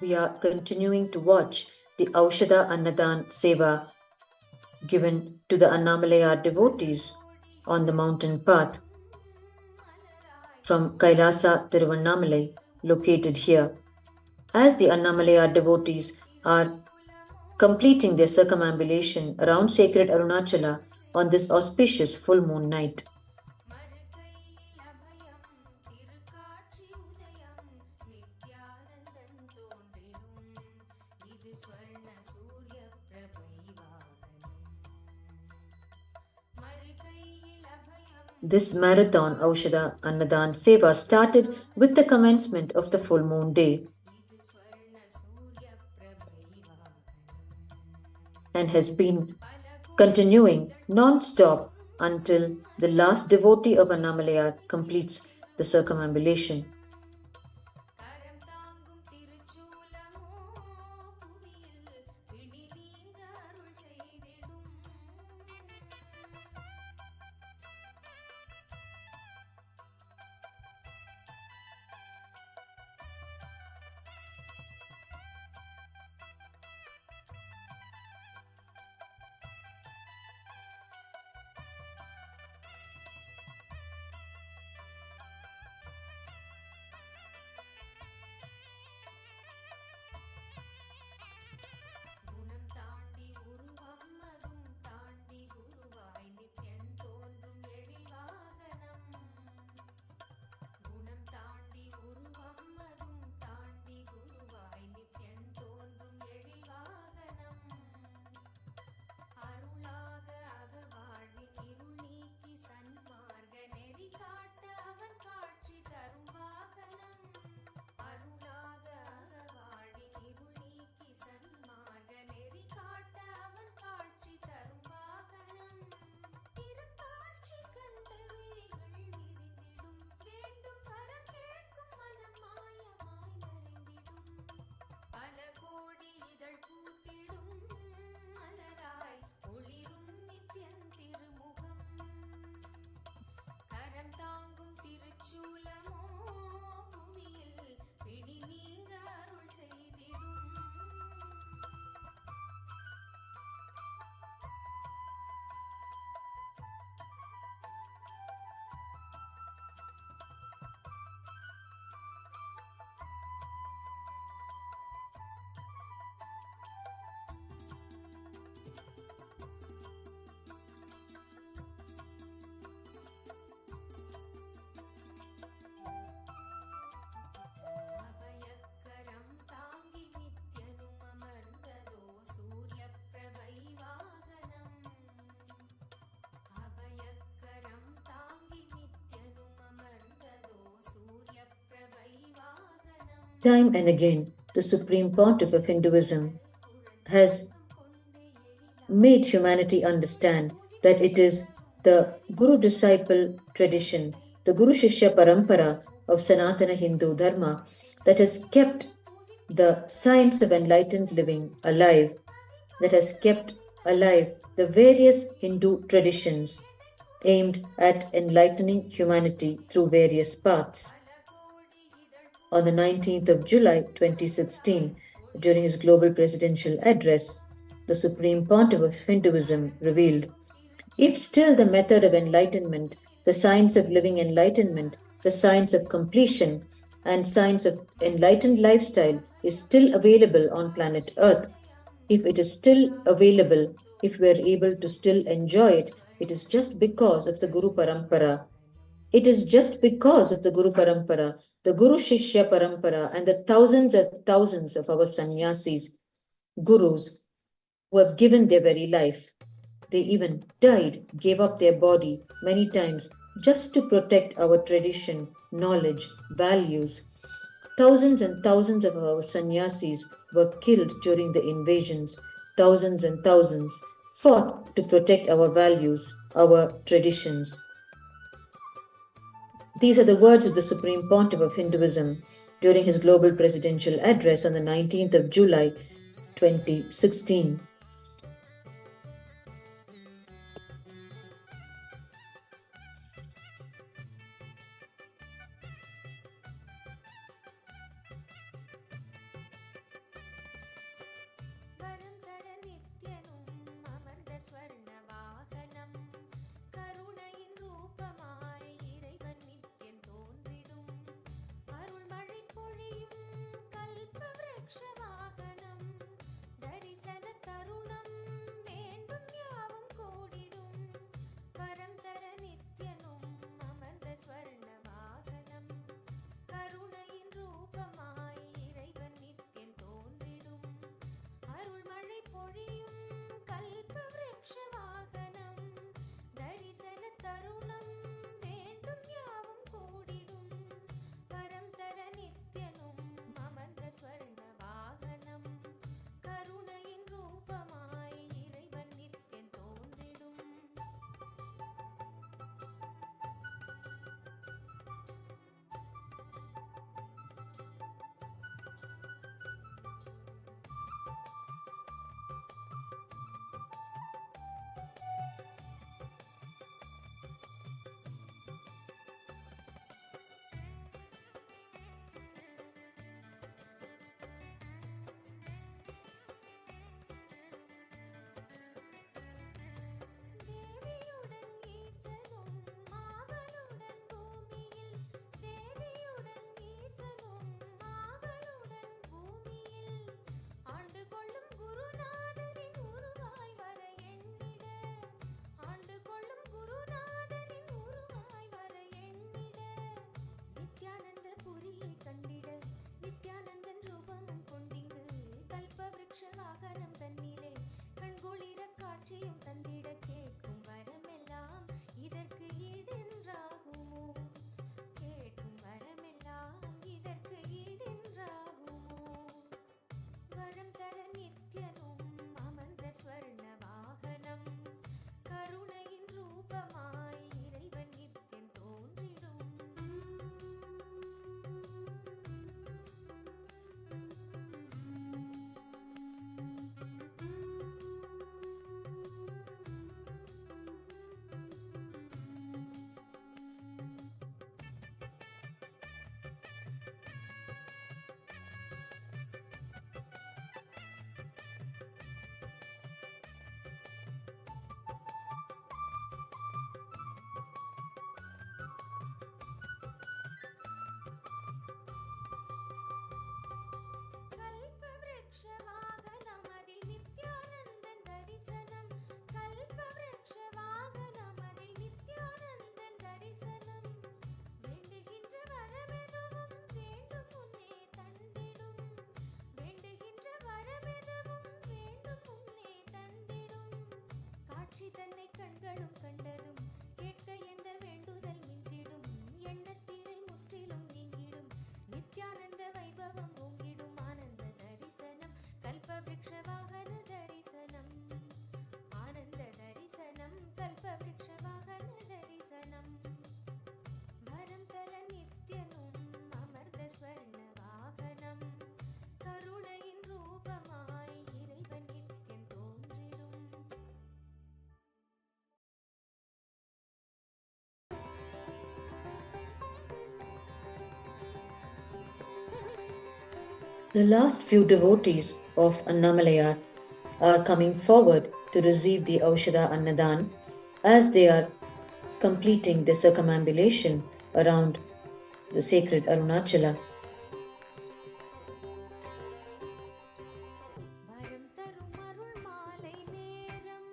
We are continuing to watch the Aushadha Annadhan Seva given to the Annamalai devotees on the mountain path from KAILASA Tiruvannamalai, located here. As the Annamalai devotees are completing their circumambulation around sacred Arunachala on this auspicious full moon night. This marathon Aushadha Annadhan Seva started with the commencement of the full moon day and has been continuing non-stop until the last devotee of Annamalai completes the circumambulation. Time and again, the Supreme Pontiff of Hinduism has made humanity understand that it is the Guru-disciple tradition, the Guru-Shishya Parampara of Sanatana Hindu Dharma that has kept the science of enlightened living alive, that has kept alive the various Hindu traditions aimed at enlightening humanity through various paths. On the 19th of July 2016, during his global presidential address, the Supreme Pontiff of Hinduism revealed, if still the method of enlightenment, the science of living enlightenment, the science of completion, and science of enlightened lifestyle is still available on planet Earth, if it is still available, if we are able to still enjoy it, it is just because of the Guru Parampara. It is just because of the Guru Parampara, the Guru Shishya Parampara, and the thousands of our sannyasis, gurus, who have given their very life. They even died, gave up their body many times just to protect our tradition, knowledge, values. Thousands and thousands of our sannyasis were killed during the invasions. Thousands and thousands fought to protect our values, our traditions. These are the words of the Supreme Pontiff of Hinduism during his global presidential address on the 19th of July 2016. வரம் தர நித்யனும் அமர்ந்த ஸ்வர்ண வாகனம் கருணையின் ரூபமாய் இறைவன் நித்யன் தோன்றிடும் அருள்மழை பொழியும் கல்ப விருட்ச வாகனம் தரிசன தருணம் வேண்டும் யாவும் கூடிடும் வரம் தர நித்யனும் அமர்ந்த ஸ்வர்ண வாகனம் கருணையின் ரூபமாய் இறைவன் நித்யன் தோன்றிடும் அருள்மழை பொழியும் கல்ப விருட்ச வாகனம் தரிசன தருணம் வேண்டும் யாவும் கூடிடும் வரம் தர நித்யனும் அமர்ந்த ஸ்வர்ண வாகனம் கருணையின் ரூபமாய் இறைவன் நித்யன் தோன்றிடும் தேவியுடன் ஈசனும் ஆவலுடன் பூமியில் தேவியுடன் ஈசனும் ஆவலுடன் பூமியில் ஆண்டு கொள்ளும் குருநாதனின் உருவாய் வர எண்ணிட ஆண்டு கொள்ளும் குருநாதனின் உருவாய் வர எண்ணிட நித்யானந்த புரியை கண்டிட நித்யானந்தன் ரூபமும் கொண்டிங்கு கல்ப விருட்ச வாகனம் தன்னிலே கண்குளிர காட்சியும் தந்திட கேட்கும் வரமெல்லாம் இதற்கு ஈடென்றாகுமோ கேட்கும் வரமெல்லாம் இதற்கு ஈடென்றாகுமோ வரம் தர நித்யனும் அமர்ந்த ஸ்வர்ண வாகனம் கருணையின் ரூபமாய் இறைவன் நித்யன் தோன்றிடும் கல்ப விருட்ச வாகனம் அதில் நித்யானந்தன் தரிசனம் கல்ப விருட்ச வாகனம் அதில் நித்யானந்தன் தரிசனம் வேண்டுகின்ற வரமெதுவும் வேண்டும் முன்னே தந்திடும் வேண்டுகின்ற வரமெதுவும் வேண்டும் முன்னே தந்திடும் காட்சி தன்னை கண்களும் கண்டதும் கேட்க எந்த வேண்டுதல் மிஞ்சிடும் எண்ணத்திரை முற்றிலும் நீங்கிடும் நித்யானந்த வைபவம் ஓங்கிடும் ஆனந்த தரிசனம் கல்ப விருட்ச வாகன தரிசனம் ஆனந்த தரிசனம் கல்ப விருட்ச வாகன தரிசனம் வரம் தர நித்யனும் அமர்ந்த ஸ்வர்ண வாகனம் கருணையின் ரூபமாய் இறைவன் Nithyan தோன்றிடும் The last few devotees of Annamalayar are coming forward to receive the Aushadha Annadhan as they are completing the circumambulation around the sacred Arunachala. வரம் தரும் அருள் மாலை நேரம்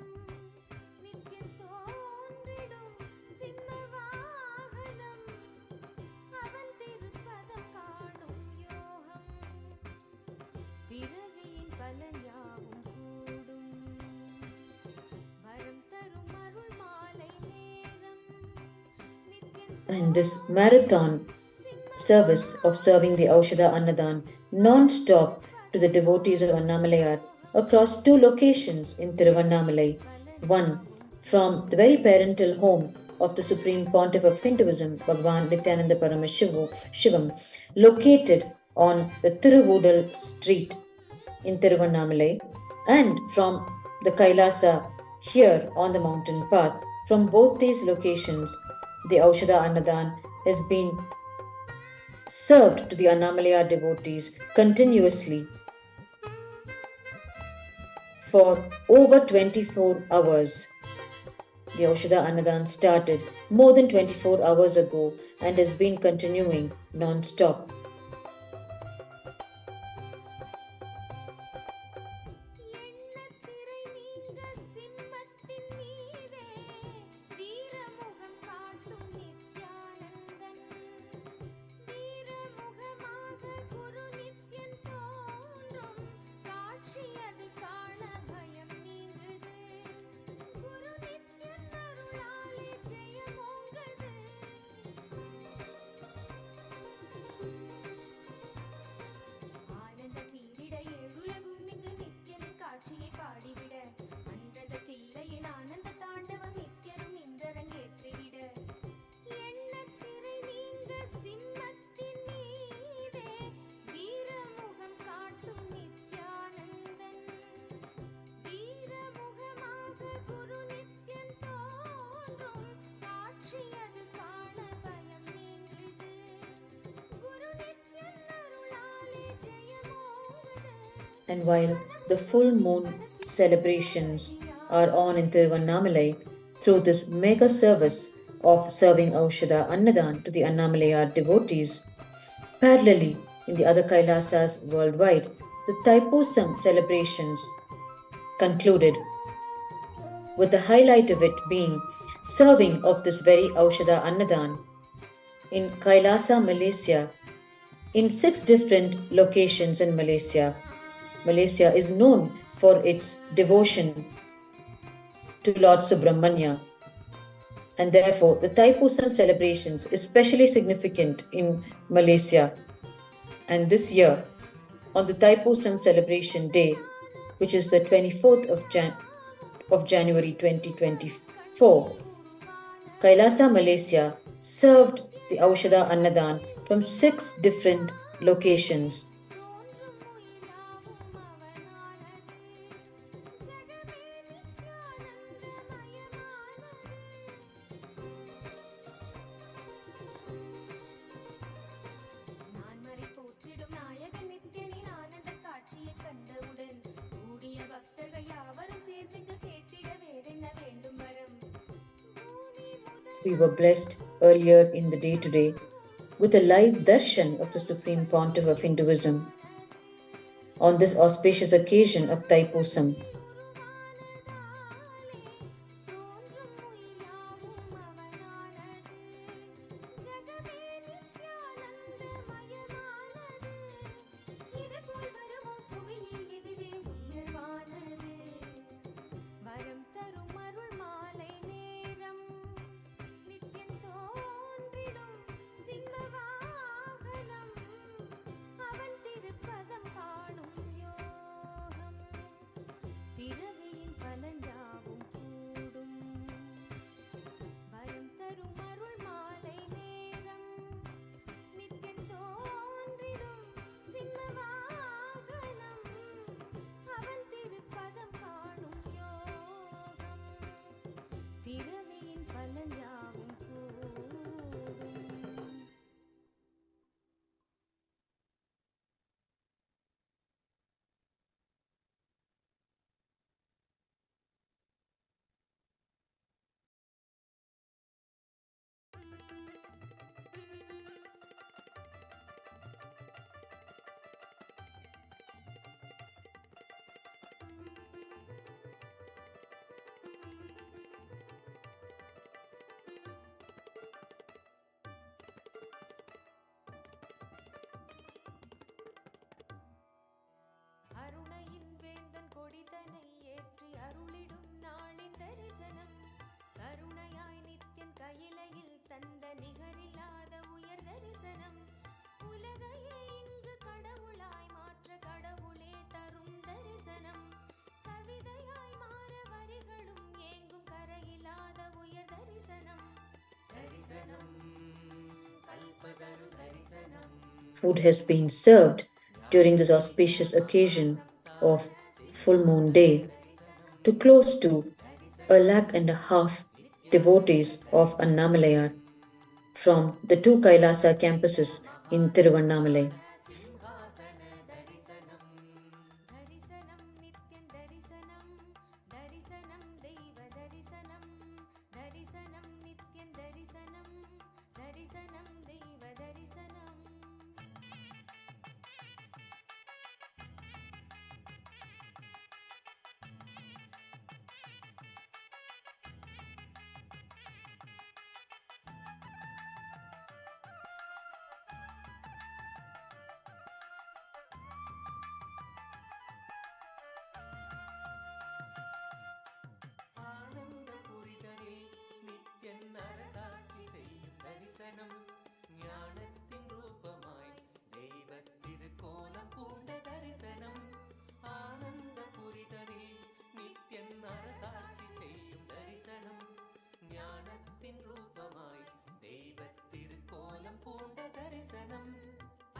நித்தியம் தோன்றிடும் சிம்ம வாகனம் அவன் திருப்பதம் காணும் யோகம் பிறவியின் பலன் யாவும் கூடும் வரம் தரும் அருள் மாலை நேரம் நித்தியம் And this marathon service of serving the Aushadha Annadhan non-stop to the devotees of Annamalayar across two locations in Tiruvannamalai. One, from the very parental home of the Supreme Pontiff of Hinduism, Bhagavan Nithyananda Paramashiva, located on the Tiruvudal street in Tiruvannamalai, and from the KAILASA here on the mountain path. From both these locations, the Aushadha Annadhan has been served to the Annamalayar devotees continuously for over 24 hours. The Aushadha Annadhan started more than 24 hours ago and has been continuing non-stop. எண்ணத்திரை நீங்க சிம்மத்தின் மீதே வீரமுகம் காட்டும் நித்யானந்தன் வீரமுகமாக குரு நித்யன் தோன்றும் காட்சி அது காண பயம் நீங்குது குரு நித்யன் அருளாலே ஜெயமோங்குது ஆனந்த பீரிட ஏழுலகும் இங்கு நித்யன் காட்சியை பாடிவிட அன்றத தில்லையில் ஆனந்த தாண்டவம் நித்யரும் இன்றரங்கேற்றிவிட எண்ணத்திரை நீங்க சிம்மத்தின் மீதே வீரமுகம் காட்டும் நித்யானந்தன் வீரமுகமாக குரு நித்யன் தோன்றும் காட்சி அது காண பயம் நீங்குது குரு நித்யன் அருளாலே ஜெயமோங்குது And while the full moon celebrations are on in Tiruvannamalai through this mega service of serving Aushadha Annadhan to the Annamalayar devotees, parallelly in the other Kailasas worldwide, the Thaipusam celebrations concluded, with the highlight of it being serving of this very Aushadha Annadhan in Kailasa, Malaysia, in 6 different locations in Malaysia. Malaysia is known for its devotion to Lord Subrahmanya, and therefore the Thaipusam celebrations is especially significant in Malaysia. And this year, on the Thaipusam celebration day, which is the 24th of January 2024, Kailasa Malaysia served the Aushadha Annadhan from 6 different locations. நான்மறை போற்றிடும் நாயகன் நித்யனின் ஆனந்த காட்சியைக் கண்டவுடன் கூடிய பக்தர்கள் யாவரும் சேர்ந்து கேட்டிட வேறென்ன வேண்டும் வரம் பூமி முதல் We were blessed earlier in the day today with a live darshan of the Supreme Pontiff of Hinduism on this auspicious occasion of Thaipusam. வரம் தரும் அருள் மாலை நேரம் நித்யம் தோன்றிடும் சிம்ம வாகனம் அவன் திருப்பதம் காணும் யோகம் Food has been served during this auspicious occasion of full moon day to close to 1.5 lakh devotees of Annamalai from the two Kailasa campuses in Tiruvannamalai. दरिसनं नित्यं दरिसनं दरिसनं दैव दरिसनं दरिसनं नित्यं दरिसनं दरिसनं दैव दरिसनं ஆனந்தபுரிதனில் நித்யன் அரசாட்சி செய்யும் தரிசனம் ஞானத்தின் ரூபமாய் தெய்வத் திருக்கோலம் பூண்ட தரிசனம் ஆனந்தபுரிதனில் நித்யன் அரசாட்சி செய்யும் தரிசனம் ஞானத்தின் ரூபமாய் தெய்வத் திருக்கோலம் பூண்ட தரிசனம்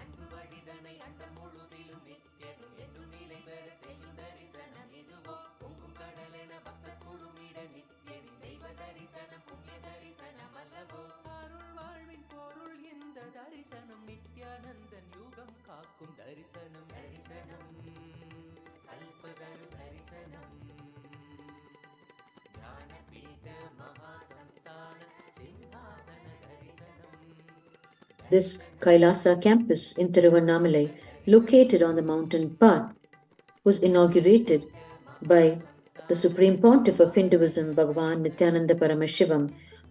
அன்பு வழிதனை அண்டம் முழுதிலும் நித்யனும் என்றும் நிலை பெற செய்யும் தரிசனம் இதுவோ பொங்கும் கடலென பக்தர் குழுமிட நித்யனின் தெய்வ தரிசனம் புண்ணிய தரிசனம் அல்லவோ அருள் வாழ்வின் பொருள் இந்த தரிசனம் நித்யானந்தன் யுகம் காக்கும் தரிசனம் தரிசனம் கல்பதரு தரிசனம் ஞானபீட மகாசம்ஸ்தான சிம்ஹாசன தரிசனம். This Kailasa campus in Tiruvannamalai, located on the mountain path, was inaugurated by the Supreme Pontiff of Hinduism, Bhagavan Nithyananda Paramashivam,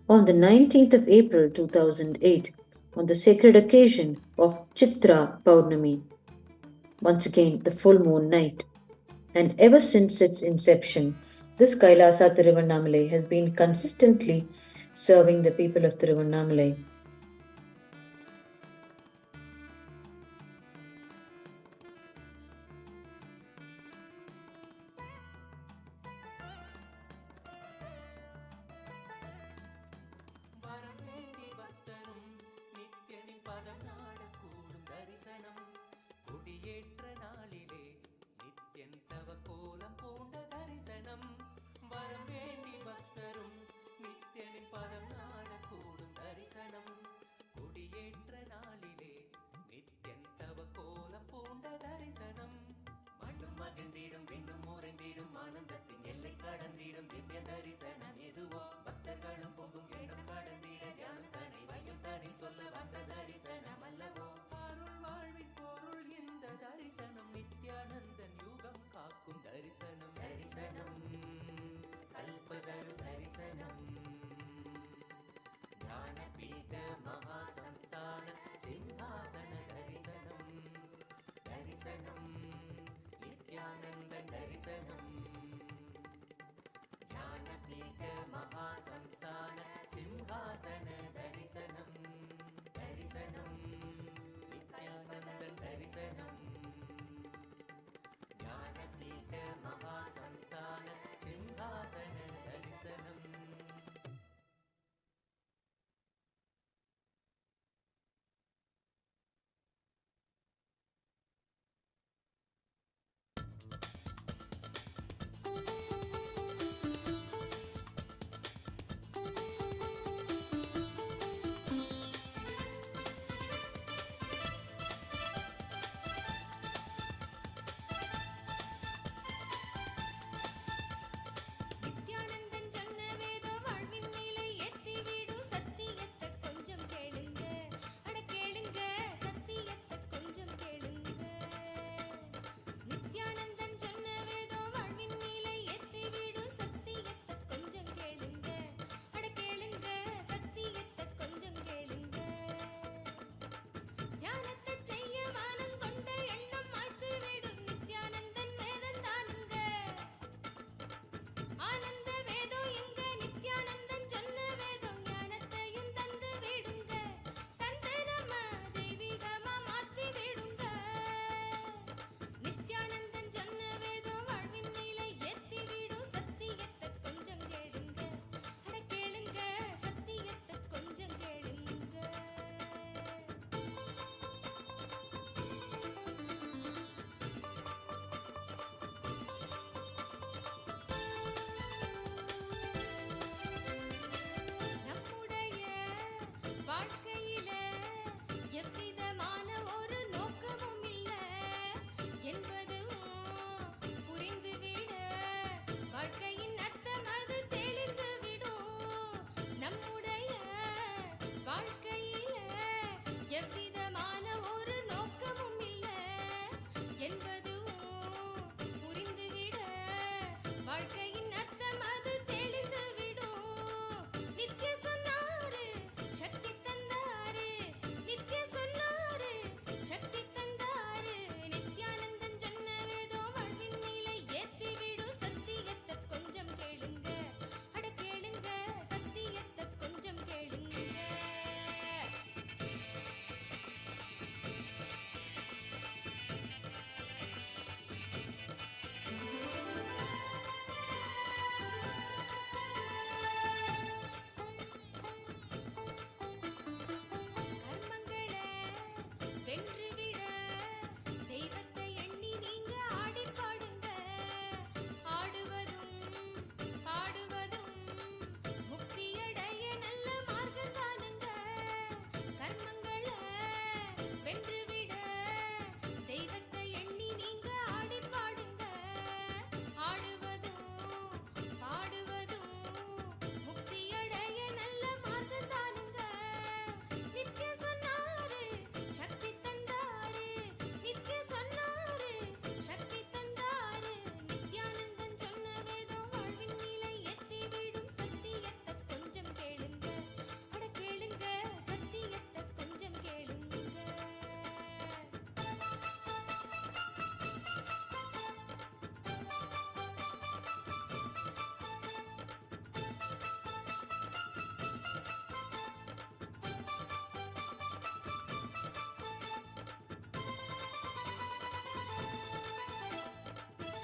on the 19th of April 2008, on the sacred occasion of Chitra Pournami, once again the full moon night. And ever since its inception, this Kailasa Tiruvannamalai has been consistently serving the people of Tiruvannamalai. வரம் வேண்டி பக்தனும் நித்யனின் பதம் நாடக்கூடும் தரிசனம் குடியேற்ற நாளிலே நித்யன் தவ கோலம் பூண்ட தரிசனம் வரம் வேண்டி பக்தரும் நித்யனின் பதம் நாடக்கூடும் தரிசனம் குடியேற்ற நாளிலே நித்யன் தவ கோலம் பூண்ட தரிசனம் மண்ணும் மகிழ்ந்திடும் விண்ணும் உறைந்திடும் ஆனந்தத்தின் எல்லை கடந்திடும் திவ்ய தரிசனம் எதுவோ பக்தர்களும் பொங்கும் இடம் கடந்திட தியானம் தனி வையும் தனி சொல்ல வந்த தரிசனம் அல்லவோ அருள் வாழ்வின் பொருள் இந்த தரிசனம் நித்யானந்தன் யுகம் காக்கும் தரிசனம் தரிசனம் கல்பதரு தரிசனம் ஞானபீட மகாசம்ஸ்தான சிம்ஹாசன தரிசனம் தரிசனம் நித்யானந்தன் தரிசனம் ஞானபீட மகாசம்ஸ்தான சிம்ஹாசன தரிசனம் தரிசனம் நித்யானந்தன் தரிசனம் ஞானபீட மகாசம்ஸ்தான சிம்ஹாசன தரிசனம்.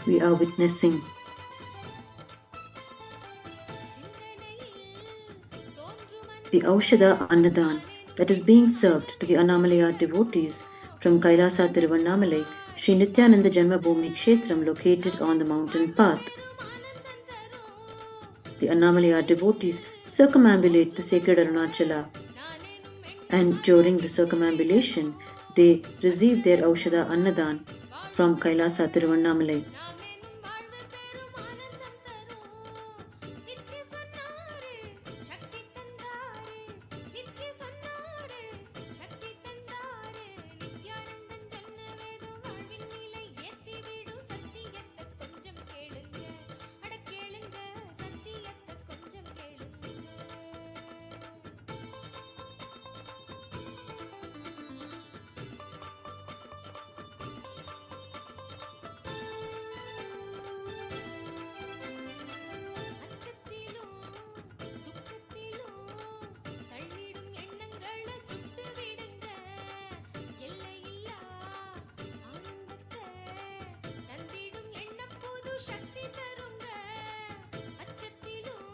we are witnessing the Aushadha Annadhan that is being served to the Annamalaya devotees from KAILASA Tiruvannamalai, Sri Nithyananda Janmabhūmi Kshetram located on the mountain path. The Annamalaya devotees circumambulate the sacred Arunachala, and during the circumambulation, they receive their Aushadha Annadhan from KAILASA Tiruvannamalai. சக்தி தருங்க அச்சத்திலும்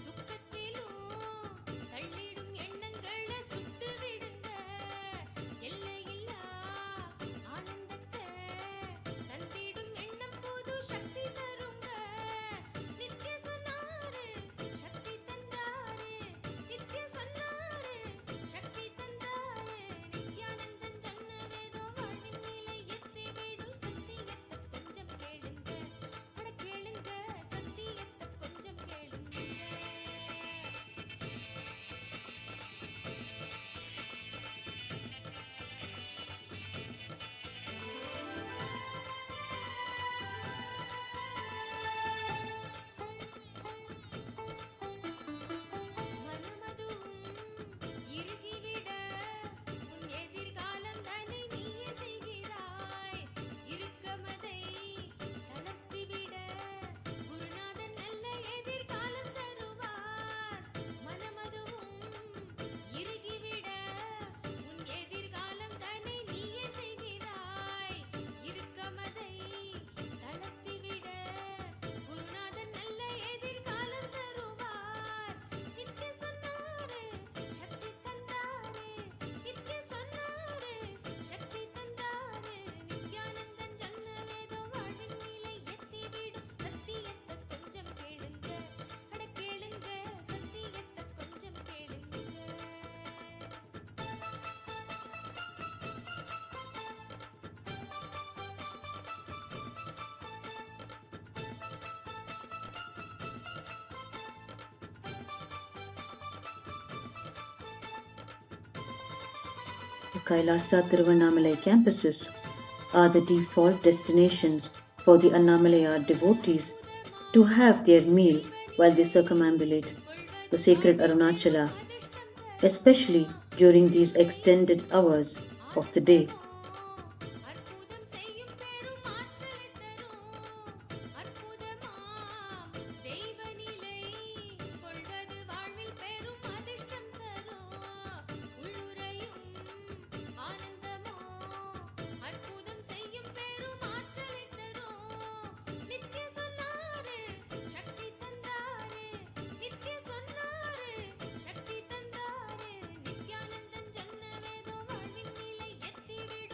துக்கத்திலும் தள்ளிடும் எண்ணங்களை சுட்டு விடுங்க எல்லையில்லா ஆனந்தத்தை தந்திடும் எண்ணம் போது சக்தி தருங்க நித்ய சொன்னாரு சக்தி தந்தாரு நித்ய சொன்னாரு சக்தி தந்தாரு நித்யானந்தன் சொன்ன வேதம் வாழ்வின் நிலை எத்தி விடும் சத்தியத்தை கொஞ்சம் கேளுங்க அட கேளுங்க சத்தியத்தை கொஞ்சம் கேளுங்க மனமதுவும் இறுகிவிட உன் எதிர்காலம் தன்னை நீயே செய்கிறாய் இறுக்கமதை தளர்த்திவிட குருநாதன் நல்ல எதிர்காலம் தருவார் மனமதுவும் இறுகிவிட உன் எதிர்காலம் தன்னை நீயே செய்கிறாய் இறுக்கமதை தளர்த்திவிட குருநாதன் நல்ல எதிர்காலம் தருவார் நித்ய சொன்னாரு சக்தி தந்தாரு நித்ய சொன்னாரு சக்தி தந்தாரு நித்யானந்தன் சொன்ன வேதம் வாழ்வின் நிலை எத்தி விடும் சத்தியத்தை கொஞ்சம் கேளுங்க அட கேளுங்க சத்தியத்தை கொஞ்சம் கேளுங்க The KAILASA Tiruvannamalai campuses are the default destinations for the Annamalaya devotees to have their meal while they circumambulate the sacred Arunachala, especially during these extended hours of the day. அற்புதம் செய்யும் பெரும் ஆற்றலை தரும் அற்புதமாம் தெய்வ நிலை கொள்வது வாழ்வில் பெரும் அதிர்ஷ்டம் தரும் உள்ளுரையும் ஆனந்தமோ அற்புதம் செய்யும் பெரும் ஆற்றலை தரும் நித்ய சொன்னாரு சக்தி தந்தாரு நித்ய சொன்னாரு சக்தி தந்தாரு நித்யானந்தன் சொன்ன வேதம் வாழ்வின் நிலை எத்தி விடும்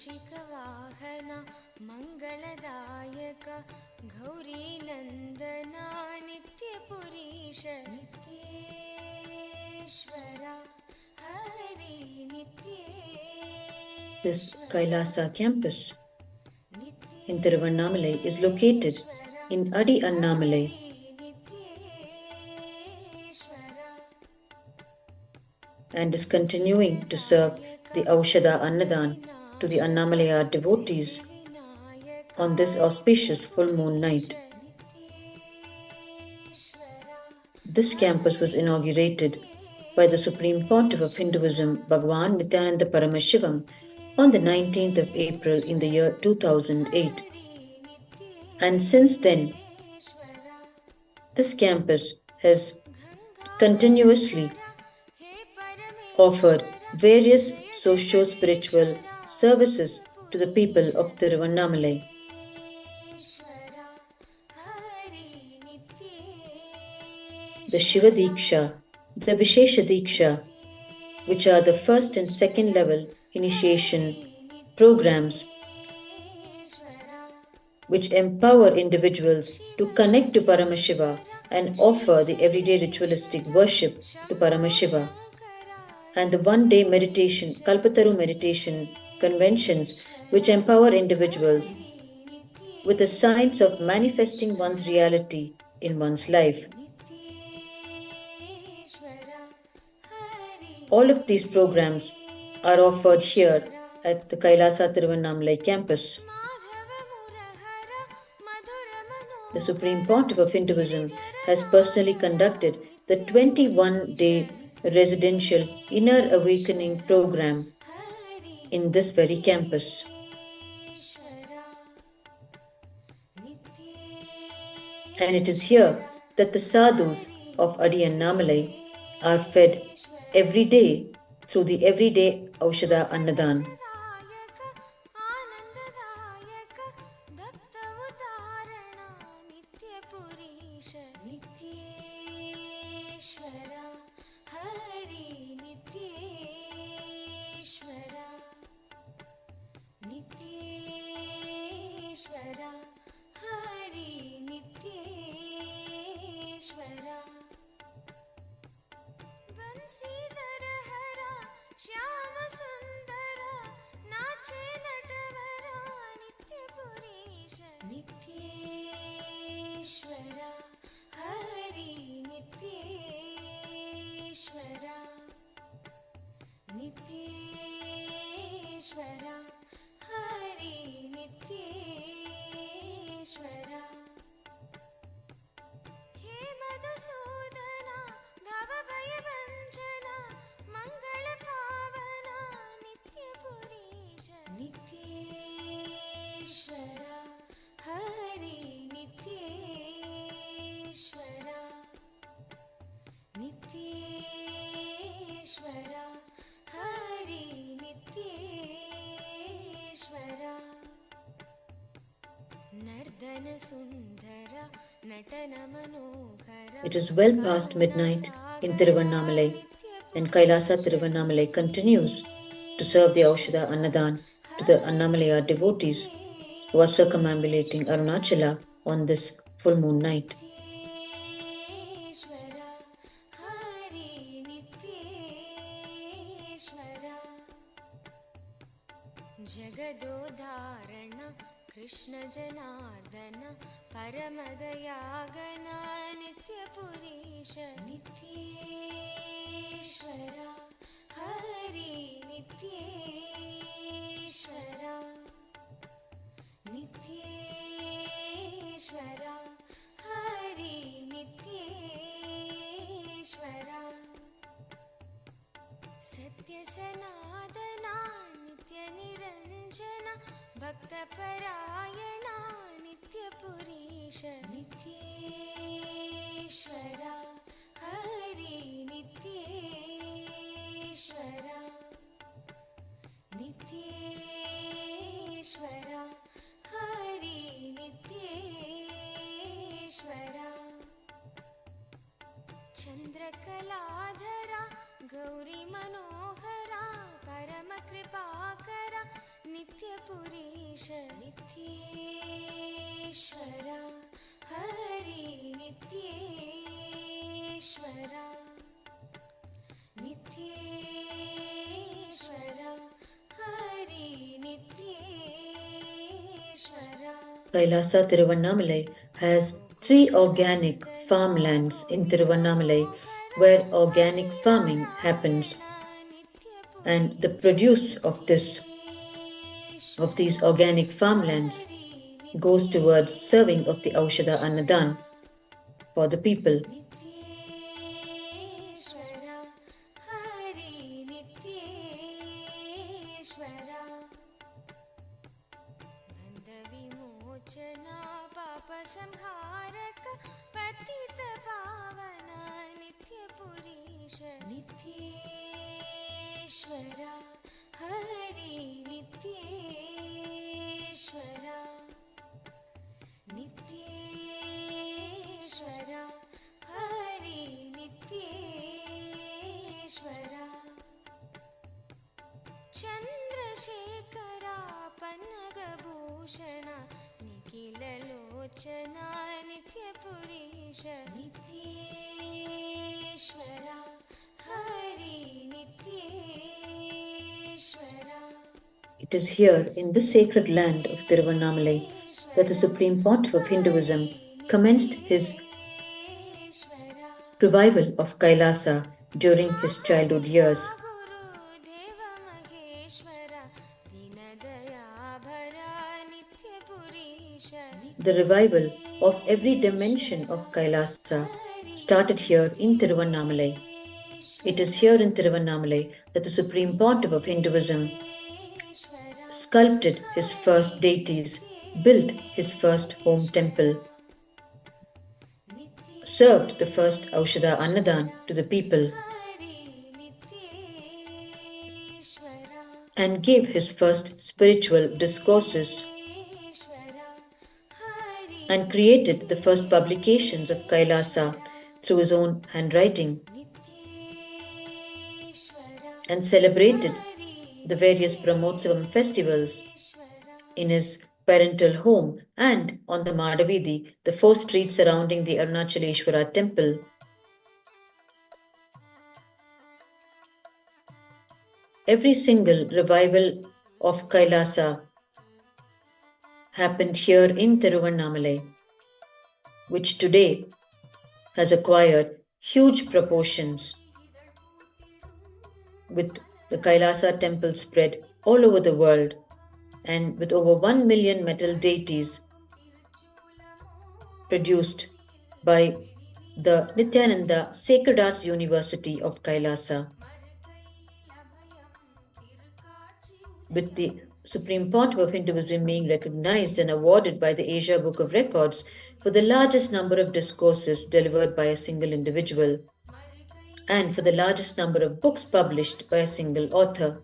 मूषिकवाहना मङ्गलदायक गौरीनन्दना नित्यपुरीश नित्येश्वरा Hari नित्येश्वरा. This Kailasa campus in Tiruvannamalai is located in Adi Annamalai. And is continuing to serve the Aushadha Annadhan to the Annamalaya devotees on this auspicious full moon night. This campus was inaugurated by the Supreme Pontiff of Hinduism, Bhagwan Nithyananda Paramashiva, on the 19th of April in the year 2008. And since then, this campus has continuously offered various socio-spiritual services to the people of Tiruvannamalai. The Shiva Diksha, the Vishesha Diksha, which are the first and second level initiation programs which empower individuals to connect to Paramashiva and offer the everyday ritualistic worship to Paramashiva. And the one-day meditation, Kalpataru meditation conventions which empower individuals with the science of manifesting one's reality in one's life. All of these programs are offered here at the KAILASA Tiruvannamalai campus. The Supreme Pontiff of Hinduism has personally conducted the 21-day residential inner awakening program in this very campus. And it is here that the sadhus of Adi Annamalai are fed every day through the everyday Aushadha Annadhan. It is well past midnight in Tiruvannamalai, and KAILASA Tiruvannamalai continues to serve the Aushadha Annadhan to the Annamalaya devotees who are circumambulating Arunachala on this full moon night. Krishna Janardana Paramadayagana Nityapurisha Nityeshwara Hari Nityeshwara Nityeshwara Hari Nityeshwara Satya Sanadana Nitya Niranjana Bhakta Parayana Nityapurisha Nityeshwara Hari Nityeshwara Nityeshwara Hari Nityeshwara Chandrakalaadhara Gauri Manohara Paramakripakara Nitya नित्यपुरीश नित्येश्वरा हरि नित्येश्वरा नित्येश्वरा Hari नित्येश्वरा. KAILASA Tiruvannamalai has 3 organic farmlands in Tiruvannamalai where organic farming happens, and the produce of these organic farmlands goes towards serving of the Aushadha Annadhan for the people. नित्येश्वरा Hari नित्येश्वरा. बन्धविमोचना पापसंहारक पतित पावना नित्यपुरीश नित्येश्वरा हरि नित्येश्वरा नित्येश्वरा हरि नित्येश्वरा. चन्द्रशेखरा पन्नगभूषण निखिललोचना नित्यपुरीश नित्येश्वरा Hari नित्येश्वरा. It is here in this sacred land of Tiruvannamalai that the Supreme Pontiff of Hinduism commenced his revival of KAILASA during his childhood years. The revival of every dimension of KAILASA started here in Tiruvannamalai. It is here in Tiruvannamalai that the Supreme Pontiff of Hinduism sculpted his first deities, built his first home temple, served the first Aushadha Annadhan to the people, and gave his first spiritual discourses, and created the first publications of KAILASA through his own handwriting, and celebrated the various Brahmotsavam festivals in his parental home and on the Madavidi, the 4 streets surrounding the Arunachaleshwara temple. Every single revival of KAILASA happened here in Tiruvannamalai, which today has acquired huge proportions, with the KAILASA temple spread all over the world and with over 1 million metal deities produced by the Nithyananda Sacred Arts University of KAILASA, with the Supreme Pontiff of Hinduism being recognized and awarded by the Asia Book of Records for the largest number of discourses delivered by a single individual, and for the largest number of books published by a single author.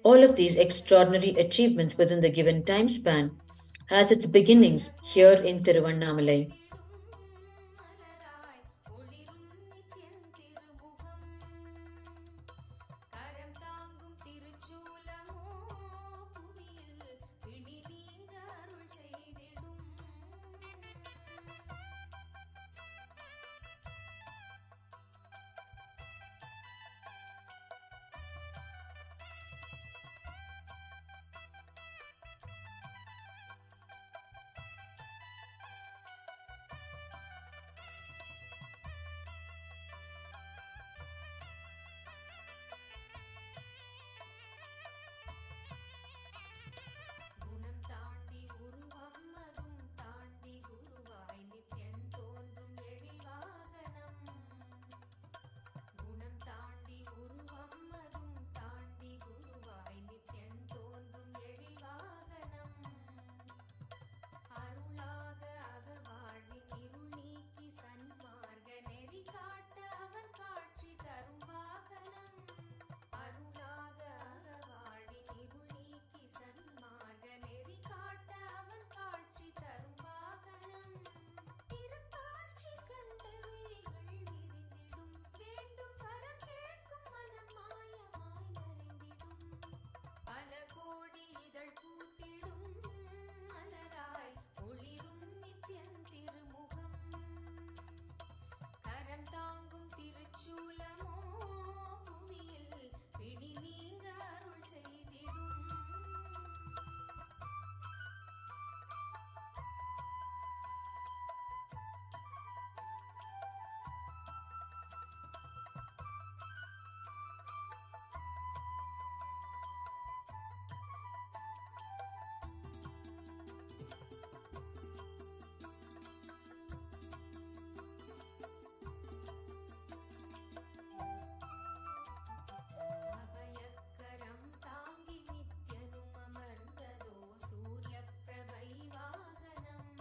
All of these extraordinary achievements within the given time span has its beginnings here in Tiruvannamalai.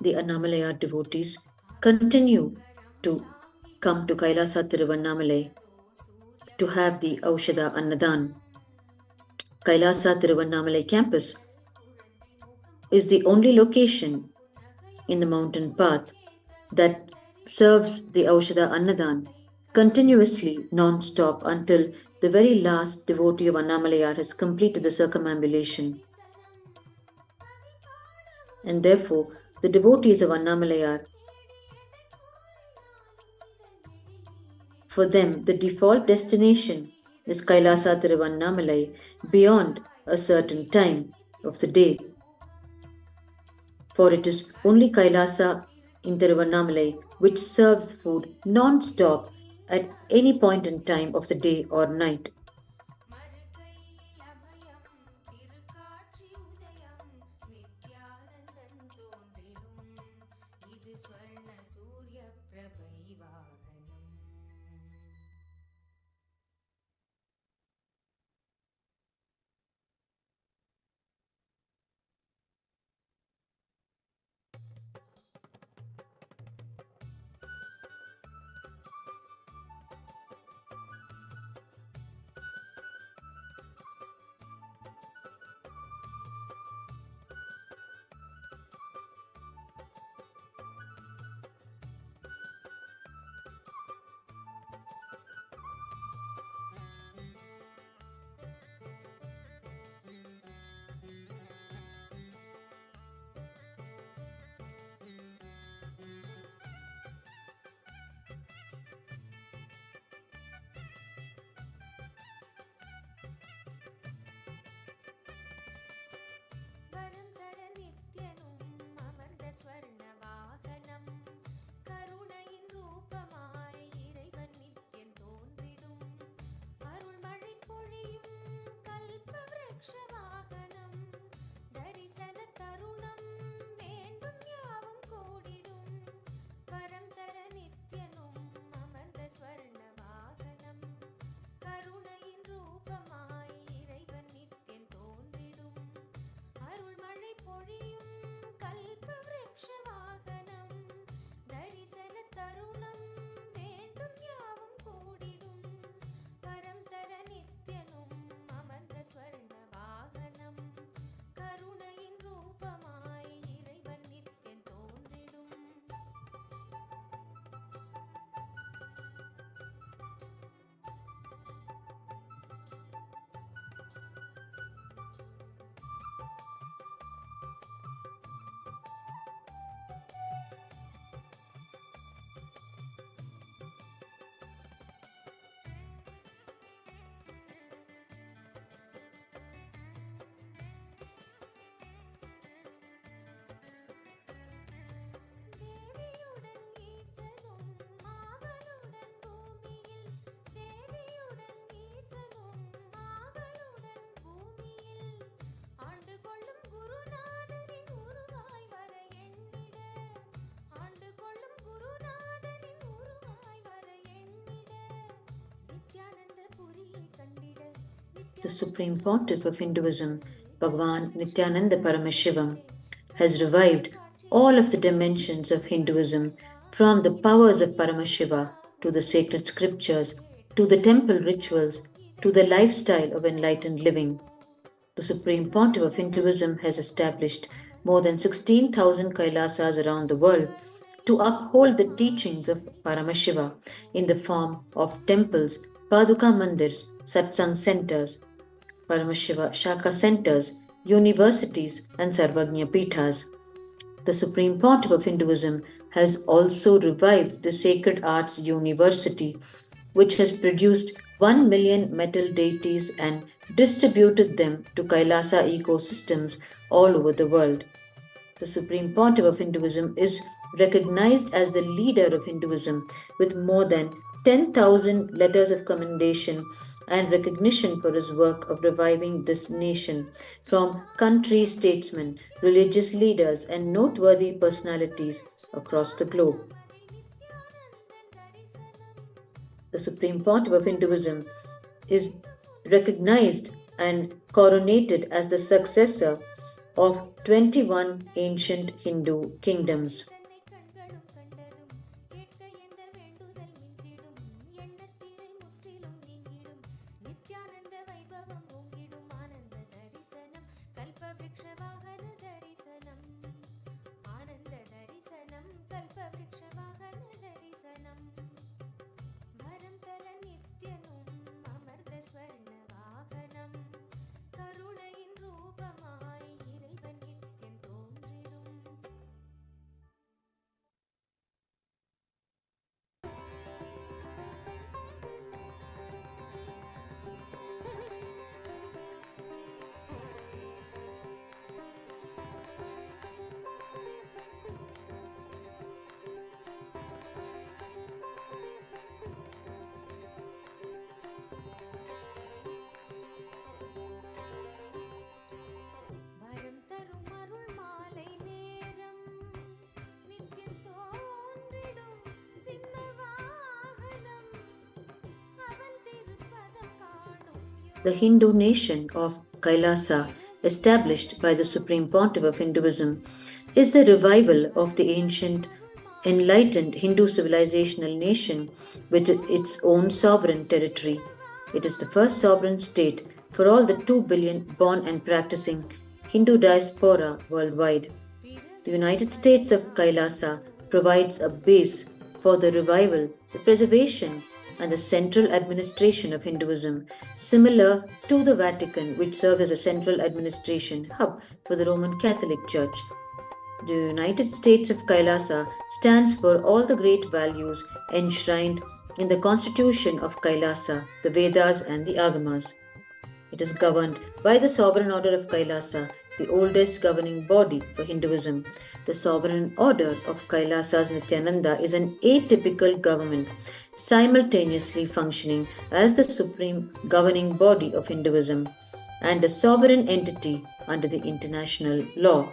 the Annamalaya devotees continue to come to KAILASA Tiruvannamalai to have the Aushadha Annadhan. KAILASA Tiruvannamalai campus is the only location in the mountain path that serves the Aushadha Annadhan continuously non-stop until the very last devotee of Annamalayar has completed the circumambulation. And therefore, the devotees of Annamalayar, for them, the default destination is KAILASA Tiruvannamalai beyond a certain time of the day. For it is only KAILASA in Tiruvannamalai which serves food non-stop at any point in time of the day or night. The Supreme Pontiff of Hinduism, Bhagavan Nithyananda Paramashiva, has revived all of the dimensions of Hinduism, from the powers of Paramashiva to the sacred scriptures, to the temple rituals, to the lifestyle of enlightened living. The Supreme Pontiff of Hinduism has established more than 16,000 Kailasas around the world to uphold the teachings of Paramashiva in the form of temples, Paduka Mandirs, Satsang centers, Paramashiva Shaka centers, universities, and Sarvagnya Pithas. The Supreme Pontiff of Hinduism has also revived the Sacred Arts University, which has produced 1 million metal deities and distributed them to Kailasa ecosystems all over the world. The Supreme Pontiff of Hinduism is recognized as the leader of Hinduism with more than 10,000 letters of commendation and recognition for his work of reviving this nation from country statesmen, religious leaders, and noteworthy personalities across the globe. The Supreme Pontiff of Hinduism is recognized and coronated as the successor of 21 ancient Hindu kingdoms. The Hindu nation of KAILASA, established by the Supreme Pontiff of Hinduism, is the revival of the ancient, enlightened Hindu civilizational nation with its own sovereign territory. It is the first sovereign state for all the 2 billion born and practicing Hindu diaspora worldwide. The United States of KAILASA provides a base for the revival, the preservation, and the central administration of Hinduism, similar to the Vatican, which serves as a central administration hub for the Roman Catholic Church. The United States of KAILASA stands for all the great values enshrined in the Constitution of KAILASA, the Vedas, and the Agamas. It is governed by the Sovereign Order of KAILASA, the oldest governing body for Hinduism. The Sovereign Order of KAILASA's Nithyananda is an atypical government, simultaneously functioning as the supreme governing body of Hinduism and a sovereign entity under the international law.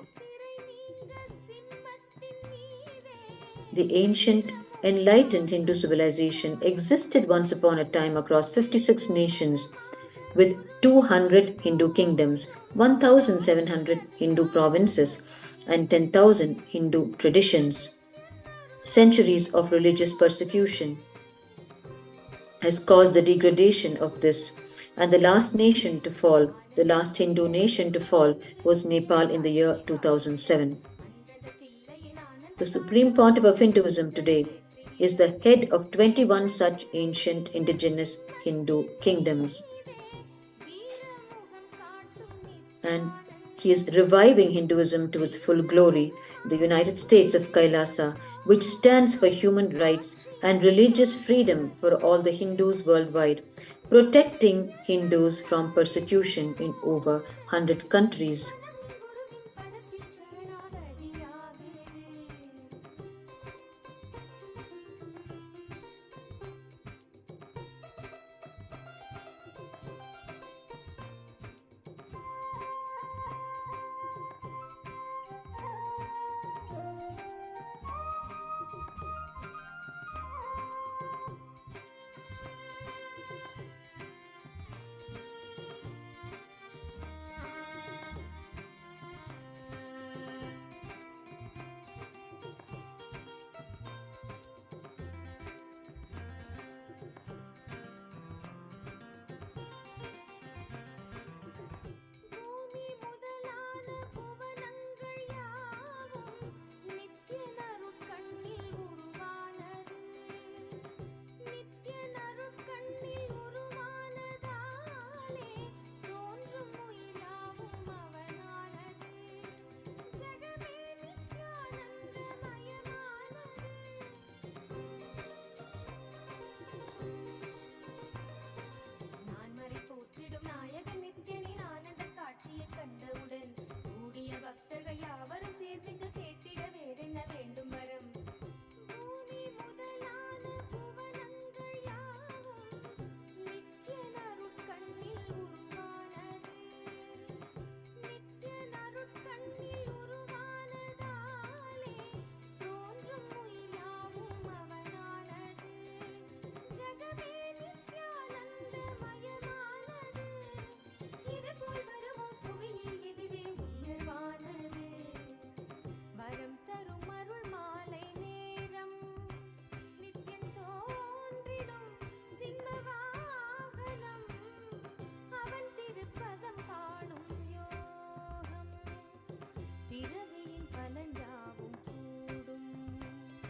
The ancient, enlightened Hindu civilization existed once upon a time across 56 nations with 200 Hindu kingdoms, 1,700 Hindu provinces, and 10,000 Hindu traditions. Centuries of religious persecution has caused the degradation of this, and the last nation to fall, the last Hindu nation to fall, was Nepal in the year 2007. The Supreme Pontiff of Hinduism today is the head of 21 such ancient indigenous Hindu kingdoms. And he is reviving Hinduism to its full glory in the United States of KAILASA, which stands for human rights and religious freedom for all the Hindus worldwide, protecting Hindus from persecution in over 100 countries.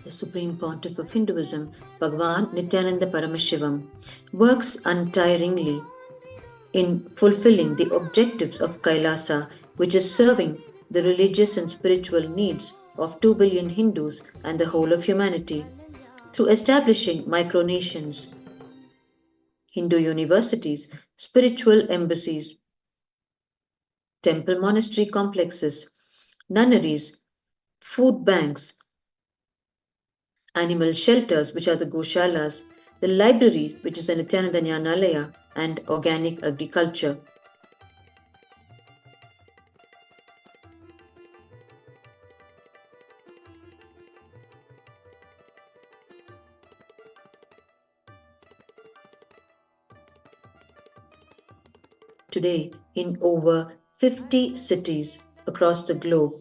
the Supreme Pontiff of Hinduism, Bhagavan Nithyananda Paramashivam, works untiringly in fulfilling the objectives of Kailasa, which is serving the religious and spiritual needs of 2 billion Hindus and the whole of humanity, through establishing micronations, Hindu universities, spiritual embassies, temple monastery complexes, nunneries, food banks, animal shelters, which are the Goshalas, the library, which is the Nithyananda Janmabhūmi and organic agriculture. Today, in over 50 cities across the globe,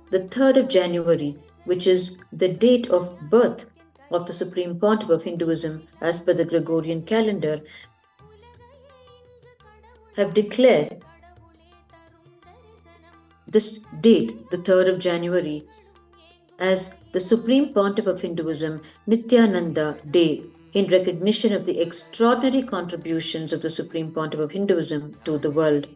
the 3rd of January, which is the date of birth of the Supreme Pontiff of Hinduism as per the Gregorian calendar, have declared this date, the 3rd of January, as the Supreme Pontiff of Hinduism, Nithyananda Day, in recognition of the extraordinary contributions of the Supreme Pontiff of Hinduism to the world.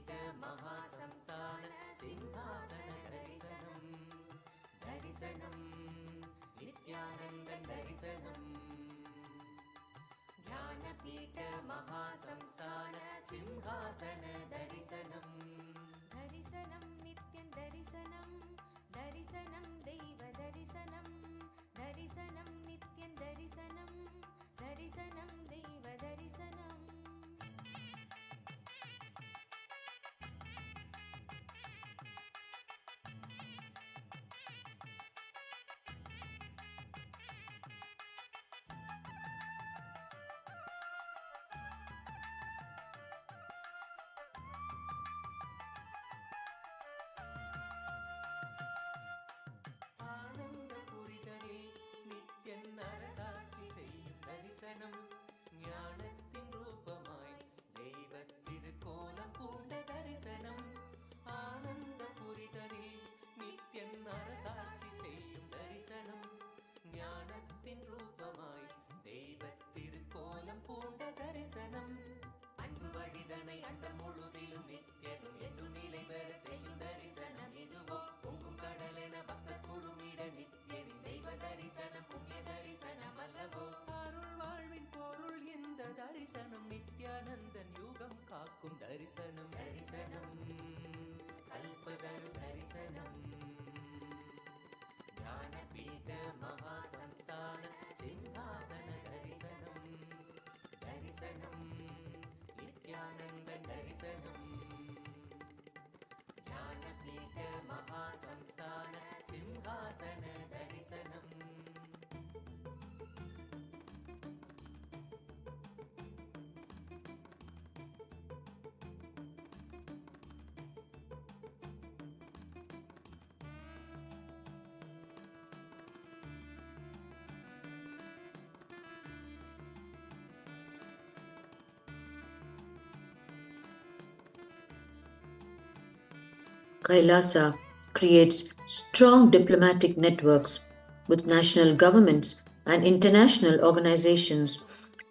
KAILASA creates strong diplomatic networks with national governments and international organizations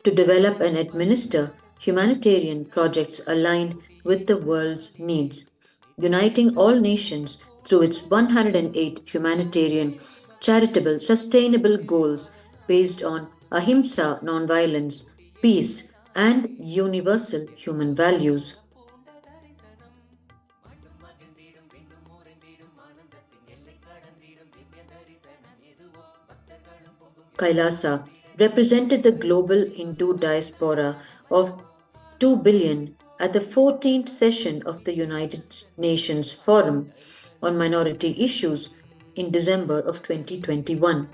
to develop and administer humanitarian projects aligned with the world's needs, uniting all nations through its 108 humanitarian, charitable, sustainable goals based on ahimsa, nonviolence, peace, and universal human values. KAILASA represented the global Hindu diaspora of 2 billion at the 14th session of the United Nations Forum on Minority Issues in December of 2021.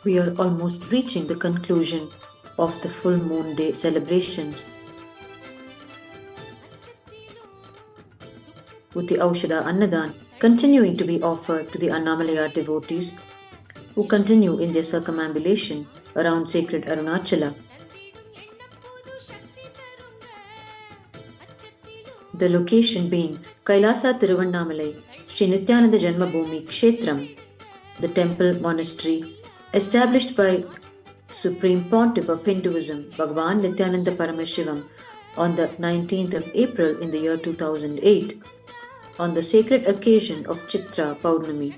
We are almost reaching the conclusion of the full moon day celebrations, with the Aushadha Annadhan continuing to be offered to the Annamalaya devotees who continue in their circumambulation around sacred Arunachala. The location being KAILASA Tiruvannamalai, Sri Nithyananda Janmabhūmi Kshetram, the temple monastery established by Supreme Pontiff of Hinduism, Bhagavan Nithyananda Paramashivam, on the 19th of April in the year 2008, on the sacred occasion of Chitra Pournami.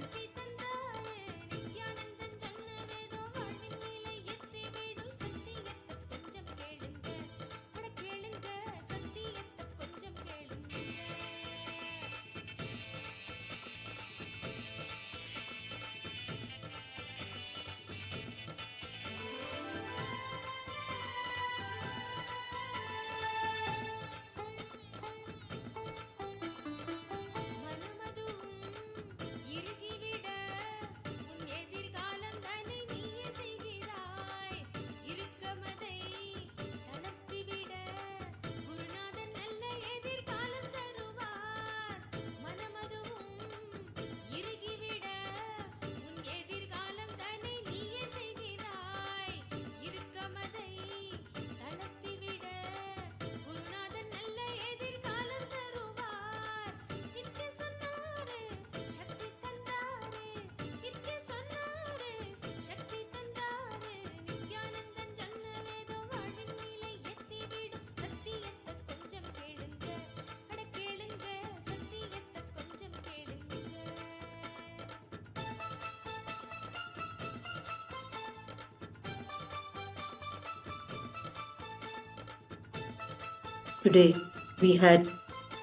Today, we had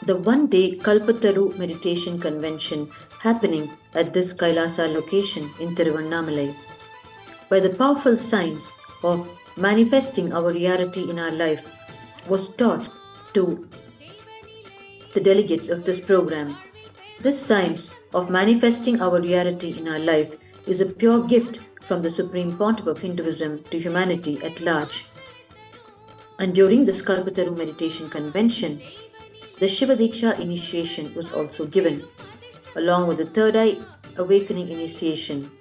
the one-day Kalpataru meditation convention happening at this KAILASA location in Tiruvannamalai. By the powerful science of manifesting our reality in our life was taught to the delegates of this program. This science of manifesting our reality in our life is a pure gift from the Supreme Pontiff of Hinduism to humanity at large. And during this Kalpataru meditation convention, the Shiva Diksha initiation was also given, along with the third eye awakening initiation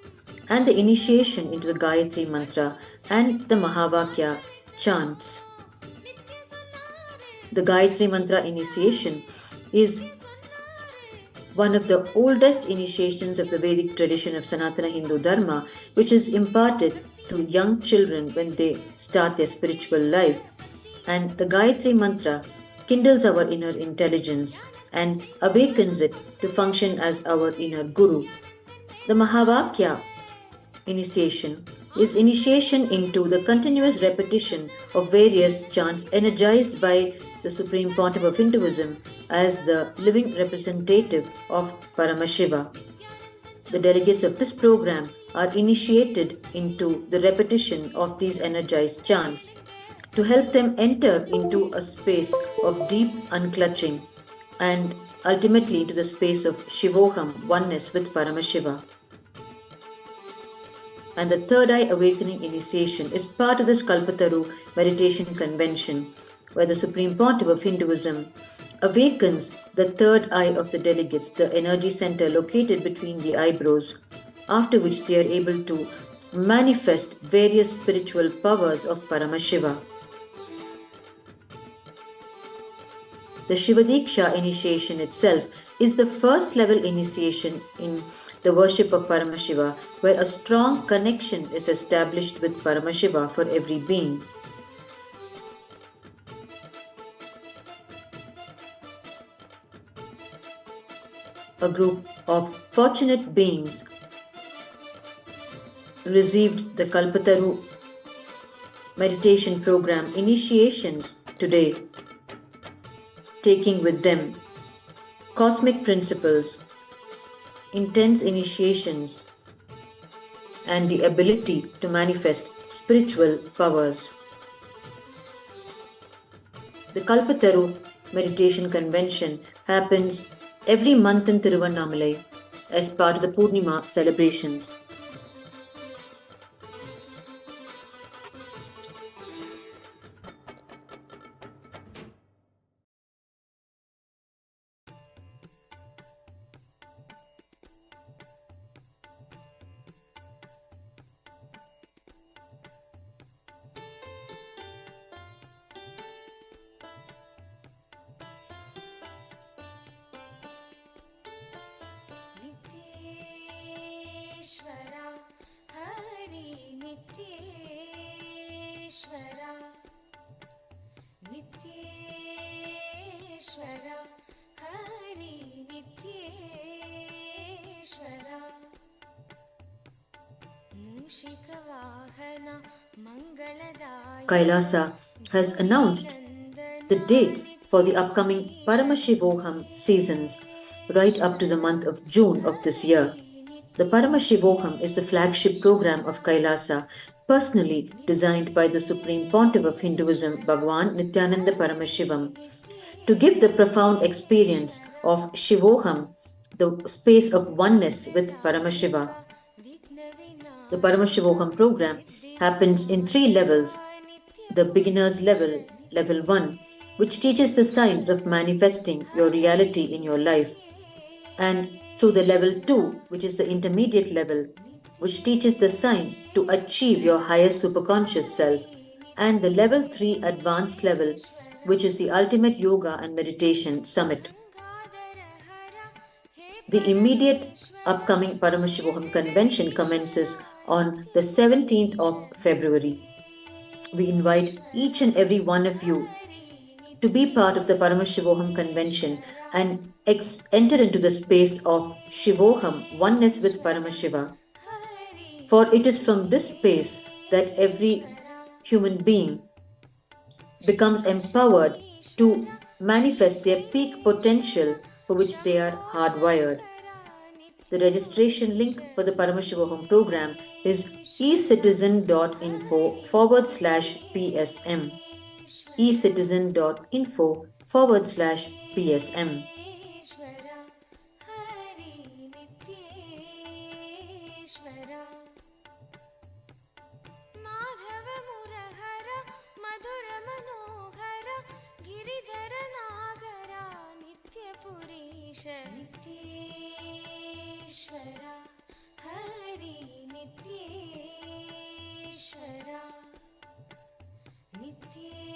and the initiation into the Gayatri mantra and the Mahavakya chants. The Gayatri mantra initiation is one of the oldest initiations of the Vedic tradition of Sanatana Hindu Dharma, which is imparted to young children when they start their spiritual life. And the Gayatri mantra kindles our inner intelligence and awakens it to function as our inner guru. The Mahavakya initiation is initiation into the continuous repetition of various chants energized by the Supreme Pontiff of Hinduism as the living representative of Paramashiva. The delegates of this program are initiated into the repetition of these energized chants to help them enter into a space of deep unclutching and ultimately to the space of Shivoham, oneness with Paramashiva. And the third eye awakening initiation is part of this Kalpataru meditation convention, where the Supreme Pontiff of Hinduism awakens the third eye of the delegates, the energy center located between the eyebrows, after which they are able to manifest various spiritual powers of Paramashiva. The Shiva Diksha initiation itself is the first level initiation in the worship of Paramashiva, where a strong connection is established with Paramashiva for every being. A group of fortunate beings received the Kalpataru meditation program initiations today, taking with them cosmic principles, intense initiations, and the ability to manifest spiritual powers. The Kalpataru meditation convention happens every month in Tiruvannamalai as part of the Pournami celebrations. Hari नित्येश्वरा मूषिकवाहना मंगलदाय KAILASA has announced the dates for the upcoming Paramashivoham seasons right up to the month of June of this year. The Paramashivoham is the flagship program of KAILASA, personally designed by the Supreme Pontiff of Hinduism, Bhagwan Nithyananda Paramashivam, to give the profound experience of Shivoham, the space of oneness with Paramashiva. The Paramashivoham program happens in 3 levels. The beginner's level, level 1, which teaches the science of manifesting your reality in your life, and through the level 2, which is the intermediate level, which teaches the science to achieve your highest superconscious self, and the level 3 advanced level, which is the ultimate yoga and meditation summit. The immediate upcoming Paramashivoham convention commences on the 17th of February. We invite each and every one of you to be part of the Paramashivoham convention and enter into the space of Shivoham, oneness with Paramashiva. For it is from this space that every human being becomes empowered to manifest their peak potential for which they are hardwired. The registration link for the Paramashivoham program is ecitizen.info/PSM. ecitizen.info/PSM. नित्येश्वरा Hari नित्येश्वरा नित्येश्वरा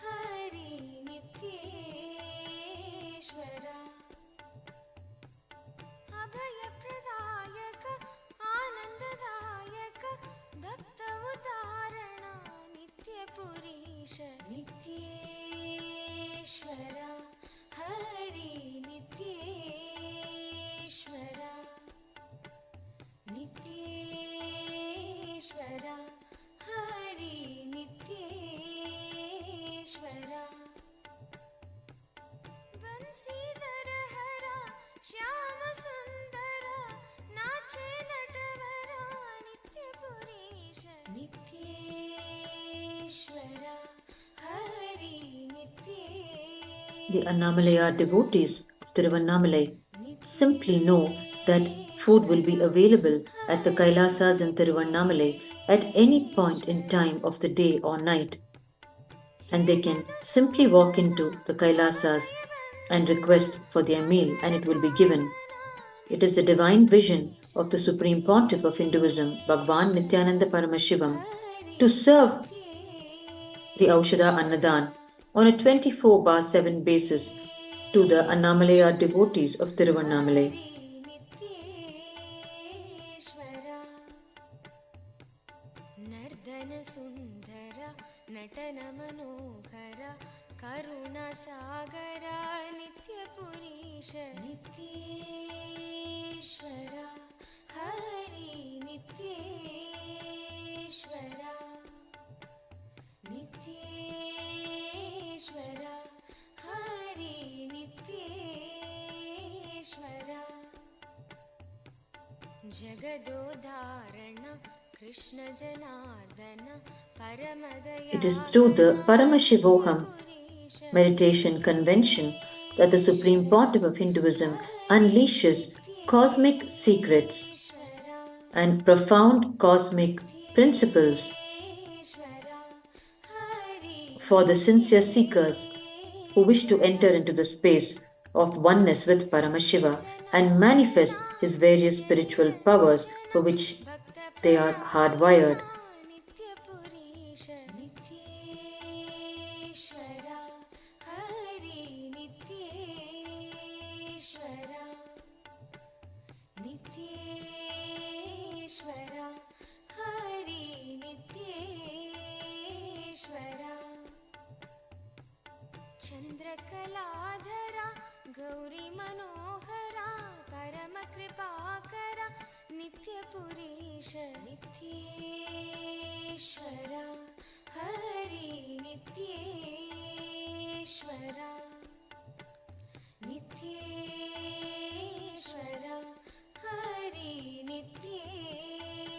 हरि नित्येश्वरा अभयप्रदायक आनन्ददायक भक्त उदाहरण नित्यपुरीश नित्येश्वरा हरि नित्येश्वरा नित्येश्वरा हरि नित्येश्वरा बंसीधर हरा श्याम सुंदर नाचे नटवरा नित्यपुरीश नित्येश्वरा Hari The Annamalaya devotees of Tiruvannamalai simply know that food will be available at the Kailasas in Tiruvannamalai at any point in time of the day or night, and they can simply walk into the Kailasas and request for their meal and it will be given. It is the divine vision of the Supreme Pontiff of Hinduism, Bhagwan Nithyananda Paramashivam, to serve the Aushadha Annadhan on a 24/7 basis to the Annamalaya devotees of Tiruvannamalai. Northern सुंदर नटन मनोहर करुणा सागर नित्यपुरीश नित्येश्वरा हरि नित्येश्वरा नित्येश्वरा Hari नित्येश्वरा जगदोधारण Krishna Janardan परमदया. It is through the Paramashivoham meditation convention that the Supreme Pontiff of Hinduism unleashes cosmic secrets and profound cosmic principles for the sincere seekers who wish to enter into the space of oneness with Paramashiva and manifest his various spiritual powers for which they are hardwired. चन्द्रकलाधरा Gauri मनोहरा परमकृपाकरा नित्यपुरीश नित्येश्वरा हरि नित्येश्वरा नित्येश्वरा हरि नित्येश्वरा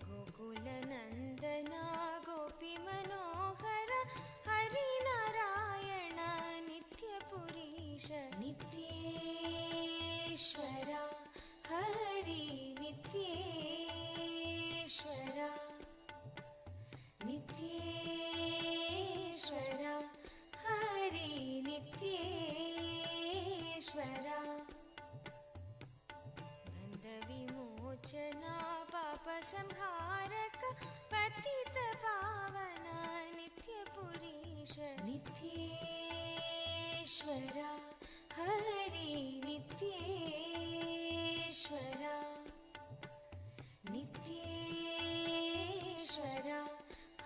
गोकुलनन्दना गोपी मनोहर हरिनारायण नित्यपुरीश नित्येश्वरा हरि नित्येश्वरा नित्येश्वरा हरि नित्येश्वरा बन्धविमोचना पापसंहारक पतित पावन नित्यपुरीश नित्येश्वरा हरि नित्येश्वरा नित्येश्वरा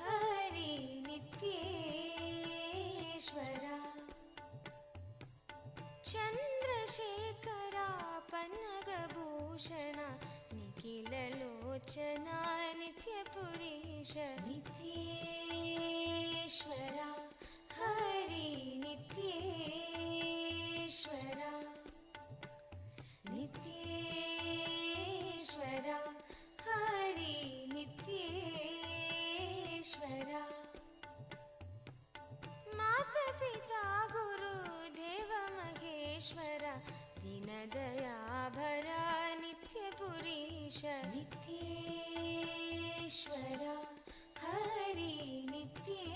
हरि नित्येश्वरा चन्द्रशेखरा पन्नगभूषण निखिललोचना नित्यपुरीश नित्येश्वरा हरि नित्येश्वरा नित्येश्वरा हरि नित्येश्वरा माता पिता गुरु देव महेश्वर दीनदयाभरा नित्यपुरीश नित्येश्वरा हरि नित्येश्वरा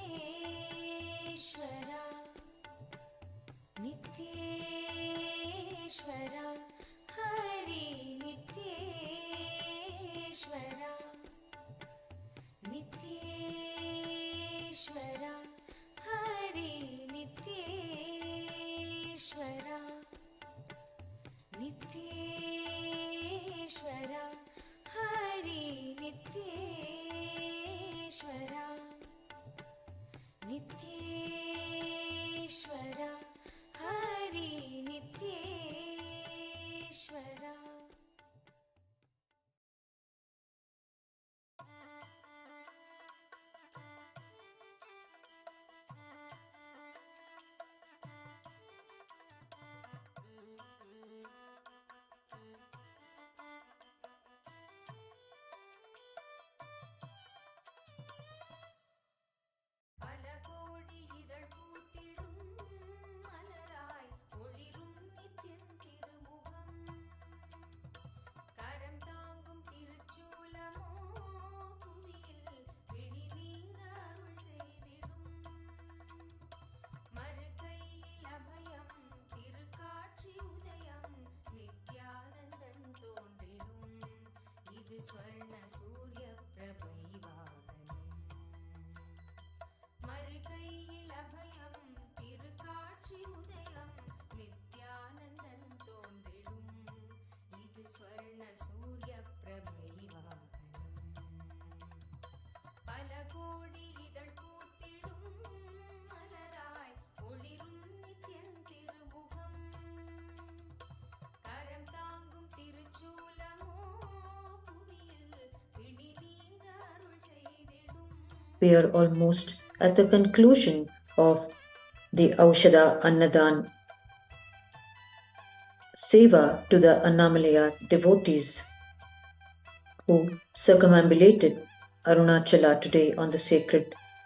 नित्येश्वरा हरि नित्येश्वरा नित्येश्वरा हरि नित्येश्वरा नित्येश्वरा हरि नित्येश्वरा नित्येश्वरा हरि नित्येश्वरा பலகோடி இதழ் பூத்திடும் மலராய் ஒளிரும் நித்தியன் திருமுகம் கரம் தாங்கும் திருச்சூலமோ புவியில் பிடி நீங்க அருள் செய்திடும் மறுகையில் அபயம் திருக்காட்சி உதயம் நித்யானந்தன் தோன்றிடும் இது ஸ்வர்ண சூரிய பிரபை வாகனம் மறுகையில் அபயம் திருக்காட்சி உதயம் நித்யானந்தன் தோன்றிடும் இது ஸ்வர்ண சூரிய பிரபை வாகனம் பல கோடி இதழ் பூத்திடும் மலராய் ஒளிரும் நித்தியன் திருமுகம் கரம் தாங்கும் திருச்சூலமோ புவியில் பிடி நீங்க அருள் செய்திடும். We are almost at the conclusion of the Aushadha Annadhan Seva to the Annamalaya devotees who circumambulated Arunachala today on the sacred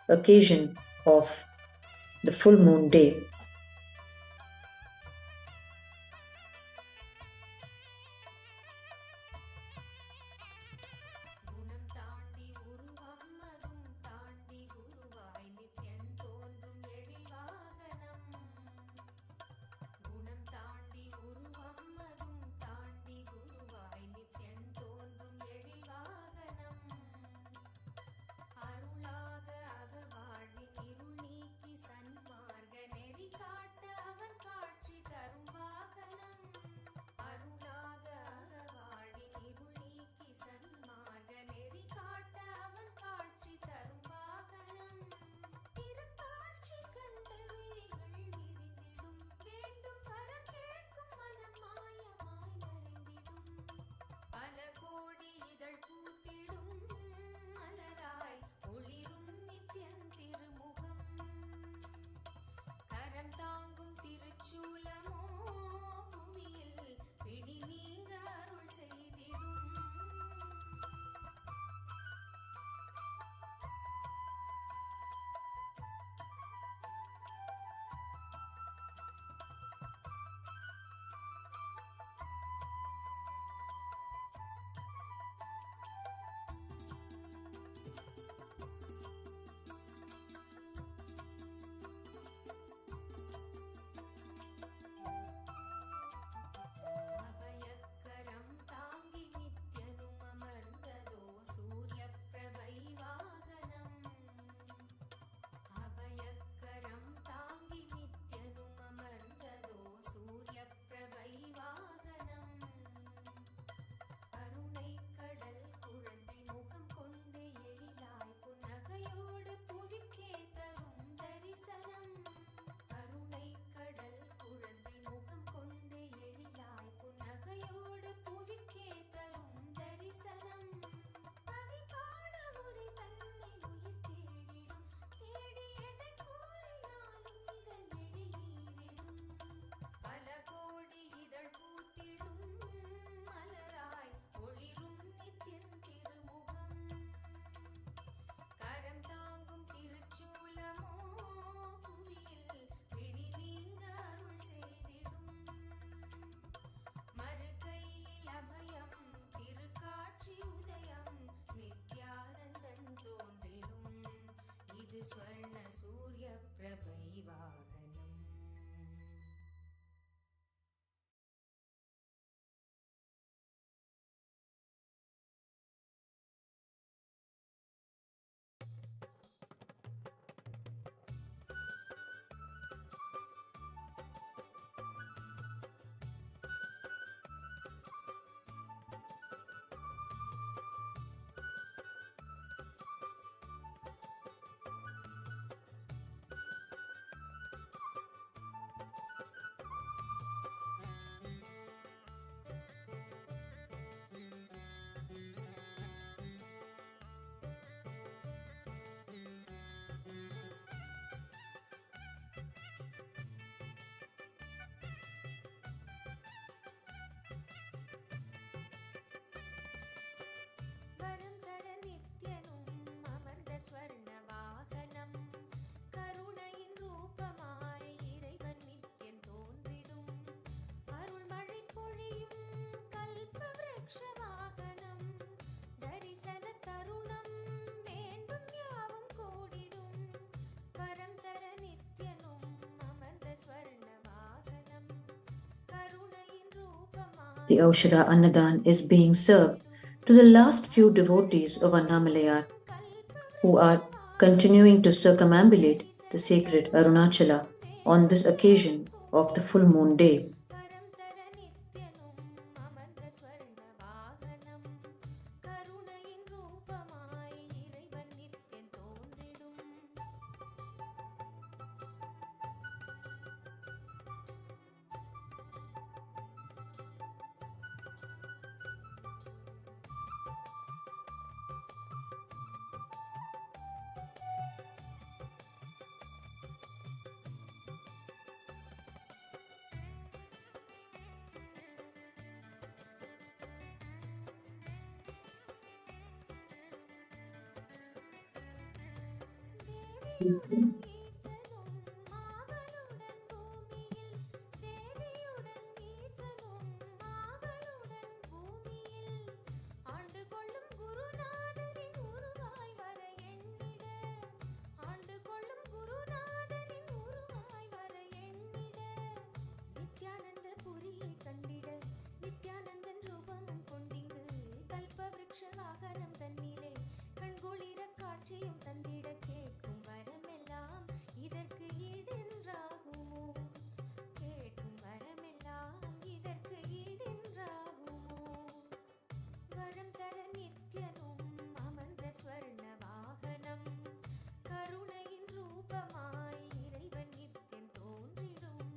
occasion of the full moon day. குணம் தாண்டி உருவம் அதும் தாண்டி குருவாய் நித்யன் தோன்றும் எழில் வாகனம் குணம் தாண்டி உருவம் அதும் தாண்டி குருவாய் நித்யன் தோன்றும் எழில் வாகனம் அருளாக அகவாழ்வின் இருள் நீக்கி சன்மார்க்க நெறி सूर्यप्रभै वाहनम् வரம் தர நித்யனும் அமர்ந்த ஸ்வர்ண வாகனம் கருணையின் ரூபமாய் இறைவன் நித்யன் தோன்றிடும் அருள்மழை பொழியும் கல்ப விருட்ச வாகனம் தரிசன தருணம் வேண்டும் யாவும் கூடிடும் வரம் தர நித்யனும் அமர்ந்த ஸ்வர்ண வாகனம் கருணையின் ரூபமாய். The Aushadha Annadhan is being served to the last few devotees of Annamalayar who are continuing to circumambulate the sacred Arunachala on this occasion of the full moon day. வரம் தர நித்யனும் அமர்ந்த ஸ்வர்ண வாகனம் கருணையின் ரூபமாய் இறைவன் நித்யன் தோன்றிடும் தேவியுடன் ஈசனும் மாவனுடன் பூமியில் தேவியுடன் ஈசனும் மாவனுடன் பூமியில் ஆண்டு கொள்ளும் குருநாதரின் உருவாய் வர எண்ணிட ஆண்டு கொள்ளும் குருநாதரின் உருவாய் வர எண்ணிட நித்யானந்த புரியை கண்டிட நித்யானந்தன் ரூபமும் கொண்டிங்கு கல்ப விருட்ச வாகனம் தன்னிலே கண்குளிர காட்சியும் தந்திட கேட்கும் வரமெல்லாம் இதற்கு ஈடென்றாகுமோ கேட்கும் வரமெல்லாம் இதற்கு ஈடென்றாகுமோ வரம் தர நித்யனும் அமர்ந்த ஸ்வர்ண வாகனம் கருணையின் ரூபமாய் இறைவன் Nithyan தோன்றிடும்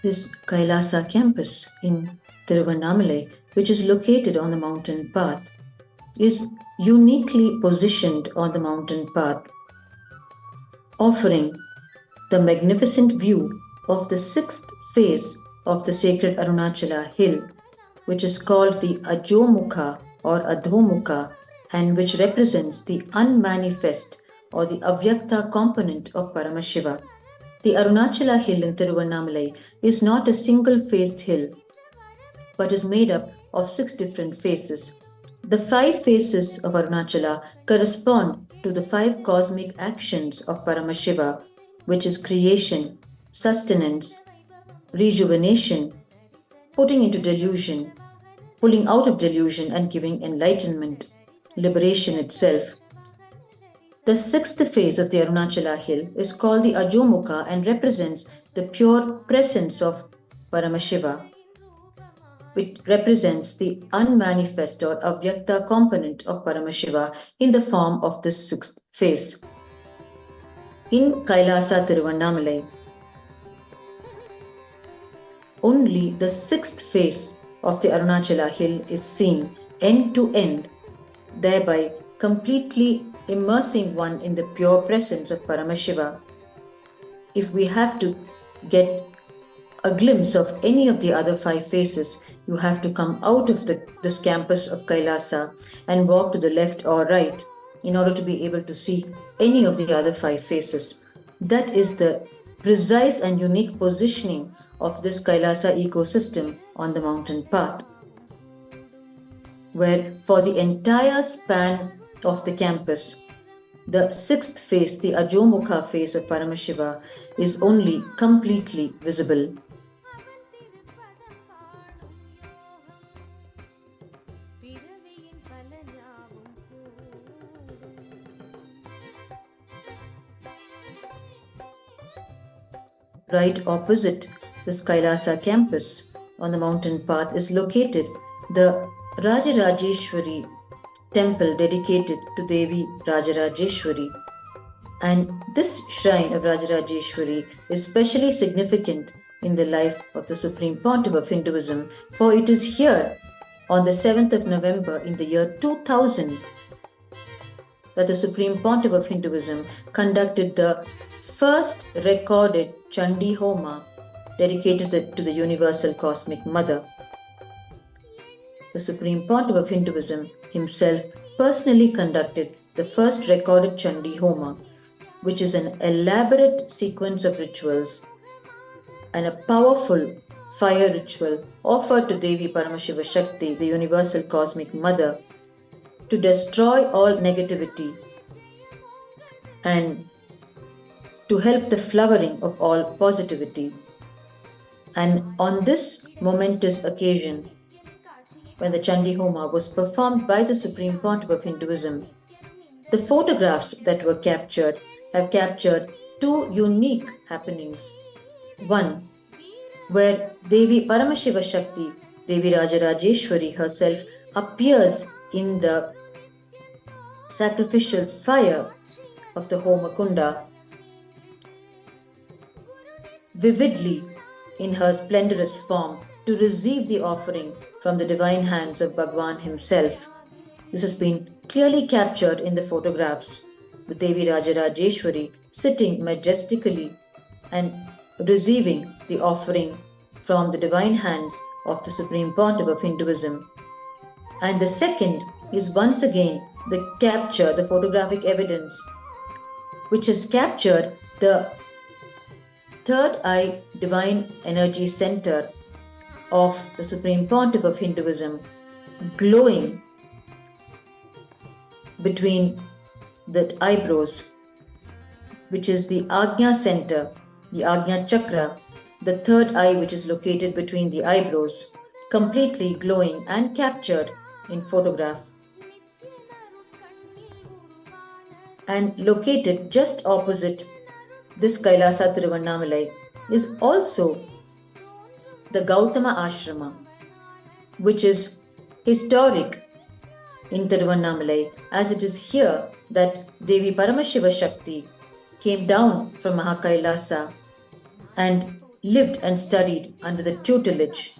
This KAILASA campus in Tiruvannamalai, which is located on the mountain path, is uniquely positioned on the mountain path, offering the magnificent view of the sixth face of the sacred Arunachala hill, which is called the Ajomukha or Adhomukha, and which represents the unmanifest or the Avyakta component of Paramashiva. The Arunachala hill in Tiruvannamalai is not a single-faced hill, but is made up of 6 different faces. The 5 faces of Arunachala correspond to the 5 cosmic actions of Paramashiva, which is creation, sustenance, rejuvenation, putting into delusion, pulling out of delusion and giving enlightenment, liberation itself. The 6th phase of the Arunachala hill is called the Ajomukha and represents the pure presence of Paramashiva, which represents the unmanifest or avyakta component of Paramashiva in the form of the 6th phase. In KAILASA Tiruvannamalai, only the 6th phase of the Arunachala hill is seen end to end, thereby completely immersing one in the pure presence of Paramashiva. If we have to get a glimpse of any of the other 5 faces, you have to come out of this campus of KAILASA and walk to the left or right. in order to be able to see any of the other 5 faces. That is the precise and unique positioning of this Kailasa ecosystem on the mountain path, where for the entire span of the campus, the 6th face, the Ajomukha face of Paramashiva, is only completely visible. Right opposite this Kailasa campus on the mountain path is located the Rajarajeshwari temple dedicated to Devi Rajarajeshwari. And this shrine of Rajarajeshwari is specially significant in the life of the Supreme Pontiff of Hinduism, for it is here on the 7th of November in the year 2000 that the Supreme Pontiff of Hinduism conducted the first recorded Chandi Homa dedicated to the Universal Cosmic Mother. The Supreme Pontiff of Hinduism himself personally conducted the first recorded Chandi Homa, which is an elaborate sequence of rituals and a powerful fire ritual offered to Devi Paramashiva Shakti, the Universal Cosmic Mother, to destroy all negativity and to help the flowering of all positivity. And on this momentous occasion, when the Chandi Homa was performed by the Supreme Pontiff of Hinduism, the photographs that were captured have captured 2 unique happenings. One, where Devi Paramashiva Shakti, Devi Rajarajeshwari herself, appears in the sacrificial fire of the Homa Kunda, vividly in her splendorous form, to receive the offering from the divine hands of Bhagwan himself. This has been clearly captured in the photographs, with Devi Rajarajeshwari sitting majestically and receiving the offering from the divine hands of the Supreme Pontiff of Hinduism. And the second is once again the photographic evidence, which has captured the third eye divine energy center of the Supreme Pontiff of Hinduism, glowing between the eyebrows, which is the Ajna center, the Ajna chakra, the third eye which is located between the eyebrows, completely glowing and captured in photograph. And located just opposite this KAILASA Tiruvannamalai is also the Gautama Ashrama, which is historic in Tiruvannamalai, as it is here that Devi Paramashiva Shakti came down from Mahakailasa and lived and studied under the tutelage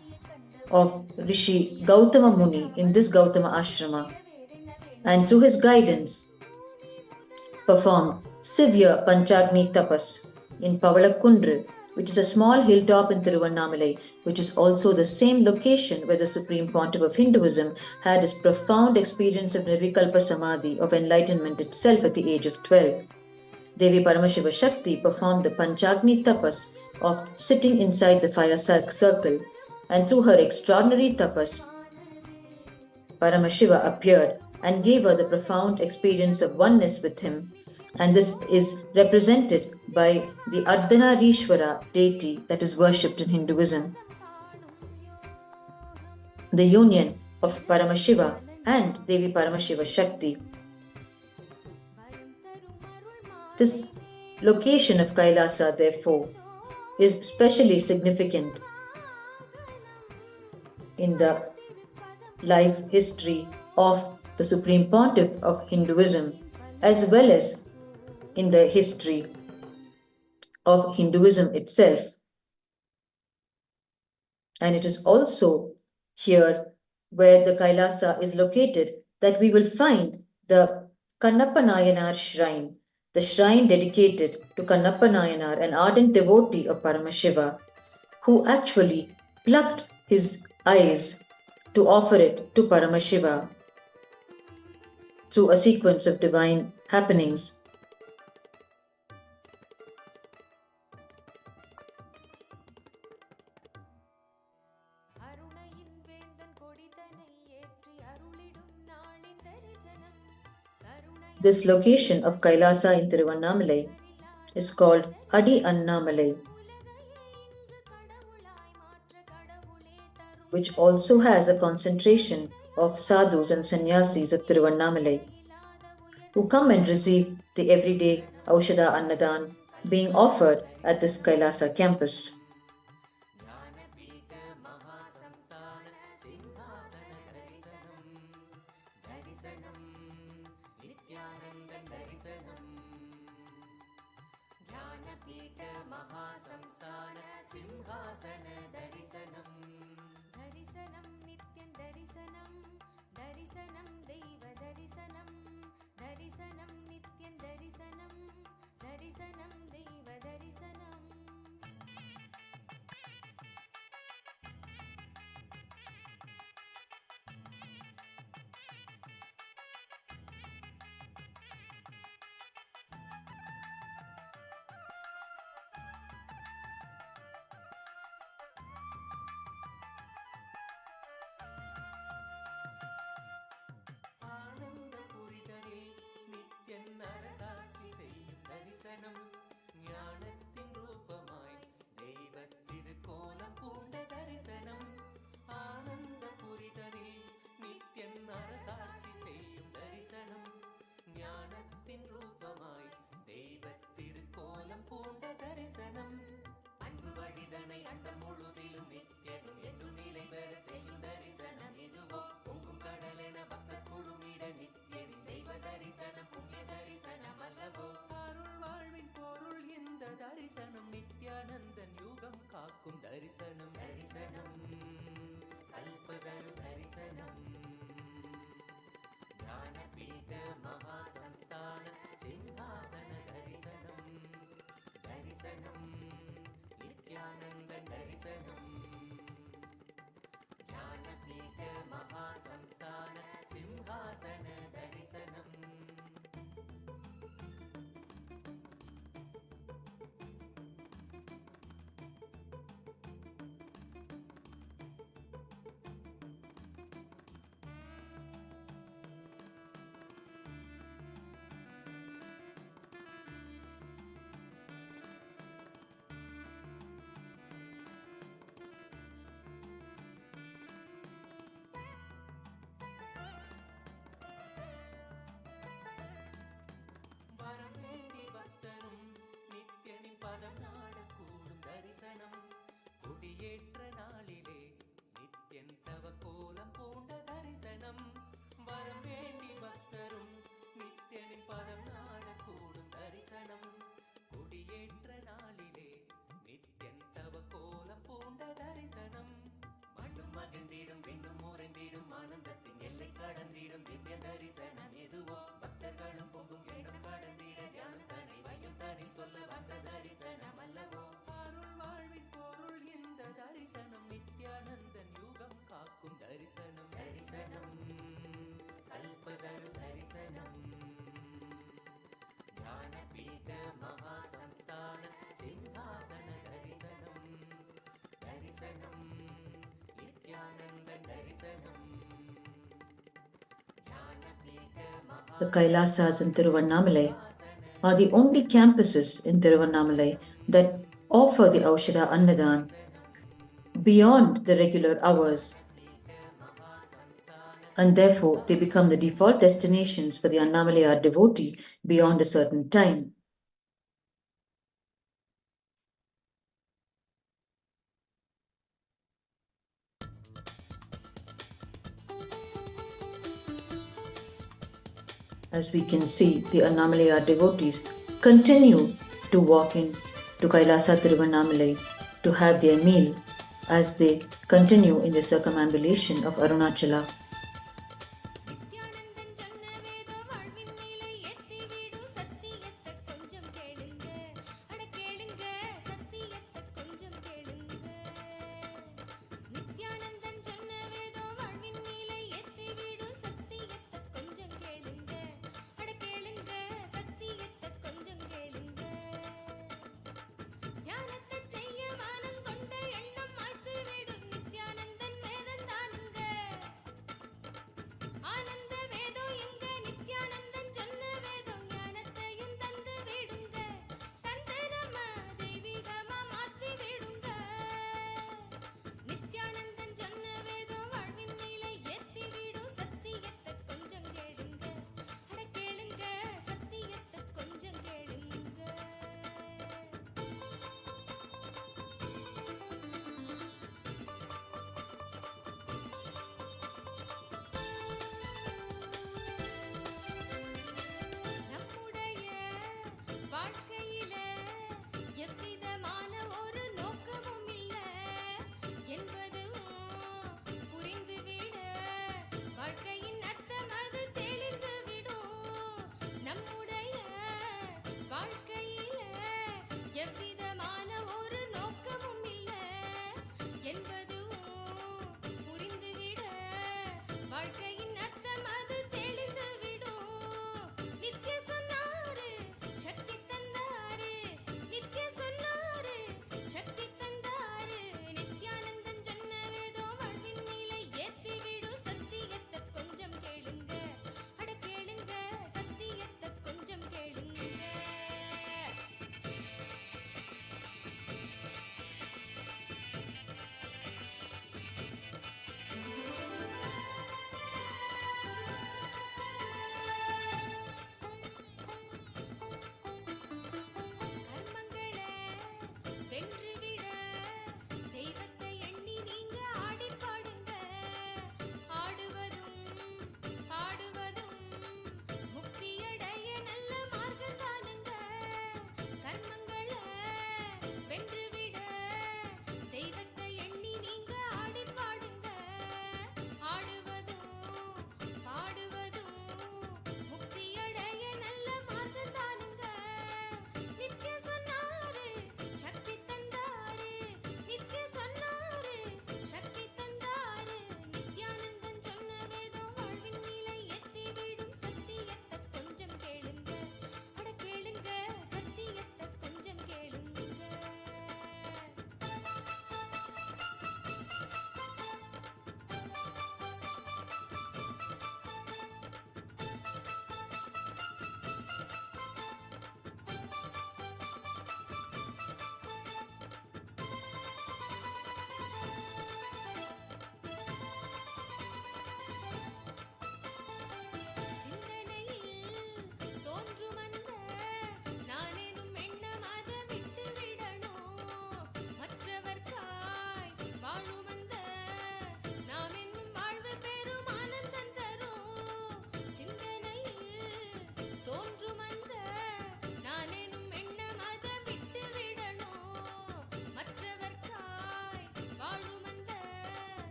of Rishi Gautama Muni in this Gautama Ashrama, and through his guidance performed severe Panchagni Tapas in Pavalakundru, which is a small hilltop in Tiruvannamalai, which is also the same location where the Supreme Pontiff of Hinduism had his profound experience of Nirvikalpa Samadhi, of enlightenment itself, at the age of 12. Devi Paramashiva Shakti performed the Panchagni Tapas of sitting inside the fire circle, and through her extraordinary tapas, Paramashiva appeared and gave her the profound experience of oneness with him. And this is represented by the Ardhanarishwara deity that is worshipped in Hinduism. The union of Paramashiva and Devi Paramashiva Shakti. This location of Kailasa, therefore, is especially significant in the life history of the Supreme Pontiff of Hinduism, as well as in the history of Hinduism itself. And it is also here where the Kailasa is located that we will find the Kannappa Nayanar shrine, the shrine dedicated to Kannappa Nayanar, an ardent devotee of Paramashiva, who actually plucked his eyes to offer it to Paramashiva. through a sequence of divine happenings. This location of Kailasa in Tiruvannamalai is called Adi Annamalai, which also has a concentration of sadhus and sannyasis of Tiruvannamalai, who come and receive the everyday Aushadha Annadhan being offered at this Kailasa campus. Nithyanandan யுகம் காக்கும் தரிசனம் தரிசனம் கல்பதரு தரிசனம் ஞானபீட மகாசம்ஸ்தான சிம்ஹாசன தரிசனம் தரிசனம் நித்யானந்தன் தரிசனம் ஞானபீட மகாசம்ஸ்தான சிம்ஹாசன தரிசனம். ஏற்ற நாளிலே நித்யன் தவ கோலம் பூண்ட தரிசனம் வரம் வேண்டி பக்தரும் நித்யனின் பதம் நாடக்கூடும் தரிசனம் குடியேற்ற நாளிலே நித்யன் தவ கோலம் பூண்ட தரிசனம் மண்ணும் மகிழ்ந்திடும் விண்ணும் உறைந்திடும் ஆனந்தத்தின் எல்லை கடந்திடும் திவ்ய தரிசனம் எதுவோ பக்தர்களும் பொங்கும் எண்ணம் கடந்திட தியானம் தனி வையும் தனி சொல்ல வந்த தரிசனம் அல்லவோ அருள் வாழ்வின் பொருள் இந்த தரிசனம் நித்யானந்தன் யுகம் காக்கும் தரிசனம் தரிசனம் கல்பதரு தரிசனம் ஞானபீட மகாசம்ஸ்தான சிம்ஹாசன தரிசனம் தரிசனம் நித்யானந்தன் தரிசனம். The Kailasas in Tiruvannamalai are the only campuses in Tiruvannamalai that offer the Aushadha Annadhan beyond the regular hours, and therefore they become the default destinations for the Annamalayar devotee beyond a certain time. As we can see, the Annamalayar devotees continue to walk in to Kailasa Tiruvannamalai to have their meal as they continue in the circumambulation of Arunachala.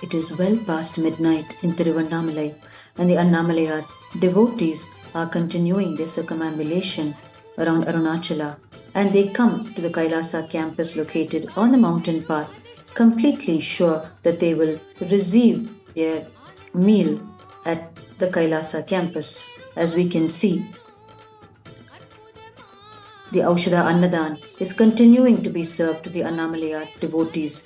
It is well past midnight in Tiruvannamalai, and the Annamalayar devotees are continuing their circumambulation around Arunachala, and they come to the KAILASA campus located on the mountain path, completely sure that they will receive their meal at the KAILASA campus. As we can see, the Aushadha Annadhan is continuing to be served to the Annamalayar devotees.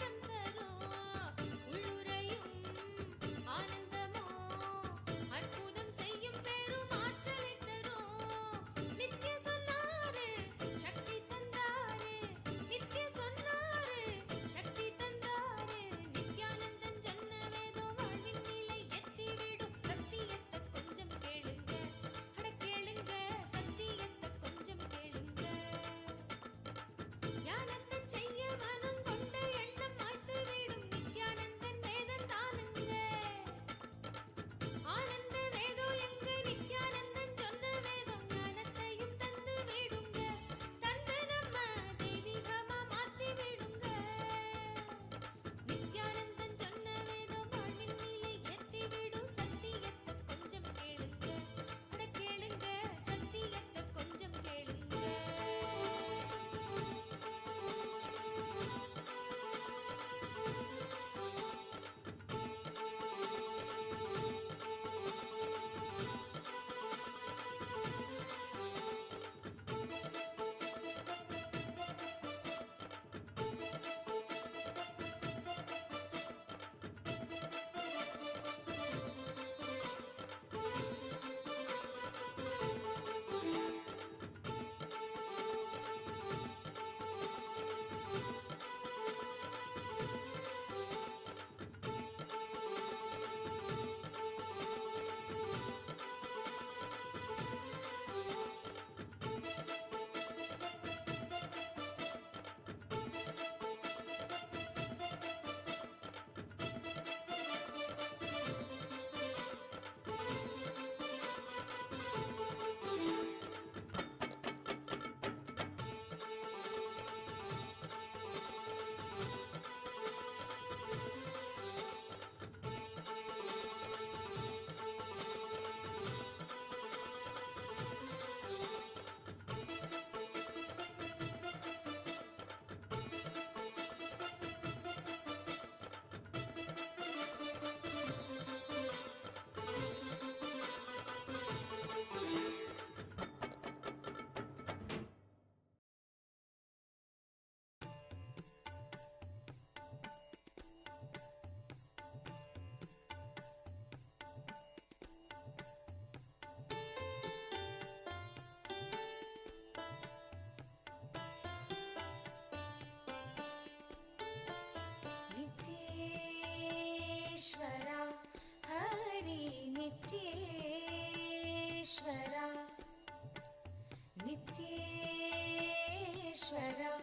नित्येश्वरा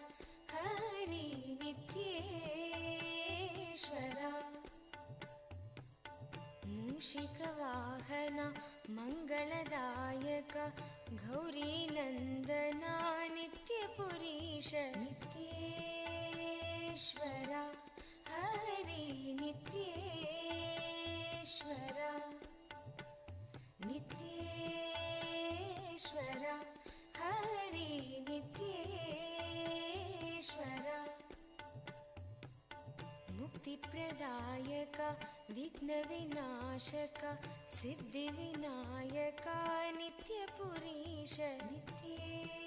Hari नित्येश्वरा मूषिकवाहना मङ्गलदायक गौरीनन्दना नित्यपुरीश नित्येश्वरा हरि नित्येश्वरा नित्येश्वरा हरि नित्येश्वरा मुक्तिप्रदायक विघ्नविनाशक सिद्धिविनायक नित्यपुरीश नित्येश्वरा